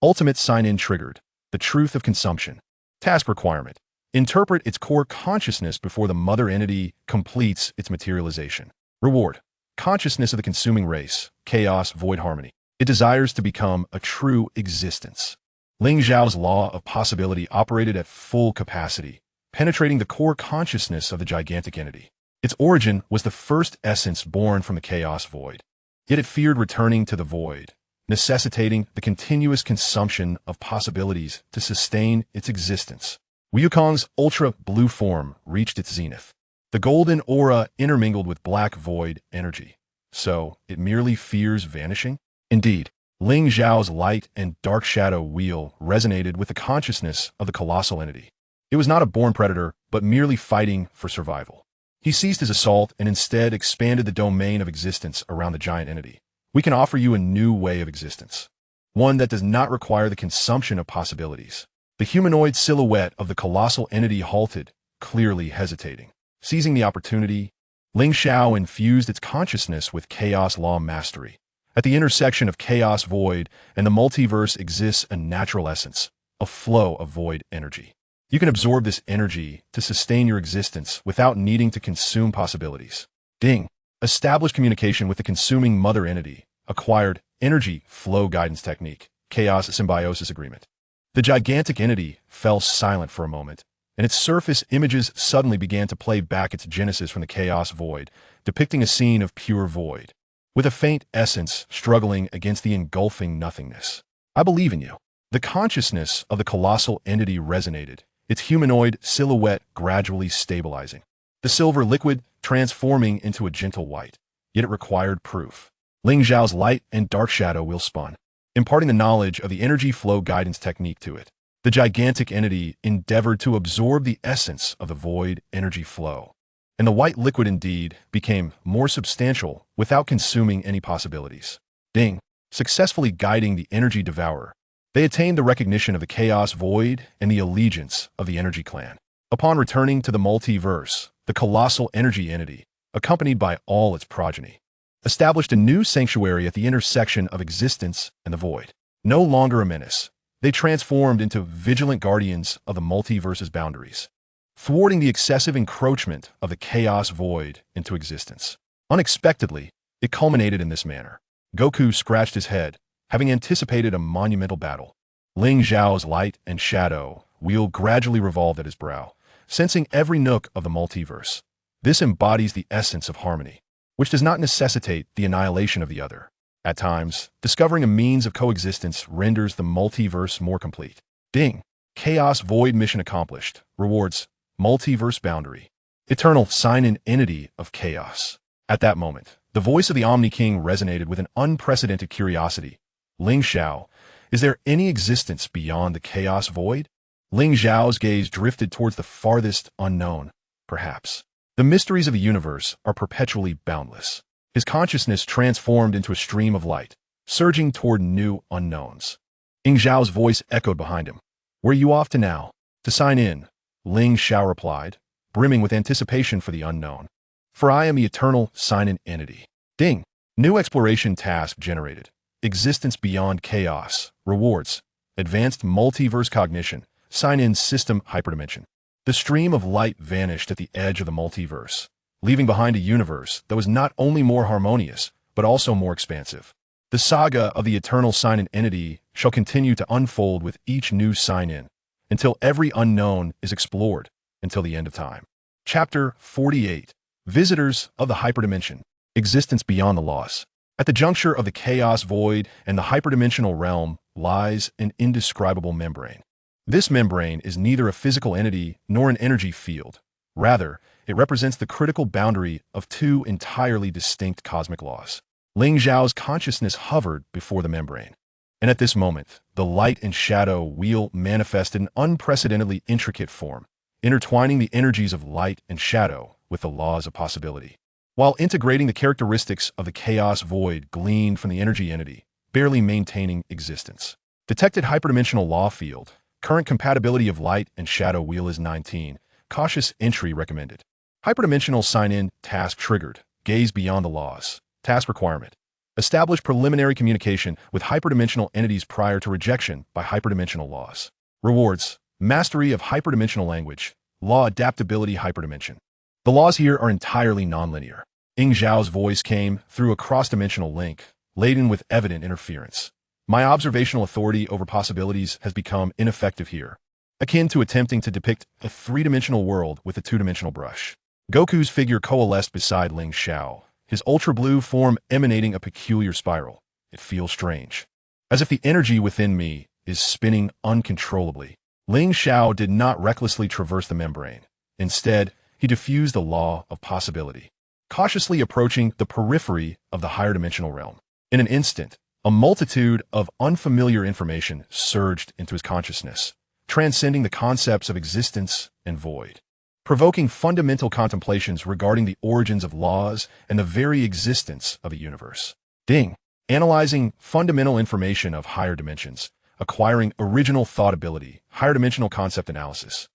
Ultimate sign-in triggered. The truth of consumption. Task requirement. Interpret its core consciousness before the mother entity completes its materialization. Reward. Consciousness of the consuming race. Chaos void harmony. It desires to become a true existence. Ling Xiao's law of possibility operated at full capacity, penetrating the core consciousness of the gigantic entity. Its origin was the first essence born from the chaos void. Yet it feared returning to the void, necessitating the continuous consumption of possibilities to sustain its existence. Wukong's ultra-blue form reached its zenith. The golden aura intermingled with black void energy. So, it merely fears vanishing? Indeed. Ling Xiao's light and dark shadow wheel resonated with the consciousness of the colossal entity. It was not a born predator, but merely fighting for survival. He ceased his assault and instead expanded the domain of existence around the giant entity. We can offer you a new way of existence, one that does not require the consumption of possibilities. The humanoid silhouette of the colossal entity halted, clearly hesitating. Seizing the opportunity, Ling Xiao infused its consciousness with chaos law mastery. At the intersection of chaos void and the multiverse exists a natural essence, a flow of void energy. You can absorb this energy to sustain your existence without needing to consume possibilities. Ding! Establish communication with the consuming mother entity. Acquired energy flow guidance technique. Chaos symbiosis agreement. The gigantic entity fell silent for a moment, and its surface images suddenly began to play back its genesis from the chaos void, depicting a scene of pure void, with a faint essence struggling against the engulfing nothingness. I believe in you. The consciousness of the colossal entity resonated, its humanoid silhouette gradually stabilizing. The silver liquid transforming into a gentle white, yet it required proof. Ling Xiao's light and dark shadow wheel spun, imparting the knowledge of the energy flow guidance technique to it. The gigantic entity endeavored to absorb the essence of the void energy flow, and the white liquid indeed became more substantial without consuming any possibilities. Ding, successfully guiding the energy devourer. They attained the recognition of the chaos void and the allegiance of the energy clan. Upon returning to the multiverse, the colossal energy entity, accompanied by all its progeny, established a new sanctuary at the intersection of existence and the void. No longer a menace, they transformed into vigilant guardians of the multiverse's boundaries, thwarting the excessive encroachment of the chaos void into existence. Unexpectedly, it culminated in this manner. Goku scratched his head, having anticipated a monumental battle. Ling Xiao's light and shadow wheel gradually revolved at his brow, sensing every nook of the multiverse. This embodies the essence of harmony, which does not necessitate the annihilation of the other. At times, discovering a means of coexistence renders the multiverse more complete. Ding! Chaos Void mission accomplished. Rewards. Multiverse boundary. Eternal sign-in entity of chaos. At that moment, the voice of the Omni King resonated with an unprecedented curiosity. Ling Xiao, is there any existence beyond the chaos void? Ling Xiao's gaze drifted towards the farthest unknown, perhaps. The mysteries of the universe are perpetually boundless. His consciousness transformed into a stream of light, surging toward new unknowns. Ling Xiao's voice echoed behind him. Where are you off to now? To sign in, Ling Xiao replied, brimming with anticipation for the unknown. For I am the eternal sign-in entity. Ding! New exploration task generated. Existence beyond chaos. Rewards. Advanced multiverse cognition. Sign-in system hyperdimension. The stream of light vanished at the edge of the multiverse, leaving behind a universe that was not only more harmonious, but also more expansive. The saga of the eternal sign-in entity shall continue to unfold with each new sign-in, until every unknown is explored, until the end of time. Chapter 48. Visitors of the Hyperdimension. Existence beyond the loss. At the juncture of the chaos void and the hyperdimensional realm lies an indescribable membrane. This membrane is neither a physical entity nor an energy field. Rather, it represents the critical boundary of two entirely distinct cosmic laws. Ling Xiao's consciousness hovered before the membrane, and at this moment, the light and shadow wheel manifested an unprecedentedly intricate form, intertwining the energies of light and shadow with the laws of possibility. While integrating the characteristics of the chaos void gleaned from the energy entity, barely maintaining existence. Detected hyperdimensional law field. Current compatibility of light and shadow wheel is 19. Cautious entry recommended. Hyperdimensional sign-in task triggered. Gaze beyond the laws. Task requirement. Establish preliminary communication with hyperdimensional entities prior to rejection by hyperdimensional laws. Rewards. Mastery of hyperdimensional language. Law adaptability hyperdimension. The laws here are entirely nonlinear. Ling Xiao's voice came through a cross-dimensional link, laden with evident interference. My observational authority over possibilities has become ineffective here, akin to attempting to depict a three-dimensional world with a two-dimensional brush. Goku's figure coalesced beside Ling Xiao, his ultra-blue form emanating a peculiar spiral. It feels strange, as if the energy within me is spinning uncontrollably. Ling Xiao did not recklessly traverse the membrane. Instead, he diffused the law of possibility, cautiously approaching the periphery of the higher dimensional realm. In an instant, a multitude of unfamiliar information surged into his consciousness, transcending the concepts of existence and void, provoking fundamental contemplations regarding the origins of laws and the very existence of the universe. Ding! Analyzing fundamental information of higher dimensions, acquiring original thought ability, higher dimensional concept analysis.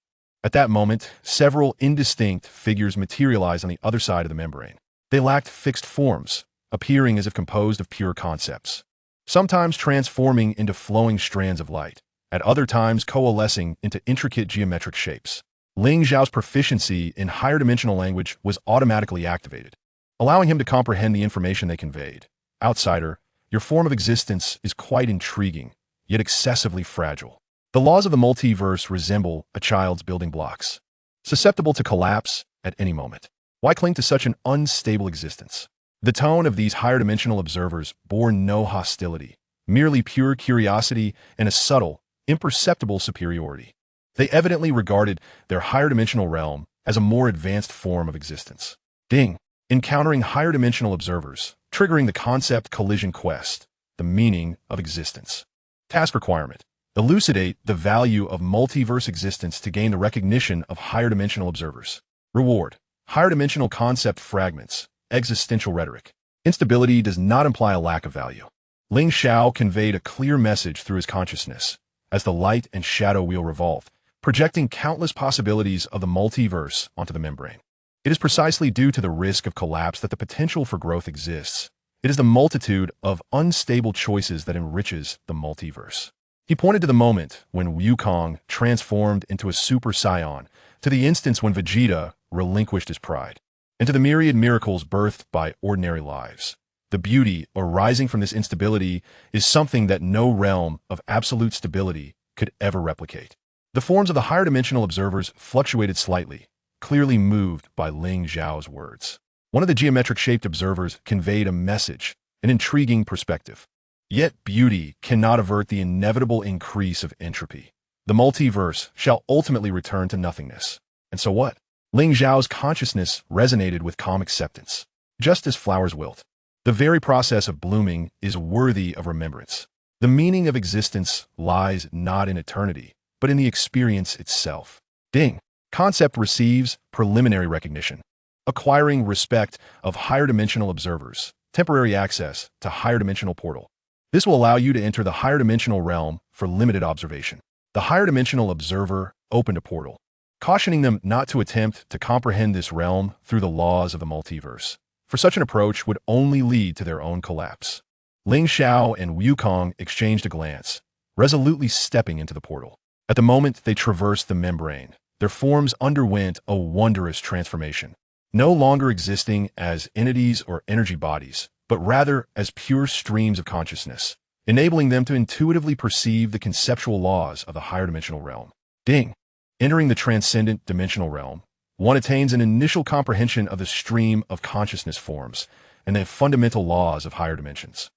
At that moment, several indistinct figures materialized on the other side of the membrane. They lacked fixed forms, appearing as if composed of pure concepts, sometimes transforming into flowing strands of light, at other times coalescing into intricate geometric shapes. Ling Xiao's proficiency in higher dimensional language was automatically activated, allowing him to comprehend the information they conveyed. Outsider, your form of existence is quite intriguing, yet excessively fragile. The laws of the multiverse resemble a child's building blocks, susceptible to collapse at any moment. Why cling to such an unstable existence? The tone of these higher dimensional observers bore no hostility, merely pure curiosity and a subtle, imperceptible superiority. They evidently regarded their higher dimensional realm as a more advanced form of existence. Ding! Encountering higher dimensional observers, triggering the concept collision quest, the meaning of existence. Task requirement. Elucidate the value of multiverse existence to gain the recognition of higher dimensional observers. Reward. higher dimensional concept fragments, existential rhetoric. Instability does not imply a lack of value. Ling Xiao conveyed a clear message through his consciousness, as the light and shadow wheel revolved, projecting countless possibilities of the multiverse onto the membrane. It is precisely due to the risk of collapse that the potential for growth exists. It is the multitude of unstable choices that enriches the multiverse. He pointed to the moment when Wukong transformed into a Super Saiyan, to the instance when Vegeta relinquished his pride, and to the myriad miracles birthed by ordinary lives. The beauty arising from this instability is something that no realm of absolute stability could ever replicate. The forms of the higher dimensional observers fluctuated slightly, clearly moved by Ling Xiao's words. One of the geometric-shaped observers conveyed a message, an intriguing perspective. Yet beauty cannot avert the inevitable increase of entropy. The multiverse shall ultimately return to nothingness. And so what? Ling Xiao's consciousness resonated with calm acceptance. Just as flowers wilt, the very process of blooming is worthy of remembrance. The meaning of existence lies not in eternity, but in the experience itself. Ding. Concept receives preliminary recognition. Acquiring respect of higher dimensional observers, temporary access to higher dimensional portal. This will allow you to enter the higher dimensional realm for limited observation. The higher dimensional observer opened a portal, cautioning them not to attempt to comprehend this realm through the laws of the multiverse, for such an approach would only lead to their own collapse. Ling Xiao and Wukong exchanged a glance, resolutely stepping into the portal. At the moment they traversed the membrane, their forms underwent a wondrous transformation, no longer existing as entities or energy bodies, but rather as pure streams of consciousness, enabling them to intuitively perceive the conceptual laws of the higher dimensional realm. Ding. Entering the transcendent dimensional realm, one attains an initial comprehension of the stream of consciousness forms and the fundamental laws of higher dimensions.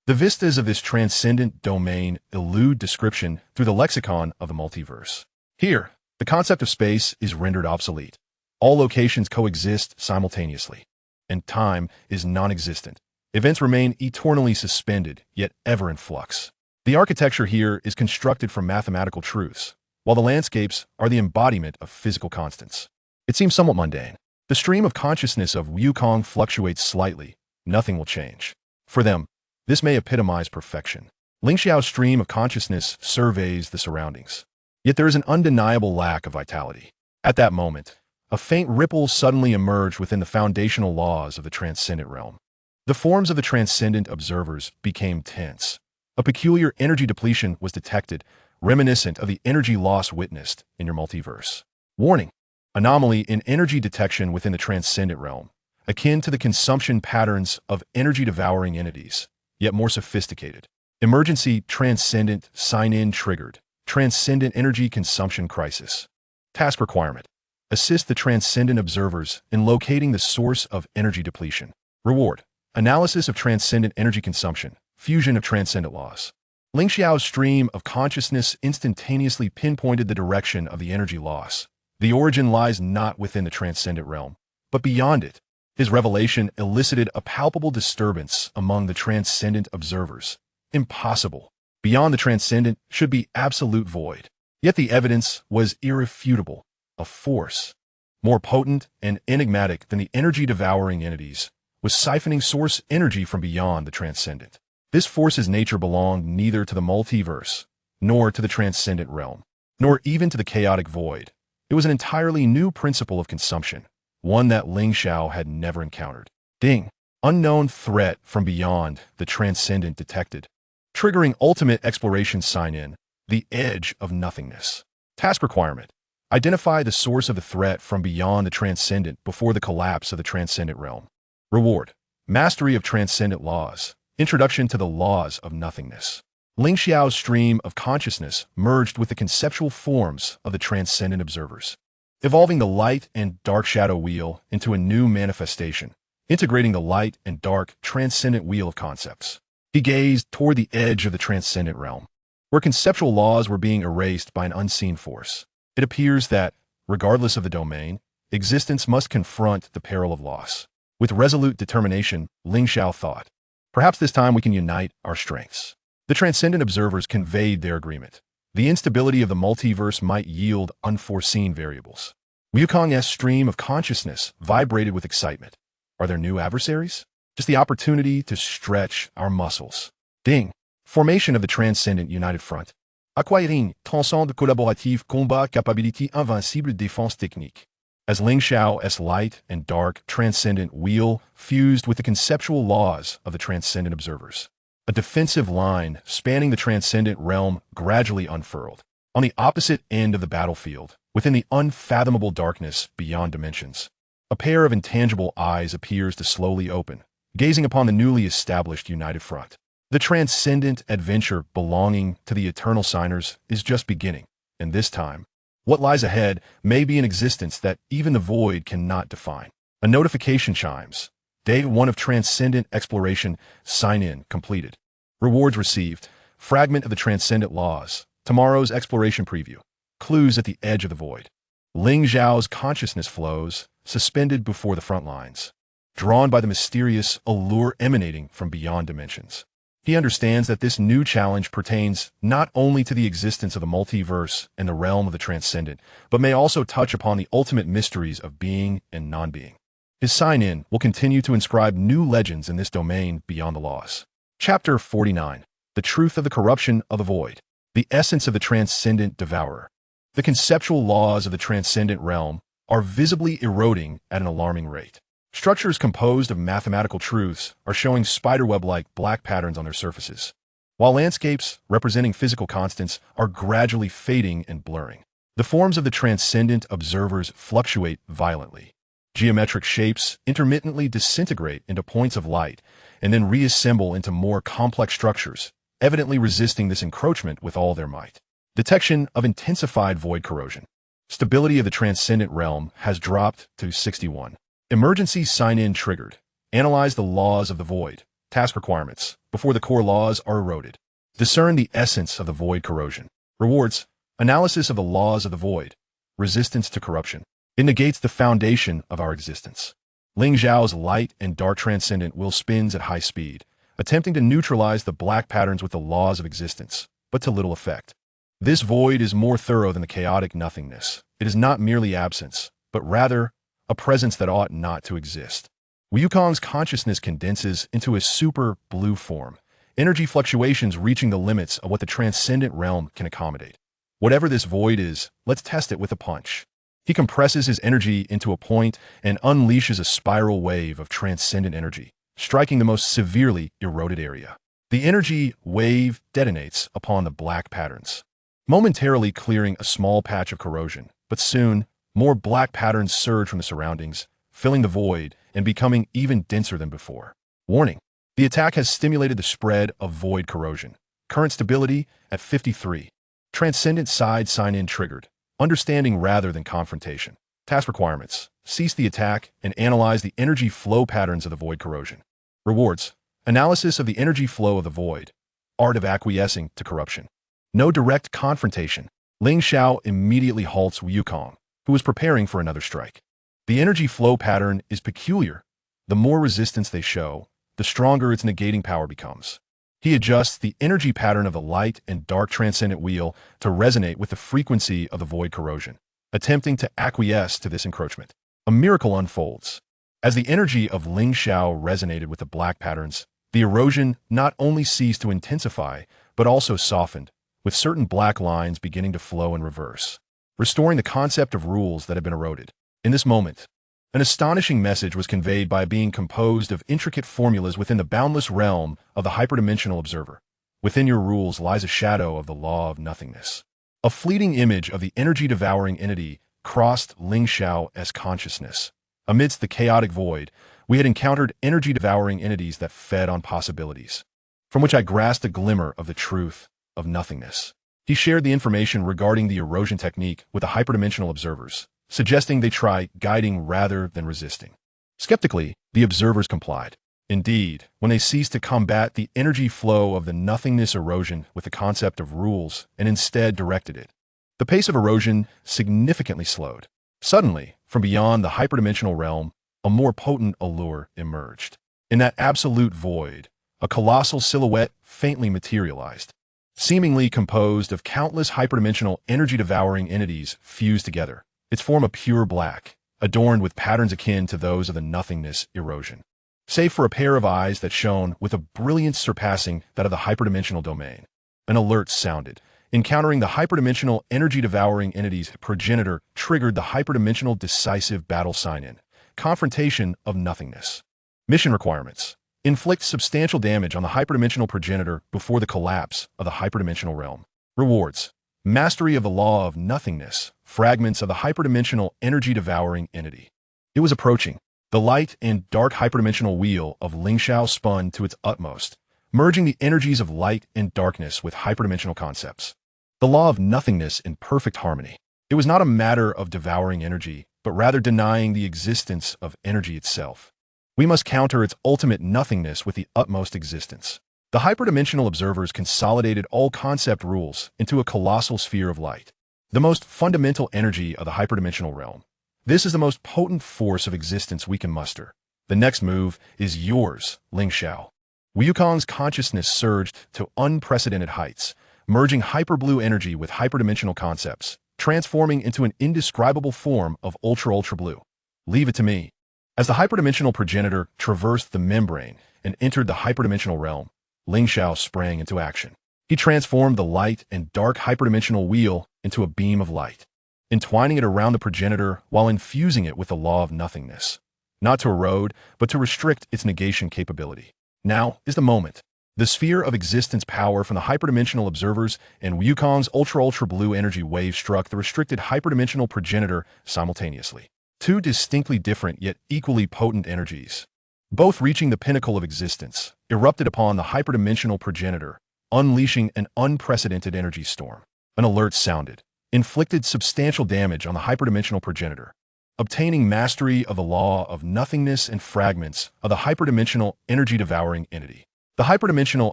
The vistas of this transcendent domain elude description through the lexicon of the multiverse. Here, the concept of space is rendered obsolete. All locations coexist simultaneously, and time is non-existent. Events remain eternally suspended, yet ever in flux. The architecture here is constructed from mathematical truths, while the landscapes are the embodiment of physical constants. It seems somewhat mundane. The stream of consciousness of Wukong fluctuates slightly. Nothing will change. For them, this may epitomize perfection. Ling Xiao's stream of consciousness surveys the surroundings. Yet there is an undeniable lack of vitality. At that moment, a faint ripple suddenly emerged within the foundational laws of the transcendent realm. The forms of the transcendent observers became tense. A peculiar energy depletion was detected, reminiscent of the energy loss witnessed in your multiverse. Warning: anomaly in energy detection within the transcendent realm, akin to the consumption patterns of energy-devouring entities, yet more sophisticated. Emergency transcendent sign-in triggered. Transcendent energy consumption crisis. Task requirement: assist the transcendent observers in locating the source of energy depletion. Reward: analysis of transcendent energy consumption, fusion of transcendent laws. Ling Xiao's stream of consciousness instantaneously pinpointed the direction of the energy loss. The origin lies not within the transcendent realm, but beyond it. His revelation elicited a palpable disturbance among the transcendent observers. Impossible. Beyond the transcendent should be absolute void. Yet the evidence was irrefutable. A force, more potent and enigmatic than the energy-devouring entities, was siphoning source energy from beyond the transcendent. This force's nature belonged neither to the multiverse, nor to the transcendent realm, nor even to the chaotic void. It was an entirely new principle of consumption, one that Ling Xiao had never encountered. Ding. Unknown threat from beyond the transcendent detected. Triggering ultimate exploration sign-in, the edge of nothingness. Task requirement: identify the source of the threat from beyond the transcendent before the collapse of the transcendent realm. Reward: mastery of transcendent laws. Introduction to the laws of nothingness. Ling Xiao's stream of consciousness merged with the conceptual forms of the transcendent observers, evolving the light and dark shadow wheel into a new manifestation, integrating the light and dark transcendent wheel of concepts. He gazed toward the edge of the transcendent realm, where conceptual laws were being erased by an unseen force. It appears that, regardless of the domain, existence must confront the peril of loss. With resolute determination, Ling Xiao thought, perhaps this time we can unite our strengths. The transcendent observers conveyed their agreement. The instability of the multiverse might yield unforeseen variables. Wukong's stream of consciousness vibrated with excitement. Are there new adversaries? Just the opportunity to stretch our muscles. Ding. Formation of the Transcendent United Front. Acquiring Transcende Collaborative Combat Capability Invincible Défense Technique. As Ling Xiao's light and dark transcendent wheel fused with the conceptual laws of the transcendent observers. A defensive line spanning the transcendent realm gradually unfurled. On the opposite end of the battlefield, within the unfathomable darkness beyond dimensions, a pair of intangible eyes appears to slowly open, gazing upon the newly established United Front. The transcendent adventure belonging to the Eternal Signers is just beginning, and this time, what lies ahead may be an existence that even the void cannot define. A notification chimes. Day 1 of Transcendent Exploration sign-in completed. Rewards received. Fragment of the Transcendent Laws. Tomorrow's exploration preview. Clues at the edge of the void. Ling Xiao's consciousness flows, suspended before the front lines, drawn by the mysterious allure emanating from beyond dimensions. He understands that this new challenge pertains not only to the existence of the multiverse and the realm of the transcendent, but may also touch upon the ultimate mysteries of being and non-being. His sign-in will continue to inscribe new legends in this domain beyond the laws. Chapter 49. The Truth of the Corruption of the Void. The Essence of the Transcendent Devourer. The conceptual laws of the transcendent realm are visibly eroding at an alarming rate. Structures composed of mathematical truths are showing spiderweb-like black patterns on their surfaces, while landscapes representing physical constants are gradually fading and blurring. The forms of the transcendent observers fluctuate violently. Geometric shapes intermittently disintegrate into points of light and then reassemble into more complex structures, evidently resisting this encroachment with all their might. Detection of intensified void corrosion. Stability of the transcendent realm has dropped to 61. Emergency sign-in triggered. Analyze the laws of the void. Task requirements before the core laws are eroded. Discern the essence of the void corrosion. Rewards. Analysis of the laws of the void. Resistance to corruption. It negates the foundation of our existence. Ling Xiao's light and dark transcendent will spins at high speed, attempting to neutralize the black patterns with the laws of existence, but to little effect. This void is more thorough than the chaotic nothingness. It is not merely absence, but rather a presence that ought not to exist. Wukong's consciousness condenses into a super blue form, energy fluctuations reaching the limits of what the transcendent realm can accommodate. Whatever this void is, let's test it with a punch. He compresses his energy into a point and unleashes a spiral wave of transcendent energy, striking the most severely eroded area. The energy wave detonates upon the black patterns, momentarily clearing a small patch of corrosion, but soon, more black patterns surge from the surroundings, filling the void and becoming even denser than before. Warning. The attack has stimulated the spread of void corrosion. Current stability at 53. Transcendent side sign-in triggered. Understanding rather than confrontation. Task requirements. Cease the attack and analyze the energy flow patterns of the void corrosion. Rewards. Analysis of the energy flow of the void. Art of acquiescing to corruption. No direct confrontation. Ling Xiao immediately halts Wukong, who is preparing for another strike. The energy flow pattern is peculiar. The more resistance they show, the stronger its negating power becomes. He adjusts the energy pattern of the light and dark transcendent wheel to resonate with the frequency of the void corrosion, attempting to acquiesce to this encroachment. A miracle unfolds. As the energy of Ling Xiao resonated with the black patterns, the erosion not only ceased to intensify, but also softened, with certain black lines beginning to flow in reverse, restoring the concept of rules that had been eroded. In this moment, an astonishing message was conveyed by a being composed of intricate formulas within the boundless realm of the hyperdimensional observer. Within your rules lies a shadow of the law of nothingness. A fleeting image of the energy-devouring entity crossed Ling Xiao's consciousness. Amidst the chaotic void, we had encountered energy-devouring entities that fed on possibilities, from which I grasped a glimmer of the truth of nothingness. He shared the information regarding the erosion technique with the hyperdimensional observers, suggesting they try guiding rather than resisting. Skeptically, the observers complied. Indeed, when they ceased to combat the energy flow of the nothingness erosion with the concept of rules and instead directed it, the pace of erosion significantly slowed. Suddenly, from beyond the hyperdimensional realm, a more potent allure emerged. In that absolute void, a colossal silhouette faintly materialized, seemingly composed of countless hyperdimensional energy-devouring entities fused together. its form a pure black, adorned with patterns akin to those of the nothingness erosion, save for a pair of eyes that shone with a brilliance surpassing that of the hyperdimensional domain. An alert sounded. Encountering the hyperdimensional energy-devouring entity's progenitor triggered the hyperdimensional decisive battle sign-in. Confrontation of nothingness. Mission requirements. Inflict substantial damage on the hyperdimensional progenitor before the collapse of the hyperdimensional realm. Rewards. Mastery of the law of nothingness. Fragments of the hyperdimensional energy-devouring entity. It was approaching. The light and dark hyperdimensional wheel of Ling Xiao spun to its utmost, merging the energies of light and darkness with hyperdimensional concepts. The law of nothingness in perfect harmony. It was not a matter of devouring energy, but rather denying the existence of energy itself. We must counter its ultimate nothingness with the utmost existence. The hyperdimensional observers consolidated all concept rules into a colossal sphere of light, the most fundamental energy of the hyperdimensional realm. This is the most potent force of existence we can muster. The next move is yours, Ling Xiao. Wukong's consciousness surged to unprecedented heights, merging hyperblue energy with hyperdimensional concepts, transforming into an indescribable form of ultra blue. Leave it to me. As the hyperdimensional progenitor traversed the membrane and entered the hyperdimensional realm, Ling Xiao sprang into action. He transformed the light and dark hyperdimensional wheel into a beam of light, entwining it around the progenitor while infusing it with the law of nothingness, not to erode, but to restrict its negation capability. Now is the moment. The sphere of existence power from the hyperdimensional observers and Wukong's ultra blue energy wave struck the restricted hyperdimensional progenitor simultaneously. Two distinctly different yet equally potent energies, both reaching the pinnacle of existence, erupted upon the hyperdimensional progenitor, unleashing an unprecedented energy storm. An alert sounded, inflicted substantial damage on the hyperdimensional progenitor, obtaining mastery of the law of nothingness and fragments of the hyperdimensional energy-devouring entity. The hyperdimensional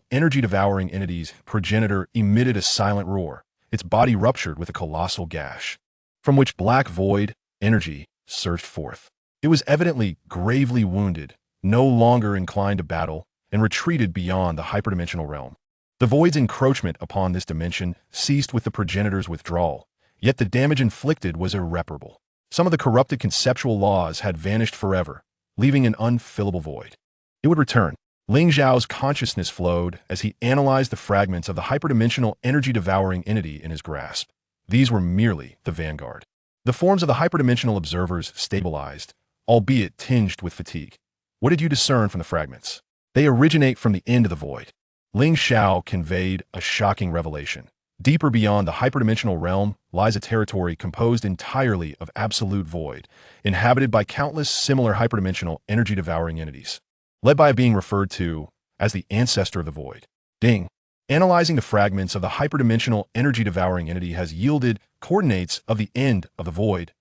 energy-devouring entity's progenitor emitted a silent roar, its body ruptured with a colossal gash, from which black void energy surged forth. It was evidently gravely wounded, no longer inclined to battle, and retreated beyond the hyperdimensional realm. The void's encroachment upon this dimension ceased with the progenitor's withdrawal, yet the damage inflicted was irreparable. Some of the corrupted conceptual laws had vanished forever, leaving an unfillable void. It would return. Ling Xiao's consciousness flowed as he analyzed the fragments of the hyperdimensional energy-devouring entity in his grasp. These were merely the vanguard. The forms of the hyperdimensional observers stabilized, albeit tinged with fatigue. What did you discern from the fragments? They originate from the end of the void. Ling Xiao conveyed a shocking revelation. Deeper beyond the hyperdimensional realm lies a territory composed entirely of absolute void, inhabited by countless similar hyperdimensional energy-devouring entities, led by a being referred to as the ancestor of the void. Ding. Analyzing the fragments of the hyperdimensional energy-devouring entity has yielded coordinates of the end of the void,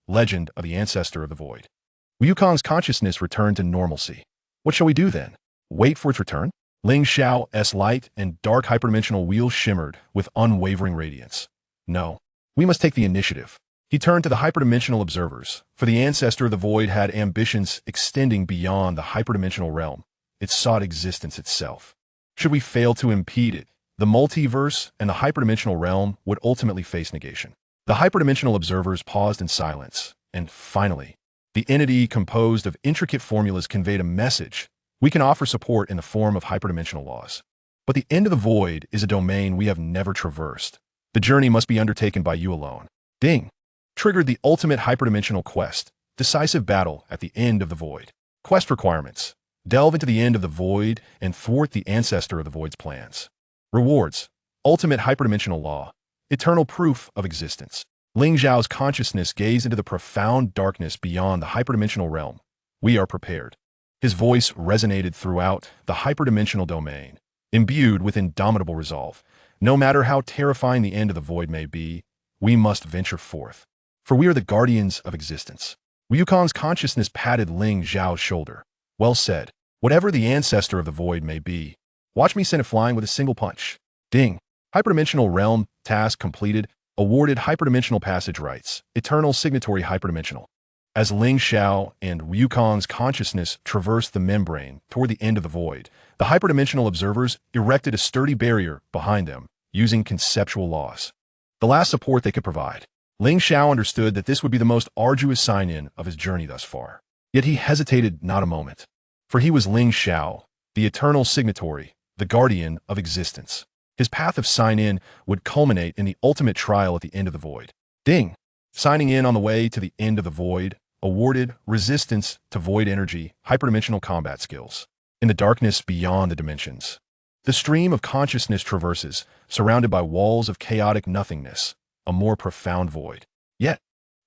legend of the ancestor of the void. Wukong's consciousness returned to normalcy. What shall we do then? Wait for its return? Ling Xiao's light and dark hyperdimensional wheel shimmered with unwavering radiance. No. We must take the initiative. He turned to the hyperdimensional observers, for the ancestor of the void had ambitions extending beyond the hyperdimensional realm. It sought existence itself. Should we fail to impede it, the multiverse and the hyperdimensional realm would ultimately face negation. The hyperdimensional observers paused in silence, and finally, the entity composed of intricate formulas conveyed a message. We can offer support in the form of hyperdimensional laws. But the end of the void is a domain we have never traversed. The journey must be undertaken by you alone. Ding! Triggered the ultimate hyperdimensional quest, decisive battle at the end of the void. Quest requirements. Delve into the end of the void and thwart the ancestor of the void's plans. Rewards. Ultimate hyperdimensional law. Eternal proof of existence. Ling Xiao's consciousness gazed into the profound darkness beyond the hyperdimensional realm. We are prepared. His voice resonated throughout the hyperdimensional domain, imbued with indomitable resolve. No matter how terrifying the end of the void may be, we must venture forth. For we are the guardians of existence. Wukong's consciousness patted Ling Xiao's shoulder. Well said. Whatever the ancestor of the void may be, watch me send it flying with a single punch. Ding. Hyperdimensional realm, task completed, awarded hyperdimensional passage rights, eternal signatory hyperdimensional. As Ling Xiao and Wukong's consciousness traversed the membrane toward the end of the void, the hyperdimensional observers erected a sturdy barrier behind them, using conceptual laws. The last support they could provide. Ling Xiao understood that this would be the most arduous sign-in of his journey thus far. Yet he hesitated not a moment. For he was Ling Xiao, the eternal signatory, the guardian of existence. His path of sign-in would culminate in the ultimate trial at the end of the void. Ding! Signing in on the way to the end of the void, awarded resistance to void energy, hyperdimensional combat skills. In the darkness beyond the dimensions, the stream of consciousness traverses, surrounded by walls of chaotic nothingness, a more profound void. Yet,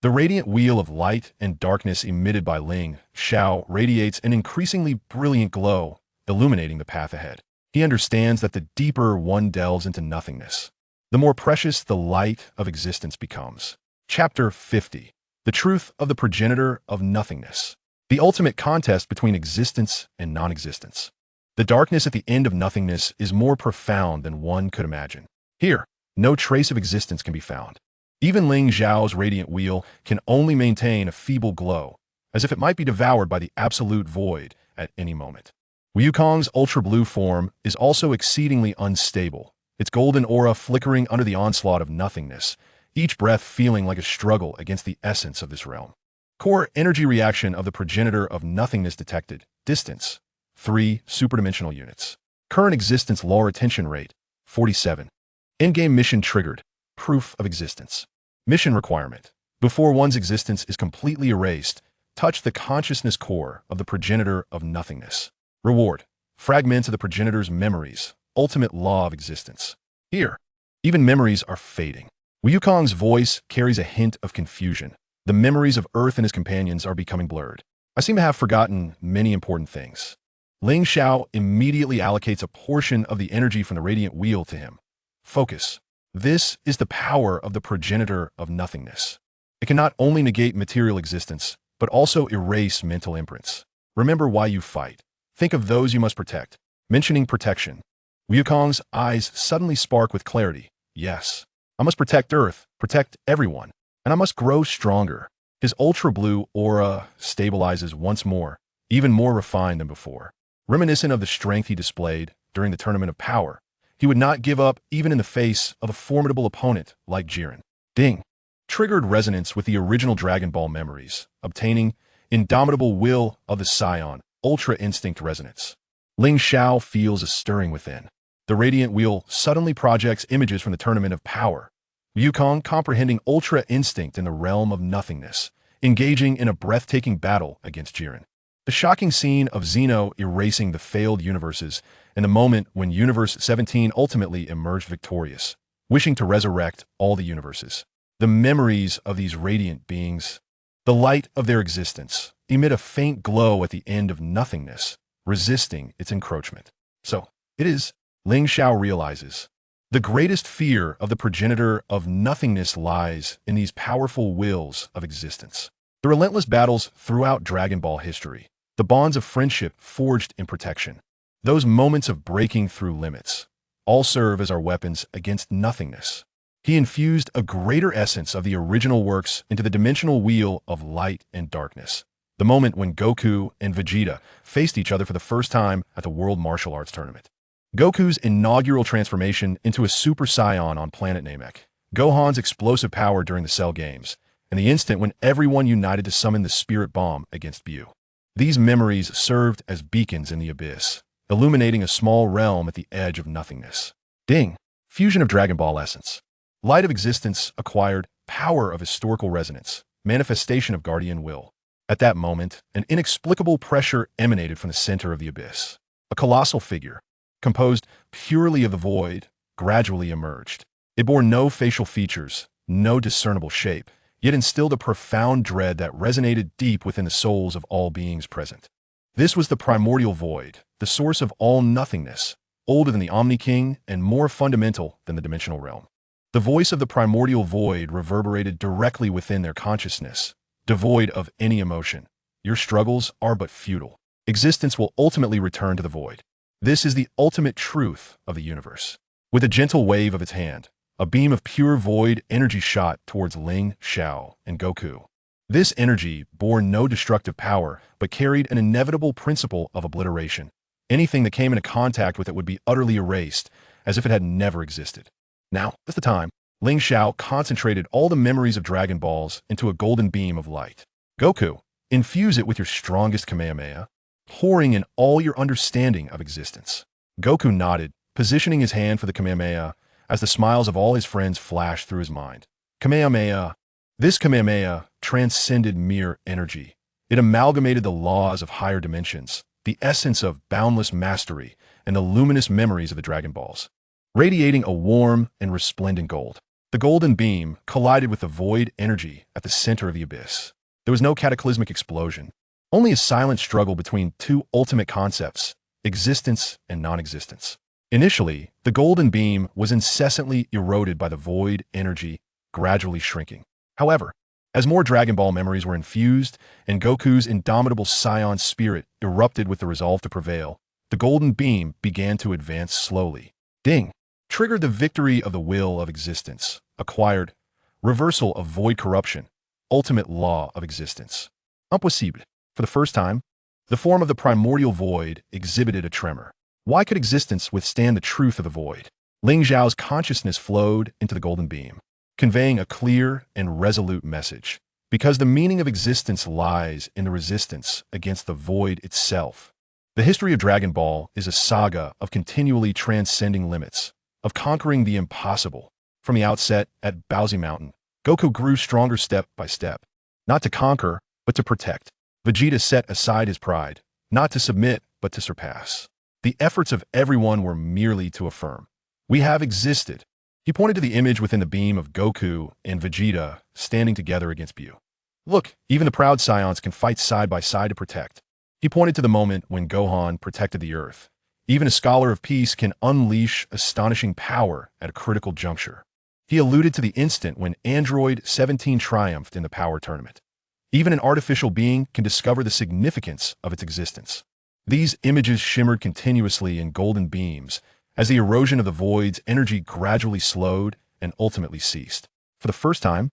the radiant wheel of light and darkness emitted by Ling Xiao radiates an increasingly brilliant glow, illuminating the path ahead. He understands that the deeper one delves into nothingness, the more precious the light of existence becomes. Chapter 50. The Truth of the Progenitor of Nothingness. The ultimate contest between existence and non-existence. The darkness at the end of nothingness is more profound than one could imagine. Here, no trace of existence can be found. Even Ling Xiao's radiant wheel can only maintain a feeble glow, as if it might be devoured by the absolute void at any moment. Wukong's ultra-blue form is also exceedingly unstable, its golden aura flickering under the onslaught of nothingness, each breath feeling like a struggle against the essence of this realm. Core energy reaction of the progenitor of nothingness detected. Distance, 3 superdimensional units. Current existence law retention rate, 47. Endgame mission triggered. Proof of existence. Mission requirement. Before one's existence is completely erased, touch the consciousness core of the progenitor of nothingness. Reward. Fragments of the progenitor's memories. Ultimate law of existence. Here, even memories are fading. Wukong's voice carries a hint of confusion. The memories of Earth and his companions are becoming blurred. I seem to have forgotten many important things. Ling Xiao immediately allocates a portion of the energy from the radiant wheel to him. Focus. This is the power of the progenitor of nothingness. It can not only negate material existence, but also erase mental imprints. Remember why you fight. Think of those you must protect. Mentioning protection. Wukong's eyes suddenly spark with clarity. Yes. I must protect Earth, protect everyone, and I must grow stronger. His ultra-blue aura stabilizes once more, even more refined than before. Reminiscent of the strength he displayed during the Tournament of Power, he would not give up even in the face of a formidable opponent like Jiren. Ding! Triggered resonance with the original Dragon Ball memories, obtaining indomitable will of the Saiyan, ultra instinct resonance. Ling Xiao feels a stirring within. The radiant wheel suddenly projects images from the Tournament of Power. Wukong comprehending ultra instinct in the realm of nothingness, engaging in a breathtaking battle against Jiren. The shocking scene of Zeno erasing the failed universes and the moment when Universe 17 ultimately emerged victorious, wishing to resurrect all the universes. The memories of these radiant beings, the light of their existence, emit a faint glow at the end of nothingness, resisting its encroachment. So, it is, Ling Xiao realizes, the greatest fear of the progenitor of nothingness lies in these powerful wills of existence. The relentless battles throughout Dragon Ball history, the bonds of friendship forged in protection, those moments of breaking through limits, all serve as our weapons against nothingness. He infused a greater essence of the original works into the dimensional wheel of light and darkness, the moment when Goku and Vegeta faced each other for the first time at the World Martial Arts Tournament. Goku's inaugural transformation into a Super Saiyan on planet Namek, Gohan's explosive power during the Cell Games, and the instant when everyone united to summon the Spirit Bomb against Bu. These memories served as beacons in the abyss, illuminating a small realm at the edge of nothingness. Ding! Fusion of Dragon Ball essence. Light of existence acquired power of historical resonance, manifestation of guardian will. At that moment, an inexplicable pressure emanated from the center of the abyss. A colossal figure, composed purely of the void, gradually emerged. It bore no facial features, no discernible shape, yet instilled a profound dread that resonated deep within the souls of all beings present. This was the primordial void, the source of all nothingness, older than the Omni King and more fundamental than the dimensional realm. The voice of the primordial void reverberated directly within their consciousness, devoid of any emotion. Your struggles are but futile. Existence will ultimately return to the void. This is the ultimate truth of the universe. With a gentle wave of its hand, a beam of pure void energy shot towards Ling Xiao and Goku. This energy bore no destructive power, but carried an inevitable principle of obliteration. Anything that came into contact with it would be utterly erased, as if it had never existed. Now is the time. Ling Xiao concentrated all the memories of Dragon Balls into a golden beam of light. Goku, infuse it with your strongest Kamehameha, pouring in all your understanding of existence. Goku nodded, positioning his hand for the Kamehameha as the smiles of all his friends flashed through his mind. Kamehameha. This Kamehameha transcended mere energy. It amalgamated the laws of higher dimensions, the essence of boundless mastery, and the luminous memories of the Dragon Balls. Radiating a warm and resplendent gold, the golden beam collided with the void energy at the center of the abyss. There was no cataclysmic explosion, only a silent struggle between two ultimate concepts, existence and non-existence. Initially, the golden beam was incessantly eroded by the void energy, gradually shrinking. However, as more Dragon Ball memories were infused and Goku's indomitable Saiyan spirit erupted with the resolve to prevail, the golden beam began to advance slowly. Ding! Triggered the victory of the will of existence, acquired, reversal of void corruption, ultimate law of existence. Impossible. For the first time, the form of the primordial void exhibited a tremor. Why could existence withstand the truth of the void? Ling Xiao's consciousness flowed into the golden beam, conveying a clear and resolute message. Because the meaning of existence lies in the resistance against the void itself. The history of Dragon Ball is a saga of continually transcending limits, of conquering the impossible. From the outset, at Paozi Mountain, Goku grew stronger step by step. Not to conquer, but to protect. Vegeta set aside his pride, not to submit, but to surpass. The efforts of everyone were merely to affirm, we have existed. He pointed to the image within the beam of Goku and Vegeta standing together against Buu. Look, even the proud Saiyans can fight side by side to protect. He pointed to the moment when Gohan protected the Earth. Even a scholar of peace can unleash astonishing power at a critical juncture. He alluded to the instant when Android 17 triumphed in the power tournament. Even an artificial being can discover the significance of its existence. These images shimmered continuously in golden beams as the erosion of the void's energy gradually slowed and ultimately ceased. For the first time,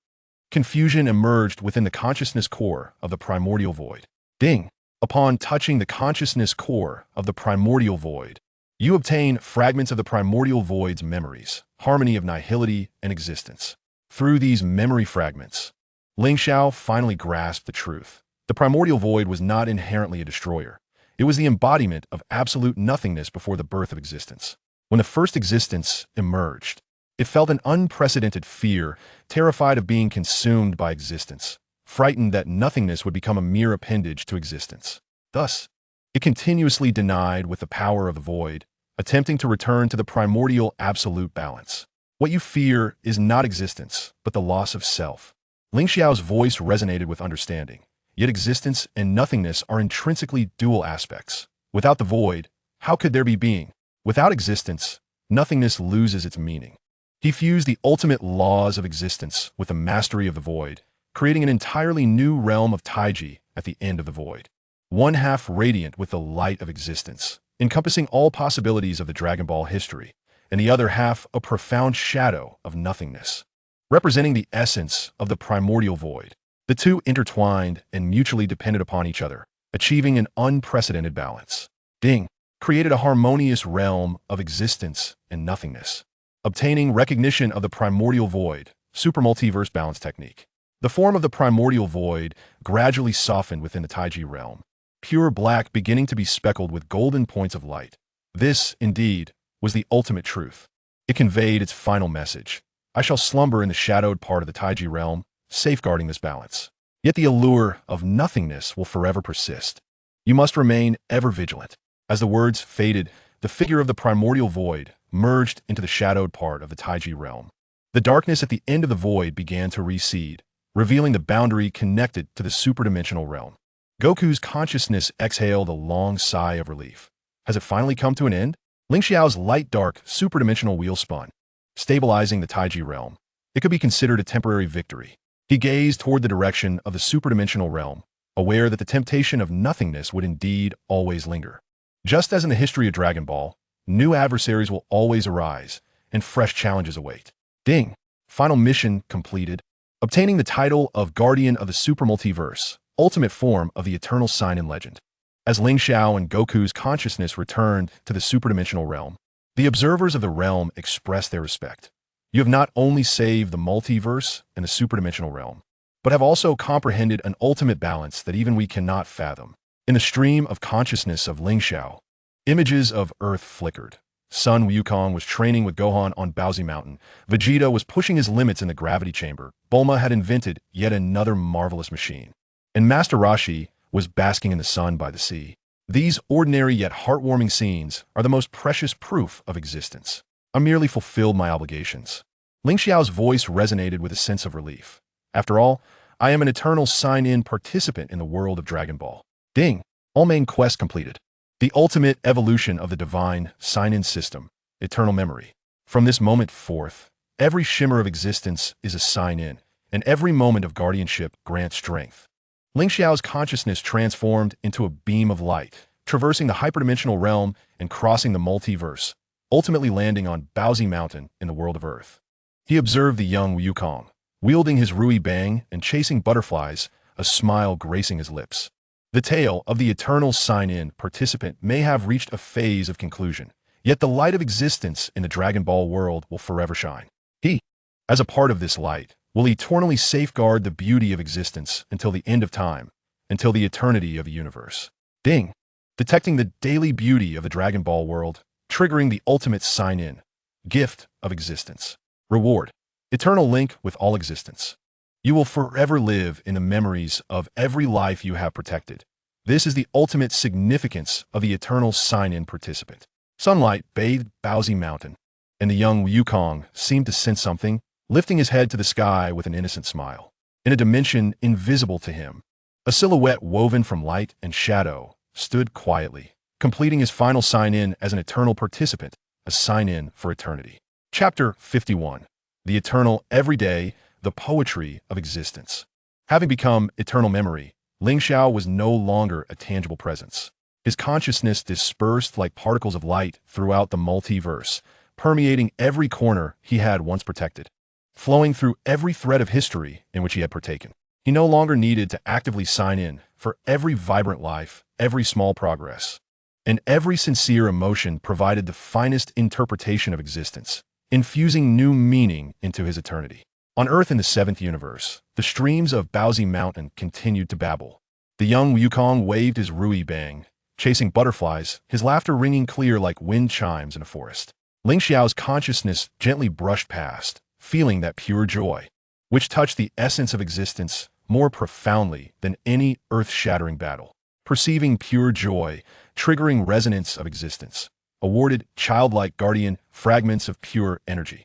confusion emerged within the consciousness core of the primordial void. Ding! Upon touching the consciousness core of the primordial void, you obtain fragments of the primordial void's memories, harmony of nihility and existence. Through these memory fragments, Ling Xiao finally grasped the truth. The primordial void was not inherently a destroyer. It was the embodiment of absolute nothingness before the birth of existence. When the first existence emerged, it felt an unprecedented fear, terrified of being consumed by existence, frightened that nothingness would become a mere appendage to existence. Thus, it continuously denied with the power of the void, attempting to return to the primordial absolute balance. What you fear is not existence, but the loss of self. Ling Xiao's voice resonated with understanding. Yet existence and nothingness are intrinsically dual aspects. Without the void, how could there be being? Without existence, nothingness loses its meaning. He fused the ultimate laws of existence with the mastery of the void, creating an entirely new realm of Taiji at the end of the void. One half radiant with the light of existence, encompassing all possibilities of the Dragon Ball history, and the other half a profound shadow of nothingness, representing the essence of the primordial void. The two intertwined and mutually depended upon each other, achieving an unprecedented balance. Ding created a harmonious realm of existence and nothingness, obtaining recognition of the primordial void, super multiverse balance technique. The form of the primordial void gradually softened within the Taiji realm, pure black beginning to be speckled with golden points of light. This, indeed, was the ultimate truth. It conveyed its final message. I shall slumber in the shadowed part of the Taiji realm, safeguarding this balance. Yet the allure of nothingness will forever persist. You must remain ever vigilant. As the words faded, the figure of the primordial void merged into the shadowed part of the Taiji realm. The darkness at the end of the void began to recede, revealing the boundary connected to the superdimensional realm. Goku's consciousness exhaled a long sigh of relief. Has it finally come to an end? Ling Xiao's light-dark superdimensional wheel spun, stabilizing the Taiji realm. It could be considered a temporary victory. He gazed toward the direction of the superdimensional realm, aware that the temptation of nothingness would indeed always linger. Just as in the history of Dragon Ball, new adversaries will always arise, and fresh challenges await. Ding! Final mission completed. Obtaining the title of Guardian of the Super Multiverse, ultimate form of the eternal sign and legend. As Ling Xiao and Goku's consciousness returned to the superdimensional realm, the observers of the realm expressed their respect. You have not only saved the multiverse and the superdimensional realm, but have also comprehended an ultimate balance that even we cannot fathom. In the stream of consciousness of Ling Xiao, images of Earth flickered. Sun Wukong was training with Gohan on Paozi Mountain. Vegeta was pushing his limits in the gravity chamber. Bulma had invented yet another marvelous machine. And Master Roshi was basking in the sun by the sea. These ordinary yet heartwarming scenes are the most precious proof of existence. I merely fulfilled my obligations. Ling Xiao's voice resonated with a sense of relief. After all, I am an eternal sign-in participant in the world of Dragon Ball. Ding! All main quest completed. The ultimate evolution of the divine sign-in system, eternal memory. From this moment forth, every shimmer of existence is a sign-in, and every moment of guardianship grants strength. Ling Xiao's consciousness transformed into a beam of light, traversing the hyperdimensional realm and crossing the multiverse, ultimately landing on Paozi Mountain in the world of Earth. He observed the young Wukong, wielding his Rui Bang and chasing butterflies, a smile gracing his lips. The tale of the eternal sign-in participant may have reached a phase of conclusion, yet the light of existence in the Dragon Ball world will forever shine. He, as a part of this light, will eternally safeguard the beauty of existence until the end of time, until the eternity of a universe. Ding! Detecting the daily beauty of the Dragon Ball world, triggering the ultimate sign-in, gift of existence. Reward: eternal link with all existence. You will forever live in the memories of every life you have protected. This is the ultimate significance of the eternal sign-in participant. Sunlight bathed Paozi Mountain, and the young Wukong seemed to sense something, lifting his head to the sky with an innocent smile. In a dimension invisible to him, a silhouette woven from light and shadow stood quietly, completing his final sign-in as an eternal participant, a sign-in for eternity. Chapter 51. The Eternal Everyday, the Poetry of Existence. Having become eternal memory, Ling Xiao was no longer a tangible presence. His consciousness dispersed like particles of light throughout the multiverse, permeating every corner he had once protected, flowing through every thread of history in which he had partaken. He no longer needed to actively sign in for every vibrant life, every small progress, and every sincere emotion provided the finest interpretation of existence, infusing new meaning into his eternity. On Earth in the seventh universe, the streams of Paozi Mountain continued to babble. The young Wukong waved his Rui Bang, chasing butterflies, his laughter ringing clear like wind chimes in a forest. Ling Xiao's consciousness gently brushed past, feeling that pure joy, which touched the essence of existence more profoundly than any earth-shattering battle. Perceiving pure joy, triggering resonance of existence, awarded childlike guardian fragments of pure energy.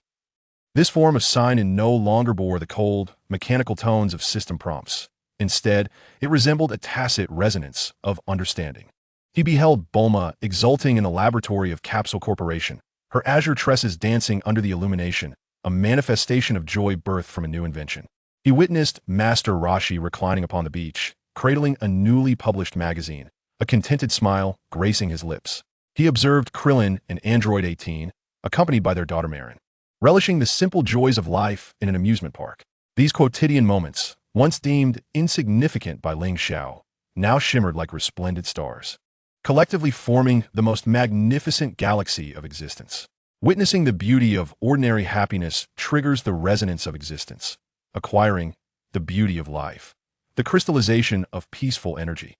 This form of sign-in no longer bore the cold, mechanical tones of system prompts. Instead, it resembled a tacit resonance of understanding. He beheld Bulma exulting in the laboratory of Capsule Corporation, her azure tresses dancing under the illumination, a manifestation of joy birthed from a new invention. He witnessed Master Roshi reclining upon the beach, cradling a newly published magazine, a contented smile gracing his lips. He observed Krillin and Android 18, accompanied by their daughter Marin, relishing the simple joys of life in an amusement park. These quotidian moments, once deemed insignificant by Ling Xiao, now shimmered like resplendent stars, collectively forming the most magnificent galaxy of existence. Witnessing the beauty of ordinary happiness triggers the resonance of existence, acquiring the beauty of life, the crystallization of peaceful energy.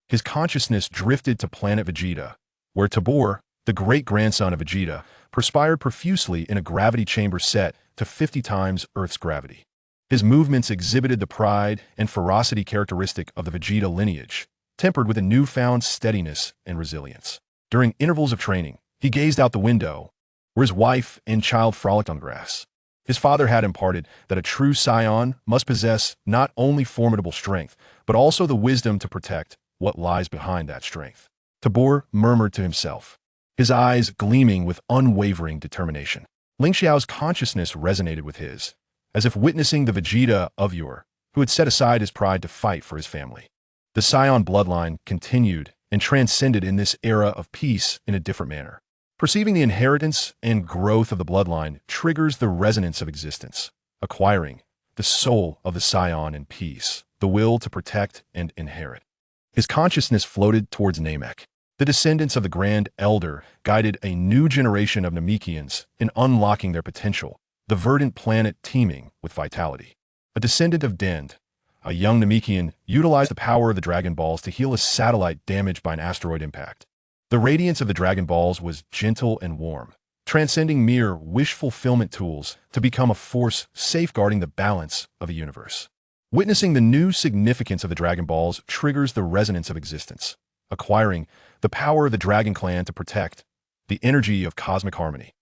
His consciousness drifted to planet Vegeta, where Tabor, the great-grandson of Vegeta, perspired profusely in a gravity chamber set to 50 times Earth's gravity. His movements exhibited the pride and ferocity characteristic of the Vegeta lineage, tempered with a newfound steadiness and resilience. During intervals of training, he gazed out the window, where his wife and child frolicked on grass. His father had imparted that a true Saiyan must possess not only formidable strength, but also the wisdom to protect what lies behind that strength. Tabor murmured to himself, his eyes gleaming with unwavering determination. Ling Xiao's consciousness resonated with his, as if witnessing the Vegeta of yore, who had set aside his pride to fight for his family. The Saiyan bloodline continued and transcended in this era of peace in a different manner. Perceiving the inheritance and growth of the bloodline triggers the resonance of existence, acquiring the soul of the Saiyan in peace, the will to protect and inherit. His consciousness floated towards Namek. The descendants of the Grand Elder guided a new generation of Namekians in unlocking their potential, the verdant planet teeming with vitality. A descendant of Dend, a young Namekian, utilized the power of the Dragon Balls to heal a satellite damaged by an asteroid impact. The radiance of the Dragon Balls was gentle and warm, transcending mere wish-fulfillment tools to become a force safeguarding the balance of the universe. Witnessing the new significance of the Dragon Balls triggers the resonance of existence, acquiring the power of the Dragon Clan to protect the energy of cosmic harmony.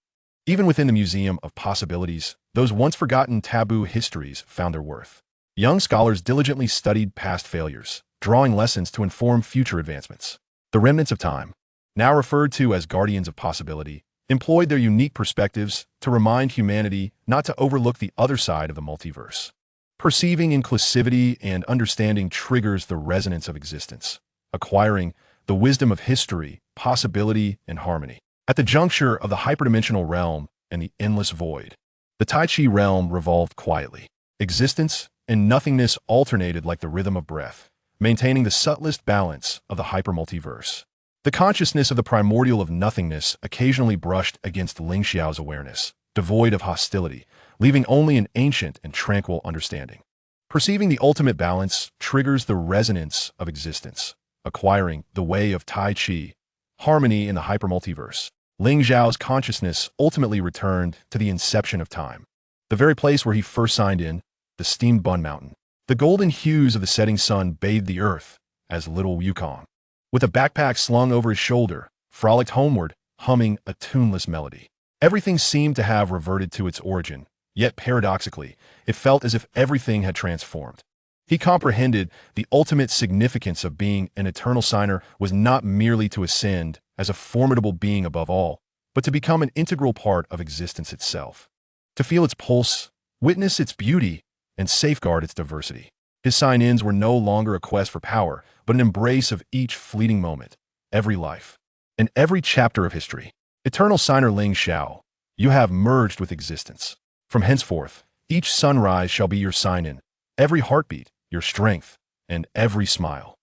Even within the Museum of Possibilities, those once-forgotten taboo histories found their worth. Young scholars diligently studied past failures, drawing lessons to inform future advancements. The remnants of time, now referred to as guardians of possibility, employed their unique perspectives to remind humanity not to overlook the other side of the multiverse. Perceiving inclusivity and understanding triggers the resonance of existence, acquiring the wisdom of history, possibility, and harmony. At the juncture of the hyperdimensional realm and the endless void, the Tai Chi realm revolved quietly. Existence and nothingness alternated like the rhythm of breath, maintaining the subtlest balance of the hypermultiverse. The consciousness of the primordial of nothingness occasionally brushed against Ling Xiao's awareness, devoid of hostility, leaving only an ancient and tranquil understanding. Perceiving the ultimate balance triggers the resonance of existence, acquiring the way of Tai Chi, harmony in the hypermultiverse. Ling Xiao's consciousness ultimately returned to the inception of time, the very place where he first signed in, the steamed Bun Mountain. The golden hues of the setting sun bathed the earth as little Yukong, with a backpack slung over his shoulder, frolicked homeward, humming a tuneless melody. Everything seemed to have reverted to its origin, yet paradoxically, it felt as if everything had transformed. He comprehended the ultimate significance of being an eternal signer was not merely to ascend as a formidable being above all, but to become an integral part of existence itself. To feel its pulse, witness its beauty, and safeguard its diversity. His sign-ins were no longer a quest for power, but an embrace of each fleeting moment, every life, and every chapter of history. Eternal signer Ling Xiao, you have merged with existence. From henceforth, each sunrise shall be your sign-in, every heartbeat, your strength, and every smile,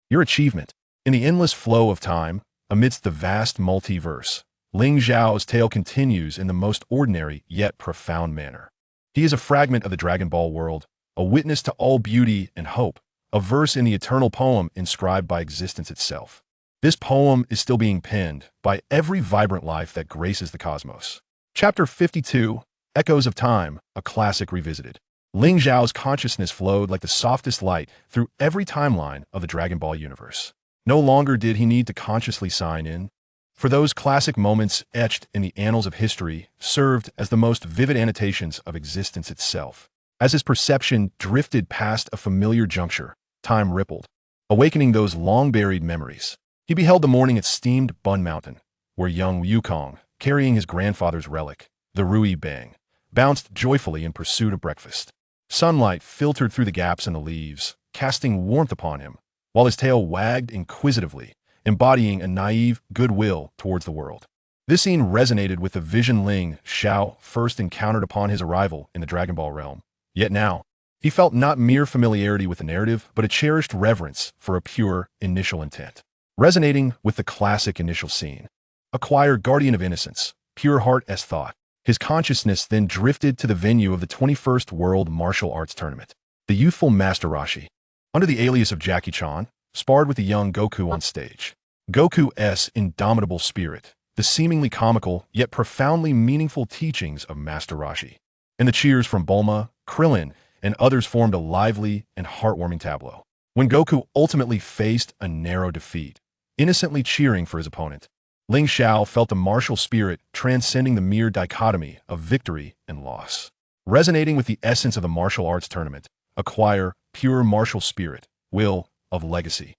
your achievement. In the endless flow of time, amidst the vast multiverse, Ling Xiao's tale continues in the most ordinary yet profound manner. He is a fragment of the Dragon Ball world, a witness to all beauty and hope, a verse in the eternal poem inscribed by existence itself. This poem is still being penned by every vibrant life that graces the cosmos. Chapter 52, Echoes of Time, a classic revisited. Ling Xiao's consciousness flowed like the softest light through every timeline of the Dragon Ball universe. No longer did he need to consciously sign in, for those classic moments etched in the annals of history served as the most vivid annotations of existence itself. As his perception drifted past a familiar juncture, time rippled, awakening those long-buried memories. He beheld the morning at steamed Bun Mountain, where young Yukong, carrying his grandfather's relic, the Rui Bang, bounced joyfully in pursuit of breakfast. Sunlight filtered through the gaps in the leaves, casting warmth upon him, while his tail wagged inquisitively, embodying a naive goodwill towards the world. This scene resonated with the vision Ling Xiao first encountered upon his arrival in the Dragon Ball realm. Yet now, he felt not mere familiarity with the narrative, but a cherished reverence for a pure initial intent. Resonating with the classic initial scene, acquire guardian of innocence, pure heart as thought. His consciousness then drifted to the venue of the 21st World Martial Arts Tournament. The youthful Master Roshi, under the alias of Jackie Chan, sparred with the young Goku on stage. Goku's indomitable spirit, the seemingly comical yet profoundly meaningful teachings of Master Roshi, and the cheers from Bulma, Krillin, and others formed a lively and heartwarming tableau. When Goku ultimately faced a narrow defeat, innocently cheering for his opponent, Ling Xiao felt the martial spirit transcending the mere dichotomy of victory and loss. Resonating with the essence of the martial arts tournament, acquire pure martial spirit, will of legacy.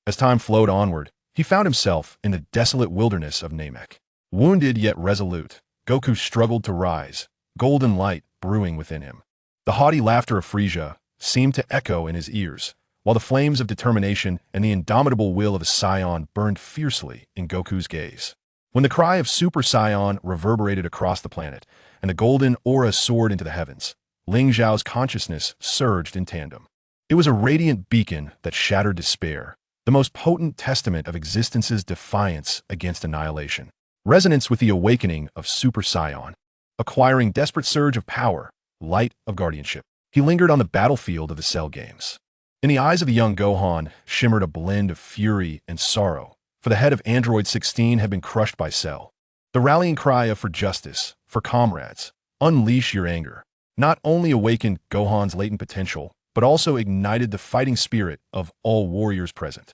As time flowed onward, he found himself in the desolate wilderness of Namek. Wounded yet resolute, Goku struggled to rise, golden light brewing within him. The haughty laughter of Frieza seemed to echo in his ears, while the flames of determination and the indomitable will of a Saiyan burned fiercely in Goku's gaze. When the cry of Super Saiyan reverberated across the planet and the golden aura soared into the heavens, Ling Xiao's consciousness surged in tandem. It was a radiant beacon that shattered despair, the most potent testament of existence's defiance against annihilation. Resonance with the awakening of Super Saiyan, acquiring desperate surge of power, light of guardianship. He lingered on the battlefield of the Cell games. In the eyes of the young Gohan shimmered a blend of fury and sorrow, for the head of Android 16 had been crushed by Cell. The rallying cry of "For justice, for comrades, unleash your anger," not only awakened Gohan's latent potential, but also ignited the fighting spirit of all warriors present.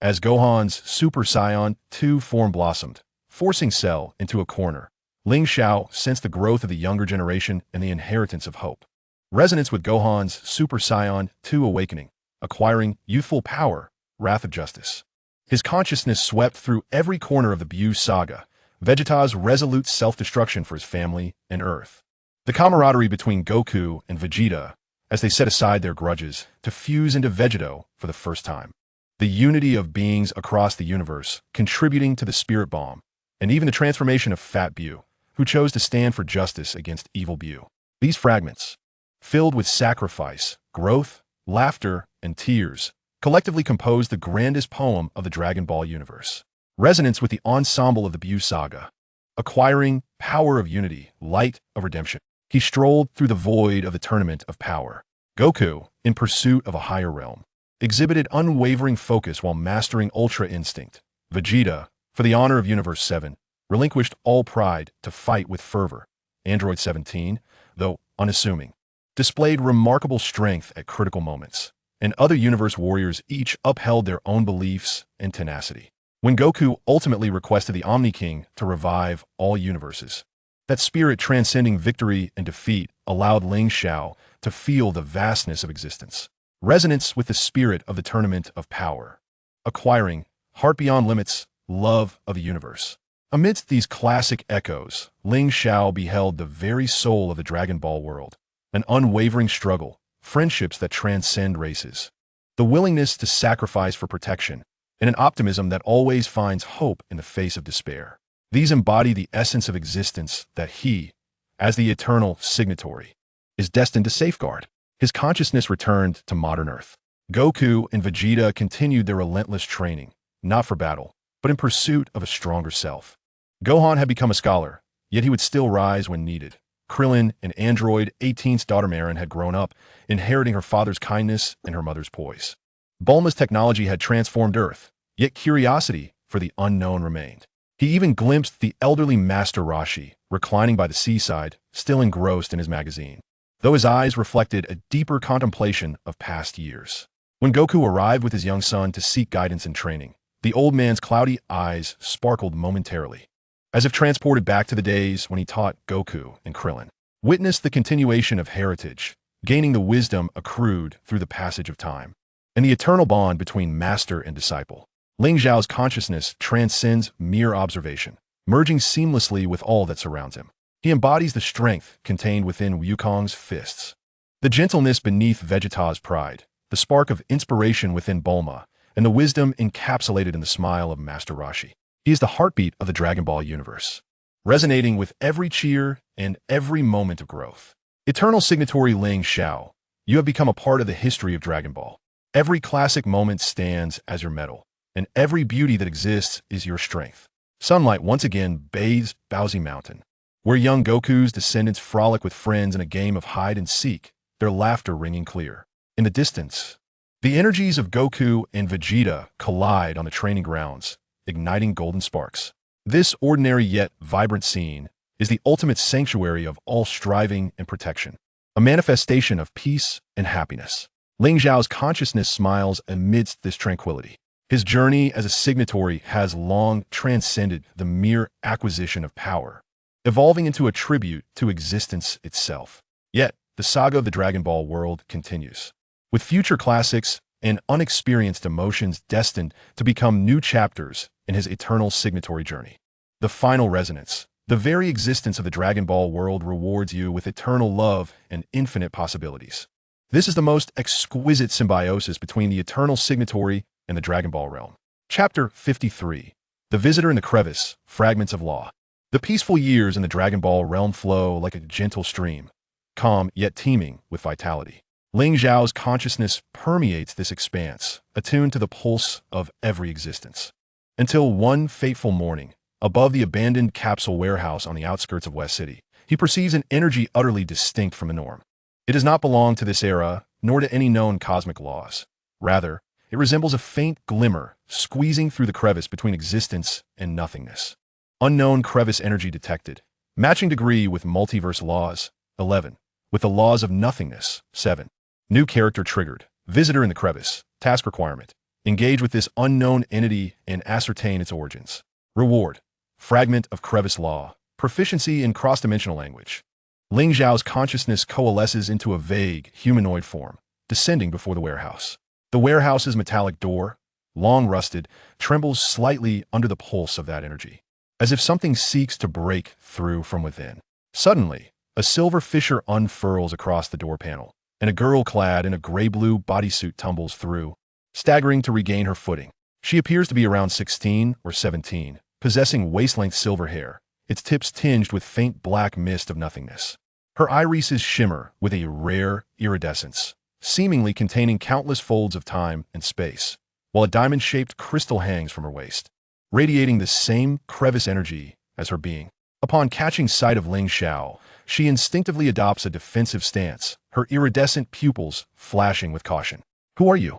As Gohan's Super Saiyan 2 form blossomed, forcing Cell into a corner, Ling Xiao sensed the growth of the younger generation and the inheritance of hope. Resonance with Gohan's Super Saiyan 2 awakening, acquiring youthful power, wrath of justice. His consciousness swept through every corner of the Buu saga, Vegeta's resolute self-destruction for his family and Earth. The camaraderie between Goku and Vegeta, as they set aside their grudges, to fuse into Vegeto for the first time. The unity of beings across the universe, contributing to the spirit bomb, and even the transformation of Fat Buu, who chose to stand for justice against evil Buu. These fragments, filled with sacrifice, growth, laughter, and tears, collectively compose the grandest poem of the Dragon Ball universe. Resonance with the ensemble of the Buu saga. Acquiring power of unity, light of redemption. He strolled through the void of the tournament of power. Goku, in pursuit of a higher realm, exhibited unwavering focus while mastering Ultra Instinct. Vegeta, for the honor of Universe 7, relinquished all pride to fight with fervor. Android 17, though unassuming, displayed remarkable strength at critical moments, and other universe warriors each upheld their own beliefs and tenacity. When Goku ultimately requested the Omni King to revive all universes, that spirit transcending victory and defeat allowed Ling Xiao to feel the vastness of existence. Resonance with the spirit of the tournament of power. Acquiring heart beyond limits, love of the universe. Amidst these classic echoes, Ling Xiao beheld the very soul of the Dragon Ball world. An unwavering struggle, friendships that transcend races. The willingness to sacrifice for protection, and an optimism that always finds hope in the face of despair. These embody the essence of existence that he, as the eternal signatory, is destined to safeguard. His consciousness returned to modern Earth. Goku and Vegeta continued their relentless training, not for battle, but in pursuit of a stronger self. Gohan had become a scholar, yet he would still rise when needed. Krillin and Android 18's daughter Marin had grown up, inheriting her father's kindness and her mother's poise. Bulma's technology had transformed Earth, yet curiosity for the unknown remained. He even glimpsed the elderly Master Roshi, reclining by the seaside, still engrossed in his magazine, though his eyes reflected a deeper contemplation of past years. When Goku arrived with his young son to seek guidance and training, the old man's cloudy eyes sparkled momentarily, as if transported back to the days when he taught Goku and Krillin. Witnessed the continuation of heritage, gaining the wisdom accrued through the passage of time, and the eternal bond between master and disciple. Ling Xiao's consciousness transcends mere observation, merging seamlessly with all that surrounds him. He embodies the strength contained within Wukong's fists, the gentleness beneath Vegeta's pride, the spark of inspiration within Bulma, and the wisdom encapsulated in the smile of Master Roshi. He is the heartbeat of the Dragon Ball universe, resonating with every cheer and every moment of growth. Eternal signatory Ling Xiao, you have become a part of the history of Dragon Ball. Every classic moment stands as your medal, and every beauty that exists is your strength. Sunlight once again bathes Paozi Mountain, where young Goku's descendants frolic with friends in a game of hide-and-seek, their laughter ringing clear. In the distance, the energies of Goku and Vegeta collide on the training grounds, igniting golden sparks. This ordinary yet vibrant scene is the ultimate sanctuary of all striving and protection, a manifestation of peace and happiness. Ling Xiao's consciousness smiles amidst this tranquility. His journey as a signatory has long transcended the mere acquisition of power, evolving into a tribute to existence itself. Yet, the saga of the Dragon Ball world continues, with future classics and unexperienced emotions destined to become new chapters in his eternal signatory journey. The final resonance. The very existence of the Dragon Ball world rewards you with eternal love and infinite possibilities. This is the most exquisite symbiosis between the eternal signatory and the Dragon Ball realm. Chapter 53. The Visitor in the Crevice, Fragments of Law. The peaceful years in the Dragon Ball realm flow like a gentle stream, calm yet teeming with vitality. Ling Xiao's consciousness permeates this expanse, attuned to the pulse of every existence. Until one fateful morning, above the abandoned capsule warehouse on the outskirts of West City, He perceives an energy utterly distinct from the norm. It does not belong to this era, nor to any known cosmic laws. Rather, it resembles a faint glimmer squeezing through the crevice between existence and nothingness. Unknown crevice energy detected. Matching degree with multiverse laws. 11. With the laws of nothingness. 7. New character triggered. Visitor in the crevice. Task requirement. Engage with this unknown entity and ascertain its origins. Reward. Fragment of crevice law. Proficiency in cross-dimensional language. Ling Xiao's consciousness coalesces into a vague, humanoid form, descending before the warehouse. The warehouse's metallic door, long rusted, trembles slightly under the pulse of that energy, as if something seeks to break through from within. Suddenly, a silver fissure unfurls across the door panel, and a girl clad in a gray-blue bodysuit tumbles through, staggering to regain her footing. She appears to be around 16 or 17, possessing waist-length silver hair, its tips tinged with faint black mist of nothingness. Her irises shimmer with a rare iridescence, seemingly containing countless folds of time and space, while a diamond-shaped crystal hangs from her waist, radiating the same crevice energy as her being. Upon catching sight of Ling Xiao, she instinctively adopts a defensive stance, her iridescent pupils flashing with caution. Who are you?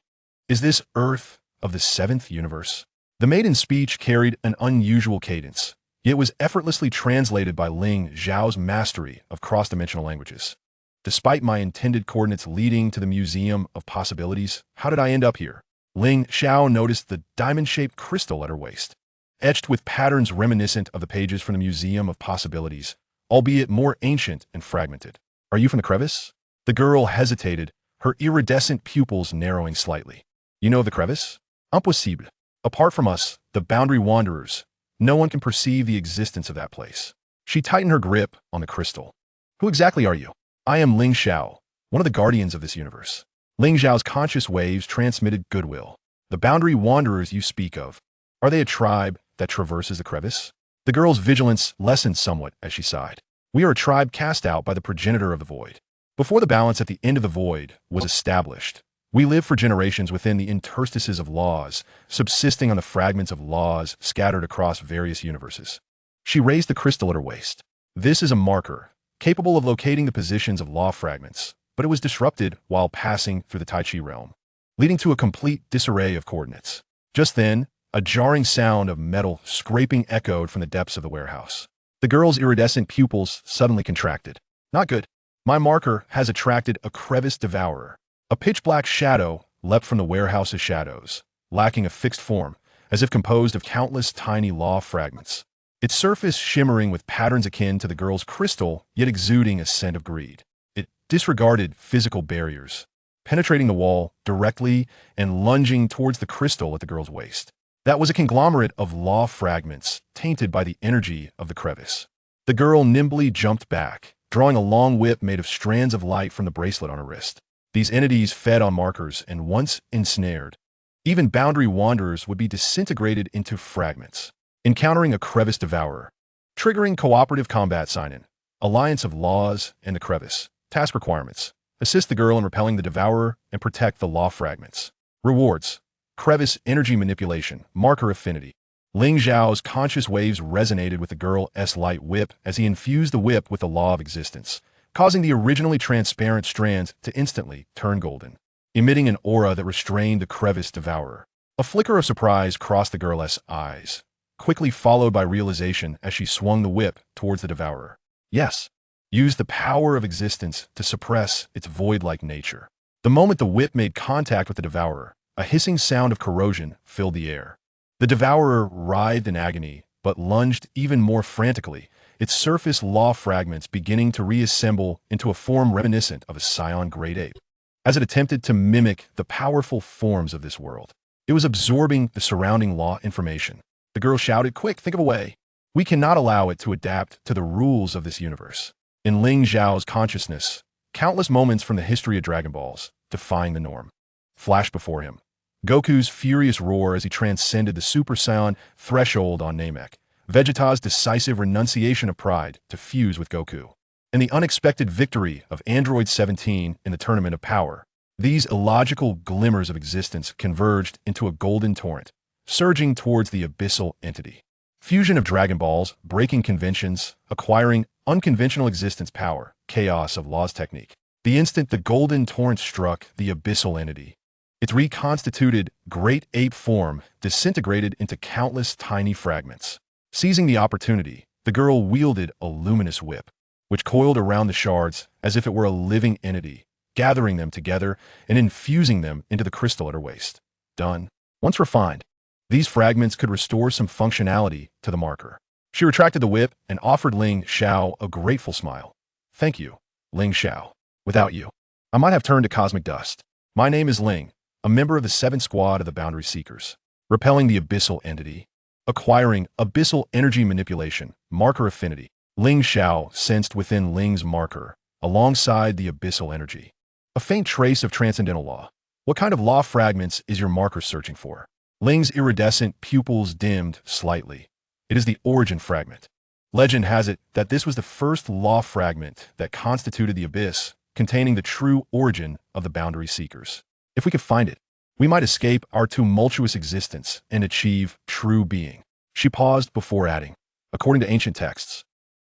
Is this Earth of the seventh universe? The maiden's speech carried an unusual cadence, yet was effortlessly translated by Ling Xiao's mastery of cross-dimensional languages. Despite my intended coordinates leading to the Museum of Possibilities, how did I end up here? Ling Xiao noticed the diamond-shaped crystal at her waist, etched with patterns reminiscent of the pages from the Museum of Possibilities, albeit more ancient and fragmented. Are you from the crevice? The girl hesitated, her iridescent pupils narrowing slightly. You know of the crevice? Impossible. Apart from us, the boundary wanderers, no one can perceive the existence of that place. She tightened her grip on the crystal. Who exactly are you? I am Ling Xiao, one of the guardians of this universe. Ling Xiao's conscious waves transmitted goodwill. The boundary wanderers you speak of, are they a tribe that traverses the crevice? The girl's vigilance lessened somewhat as she sighed. We are a tribe cast out by the progenitor of the void. Before the balance at the end of the void was established, we lived for generations within the interstices of laws, subsisting on the fragments of laws scattered across various universes. She raised the crystal at her waist. This is a marker, capable of locating the positions of law fragments, but it was disrupted while passing through the Tai Chi realm, leading to a complete disarray of coordinates. Just then, a jarring sound of metal scraping echoed from the depths of the warehouse. The girl's iridescent pupils suddenly contracted. Not good. My marker has attracted a crevice devourer. A pitch-black shadow leapt from the warehouse's shadows, lacking a fixed form, as if composed of countless tiny law fragments. Its surface shimmering with patterns akin to the girl's crystal, yet exuding a scent of greed. It disregarded physical barriers, penetrating the wall directly and lunging towards the crystal at the girl's waist. That was a conglomerate of law fragments, tainted by the energy of the crevice. The girl nimbly jumped back, drawing a long whip made of strands of light from the bracelet on her wrist. These entities fed on markers, and once ensnared, even boundary wanderers would be disintegrated into fragments. Encountering a crevice devourer. Triggering cooperative combat sign-in. Alliance of laws and the crevice. Task requirements. Assist the girl in repelling the devourer and protect the law fragments. Rewards. Crevice energy manipulation. Marker affinity. Ling Xiao's conscious waves resonated with the girl's light whip as he infused the whip with the law of existence, causing the originally transparent strands to instantly turn golden, emitting an aura that restrained the crevice devourer. A flicker of surprise crossed the girl's eyes, quickly followed by realization as she swung the whip towards the devourer. Yes, use the power of existence to suppress its void-like nature. The moment the whip made contact with the devourer, a hissing sound of corrosion filled the air. The devourer writhed in agony, but lunged even more frantically, its surface law fragments beginning to reassemble into a form reminiscent of a Saiyan great ape. As it attempted to mimic the powerful forms of this world, it was absorbing the surrounding law information. The girl shouted, "Quick, think of a way. We cannot allow it to adapt to the rules of this universe." In Ling Xiao's consciousness, countless moments from the history of Dragon Balls, defying the norm, flashed before him. Goku's furious roar as he transcended the Super Saiyan threshold on Namek, Vegeta's decisive renunciation of pride to fuse with Goku, and the unexpected victory of Android 17 in the Tournament of Power. These illogical glimmers of existence converged into a golden torrent, surging towards the abyssal entity. Fusion of Dragon Balls, breaking conventions, acquiring unconventional existence power, chaos of laws technique. The instant the golden torrent struck the abyssal entity, its reconstituted great ape form disintegrated into countless tiny fragments. Seizing the opportunity, the girl wielded a luminous whip, which coiled around the shards as if it were a living entity, gathering them together and infusing them into the crystal at her waist. Done. Once refined, these fragments could restore some functionality to the marker. She retracted the whip and offered Ling Xiao a grateful smile. Thank you, Ling Xiao. Without you, I might have turned to cosmic dust. My name is Ling, a member of the 7th Squad of the Boundary Seekers. Repelling the abyssal entity. Acquiring abyssal energy manipulation, marker affinity. Ling Xiao sensed within Ling's marker, alongside the abyssal energy, a faint trace of transcendental law. What kind of law fragments is your marker searching for? Ling's iridescent pupils dimmed slightly. It is the origin fragment. Legend has it that this was the first law fragment that constituted the abyss, containing the true origin of the Boundary Seekers. If we could find it, we might escape our tumultuous existence and achieve true being. She paused before adding, according to ancient texts,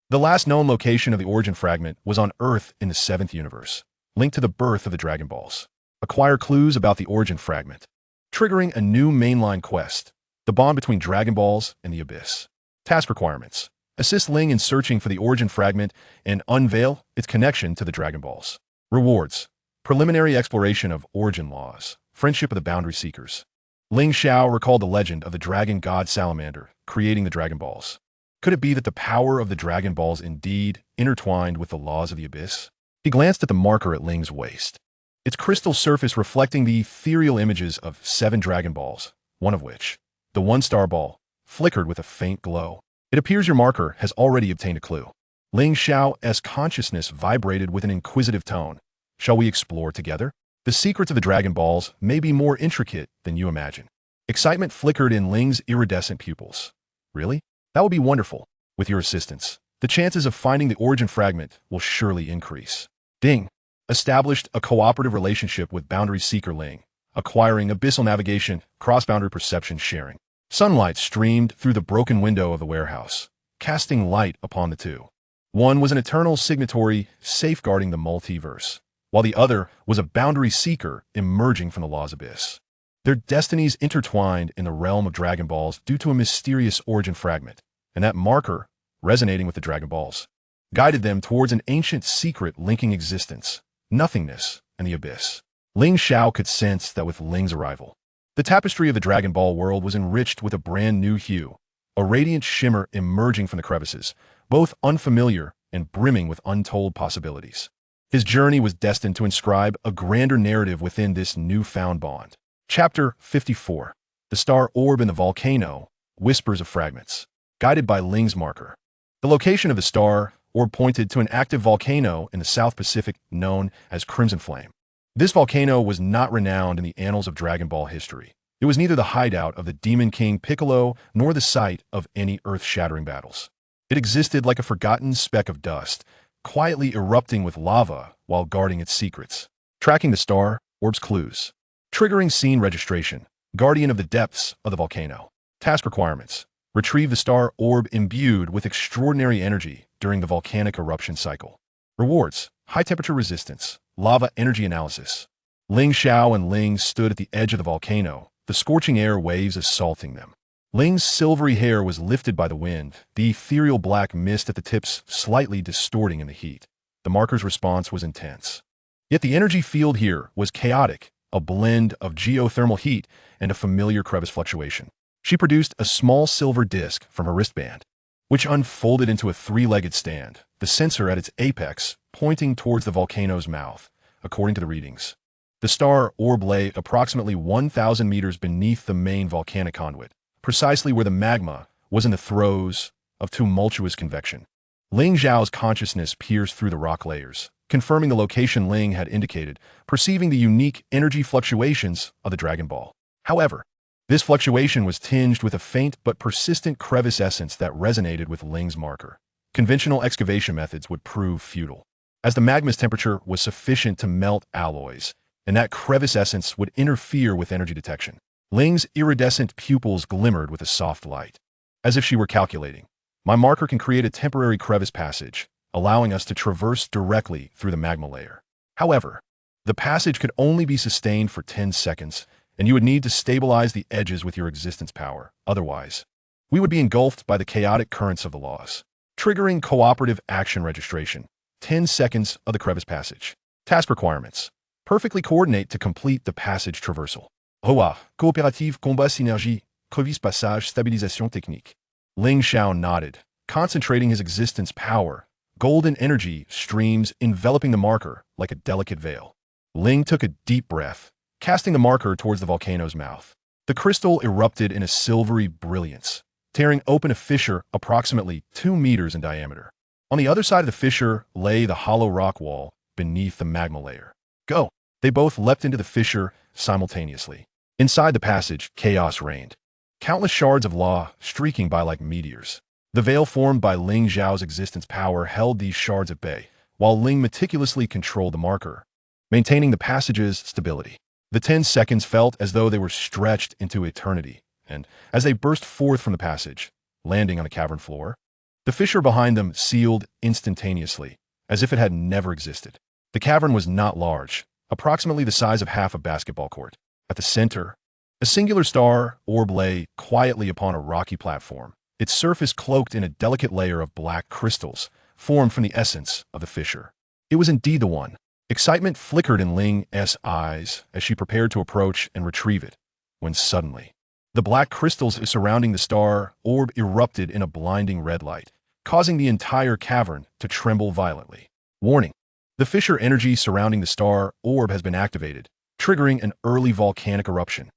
the last known location of the origin fragment was on Earth in the 7th universe, linked to the birth of the Dragon Balls. Acquire clues about the origin fragment, triggering a new mainline quest, the bond between Dragon Balls and the Abyss. Task requirements. Assist Ling in searching for the origin fragment and unveil its connection to the Dragon Balls. Rewards. Preliminary exploration of origin laws. Friendship of the Boundary Seekers. Ling Xiao recalled the legend of the dragon god Salamander creating the Dragon Balls. Could it be that the power of the Dragon Balls indeed intertwined with the laws of the Abyss? He glanced at the marker at Ling's waist, its crystal surface reflecting the ethereal images of 7 Dragon Balls, one of which, the 1-star ball, flickered with a faint glow. It appears your marker has already obtained a clue. Ling Xiao's consciousness vibrated with an inquisitive tone. Shall we explore together? The secrets of the Dragon Balls may be more intricate than you imagine. Excitement flickered in Ling's iridescent pupils. Really? That would be wonderful. With your assistance, the chances of finding the origin fragment will surely increase. Ding. Established a cooperative relationship with Boundary Seeker Ling, acquiring abyssal navigation, cross-boundary perception sharing. Sunlight streamed through the broken window of the warehouse, casting light upon the two. One was an eternal signatory safeguarding the multiverse, while the other was a Boundary Seeker emerging from the law's abyss. Their destinies intertwined in the realm of Dragon Balls due to a mysterious origin fragment, and that marker, resonating with the Dragon Balls, guided them towards an ancient secret linking existence, nothingness, and the abyss. Ling Xiao could sense that with Ling's arrival, the tapestry of the Dragon Ball world was enriched with a brand new hue, a radiant shimmer emerging from the crevices, both unfamiliar and brimming with untold possibilities. His journey was destined to inscribe a grander narrative within this newfound bond. Chapter 54. The Star Orb in the Volcano, Whispers of Fragments. Guided by Ling's marker. The location of the star orb pointed to an active volcano in the South Pacific known as Crimson Flame. This volcano was not renowned in the annals of Dragon Ball history. It was neither the hideout of the Demon King Piccolo nor the site of any earth-shattering battles. It existed like a forgotten speck of dust, quietly erupting with lava while guarding its secrets. Tracking the star orb's clues. Triggering scene registration. Guardian of the depths of the volcano. Task requirements. Retrieve the star orb imbued with extraordinary energy during the volcanic eruption cycle. Rewards. High temperature resistance. Lava energy analysis. Ling Xiao and Ling stood at the edge of the volcano, the scorching air waves assaulting them. Ling's silvery hair was lifted by the wind, the ethereal black mist at the tips slightly distorting in the heat. The marker's response was intense. Yet the energy field here was chaotic, a blend of geothermal heat and a familiar crevice fluctuation. She produced a small silver disc from her wristband, which unfolded into a 3-legged stand, the sensor at its apex pointing towards the volcano's mouth, according to the readings. The star orb lay approximately 1,000 meters beneath the main volcanic conduit, precisely where the magma was in the throes of tumultuous convection. Ling Xiao's consciousness pierced through the rock layers, confirming the location Ling had indicated, perceiving the unique energy fluctuations of the Dragon Ball. However, this fluctuation was tinged with a faint but persistent crevice essence that resonated with Ling's marker. Conventional excavation methods would prove futile, as the magma's temperature was sufficient to melt alloys, and that crevice essence would interfere with energy detection. Ling's iridescent pupils glimmered with a soft light, as if she were calculating. My marker can create a temporary crevice passage, allowing us to traverse directly through the magma layer. However, the passage could only be sustained for 10 seconds, and you would need to stabilize the edges with your existence power. Otherwise, we would be engulfed by the chaotic currents of the laws, triggering cooperative action registration. 10 seconds of the crevice passage. Task requirements. Perfectly coordinate to complete the passage traversal. ROA, coopérative combat synergie, crevice passage stabilisation technique. Ling Xiao nodded, concentrating his existence power. Golden energy streams enveloping the marker like a delicate veil. Ling took a deep breath, casting the marker towards the volcano's mouth. The crystal erupted in a silvery brilliance, tearing open a fissure approximately 2 meters in diameter. On the other side of the fissure lay the hollow rock wall beneath the magma layer. Go! They both leapt into the fissure simultaneously. Inside the passage, chaos reigned. Countless shards of law streaking by like meteors. The veil formed by Ling Xiao's existence power held these shards at bay, while Ling meticulously controlled the marker, maintaining the passage's stability. The 10 seconds felt as though they were stretched into eternity, and as they burst forth from the passage, landing on the cavern floor, the fissure behind them sealed instantaneously, as if it had never existed. The cavern was not large, approximately the size of half a basketball court. At the center, a singular star orb lay quietly upon a rocky platform, its surface cloaked in a delicate layer of black crystals formed from the essence of the fissure. It was indeed the one. Excitement flickered in Ling's eyes as she prepared to approach and retrieve it, when suddenly, the black crystals surrounding the star orb erupted in a blinding red light, causing the entire cavern to tremble violently. Warning: the fissure energy surrounding the star orb has been activated, triggering an early volcanic eruption.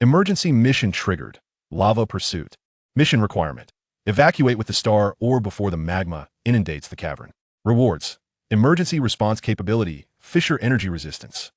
Emergency mission triggered. Lava pursuit. Mission requirement: evacuate with the star orb before the magma inundates the cavern. Rewards: emergency response capability, fissure energy resistance.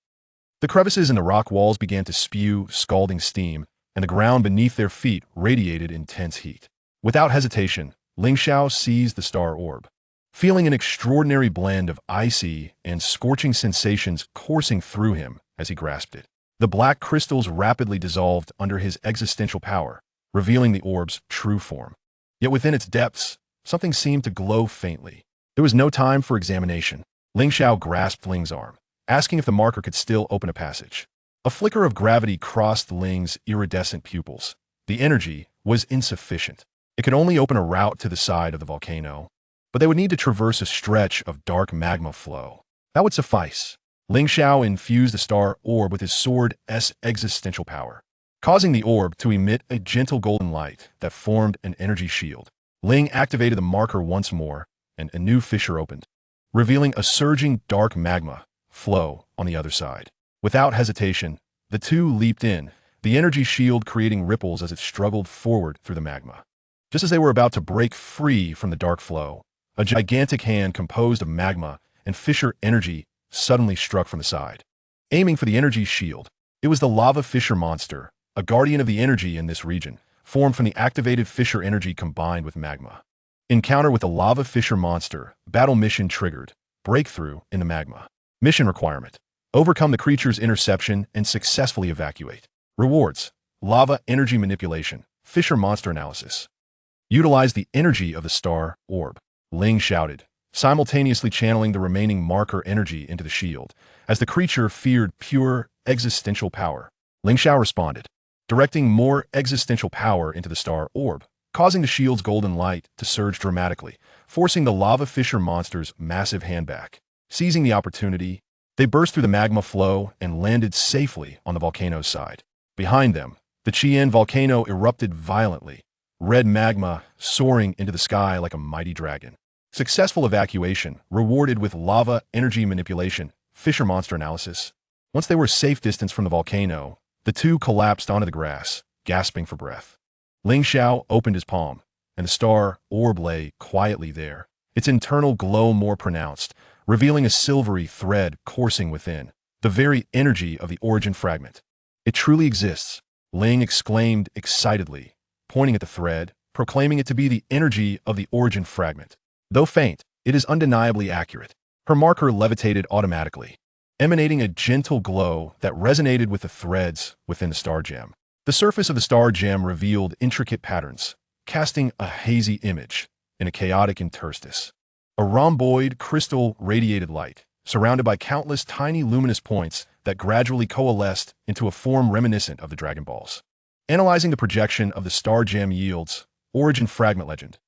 The crevices in the rock walls began to spew scalding steam, and the ground beneath their feet radiated intense heat. Without hesitation, Ling Xiao seized the star orb, feeling an extraordinary blend of icy and scorching sensations coursing through him as he grasped it. The black crystals rapidly dissolved under his existential power, revealing the orb's true form. Yet within its depths, something seemed to glow faintly. There was no time for examination. Ling Xiao grasped Ling's arm, asking if the marker could still open a passage. A flicker of gravity crossed Ling's iridescent pupils. The energy was insufficient. It could only open a route to the side of the volcano, but they would need to traverse a stretch of dark magma flow. That would suffice. Ling Xiao infused the star orb with his sword's existential power, causing the orb to emit a gentle golden light that formed an energy shield. Ling activated the marker once more, and a new fissure opened, revealing a surging dark magma flow on the other side. Without hesitation, the two leaped in, the energy shield creating ripples as it struggled forward through the magma. Just as they were about to break free from the dark flow, a gigantic hand composed of magma and fissure energy suddenly struck from the side, aiming for the energy shield. It was the lava fissure monster, a guardian of the energy in this region, formed from the activated fissure energy combined with magma. Encounter with the lava fissure monster. Battle mission triggered. Breakthrough in the magma. Mission requirement: overcome the creature's interception and successfully evacuate. Rewards: lava energy manipulation, fissure monster analysis. Utilize the energy of the star orb. Ling shouted, simultaneously channeling the remaining marker energy into the shield, as the creature feared pure existential power. Ling Xiao responded, directing more existential power into the star orb, causing the shield's golden light to surge dramatically, forcing the lava fissure monster's massive hand back. Seizing the opportunity, they burst through the magma flow and landed safely on the volcano's side. Behind them, the Qian volcano erupted violently, red magma soaring into the sky like a mighty dragon. Successful evacuation, rewarded with lava energy manipulation, fissure monster analysis. Once they were a safe distance from the volcano, the two collapsed onto the grass, gasping for breath. Ling Xiao opened his palm, and the star orb lay quietly there, its internal glow more pronounced, revealing a silvery thread coursing within, the very energy of the origin fragment. It truly exists, Ling exclaimed excitedly, pointing at the thread, proclaiming it to be the energy of the origin fragment. Though faint, it is undeniably accurate. Her marker levitated automatically, emanating a gentle glow that resonated with the threads within the star gem. The surface of the star gem revealed intricate patterns, casting a hazy image in a chaotic interstice. A rhomboid crystal radiated light, surrounded by countless tiny luminous points that gradually coalesced into a form reminiscent of the Dragon Balls. Analyzing the projection of the star gem yields origin fragment legend,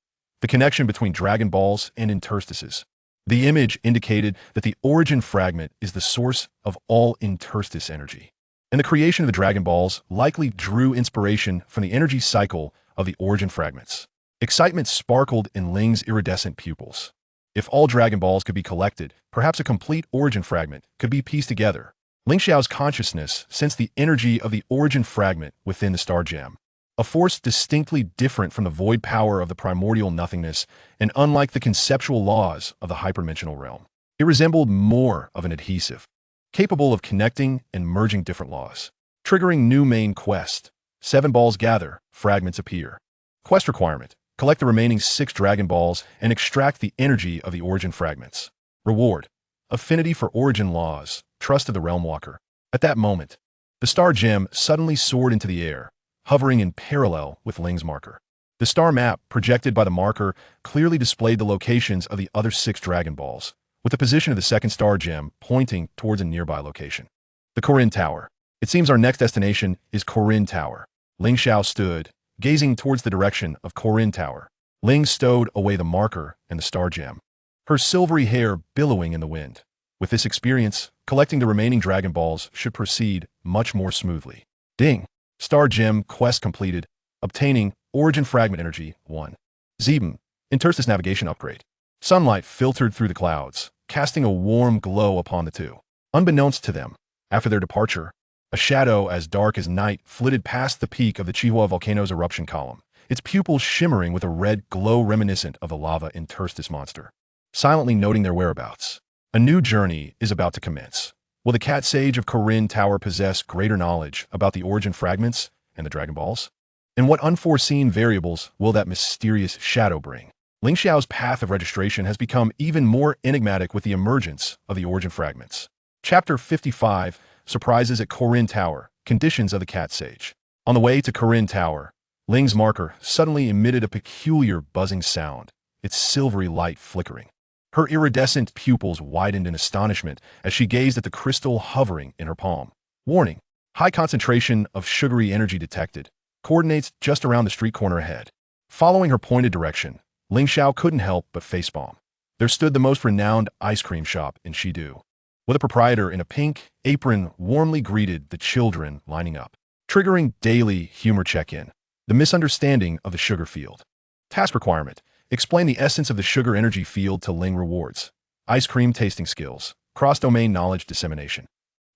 the connection between Dragon Balls and interstices. The image indicated that the origin fragment is the source of all interstice energy, and the creation of the Dragon Balls likely drew inspiration from the energy cycle of the origin fragments. Excitement sparkled in Ling's iridescent pupils. If all Dragon Balls could be collected, perhaps a complete origin fragment could be pieced together. Ling Xiao's consciousness sensed the energy of the origin fragment within the star gem, a force distinctly different from the void power of the primordial nothingness and unlike the conceptual laws of the hyperdimensional realm. It resembled more of an adhesive, capable of connecting and merging different laws. Triggering new main quest. 7 balls gather, fragments appear. Quest requirement. Collect the remaining 6 Dragon Balls and extract the energy of the origin fragments. Reward. Affinity for origin laws. Trust of the Realm Walker. At that moment, the star gem suddenly soared into the air, hovering in parallel with Ling's marker. The star map, projected by the marker, clearly displayed the locations of the other 6 Dragon Balls, with the position of the second star gem pointing towards a nearby location. The Korin Tower. It seems our next destination is Korin Tower. Ling Xiao stood, gazing towards the direction of Korin Tower. Ling stowed away the marker and the star gem, her silvery hair billowing in the wind. With this experience, collecting the remaining Dragon Balls should proceed much more smoothly. Ding! Star Gem quest completed. Obtaining Origin Fragment Energy 1. 7. Interstice Navigation Upgrade. Sunlight filtered through the clouds, casting a warm glow upon the two. Unbeknownst to them, after their departure, a shadow as dark as night flitted past the peak of the Chihuahua volcano's eruption column, its pupils shimmering with a red glow reminiscent of the lava interstice monster. Silently noting their whereabouts, a new journey is about to commence. Will the Cat Sage of Korin Tower possess greater knowledge about the origin fragments and the Dragon Balls? And what unforeseen variables will that mysterious shadow bring? Ling Xiao's path of registration has become even more enigmatic with the emergence of the origin fragments. Chapter 55, Surprises at Korin Tower, Conditions of the Cat Sage. On the way to Korin Tower, Ling's marker suddenly emitted a peculiar buzzing sound, its silvery light flickering. Her iridescent pupils widened in astonishment as she gazed at the crystal hovering in her palm. Warning: high concentration of sugary energy detected. Coordinates just around the street corner ahead. Following her pointed direction, Ling Xiao couldn't help but facepalm. There stood the most renowned ice cream shop in Shidu, with a proprietor in a pink apron warmly greeted the children lining up. Triggering daily humor check-in. The misunderstanding of the sugar field. Task requirement: explain the essence of the sugar energy field to Ling rewards. Ice cream tasting skills. Cross-domain knowledge dissemination.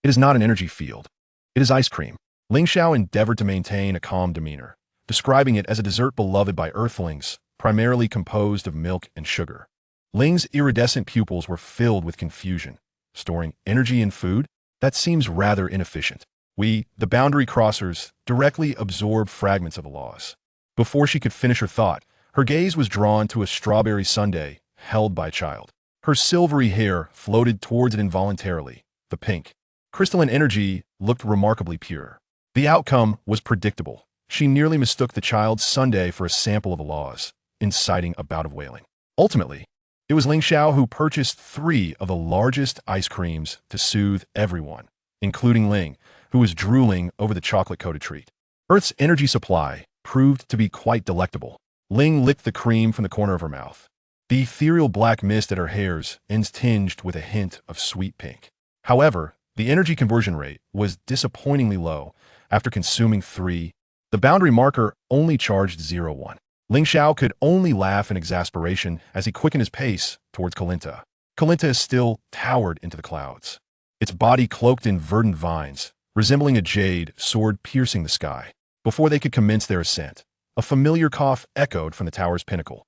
It is not an energy field. It is ice cream. Ling Xiao endeavored to maintain a calm demeanor, describing it as a dessert beloved by earthlings, primarily composed of milk and sugar. Ling's iridescent pupils were filled with confusion. Storing energy in food? That seems rather inefficient. We, the boundary crossers, directly absorb fragments of the laws. Before she could finish her thought, her gaze was drawn to a strawberry sundae held by a child. Her silvery hair floated towards it involuntarily. The pink, crystalline energy looked remarkably pure. The outcome was predictable. She nearly mistook the child's sundae for a sample of the laws, inciting a bout of wailing. Ultimately, it was Ling Xiao who purchased 3 of the largest ice creams to soothe everyone, including Ling, who was drooling over the chocolate-coated treat. Earth's energy supply proved to be quite delectable. Ling licked the cream from the corner of her mouth. The ethereal black mist at her hair's ends tinged with a hint of sweet pink. However, the energy conversion rate was disappointingly low. After consuming 3, the boundary marker only charged 0.1. Ling Xiao could only laugh in exasperation as he quickened his pace towards Kalinta. Kalinta still towered into the clouds, its body cloaked in verdant vines, resembling a jade sword piercing the sky. Before they could commence their ascent, a familiar cough echoed from the tower's pinnacle.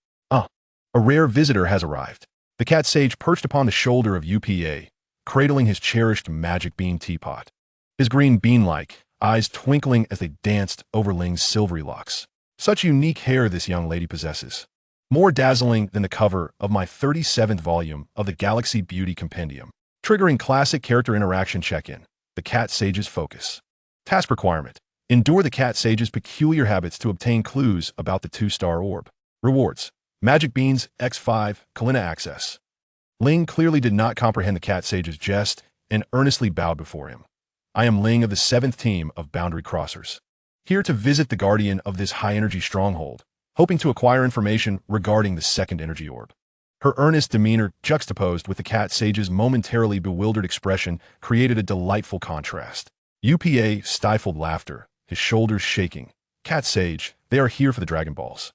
A rare visitor has arrived. The cat sage perched upon the shoulder of UPA, cradling his cherished magic bean teapot, his green bean-like eyes twinkling as they danced over Ling's silvery locks. Such unique hair this young lady possesses. More dazzling than the cover of my 37th volume of the Galaxy Beauty Compendium. Triggering classic character interaction check-in. The cat sage's focus. Task requirement: endure the cat sage's peculiar habits to obtain clues about the 2-star orb. Rewards: Magic Beans X5, Kalina Access. Ling clearly did not comprehend the cat sage's jest and earnestly bowed before him. I am Ling of the 7th team of Boundary Crossers, here to visit the guardian of this high-energy stronghold, hoping to acquire information regarding the second energy orb. Her earnest demeanor, juxtaposed with the cat sage's momentarily bewildered expression, created a delightful contrast. UPA stifled laughter, his shoulders shaking. Cat sage, they are here for the Dragon Balls.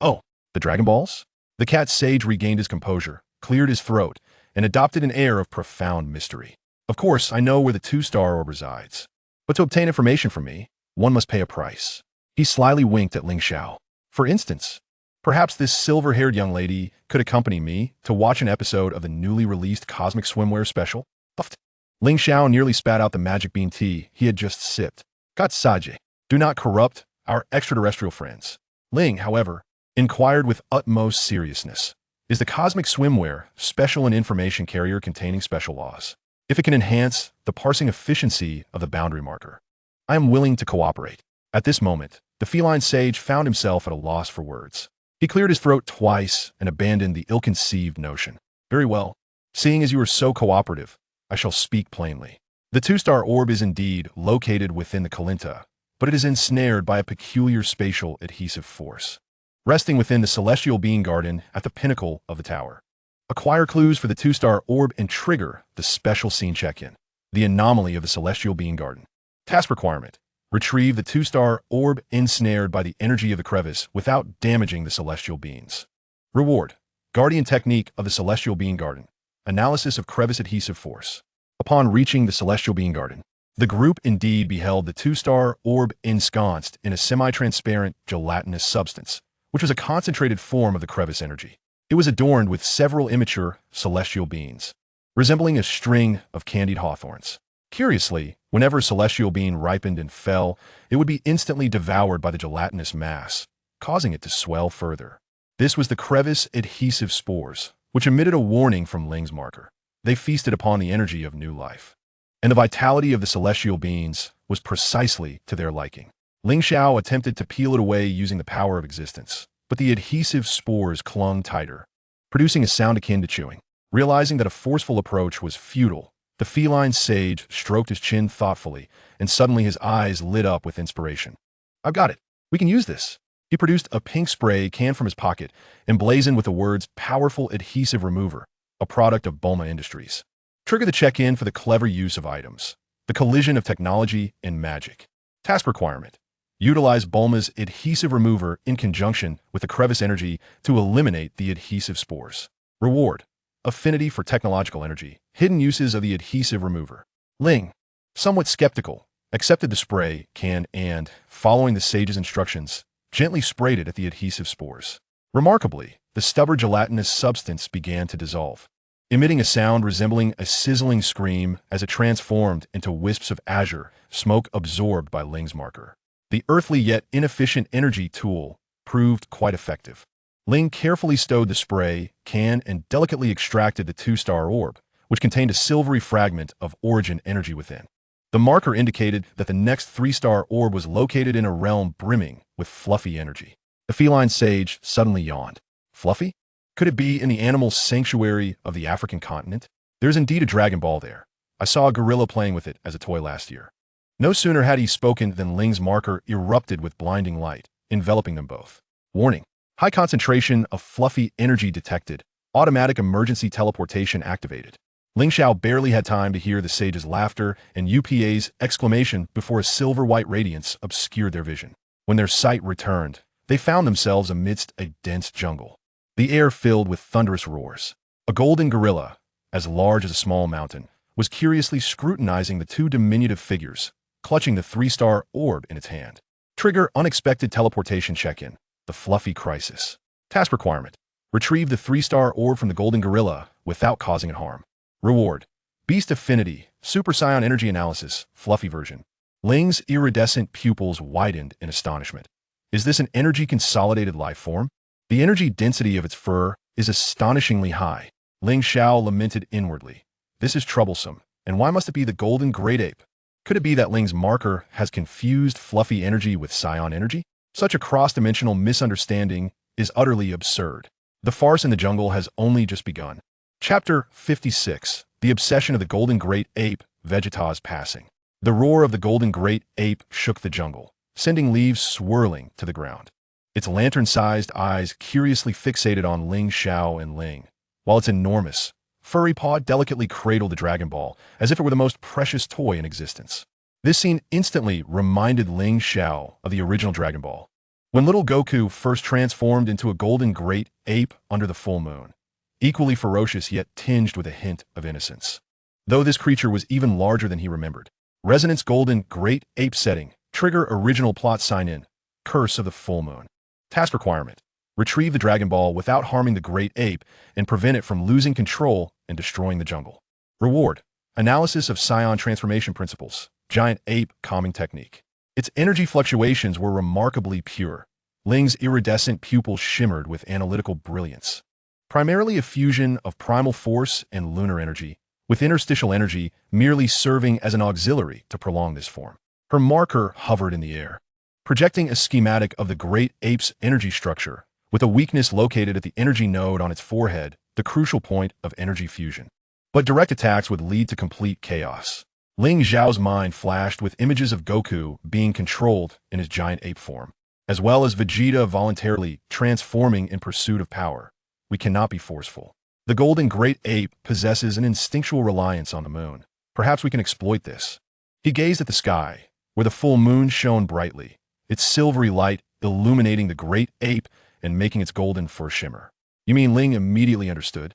Oh, the Dragon Balls? The cat sage regained his composure, cleared his throat, and adopted an air of profound mystery. Of course, I know where the 2-star orb resides. But to obtain information from me, one must pay a price. He slyly winked at Ling Xiao. For instance, perhaps this silver-haired young lady could accompany me to watch an episode of the newly released Cosmic Swimwear special. Puffed. Ling Xiao nearly spat out the magic bean tea he had just sipped. God Saje, do not corrupt our extraterrestrial friends. Ling, however, inquired with utmost seriousness. Is the Cosmic Swimwear special and information carrier containing special laws? If it can enhance the parsing efficiency of the boundary marker, I am willing to cooperate. At this moment, the feline sage found himself at a loss for words. He cleared his throat twice and abandoned the ill-conceived notion. Very well. Seeing as you are so cooperative, I shall speak plainly. The 2-star orb is indeed located within the Kalinta, but it is ensnared by a peculiar spatial adhesive force, resting within the Celestial Being Garden at the pinnacle of the tower. Acquire clues for the 2-star orb and trigger the special scene check-in. The anomaly of the Celestial Being Garden. Task requirement. Retrieve the 2-star orb ensnared by the energy of the crevice without damaging the celestial beings. Reward. Guardian technique of the Celestial Being Garden. Analysis of crevice adhesive force. Upon reaching the Celestial Being Garden, the group indeed beheld the 2-star orb ensconced in a semi-transparent gelatinous substance, which was a concentrated form of the crevice energy. It was adorned with several immature celestial beings, resembling a string of candied hawthorns. Curiously, whenever a celestial being ripened and fell, it would be instantly devoured by the gelatinous mass, causing it to swell further. This was the crevice adhesive spores, which emitted a warning from Ling's marker. They feasted upon the energy of new life, and the vitality of the celestial beings was precisely to their liking. Ling Xiao attempted to peel it away using the power of existence, but the adhesive spores clung tighter, producing a sound akin to chewing. Realizing that a forceful approach was futile, the feline sage stroked his chin thoughtfully, and suddenly his eyes lit up with inspiration. I've got it. We can use this. He produced a pink spray can from his pocket, emblazoned with the words Powerful Adhesive Remover, a product of Bulma Industries. Trigger the check-in for the clever use of items. The collision of technology and magic. Task requirement. Utilize Bulma's adhesive remover in conjunction with the crevice energy to eliminate the adhesive spores. Reward. Affinity for technological energy. Hidden uses of the adhesive remover. Ling, somewhat skeptical, accepted the spray can and, following the sage's instructions, gently sprayed it at the adhesive spores. Remarkably, the stubborn gelatinous substance began to dissolve, emitting a sound resembling a sizzling scream as it transformed into wisps of azure, smoke absorbed by Ling's marker. The earthly yet inefficient energy tool proved quite effective. Ling carefully stowed the spray can and delicately extracted the 2-star orb, which contained a silvery fragment of origin energy within. The marker indicated that the next 3-star orb was located in a realm brimming with fluffy energy. The feline sage suddenly yawned. Fluffy? Could it be in the animal sanctuary of the African continent? There's indeed a Dragon Ball there. I saw a gorilla playing with it as a toy last year. No sooner had he spoken than Ling's marker erupted with blinding light, enveloping them both. Warning. High concentration of fluffy energy detected. Automatic emergency teleportation activated. Ling Xiao barely had time to hear the sage's laughter and UPA's exclamation before a silver-white radiance obscured their vision. When their sight returned, they found themselves amidst a dense jungle, the air filled with thunderous roars. A golden gorilla, as large as a small mountain, was curiously scrutinizing the two diminutive figures, clutching the 3-star orb in its hand. Trigger unexpected teleportation check-in. The fluffy crisis. Task requirement. Retrieve the 3-star orb from the golden gorilla without causing it harm. Reward. Beast Affinity. Super Saiyan Energy Analysis. Fluffy version. Ling's iridescent pupils widened in astonishment. Is this an energy-consolidated life form? The energy density of its fur is astonishingly high. Ling Xiao lamented inwardly. This is troublesome. And why must it be the golden great ape? Could it be that Ling's marker has confused fluffy energy with Saiyan energy? Such a cross-dimensional misunderstanding is utterly absurd. The farce in the jungle has only just begun. Chapter 56. The Obsession of the Golden Great Ape, Vegeta's Passing. The roar of the Golden Great Ape shook the jungle, sending leaves swirling to the ground. Its lantern-sized eyes curiously fixated on Ling Xiao and Ling, while its enormous, furry paw delicately cradled the Dragon Ball as if it were the most precious toy in existence. This scene instantly reminded Ling Xiao of the original Dragon Ball, when little Goku first transformed into a golden great ape under the full moon, equally ferocious yet tinged with a hint of innocence. Though this creature was even larger than he remembered. Resonance Golden Great Ape Setting. Trigger Original Plot Sign-In. Curse of the Full Moon. Task Requirement. Retrieve the Dragon Ball without harming the Great Ape and prevent it from losing control and destroying the jungle. Reward. Analysis of Saiyan Transformation Principles. Giant Ape Calming Technique. Its energy fluctuations were remarkably pure. Ling's iridescent pupils shimmered with analytical brilliance. Primarily a fusion of primal force and lunar energy, with interstitial energy merely serving as an auxiliary to prolong this form. Her marker hovered in the air, projecting a schematic of the great ape's energy structure, with a weakness located at the energy node on its forehead, the crucial point of energy fusion. But direct attacks would lead to complete chaos. Ling Xiao's mind flashed with images of Goku being controlled in his giant ape form, as well as Vegeta voluntarily transforming in pursuit of power. We cannot be forceful. The Golden Great Ape possesses an instinctual reliance on the moon. Perhaps we can exploit this. He gazed at the sky, where the full moon shone brightly, its silvery light illuminating the great ape and making its golden fur shimmer. You mean Ling immediately understood?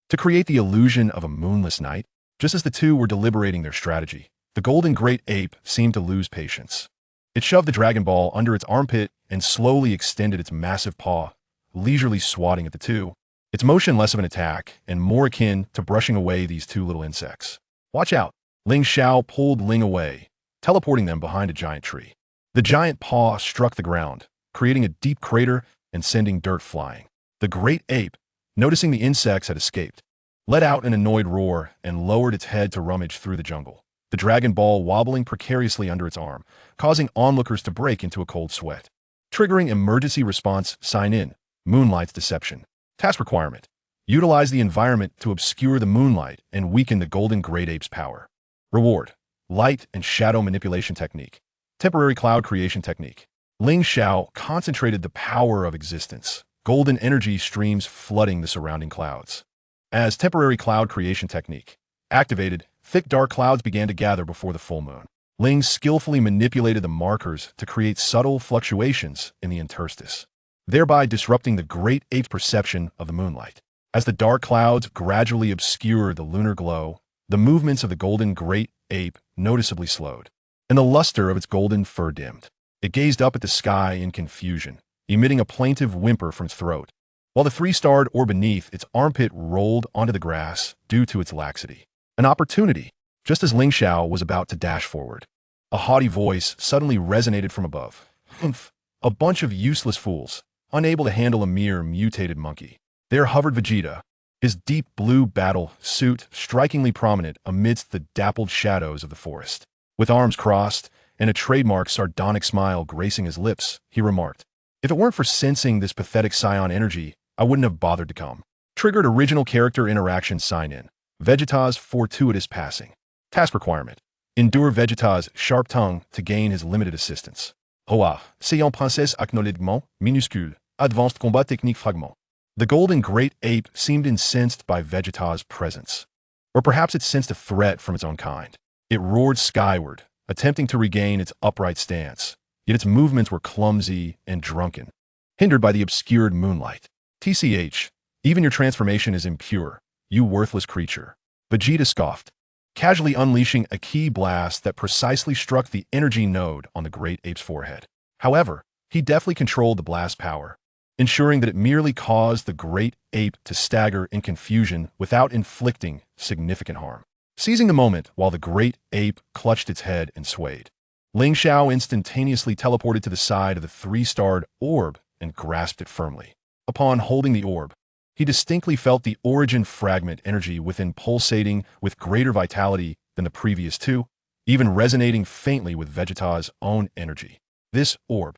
To create the illusion of a moonless night? Just as the two were deliberating their strategy, the Golden Great Ape seemed to lose patience. It shoved the Dragon Ball under its armpit and slowly extended its massive paw, leisurely swatting at the two. Its motion less of an attack and more akin to brushing away these two little insects. Watch out! Ling Xiao pulled Ling away, teleporting them behind a giant tree. The giant paw struck the ground, creating a deep crater and sending dirt flying. The great ape, noticing the insects had escaped, let out an annoyed roar and lowered its head to rummage through the jungle, the Dragon Ball wobbling precariously under its arm, causing onlookers to break into a cold sweat. Triggering Emergency Response Sign-In. Moonlight's Deception. Task Requirement. Utilize the environment to obscure the moonlight and weaken the Golden Great Ape's power. Reward. Light and Shadow Manipulation Technique. Temporary Cloud Creation Technique. Ling Xiao concentrated the power of existence, golden energy streams flooding the surrounding clouds. As Temporary Cloud Creation Technique activated, thick dark clouds began to gather before the full moon. Ling skillfully manipulated the markers to create subtle fluctuations in the interstice, thereby disrupting the great ape's perception of the moonlight. As the dark clouds gradually obscured the lunar glow, the movements of the Golden Great Ape noticeably slowed, and the luster of its golden fur dimmed. It gazed up at the sky in confusion, emitting a plaintive whimper from its throat, while the three-starred orb beneath its armpit rolled onto the grass due to its laxity. An opportunity, just as Ling Xiao was about to dash forward. A haughty voice suddenly resonated from above. Humph! A bunch of useless fools, unable to handle a mere mutated monkey. There hovered Vegeta, his deep blue battle suit strikingly prominent amidst the dappled shadows of the forest. With arms crossed and a trademark sardonic smile gracing his lips, he remarked, "If it weren't for sensing this pathetic Saiyan energy, I wouldn't have bothered to come." Triggered Original Character Interaction Sign-In. Vegeta's Fortuitous Passing. Task Requirement. Endure Vegeta's sharp tongue to gain his limited assistance. Hoa, Saiyan Princesse Acknowledgement, minuscule, Advanced Combat Technique Fragment. The Golden Great Ape seemed incensed by Vegeta's presence. Or perhaps it sensed a threat from its own kind. It roared skyward, attempting to regain its upright stance, yet its movements were clumsy and drunken, hindered by the obscured moonlight. TCH, even your transformation is impure, you worthless creature. Vegeta scoffed, casually unleashing a ki blast that precisely struck the energy node on the great ape's forehead. However, he deftly controlled the blast power, ensuring that it merely caused the great ape to stagger in confusion without inflicting significant harm. Seizing the moment while the great ape clutched its head and swayed, Ling Xiao instantaneously teleported to the side of the three-starred orb and grasped it firmly. Upon holding the orb, he distinctly felt the origin fragment energy within pulsating with greater vitality than the previous two, even resonating faintly with Vegeta's own energy. This orb.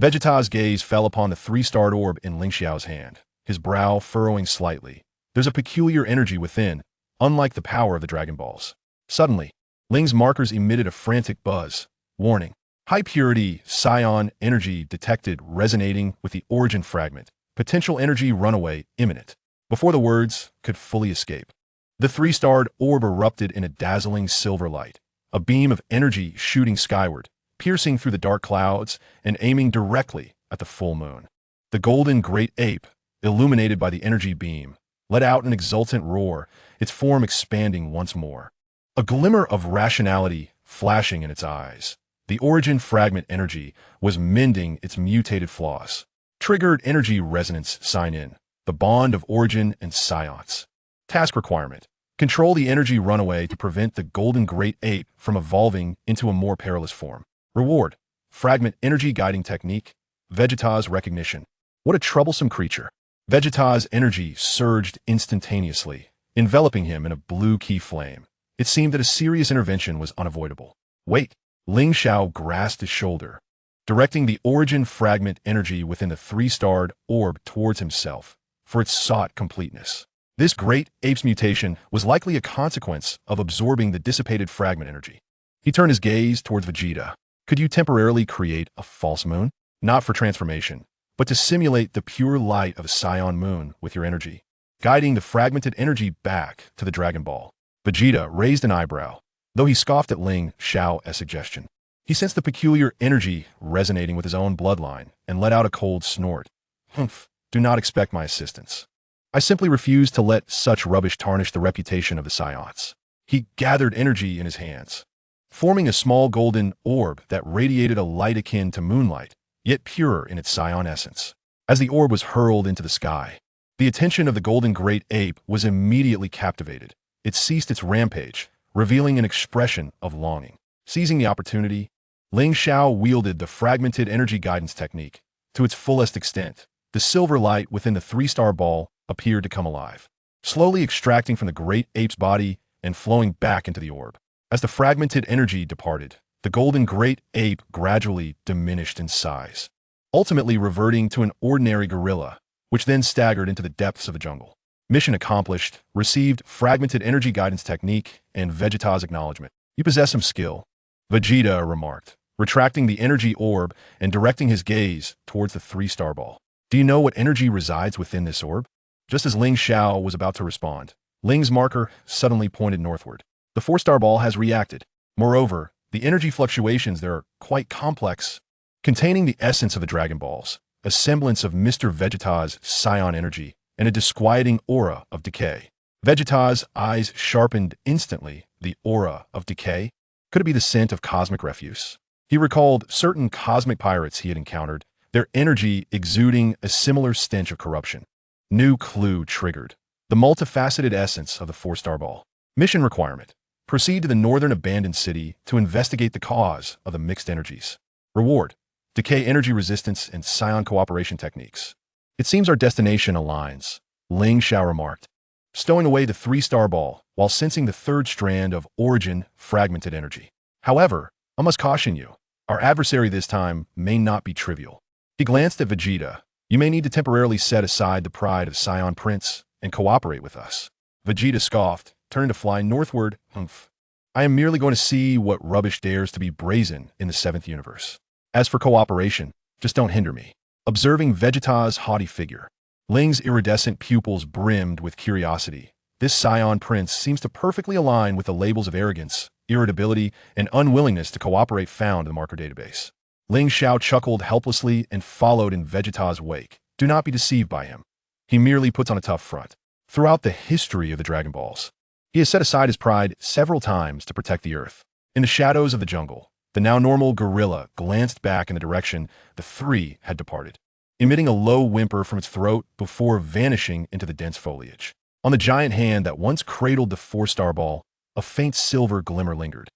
Vegeta's gaze fell upon the three-starred orb in Ling Xiao's hand. his brow furrowing slightly. There's a peculiar energy within, unlike the power of the Dragon Balls. Suddenly, Ling's markers emitted a frantic buzz. Warning. High-purity Saiyan energy detected resonating with the origin fragment. Potential energy runaway imminent. Before the words could fully escape, the three-starred orb erupted in a dazzling silver light, a beam of energy shooting skyward, piercing through the dark clouds and aiming directly at the full moon. The golden great ape, illuminated by the energy beam, let out an exultant roar, its form expanding once more. A glimmer of rationality flashing in its eyes. The origin fragment energy was mending its mutated flaws. Triggered energy resonance sign in. The bond of origin and science. Task requirement. Control the energy runaway to prevent the golden great ape from evolving into a more perilous form. Reward. Fragment energy guiding technique. Vegeta's recognition. What a troublesome creature. Vegeta's energy surged instantaneously, enveloping him in a blue key flame. It seemed that a serious intervention was unavoidable. Wait. Ling Xiao grasped his shoulder, directing the origin fragment energy within the three-starred orb towards himself, for its sought completeness. This great ape's mutation was likely a consequence of absorbing the dissipated fragment energy. He turned his gaze towards Vegeta. Could you temporarily create a false moon? Not for transformation, but to simulate the pure light of a Saiyan moon with your energy, guiding the fragmented energy back to the Dragon Ball. Vegeta raised an eyebrow, though he scoffed at Ling Xiao's suggestion. He sensed the peculiar energy resonating with his own bloodline and let out a cold snort. Humph, do not expect my assistance. I simply refuse to let such rubbish tarnish the reputation of the Saiyans. He gathered energy in his hands, forming a small golden orb that radiated a light akin to moonlight, yet pure in its Saiyan essence. As the orb was hurled into the sky, the attention of the golden great ape was immediately captivated. It ceased its rampage, revealing an expression of longing. Seizing the opportunity, Ling Xiao wielded the fragmented energy guidance technique to its fullest extent. The silver light within the three-star ball appeared to come alive, slowly extracting from the great ape's body and flowing back into the orb. As the fragmented energy departed, the golden great ape gradually diminished in size, ultimately reverting to an ordinary gorilla, which then staggered into the depths of the jungle. Mission accomplished, received fragmented energy guidance technique and Vegeta's acknowledgement. You possess some skill, Vegeta remarked, retracting the energy orb and directing his gaze towards the three-star ball. Do you know what energy resides within this orb? Just as Ling Xiao was about to respond, Ling's marker suddenly pointed northward. The four-star ball has reacted. Moreover, the energy fluctuations there are quite complex, containing the essence of the Dragon Balls, a semblance of Mr. Vegeta's Saiyan energy, and a disquieting aura of decay. Vegeta's eyes sharpened instantly. The aura of decay? Could it be the scent of cosmic refuse? He recalled certain cosmic pirates he had encountered, their energy exuding a similar stench of corruption. New clue triggered. The multifaceted essence of the four-star ball. Mission requirement. Proceed to the northern abandoned city to investigate the cause of the mixed energies. Reward. Decay energy resistance and Saiyan cooperation techniques. It seems our destination aligns, Ling Xiao remarked, stowing away the three-star ball while sensing the third strand of origin fragmented energy. However, I must caution you, our adversary this time may not be trivial. He glanced at Vegeta. You may need to temporarily set aside the pride of Saiyan Prince and cooperate with us. Vegeta scoffed, turning to fly northward. Humph. I am merely going to see what rubbish dares to be brazen in the seventh universe. As for cooperation, just don't hinder me. Observing Vegeta's haughty figure, Ling's iridescent pupils brimmed with curiosity. This Saiyan Prince seems to perfectly align with the labels of arrogance, irritability, and unwillingness to cooperate found in the marker database. Ling Xiao chuckled helplessly and followed in Vegeta's wake. Do not be deceived by him. He merely puts on a tough front. Throughout the history of the Dragon Balls, he has set aside his pride several times to protect the Earth. In the shadows of the jungle, the now normal gorilla glanced back in the direction the three had departed, emitting a low whimper from its throat before vanishing into the dense foliage. On the giant hand that once cradled the four-star ball, a faint silver glimmer lingered.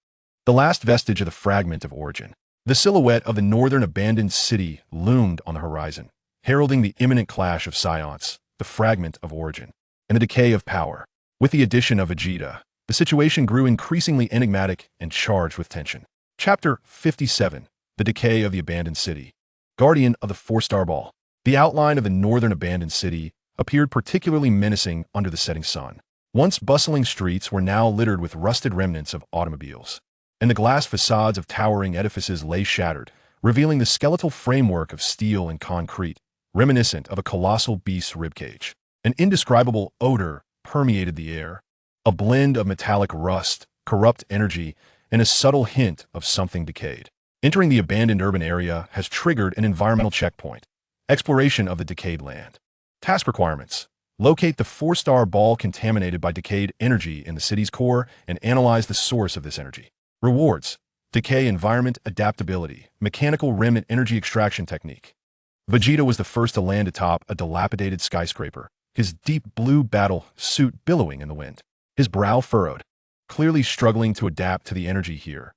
The last vestige of the fragment of origin. The silhouette of the northern abandoned city loomed on the horizon, heralding the imminent clash of Saiyans, the fragment of origin, and the decay of power. With the addition of Vegeta, the situation grew increasingly enigmatic and charged with tension. Chapter 57. The Decay of the Abandoned City. Guardian of the Four-Star Ball. The outline of the northern abandoned city appeared particularly menacing under the setting sun. Once bustling streets were now littered with rusted remnants of automobiles, and the glass facades of towering edifices lay shattered, revealing the skeletal framework of steel and concrete, reminiscent of a colossal beast's ribcage. An indescribable odor permeated the air, a blend of metallic rust, corrupt energy, and a subtle hint of something decayed. Entering the abandoned urban area has triggered an environmental checkpoint. Exploration of the decayed land. Task requirements. Locate the 4-star ball contaminated by decayed energy in the city's core and analyze the source of this energy. Rewards. Decay environment adaptability. Mechanical remnant energy extraction technique. Vegeta was the first to land atop a dilapidated skyscraper, his deep blue battle suit billowing in the wind. His brow furrowed, clearly struggling to adapt to the energy here.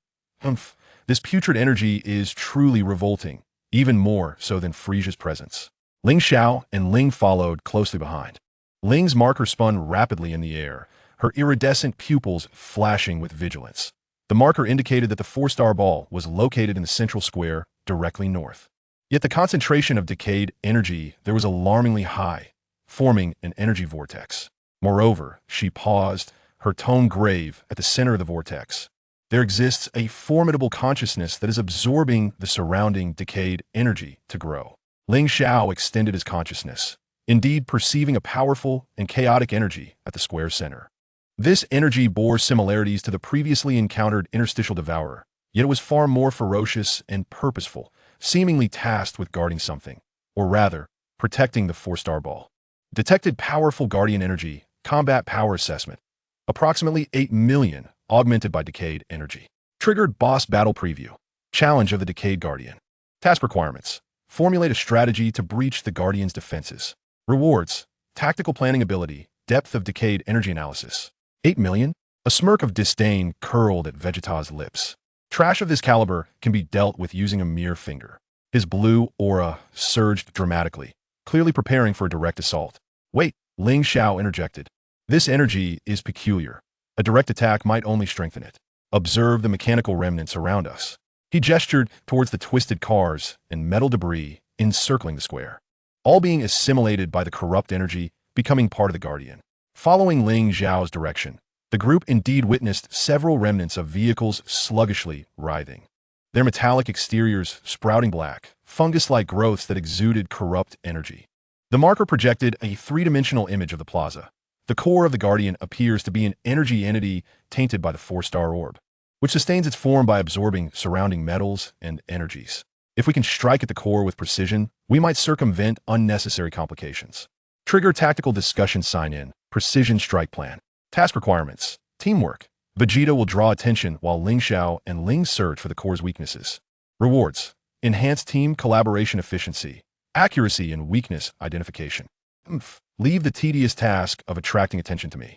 This putrid energy is truly revolting, even more so than Frieza's presence. Ling Xiao and Ling followed closely behind. Ling's marker spun rapidly in the air, her iridescent pupils flashing with vigilance. The marker indicated that the 4-star ball was located in the central square, directly north. Yet the concentration of decayed energy there was alarmingly high, forming an energy vortex. Moreover, she paused, her tone grave, at the center of the vortex. There exists a formidable consciousness that is absorbing the surrounding decayed energy to grow. Ling Xiao extended his consciousness, indeed perceiving a powerful and chaotic energy at the square's center. This energy bore similarities to the previously encountered interstitial devourer, yet it was far more ferocious and purposeful, seemingly tasked with guarding something, or rather, protecting the 4-star ball. Detected powerful guardian energy, combat power assessment. Approximately 8 million, augmented by decayed energy. Triggered boss battle preview. Challenge of the decayed guardian. Task requirements. Formulate a strategy to breach the guardian's defenses. Rewards. Tactical planning ability, depth of decayed energy analysis. 8 million? A smirk of disdain curled at Vegeta's lips. Trash of this caliber can be dealt with using a mere finger. His blue aura surged dramatically, clearly preparing for a direct assault. Wait, Ling Xiao interjected. This energy is peculiar. A direct attack might only strengthen it. Observe the mechanical remnants around us. He gestured towards the twisted cars and metal debris encircling the square, all being assimilated by the corrupt energy, becoming part of the Guardian. Following Ling Xiao's direction, the group indeed witnessed several remnants of vehicles sluggishly writhing, their metallic exteriors sprouting black, fungus-like growths that exuded corrupt energy. The marker projected a three-dimensional image of the plaza. The core of the Guardian appears to be an energy entity tainted by the 4-star orb, which sustains its form by absorbing surrounding metals and energies. If we can strike at the core with precision, we might circumvent unnecessary complications. Trigger tactical discussion sign-in, precision strike plan. Task requirements, teamwork. Vegeta will draw attention while Ling Xiao and Ling search for the core's weaknesses. Rewards, enhanced team collaboration efficiency, accuracy and weakness identification. Leave the tedious task of attracting attention to me.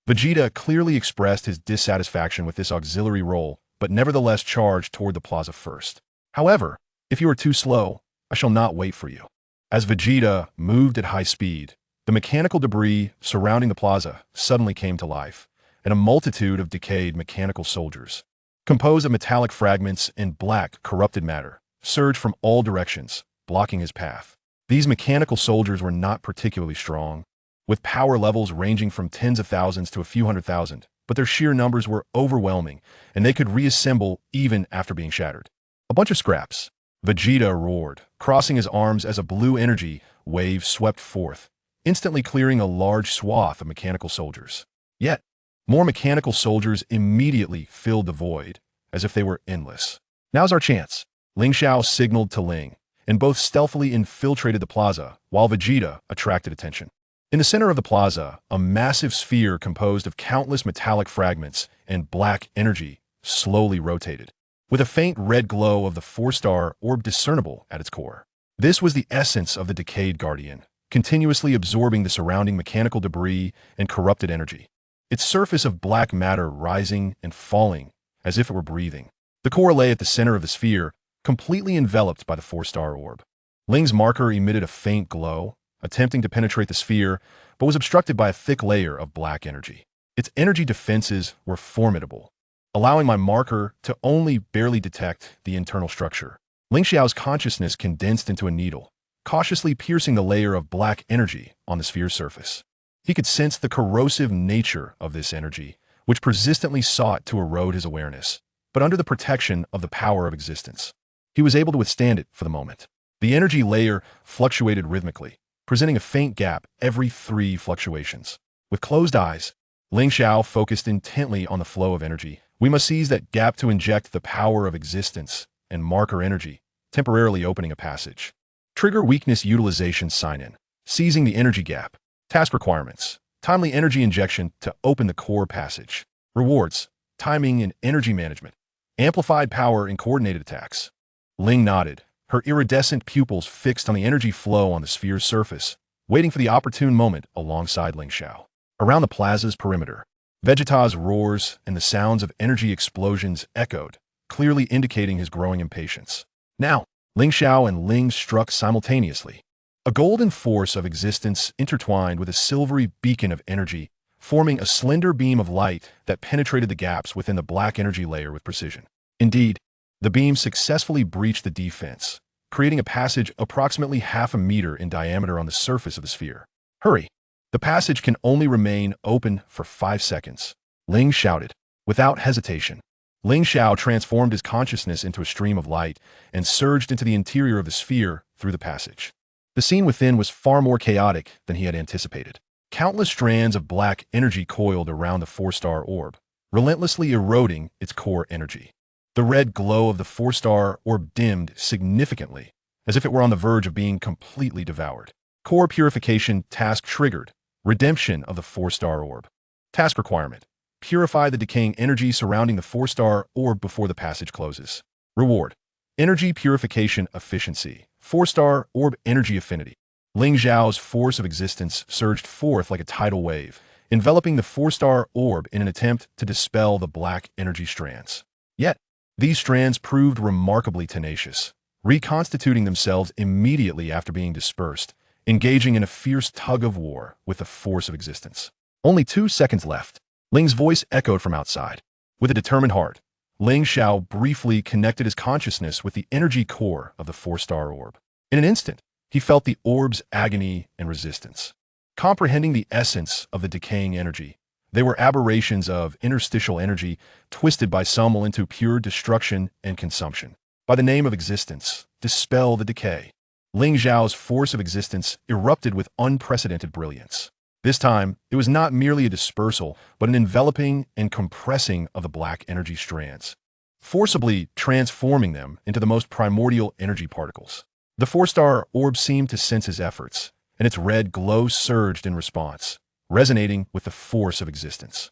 Vegeta clearly expressed his dissatisfaction with this auxiliary role, but nevertheless charged toward the plaza first. However, if you are too slow, I shall not wait for you. As Vegeta moved at high speed, the mechanical debris surrounding the plaza suddenly came to life, and a multitude of decayed mechanical soldiers, composed of metallic fragments and black, corrupted matter, surged from all directions, blocking his path. These mechanical soldiers were not particularly strong, with power levels ranging from tens of thousands to a few hundred thousand, but their sheer numbers were overwhelming, and they could reassemble even after being shattered. A bunch of scraps. Vegeta roared, crossing his arms as a blue energy wave swept forth, instantly clearing a large swath of mechanical soldiers. Yet, more mechanical soldiers immediately filled the void, as if they were endless. Now's our chance. Ling Xiao signaled to Ling, and both stealthily infiltrated the plaza, while Vegeta attracted attention. In the center of the plaza, a massive sphere composed of countless metallic fragments and black energy slowly rotated, with a faint red glow of the 4-star orb discernible at its core. This was the essence of the decayed Guardian, continuously absorbing the surrounding mechanical debris and corrupted energy, its surface of black matter rising and falling as if it were breathing. The core lay at the center of the sphere, completely enveloped by the 4-star orb. Ling's marker emitted a faint glow, attempting to penetrate the sphere, but was obstructed by a thick layer of black energy. Its energy defenses were formidable, allowing my marker to only barely detect the internal structure. Ling Xiao's consciousness condensed into a needle, cautiously piercing the layer of black energy on the sphere's surface. He could sense the corrosive nature of this energy, which persistently sought to erode his awareness, but under the protection of the power of existence. He was able to withstand it for the moment. The energy layer fluctuated rhythmically, presenting a faint gap every 3 fluctuations. With closed eyes, Ling Xiao focused intently on the flow of energy. We must seize that gap to inject the power of existence and marker energy, temporarily opening a passage. Trigger weakness utilization sign-in. Seizing the energy gap. Task requirements. Timely energy injection to open the core passage. Rewards. Timing and energy management. Amplified power in coordinated attacks. Ling nodded, her iridescent pupils fixed on the energy flow on the sphere's surface, waiting for the opportune moment alongside Ling Xiao. Around the plaza's perimeter, Vegeta's roars and the sounds of energy explosions echoed, clearly indicating his growing impatience. Now, Ling Xiao and Ling struck simultaneously. A golden force of existence intertwined with a silvery beacon of energy, forming a slender beam of light that penetrated the gaps within the black energy layer with precision. Indeed, the beam successfully breached the defense, creating a passage approximately half a meter in diameter on the surface of the sphere. Hurry! The passage can only remain open for 5 seconds. Ling shouted. Without hesitation, Ling Xiao transformed his consciousness into a stream of light and surged into the interior of the sphere through the passage. The scene within was far more chaotic than he had anticipated. Countless strands of black energy coiled around the 4-star orb, relentlessly eroding its core energy. The red glow of the 4-star orb dimmed significantly, as if it were on the verge of being completely devoured. Core purification task triggered. Redemption of the 4-star orb. Task requirement. Purify the decaying energy surrounding the 4-star orb before the passage closes. Reward. Energy purification efficiency. 4-star orb energy affinity. Ling Xiao's force of existence surged forth like a tidal wave, enveloping the 4-star orb in an attempt to dispel the black energy strands. Yet, these strands proved remarkably tenacious, reconstituting themselves immediately after being dispersed, engaging in a fierce tug-of-war with the force of existence. Only 2 seconds left. Ling's voice echoed from outside. With a determined heart, Ling Xiao briefly connected his consciousness with the energy core of the 4-star orb. In an instant, he felt the orb's agony and resistance. Comprehending the essence of the decaying energy, they were aberrations of interstitial energy twisted by some into pure destruction and consumption. By the name of existence, dispel the decay. Ling Xiao's force of existence erupted with unprecedented brilliance. This time, it was not merely a dispersal, but an enveloping and compressing of the black energy strands, forcibly transforming them into the most primordial energy particles. The 4-star orb seemed to sense his efforts, and its red glow surged in response, resonating with the force of existence.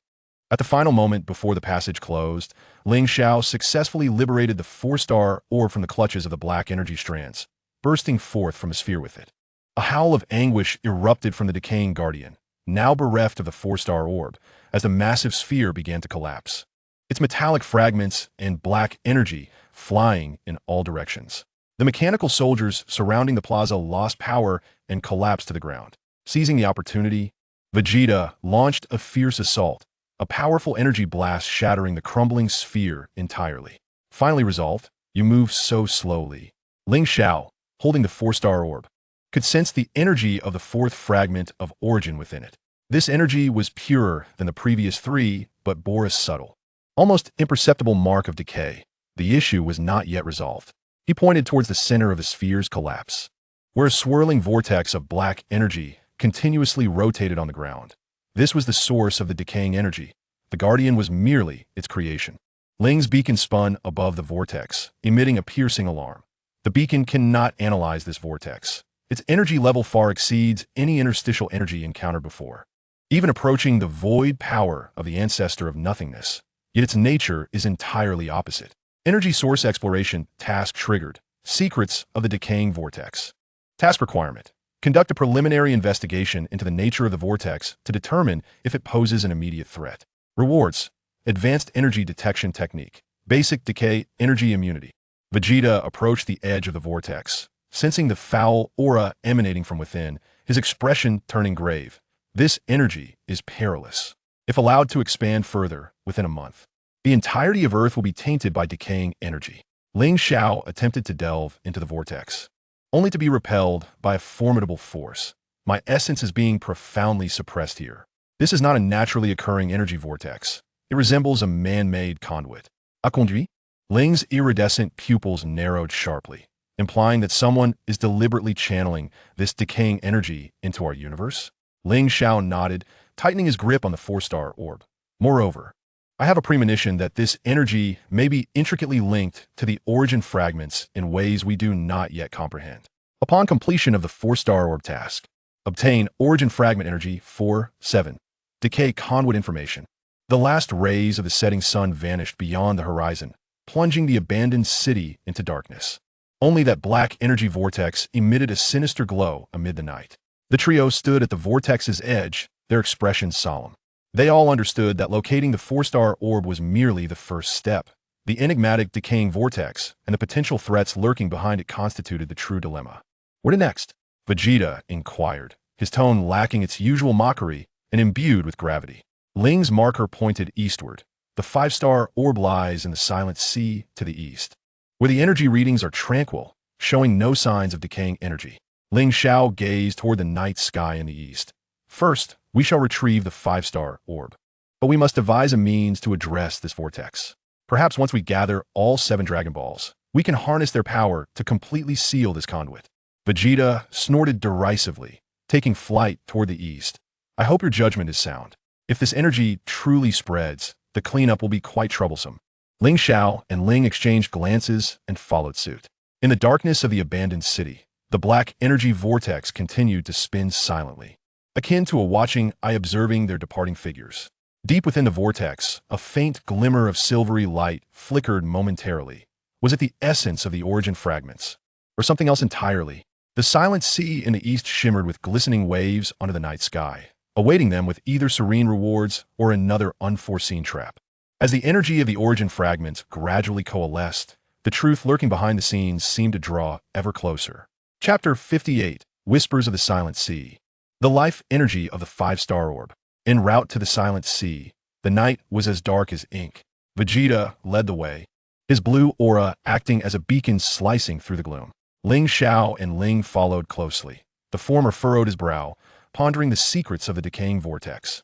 At the final moment before the passage closed, Ling Xiao successfully liberated the 4-star orb from the clutches of the black energy strands, bursting forth from a sphere with it. A howl of anguish erupted from the decaying guardian, now bereft of the 4-star orb, as the massive sphere began to collapse, its metallic fragments and black energy flying in all directions. The mechanical soldiers surrounding the plaza lost power and collapsed to the ground. Seizing the opportunity, Vegeta launched a fierce assault, a powerful energy blast shattering the crumbling sphere entirely. Finally resolved, you move so slowly. Ling Xiao, holding the 4-star orb, could sense the energy of the 4th fragment of origin within it. This energy was purer than the previous 3, but bore a subtle, almost imperceptible mark of decay. The issue was not yet resolved. He pointed towards the center of the sphere's collapse, where a swirling vortex of black energy continuously rotated on the ground. This was the source of the decaying energy. The Guardian was merely its creation. Ling's beacon spun above the vortex, emitting a piercing alarm. The beacon cannot analyze this vortex. Its energy level far exceeds any interstitial energy encountered before, even approaching the void power of the ancestor of nothingness. Yet its nature is entirely opposite. Energy source exploration task triggered. Secrets of the decaying vortex. Task requirement. Conduct a preliminary investigation into the nature of the vortex to determine if it poses an immediate threat. Rewards. Advanced energy detection technique. Basic decay energy immunity. Vegeta approached the edge of the vortex, sensing the foul aura emanating from within, his expression turning grave. This energy is perilous. If allowed to expand further within a month, the entirety of Earth will be tainted by decaying energy. Ling Xiao attempted to delve into the vortex, only to be repelled by a formidable force. My essence is being profoundly suppressed here. This is not a naturally occurring energy vortex. It resembles a man-made conduit. A conduit? Ling's iridescent pupils narrowed sharply, implying that someone is deliberately channeling this decaying energy into our universe. Ling Xiao nodded, tightening his grip on the four-star orb. Moreover, I have a premonition that this energy may be intricately linked to the origin fragments in ways we do not yet comprehend. Upon completion of the four-star orb task, obtain origin fragment energy 4-7. Decay conduit information. The last rays of the setting sun vanished beyond the horizon, plunging the abandoned city into darkness. Only that black energy vortex emitted a sinister glow amid the night. The trio stood at the vortex's edge, their expressions solemn. They all understood that locating the four-star orb was merely the first step. The enigmatic decaying vortex and the potential threats lurking behind it constituted the true dilemma. Where to next? Vegeta inquired, his tone lacking its usual mockery and imbued with gravity. Ling's marker pointed eastward. The five-star orb lies in the silent sea to the east, where the energy readings are tranquil, showing no signs of decaying energy. Ling Xiao gazed toward the night sky in the east. First, we shall retrieve the five-star orb. But we must devise a means to address this vortex. Perhaps once we gather all 7 Dragon Balls, we can harness their power to completely seal this conduit. Vegeta snorted derisively, taking flight toward the east. I hope your judgment is sound. If this energy truly spreads, the cleanup will be quite troublesome. Ling Xiao and Ling exchanged glances and followed suit. In the darkness of the abandoned city, the black energy vortex continued to spin silently, akin to a watching eye observing their departing figures. Deep within the vortex, a faint glimmer of silvery light flickered momentarily. Was it the essence of the origin fragments, or something else entirely? The silent sea in the east shimmered with glistening waves under the night sky, awaiting them with either serene rewards or another unforeseen trap. As the energy of the origin fragments gradually coalesced, the truth lurking behind the scenes seemed to draw ever closer. Chapter 58, Whispers of the Silent Sea. The life energy of the five-star orb. En route to the Silent Sea, the night was as dark as ink. Vegeta led the way, his blue aura acting as a beacon slicing through the gloom. Ling Xiao and Ling followed closely. The former furrowed his brow, pondering the secrets of the decaying vortex,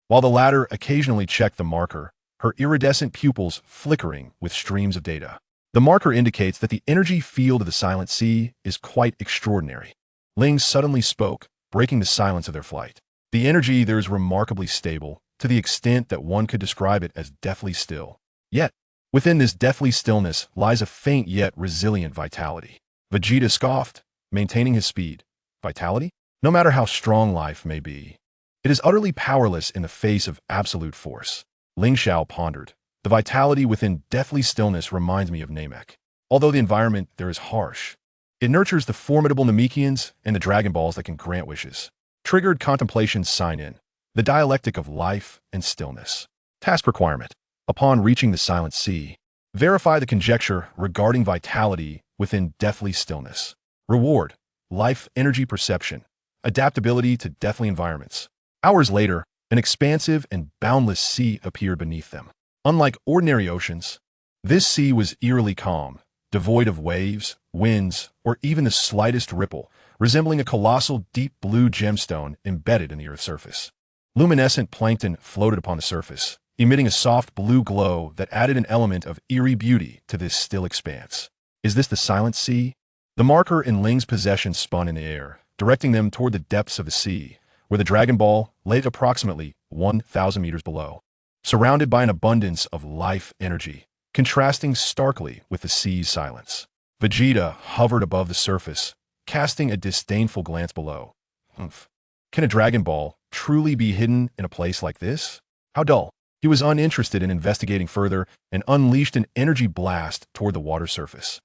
while the latter occasionally checked the marker, her iridescent pupils flickering with streams of data. The marker indicates that the energy field of the Silent Sea is quite extraordinary. Ling suddenly spoke, breaking the silence of their flight. The energy there is remarkably stable, to the extent that one could describe it as deathly still. Yet, within this deathly stillness lies a faint yet resilient vitality. Vegeta scoffed, maintaining his speed. Vitality? No matter how strong life may be, it is utterly powerless in the face of absolute force. Ling Xiao pondered. The vitality within deathly stillness reminds me of Namek. Although the environment there is harsh, it nurtures the formidable Namekians and the Dragon Balls that can grant wishes. Triggered contemplations sign in. The dialectic of life and stillness. Task requirement. Upon reaching the Silent Sea, verify the conjecture regarding vitality within deathly stillness. Reward. Life energy perception. Adaptability to deathly environments. Hours later, an expansive and boundless sea appeared beneath them. Unlike ordinary oceans, this sea was eerily calm, devoid of waves, winds, or even the slightest ripple, resembling a colossal deep blue gemstone embedded in the Earth's surface. Luminescent plankton floated upon the surface, emitting a soft blue glow that added an element of eerie beauty to this still expanse. Is this the Silent Sea? The marker in Ling's possession spun in the air, directing them toward the depths of the sea, where the Dragon Ball lay approximately 1,000 meters below, surrounded by an abundance of life energy, contrasting starkly with the sea's silence. Vegeta hovered above the surface, casting a disdainful glance below. Humph. Can a Dragon Ball truly be hidden in a place like this? How dull. He was uninterested in investigating further and unleashed an energy blast toward the water surface.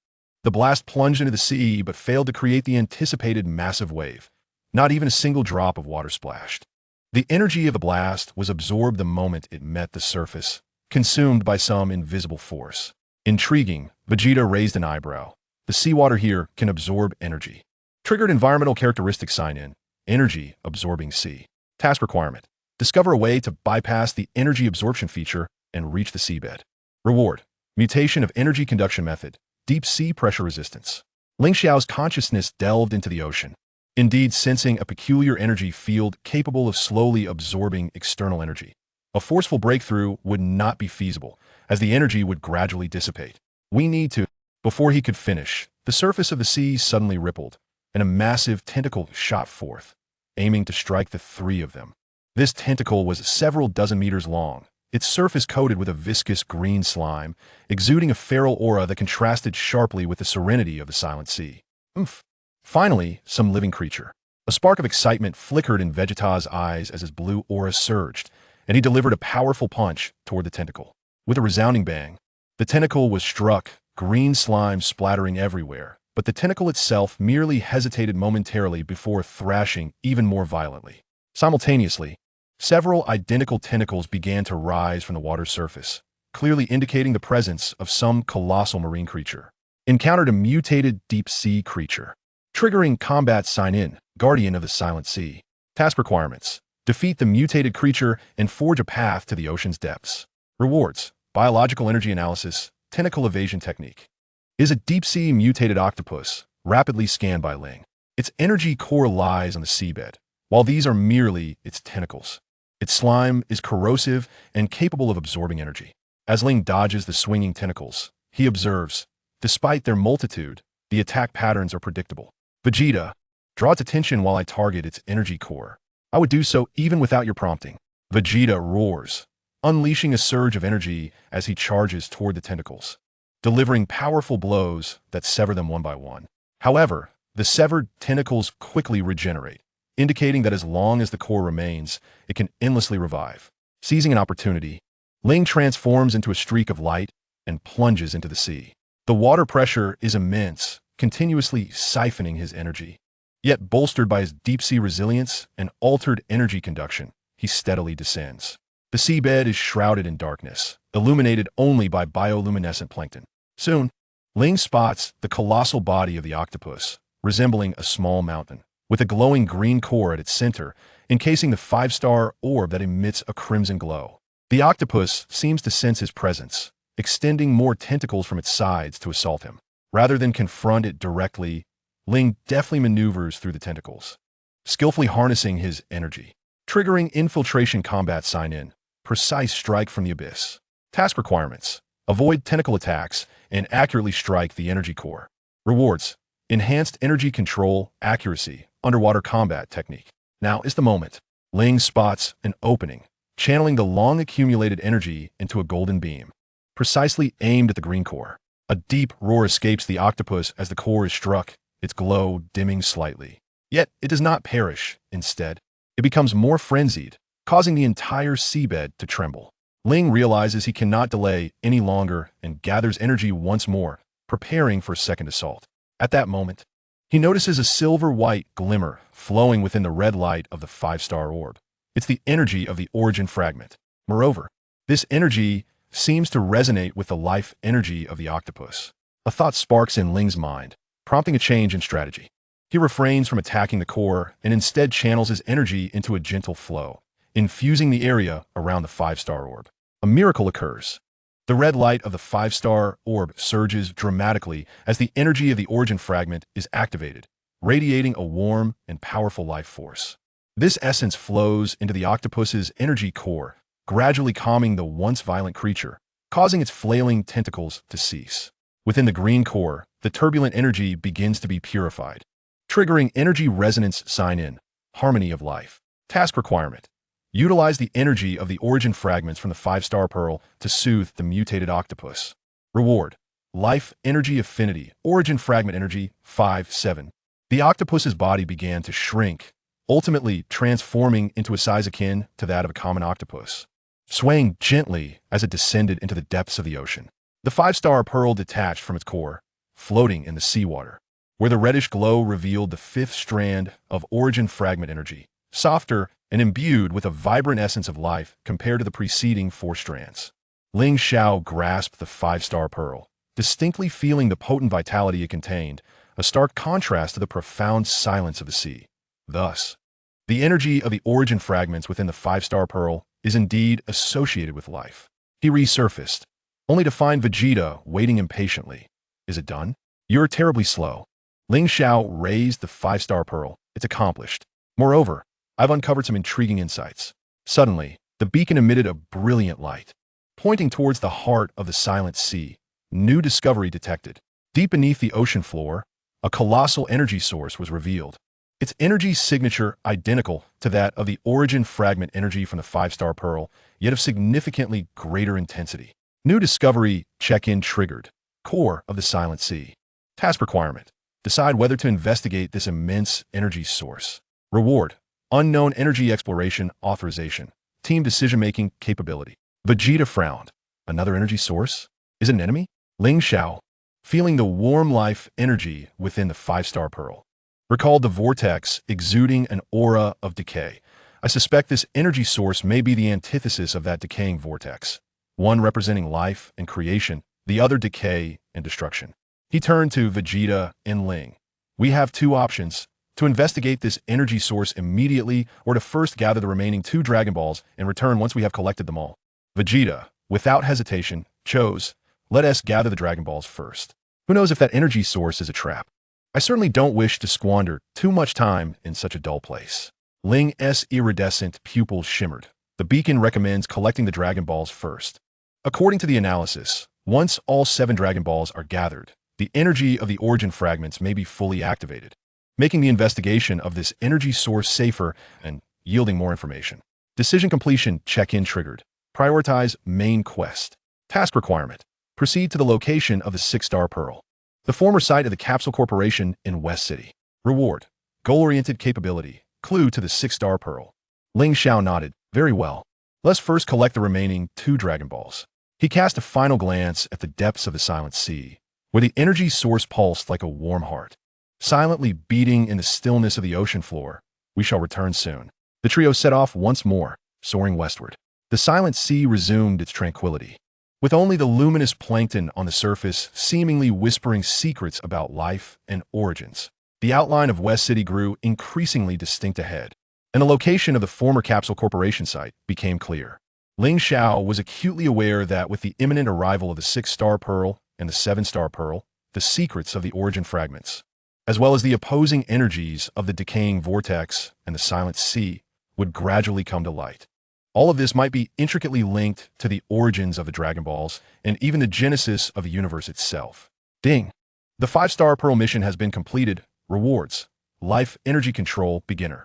The blast plunged into the sea but failed to create the anticipated massive wave. Not even a single drop of water splashed. The energy of the blast was absorbed the moment it met the surface, consumed by some invisible force. Intriguing, Vegeta raised an eyebrow. The seawater here can absorb energy. Triggered environmental characteristic sign in. Energy absorbing sea. Task requirement. Discover a way to bypass the energy absorption feature and reach the seabed. Reward. Mutation of energy conduction method. Deep sea pressure resistance. Ling Xiao's consciousness delved into the ocean, indeed sensing a peculiar energy field capable of slowly absorbing external energy. A forceful breakthrough would not be feasible, as the energy would gradually dissipate. We need to... Before he could finish, the surface of the sea suddenly rippled, and a massive tentacle shot forth, aiming to strike the three of them. This tentacle was several dozen meters long, its surface coated with a viscous green slime, exuding a feral aura that contrasted sharply with the serenity of the silent sea. Oomph! Finally, some living creature. A spark of excitement flickered in Vegeta's eyes as his blue aura surged, and he delivered a powerful punch toward the tentacle. With a resounding bang, the tentacle was struck, green slime splattering everywhere, but the tentacle itself merely hesitated momentarily before thrashing even more violently. Simultaneously, several identical tentacles began to rise from the water's surface, clearly indicating the presence of some colossal marine creature. Encountered a mutated deep-sea creature. Triggering combat sign-in, Guardian of the Silent Sea. Task requirements: defeat the mutated creature and forge a path to the ocean's depths. Rewards: biological energy analysis, tentacle evasion technique. Is a deep-sea mutated octopus, rapidly scanned by Ling. Its energy core lies on the seabed, while these are merely its tentacles. Its slime is corrosive and capable of absorbing energy. As Ling dodges the swinging tentacles, he observes, despite their multitude, the attack patterns are predictable. Vegeta, draw its attention while I target its energy core. I would do so even without your prompting. Vegeta roars, unleashing a surge of energy as he charges toward the tentacles, delivering powerful blows that sever them one by one. However, the severed tentacles quickly regenerate, indicating that as long as the core remains, it can endlessly revive. Seizing an opportunity, Ling transforms into a streak of light and plunges into the sea. The water pressure is immense, continuously siphoning his energy. Yet bolstered by his deep-sea resilience and altered energy conduction, he steadily descends. The seabed is shrouded in darkness, illuminated only by bioluminescent plankton. Soon, Ling spots the colossal body of the octopus, resembling a small mountain, with a glowing green core at its center, encasing the five-star orb that emits a crimson glow. The octopus seems to sense his presence, extending more tentacles from its sides to assault him. Rather than confront it directly, Ling deftly maneuvers through the tentacles, skillfully harnessing his energy. Triggering infiltration combat sign-in, precise strike from the abyss. Task requirements: avoid tentacle attacks and accurately strike the energy core. Rewards: enhanced energy control, accuracy, underwater combat technique. Now is the moment. Ling spots an opening, channeling the long-accumulated energy into a golden beam, precisely aimed at the green core. A deep roar escapes the octopus as the core is struck, its glow dimming slightly. Yet it does not perish. Instead, it becomes more frenzied, causing the entire seabed to tremble. Ling realizes he cannot delay any longer and gathers energy once more, preparing for a second assault. At that moment, he notices a silver-white glimmer flowing within the red light of the five-star orb. It's the energy of the origin fragment. Moreover, this energy seems to resonate with the life energy of the octopus. A thought sparks in Ling's mind, prompting a change in strategy. He refrains from attacking the core and instead channels his energy into a gentle flow, infusing the area around the five-star orb. A miracle occurs. The red light of the five-star orb surges dramatically as the energy of the origin fragment is activated, radiating a warm and powerful life force. This essence flows into the octopus's energy core, gradually calming the once violent creature, causing its flailing tentacles to cease. Within the green core, the turbulent energy begins to be purified, triggering energy resonance sign-in, harmony of life. Task requirement: utilize the energy of the origin fragments from the five-star pearl to soothe the mutated octopus. Reward: life energy affinity, origin fragment energy 5-7. The octopus's body began to shrink, ultimately transforming into a size akin to that of a common octopus, swaying gently as it descended into the depths of the ocean. The five-star pearl detached from its core, floating in the seawater, where the reddish glow revealed the fifth strand of origin fragment energy, softer and imbued with a vibrant essence of life compared to the preceding four strands. Ling Xiao grasped the five-star pearl, distinctly feeling the potent vitality it contained, a stark contrast to the profound silence of the sea. Thus, the energy of the origin fragments within the five-star pearl is indeed associated with life. He resurfaced, only to find Vegeta waiting impatiently. Is it done? You're terribly slow. Ling Xiao raised the 5-star pearl. It's accomplished. Moreover, I've uncovered some intriguing insights. Suddenly, the beacon emitted a brilliant light. Pointing towards the heart of the silent sea, new discovery detected. Deep beneath the ocean floor, a colossal energy source was revealed. Its energy signature identical to that of the origin fragment energy from the 5-star pearl, yet of significantly greater intensity. New discovery check-in triggered. Core of the silent sea. Task requirement. Decide whether to investigate this immense energy source. Reward. Unknown energy exploration authorization. Team decision-making capability. Vegeta frowned. Another energy source? Is it an enemy? Ling Xiao, feeling the warm life energy within the 5-star pearl, recalled the vortex exuding an aura of decay. I suspect this energy source may be the antithesis of that decaying vortex, one representing life and creation, the other decay and destruction. He turned to Vegeta and Ling. We have two options: to investigate this energy source immediately or to first gather the remaining 2 Dragon Balls and return once we have collected them all. Vegeta, without hesitation, chose, let us gather the Dragon Balls first. Who knows if that energy source is a trap? I certainly don't wish to squander too much time in such a dull place. Ling's iridescent pupils shimmered. The beacon recommends collecting the Dragon Balls first. According to the analysis, once all 7 Dragon Balls are gathered, the energy of the origin fragments may be fully activated, making the investigation of this energy source safer and yielding more information. Decision completion check-in triggered. Prioritize main quest. Task requirement. Proceed to the location of the 6-star pearl, the former site of the Capsule Corporation in West City. Reward. Goal-oriented capability. Clue to the 6-star pearl. Ling Xiao nodded. Very well. Let's first collect the remaining 2 Dragon Balls. He cast a final glance at the depths of the silent sea, where the energy source pulsed like a warm heart, silently beating in the stillness of the ocean floor. We shall return soon. The trio set off once more, soaring westward. The silent sea resumed its tranquility, with only the luminous plankton on the surface seemingly whispering secrets about life and origins. The outline of West City grew increasingly distinct ahead, and the location of the former Capsule Corporation site became clear. Ling Xiao was acutely aware that with the imminent arrival of the 6-star pearl and the 7-star pearl, the secrets of the origin fragments, as well as the opposing energies of the decaying vortex and the silent sea, would gradually come to light. All of this might be intricately linked to the origins of the Dragon Balls and even the genesis of the universe itself. Ding! The 5-star pearl mission has been completed. Rewards. Life energy control beginner.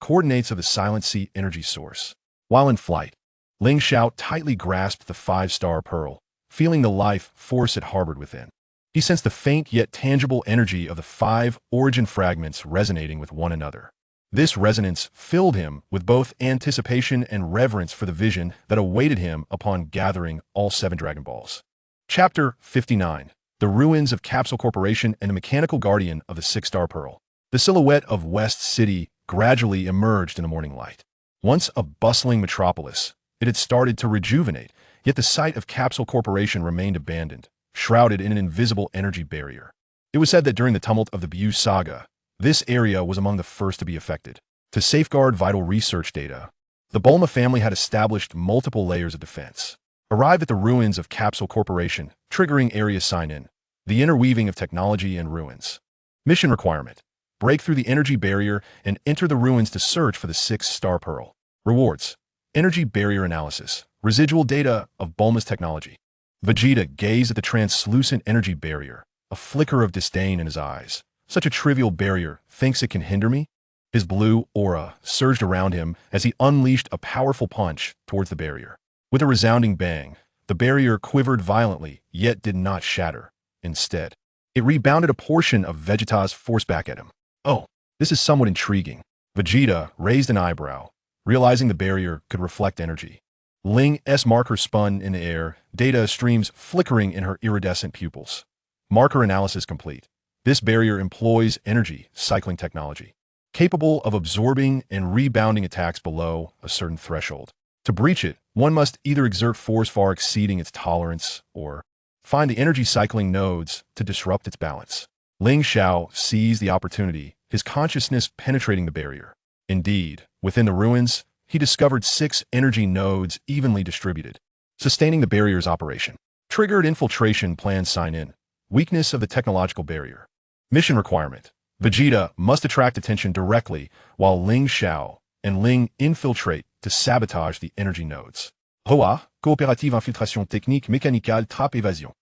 Coordinates of the silent sea energy source. While in flight, Ling Xiao tightly grasped the 5-star pearl, feeling the life force it harbored within. He sensed the faint yet tangible energy of the 5 origin fragments resonating with one another. This resonance filled him with both anticipation and reverence for the vision that awaited him upon gathering all 7 Dragon Balls. Chapter 59. The Ruins of Capsule Corporation and the Mechanical Guardian of the 6-star Pearl. The silhouette of West City gradually emerged in the morning light. Once a bustling metropolis, it had started to rejuvenate, yet the site of Capsule Corporation remained abandoned, shrouded in an invisible energy barrier. It was said that during the tumult of the Buu saga, this area was among the first to be affected. To safeguard vital research data, the Bulma family had established multiple layers of defense. Arrive at the ruins of Capsule Corporation, triggering area sign-in, the interweaving of technology and ruins. Mission requirement. Break through the energy barrier and enter the ruins to search for the 6-star pearl. Rewards. Energy barrier analysis. Residual data of Bulma's technology. Vegeta gazed at the translucent energy barrier, a flicker of disdain in his eyes. Such a trivial barrier, thinks it can hinder me? His blue aura surged around him as he unleashed a powerful punch towards the barrier. With a resounding bang, the barrier quivered violently, yet did not shatter. Instead, it rebounded a portion of Vegeta's force back at him. Oh, this is somewhat intriguing. Vegeta raised an eyebrow, realizing the barrier could reflect energy. Ling's marker spun in the air, data streams flickering in her iridescent pupils. Marker analysis complete. This barrier employs energy cycling technology, capable of absorbing and rebounding attacks below a certain threshold. To breach it, one must either exert force far exceeding its tolerance or find the energy cycling nodes to disrupt its balance. Ling Xiao seized the opportunity, his consciousness penetrating the barrier. Indeed, within the ruins, he discovered 6 energy nodes evenly distributed, sustaining the barrier's operation. Triggered infiltration plan sign-in. Weakness of the technological barrier. Mission requirement. Vegeta must attract attention directly while Ling Xiao and Ling infiltrate to sabotage the energy nodes. Hoa, coopérative infiltration technique mécanicale trappe évasion.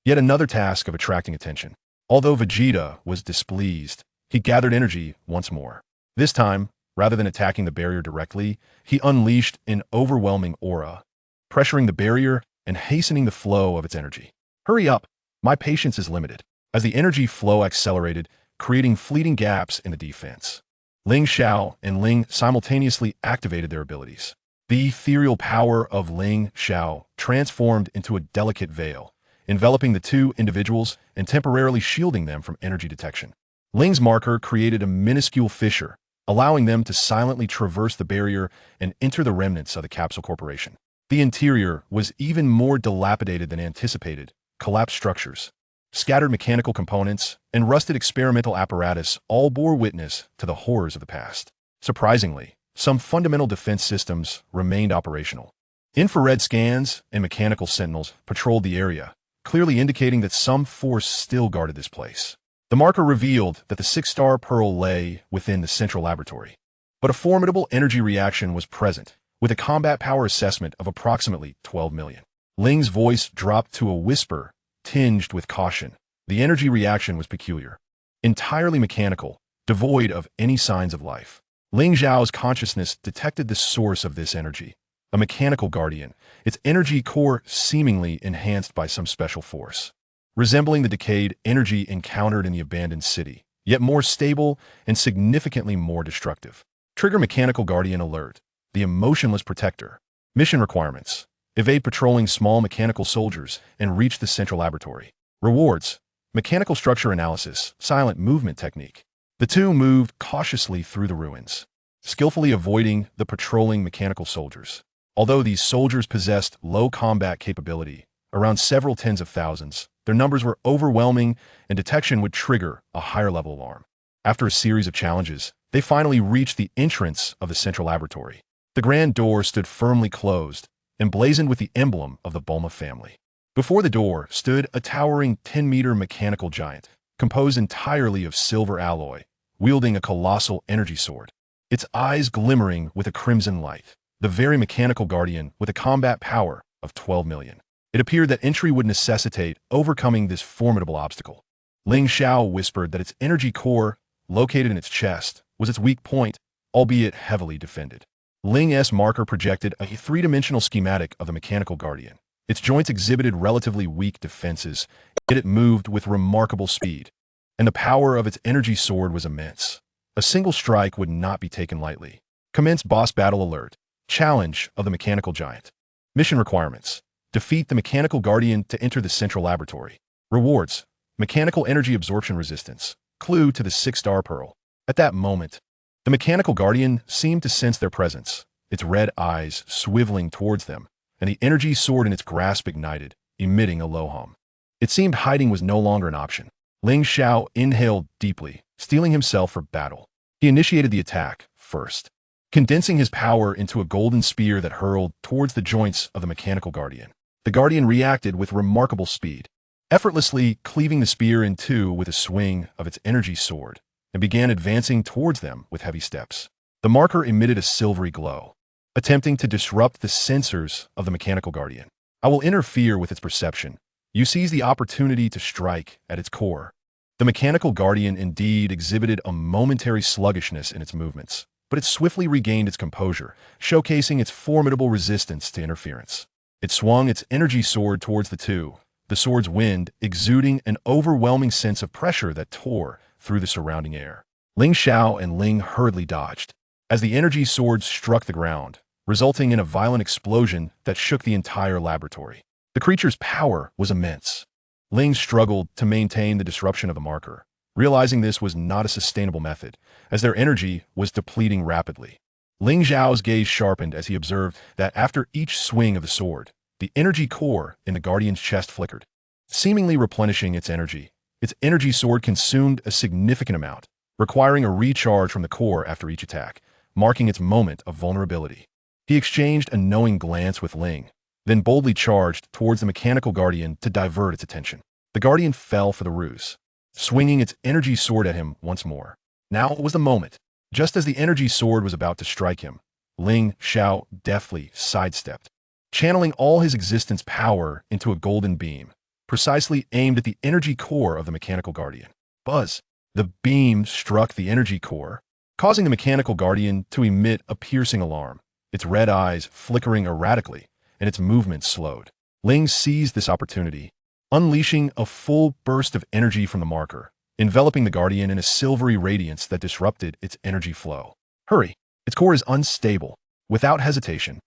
Yet another task of attracting attention. Although Vegeta was displeased, he gathered energy once more. This time, rather than attacking the barrier directly, he unleashed an overwhelming aura, pressuring the barrier and hastening the flow of its energy. Hurry up, my patience is limited. As the energy flow accelerated, creating fleeting gaps in the defense. Ling Xiao and Ling simultaneously activated their abilities. The ethereal power of Ling Xiao transformed into a delicate veil, enveloping the two individuals and temporarily shielding them from energy detection. Ling's marker created a minuscule fissure, allowing them to silently traverse the barrier and enter the remnants of the Capsule Corporation. The interior was even more dilapidated than anticipated. Collapsed structures, scattered mechanical components, and rusted experimental apparatus all bore witness to the horrors of the past. Surprisingly, some fundamental defense systems remained operational. Infrared scans and mechanical sentinels patrolled the area, clearly indicating that some force still guarded this place. The marker revealed that the six-star pearl lay within the central laboratory. But a formidable energy reaction was present, with a combat power assessment of approximately 12 million. Ling's voice dropped to a whisper, tinged with caution. The energy reaction was peculiar, entirely mechanical, devoid of any signs of life. Ling Xiao's consciousness detected the source of this energy, a mechanical guardian, its energy core seemingly enhanced by some special force. Resembling the decayed energy encountered in the abandoned city, yet more stable and significantly more destructive. Trigger Mechanical Guardian Alert. The Emotionless Protector. Mission requirements. Evade patrolling small mechanical soldiers and reach the central laboratory. Rewards. Mechanical Structure Analysis. Silent Movement Technique. The two moved cautiously through the ruins, skillfully avoiding the patrolling mechanical soldiers. Although these soldiers possessed low combat capability, around several tens of thousands, their numbers were overwhelming and detection would trigger a higher-level alarm. After a series of challenges, they finally reached the entrance of the central laboratory. The grand door stood firmly closed, emblazoned with the emblem of the Bulma family. Before the door stood a towering 10-meter mechanical giant, composed entirely of silver alloy, wielding a colossal energy sword, its eyes glimmering with a crimson light. The very mechanical guardian with a combat power of 12 million. It appeared that entry would necessitate overcoming this formidable obstacle. Ling Xiao whispered that its energy core, located in its chest, was its weak point, albeit heavily defended. Ling's marker projected a three-dimensional schematic of the mechanical guardian. Its joints exhibited relatively weak defenses, yet it moved with remarkable speed, and the power of its energy sword was immense. A single strike would not be taken lightly. Commence boss battle alert. Challenge of the mechanical giant. Mission requirements. Defeat the mechanical guardian to enter the central laboratory. Rewards. Mechanical energy absorption resistance. Clue to the six-star pearl. At that moment, the mechanical guardian seemed to sense their presence, its red eyes swiveling towards them, and the energy sword in its grasp ignited, emitting a low hum. It seemed hiding was no longer an option. Ling Xiao inhaled deeply, steeling himself for battle. He initiated the attack first, condensing his power into a golden spear that hurled towards the joints of the mechanical guardian. The guardian reacted with remarkable speed, effortlessly cleaving the spear in two with a swing of its energy sword, and began advancing towards them with heavy steps. The marker emitted a silvery glow, attempting to disrupt the sensors of the mechanical guardian. I will interfere with its perception. You seize the opportunity to strike at its core. The mechanical guardian indeed exhibited a momentary sluggishness in its movements, but it swiftly regained its composure, showcasing its formidable resistance to interference. It swung its energy sword towards the two, the sword's wind exuding an overwhelming sense of pressure that tore through the surrounding air. Ling Xiao and Ling hurriedly dodged, as the energy sword struck the ground, resulting in a violent explosion that shook the entire laboratory. The creature's power was immense. Ling struggled to maintain the disruption of the marker, realizing this was not a sustainable method, as their energy was depleting rapidly. Ling Xiao's gaze sharpened as he observed that after each swing of the sword, the energy core in the guardian's chest flickered, seemingly replenishing its energy. Its energy sword consumed a significant amount, requiring a recharge from the core after each attack, marking its moment of vulnerability. He exchanged a knowing glance with Ling, then boldly charged towards the mechanical guardian to divert its attention. The guardian fell for the ruse. swinging its energy sword at him once more. Now was the moment. Just as the energy sword was about to strike him, Ling Xiao deftly sidestepped, channeling all his existence power into a golden beam, precisely aimed at the energy core of the mechanical guardian. Buzz! The beam struck the energy core, causing the mechanical guardian to emit a piercing alarm, its red eyes flickering erratically and its movements slowed. Ling seized this opportunity, unleashing a full burst of energy from the marker, enveloping the guardian in a silvery radiance that disrupted its energy flow. Hurry! Its core is unstable. Without hesitation,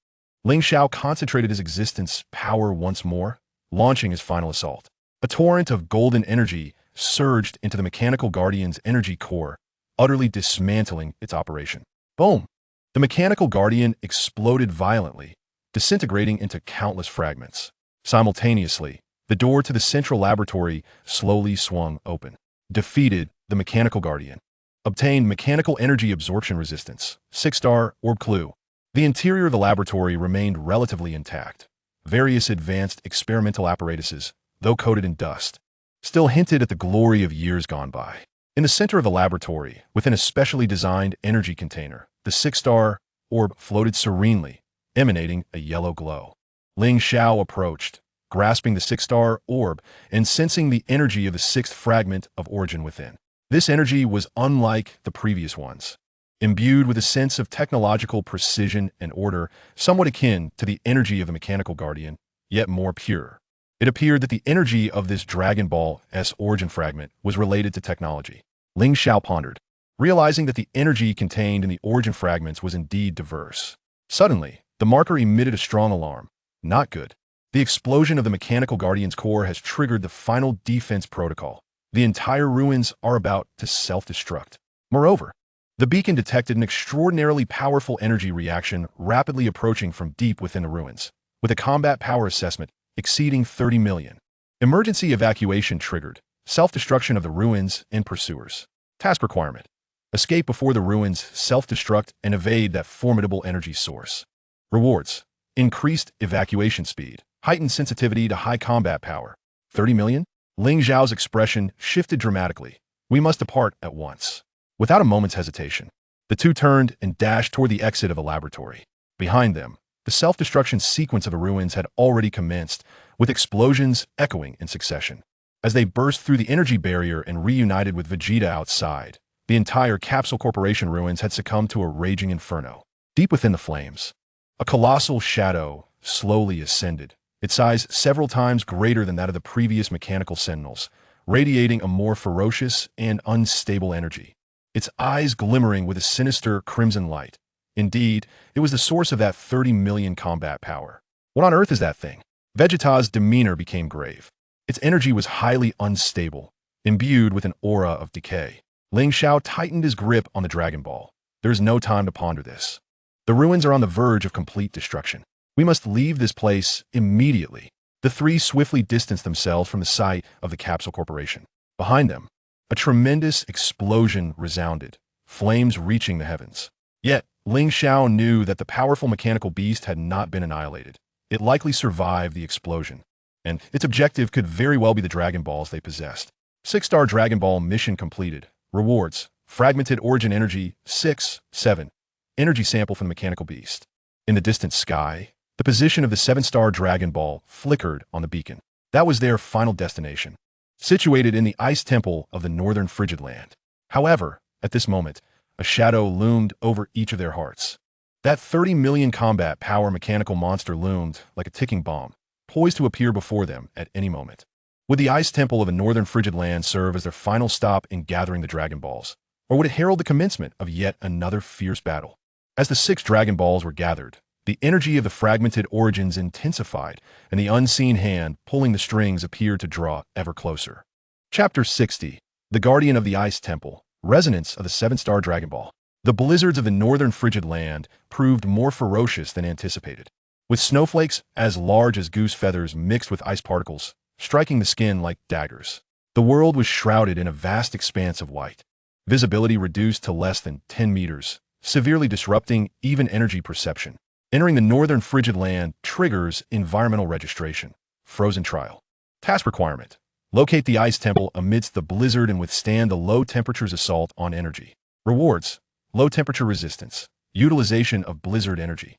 Ling Xiao concentrated his existence power once more, launching his final assault. A torrent of golden energy surged into the mechanical guardian's energy core, utterly dismantling its operation. Boom! The mechanical guardian exploded violently, disintegrating into countless fragments. Simultaneously, the door to the central laboratory slowly swung open. Defeated the mechanical guardian. Obtained mechanical energy absorption resistance, 6-star orb clue. The interior of the laboratory remained relatively intact. Various advanced experimental apparatuses, though coated in dust, still hinted at the glory of years gone by. In the center of the laboratory, within a specially designed energy container, the 6-star orb floated serenely, emanating a yellow glow. Ling Xiao approached, grasping the 6-star orb and sensing the energy of the sixth fragment of origin within. This energy was unlike the previous ones, imbued with a sense of technological precision and order, somewhat akin to the energy of the mechanical guardian, yet more pure. It appeared that the energy of this Dragon Ball S origin fragment was related to technology. Ling Xiao pondered, realizing that the energy contained in the origin fragments was indeed diverse. Suddenly, the marker emitted a strong alarm. Not good. The explosion of the mechanical guardian's core has triggered the final defense protocol. The entire ruins are about to self-destruct. Moreover, the beacon detected an extraordinarily powerful energy reaction rapidly approaching from deep within the ruins, with a combat power assessment exceeding 30 million. Emergency evacuation triggered. Self-destruction of the ruins and pursuers. Task requirement: escape before the ruins self-destruct and evade that formidable energy source. Rewards: increased evacuation speed, heightened sensitivity to high combat power. 30 million? Ling Xiao's expression shifted dramatically. We must depart at once. Without a moment's hesitation, the two turned and dashed toward the exit of the laboratory. Behind them, the self-destruction sequence of the ruins had already commenced, with explosions echoing in succession. As they burst through the energy barrier and reunited with Vegeta outside, the entire Capsule Corporation ruins had succumbed to a raging inferno. Deep within the flames, a colossal shadow slowly ascended, its size several times greater than that of the previous mechanical sentinels, radiating a more ferocious and unstable energy. Its eyes glimmering with a sinister crimson light. Indeed, it was the source of that 30 million combat power. What on earth is that thing? Vegeta's demeanor became grave. Its energy was highly unstable, imbued with an aura of decay. Ling Xiao tightened his grip on the Dragon Ball. There is no time to ponder this. The ruins are on the verge of complete destruction. We must leave this place immediately. The three swiftly distanced themselves from the site of the Capsule Corporation. Behind them, a tremendous explosion resounded, flames reaching the heavens. Yet, Ling Xiao knew that the powerful mechanical beast had not been annihilated. It likely survived the explosion, and its objective could very well be the Dragon Balls they possessed. 6-star Dragon Ball mission completed. Rewards: fragmented origin energy 6-7. Energy sample from the mechanical beast. In the distant sky, the position of the 7-star Dragon Ball flickered on the beacon. That was their final destination, situated in the ice temple of the northern frigid land. However, at this moment, a shadow loomed over each of their hearts. That 30 million combat power mechanical monster loomed like a ticking bomb, poised to appear before them at any moment. Would the ice temple of the northern frigid land serve as their final stop in gathering the Dragon Balls, or would it herald the commencement of yet another fierce battle? As the 6 Dragon Balls were gathered, the energy of the fragmented origins intensified, and the unseen hand pulling the strings appeared to draw ever closer. Chapter 60. The Guardian of the Ice Temple. Resonance of the 7-star Dragon Ball. The blizzards of the northern frigid land proved more ferocious than anticipated, with snowflakes as large as goose feathers mixed with ice particles, striking the skin like daggers. The world was shrouded in a vast expanse of white. Visibility reduced to less than 10 meters, severely disrupting even energy perception. Entering the northern frigid land triggers environmental registration. Frozen trial. Task requirement: Locate the ice temple amidst the blizzard and withstand the low temperature's assault on energy. Rewards: low temperature resistance, utilization of blizzard energy.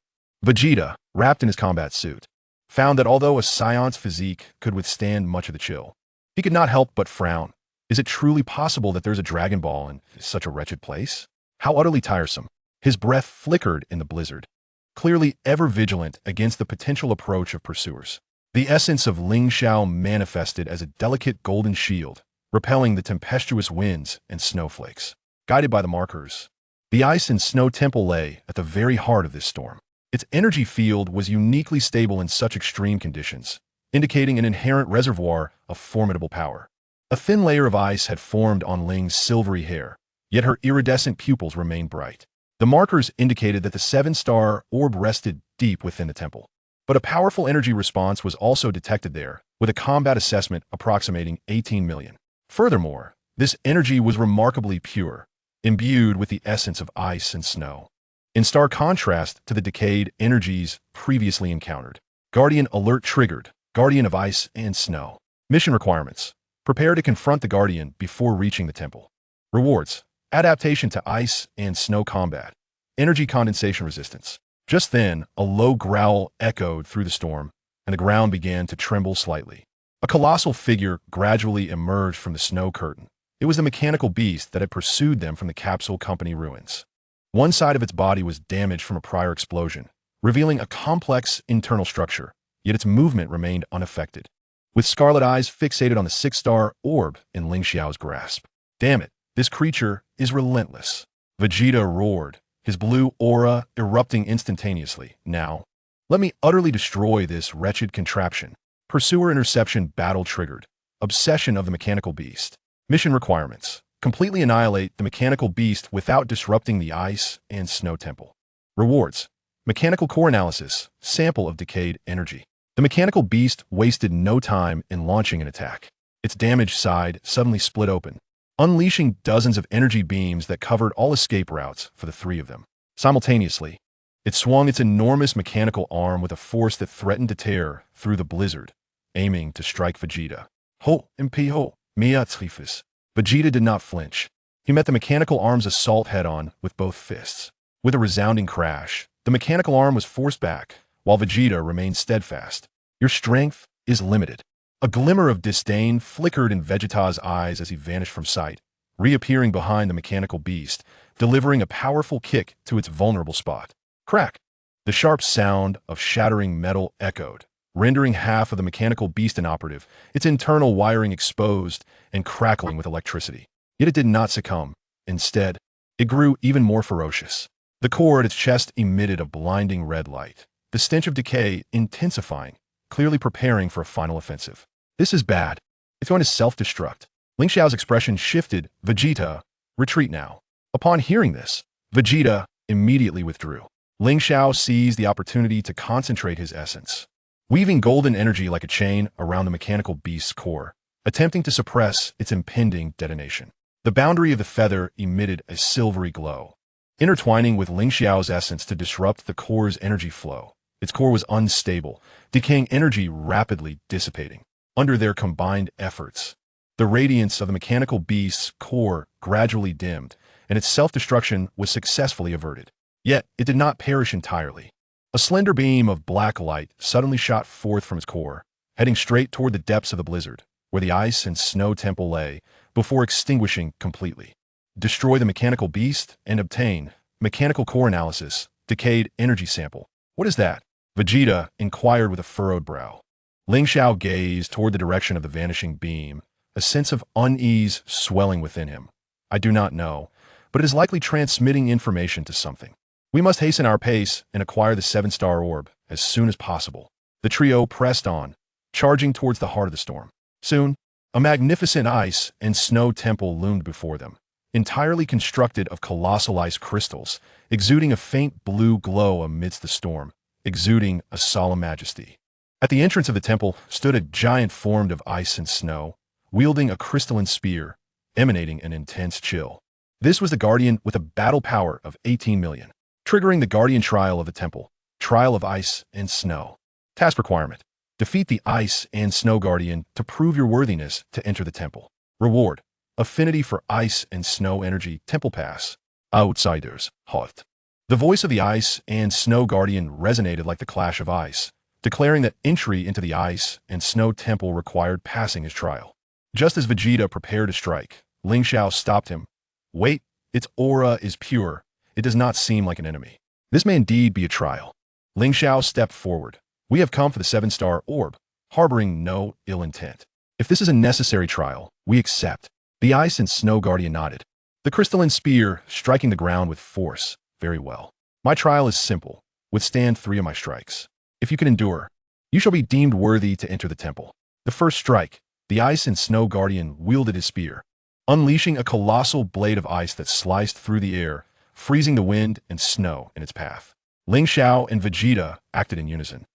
Vegeta, wrapped in his combat suit, found that although a Saiyan's physique could withstand much of the chill, he could not help but frown. Is it truly possible that there's a Dragon Ball in such a wretched place? How utterly tiresome. His breath flickered in the blizzard, clearly ever vigilant against the potential approach of pursuers. The essence of Ling Xiao manifested as a delicate golden shield, repelling the tempestuous winds and snowflakes. Guided by the markers, the ice and snow temple lay at the very heart of this storm. Its energy field was uniquely stable in such extreme conditions, indicating an inherent reservoir of formidable power. A thin layer of ice had formed on Ling's silvery hair, yet her iridescent pupils remained bright. The markers indicated that the seven-star orb rested deep within the temple. But a powerful energy response was also detected there, with a combat assessment approximating 18 million. Furthermore, this energy was remarkably pure, imbued with the essence of ice and snow. In stark contrast to the decayed energies previously encountered. Guardian alert triggered. Guardian of ice and snow. Mission requirements: prepare to confront the Guardian before reaching the temple. Rewards: adaptation to ice and snow combat. Energy condensation resistance. Just then, a low growl echoed through the storm, and the ground began to tremble slightly. A colossal figure gradually emerged from the snow curtain. It was the mechanical beast that had pursued them from the capsule company ruins. One side of its body was damaged from a prior explosion, revealing a complex internal structure, yet its movement remained unaffected. With scarlet eyes fixated on the six-star orb in Ling Xiao's grasp. Damn it, this creature is relentless. Vegeta roared, his blue aura erupting instantaneously. Now, let me utterly destroy this wretched contraption. Pursuer interception battle triggered. Obsession of the mechanical beast. Mission requirements: completely annihilate the mechanical beast without disrupting the ice and snow temple. Rewards: mechanical core analysis, sample of decayed energy. The mechanical beast wasted no time in launching an attack. Its damaged side suddenly split open, unleashing dozens of energy beams that covered all escape routes for the three of them. Simultaneously, it swung its enormous mechanical arm with a force that threatened to tear through the blizzard, aiming to strike Vegeta. Ho, impiho, mia trifis. Vegeta did not flinch. He met the mechanical arm's assault head-on with both fists. With a resounding crash, the mechanical arm was forced back, while Vegeta remained steadfast. Your strength is limited. A glimmer of disdain flickered in Vegeta's eyes as he vanished from sight, reappearing behind the mechanical beast, delivering a powerful kick to its vulnerable spot. Crack! The sharp sound of shattering metal echoed, rendering half of the mechanical beast inoperative, its internal wiring exposed and crackling with electricity. Yet it did not succumb. Instead, it grew even more ferocious. The core at its chest emitted a blinding red light, the stench of decay intensifying, clearly preparing for a final offensive. This is bad. It's going to self-destruct. Ling Xiao's expression shifted. Vegeta, retreat now. Upon hearing this, Vegeta immediately withdrew. Ling Xiao seized the opportunity to concentrate his essence, weaving golden energy like a chain around the mechanical beast's core, attempting to suppress its impending detonation. The boundary of the feather emitted a silvery glow, intertwining with Ling Xiao's essence to disrupt the core's energy flow. Its core was unstable, decaying energy rapidly dissipating. Under their combined efforts, the radiance of the mechanical beast's core gradually dimmed, and its self-destruction was successfully averted. Yet, it did not perish entirely. A slender beam of black light suddenly shot forth from its core, heading straight toward the depths of the blizzard, where the ice and snow temple lay, before extinguishing completely. Destroy the mechanical beast and obtain mechanical core analysis, decayed energy sample. What is that? Vegeta inquired with a furrowed brow. Ling Xiao gazed toward the direction of the vanishing beam, a sense of unease swelling within him. I do not know, but it is likely transmitting information to something. We must hasten our pace and acquire the seven-star orb as soon as possible. The trio pressed on, charging towards the heart of the storm. Soon, a magnificent ice and snow temple loomed before them, entirely constructed of colossal ice crystals, exuding a faint blue glow amidst the storm, exuding a solemn majesty. At the entrance of the temple stood a giant formed of ice and snow, wielding a crystalline spear, emanating an intense chill. This was the Guardian with a battle power of 18 million, triggering the Guardian Trial of the Temple, Trial of Ice and Snow. Task requirement: Defeat the Ice and Snow Guardian to prove your worthiness to enter the temple. Reward: Affinity for Ice and Snow Energy Temple Pass. Outsiders, halt. The voice of the Ice and Snow Guardian resonated like the clash of ice, declaring that entry into the Ice and Snow Temple required passing his trial. Just as Vegeta prepared to strike, Ling Xiao stopped him. Wait, its aura is pure. It does not seem like an enemy. This may indeed be a trial. Ling Xiao stepped forward. We have come for the 7-star orb, harboring no ill intent. If this is a necessary trial, we accept. The Ice and Snow Guardian nodded. The crystalline spear striking the ground with force. Very well. My trial is simple. Withstand 3 of my strikes. If you can endure, you shall be deemed worthy to enter the temple. The first strike, the Ice and Snow Guardian wielded his spear, unleashing a colossal blade of ice that sliced through the air, freezing the wind and snow in its path. Ling Xiao and Vegeta acted in unison,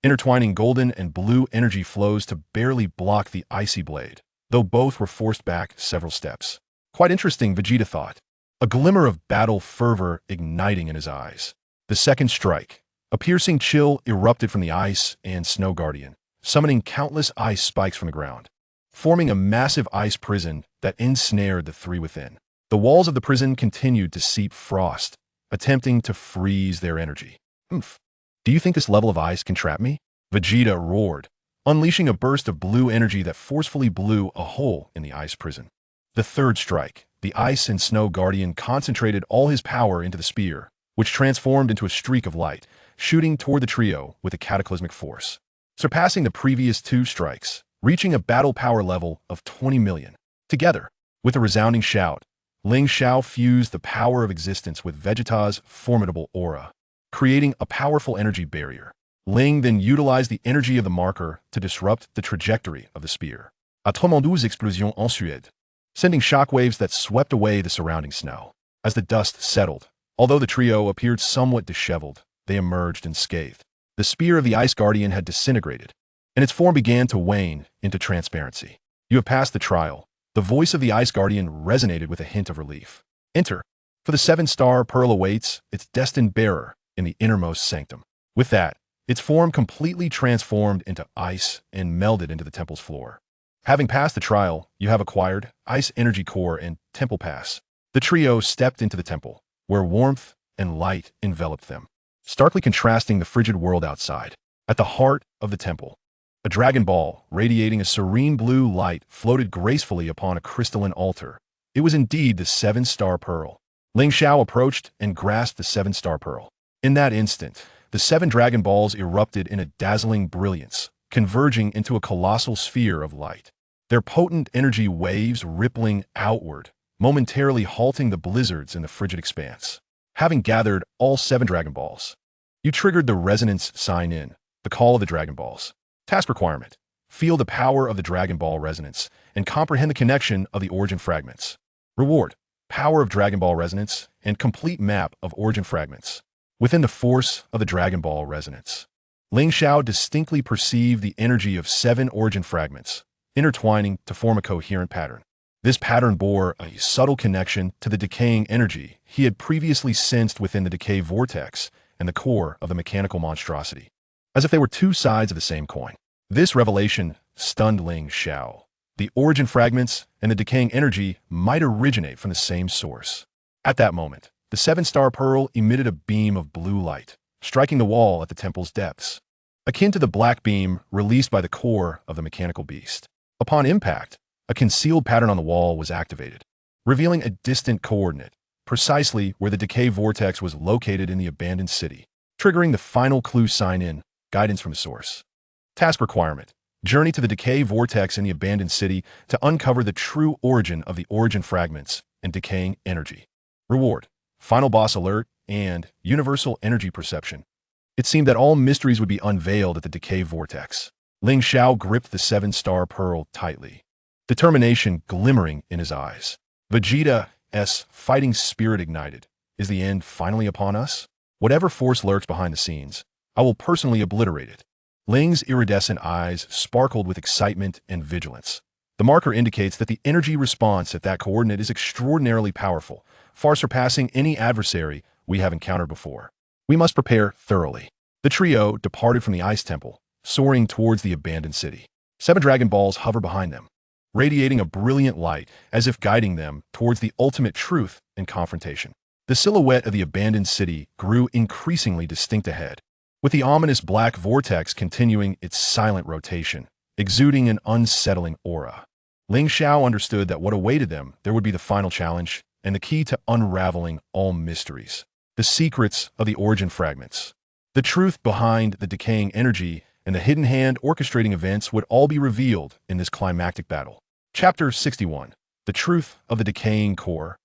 intertwining golden and blue energy flows to barely block the icy blade, though both were forced back several steps. Quite interesting, Vegeta thought, a glimmer of battle fervor igniting in his eyes. The second strike, a piercing chill erupted from the Ice and Snow Guardian, summoning countless ice spikes from the ground, forming a massive ice prison that ensnared the 3 within. The walls of the prison continued to seep frost, attempting to freeze their energy. Oomph. Do you think this level of ice can trap me? Vegeta roared, unleashing a burst of blue energy that forcefully blew a hole in the ice prison. The third strike, the Ice and Snow Guardian concentrated all his power into the spear, which transformed into a streak of light, shooting toward the trio with a cataclysmic force, surpassing the previous 2 strikes, reaching a battle power level of 20 million. Together, with a resounding shout, Ling Xiao fused the power of existence with Vegeta's formidable aura, creating a powerful energy barrier. Ling then utilized the energy of the marker to disrupt the trajectory of the spear. A tremendous explosion ensued, sending shockwaves that swept away the surrounding snow. As the dust settled, although the trio appeared somewhat disheveled, they emerged unscathed. The spear of the Ice Guardian had disintegrated, and its form began to wane into transparency. You have passed the trial. The voice of the Ice Guardian resonated with a hint of relief. Enter, for the 7-star pearl awaits its destined bearer in the innermost sanctum. With that, its form completely transformed into ice and melded into the temple's floor. Having passed the trial, you have acquired Ice Energy Core and Temple Pass. The trio stepped into the temple, where warmth and light enveloped them, starkly contrasting the frigid world outside. At the heart of the temple, a dragon ball, radiating a serene blue light, floated gracefully upon a crystalline altar. It was indeed the 7-star pearl. Ling Xiao approached and grasped the 7-star pearl. In that instant, the 7 dragon balls erupted in a dazzling brilliance, converging into a colossal sphere of light. Their potent energy waves rippling outward, momentarily halting the blizzards in the frigid expanse. Having gathered all 7 dragon balls, you triggered the resonance sign-in, the call of the dragon balls. Task requirement: feel the power of the Dragon Ball resonance and comprehend the connection of the origin fragments. Reward: power of Dragon Ball resonance and complete map of origin fragments. Within the force of the Dragon Ball resonance, Ling Xiao distinctly perceived the energy of 7 origin fragments, intertwining to form a coherent pattern. This pattern bore a subtle connection to the decaying energy he had previously sensed within the decay vortex and the core of the mechanical monstrosity, as if they were 2 sides of the same coin. This revelation stunned Ling Xiao. The origin fragments and the decaying energy might originate from the same source. At that moment, the 7-star pearl emitted a beam of blue light, striking the wall at the temple's depths, akin to the black beam released by the core of the mechanical beast. Upon impact, a concealed pattern on the wall was activated, revealing a distant coordinate, precisely where the decay vortex was located in the abandoned city, triggering the final clue sign-in, guidance from the source. Task requirement: journey to the decay vortex in the abandoned city to uncover the true origin of the origin fragments and decaying energy. Reward: final boss alert and universal energy perception. It seemed that all mysteries would be unveiled at the decay vortex. Ling Xiao gripped the 7-star pearl tightly, determination glimmering in his eyes. Vegeta's fighting spirit ignited. Is the end finally upon us? Whatever force lurks behind the scenes, I will personally obliterate it. Ling's iridescent eyes sparkled with excitement and vigilance. The marker indicates that the energy response at that coordinate is extraordinarily powerful, far surpassing any adversary we have encountered before. We must prepare thoroughly. The trio departed from the Ice Temple, soaring towards the abandoned city. 7 Dragon Balls hover behind them, radiating a brilliant light as if guiding them towards the ultimate truth and confrontation. The silhouette of the abandoned city grew increasingly distinct ahead, with the ominous black vortex continuing its silent rotation, exuding an unsettling aura. Ling Xiao understood that what awaited them there would be the final challenge and the key to unraveling all mysteries. The secrets of the origin fragments. The truth behind the decaying energy and the hidden hand orchestrating events would all be revealed in this climactic battle. Chapter 61. The Truth of the Decaying Core.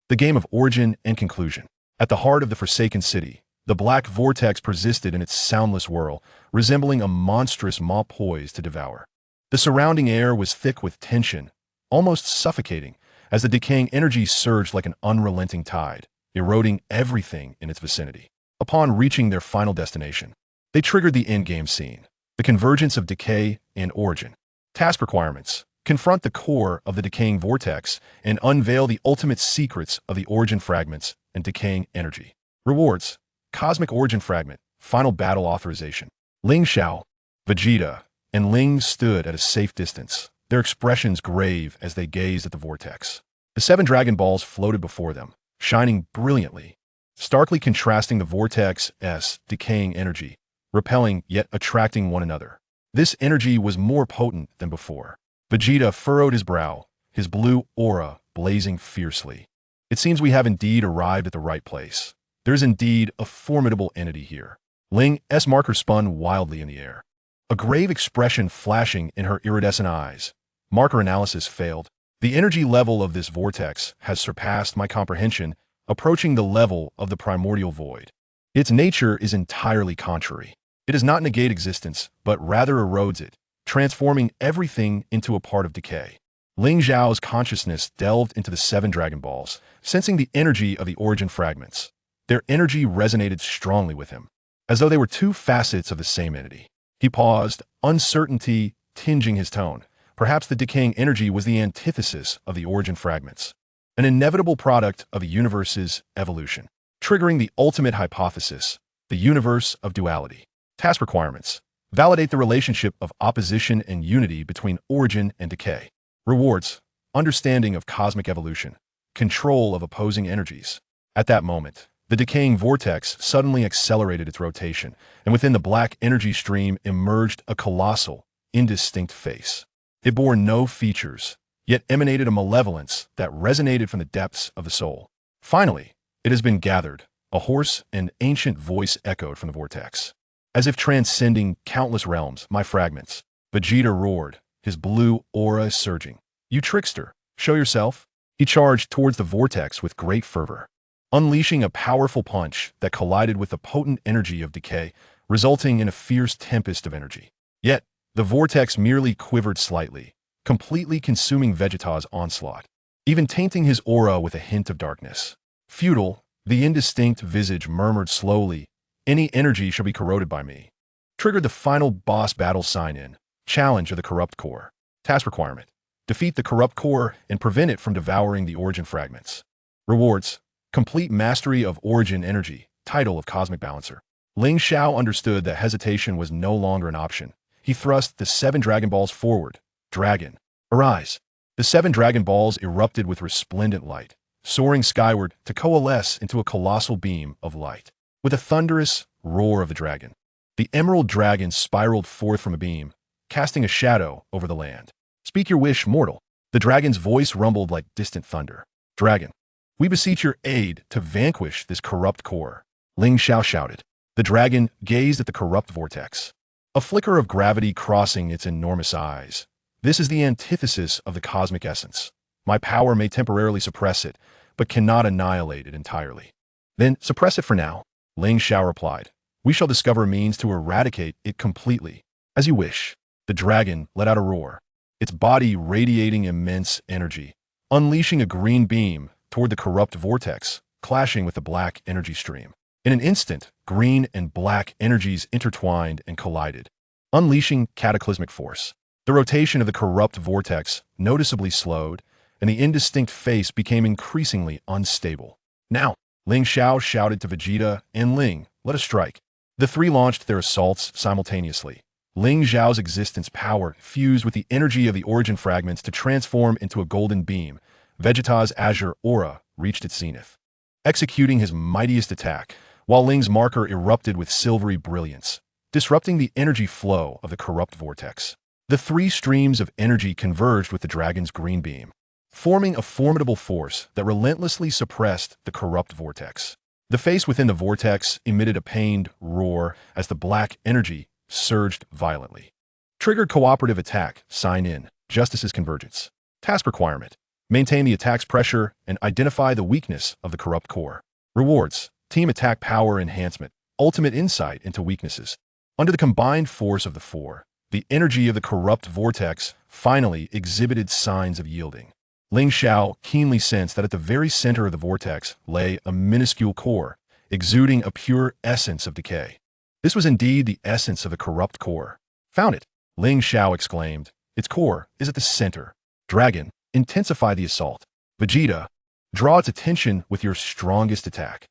The game of origin and conclusion. At the heart of the Forsaken City, the black vortex persisted in its soundless whirl, resembling a monstrous maw poised to devour. The surrounding air was thick with tension, almost suffocating, as the decaying energy surged like an unrelenting tide, eroding everything in its vicinity. Upon reaching their final destination, they triggered the endgame scene, the convergence of decay and origin. Task requirements: confront the core of the decaying vortex and unveil the ultimate secrets of the origin fragments and decaying energy. Rewards: Cosmic Origin Fragment, Final Battle Authorization. Ling Xiao, Vegeta, and Ling stood at a safe distance, their expressions grave as they gazed at the vortex. The 7 Dragon Balls floated before them, shining brilliantly, starkly contrasting the vortex's decaying energy, repelling yet attracting one another. This energy was more potent than before. Vegeta furrowed his brow, his blue aura blazing fiercely. It seems we have indeed arrived at the right place. There is indeed a formidable entity here. Ling's marker spun wildly in the air, a grave expression flashing in her iridescent eyes. Marker analysis failed. The energy level of this vortex has surpassed my comprehension, approaching the level of the primordial void. Its nature is entirely contrary. It does not negate existence, but rather erodes it, transforming everything into a part of decay. Ling Xiao's consciousness delved into the 7 Dragon Balls, sensing the energy of the origin fragments. Their energy resonated strongly with him, as though they were 2 facets of the same entity. He paused, uncertainty tinging his tone. Perhaps the decaying energy was the antithesis of the origin fragments, an inevitable product of the universe's evolution, triggering the ultimate hypothesis, the universe of duality. Task requirements: validate the relationship of opposition and unity between origin and decay. Rewards: understanding of cosmic evolution, control of opposing energies. At that moment, the decaying vortex suddenly accelerated its rotation, and within the black energy stream emerged a colossal, indistinct face. It bore no features, yet emanated a malevolence that resonated from the depths of the soul. Finally, it has been gathered, a hoarse and ancient voice echoed from the vortex. As if transcending countless realms, my fragments, Vegeta roared, his blue aura surging. You trickster, show yourself. He charged towards the vortex with great fervor, unleashing a powerful punch that collided with the potent energy of decay, resulting in a fierce tempest of energy. Yet, the vortex merely quivered slightly, completely consuming Vegeta's onslaught, even tainting his aura with a hint of darkness. Futile, the indistinct visage murmured slowly, any energy shall be corroded by me. Triggered the final boss battle sign-in, challenge of the corrupt core. Task requirement: defeat the corrupt core and prevent it from devouring the origin fragments. Rewards: complete mastery of origin energy, title of cosmic balancer. Ling Xiao understood that hesitation was no longer an option. He thrust the 7 Dragon Balls forward. Dragon, arise. The 7 Dragon Balls erupted with resplendent light, soaring skyward to coalesce into a colossal beam of light. With a thunderous roar of the dragon, the emerald dragon spiraled forth from a beam, casting a shadow over the land. Speak your wish, mortal. The dragon's voice rumbled like distant thunder. Dragon, we beseech your aid to vanquish this corrupt core. Ling Xiao shouted. The dragon gazed at the corrupt vortex, a flicker of gravity crossing its enormous eyes. This is the antithesis of the cosmic essence. My power may temporarily suppress it, but cannot annihilate it entirely. Then suppress it for now, Ling Xiao replied. We shall discover a means to eradicate it completely. As you wish. The dragon let out a roar, its body radiating immense energy, unleashing a green beam toward the corrupt vortex, clashing with the black energy stream. In an instant, green and black energies intertwined and collided, unleashing cataclysmic force. The rotation of the corrupt vortex noticeably slowed, and the indistinct face became increasingly unstable. Now, Ling Xiao shouted to Vegeta and Ling, let us strike. The 3 launched their assaults simultaneously, Ling Xiao's existence power fused with the energy of the origin fragments to transform into a golden beam. Vegeta's azure aura reached its zenith, executing his mightiest attack, while Ling's marker erupted with silvery brilliance, disrupting the energy flow of the corrupt vortex. The three streams of energy converged with the dragon's green beam, forming a formidable force that relentlessly suppressed the corrupt vortex. The face within the vortex emitted a pained roar as the black energy surged violently. Triggered cooperative attack, sign in, Justice's convergence. Task requirement, maintain the attack's pressure and identify the weakness of the corrupt core. Rewards, team attack power enhancement, ultimate insight into weaknesses. Under the combined force of the four, the energy of the corrupt vortex finally exhibited signs of yielding. Ling Xiao keenly sensed that at the very center of the vortex lay a minuscule core, exuding a pure essence of decay. This was indeed the essence of the corrupt core. Found it, Ling Xiao exclaimed. Its core is at the center. Dragon, intensify the assault. Vegeta, draw its attention with your strongest attack.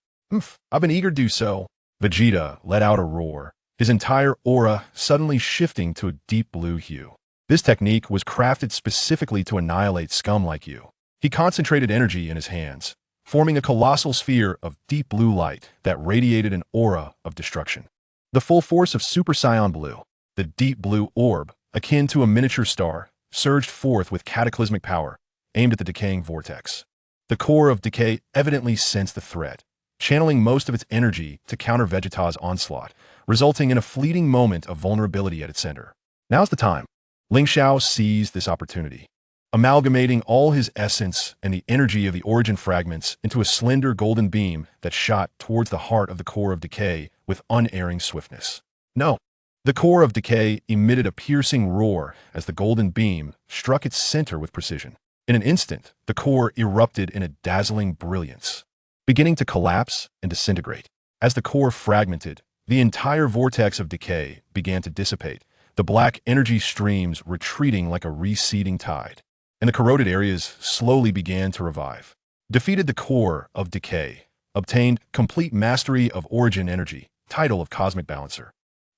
I've been eager to do so. Vegeta let out a roar, his entire aura suddenly shifting to a deep blue hue. This technique was crafted specifically to annihilate scum like you. He concentrated energy in his hands, forming a colossal sphere of deep blue light that radiated an aura of destruction. The full force of Super Saiyan Blue, the deep blue orb, akin to a miniature star, surged forth with cataclysmic power, aimed at the decaying vortex. The core of decay evidently sensed the threat, channeling most of its energy to counter Vegeta's onslaught, resulting in a fleeting moment of vulnerability at its center. Now's the time. Ling Xiao seized this opportunity, amalgamating all his essence and the energy of the origin fragments into a slender golden beam that shot towards the heart of the core of decay with unerring swiftness. No. The core of decay emitted a piercing roar as the golden beam struck its center with precision. In an instant, the core erupted in a dazzling brilliance, beginning to collapse and disintegrate. As the core fragmented, the entire vortex of decay began to dissipate, the black energy streams retreating like a receding tide, and the corroded areas slowly began to revive. Defeated the core of decay, obtained complete mastery of origin energy, title of Cosmic Balancer.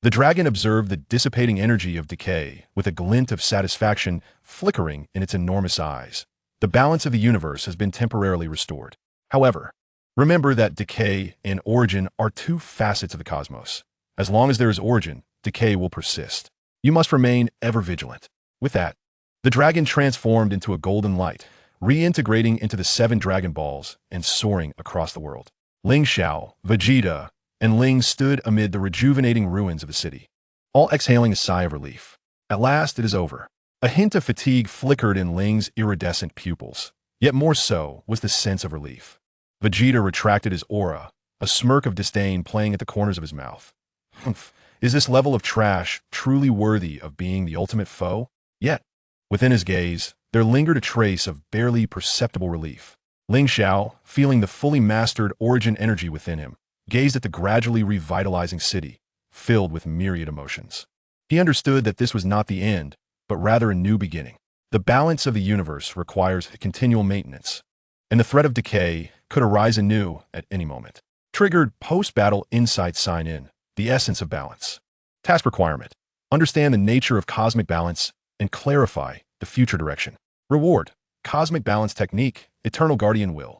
The dragon observed the dissipating energy of decay with a glint of satisfaction flickering in its enormous eyes. The balance of the universe has been temporarily restored. However, remember that decay and origin are two facets of the cosmos. As long as there is origin, decay will persist. You must remain ever vigilant. With that, the dragon transformed into a golden light, reintegrating into the 7 Dragon Balls and soaring across the world. Ling Xiao, Vegeta, and Ling stood amid the rejuvenating ruins of the city, all exhaling a sigh of relief. At last it is over. A hint of fatigue flickered in Ling's iridescent pupils, yet more so was the sense of relief. Vegeta retracted his aura, a smirk of disdain playing at the corners of his mouth. Humph. Is this level of trash truly worthy of being the ultimate foe? Yet, within his gaze, there lingered a trace of barely perceptible relief. Ling Xiao, feeling the fully mastered origin energy within him, gazed at the gradually revitalizing city, filled with myriad emotions. He understood that this was not the end, but rather a new beginning. The balance of the universe requires continual maintenance, and the threat of decay could arise anew at any moment. Triggered post-battle insight sign in. The essence of balance. Task requirement, understand the nature of cosmic balance and clarify the future direction. Reward, cosmic balance technique, eternal guardian will.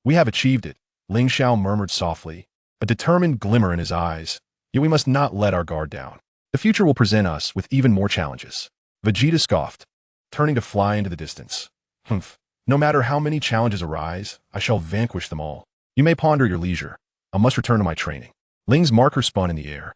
We have achieved it, Ling Xiao murmured softly, a determined glimmer in his eyes, yet we must not let our guard down. The future will present us with even more challenges. Vegeta scoffed, turning to fly into the distance. Humph, no matter how many challenges arise, I shall vanquish them all. You may ponder your leisure. I must return to my training. Ling's marker spun in the air,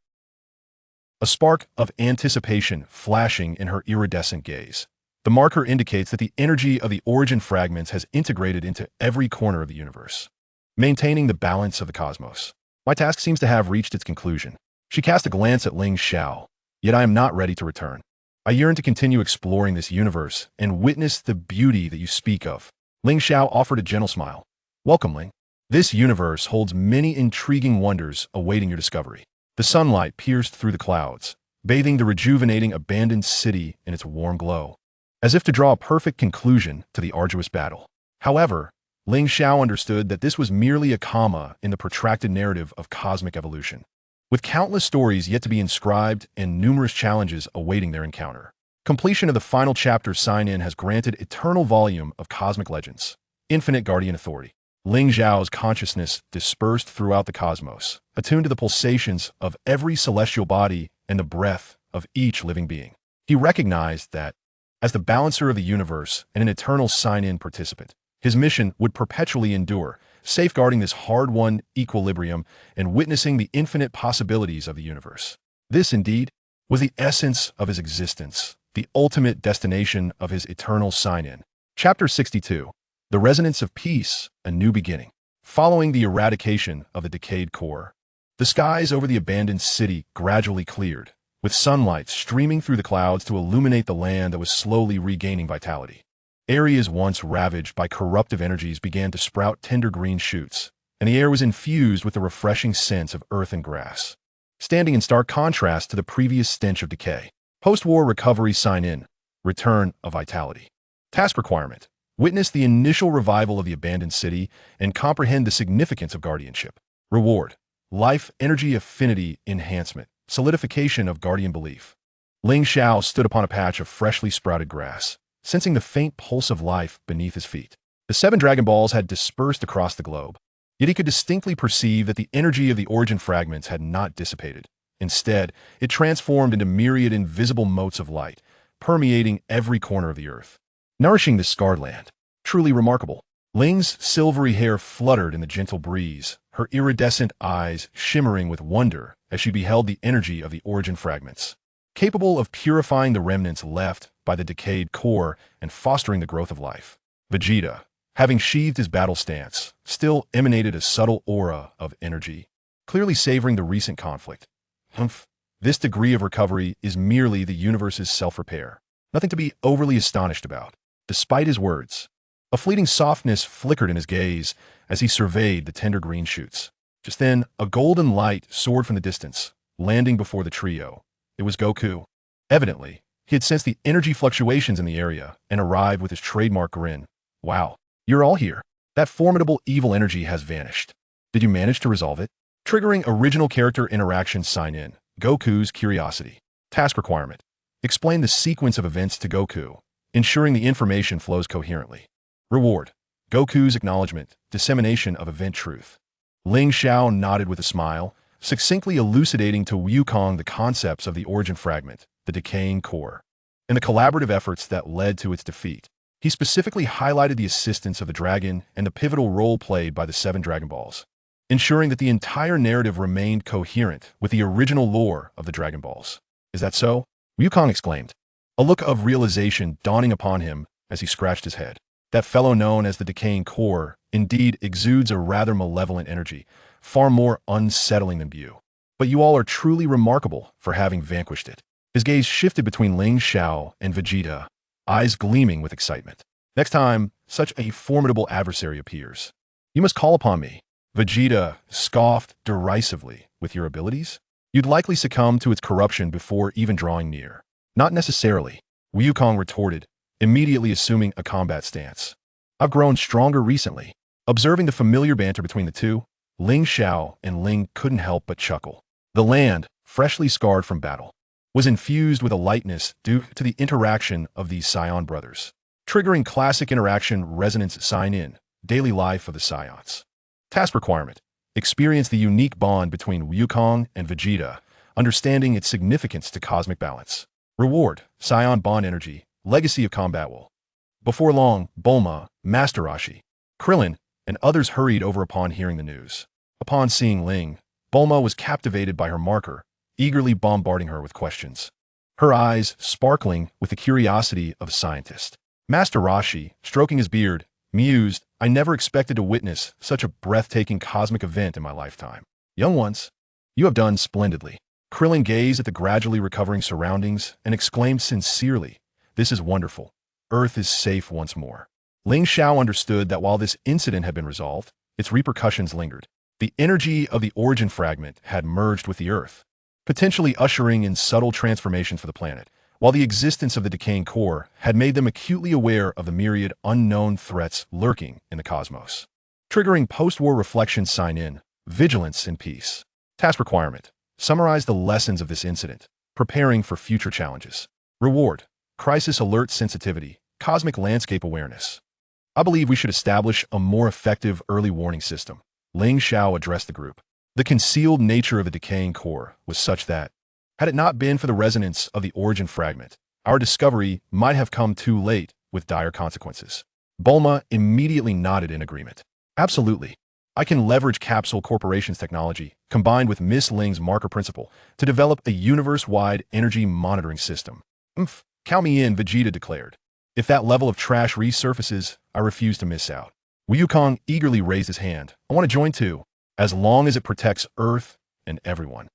a spark of anticipation flashing in her iridescent gaze. The marker indicates that the energy of the origin fragments has integrated into every corner of the universe, maintaining the balance of the cosmos. My task seems to have reached its conclusion. She cast a glance at Ling Xiao, yet I am not ready to return. I yearn to continue exploring this universe and witness the beauty that you speak of. Ling Xiao offered a gentle smile. Welcome, Ling. This universe holds many intriguing wonders awaiting your discovery. The sunlight pierced through the clouds, bathing the rejuvenating abandoned city in its warm glow, as if to draw a perfect conclusion to the arduous battle. However, Ling Xiao understood that this was merely a comma in the protracted narrative of cosmic evolution. with countless stories yet to be inscribed and numerous challenges awaiting their encounter. Completion of the final chapter sign-in has granted eternal volume of cosmic legends, infinite guardian authority. Ling Xiao's consciousness dispersed throughout the cosmos, attuned to the pulsations of every celestial body and the breath of each living being. He recognized that, as the balancer of the universe and an eternal sign-in participant, his mission would perpetually endure, safeguarding this hard-won equilibrium and witnessing the infinite possibilities of the universe. This, indeed, was the essence of his existence, the ultimate destination of his eternal sign-in. Chapter 62. The Resonance of Peace, a New Beginning. Following the eradication of the decayed core, the skies over the abandoned city gradually cleared, with sunlight streaming through the clouds to illuminate the land that was slowly regaining vitality. Areas once ravaged by corruptive energies began to sprout tender green shoots, and the air was infused with the refreshing scents of earth and grass, standing in stark contrast to the previous stench of decay. Post-war recovery sign-in, return of vitality. Task requirement: witness the initial revival of the abandoned city and comprehend the significance of guardianship. Reward: life energy affinity enhancement, solidification of guardian belief. Ling Xiao stood upon a patch of freshly sprouted grass, sensing the faint pulse of life beneath his feet. The 7 Dragon Balls had dispersed across the globe, yet he could distinctly perceive that the energy of the origin fragments had not dissipated. Instead, it transformed into myriad invisible motes of light, permeating every corner of the earth, nourishing this scarred land. Truly remarkable. Ling's silvery hair fluttered in the gentle breeze, her iridescent eyes shimmering with wonder as she beheld the energy of the origin fragments, capable of purifying the remnants left by the decayed core and fostering the growth of life. Vegeta, having sheathed his battle stance, still emanated a subtle aura of energy, clearly savoring the recent conflict. This degree of recovery is merely the universe's self-repair, nothing to be overly astonished about. Despite his words, a fleeting softness flickered in his gaze as he surveyed the tender green shoots. Just then, a golden light soared from the distance, landing before the trio. It was Goku. Evidently, he had sensed the energy fluctuations in the area and arrived with his trademark grin. Wow, you're all here. That formidable evil energy has vanished. Did you manage to resolve it? Triggering original character interaction sign-in. Goku's curiosity. Task requirement: explain the sequence of events to Goku, ensuring the information flows coherently. Reward: Goku's acknowledgement, dissemination of event truth. Ling Xiao nodded with a smile, succinctly elucidating to Wukong the concepts of the origin fragment, the decaying core, and the collaborative efforts that led to its defeat. He specifically highlighted the assistance of the dragon and the pivotal role played by the 7 Dragon Balls, ensuring that the entire narrative remained coherent with the original lore of the Dragon Balls. Is that so? Wukong exclaimed, a look of realization dawning upon him as he scratched his head. That fellow known as the decaying core indeed exudes a rather malevolent energy, far more unsettling than Bu. But you all are truly remarkable for having vanquished it. His gaze shifted between Ling Xiao and Vegeta, eyes gleaming with excitement. Next time such a formidable adversary appears, you must call upon me. Vegeta scoffed derisively. With your abilities, you'd likely succumb to its corruption before even drawing near. Not necessarily, Wukong retorted, immediately assuming a combat stance. I've grown stronger recently. Observing the familiar banter between the two, Ling Xiao and Ling couldn't help but chuckle. The land, freshly scarred from battle, was infused with a lightness due to the interaction of these Saiyan brothers, triggering classic interaction resonance sign-in, daily life of the Saiyans. Task requirement: experience the unique bond between Wukong and Vegeta, understanding its significance to cosmic balance. Reward: Saiyan bond energy, legacy of combat will. Before long, Bulma, Master Roshi, Krillin, and others hurried over upon hearing the news. Upon seeing Ling, Bulma was captivated by her marker, eagerly bombarding her with questions, her eyes sparkling with the curiosity of a scientist. Master Roshi, stroking his beard, mused, I never expected to witness such a breathtaking cosmic event in my lifetime. Young ones, you have done splendidly. Krillin gazed at the gradually recovering surroundings and exclaimed sincerely, this is wonderful. Earth is safe once more. Ling Xiao understood that while this incident had been resolved, its repercussions lingered. The energy of the origin fragment had merged with the Earth, potentially ushering in subtle transformations for the planet, while the existence of the decaying core had made them acutely aware of the myriad unknown threats lurking in the cosmos. Triggering post-war reflection sign-in, vigilance and peace. Task requirement: Summarize the lessons of this incident, preparing for future challenges. Reward: crisis alert sensitivity, cosmic landscape awareness. I believe we should establish a more effective early warning system. Ling Xiao addressed the group. The concealed nature of the decaying core was such that, had it not been for the resonance of the origin fragment, our discovery might have come too late with dire consequences. Bulma immediately nodded in agreement. Absolutely. I can leverage Capsule Corporation's technology, combined with Miss Ling's marker principle, to develop a universe-wide energy monitoring system. Count me in, Vegeta declared. If that level of trash resurfaces, I refuse to miss out. Wukong eagerly raised his hand. I want to join too, as long as it protects Earth and everyone.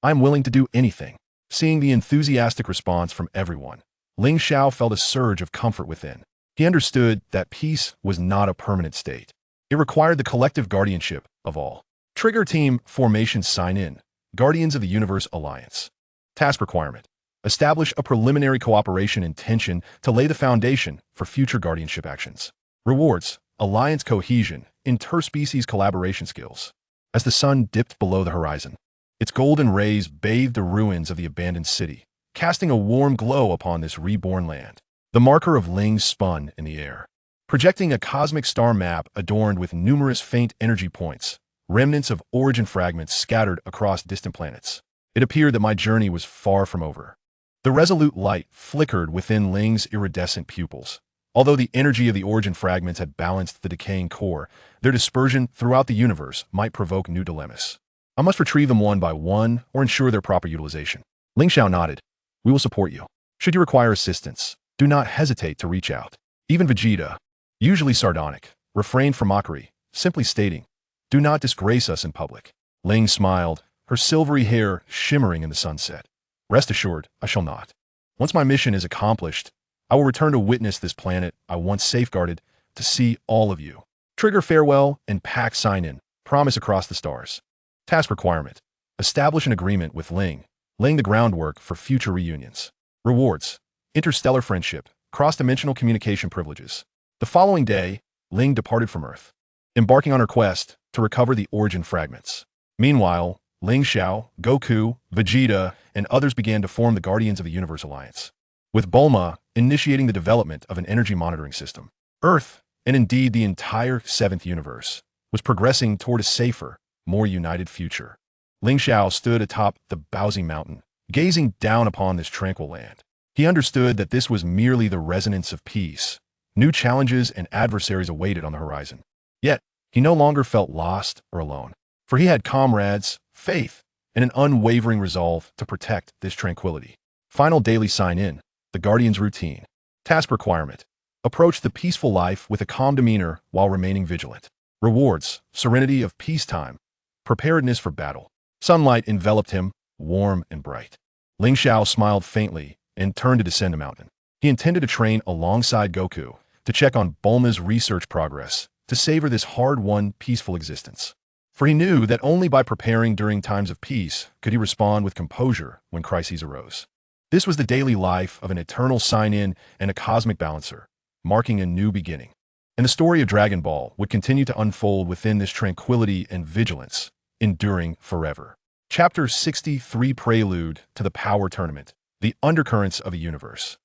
I'm willing to do anything. Seeing the enthusiastic response from everyone, Ling Xiao felt a surge of comfort within. He understood that peace was not a permanent state. It required the collective guardianship of all. Trigger Team Formation Sign In. Guardians of the Universe Alliance. Task requirement: establish a preliminary cooperation intention to lay the foundation for future guardianship actions. Rewards: alliance cohesion, interspecies collaboration skills. As the sun dipped below the horizon, its golden rays bathed the ruins of the abandoned city, casting a warm glow upon this reborn land. The marker of Ling spun in the air, projecting a cosmic star map adorned with numerous faint energy points, remnants of origin fragments scattered across distant planets. It appeared that my journey was far from over. The resolute light flickered within Ling's iridescent pupils. Although the energy of the origin fragments had balanced the decaying core, their dispersion throughout the universe might provoke new dilemmas. I must retrieve them one by one or ensure their proper utilization. Ling Xiao nodded. We will support you. Should you require assistance, do not hesitate to reach out. Even Vegeta, usually sardonic, refrained from mockery, simply stating, do not disgrace us in public. Ling smiled, her silvery hair shimmering in the sunset. Rest assured, I shall not. Once my mission is accomplished, I will return to witness this planet I once safeguarded, to see all of you. Trigger farewell and pack sign in. Promise across the stars. Task requirement: establish an agreement with Ling, laying the groundwork for future reunions. Rewards: interstellar friendship, cross-dimensional communication privileges. The following day, Ling departed from Earth, embarking on her quest to recover the origin fragments. Meanwhile, Ling Xiao, Goku, Vegeta, and others began to form the Guardians of the Universe Alliance, with Bulma initiating the development of an energy monitoring system. Earth, and indeed the entire seventh universe, was progressing toward a safer, more united future. Ling Xiao stood atop the Paozi mountain, gazing down upon this tranquil land. He understood that this was merely the resonance of peace. New challenges and adversaries awaited on the horizon. Yet, he no longer felt lost or alone, for he had comrades, faith, and an unwavering resolve to protect this tranquility. Final daily sign-in, the Guardian's routine. Task requirement: approach the peaceful life with a calm demeanor while remaining vigilant. Rewards: serenity of peacetime, preparedness for battle. Sunlight enveloped him, warm and bright. Ling Xiao smiled faintly and turned to descend a mountain. He intended to train alongside Goku, to check on Bulma's research progress, to savor this hard-won, peaceful existence. For he knew that only by preparing during times of peace could he respond with composure when crises arose. This was the daily life of an eternal sign-in and a cosmic balancer, marking a new beginning. And the story of Dragon Ball would continue to unfold within this tranquility and vigilance, enduring forever. Chapter 63: Prelude to the Power Tournament, the Undercurrents of the Universe.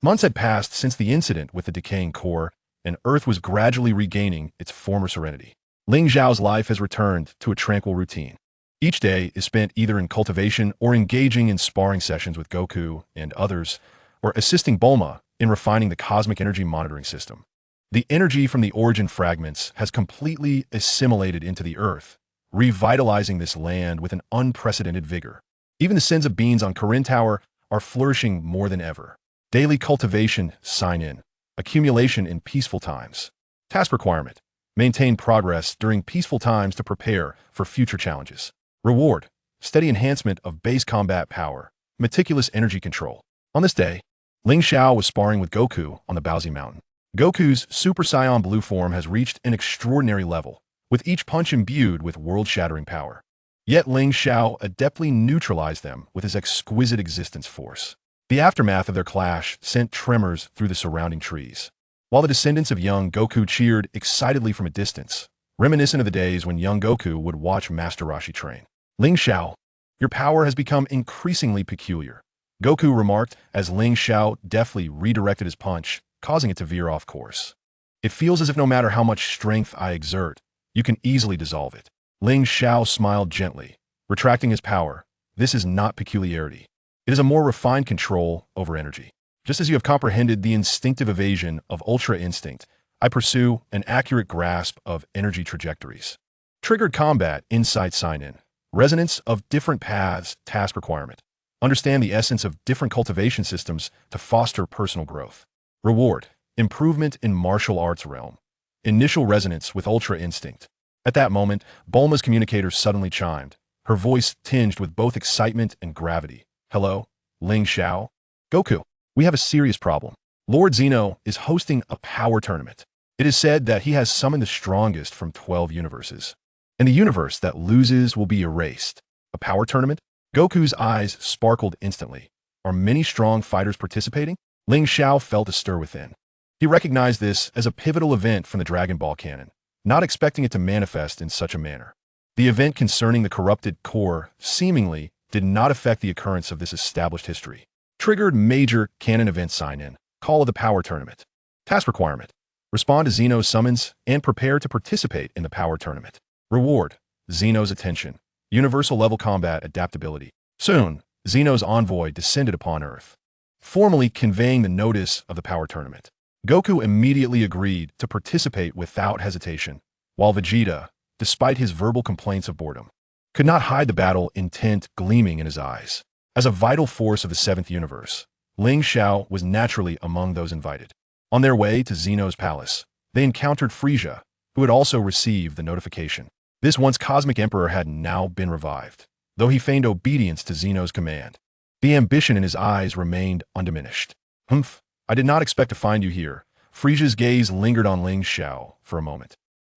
Months had passed since the incident with the decaying core, and Earth was gradually regaining its former serenity. Ling Xiao's life has returned to a tranquil routine. Each day is spent either in cultivation or engaging in sparring sessions with Goku and others, or assisting Bulma in refining the cosmic energy monitoring system. The energy from the origin fragments has completely assimilated into the Earth, revitalizing this land with an unprecedented vigor. Even the sins of beings on Corinne Tower are flourishing more than ever. Daily cultivation sign in. Accumulation in peaceful times. Task requirement: maintain progress during peaceful times to prepare for future challenges. Reward: steady enhancement of base combat power, meticulous energy control. On this day, Ling Xiao was sparring with Goku on the Paozi Mountain. Goku's Super Saiyan Blue form has reached an extraordinary level, with each punch imbued with world-shattering power. Yet Ling Xiao adeptly neutralized them with his exquisite existence force. The aftermath of their clash sent tremors through the surrounding trees, while the descendants of young Goku cheered excitedly from a distance, reminiscent of the days when young Goku would watch Master Roshi train. Ling Xiao, Your power has become increasingly peculiar. Goku remarked as Ling Xiao deftly redirected his punch, causing it to veer off course. It feels as if no matter how much strength I exert, you can easily dissolve it. Ling Xiao smiled gently, retracting his power. This is not peculiarity. It is a more refined control over energy. Just as you have comprehended the instinctive evasion of Ultra Instinct, I pursue an accurate grasp of energy trajectories. Triggered Combat Insight Sign-In. Resonance of different paths, task requirement. Understand the essence of different cultivation systems to foster personal growth. Reward. Improvement in martial arts realm. Initial resonance with Ultra Instinct. At that moment, Bulma's communicator suddenly chimed, her voice tinged with both excitement and gravity. Hello, Ling Xiao? Goku, we have a serious problem. Lord Zeno is hosting a power tournament. It is said that he has summoned the strongest from 12 universes. And the universe that loses will be erased. A power tournament? Goku's eyes sparkled instantly. Are many strong fighters participating? Ling Xiao felt a stir within. He recognized this as a pivotal event from the Dragon Ball canon, not expecting it to manifest in such a manner. The event concerning the corrupted core seemingly did not affect the occurrence of this established history. Triggered major canon event sign-in. Call of the power tournament. Task requirement. Respond to Zeno's summons and prepare to participate in the power tournament. Reward. Zeno's attention. Universal level combat adaptability. Soon, Zeno's envoy descended upon Earth, formally conveying the notice of the power tournament. Goku immediately agreed to participate without hesitation, while Vegeta, despite his verbal complaints of boredom, could not hide the battle intent gleaming in his eyes. As a vital force of the seventh universe, Ling Xiao was naturally among those invited. On their way to Zeno's palace, they encountered Frieza, who had also received the notification. This once cosmic emperor had now been revived, though he feigned obedience to Zeno's command. The ambition in his eyes remained undiminished. Humph, I did not expect to find you here. Frieza's gaze lingered on Ling Xiao for a moment.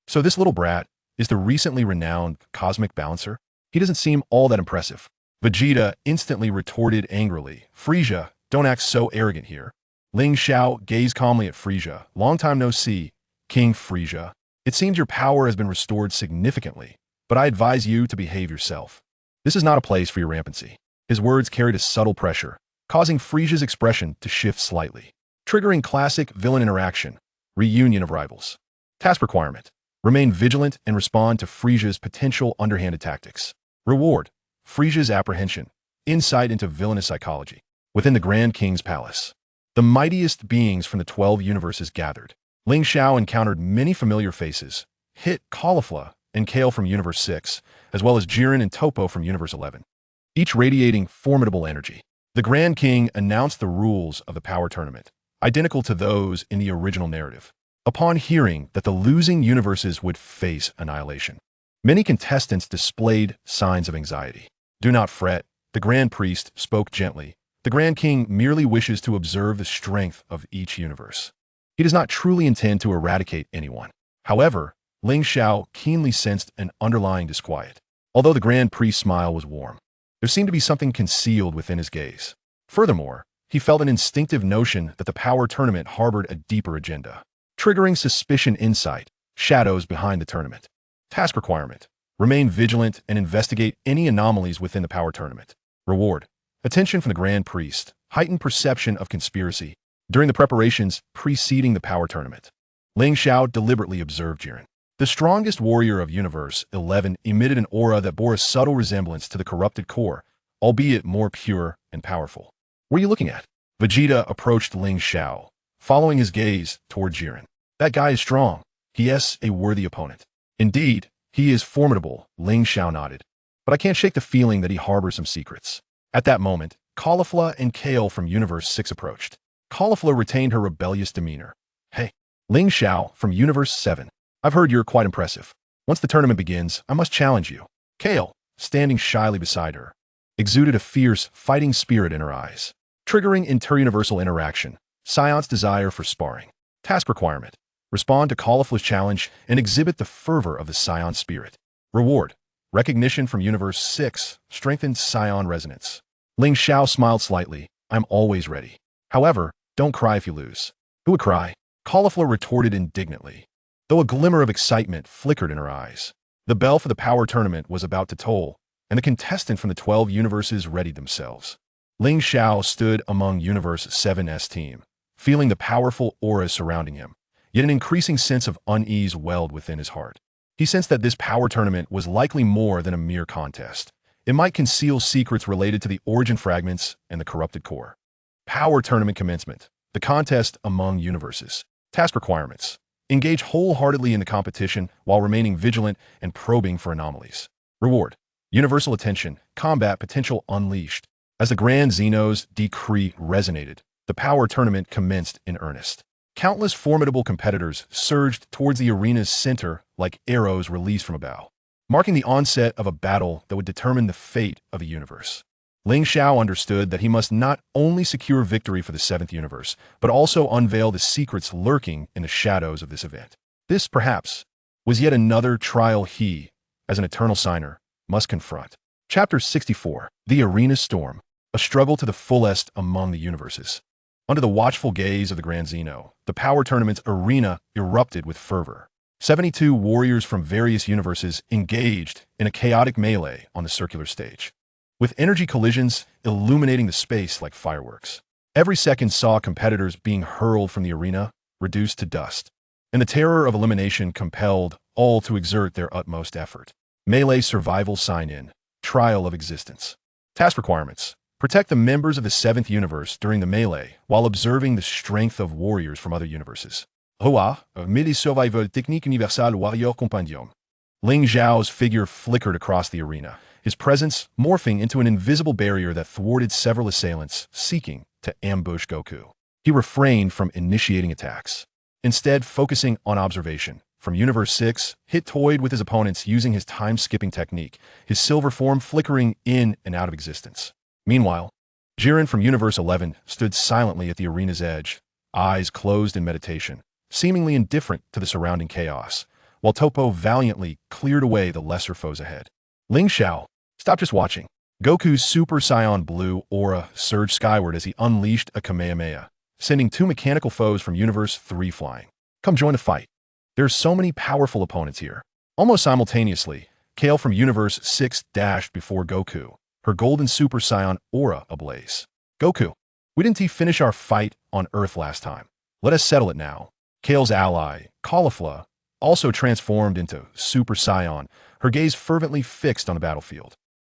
So this little brat is the recently renowned cosmic balancer? He doesn't seem all that impressive. Vegeta instantly retorted angrily. Frieza, don't act so arrogant here. Ling Xiao gazed calmly at Frieza. Long time no see, King Frieza. It seems your power has been restored significantly, but I advise you to behave yourself. This is not a place for your rampancy. His words carried a subtle pressure, causing Frieza's expression to shift slightly. Triggering classic villain interaction. Reunion of rivals. Task requirement. Remain vigilant and respond to Frieza's potential underhanded tactics. Reward. Frieza's apprehension. Insight into villainous psychology. Within the Grand King's palace, the mightiest beings from the 12 universes gathered. Ling Xiao encountered many familiar faces, Hit, Caulifla, and Kale from Universe 6, as well as Jiren and Topo from Universe 11, each radiating formidable energy. The Grand King announced the rules of the power tournament, identical to those in the original narrative. Upon hearing that the losing universes would face annihilation, many contestants displayed signs of anxiety. Do not fret, the Grand Priest spoke gently. The Grand King merely wishes to observe the strength of each universe. He does not truly intend to eradicate anyone. However, Ling Xiao keenly sensed an underlying disquiet. Although the Grand Priest's smile was warm, there seemed to be something concealed within his gaze. Furthermore, he felt an instinctive notion that the power tournament harbored a deeper agenda, triggering suspicion insight, shadows behind the tournament. Task requirement. Remain vigilant and investigate any anomalies within the power tournament. Reward. Attention from the Grand Priest. Heightened perception of conspiracy. During the preparations preceding the power tournament, Ling Xiao deliberately observed Jiren. The strongest warrior of Universe 11 emitted an aura that bore a subtle resemblance to the corrupted core, albeit more pure and powerful. What are you looking at? Vegeta approached Ling Xiao, following his gaze toward Jiren. That guy is strong. He is a worthy opponent. Indeed, he is formidable, Ling Xiao nodded. But I can't shake the feeling that he harbors some secrets. At that moment, Caulifla and Kale from Universe 6 approached. Caulifla retained her rebellious demeanor. Hey, Ling Xiao from Universe 7. I've heard you're quite impressive. Once the tournament begins, I must challenge you. Kale, standing shyly beside her, exuded a fierce, fighting spirit in her eyes, triggering interuniversal interaction, Saiyan's desire for sparring. Task requirement. Respond to Caulifla's challenge and exhibit the fervor of the Saiyan spirit. Reward. Recognition from Universe 6 strengthens Saiyan resonance. Ling Xiao smiled slightly. I'm always ready. However, don't cry if you lose. Who would cry? Caulifla retorted indignantly, though a glimmer of excitement flickered in her eyes. The bell for the power tournament was about to toll, and the contestant from the 12 universes readied themselves. Ling Xiao stood among Universe 7's team, feeling the powerful aura surrounding him, yet an increasing sense of unease welled within his heart. He sensed that this power tournament was likely more than a mere contest. It might conceal secrets related to the origin fragments and the corrupted core. Power tournament commencement. The contest among universes. Task requirements. Engage wholeheartedly in the competition while remaining vigilant and probing for anomalies. Reward. Universal attention. Combat potential unleashed. As the Grand Zeno's decree resonated, the power tournament commenced in earnest. Countless formidable competitors surged towards the arena's center like arrows released from a bow, marking the onset of a battle that would determine the fate of a universe. Ling Xiao understood that he must not only secure victory for the 7th universe, but also unveil the secrets lurking in the shadows of this event. This, perhaps, was yet another trial he, as an eternal signer, must confront. Chapter 64. The Arena Storm. A struggle to the fullest among the universes. Under the watchful gaze of the Grand Zeno, the power tournament's arena erupted with fervor. 72 warriors from various universes engaged in a chaotic melee on the circular stage, with energy collisions illuminating the space like fireworks. Every second saw competitors being hurled from the arena, reduced to dust, and the terror of elimination compelled all to exert their utmost effort. Melee survival sign-in. Trial of existence. Task requirements. Protect the members of the 7th universe during the melee while observing the strength of warriors from other universes. Hoa, midi survival technique universelle warrior compendium. Ling Xiao's figure flickered across the arena, his presence morphing into an invisible barrier that thwarted several assailants seeking to ambush Goku. He refrained from initiating attacks, instead focusing on observation. From Universe 6, Hit toyed with his opponents using his time-skipping technique, his silver form flickering in and out of existence. Meanwhile, Jiren from Universe 11 stood silently at the arena's edge, eyes closed in meditation, seemingly indifferent to the surrounding chaos, while Toppo valiantly cleared away the lesser foes ahead. Ling Xiao, stop just watching. Goku's Super Saiyan Blue aura surged skyward as he unleashed a Kamehameha, sending 2 mechanical foes from Universe 3 flying. Come join the fight. There are so many powerful opponents here. Almost simultaneously, Kale from Universe 6 dashed before Goku, her golden Super Saiyan aura ablaze. Goku, we didn't finish our fight on Earth last time. Let us settle it now. Kale's ally, Caulifla, also transformed into Super Saiyan, her gaze fervently fixed on the battlefield.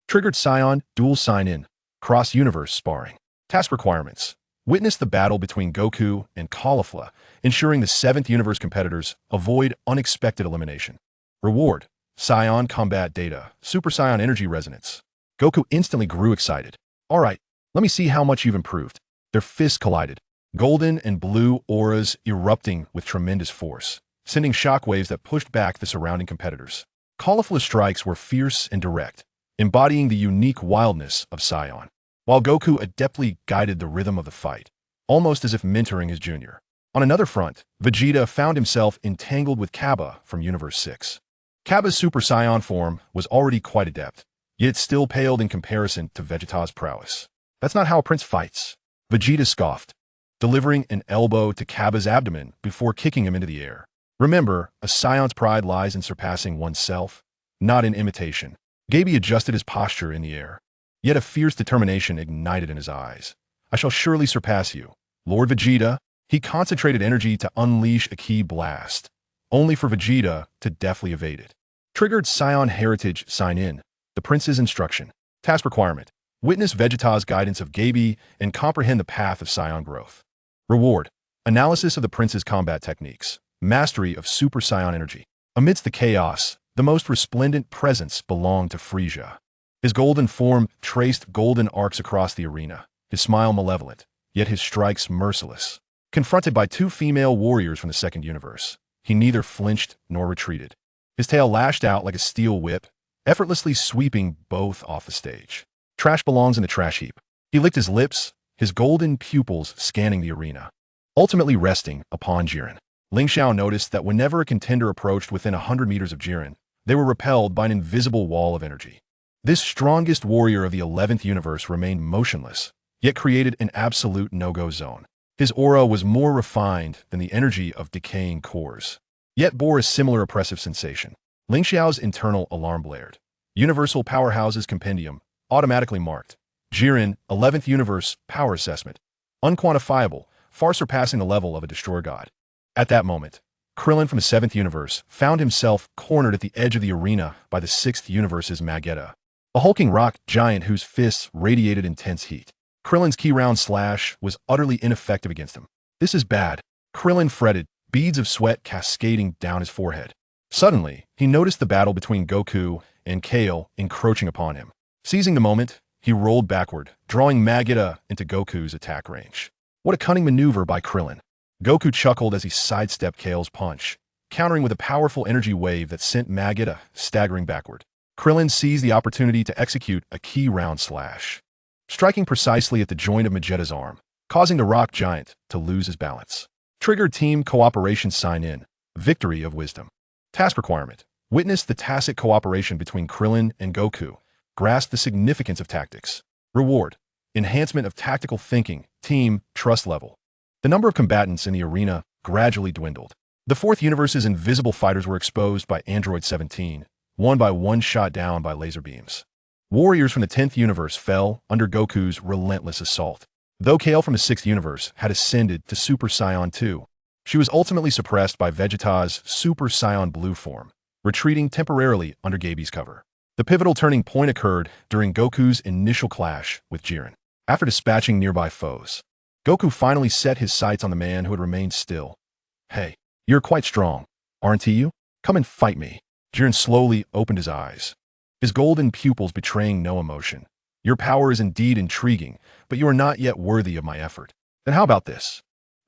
Triggered Saiyan, dual sign-in, cross-universe sparring. Task requirements. Witness the battle between Goku and Caulifla, ensuring the 7th universe competitors avoid unexpected elimination. Reward. Saiyan combat data, Super Saiyan energy resonance. Goku instantly grew excited. All right, let me see how much you've improved. Their fists collided, golden and blue auras erupting with tremendous force, sending shockwaves that pushed back the surrounding competitors. Caulifla's strikes were fierce and direct, embodying the unique wildness of Saiyan, while Goku adeptly guided the rhythm of the fight, almost as if mentoring his junior. On another front, Vegeta found himself entangled with Cabba from Universe 6. Cabba's Super Saiyan form was already quite adept, yet it still paled in comparison to Vegeta's prowess. That's not how a prince fights. Vegeta scoffed, delivering an elbow to Cabba's abdomen before kicking him into the air. Remember, a Scion's pride lies in surpassing oneself, not in imitation. Gaby adjusted his posture in the air, yet a fierce determination ignited in his eyes. I shall surely surpass you, Lord Vegeta. He concentrated energy to unleash a key blast, only for Vegeta to deftly evade it. Triggered Scion Heritage sign-in. The prince's instruction. Task requirement. Witness Vegeta's guidance of Gaby and comprehend the path of Scion growth. Reward. Analysis of the prince's combat techniques. Mastery of Super Saiyan energy. Amidst the chaos, the most resplendent presence belonged to Frieza. His golden form traced golden arcs across the arena, his smile malevolent, yet his strikes merciless. Confronted by 2 female warriors from the 2nd universe, he neither flinched nor retreated. His tail lashed out like a steel whip, effortlessly sweeping both off the stage. Trash belongs in the trash heap. He licked his lips, his golden pupils scanning the arena, ultimately resting upon Jiren. Ling Xiao noticed that whenever a contender approached within 100 meters of Jiren, they were repelled by an invisible wall of energy. This strongest warrior of the 11th universe remained motionless, yet created an absolute no-go zone. His aura was more refined than the energy of decaying cores, yet bore a similar oppressive sensation. Ling Xiao's internal alarm blared. Universal Powerhouses Compendium, automatically marked. Jiren, 11th Universe, Power Assessment. Unquantifiable, far surpassing the level of a destroyer god. At that moment, Krillin from the 7th Universe found himself cornered at the edge of the arena by the 6th Universe's Magetta, a hulking rock giant whose fists radiated intense heat. Krillin's key round slash was utterly ineffective against him. This is bad. Krillin fretted, beads of sweat cascading down his forehead. Suddenly, he noticed the battle between Goku and Kale encroaching upon him. Seizing the moment, he rolled backward, drawing Magetta into Goku's attack range. What a cunning maneuver by Krillin. Goku chuckled as he sidestepped Kale's punch, countering with a powerful energy wave that sent Magetta staggering backward. Krillin seized the opportunity to execute a key round slash, striking precisely at the joint of Magetta's arm, causing the rock giant to lose his balance. Triggered Team Cooperation Sign In. Victory of Wisdom. Task Requirement. Witness the tacit cooperation between Krillin and Goku. Grasp the significance of tactics. Reward. Enhancement of tactical thinking. Team Trust Level. The number of combatants in the arena gradually dwindled. The 4th Universe's invisible fighters were exposed by Android 17, one by one shot down by laser beams. Warriors from the 10th Universe fell under Goku's relentless assault. Though Kale from the 6th Universe had ascended to Super Saiyan 2, she was ultimately suppressed by Vegeta's Super Saiyan Blue form, retreating temporarily under Gaby's cover. The pivotal turning point occurred during Goku's initial clash with Jiren. After dispatching nearby foes, Goku finally set his sights on the man who had remained still. "Hey, you're quite strong, aren't you? Come and fight me." Jiren slowly opened his eyes, his golden pupils betraying no emotion. "Your power is indeed intriguing, but you are not yet worthy of my effort. Then how about this?"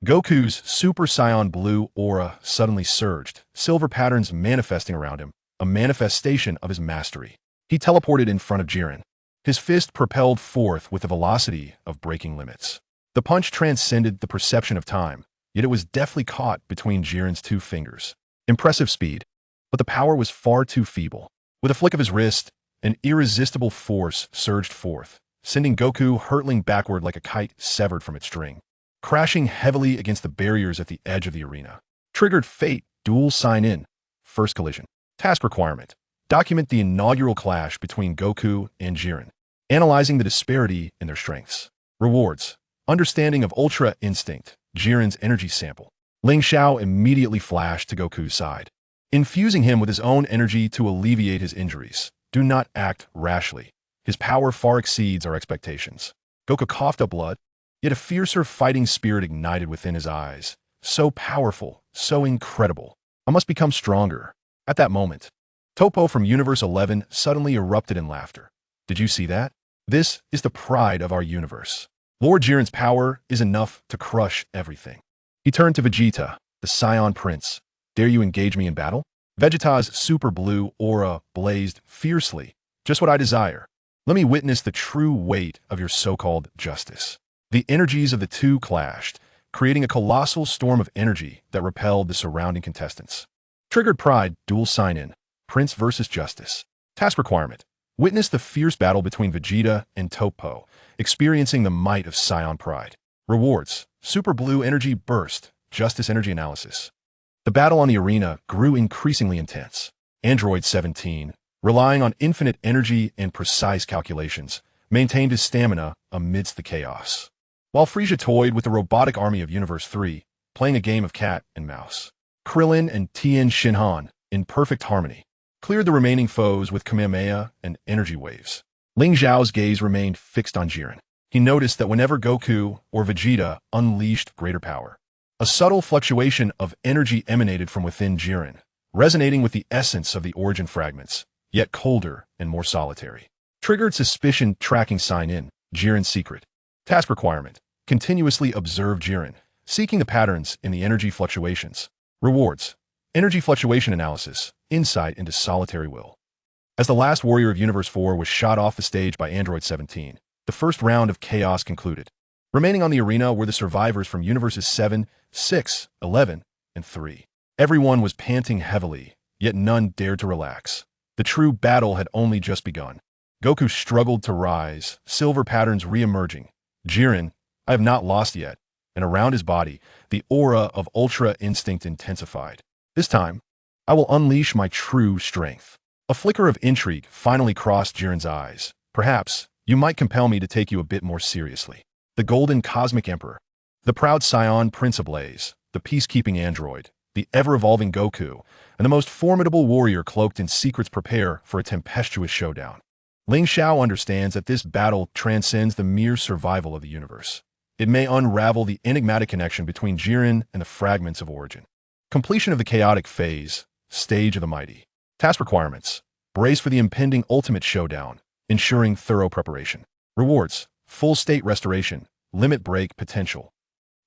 Goku's Super Saiyan Blue aura suddenly surged, silver patterns manifesting around him, a manifestation of his mastery. He teleported in front of Jiren, his fist propelled forth with the velocity of breaking limits. The punch transcended the perception of time, yet it was deftly caught between Jiren's 2 fingers. Impressive speed, but the power was far too feeble. With a flick of his wrist, an irresistible force surged forth, sending Goku hurtling backward like a kite severed from its string, crashing heavily against the barriers at the edge of the arena. Triggered Fate Duel Sign In. First Collision. Task Requirement. Document the inaugural clash between Goku and Jiren, analyzing the disparity in their strengths. Rewards. Understanding of Ultra Instinct, Jiren's energy sample. Ling Xiao immediately flashed to Goku's side, infusing him with his own energy to alleviate his injuries. Do not act rashly. His power far exceeds our expectations. Goku coughed up blood, yet a fiercer fighting spirit ignited within his eyes. So powerful, so incredible. I must become stronger. At that moment, Topo from Universe 11 suddenly erupted in laughter. Did you see that? This is the pride of our universe. Lord Jiren's power is enough to crush everything. He turned to Vegeta, the Saiyan Prince. Dare you engage me in battle? Vegeta's super blue aura blazed fiercely. Just what I desire. Let me witness the true weight of your so-called justice. The energies of the two clashed, creating a colossal storm of energy that repelled the surrounding contestants. Triggered Pride Duel Sign In. Prince versus Justice. Task Requirement. Witness the fierce battle between Vegeta and Topo, experiencing the might of Saiyan Pride. Rewards. Super Blue Energy Burst. Justice Energy Analysis. The battle on the arena grew increasingly intense. Android 17, relying on infinite energy and precise calculations, maintained his stamina amidst the chaos, while Frieza toyed with the robotic army of Universe 3, playing a game of cat and mouse. Krillin and Tien Shinhan, in perfect harmony, cleared the remaining foes with Kamehameha and energy waves. Ling Xiao's gaze remained fixed on Jiren. He noticed that whenever Goku or Vegeta unleashed greater power, a subtle fluctuation of energy emanated from within Jiren, resonating with the essence of the origin fragments, yet colder and more solitary. Triggered Suspicion Tracking Sign In. Jiren's Secret. Task Requirement. Continuously observe Jiren, seeking the patterns in the energy fluctuations. Rewards. Energy Fluctuation Analysis. Insight into Solitary Will. As the last warrior of Universe 4 was shot off the stage by Android 17, the first round of chaos concluded. Remaining on the arena were the survivors from Universes 7, 6, 11, and 3. Everyone was panting heavily, yet none dared to relax. The true battle had only just begun. Goku struggled to rise, silver patterns re-emerging. Jiren, I have not lost yet. And around his body, the aura of Ultra Instinct intensified. This time, I will unleash my true strength. A flicker of intrigue finally crossed Jiren's eyes. Perhaps, you might compel me to take you a bit more seriously. The Golden Cosmic Emperor. The proud Saiyan Prince ablaze. The peacekeeping android. The ever-evolving Goku. And the most formidable warrior cloaked in secrets prepare for a tempestuous showdown. Ling Xiao understands that this battle transcends the mere survival of the universe. It may unravel the enigmatic connection between Jiren and the fragments of origin. Completion of the chaotic phase. Stage of the mighty. Task requirements. Brace for the impending ultimate showdown, ensuring thorough preparation. Rewards. Full state restoration. Limit break potential.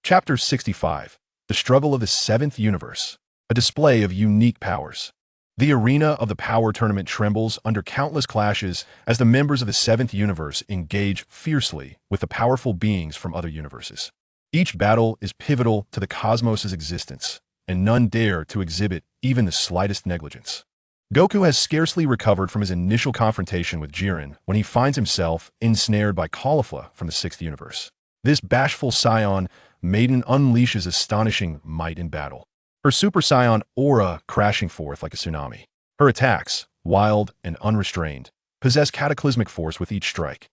Chapter 65. The Struggle of the Seventh Universe. A display of unique powers. The arena of the power tournament trembles under countless clashes as the members of the Seventh Universe engage fiercely with the powerful beings from other universes. Each battle is pivotal to the cosmos' existence, and none dare to exhibit even the slightest negligence. Goku has scarcely recovered from his initial confrontation with Jiren when he finds himself ensnared by Caulifla from the Sixth Universe. This bashful Saiyan maiden unleashes astonishing might in battle, her Super Saiyan aura crashing forth like a tsunami. Her attacks, wild and unrestrained, possess cataclysmic force with each strike.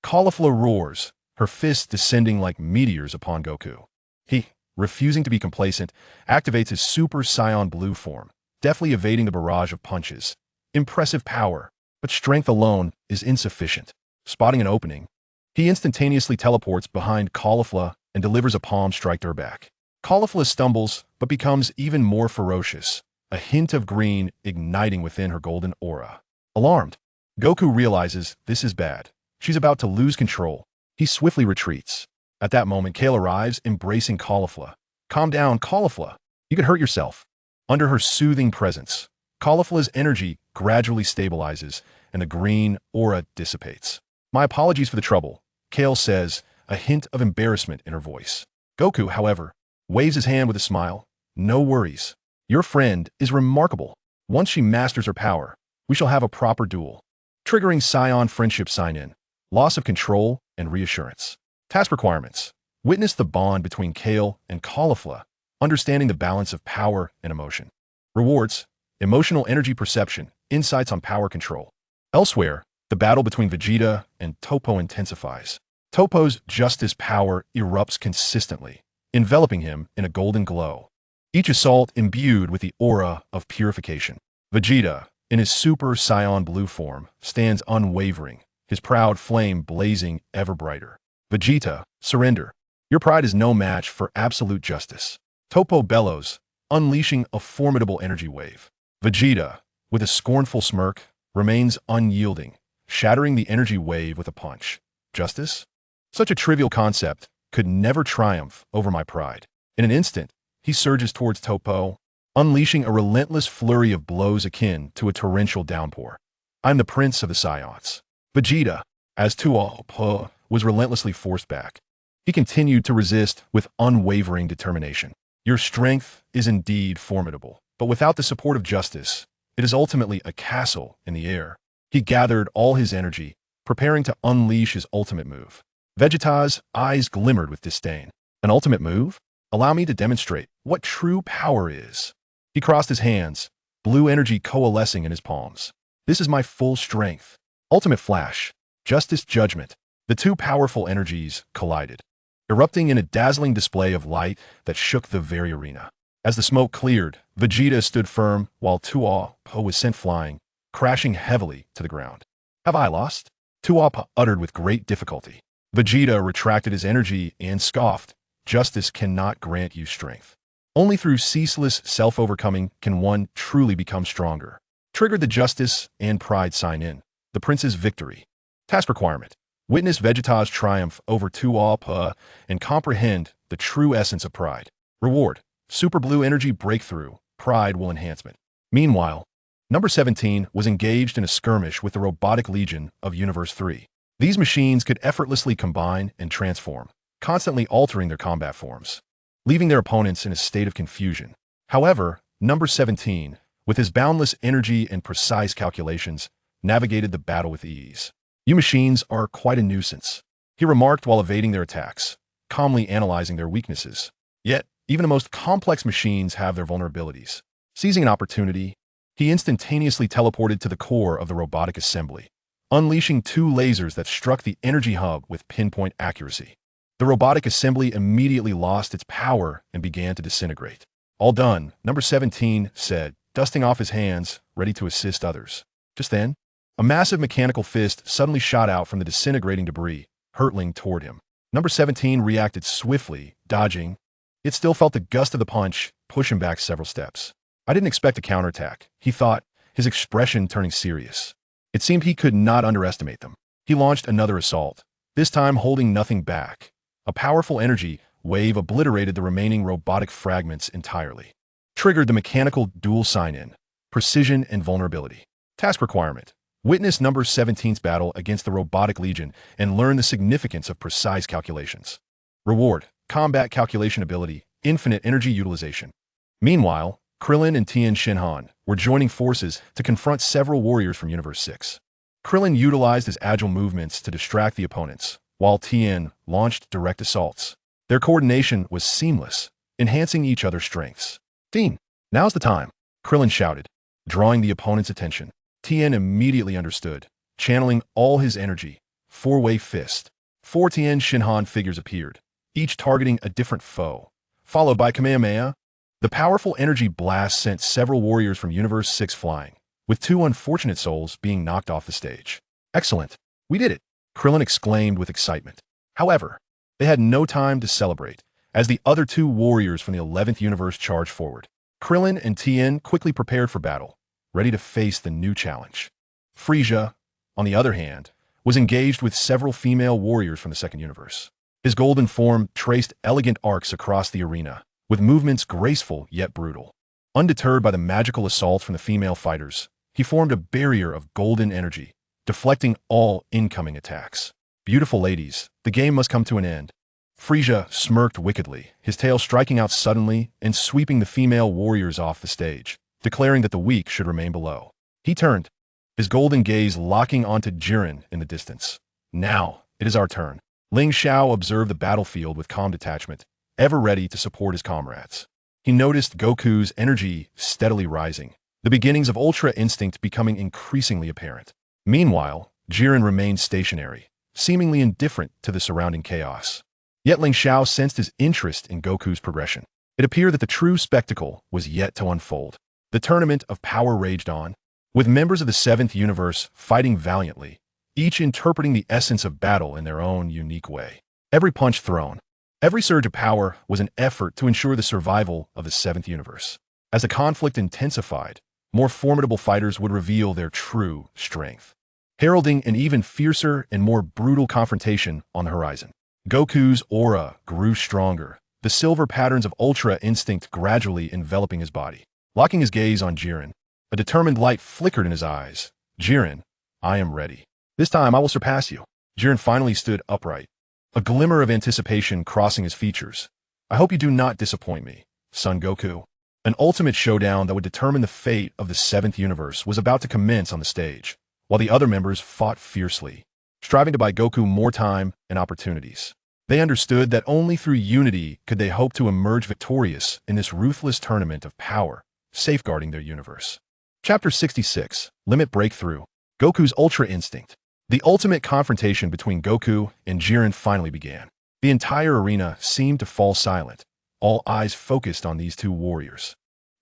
Caulifla roars, her fists descending like meteors upon Goku. He, refusing to be complacent, activates his Super Saiyan blue form, deftly evading the barrage of punches. Impressive power, but strength alone is insufficient. Spotting an opening, he instantaneously teleports behind Caulifla and delivers a palm strike to her back. Caulifla stumbles, but becomes even more ferocious, a hint of green igniting within her golden aura. Alarmed, Goku realizes this is bad. She's about to lose control. He swiftly retreats. At that moment, Kale arrives, embracing Caulifla. Calm down, Caulifla. You could hurt yourself. Under her soothing presence, Caulifla's energy gradually stabilizes, and the green aura dissipates. My apologies for the trouble, Kale says, a hint of embarrassment in her voice. Goku, however, waves his hand with a smile. No worries. Your friend is remarkable. Once she masters her power, we shall have a proper duel. Triggering Saiyan friendship sign-in. Loss of control and reassurance. Task requirements. Witness the bond between Kale and Caulifla, understanding the balance of power and emotion. Rewards. Emotional energy perception. Insights on power control. Elsewhere, the battle between Vegeta and Toppo intensifies. Toppo's justice power erupts consistently, enveloping him in a golden glow. Each assault imbued with the aura of purification. Vegeta, in his Super Saiyan blue form, stands unwavering, his proud flame blazing ever brighter. Vegeta, surrender. Your pride is no match for absolute justice. Toppo bellows, unleashing a formidable energy wave. Vegeta, with a scornful smirk, remains unyielding, shattering the energy wave with a punch. Justice? Such a trivial concept could never triumph over my pride. In an instant, he surges towards Toppo, unleashing a relentless flurry of blows akin to a torrential downpour. I'm the prince of the Saiyans. Vegeta, as Toppo was relentlessly forced back. He continued to resist with unwavering determination. Your strength is indeed formidable, but without the support of justice, it is ultimately a castle in the air. He gathered all his energy, preparing to unleash his ultimate move. Vegeta's eyes glimmered with disdain. An ultimate move? Allow me to demonstrate what true power is. He crossed his hands, blue energy coalescing in his palms. This is my full strength. Ultimate flash. Justice judgment. The two powerful energies collided, erupting in a dazzling display of light that shook the very arena. As the smoke cleared, Vegeta stood firm while Toppo was sent flying, crashing heavily to the ground. Have I lost? Toppo uttered with great difficulty. Vegeta retracted his energy and scoffed. Justice cannot grant you strength. Only through ceaseless self-overcoming can one truly become stronger. Triggered the justice and pride sign-in. The prince's victory. Task requirement. Witness Vegeta's triumph over Toppo and comprehend the true essence of pride. Reward. Super blue energy breakthrough. Pride will enhancement. Meanwhile, Number 17 was engaged in a skirmish with the Robotic Legion of Universe 3. These machines could effortlessly combine and transform, constantly altering their combat forms, leaving their opponents in a state of confusion. However, Number 17, with his boundless energy and precise calculations, navigated the battle with ease. You machines are quite a nuisance, he remarked while evading their attacks, calmly analyzing their weaknesses. Yet, even the most complex machines have their vulnerabilities. Seizing an opportunity, He instantaneously teleported to the core of the robotic assembly, unleashing two lasers that struck the energy hub with pinpoint accuracy. The robotic assembly immediately lost its power and began to disintegrate. All done, number 17 said, dusting off his hands, ready to assist others. Just then, a massive mechanical fist suddenly shot out from the disintegrating debris, hurtling toward him. Number 17 reacted swiftly, dodging. It still felt the gust of the punch, push him back several steps. I didn't expect a counterattack, he thought, his expression turning serious. It seemed he could not underestimate them. He launched another assault, this time holding nothing back. A powerful energy wave obliterated the remaining robotic fragments entirely. Triggered the mechanical dual sign-in, precision and vulnerability. Task requirement. Witness number 17's battle against the robotic legion and learn the significance of precise calculations. Reward. Combat calculation ability, infinite energy utilization. Meanwhile, Krillin and Tien Shinhan were joining forces to confront several warriors from Universe 6. Krillin utilized his agile movements to distract the opponents, while Tien launched direct assaults. Their coordination was seamless, enhancing each other's strengths. "Tien, now's the time," Krillin shouted, drawing the opponent's attention. Tien immediately understood, channeling all his energy. Four-way fist. Four Tien Shinhan figures appeared, each targeting a different foe, followed by Kamehameha. The powerful energy blast sent several warriors from Universe 6 flying, with two unfortunate souls being knocked off the stage. "Excellent! We did it!" Krillin exclaimed with excitement. However, they had no time to celebrate, as the other two warriors from the 11th universe charged forward. Krillin and Tien quickly prepared for battle, ready to face the new challenge. Frieza, on the other hand, was engaged with several female warriors from the second universe. His golden form traced elegant arcs across the arena, with movements graceful yet brutal. Undeterred by the magical assaults from the female fighters, he formed a barrier of golden energy, deflecting all incoming attacks. "Beautiful ladies, the game must come to an end." Frieza smirked wickedly, his tail striking out suddenly and sweeping the female warriors off the stage, declaring that the weak should remain below. He turned, his golden gaze locking onto Jiren in the distance. "Now, it is our turn." Ling Xiao observed the battlefield with calm detachment, ever ready to support his comrades. He noticed Goku's energy steadily rising, the beginnings of Ultra Instinct becoming increasingly apparent. Meanwhile, Jiren remained stationary, seemingly indifferent to the surrounding chaos. Yet Ling Xiao sensed his interest in Goku's progression. It appeared that the true spectacle was yet to unfold. The tournament of power raged on, with members of the 7th universe fighting valiantly, each interpreting the essence of battle in their own unique way. Every punch thrown, every surge of power was an effort to ensure the survival of the 7th universe. As the conflict intensified, more formidable fighters would reveal their true strength, heralding an even fiercer and more brutal confrontation on the horizon. Goku's aura grew stronger, the silver patterns of Ultra Instinct gradually enveloping his body. Locking his gaze on Jiren, a determined light flickered in his eyes. "Jiren, I am ready. This time I will surpass you." Jiren finally stood upright, a glimmer of anticipation crossing his features. "I hope you do not disappoint me, Son Goku." An ultimate showdown that would determine the fate of the 7th universe was about to commence on the stage, while the other members fought fiercely, striving to buy Goku more time and opportunities. They understood that only through unity could they hope to emerge victorious in this ruthless tournament of power, safeguarding their universe. Chapter 66, Limit Breakthrough. Goku's Ultra Instinct. The ultimate confrontation between Goku and Jiren finally began. The entire arena seemed to fall silent, all eyes focused on these two warriors.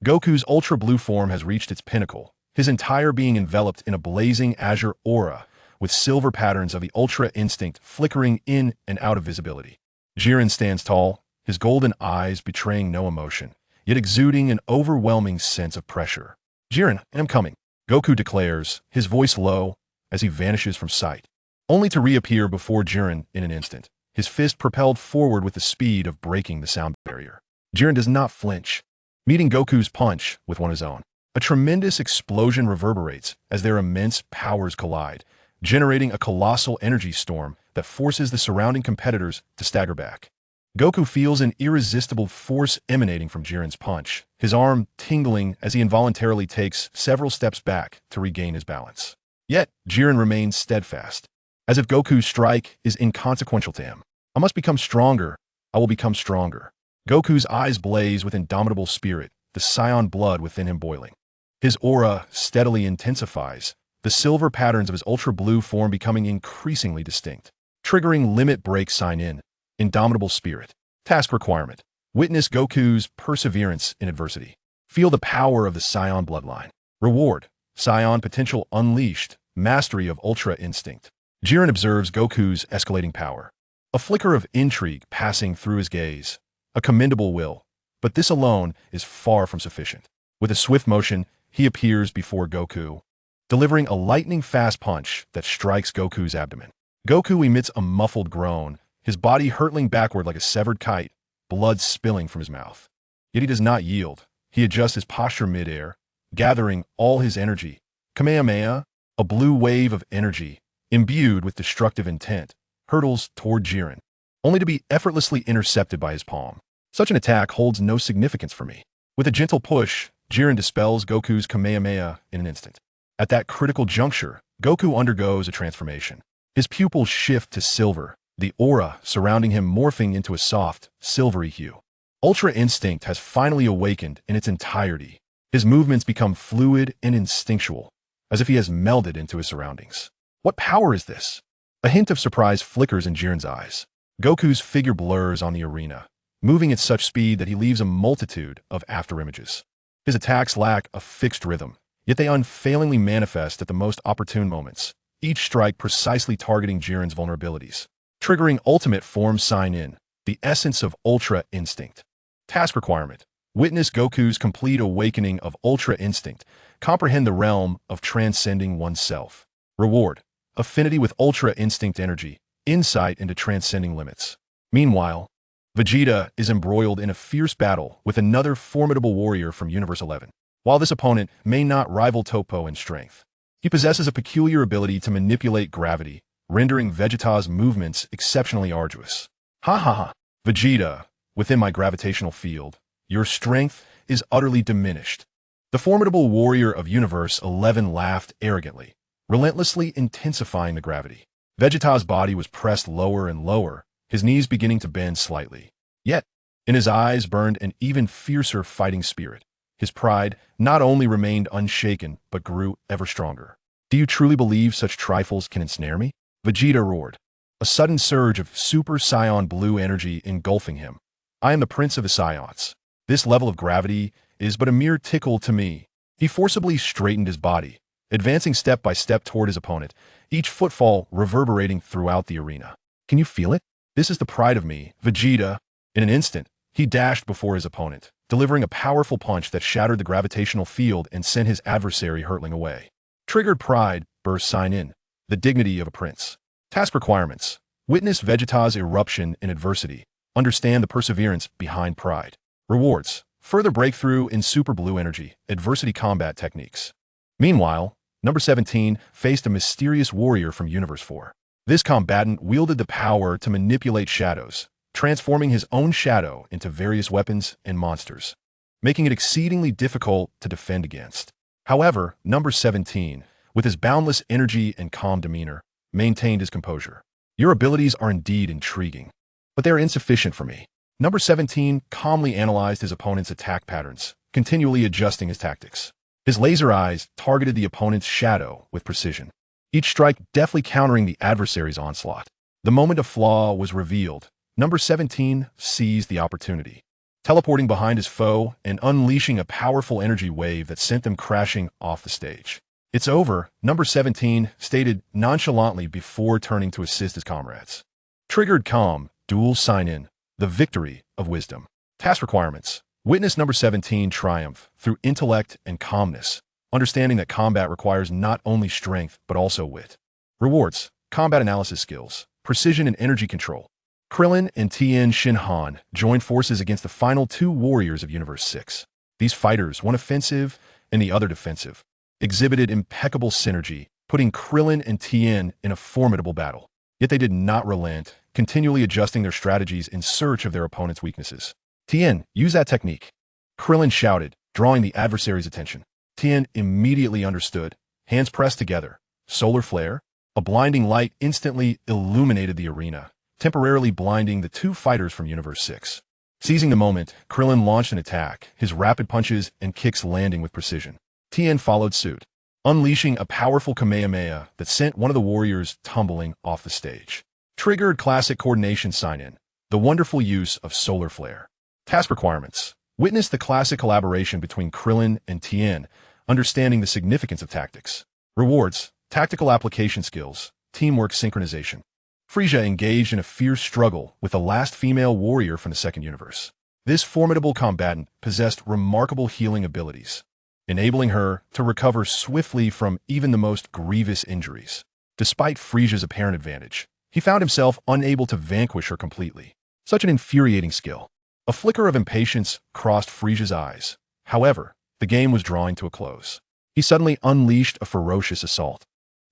Goku's Ultra Blue form has reached its pinnacle, his entire being enveloped in a blazing azure aura, with silver patterns of the Ultra Instinct flickering in and out of visibility. Jiren stands tall, his golden eyes betraying no emotion, yet exuding an overwhelming sense of pressure. "Jiren, I am coming," Goku declares, his voice low, as he vanishes from sight, only to reappear before Jiren in an instant, his fist propelled forward with the speed of breaking the sound barrier. Jiren does not flinch, meeting Goku's punch with one of his own. A tremendous explosion reverberates as their immense powers collide, generating a colossal energy storm that forces the surrounding competitors to stagger back. Goku feels an irresistible force emanating from Jiren's punch, his arm tingling as he involuntarily takes several steps back to regain his balance. Yet, Jiren remains steadfast, as if Goku's strike is inconsequential to him. "I must become stronger. I will become stronger." Goku's eyes blaze with indomitable spirit, the Saiyan blood within him boiling. His aura steadily intensifies, the silver patterns of his ultra-blue form becoming increasingly distinct. Triggering limit break sign in. Indomitable spirit. Task requirement. Witness Goku's perseverance in adversity. Feel the power of the Saiyan bloodline. Reward. Saiyan potential unleashed. Mastery of ultra instinct. Jiren observes Goku's escalating power. A flicker of intrigue passing through his gaze. A commendable will. But this alone is far from sufficient. With a swift motion, he appears before Goku, delivering a lightning-fast punch that strikes Goku's abdomen. Goku emits a muffled groan, his body hurtling backward like a severed kite, blood spilling from his mouth. Yet he does not yield. He adjusts his posture mid-air, gathering all his energy. Kamehameha, a blue wave of energy, imbued with destructive intent, hurtles toward Jiren, only to be effortlessly intercepted by his palm. Such an attack holds no significance for me. With a gentle push, Jiren dispels Goku's Kamehameha in an instant. At that critical juncture, Goku undergoes a transformation. His pupils shift to silver, the aura surrounding him morphing into a soft, silvery hue. Ultra Instinct has finally awakened in its entirety. His movements become fluid and instinctual, as if he has melded into his surroundings. What power is this? A hint of surprise flickers in Jiren's eyes. Goku's figure blurs on the arena, moving at such speed that he leaves a multitude of afterimages. His attacks lack a fixed rhythm, yet they unfailingly manifest at the most opportune moments, each strike precisely targeting Jiren's vulnerabilities. Triggering ultimate form sign in, the essence of Ultra Instinct. Task requirement. Witness Goku's complete awakening of Ultra Instinct. Comprehend the realm of transcending oneself. Reward. Affinity with Ultra Instinct energy. Insight into transcending limits. Meanwhile, Vegeta is embroiled in a fierce battle with another formidable warrior from Universe 11. While this opponent may not rival Toppo in strength, he possesses a peculiar ability to manipulate gravity, rendering Vegeta's movements exceptionally arduous. Ha ha ha. Vegeta, within my gravitational field, your strength is utterly diminished. The formidable warrior of Universe 11 laughed arrogantly, relentlessly intensifying the gravity. Vegeta's body was pressed lower and lower, his knees beginning to bend slightly. Yet, in his eyes burned an even fiercer fighting spirit. His pride not only remained unshaken, but grew ever stronger. Do you truly believe such trifles can ensnare me? Vegeta roared, a sudden surge of Super Saiyan blue energy engulfing him. I am the Prince of the Saiyans. This level of gravity is but a mere tickle to me. He forcibly straightened his body, advancing step by step toward his opponent, each footfall reverberating throughout the arena. Can you feel it? This is the pride of me, Vegeta. In an instant, he dashed before his opponent, delivering a powerful punch that shattered the gravitational field and sent his adversary hurtling away. Triggered pride burst sign in, the dignity of a prince. Task requirements. Witness Vegeta's eruption in adversity. Understand the perseverance behind pride. Rewards. Further breakthrough in super blue energy, adversity combat techniques. Meanwhile, number 17 faced a mysterious warrior from Universe 4. This combatant wielded the power to manipulate shadows, transforming his own shadow into various weapons and monsters, making it exceedingly difficult to defend against. However, number 17, with his boundless energy and calm demeanor, maintained his composure. Your abilities are indeed intriguing, but they are insufficient for me. Number 17 calmly analyzed his opponent's attack patterns, continually adjusting his tactics. His laser eyes targeted the opponent's shadow with precision, each strike deftly countering the adversary's onslaught. The moment a flaw was revealed, number 17 seized the opportunity, teleporting behind his foe and unleashing a powerful energy wave that sent them crashing off the stage. It's over, number 17 stated nonchalantly before turning to assist his comrades. Triggered calm, dual sign in, the victory of wisdom. Task requirements. Witness number 17 triumph through intellect and calmness, understanding that combat requires not only strength but also wit. Rewards. Combat analysis skills, precision and energy control. Krillin and Tien Shinhan joined forces against the final two warriors of Universe 6. These fighters, one offensive and the other defensive, exhibited impeccable synergy, putting Krillin and Tien in a formidable battle. Yet they did not relent, continually adjusting their strategies in search of their opponent's weaknesses. Tien, use that technique. Krillin shouted, drawing the adversary's attention. Tien immediately understood, hands pressed together. Solar flare? A blinding light instantly illuminated the arena, temporarily blinding the two fighters from Universe 6. Seizing the moment, Krillin launched an attack, his rapid punches and kicks landing with precision. Tien followed suit, unleashing a powerful Kamehameha that sent one of the warriors tumbling off the stage. Triggered classic coordination sign-in, the wonderful use of solar flare. Task requirements. Witness the classic collaboration between Krillin and Tien, understanding the significance of tactics. Rewards. Tactical application skills, teamwork synchronization. Frieza engaged in a fierce struggle with the last female warrior from the second universe. This formidable combatant possessed remarkable healing abilities, enabling her to recover swiftly from even the most grievous injuries. Despite Frieza's apparent advantage, he found himself unable to vanquish her completely. Such an infuriating skill. A flicker of impatience crossed Frieza's eyes. However, the game was drawing to a close. He suddenly unleashed a ferocious assault.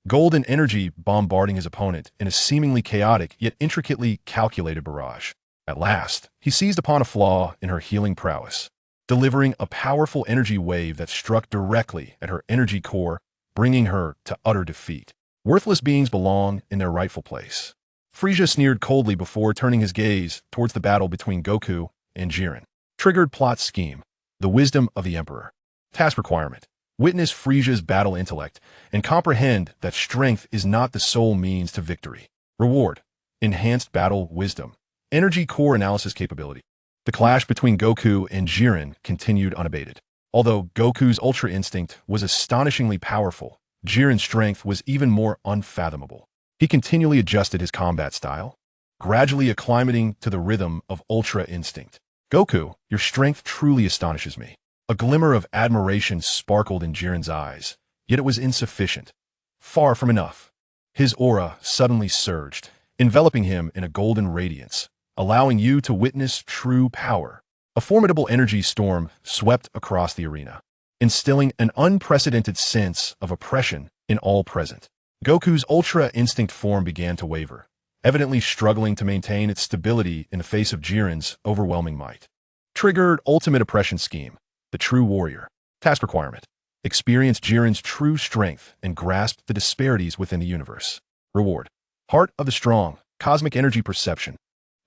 Golden energy bombarding his opponent in a seemingly chaotic yet intricately calculated barrage. At last, he seized upon a flaw in her healing prowess, delivering a powerful energy wave that struck directly at her energy core, bringing her to utter defeat. Worthless beings belong in their rightful place. Frieza sneered coldly before turning his gaze towards the battle between Goku and Jiren. Triggered plot scheme. The wisdom of the Emperor. Task requirement. Witness Frieza's battle intellect and comprehend that strength is not the sole means to victory. Reward. Enhanced battle wisdom. Energy core analysis capability. The clash between Goku and Jiren continued unabated. Although Goku's Ultra Instinct was astonishingly powerful, Jiren's strength was even more unfathomable. He continually adjusted his combat style, gradually acclimating to the rhythm of Ultra Instinct. Goku, your strength truly astonishes me. A glimmer of admiration sparkled in Jiren's eyes, yet it was insufficient. Far from enough. His aura suddenly surged, enveloping him in a golden radiance, allowing you to witness true power. A formidable energy storm swept across the arena, instilling an unprecedented sense of oppression in all present. Goku's Ultra Instinct form began to waver, evidently struggling to maintain its stability in the face of Jiren's overwhelming might. Triggered Ultimate Oppression Scheme. The True Warrior. Task requirement. Experience Jiren's true strength and grasp the disparities within the universe. Reward. Heart of the Strong. Cosmic Energy Perception.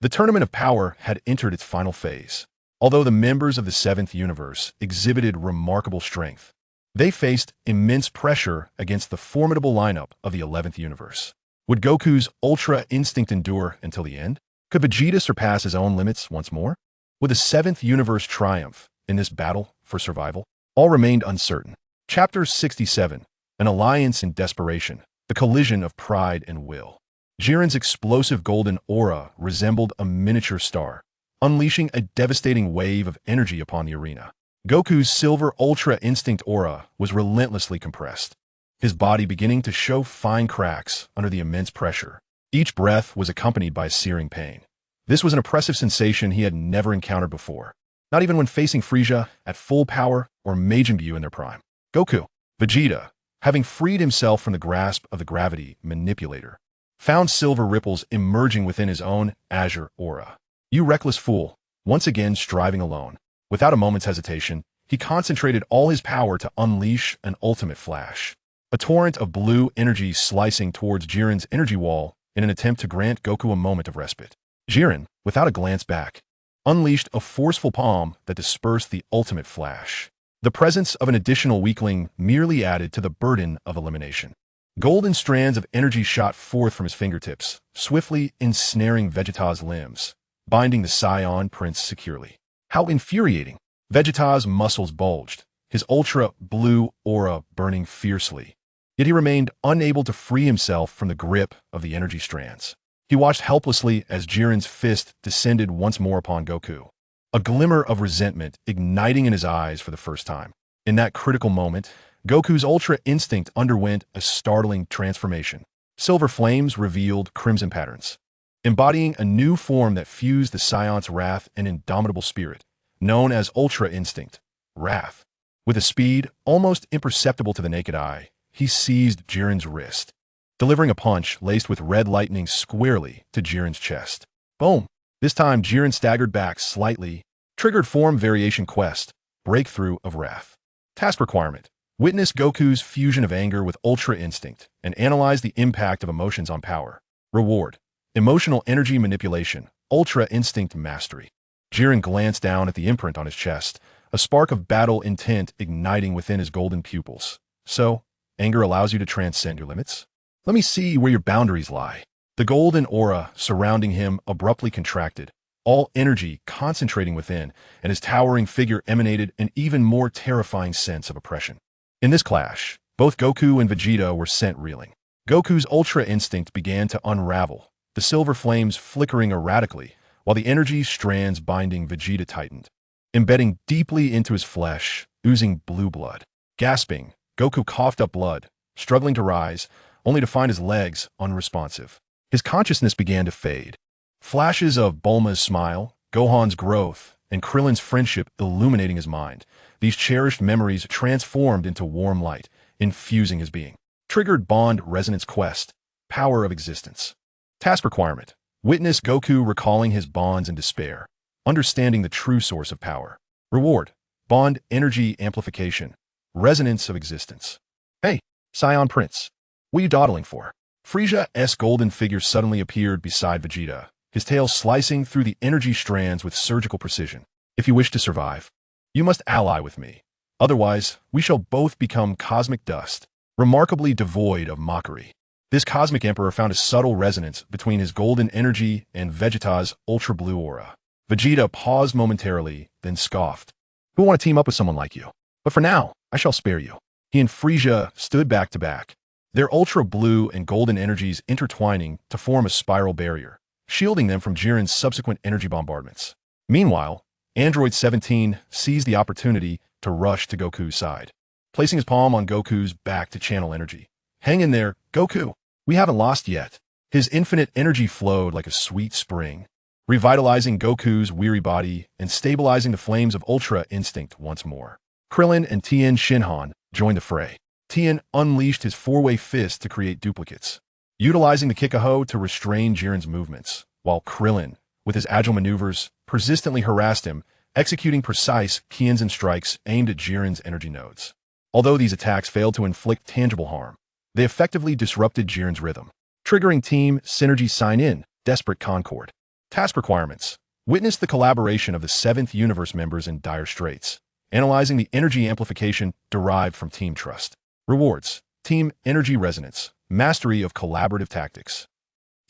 The Tournament of Power had entered its final phase. Although the members of the 7th universe exhibited remarkable strength, they faced immense pressure against the formidable lineup of the 11th universe. Would Goku's Ultra Instinct endure until the end? Could Vegeta surpass his own limits once more? Would the 7th universe triumph in this battle for survival? All remained uncertain. Chapter 67. An Alliance in Desperation. The Collision of Pride and Will. Jiren's explosive golden aura resembled a miniature star, unleashing a devastating wave of energy upon the arena. Goku's silver Ultra Instinct aura was relentlessly compressed, his body beginning to show fine cracks under the immense pressure. Each breath was accompanied by searing pain. This was an oppressive sensation he had never encountered before, not even when facing Frieza at full power or Majin Buu in their prime. Goku, Vegeta, having freed himself from the grasp of the gravity manipulator, found silver ripples emerging within his own azure aura. You reckless fool, once again striving alone. Without a moment's hesitation, he concentrated all his power to unleash an ultimate flash. A torrent of blue energy slicing towards Jiren's energy wall in an attempt to grant Goku a moment of respite. Jiren, without a glance back, unleashed a forceful palm that dispersed the ultimate flash. The presence of an additional weakling merely added to the burden of elimination. Golden strands of energy shot forth from his fingertips, swiftly ensnaring Vegeta's limbs, binding the Saiyan prince securely. How infuriating! Vegeta's muscles bulged, his ultra-blue aura burning fiercely. Yet he remained unable to free himself from the grip of the energy strands. He watched helplessly as Jiren's fist descended once more upon Goku, a glimmer of resentment igniting in his eyes for the first time. In that critical moment, Goku's Ultra Instinct underwent a startling transformation. Silver flames revealed crimson patterns, embodying a new form that fused the Saiyan's wrath and indomitable spirit, known as Ultra Instinct, Wrath. With a speed almost imperceptible to the naked eye, he seized Jiren's wrist, delivering a punch laced with red lightning squarely to Jiren's chest. Boom! This time, Jiren staggered back slightly. Triggered Form Variation Quest, Breakthrough of Wrath. Task requirement. Witness Goku's fusion of anger with Ultra Instinct and analyze the impact of emotions on power. Reward. Emotional Energy Manipulation, Ultra Instinct Mastery. Jiren glanced down at the imprint on his chest, a spark of battle intent igniting within his golden pupils. So, anger allows you to transcend your limits? Let me see where your boundaries lie. The golden aura surrounding him abruptly contracted, all energy concentrating within, and his towering figure emanated an even more terrifying sense of oppression. In this clash, both Goku and Vegeta were sent reeling. Goku's Ultra Instinct began to unravel, the silver flames flickering erratically, while the energy strands binding Vegeta tightened, embedding deeply into his flesh, oozing blue blood. Gasping, Goku coughed up blood, struggling to rise, only to find his legs unresponsive. His consciousness began to fade. Flashes of Bulma's smile, Gohan's growth, and Krillin's friendship illuminating his mind. These cherished memories transformed into warm light, infusing his being. Triggered Bond Resonance Quest, Power of Existence. Task Requirement. Witness Goku recalling his bonds in despair, understanding the true source of power. Reward. Bond Energy Amplification, Resonance of Existence. Hey, Saiyan Prince. What are you dawdling for? Frieza's golden figure suddenly appeared beside Vegeta, his tail slicing through the energy strands with surgical precision. If you wish to survive, you must ally with me. Otherwise, we shall both become cosmic dust, remarkably devoid of mockery. This cosmic emperor found a subtle resonance between his golden energy and Vegeta's ultra-blue aura. Vegeta paused momentarily, then scoffed. Who want to team up with someone like you? But for now, I shall spare you. He and Frieza stood back to back, their ultra-blue and golden energies intertwining to form a spiral barrier, shielding them from Jiren's subsequent energy bombardments. Meanwhile, Android 17 seized the opportunity to rush to Goku's side, placing his palm on Goku's back to channel energy. Hang in there, Goku. We haven't lost yet. His infinite energy flowed like a sweet spring, revitalizing Goku's weary body and stabilizing the flames of Ultra Instinct once more. Krillin and Tien Shinhan joined the fray. Tien unleashed his four-way fist to create duplicates, utilizing the Kikaho to restrain Jiren's movements, while Krillin, with his agile maneuvers, persistently harassed him, executing precise Kienzan strikes aimed at Jiren's energy nodes. Although these attacks failed to inflict tangible harm, they effectively disrupted Jiren's rhythm, triggering Team Synergy Sign-In, Desperate Concord. Task Requirements. Witness the collaboration of the 7th Universe members in dire straits, analyzing the energy amplification derived from Team Trust. Rewards. Team Energy Resonance, Mastery of Collaborative Tactics.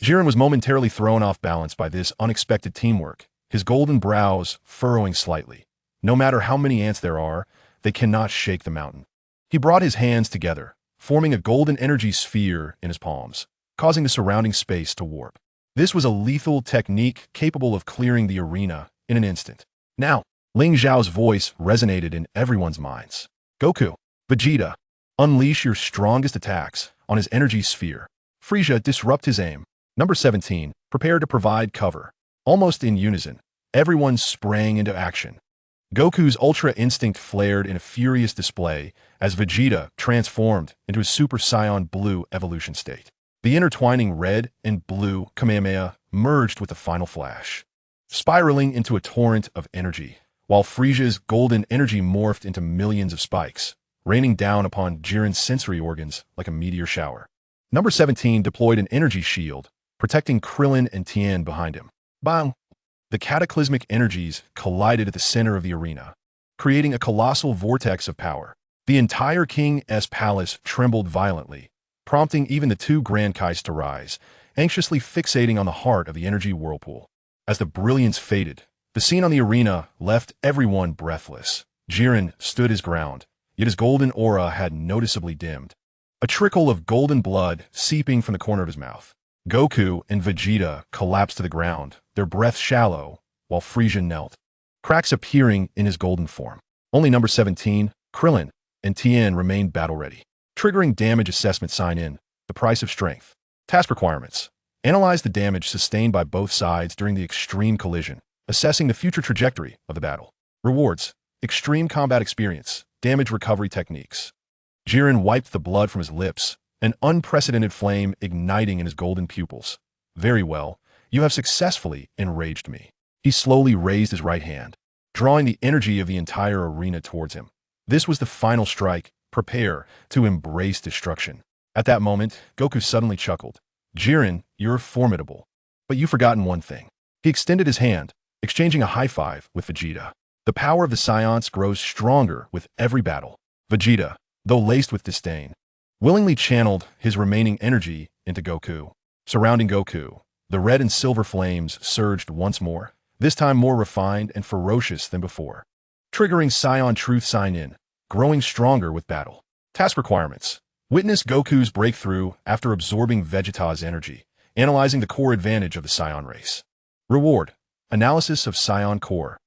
Jiren was momentarily thrown off balance by this unexpected teamwork, his golden brows furrowing slightly. No matter how many ants there are, they cannot shake the mountain. He brought his hands together, forming a golden energy sphere in his palms, causing the surrounding space to warp. This was a lethal technique capable of clearing the arena in an instant. Now, Ling Xiao's voice resonated in everyone's minds. Goku, Vegeta, unleash your strongest attacks on his energy sphere. Frieza, disrupt his aim. Number 17, prepare to provide cover. Almost in unison, everyone sprang into action. Goku's Ultra Instinct flared in a furious display as Vegeta transformed into his Super Saiyan Blue evolution state. The intertwining red and blue Kamehameha merged with the final flash, spiraling into a torrent of energy, while Frieza's golden energy morphed into millions of spikes, raining down upon Jiren's sensory organs like a meteor shower. Number 17 deployed an energy shield, protecting Krillin and Tien behind him. Bang! The cataclysmic energies collided at the center of the arena, creating a colossal vortex of power. The entire King's palace trembled violently, prompting even the two Grand Kais to rise, anxiously fixating on the heart of the energy whirlpool. As the brilliance faded, the scene on the arena left everyone breathless. Jiren stood his ground, yet his golden aura had noticeably dimmed, a trickle of golden blood seeping from the corner of his mouth. Goku and Vegeta collapsed to the ground, their breath shallow, while Frieza knelt, cracks appearing in his golden form. Only number 17, Krillin, and Tien remained battle-ready. Triggering damage assessment sign-in, the price of strength. Task requirements. Analyze the damage sustained by both sides during the extreme collision, assessing the future trajectory of the battle. Rewards. Extreme combat experience, damage recovery techniques. Jiren wiped the blood from his lips, an unprecedented flame igniting in his golden pupils. Very well, you have successfully enraged me. He slowly raised his right hand, drawing the energy of the entire arena towards him. This was the final strike. Prepare to embrace destruction. At that moment, Goku suddenly chuckled. Jiren, you're formidable. But you've forgotten one thing. He extended his hand, exchanging a high five with Vegeta. The power of the Saiyans grows stronger with every battle. Vegeta, though laced with disdain, willingly channeled his remaining energy into Goku. Surrounding Goku, the red and silver flames surged once more, this time more refined and ferocious than before. Triggering Saiyan Truth Sign-In, growing stronger with battle. Task requirements. Witness Goku's breakthrough after absorbing Vegeta's energy, analyzing the core advantage of the Saiyan race. Reward. Analysis of Saiyan core.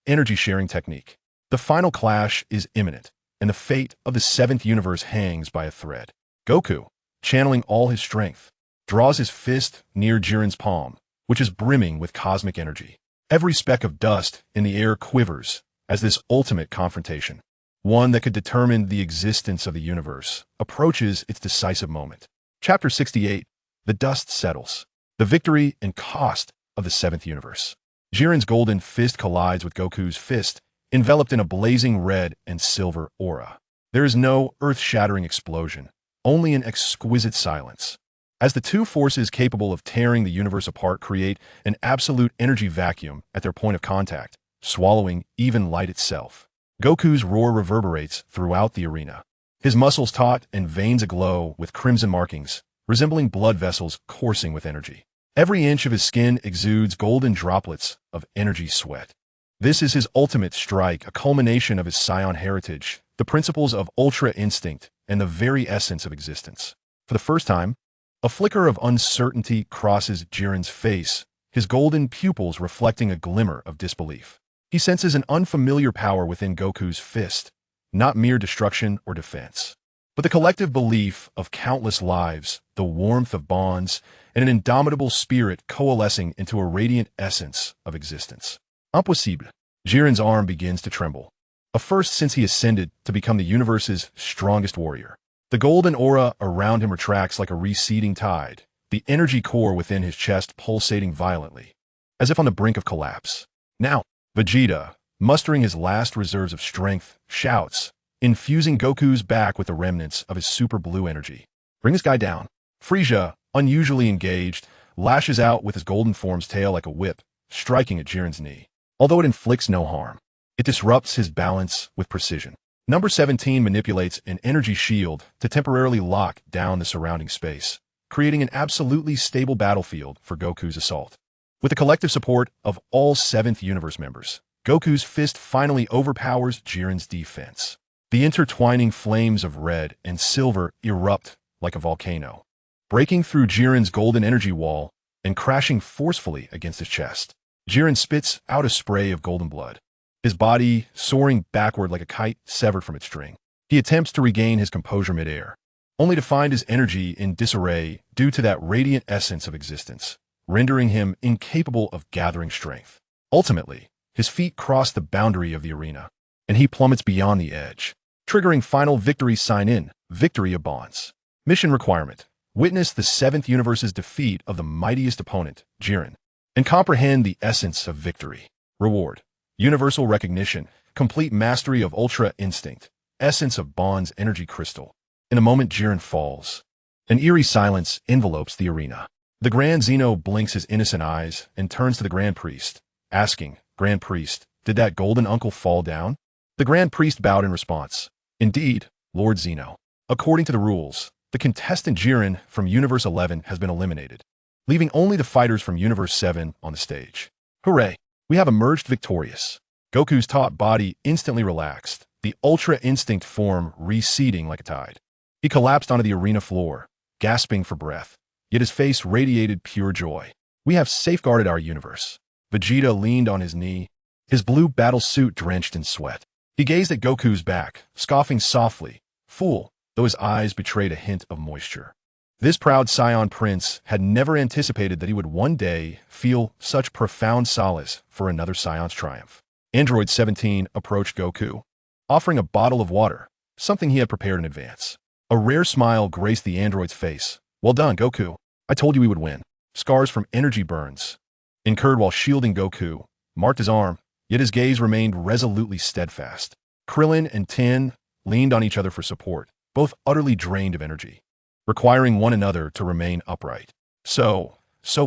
Energy sharing technique. The final clash is imminent, and the fate of the 7th universe hangs by a thread. Goku, channeling all his strength, draws his fist near Jiren's palm, which is brimming with cosmic energy. Every speck of dust in the air quivers as this ultimate confrontation, one that could determine the existence of the universe, approaches its decisive moment. Chapter 68. The dust settles. The victory and cost of the 7th universe. Jiren's golden fist collides with Goku's fist, enveloped in a blazing red and silver aura. There is no earth-shattering explosion, only an exquisite silence. As the two forces capable of tearing the universe apart create an absolute energy vacuum at their point of contact, swallowing even light itself. Goku's roar reverberates throughout the arena. His muscles taut and veins aglow with crimson markings, resembling blood vessels coursing with energy. Every inch of his skin exudes golden droplets of energy sweat. This is his ultimate strike, a culmination of his Saiyan heritage, the principles of ultra instinct, and the very essence of existence. For the first time, a flicker of uncertainty crosses Jiren's face, his golden pupils reflecting a glimmer of disbelief. He senses an unfamiliar power within Goku's fist, not mere destruction or defense, but the collective belief of countless lives, the warmth of bonds, and an indomitable spirit coalescing into a radiant essence of existence. Impossible. Jiren's arm begins to tremble, a first since he ascended to become the universe's strongest warrior. The golden aura around him retracts like a receding tide, the energy core within his chest pulsating violently, as if on the brink of collapse. Now, Vegeta, mustering his last reserves of strength, shouts, infusing Goku's back with the remnants of his super blue energy. Bring this guy down. Frieza, unusually engaged, lashes out with his golden form's tail like a whip, striking at Jiren's knee. Although it inflicts no harm, it disrupts his balance with precision. Number 17 manipulates an energy shield to temporarily lock down the surrounding space, creating an absolutely stable battlefield for Goku's assault. With the collective support of all 7th universe members, Goku's fist finally overpowers Jiren's defense. The intertwining flames of red and silver erupt like a volcano, breaking through Jiren's golden energy wall and crashing forcefully against his chest. Jiren spits out a spray of golden blood, his body soaring backward like a kite severed from its string. He attempts to regain his composure midair, only to find his energy in disarray due to that radiant essence of existence, rendering him incapable of gathering strength. Ultimately, his feet cross the boundary of the arena, and he plummets beyond the edge, triggering final victory sign-in, victory of bonds. Mission requirement. Witness the 7th universe's defeat of the mightiest opponent, Jiren, and comprehend the essence of victory. Reward. Universal recognition, complete mastery of ultra instinct, essence of bonds energy crystal. In a moment Jiren falls. An eerie silence envelopes the arena. The Grand Zeno blinks his innocent eyes and turns to the Grand Priest, asking, Grand Priest, did that golden uncle fall down? The Grand Priest bowed in response. Indeed, Lord Zeno. According to the rules, the contestant Jiren from Universe 11 has been eliminated, leaving only the fighters from Universe 7 on the stage. Hooray! We have emerged victorious. Goku's taut body instantly relaxed, the ultra instinct form receding like a tide. He collapsed onto the arena floor, gasping for breath, yet his face radiated pure joy. We have safeguarded our universe. Vegeta leaned on his knee, his blue battle suit drenched in sweat. He gazed at Goku's back, scoffing softly, fool, though his eyes betrayed a hint of moisture. This proud Saiyan prince had never anticipated that he would one day feel such profound solace for another Saiyans triumph. Android 17 approached Goku, offering a bottle of water, something he had prepared in advance. A rare smile graced the android's face. Well done, Goku. I told you we would win. Scars from energy burns, incurred while shielding Goku, marked his arm, yet his gaze remained resolutely steadfast. Krillin and Tin leaned on each other for support, both utterly drained of energy, requiring one another to remain upright. So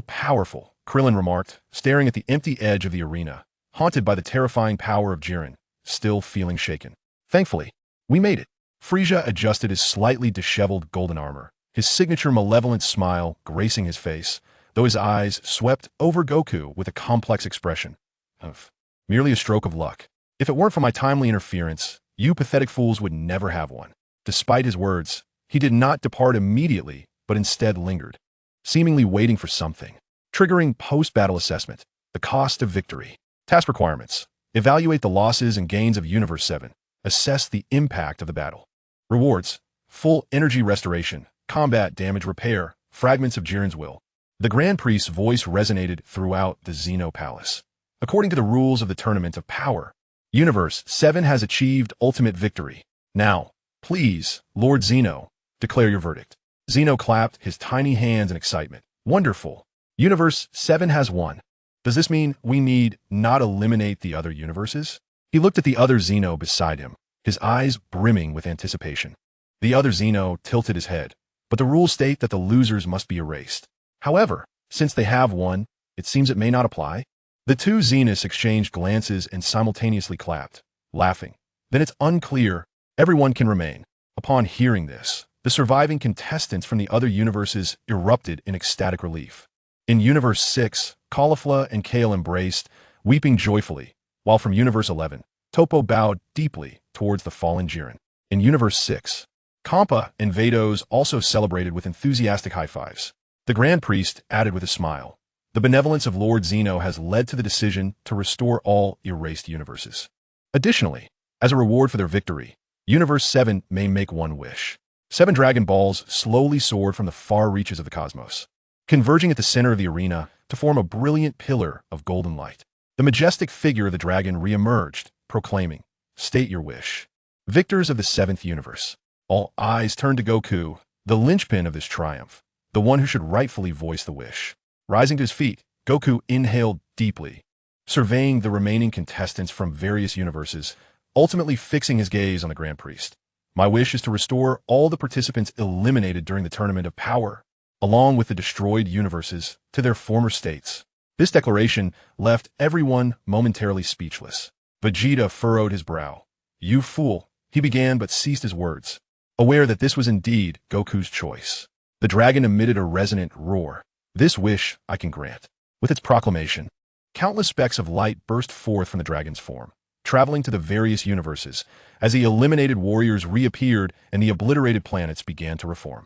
powerful, Krillin remarked, staring at the empty edge of the arena, haunted by the terrifying power of Jiren, still feeling shaken. Thankfully, we made it. Frieza adjusted his slightly disheveled golden armor, his signature malevolent smile gracing his face, though his eyes swept over Goku with a complex expression of merely a stroke of luck. If it weren't for my timely interference, you pathetic fools would never have one. Despite his words, he did not depart immediately, but instead lingered, seemingly waiting for something. Triggering post-battle assessment, the cost of victory. Task requirements. Evaluate the losses and gains of Universe 7. Assess the impact of the battle. Rewards. Full energy restoration, combat damage repair, fragments of Jiren's will. The Grand Priest's voice resonated throughout the Xeno Palace. According to the rules of the Tournament of Power, Universe 7 has achieved ultimate victory. Now, please, Lord Xeno, declare your verdict. Xeno clapped his tiny hands in excitement. Wonderful. Universe 7 has won. Does this mean we need not eliminate the other universes? He looked at the other Xeno beside him, his eyes brimming with anticipation. The other Xeno tilted his head, but the rules state that the losers must be erased. However, since they have won, it seems it may not apply. The two Xenos exchanged glances and simultaneously clapped, laughing. Then it's unclear. Everyone can remain. Upon hearing this, the surviving contestants from the other universes erupted in ecstatic relief. In Universe 6, Caulifla and Kale embraced, weeping joyfully, while from Universe 11, Toppo bowed deeply towards the fallen Jiren. In Universe 6, Kampa and Vados also celebrated with enthusiastic high-fives. The Grand Priest added with a smile, "The benevolence of Lord Xeno has led to the decision to restore all erased universes. Additionally, as a reward for their victory, Universe 7 may make one wish." 7 Dragon Balls slowly soared from the far reaches of the cosmos, converging at the center of the arena to form a brilliant pillar of golden light. The majestic figure of the dragon re-emerged, proclaiming, "State your wish." Victors of the 7th universe. All eyes turned to Goku, the linchpin of this triumph, the one who should rightfully voice the wish. Rising to his feet, Goku inhaled deeply, surveying the remaining contestants from various universes, ultimately fixing his gaze on the Grand Priest. "My wish is to restore all the participants eliminated during the Tournament of Power, along with the destroyed universes, to their former states." This declaration left everyone momentarily speechless. Vegeta furrowed his brow. "You fool," he began but ceased his words, aware that this was indeed Goku's choice. The dragon emitted a resonant roar. "This wish I can grant." With its proclamation, countless specks of light burst forth from the dragon's form, traveling to the various universes as the eliminated warriors reappeared and the obliterated planets began to reform.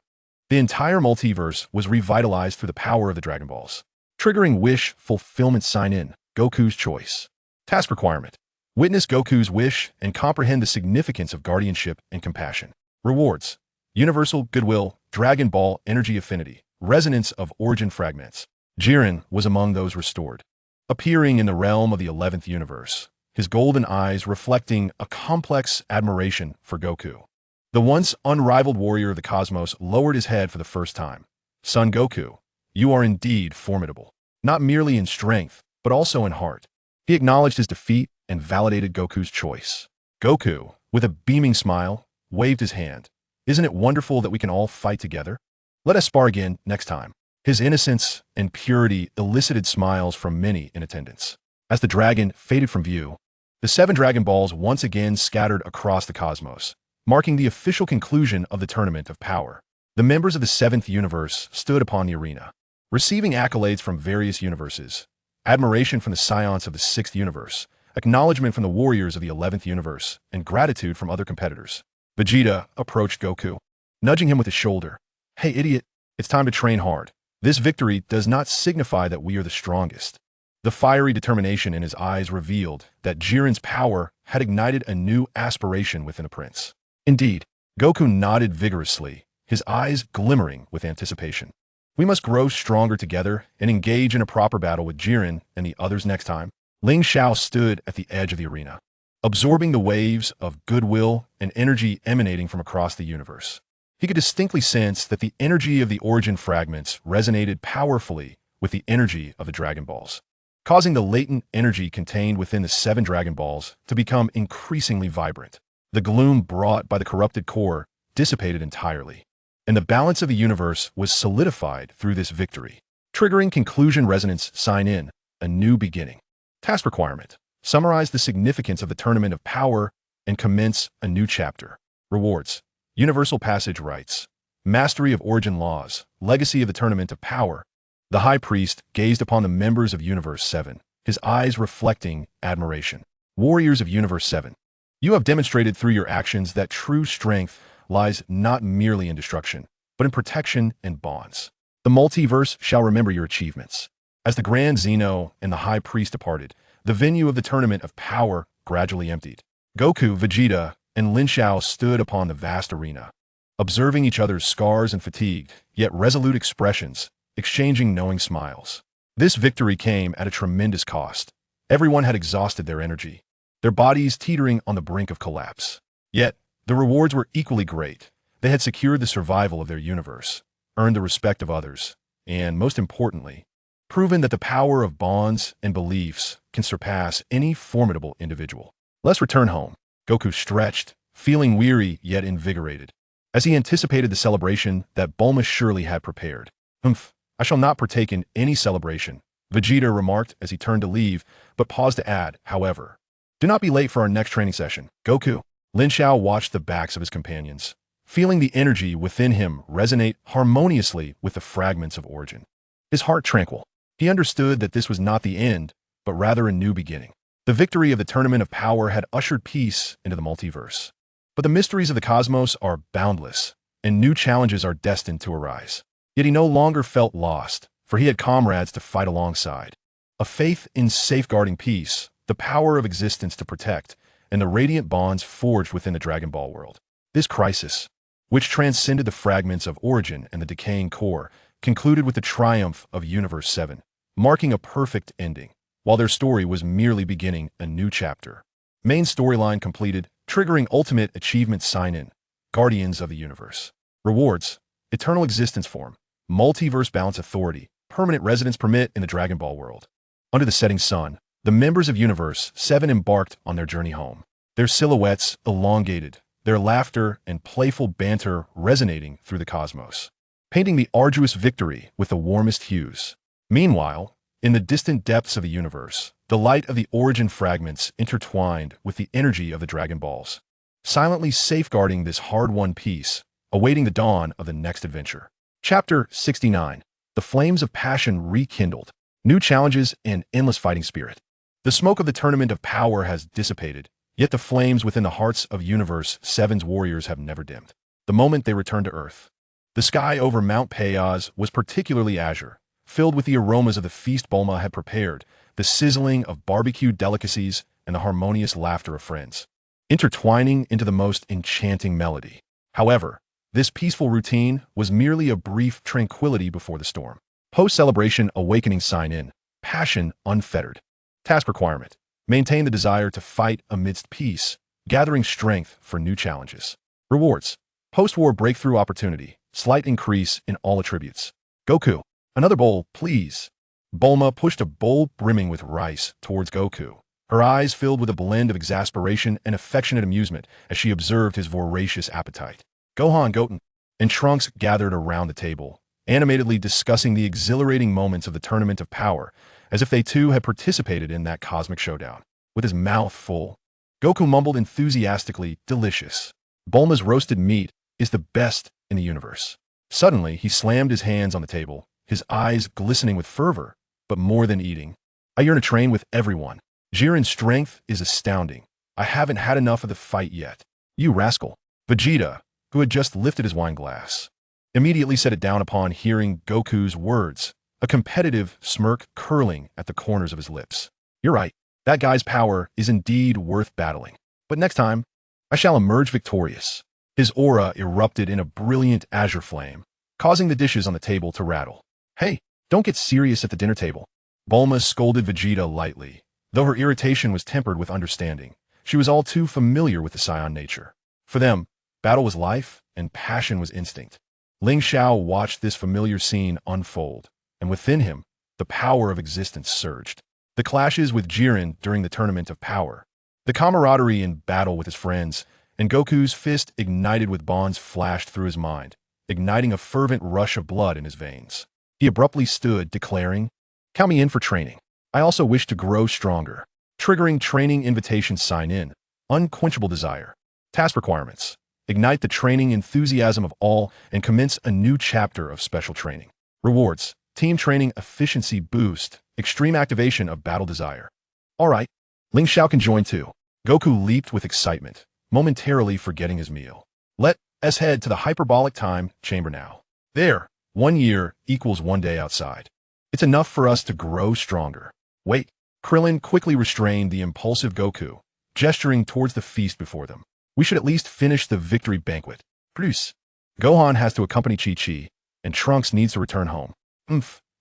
The entire multiverse was revitalized through the power of the Dragon Balls. Triggering wish fulfillment sign-in, Goku's choice. Task requirement. Witness Goku's wish and comprehend the significance of guardianship and compassion. Rewards. Universal Goodwill, Dragon Ball Energy Affinity, Resonance of Origin Fragments. Jiren was among those restored, appearing in the realm of the 11th universe, his golden eyes reflecting a complex admiration for Goku. The once unrivaled warrior of the cosmos lowered his head for the first time. "Son Goku, you are indeed formidable, not merely in strength, but also in heart." He acknowledged his defeat and validated Goku's choice. Goku, with a beaming smile, waved his hand. "Isn't it wonderful that we can all fight together? Let us spar again next time." His innocence and purity elicited smiles from many in attendance. As the dragon faded from view, the 7 Dragon Balls once again scattered across the cosmos, marking the official conclusion of the Tournament of Power. The members of the 7th universe stood upon the arena, receiving accolades from various universes, admiration from the Saiyans of the 6th universe, acknowledgement from the warriors of the 11th universe, and gratitude from other competitors. Vegeta approached Goku, nudging him with his shoulder. "Hey, idiot, it's time to train hard. This victory does not signify that we are the strongest." The fiery determination in his eyes revealed that Jiren's power had ignited a new aspiration within the prince. Indeed, Goku nodded vigorously, his eyes glimmering with anticipation. "We must grow stronger together and engage in a proper battle with Jiren and the others next time." Ling Xiao stood at the edge of the arena, absorbing the waves of goodwill and energy emanating from across the universe. He could distinctly sense that the energy of the origin fragments resonated powerfully with the energy of the Dragon Balls, causing the latent energy contained within the 7 Dragon Balls to become increasingly vibrant. The gloom brought by the corrupted core dissipated entirely, and the balance of the universe was solidified through this victory. Triggering conclusion resonance sign-in, a new beginning. Task requirement. summarize the significance of the Tournament of Power, and commence a new chapter. Rewards. Universal Passage Rights. Mastery of Origin Laws. Legacy of the Tournament of Power. The High Priest gazed upon the members of Universe 7, his eyes reflecting admiration. Warriors of Universe 7. You have demonstrated through your actions that true strength lies not merely in destruction, but in protection and bonds. The multiverse shall remember your achievements. As the Grand Zeno and the High Priest departed, the venue of the Tournament of Power gradually emptied. Goku, Vegeta, and Ling Xiao stood upon the vast arena, observing each other's scars and fatigued, yet resolute expressions, exchanging knowing smiles. This victory came at a tremendous cost. Everyone had exhausted their energy, their bodies teetering on the brink of collapse. Yet, the rewards were equally great. They had secured the survival of their universe, earned the respect of others, and, most importantly, proven that the power of bonds and beliefs can surpass any formidable individual. Let's return home. Goku stretched, feeling weary yet invigorated, as he anticipated the celebration that Bulma surely had prepared. I shall not partake in any celebration, Vegeta remarked as he turned to leave, but paused to add, however, do not be late for our next training session, Goku. Ling Xiao watched the backs of his companions, feeling the energy within him resonate harmoniously with the fragments of origin. His heart tranquil. He understood that this was not the end, but rather a new beginning. The victory of the Tournament of Power had ushered peace into the multiverse. But the mysteries of the cosmos are boundless, and new challenges are destined to arise. Yet he no longer felt lost, for he had comrades to fight alongside. A faith in safeguarding peace, the power of existence to protect, and the radiant bonds forged within the Dragon Ball world. This crisis, which transcended the fragments of origin and the decaying core, concluded with the triumph of Universe 7, marking a perfect ending, while their story was merely beginning a new chapter. Main storyline completed, triggering Ultimate Achievement Sign-In, Guardians of the Universe. Rewards. Eternal Existence Form. Multiverse Balance Authority. Permanent Residence Permit in the Dragon Ball world. Under the setting sun, the members of Universe 7 embarked on their journey home. Their silhouettes elongated, their laughter and playful banter resonating through the cosmos, painting the arduous victory with the warmest hues. Meanwhile, in the distant depths of the universe, the light of the origin fragments intertwined with the energy of the Dragon Balls, silently safeguarding this hard-won peace, awaiting the dawn of the next adventure. Chapter 69. The Flames of Passion Rekindled. New challenges and endless fighting spirit. The smoke of the Tournament of Power has dissipated, yet the flames within the hearts of Universe 7's warriors have never dimmed. The moment they returned to Earth, the sky over Mount Paozi was particularly azure, filled with the aromas of the feast Bulma had prepared, the sizzling of barbecued delicacies, and the harmonious laughter of friends, intertwining into the most enchanting melody. However, this peaceful routine was merely a brief tranquility before the storm. Post-celebration awakening sign-in. Passion unfettered. Task requirement. Maintain the desire to fight amidst peace, gathering strength for new challenges. Rewards. Post-war breakthrough opportunity. Slight increase in all attributes. Goku. Another bowl, please. Bulma pushed a bowl brimming with rice towards Goku, her eyes filled with a blend of exasperation and affectionate amusement as she observed his voracious appetite. Gohan, Goten, and Trunks gathered around the table, animatedly discussing the exhilarating moments of the Tournament of Power, as if they too had participated in that cosmic showdown. With his mouth full, Goku mumbled enthusiastically, delicious. Bulma's roasted meat is the best in the universe. Suddenly, he slammed his hands on the table, his eyes glistening with fervor, but more than eating. I yearn to train with everyone. Jiren's strength is astounding. I haven't had enough of the fight yet. You rascal. Vegeta, who had just lifted his wine glass, immediately set it down upon hearing Goku's words, a competitive smirk curling at the corners of his lips. You're right. That guy's power is indeed worth battling. But next time, I shall emerge victorious. His aura erupted in a brilliant azure flame, causing the dishes on the table to rattle. Hey, don't get serious at the dinner table. Bulma scolded Vegeta lightly. Though her irritation was tempered with understanding, she was all too familiar with the Saiyan nature. For them, battle was life and passion was instinct. Ling Xiao watched this familiar scene unfold, and within him, the power of existence surged. The clashes with Jiren during the Tournament of Power, the camaraderie in battle with his friends, and Goku's fist ignited with bonds flashed through his mind, igniting a fervent rush of blood in his veins. He abruptly stood, declaring, "Count me in for training. I also wish to grow stronger." triggering training invitation sign in, unquenchable desire. Task requirements. Ignite the training enthusiasm of all and commence a new chapter of special training. Rewards. Team training efficiency boost, extreme activation of battle desire. Alright, Ling Xiao can join too. Goku leaped with excitement, momentarily forgetting his meal. Let's head to the hyperbolic time chamber now. There, 1 year equals 1 day outside. It's enough for us to grow stronger. Wait, Krillin quickly restrained the impulsive Goku, gesturing towards the feast before them. We should at least finish the victory banquet. Plus, Gohan has to accompany Chi-Chi, and Trunks needs to return home.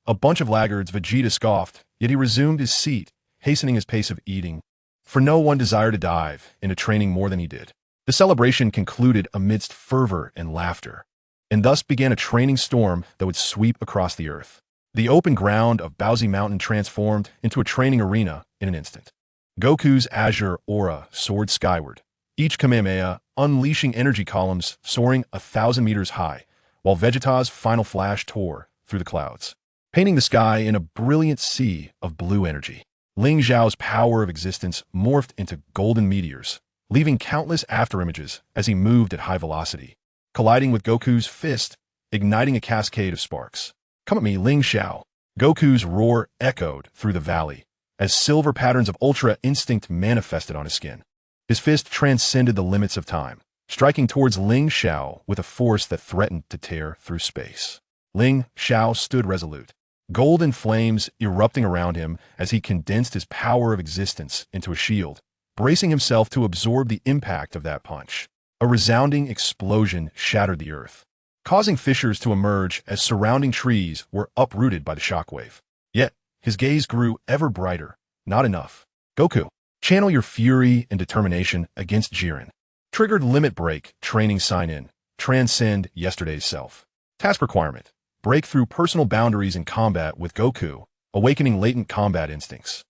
A bunch of laggards, Vegeta scoffed, yet he resumed his seat, hastening his pace of eating. For no one desired to dive into training more than he did. The celebration concluded amidst fervor and laughter, and thus began a training storm that would sweep across the earth. The open ground of Paozi Mountain transformed into a training arena in an instant. Goku's azure aura soared skyward, each Kamehameha unleashing energy columns soaring 1,000 meters high, while Vegeta's final flash tore through the clouds, painting the sky in a brilliant sea of blue energy. Ling Xiao's power of existence morphed into golden meteors, leaving countless afterimages as he moved at high velocity, colliding with Goku's fist, igniting a cascade of sparks. Come at me, Ling Xiao. Goku's roar echoed through the valley, as silver patterns of ultra instinct manifested on his skin. His fist transcended the limits of time, striking towards Ling Xiao with a force that threatened to tear through space. Ling Xiao stood resolute, golden flames erupting around him as he condensed his power of existence into a shield, bracing himself to absorb the impact of that punch. A resounding explosion shattered the earth, causing fissures to emerge as surrounding trees were uprooted by the shockwave. Yet, his gaze grew ever brighter. Not enough. Goku, channel your fury and determination against Jiren. Triggered limit break, training sign in. Transcend yesterday's self. Task requirement. Break through personal boundaries in combat with Goku, awakening latent combat instincts.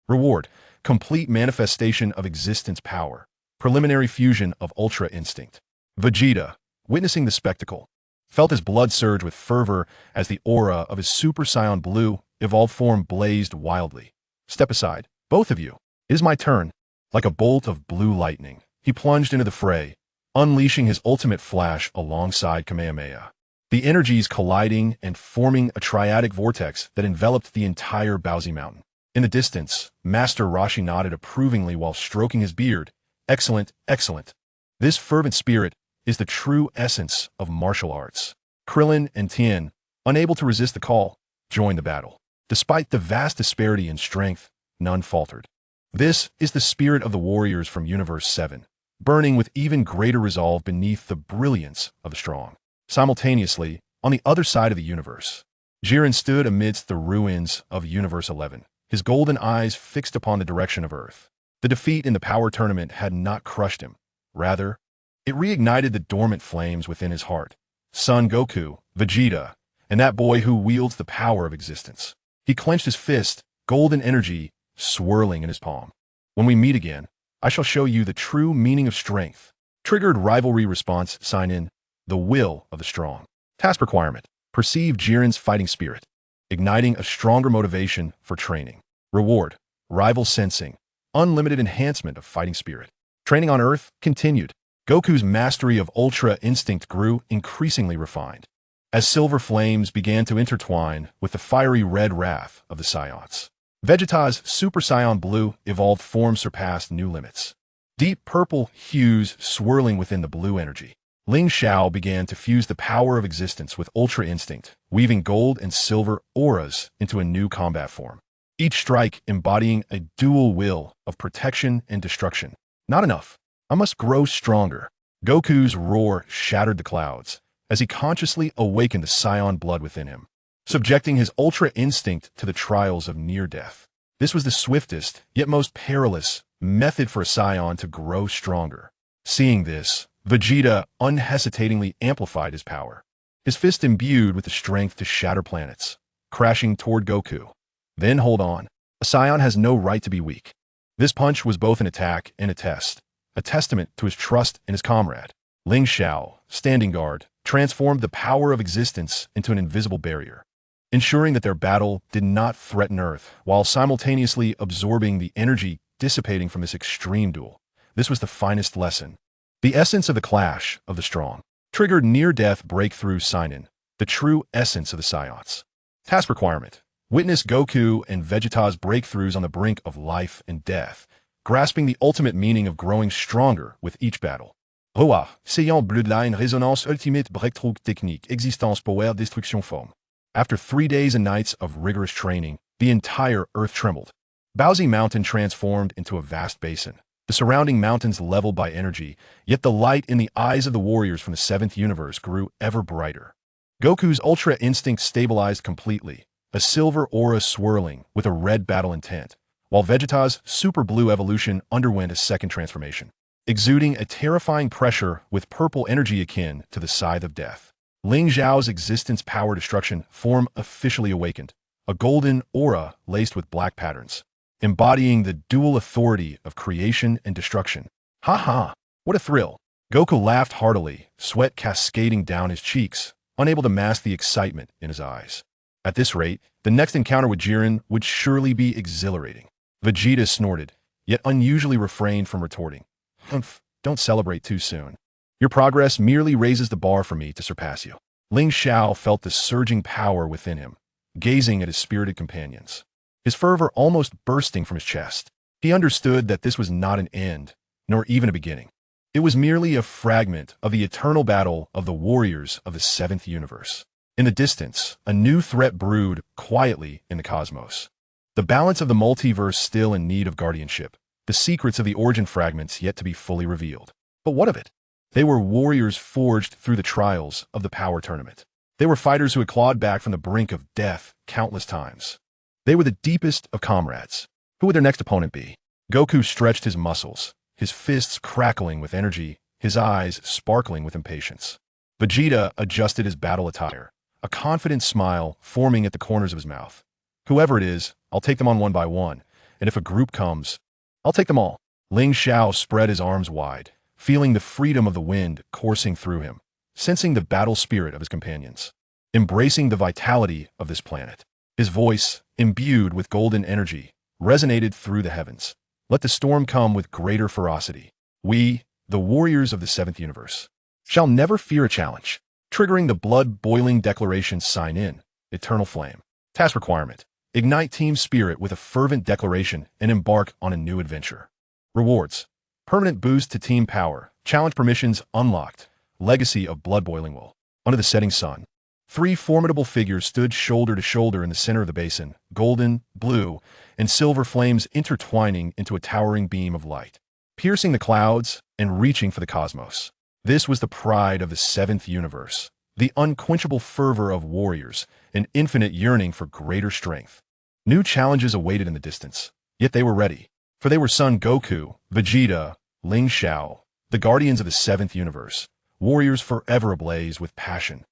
Reward. Complete manifestation of existence power. Preliminary fusion of Ultra Instinct. Vegeta, witnessing the spectacle, felt his blood surge with fervor as the aura of his Super Saiyan Blue evolved form blazed wildly. Step aside, both of you. It is my turn. Like a bolt of blue lightning, he plunged into the fray, unleashing his ultimate flash alongside Kamehameha. The energies colliding and forming a triadic vortex that enveloped the entire Paozi Mountain. In the distance, Master Roshi nodded approvingly while stroking his beard. Excellent, excellent. This fervent spirit is the true essence of martial arts. Krillin and Tien, unable to resist the call, joined the battle. Despite the vast disparity in strength, none faltered. This is the spirit of the warriors from Universe 7, burning with even greater resolve beneath the brilliance of the strong. Simultaneously, on the other side of the universe, Jiren stood amidst the ruins of Universe 11, his golden eyes fixed upon the direction of Earth. The defeat in the power tournament had not crushed him. Rather, it reignited the dormant flames within his heart. Son Goku, Vegeta, and that boy who wields the power of existence. He clenched his fist, golden energy swirling in his palm. When we meet again, I shall show you the true meaning of strength. Triggered rivalry response sign in. The will of the strong. Task requirement. Perceive Jiren's fighting spirit, igniting a stronger motivation for training. Reward. Rival sensing. Unlimited enhancement of fighting spirit. Training on Earth continued. Goku's mastery of Ultra Instinct grew increasingly refined, as silver flames began to intertwine with the fiery red wrath of the Saiyans. Vegeta's Super Saiyan Blue evolved form surpassed new limits. Deep purple hues swirling within the blue energy. Ling Xiao began to fuse the power of existence with Ultra Instinct, weaving gold and silver auras into a new combat form. Each strike embodying a dual will of protection and destruction. Not enough. I must grow stronger. Goku's roar shattered the clouds as he consciously awakened the Saiyan blood within him, subjecting his Ultra Instinct to the trials of near death. This was the swiftest, yet most perilous, method for a Saiyan to grow stronger. Seeing this, Vegeta unhesitatingly amplified his power, his fist imbued with the strength to shatter planets, crashing toward Goku. Then hold on. A Saiyan has no right to be weak. This punch was both an attack and a test, a testament to his trust in his comrade. Ling Xiao, standing guard, transformed the power of existence into an invisible barrier, ensuring that their battle did not threaten Earth while simultaneously absorbing the energy dissipating from this extreme duel. This was the finest lesson. The essence of the clash of the strong. Triggered near-death breakthrough sign-in. The true essence of the Saiyans. Task requirement. Witness Goku and Vegeta's breakthroughs on the brink of life and death, grasping the ultimate meaning of growing stronger with each battle. Roa, Saiyan Bloodline Résonance Ultimate Breakthrough Technique Existence Power Destruction Form. After 3 days and nights of rigorous training, the entire earth trembled. Paozi Mountain transformed into a vast basin. The surrounding mountains leveled by energy, yet the light in the eyes of the warriors from the 7th universe grew ever brighter. Goku's Ultra Instinct stabilized completely, a silver aura swirling with a red battle intent, while Vegeta's Super Blue evolution underwent a second transformation, exuding a terrifying pressure with purple energy akin to the Scythe of Death. Ling Xiao's existence power destruction form officially awakened, a golden aura laced with black patterns, embodying the dual authority of creation and destruction. Ha ha! What a thrill! Goku laughed heartily, sweat cascading down his cheeks, unable to mask the excitement in his eyes. At this rate, the next encounter with Jiren would surely be exhilarating. Vegeta snorted, yet unusually refrained from retorting. Humph, don't celebrate too soon. Your progress merely raises the bar for me to surpass you. Ling Xiao felt the surging power within him, gazing at his spirited companions, his fervor almost bursting from his chest. He understood that this was not an end, nor even a beginning. It was merely a fragment of the eternal battle of the warriors of the 7th universe. In the distance, a new threat brewed quietly in the cosmos. The balance of the multiverse still in need of guardianship, the secrets of the origin fragments yet to be fully revealed. But what of it? They were warriors forged through the trials of the power tournament. They were fighters who had clawed back from the brink of death countless times. They were the deepest of comrades. Who would their next opponent be? Goku stretched his muscles, his fists crackling with energy, his eyes sparkling with impatience. Vegeta adjusted his battle attire, a confident smile forming at the corners of his mouth. Whoever it is, I'll take them on one by one, and if a group comes, I'll take them all. Ling Xiao spread his arms wide, feeling the freedom of the wind coursing through him, sensing the battle spirit of his companions, embracing the vitality of this planet. His voice, imbued with golden energy, resonated through the heavens. Let the storm come with greater ferocity. We, the warriors of the 7th universe, shall never fear a challenge. Triggering the blood-boiling declaration sign in, Eternal Flame. Task requirement. Ignite team spirit with a fervent declaration and embark on a new adventure. Rewards. Permanent boost to team power. Challenge permissions unlocked. Legacy of blood-boiling wool. Under the setting sun, 3 formidable figures stood shoulder to shoulder in the center of the basin, golden, blue, and silver flames intertwining into a towering beam of light, piercing the clouds and reaching for the cosmos. This was the pride of the 7th universe, the unquenchable fervor of warriors, an infinite yearning for greater strength. New challenges awaited in the distance, yet they were ready, for they were Son Goku, Vegeta, Ling Xiao, the guardians of the 7th universe, warriors forever ablaze with passion.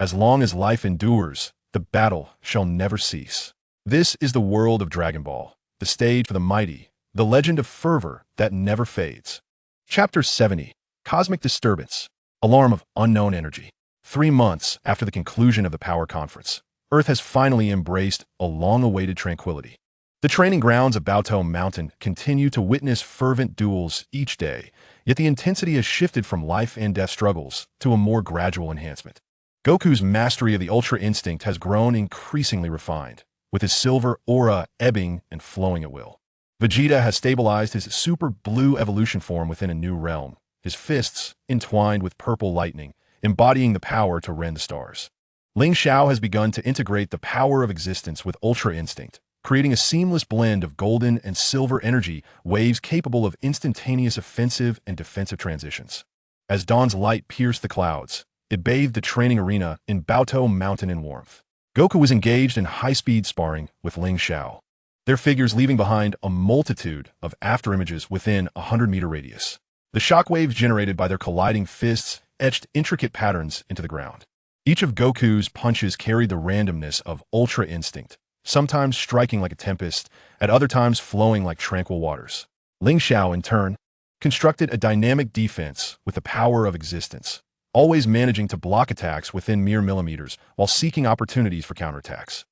As long as life endures, the battle shall never cease. This is the world of Dragon Ball, the stage for the mighty, the legend of fervor that never fades. Chapter 70. Cosmic Disturbance. Alarm of Unknown Energy. 3 months after the conclusion of the Power Conference, Earth has finally embraced a long-awaited tranquility. The training grounds of Baotou Mountain continue to witness fervent duels each day, yet the intensity has shifted from life and death struggles to a more gradual enhancement. Goku's mastery of the Ultra Instinct has grown increasingly refined, with his silver aura ebbing and flowing at will. Vegeta has stabilized his Super Blue evolution form within a new realm, his fists entwined with purple lightning, embodying the power to rend the stars. Ling Xiao has begun to integrate the power of existence with Ultra Instinct, creating a seamless blend of golden and silver energy waves capable of instantaneous offensive and defensive transitions. As dawn's light pierced the clouds, it bathed the training arena in Baotou Mountain in warmth. Goku was engaged in high-speed sparring with Ling Xiao, their figures leaving behind a multitude of afterimages within a 100-meter radius. The shockwaves generated by their colliding fists etched intricate patterns into the ground. Each of Goku's punches carried the randomness of Ultra Instinct, sometimes striking like a tempest, at other times flowing like tranquil waters. Ling Xiao, in turn, constructed a dynamic defense with the power of existence, always managing to block attacks within mere millimeters while seeking opportunities for counterattacks.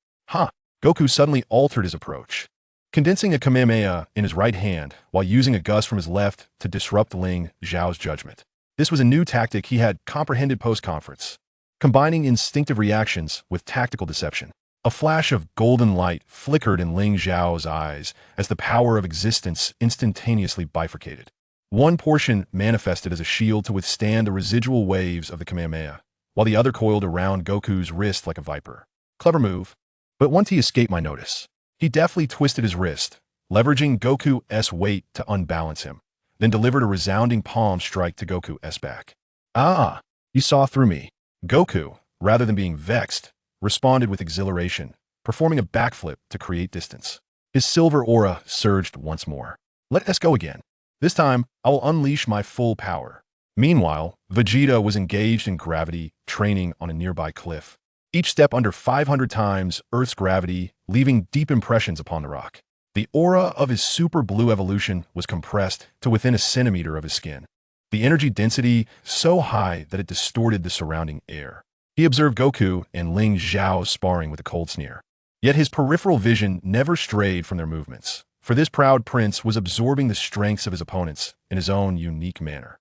Goku suddenly altered his approach. condensing a Kamehameha in his right hand while using a gust from his left to disrupt Ling Xiao's judgment. This was a new tactic he had comprehended post-conference, combining instinctive reactions with tactical deception. A flash of golden light flickered in Ling Xiao's eyes as the power of existence instantaneously bifurcated. One portion manifested as a shield to withstand the residual waves of the Kamehameha, while the other coiled around Goku's wrist like a viper. Clever move, but once he escaped my notice. He deftly twisted his wrist, leveraging Goku's weight to unbalance him, then delivered a resounding palm strike to Goku's back. "Ah, you saw through me." Goku, rather than being vexed, responded with exhilaration, performing a backflip to create distance. His silver aura surged once more. "Let us go again. This time, I will unleash my full power." Meanwhile, Vegeta was engaged in gravity training on a nearby cliff. Each step under 500 times Earth's gravity, leaving deep impressions upon the rock. The aura of his super blue evolution was compressed to within a centimeter of his skin. The energy density so high that it distorted the surrounding air. He observed Goku and Ling Xiao sparring with a cold sneer. Yet his peripheral vision never strayed from their movements, for this proud prince was absorbing the strengths of his opponents in his own unique manner.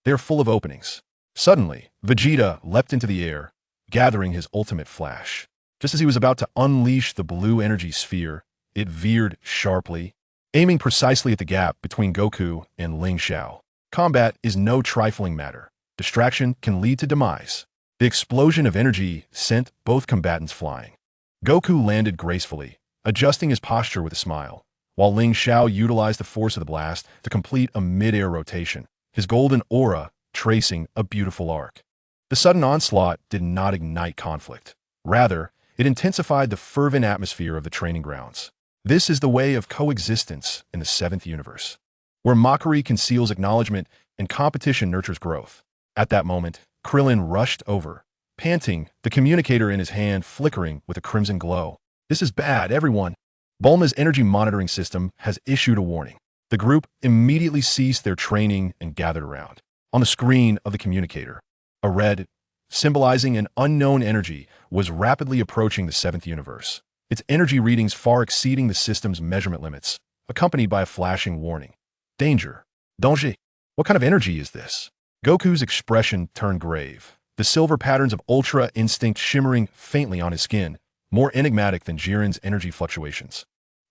They're full of openings. Suddenly, Vegeta leapt into the air, gathering his ultimate flash. Just as he was about to unleash the blue energy sphere, it veered sharply, aiming precisely at the gap between Goku and Ling Xiao. Combat is no trifling matter. Distraction can lead to demise. The explosion of energy sent both combatants flying. Goku landed gracefully, adjusting his posture with a smile, while Ling Xiao utilized the force of the blast to complete a mid-air rotation, his golden aura tracing a beautiful arc. The sudden onslaught did not ignite conflict. Rather, it intensified the fervent atmosphere of the training grounds. This is the way of coexistence in the seventh universe, where mockery conceals acknowledgement and competition nurtures growth. At that moment, Krillin rushed over, panting, the communicator in his hand flickering with a crimson glow. "This is bad, everyone." Bulma's energy monitoring system has issued a warning. The group immediately ceased their training and gathered around. On the screen of the communicator, a red, symbolizing an unknown energy, was rapidly approaching the seventh universe, its energy readings far exceeding the system's measurement limits, accompanied by a flashing warning. "Danger. Danger. What kind of energy is this?" Goku's expression turned grave, the silver patterns of Ultra Instinct shimmering faintly on his skin, more enigmatic than Jiren's energy fluctuations.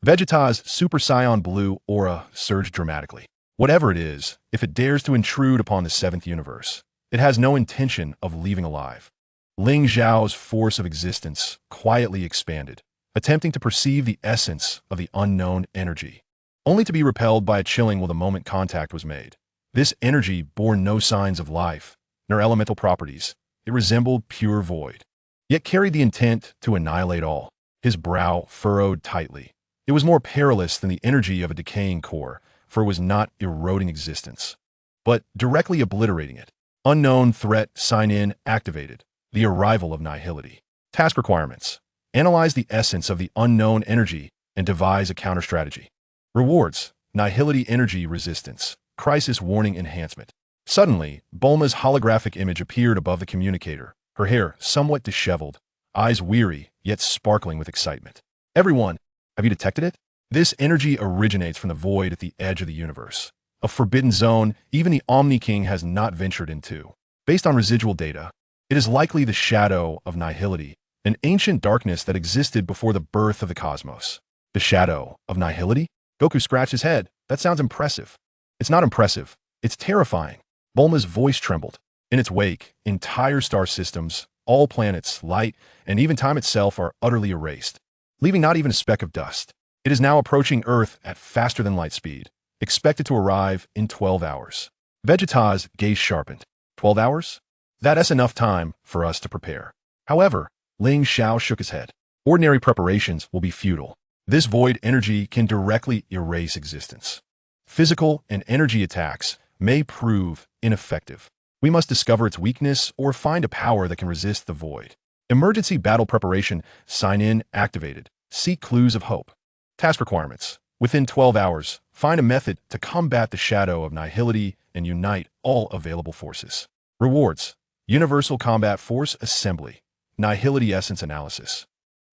Vegeta's Super Saiyan Blue aura surged dramatically. Whatever it is, if it dares to intrude upon the seventh universe, it has no intention of leaving alive. Ling Xiao's force of existence quietly expanded, attempting to perceive the essence of the unknown energy, only to be repelled by a chilling while the moment contact was made. This energy bore no signs of life, nor elemental properties. It resembled pure void, yet carried the intent to annihilate all. His brow furrowed tightly. It was more perilous than the energy of a decaying core, for it was not eroding existence, but directly obliterating it. Unknown threat sign-in activated. The arrival of nihility. Task requirements. Analyze the essence of the unknown energy and devise a counter-strategy. Rewards. Nihility energy resistance. Crisis warning enhancement. Suddenly, Bulma's holographic image appeared above the communicator, her hair somewhat disheveled, eyes weary yet sparkling with excitement. "Everyone, have you detected it? This energy originates from the void at the edge of the universe, a forbidden zone even the Omni King has not ventured into. Based on residual data, it is likely the shadow of nihility, an ancient darkness that existed before the birth of the cosmos." The shadow of nihility? Goku scratched his head. That sounds impressive. It's not impressive. It's terrifying. Bulma's voice trembled. In its wake, entire star systems, all planets, light, and even time itself are utterly erased, leaving not even a speck of dust. It is now approaching Earth at faster than light speed, expected to arrive in 12 hours. Vegeta's gaze sharpened. 12 hours? That's enough time for us to prepare. However, Ling Xiao shook his head. Ordinary preparations will be futile. This void energy can directly erase existence. Physical and energy attacks may prove ineffective. We must discover its weakness or find a power that can resist the void. Emergency battle preparation sign-in activated. Seek clues of hope. Task requirements. Within 12 hours, find a method to combat the shadow of nihility and unite all available forces. Rewards. Universal Combat Force Assembly. Nihility Essence Analysis.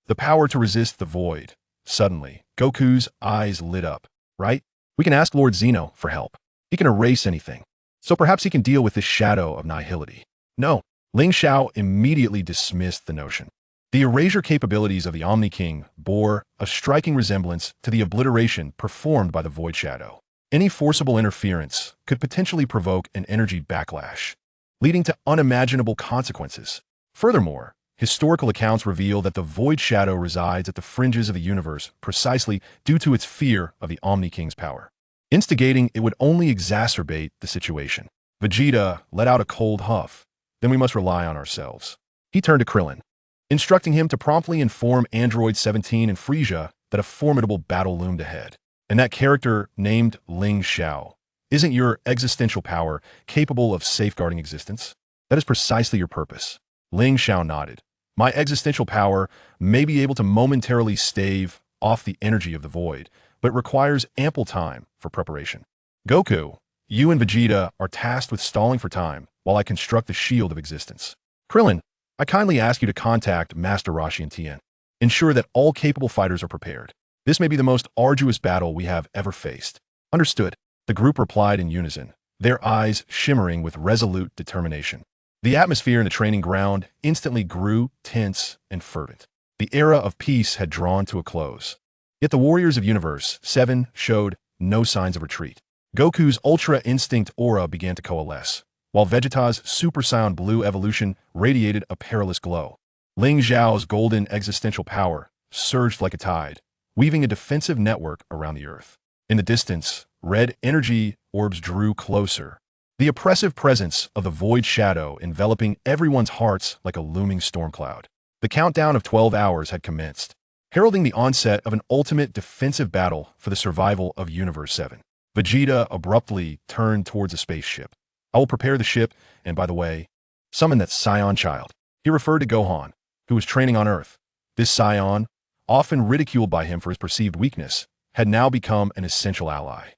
The power to resist the void. Suddenly, Goku's eyes lit up. Right? We can ask Lord Zeno for help. He can erase anything. So perhaps he can deal with this shadow of nihility. No, Ling Xiao immediately dismissed the notion. The erasure capabilities of the Omni King bore a striking resemblance to the obliteration performed by the Void Shadow. Any forcible interference could potentially provoke an energy backlash, leading to unimaginable consequences. Furthermore, historical accounts reveal that the Void Shadow resides at the fringes of the universe precisely due to its fear of the Omni King's power. Instigating it would only exacerbate the situation. Vegeta let out a cold huff. Then we must rely on ourselves. He turned to Krillin, instructing him to promptly inform Android 17 and Frieza that a formidable battle loomed ahead. And that character, named Ling Xiao, isn't your existential power capable of safeguarding existence? That is precisely your purpose. Ling Xiao nodded. My existential power may be able to momentarily stave off the energy of the void, but requires ample time for preparation. Goku, you and Vegeta are tasked with stalling for time while I construct the shield of existence. Krillin, I kindly ask you to contact Master Roshi and Tien. Ensure that all capable fighters are prepared. This may be the most arduous battle we have ever faced. Understood. The group replied in unison, their eyes shimmering with resolute determination. The atmosphere in the training ground instantly grew tense and fervent. The era of peace had drawn to a close. Yet the warriors of Universe 7 showed no signs of retreat. Goku's Ultra Instinct aura began to coalesce, while Vegeta's Super Saiyan Blue evolution radiated a perilous glow. Ling Xiao's golden existential power surged like a tide, weaving a defensive network around the Earth. In the distance, red energy orbs drew closer, the oppressive presence of the Void Shadow enveloping everyone's hearts like a looming storm cloud. The countdown of 12 hours had commenced, heralding the onset of an ultimate defensive battle for the survival of Universe 7. Vegeta abruptly turned towards a spaceship. I will prepare the ship, and by the way, summon that Saiyan child. He referred to Gohan, who was training on Earth. This Saiyan, often ridiculed by him for his perceived weakness, had now become an essential ally.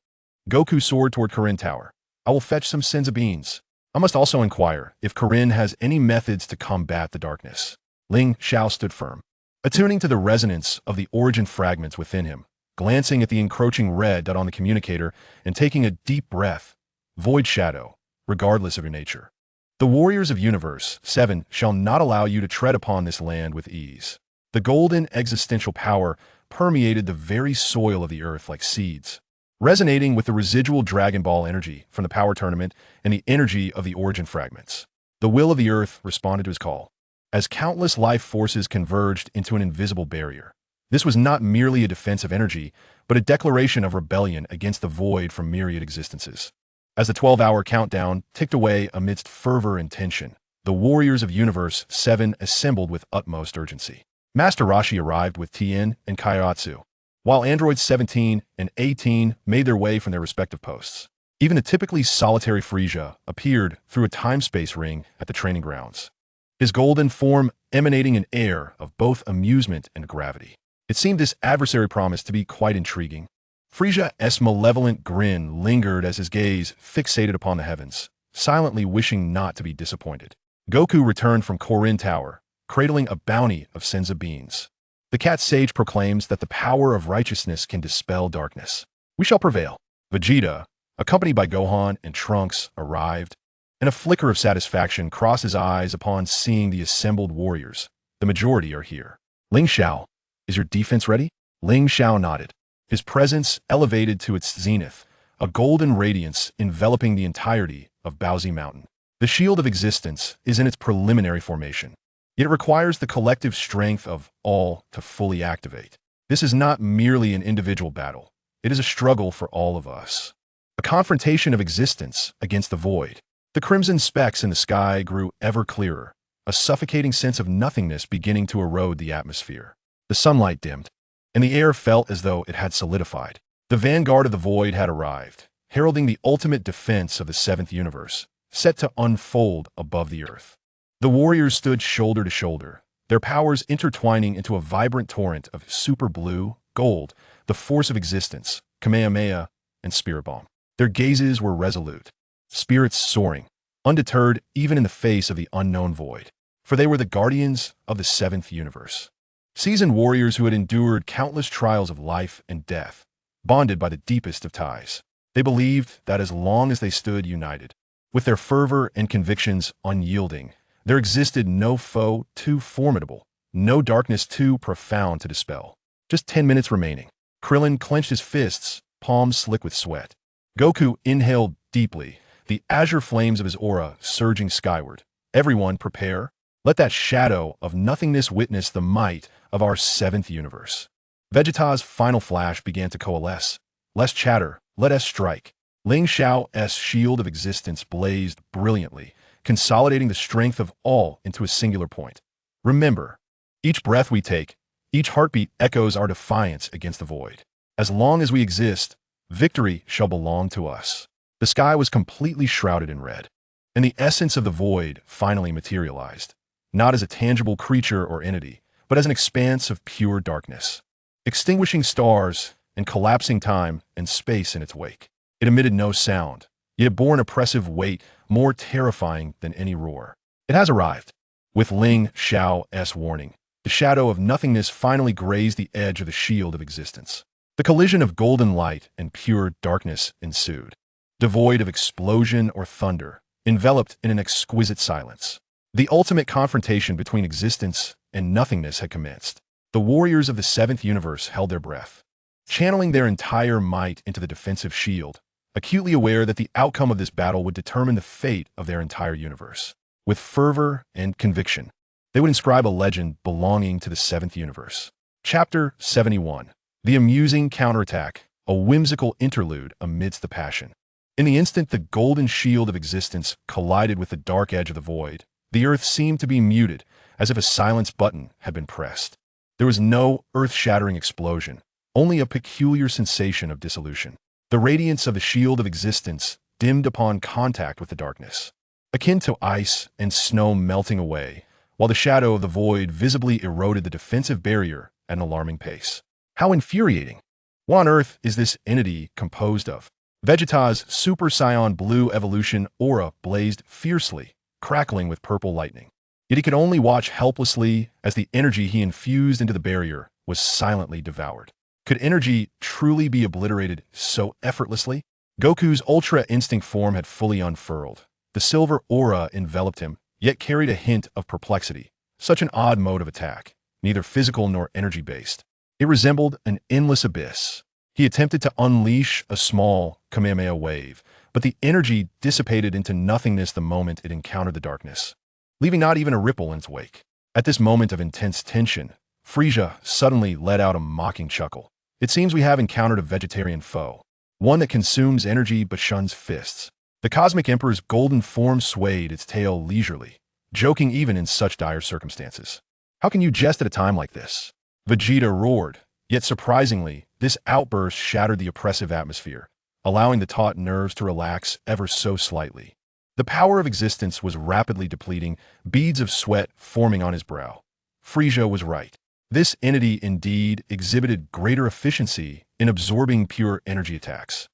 Goku soared toward Kirin Tower. I will fetch some senzu beans. I must also inquire if Kirin has any methods to combat the darkness. Ling Xiao stood firm, attuning to the resonance of the origin fragments within him, glancing at the encroaching red dot on the communicator and taking a deep breath. Void Shadow, regardless of your nature. The warriors of Universe 7 shall not allow you to tread upon this land with ease. The golden existential power permeated the very soil of the earth like seeds, resonating with the residual Dragon Ball energy from the power tournament and the energy of the origin fragments. The will of the earth responded to his call, as countless life forces converged into an invisible barrier. This was not merely a defense of energy, but a declaration of rebellion against the void from myriad existences. As the 12-hour countdown ticked away amidst fervor and tension, the warriors of Universe 7 assembled with utmost urgency. Master Roshi arrived with Tien and Kaioshin, while androids 17 and 18 made their way from their respective posts. Even the typically solitary Frieza appeared through a time-space ring at the training grounds, his golden form emanating an air of both amusement and gravity. It seemed this adversary promised to be quite intriguing. Frieza's malevolent grin lingered as his gaze fixated upon the heavens, silently wishing not to be disappointed. Goku returned from Kirin Tower, cradling a bounty of senzu beans. The cat sage proclaims that the power of righteousness can dispel darkness. We shall prevail. Vegeta, accompanied by Gohan and Trunks, arrived, and a flicker of satisfaction crossed his eyes upon seeing the assembled warriors. The majority are here. Ling Xiao, is your defense ready? Ling Xiao nodded, his presence elevated to its zenith, a golden radiance enveloping the entirety of Paozi Mountain. The shield of existence is in its preliminary formation. Yet it requires the collective strength of all to fully activate. This is not merely an individual battle. It is a struggle for all of us. A confrontation of existence against the void. The crimson specks in the sky grew ever clearer, a suffocating sense of nothingness beginning to erode the atmosphere. The sunlight dimmed, and the air felt as though it had solidified. The vanguard of the void had arrived, heralding the ultimate defense of the seventh universe, set to unfold above the earth. The warriors stood shoulder to shoulder, their powers intertwining into a vibrant torrent of super blue, gold, the force of existence, Kamehameha, and Spirit Bomb. Their gazes were resolute, spirits soaring, undeterred even in the face of the unknown void, for they were the guardians of the seventh universe. Seasoned warriors who had endured countless trials of life and death, bonded by the deepest of ties. They believed that as long as they stood united, with their fervor and convictions unyielding, there existed no foe too formidable, no darkness too profound to dispel. Just 10 minutes remaining. Krillin clenched his fists, palms slick with sweat. Goku inhaled deeply, the azure flames of his aura surging skyward. Everyone prepare. Let that shadow of nothingness witness the might of our seventh universe. Vegeta's final flash began to coalesce. Less chatter, let us strike. Ling Xiao's shield of existence blazed brilliantly, consolidating the strength of all into a singular point. Remember, each breath we take, each heartbeat echoes our defiance against the void. As long as we exist, victory shall belong to us. The sky was completely shrouded in red, and the essence of the void finally materialized, not as a tangible creature or entity, but as an expanse of pure darkness, extinguishing stars and collapsing time and space in its wake. It emitted no sound, yet it bore an oppressive weight more terrifying than any roar. It has arrived. With Ling Xiao's warning, the shadow of nothingness finally grazed the edge of the shield of existence. The collision of golden light and pure darkness ensued, devoid of explosion or thunder, enveloped in an exquisite silence. The ultimate confrontation between existence and nothingness had commenced. The warriors of the seventh universe held their breath, channeling their entire might into the defensive shield, acutely aware that the outcome of this battle would determine the fate of their entire universe. With fervor and conviction, they would inscribe a legend belonging to the seventh universe. Chapter 71. The amusing counterattack, a whimsical interlude amidst the passion. In the instant the golden shield of existence collided with the dark edge of the void, the earth seemed to be muted, as if a silence button had been pressed. There was no earth-shattering explosion, only a peculiar sensation of dissolution. The radiance of the shield of existence dimmed upon contact with the darkness, akin to ice and snow melting away, while the shadow of the void visibly eroded the defensive barrier at an alarming pace. How infuriating! What on earth is this entity composed of? Vegeta's Super Saiyan Blue evolution aura blazed fiercely, crackling with purple lightning. Yet he could only watch helplessly as the energy he infused into the barrier was silently devoured. Could energy truly be obliterated so effortlessly? Goku's Ultra Instinct form had fully unfurled. The silver aura enveloped him, yet carried a hint of perplexity. Such an odd mode of attack, neither physical nor energy-based. It resembled an endless abyss. He attempted to unleash a small Kamehameha wave, but the energy dissipated into nothingness the moment it encountered the darkness, leaving not even a ripple in its wake. At this moment of intense tension, Frieza suddenly let out a mocking chuckle. It seems we have encountered a vegetarian foe, one that consumes energy but shuns fists. The Cosmic Emperor's golden form swayed its tail leisurely, joking even in such dire circumstances. How can you jest at a time like this? Vegeta roared, yet surprisingly, this outburst shattered the oppressive atmosphere, allowing the taut nerves to relax ever so slightly. The power of existence was rapidly depleting, beads of sweat forming on his brow. Frieza was right. This entity indeed exhibited greater efficiency in absorbing pure energy attacks.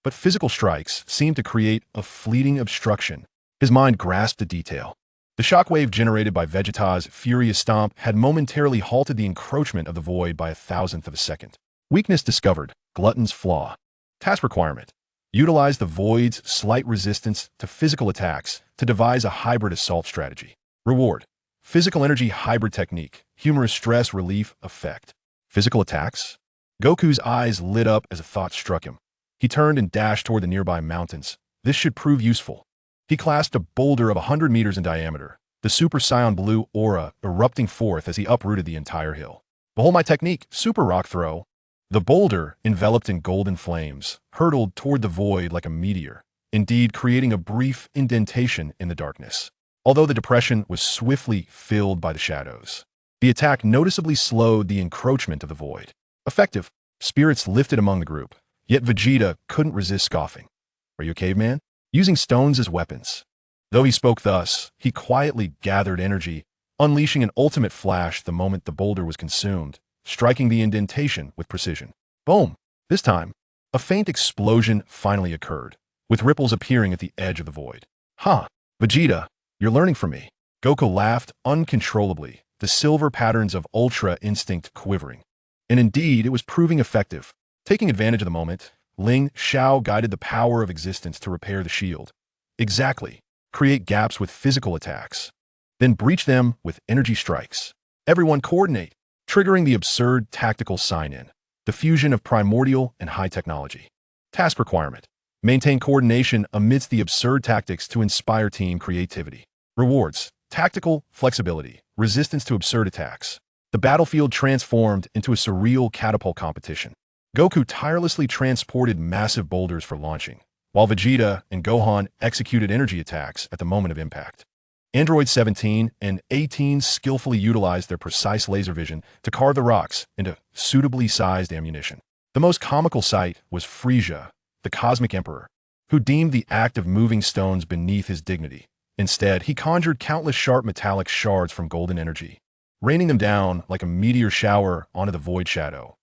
But physical strikes seemed to create a fleeting obstruction. His mind grasped the detail. The shockwave generated by Vegeta's furious stomp had momentarily halted the encroachment of the void by 1,000th of a second. Weakness discovered, glutton's flaw. Task requirement: utilize the void's slight resistance to physical attacks to devise a hybrid assault strategy. Reward: physical energy hybrid technique, humorous stress relief effect. Physical attacks? Goku's eyes lit up as a thought struck him. He turned and dashed toward the nearby mountains. This should prove useful. He clasped a boulder of 100 meters in diameter, the Super Saiyan Blue aura erupting forth as he uprooted the entire hill. Behold my technique, Super Rock Throw. The boulder, enveloped in golden flames, hurtled toward the void like a meteor, indeed creating a brief indentation in the darkness. Although the depression was swiftly filled by the shadows, the attack noticeably slowed the encroachment of the void. Effective. Spirits lifted among the group, yet Vegeta couldn't resist scoffing. Are you a caveman? Using stones as weapons. Though he spoke thus, he quietly gathered energy, unleashing an ultimate flash the moment the boulder was consumed, striking the indentation with precision. Boom! This time, a faint explosion finally occurred, with ripples appearing at the edge of the void. Huh! Vegeta, you're learning from me. Goku laughed uncontrollably, the silver patterns of Ultra Instinct quivering. And indeed, it was proving effective. Taking advantage of the moment, Ling Xiao guided the power of existence to repair the shield. Exactly. Create gaps with physical attacks. Then breach them with energy strikes. Everyone coordinate, triggering the absurd tactical sign-in. The fusion of primordial and high technology. Task requirement. Maintain coordination amidst the absurd tactics to inspire team creativity. Rewards. Tactical flexibility. Resistance to absurd attacks. The battlefield transformed into a surreal catapult competition. Goku tirelessly transported massive boulders for launching, while Vegeta and Gohan executed energy attacks at the moment of impact. Android 17 and 18 skillfully utilized their precise laser vision to carve the rocks into suitably sized ammunition. The most comical sight was Frieza, the Cosmic Emperor, who deemed the act of moving stones beneath his dignity. Instead, he conjured countless sharp metallic shards from golden energy, raining them down like a meteor shower onto the void shadow.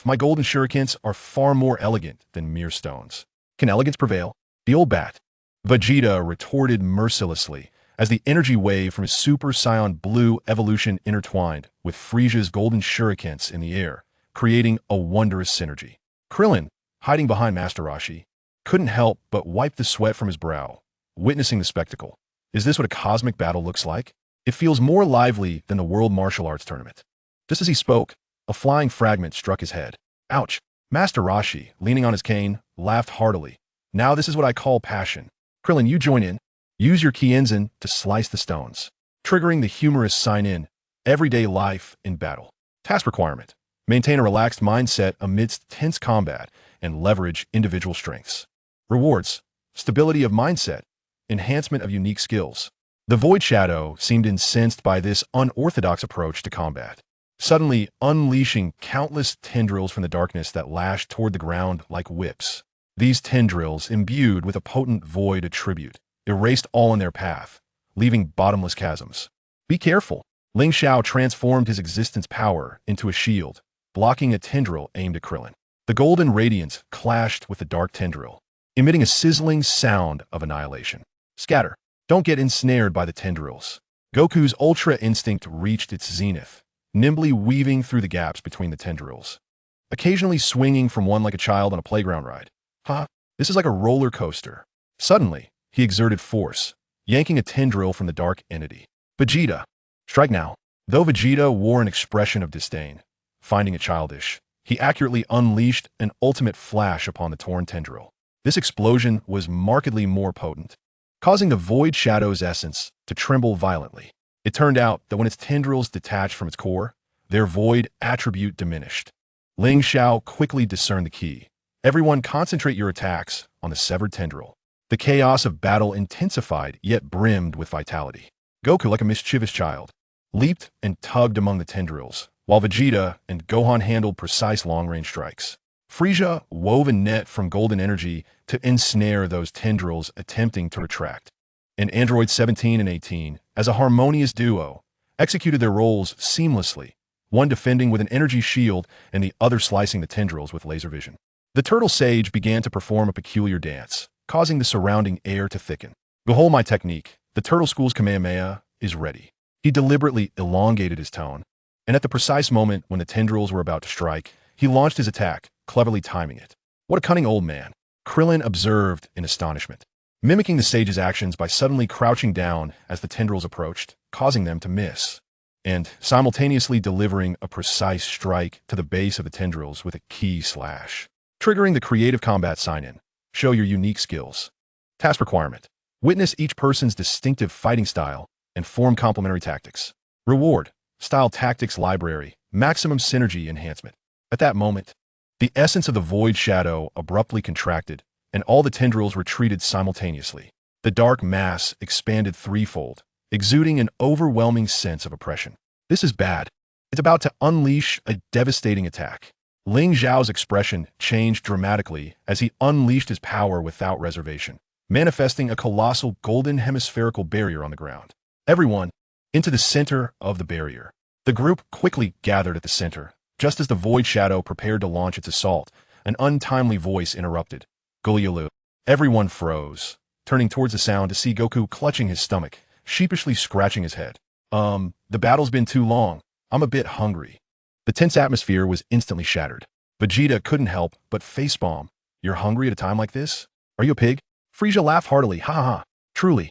My golden shurikens are far more elegant than mere stones. Can elegance prevail? The old bat. Vegeta retorted mercilessly as the energy wave from his Super Saiyan Blue evolution intertwined with Frieza's golden shurikens in the air, creating a wondrous synergy. Krillin, hiding behind Master Roshi, couldn't help but wipe the sweat from his brow, witnessing the spectacle. Is this what a cosmic battle looks like? It feels more lively than the World Martial Arts Tournament. Just as he spoke, a flying fragment struck his head. Ouch! Master Roshi, leaning on his cane, laughed heartily. Now this is what I call passion. Krillin, you join in. Use your Kienzan to slice the stones, triggering the humorous sign-in, everyday life in battle. Task requirement. Maintain a relaxed mindset amidst tense combat and leverage individual strengths. Rewards. Stability of mindset. Enhancement of unique skills. The Void Shadow seemed incensed by this unorthodox approach to combat, suddenly unleashing countless tendrils from the darkness that lashed toward the ground like whips. These tendrils, imbued with a potent void attribute, erased all in their path, leaving bottomless chasms. Be careful. Ling Xiao transformed his existence power into a shield, blocking a tendril aimed at Krillin. The golden radiance clashed with the dark tendril, emitting a sizzling sound of annihilation. Scatter. Don't get ensnared by the tendrils. Goku's Ultra Instinct reached its zenith, nimbly weaving through the gaps between the tendrils, occasionally swinging from one like a child on a playground ride. This is like a roller coaster. Suddenly, he exerted force, yanking a tendril from the dark entity. Vegeta. Strike now. Though Vegeta wore an expression of disdain, finding it childish, he accurately unleashed an ultimate flash upon the torn tendril. This explosion was markedly more potent, causing the Void Shadow's essence to tremble violently. It turned out that when its tendrils detached from its core, their void attribute diminished. Ling Xiao quickly discerned the key. Everyone concentrate your attacks on the severed tendril. The chaos of battle intensified, yet brimmed with vitality. Goku, like a mischievous child, leaped and tugged among the tendrils, while Vegeta and Gohan handled precise long-range strikes. Frieza wove a net from golden energy to ensnare those tendrils attempting to retract. And Android 17 and 18, as a harmonious duo, executed their roles seamlessly, one defending with an energy shield and the other slicing the tendrils with laser vision. The Turtle Sage began to perform a peculiar dance, causing the surrounding air to thicken. Behold my technique. The Turtle School's Kamehameha is ready. He deliberately elongated his tone, and at the precise moment when the tendrils were about to strike, he launched his attack, cleverly timing it. What a cunning old man, Krillin observed in astonishment, mimicking the sage's actions by suddenly crouching down as the tendrils approached, causing them to miss, and simultaneously delivering a precise strike to the base of the tendrils with a key slash, triggering the creative combat sign-in. Show your unique skills. Task requirement. Witness each person's distinctive fighting style and form complementary tactics. Reward. Style tactics library. Maximum synergy enhancement. At that moment, the essence of the Void Shadow abruptly contracted, and all the tendrils retreated simultaneously. The dark mass expanded threefold, exuding an overwhelming sense of oppression. This is bad. It's about to unleash a devastating attack. Ling Xiao's expression changed dramatically as he unleashed his power without reservation, manifesting a colossal golden hemispherical barrier on the ground. Everyone, into the center of the barrier. The group quickly gathered at the center. Just as the Void Shadow prepared to launch its assault, an untimely voice interrupted. Gulyalu. Everyone froze, turning towards the sound to see Goku clutching his stomach, sheepishly scratching his head. The battle's been too long. I'm a bit hungry. The tense atmosphere was instantly shattered. Vegeta couldn't help but facepalm. You're hungry at a time like this? Are you a pig? Frieza laughed heartily. Ha ha ha. Truly.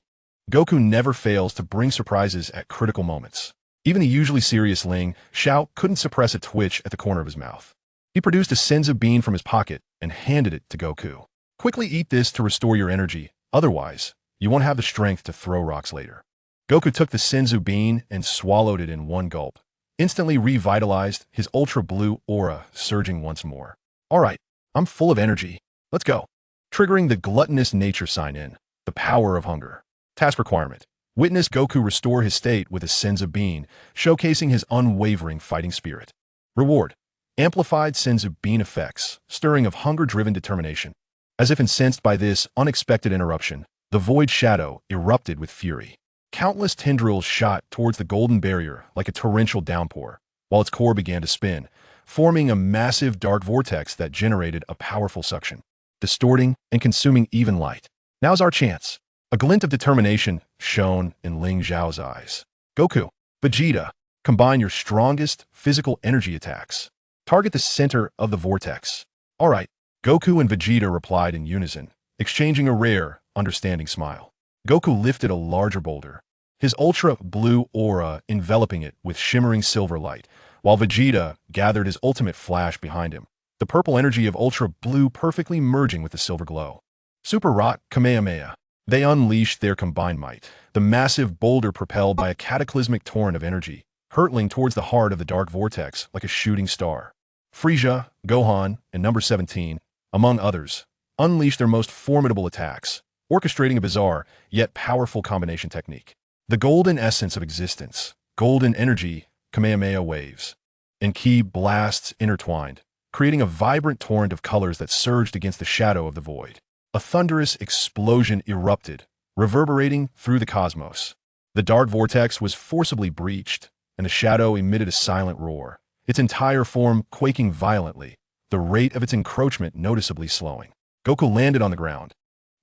Goku never fails to bring surprises at critical moments. Even the usually serious Ling Xiao couldn't suppress a twitch at the corner of his mouth. He produced a senzu bean from his pocket and handed it to Goku. Quickly eat this to restore your energy, otherwise, you won't have the strength to throw rocks later. Goku took the senzu bean and swallowed it in one gulp. Instantly revitalized, his ultra-blue aura surging once more. Alright, I'm full of energy. Let's go. Triggering the gluttonous nature sign in, the power of hunger. Task requirement. Witness Goku restore his state with a senzu bean, showcasing his unwavering fighting spirit. Reward. Amplified senzu bean effects, stirring of hunger-driven determination. As if incensed by this unexpected interruption, the void shadow erupted with fury. Countless tendrils shot towards the golden barrier like a torrential downpour, while its core began to spin, forming a massive dark vortex that generated a powerful suction, distorting and consuming even light. Now's our chance. A glint of determination shone in Ling Xiao's eyes. Goku, Vegeta, combine your strongest physical energy attacks. Target the center of the vortex. Alright, Goku and Vegeta replied in unison, exchanging a rare, understanding smile. Goku lifted a larger boulder, his ultra-blue aura enveloping it with shimmering silver light, while Vegeta gathered his ultimate flash behind him, the purple energy of ultra-blue perfectly merging with the silver glow. Super Rock Kamehameha. They unleashed their combined might, the massive boulder propelled by a cataclysmic torrent of energy, hurtling towards the heart of the dark vortex like a shooting star. Frieza, Gohan, and Number 17, among others, unleashed their most formidable attacks, orchestrating a bizarre, yet powerful combination technique. The golden essence of existence, golden energy, Kamehameha waves, and ki blasts intertwined, creating a vibrant torrent of colors that surged against the shadow of the void. A thunderous explosion erupted, reverberating through the cosmos. The dark vortex was forcibly breached, and the shadow emitted a silent roar, its entire form quaking violently, the rate of its encroachment noticeably slowing. Goku landed on the ground,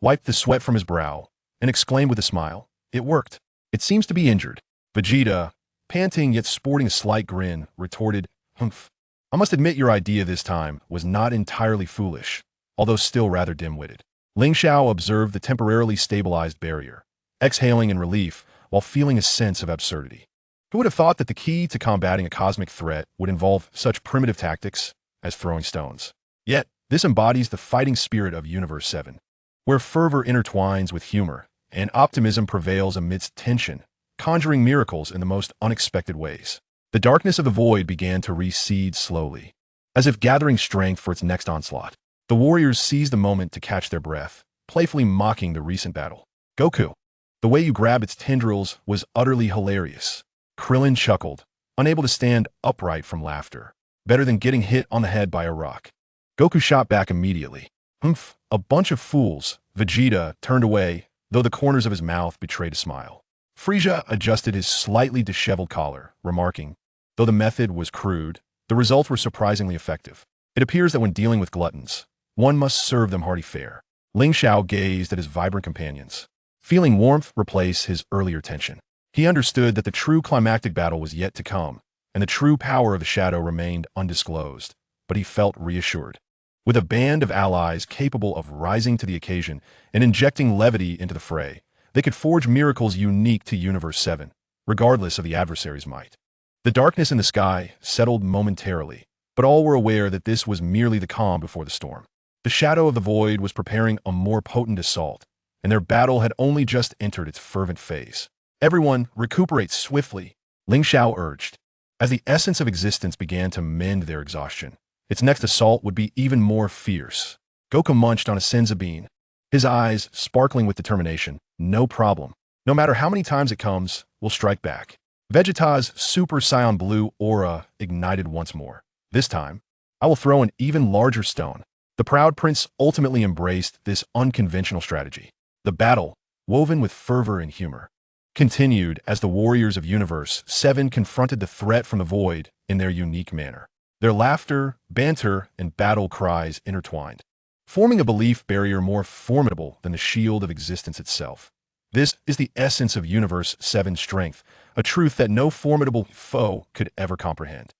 wiped the sweat from his brow, and exclaimed with a smile, "It worked. It seems to be injured." Vegeta, panting yet sporting a slight grin, retorted, "Humph. I must admit your idea this time was not entirely foolish, although still rather dim-witted." Ling Xiao observed the temporarily stabilized barrier, exhaling in relief while feeling a sense of absurdity. Who would have thought that the key to combating a cosmic threat would involve such primitive tactics as throwing stones? Yet, this embodies the fighting spirit of Universe 7, where fervor intertwines with humor and optimism prevails amidst tension, conjuring miracles in the most unexpected ways. The darkness of the void began to recede slowly, as if gathering strength for its next onslaught. The warriors seized the moment to catch their breath, playfully mocking the recent battle. Goku, the way you grab its tendrils was utterly hilarious. Krillin chuckled, unable to stand upright from laughter. Better than getting hit on the head by a rock. Goku shot back immediately. Humph, a bunch of fools. Vegeta turned away, though the corners of his mouth betrayed a smile. Frieza adjusted his slightly disheveled collar, remarking, though the method was crude, the results were surprisingly effective. It appears that when dealing with gluttons, one must serve them hearty fare. Ling Xiao gazed at his vibrant companions, feeling warmth replace his earlier tension. He understood that the true climactic battle was yet to come, and the true power of the shadow remained undisclosed, but he felt reassured. With a band of allies capable of rising to the occasion and injecting levity into the fray, they could forge miracles unique to Universe 7, regardless of the adversary's might. The darkness in the sky settled momentarily, but all were aware that this was merely the calm before the storm. The shadow of the void was preparing a more potent assault, and their battle had only just entered its fervent phase. Everyone, recuperate swiftly, Ling Xiao urged. As the essence of existence began to mend their exhaustion, its next assault would be even more fierce. Goku munched on a senzu bean, his eyes sparkling with determination. No problem. No matter how many times it comes, we'll strike back. Vegeta's Super Saiyan Blue aura ignited once more. This time, I will throw an even larger stone. The proud prince ultimately embraced this unconventional strategy. The battle, woven with fervor and humor, continued as the warriors of Universe 7 confronted the threat from the void in their unique manner. Their laughter, banter, and battle cries intertwined, forming a belief barrier more formidable than the shield of existence itself. This is the essence of Universe 7's strength, a truth that no formidable foe could ever comprehend.